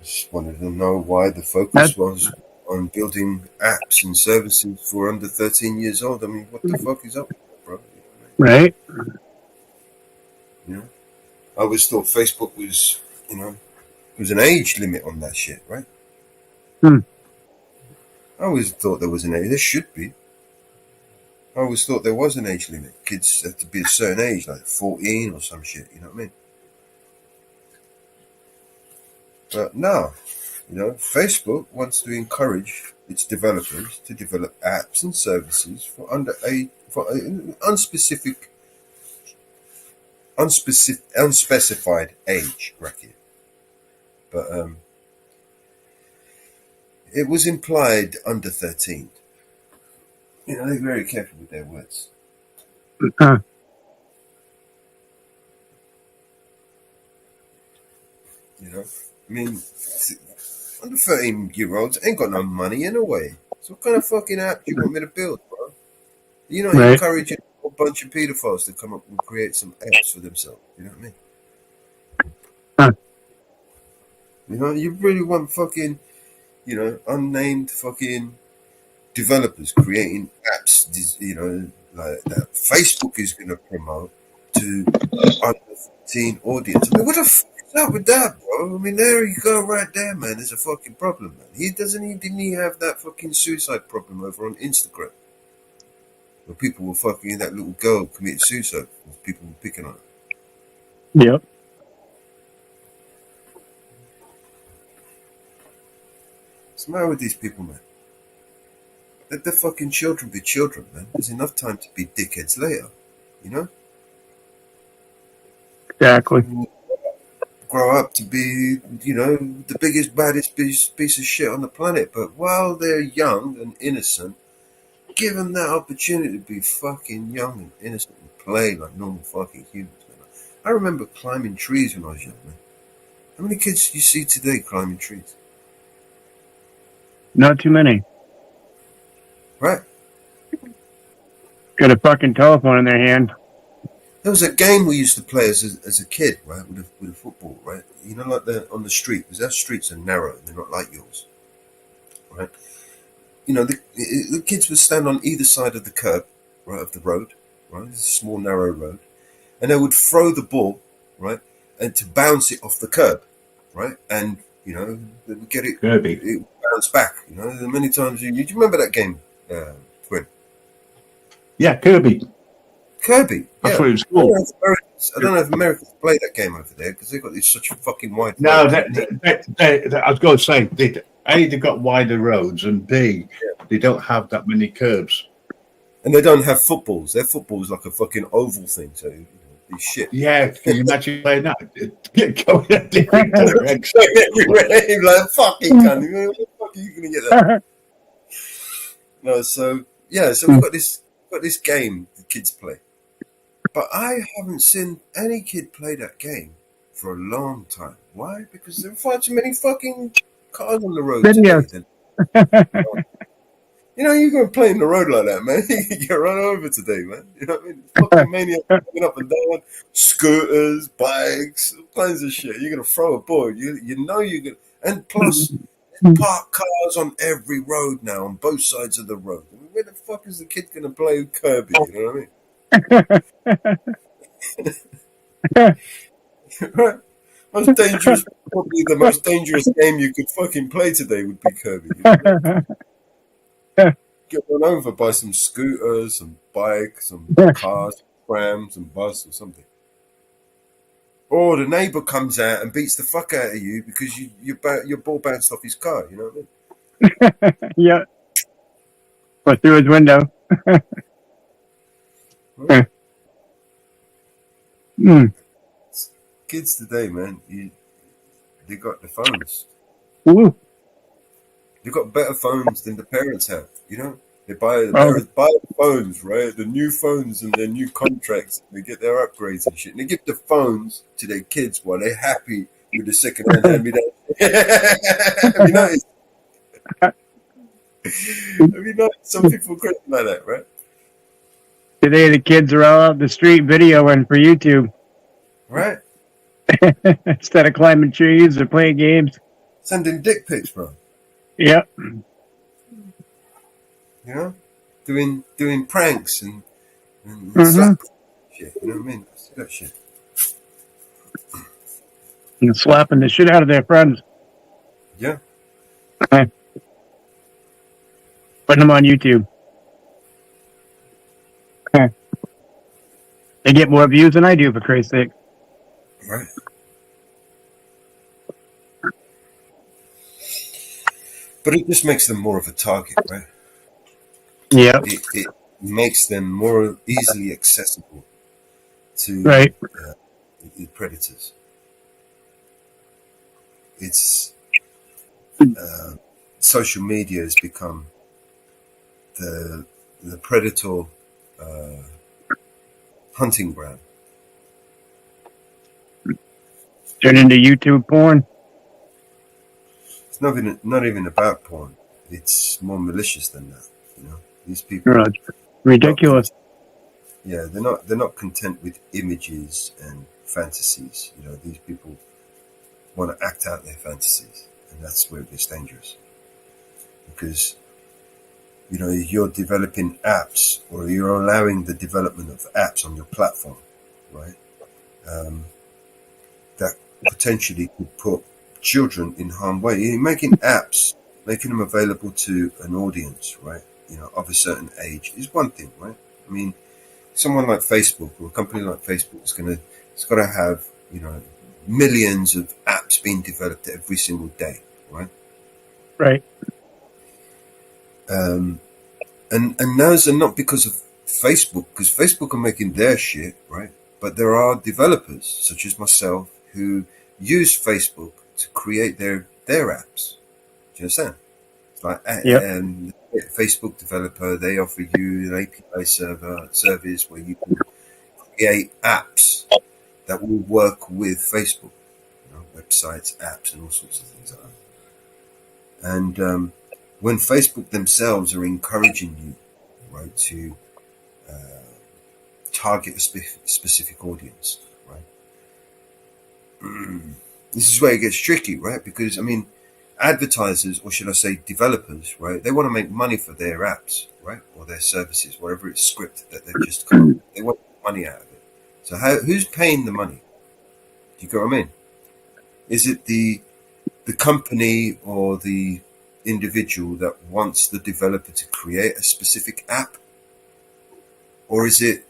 Just wanted to know why the focus was on building apps and services for under 13 years old. I mean, what the fuck is up with that, bro? Right. I always thought Facebook was, was an age limit on that shit, right? Hmm. I always thought there was an age. There should be. I always thought there was an age limit. Kids have to be a certain age, like 14 or some shit, you know what I mean? But no, Facebook wants to encourage its developers to develop apps and services for an unspecified age bracket. But it was implied under 13. They're very careful with their words. Huh. I mean, under 13-year-olds ain't got no money anyway. So what kind of fucking app do you want me to build, bro? You're not encouraging a whole bunch of pedophiles to come up and create some apps for themselves. You know what I mean? Huh. You really want fucking, unnamed fucking developers creating apps, like that Facebook is going to promote to under 13 audience. I mean, what the fuck is up with that, bro? I mean, there you go, right there, man. There's a fucking problem, man. Didn't he have that fucking suicide problem over on Instagram? Where people were fucking, that little girl committed suicide. People were picking on her. Yep. What's the matter with these people, man? Let the fucking children be children, man. There's enough time to be dickheads later, Exactly. Grow up to be, the biggest, baddest piece of shit on the planet. But while they're young and innocent, give them that opportunity to be fucking young and innocent and play like normal fucking humans, man. I remember climbing trees when I was young, man. How many kids do you see today climbing trees? Not too many. Right. Got a fucking telephone in their hand. There was a game we used to play as a kid, right, with a football, right? Like on the street, because our streets are narrow, they're not like yours, right? The kids would stand on either side of the curb, right, of the road, right? It's a small, narrow road, and they would throw the ball, right, and to bounce it off the curb, right, and they would get it, Kirby. it would bounce back. Many times. Do you remember that game, Quinn? Yeah, Kirby. Kirby. That's Yeah. what it was called. I don't know if Americans play that game over there because they've got such a fucking wide. No, road. I was going to say, they've got wider roads, and B, they don't have that many curbs. And they don't have footballs. Their football's like a fucking oval thing, so it's shit. Yeah, can you imagine playing that? Going in different directions. Everywhere, like fucking cunt. Where the fuck are you gonna get that? No, so we've got this game the kids play. But I haven't seen any kid play that game for a long time. Why? Because there are far too many fucking cars on the road today. You're going to play in the road like that, man. You get run over today, man. You know what I mean? Fucking maniacs coming up and down, scooters, bikes, all kinds of shit. You're going to throw a ball. You're going to... And plus, park cars on every road now, on both sides of the road. I mean, where the fuck is the kid going to play Kirby? You know what I mean? Right. Probably the most dangerous game you could fucking play today would be Kirby. Get run over by some scooters, some bikes, some cars, trams, and bus or something. Or the neighbour comes out and beats the fuck out of you because your ball bounced off his car. You know what I mean? Yeah. Or through his window. Kids today, man, they got the phones. Ooh. They got better phones than the parents have. They buy the phones, right? The new phones and their new contracts. They get their upgrades and shit. And they give the phones to their kids while they're happy with the second-hand hand-me-down. Have you noticed? Have you noticed some people crazy like that, right? Today the kids are all out in the street videoing for YouTube. Right? Instead of climbing trees or playing games. Sending dick pics, bro. Yep. You know? Doing pranks and slap shit. You know what I mean? That's that shit. And slapping the shit out of their friends. Yeah. Putting them on YouTube. They get more views than I do, for Christ's sake. Right. But it just makes them more of a target, right? Yeah. It makes them more easily accessible to Right. The predators. It's social media has become the predator hunting ground. Turn into YouTube porn. It's not even about porn. It's more malicious than that. You know, these people. Right. Ridiculous. Yeah, they're not content with images and fantasies. You know, these people want to act out their fantasies, and that's where it gets dangerous. Because you know, you're developing apps, or you're allowing the development of apps on your platform, right? That potentially could put children in harm's way. You're making apps, making them available to an audience, right? You know, of a certain age is one thing, right? I mean, someone like Facebook or a company like Facebook it's got to have, you know, millions of apps being developed every single day, right? Right. And those are not because of Facebook, because Facebook are making their shit, right? But there are developers such as myself who use Facebook to create their apps. Do you understand? It's like Facebook developer, they offer you an API service where you can create apps that will work with Facebook, you know, websites, apps, and all sorts of things like that. And when Facebook themselves are encouraging you, right, to target a specific audience, right? This is where it gets tricky, right? Because, I mean, advertisers, or should I say developers, right, they want to make money for their apps, right, or their services, whatever it's script that they've just come. They want money out of it. So who's paying the money? Do you get what I mean? Is it the company or the individual that wants the developer to create a specific app, or is it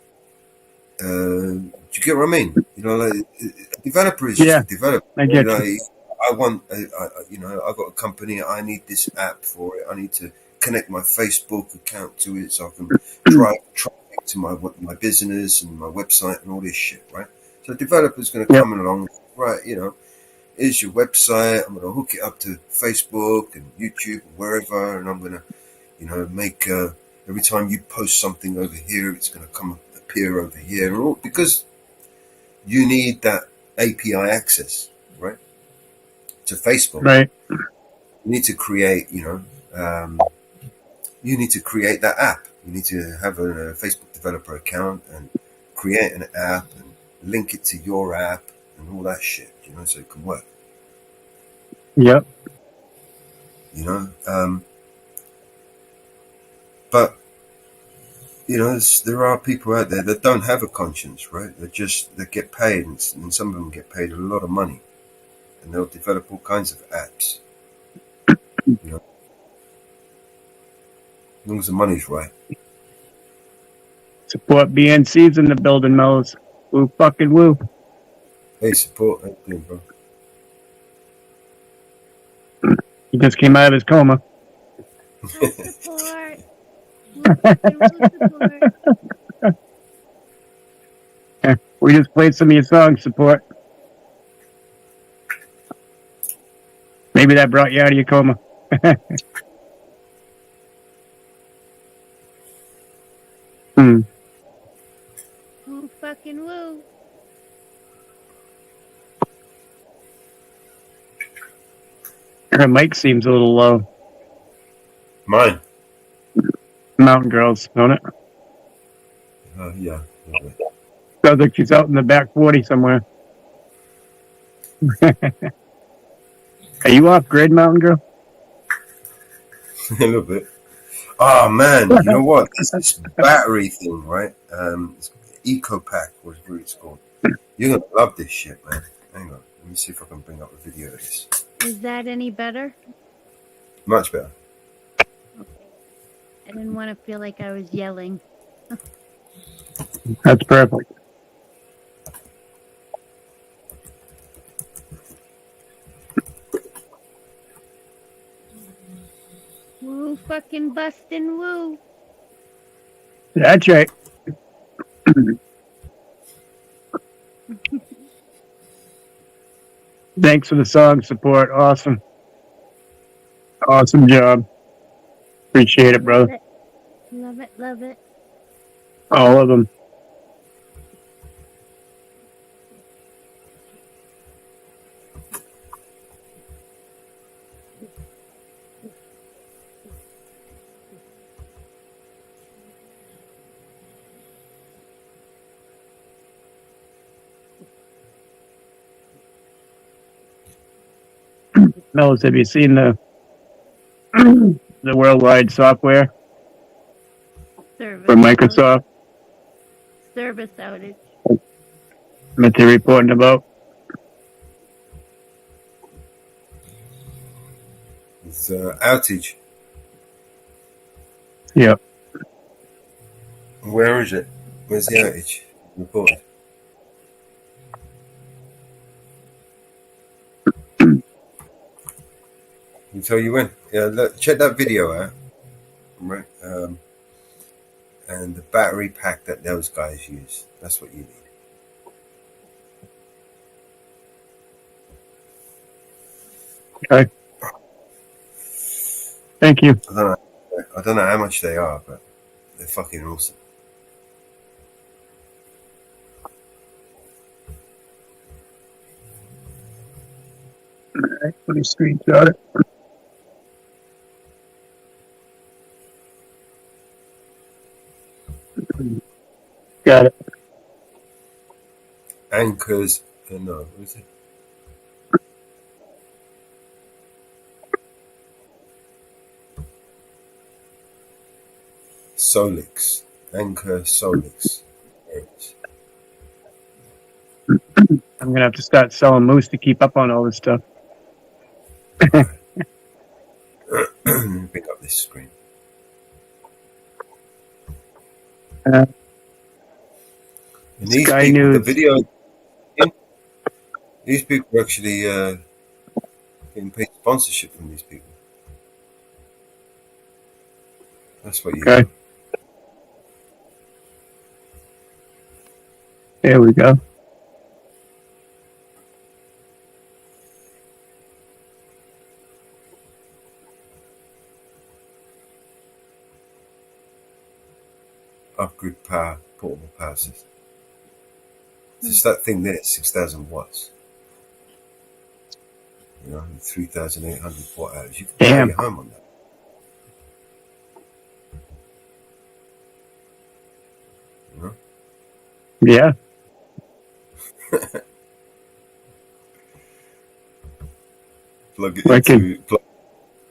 do you get what I mean? You know, like, a developer is just a developer. I get you. I want you know, I've got a company, I need this app for it, I need to connect my Facebook account to it so I can drive traffic to my business and my website and all this shit, right? So the developer's going to come along, right, you know, here's your website, I'm going to hook it up to Facebook and YouTube or wherever, and I'm going to, you know, make every time you post something over here, it's going to appear over here, all because you need that API access, right, to Facebook. Right. You need to create, you know, you need to create that app. You need to have a Facebook developer account and create an app and link it to your app and all that shit, you know, so it can work. Yep. You know, but you know, there are people out there that don't have a conscience, right? They get paid, and some of them get paid a lot of money, and they'll develop all kinds of apps. You know, as long as the money's right. Support BNC's in the building, Mellows. Woo fucking woo. Hey, support. How you doing, bro? He just came out of his coma. Support. We just played some of your songs, Support. Maybe that brought you out of your coma. Woo fucking woo. Her mic seems a little low. Mine. Mountain Girls, don't it? Yeah. Sounds like she's out in the back 40 somewhere. Are you off grid, Mountain Girl? A little bit. Oh man, you know what? There's this battery thing, right? It's Eco Pack, whatever it's called. You're gonna love this shit, man. Hang on, let me see if I can bring up a video of this. Is that any better? Much better. I didn't want to feel like I was yelling. That's perfect. Woo, fucking bustin' woo. That's right. Thanks for the song support. Awesome. Awesome job. Appreciate it, brother. Love it, love it. All of them. Mellis, have you seen the worldwide software Service for Microsoft Service outage. that they're reporting about? It's outage. Yep. Where is it? Where's the outage reported? Can tell you when. Yeah, look, check that video out. Right. And the battery pack that those guys use. That's what you need. Okay. Thank you. I don't know how much they are, but they're fucking awesome. Alright, let me screenshot it. Got it. Anchors. No, what is it? Solix. Anchor Solix. There it is. I'm gonna have to start selling moose to keep up on all this stuff. Pick up this screen. And these Sky people, the News. video, these people are actually getting paid sponsorship from these people. That's what you Okay. do. There we go. Off-grid power, portable power system. Just that thing there, 6,000 watts. You know, 3,800 watt hours. You can power your home on that. You know? Yeah. Plug it Like into.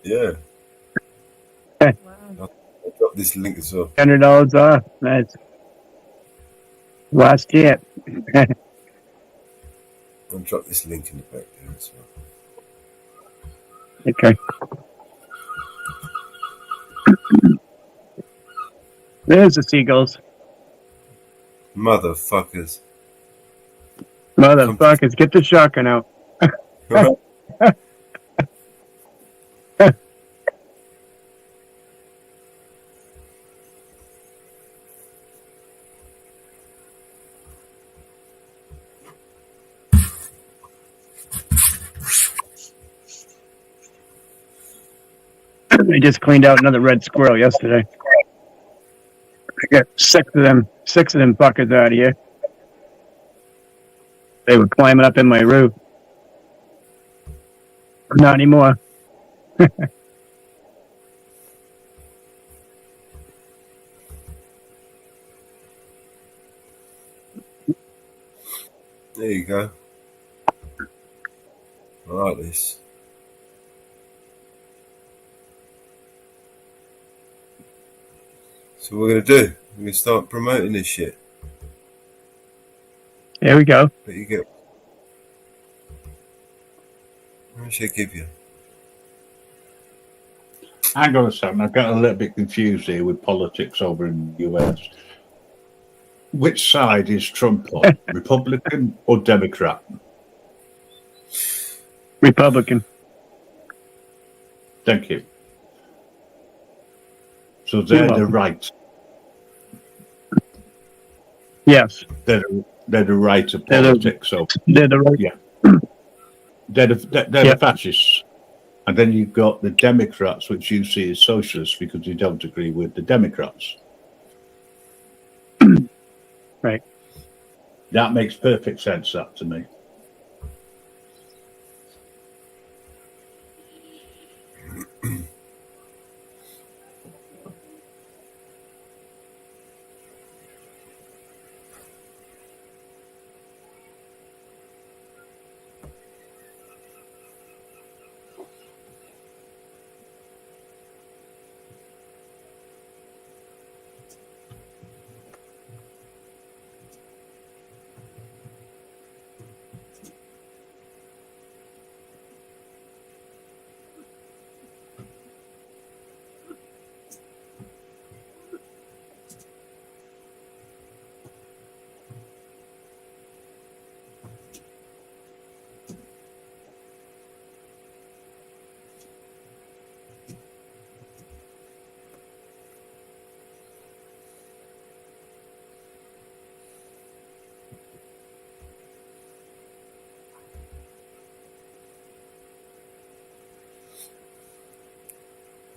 Yeah. I'll drop this link as well. $100 off. That's last chance. I'll drop this link in the back there as well. Okay. There's the seagulls. Motherfuckers. Motherfuckers, get the shotgun out. I just cleaned out another red squirrel yesterday. I got six of them fuckers out of here. They were climbing up in my roof. Not anymore. There you go. I like this. So what we're gonna do? We're gonna start promoting this shit. There we go. But you get. How much I give you? Hang on a second, I got a little bit confused here with politics over in the US. Which side is Trump on? Republican or Democrat? Republican. Thank you. So they're the welcome. right. Yes. They're the right of They're the- politics. So They're the right. yeah, they're the fascists. And then you've got the Democrats, which you see as socialists because you don't agree with the Democrats. Right. That makes perfect sense, that to me.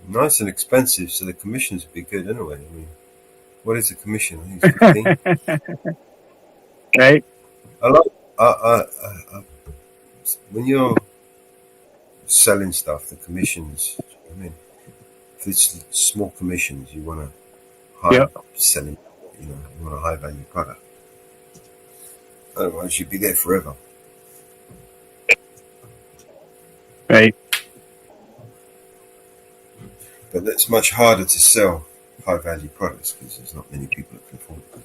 Nice and expensive, so the commissions would be good anyway. I mean, what is the commission? I think it's 15. Right. I like. When you're selling stuff, the commissions. I mean, if it's small commissions, you want to high selling. You know, you want a high value product. Otherwise, you'd be there forever. Right. But it's much harder to sell high value products because there's not many people that can afford it.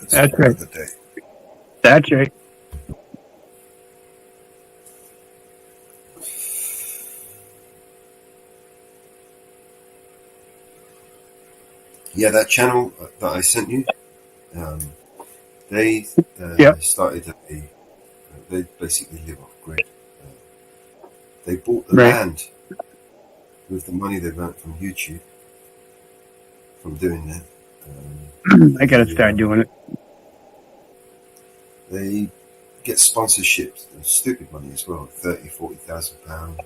That's right. Another day. That's right. Yeah, that channel that I sent you, they started they basically live off grid. They bought the land with the money they earned from YouTube from doing that. I gotta start doing it. They get sponsorships and stupid money as well, £30,000-40,000 £.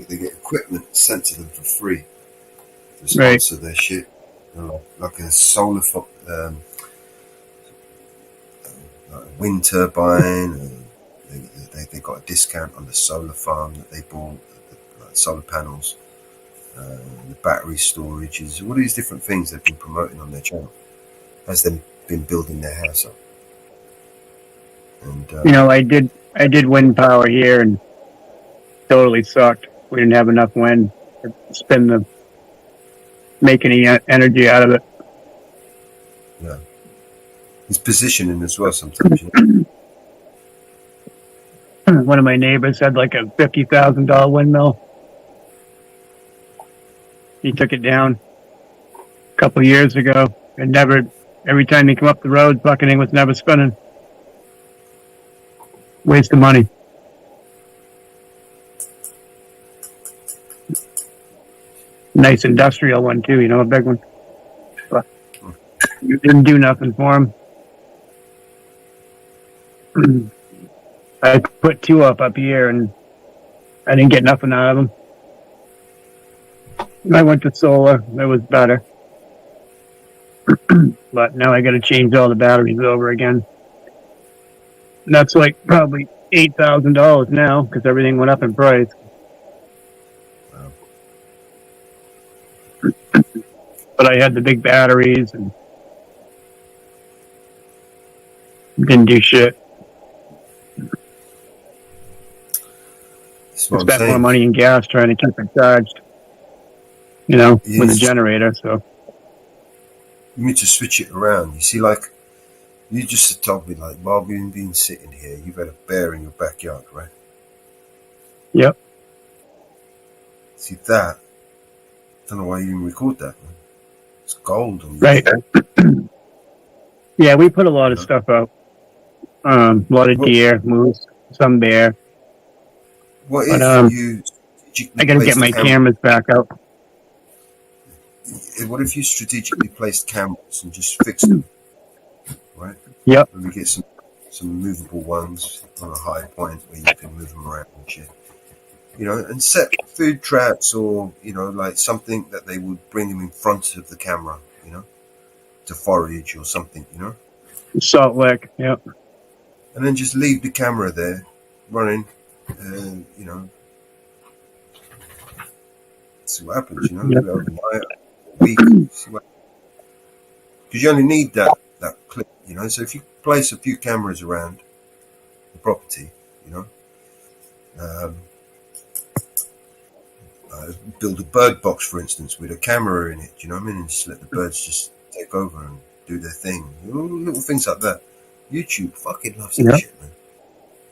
They get equipment sent to them for free to sponsor their shit. Like a solar like a wind turbine. They got a discount on the solar farm that they bought, like solar panels, the battery storages, all these different things they've been promoting on their channel as they've been building their house up. And You know, I did wind power here and totally sucked. We didn't have enough wind to make any energy out of it. Yeah. It's positioning as well sometimes. You know? One of my neighbors had like a $50,000 windmill. He took it down a couple years ago and every time he come up the road, fucking thing was never spinning. Waste of money. Nice industrial one too, you know, a big one. But you didn't do nothing for him. I put two up here and I didn't get nothing out of them. I went to solar. It was better. But now I got to change all the batteries over again. And that's like probably $8,000 now because everything went up in price. But I had the big batteries and didn't do shit. That's what I'm Spent more saying. money in gas trying to keep it charged, you know, You with a need, generator. So you need to switch it around. You see, like, you just told me, like, while we've been sitting here, you've had a bear in your backyard, right? yep. See that? I don't know why you didn't record that, man. It's gold on Right. YouTube. Yeah, we put a lot of stuff out. A lot of deer, moose, some bear. What But if you I got to get my cameras back out. What if you strategically placed cameras and just fixed them, right? Yep. And we get some movable ones on a high point where you can move them around and shit. You know, and set food traps or, you know, like something that they would bring them in front of the camera, you know, to forage or something, you know. Salt lick, yep. And then just leave the camera there running, you know, see what happens, you know, Yep. overnight, a week, see what, because you only need that clip, you know. So if you place a few cameras around the property, you know, build a bird box, for instance, with a camera in it, you know what I mean, and just let the birds just take over and do their thing, you know, little things like that. YouTube fucking loves that shit, man.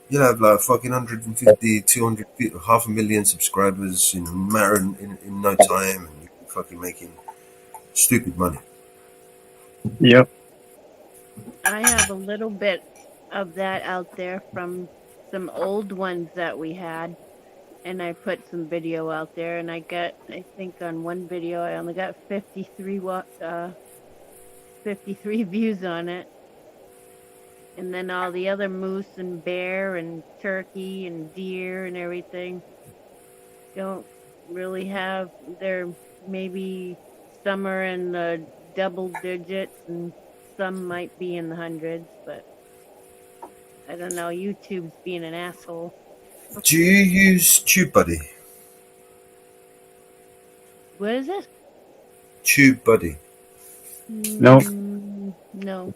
You'll have like fucking 150, 200, 500,000 subscribers in a matter in no time, and you're fucking making stupid money. Yep. I have a little bit of that out there from some old ones that we had, and I put some video out there, and I think on one video I only got 53 views on it. And then all the other moose and bear and turkey and deer and everything don't really have, they're maybe some are in the double digits and some might be in the hundreds, but I don't know, YouTube's being an asshole. Do you use TubeBuddy? What is it? TubeBuddy. No. No.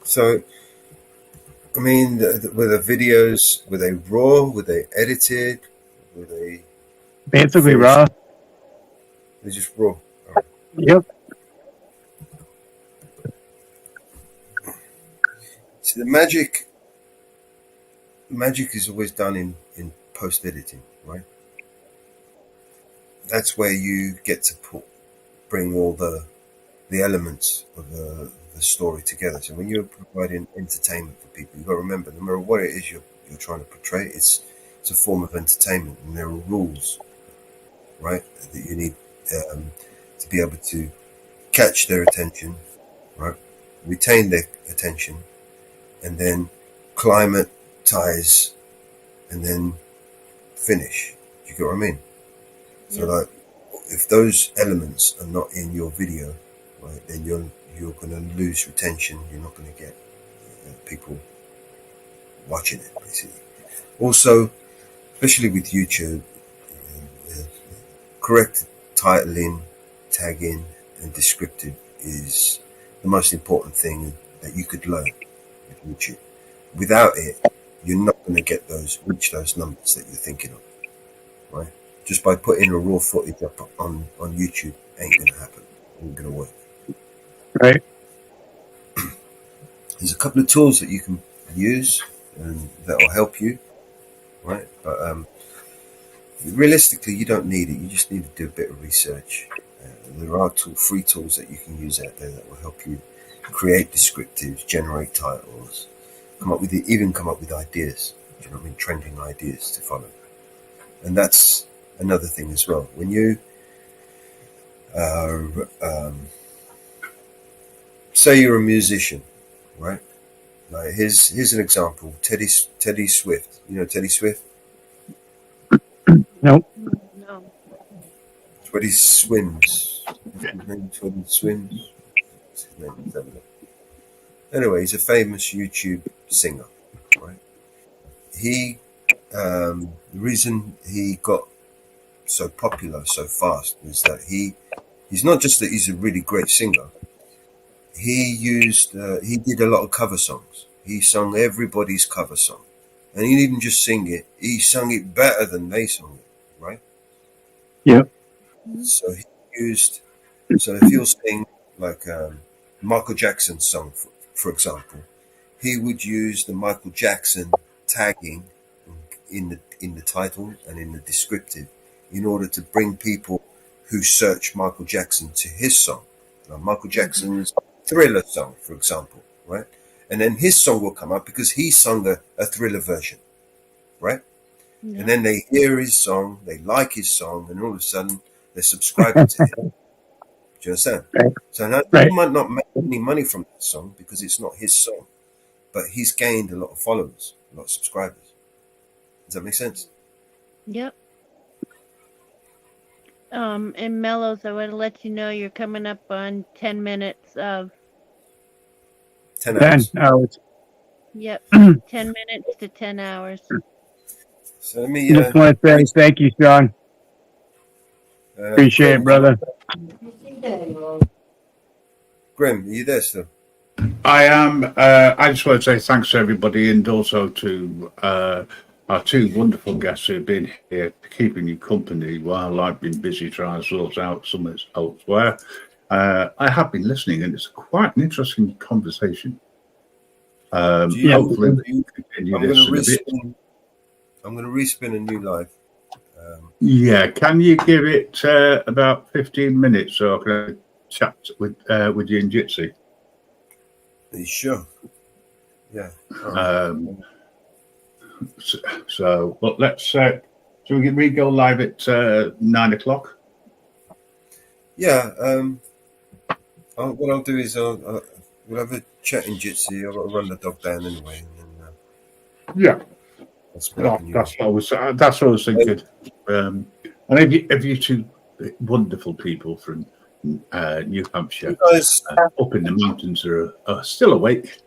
So, I mean, were the videos, were they raw? Were they edited? Were they Basically raw. They're just raw. Yep. See, the magic is always done in post editing, right? That's where you get to bring all the elements of the story together. So when you're providing entertainment for people, you've got to remember, no matter what it is you're trying to portray, it's a form of entertainment, and there are rules, right, that you need to be able to catch their attention, right, retain their attention, and then climatize, and then finish. Do you get what I mean? So, like, if those elements are not in your video, right, then you're going to lose retention. You're not going to get people watching it, basically. Also, especially with YouTube, correct titling, tagging, and descriptive is the most important thing that you could learn with YouTube. Without it, you're not going to reach those numbers that you're thinking of, right? Just by putting a raw footage up on YouTube ain't going to happen. Ain't going to work. Right. There's a couple of tools that you can use and that will help you, right? But realistically, you don't need it. You just need to do a bit of research. There are free tools that you can use out there that will help you create descriptives, generate titles, come up with ideas. Do you know what I mean? Trending ideas to follow. And that's another thing as well. When you say you're a musician, right? Like here's an example. Teddy Swift. You know Teddy Swift? Nope. No. It's when he swims. What's his name? When he swims. What's his name? Let's have a look. Anyway, he's a famous YouTube singer, right? He, the reason he got so popular so fast is that he's not just that he's a really great singer. He did a lot of cover songs. He sung everybody's cover song, and he didn't just sing it. He sung it better than they sung it, right? Yep. So if he'll sing like Michael Jackson's song, for example, he would use the Michael Jackson tagging in the title and in the descriptive in order to bring people who search Michael Jackson to his song. Now, Michael Jackson's Thriller song, for example, right? And then his song will come up because he sung a Thriller version, right? Yeah. And then they hear his song, they like his song, and all of a sudden they're subscribing to him. Do you understand? Right. So now he might not make any money from that song because it's not his song, but he's gained a lot of followers, a lot of subscribers. Does that make sense? Yep. And Mellows, I want to let you know you're coming up on 10 minutes of 10 hours. 10 hours. Yep. 10 minutes to 10 hours. So let me just want to say thank you, Sean. Appreciate it, brother. Grim, are you there still? I am. I just want to say thanks to everybody, and also to our two wonderful guests who've been here keeping you company while I've been busy trying to sort out something elsewhere. I have been listening, and it's quite an interesting conversation. Hopefully we can continue this in a bit. I'm going to respin a new live. Yeah, can you give it about 15 minutes so I can chat with you in Jitsi? Are you sure? Yeah. So, but let's. Shall we go live at 9 o'clock? Yeah. What I'll do is we'll have a chat in Jitsi. I'll run the dog down anyway. And then, yeah. That's what I was thinking. And if you two wonderful people from New Hampshire up in the mountains are still awake,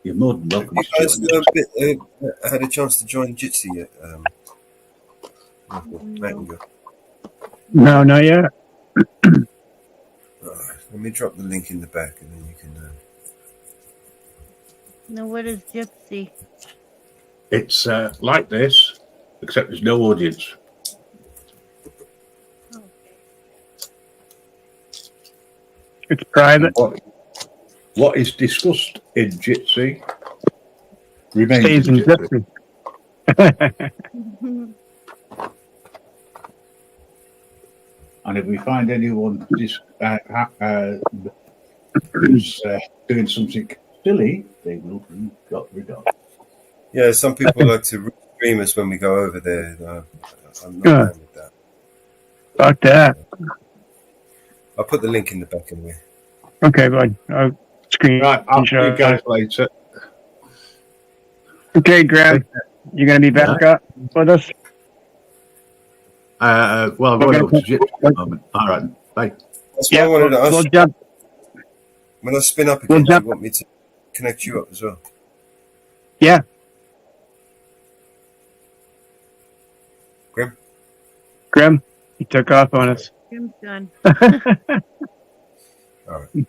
you're more than welcome to join us. Had a chance to join Jitsi yet? No, not yet. Let me drop the link in the back, and then you can. Now, what is Gypsy? It's like this, except there's no audience. It's private. What is discussed in Jitsi remains stays in in Jitsi. And if we find anyone who's doing something silly, they will be got rid of. Yeah, some people like to stream us when we go over there. I'm not down with that. Fuck that. I'll put the link in the back anyway. Okay, bud. I'll screen. Right, I'll see you guys later. Okay, Graham. You gonna be back up with us? Well, I'm going over to Jitsi at the moment. All right, bye. That's what I wanted to ask. We'll jump. When I spin up again, do you want me to connect you up as well? Yeah. Grim, he took off on us. Grim's done. All right.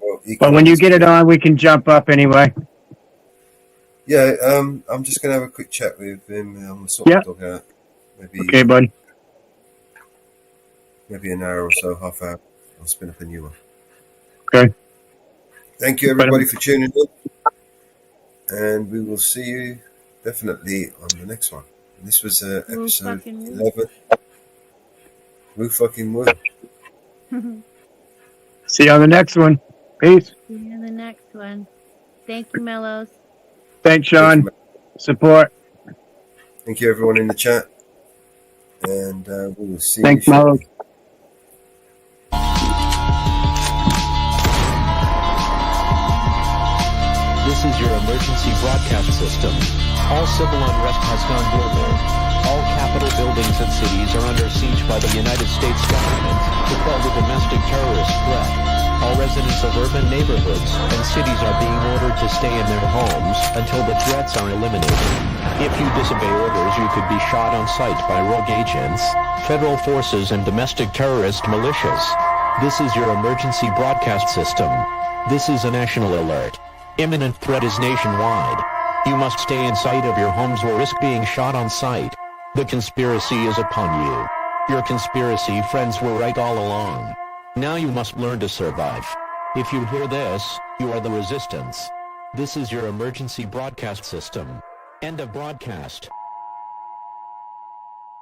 Well, but when you get it on, we can jump up anyway. Yeah, I'm just going to have a quick chat with him. I'm going to sort the dog out. Maybe, okay, bud. Maybe an hour or so, half hour. I'll spin up a new one. Okay. Thank you, everybody, for tuning in. And we will see you definitely on the next one. And this was episode 11. Woo fucking woo. See you on the next one. Peace. See you in the next one. Thank you, Mellows. Thanks, Sean. Support. Thank you, everyone in the chat. And we will see Thanks, you shortly. Mellows. This is your emergency broadcast system. All civil unrest has gone global. All capital buildings and cities are under siege by the United States government to quell the domestic terrorist threat. All residents of urban neighborhoods and cities are being ordered to stay in their homes until the threats are eliminated. If you disobey orders, you could be shot on sight by rogue agents, federal forces, and domestic terrorist militias. This is your emergency broadcast system. This is a national alert. Imminent threat is nationwide. You must stay in sight of your homes or risk being shot on sight. The conspiracy is upon you. Your conspiracy friends were right all along. Now you must learn to survive. If you hear this, you are the resistance. This is your emergency broadcast system. End of broadcast.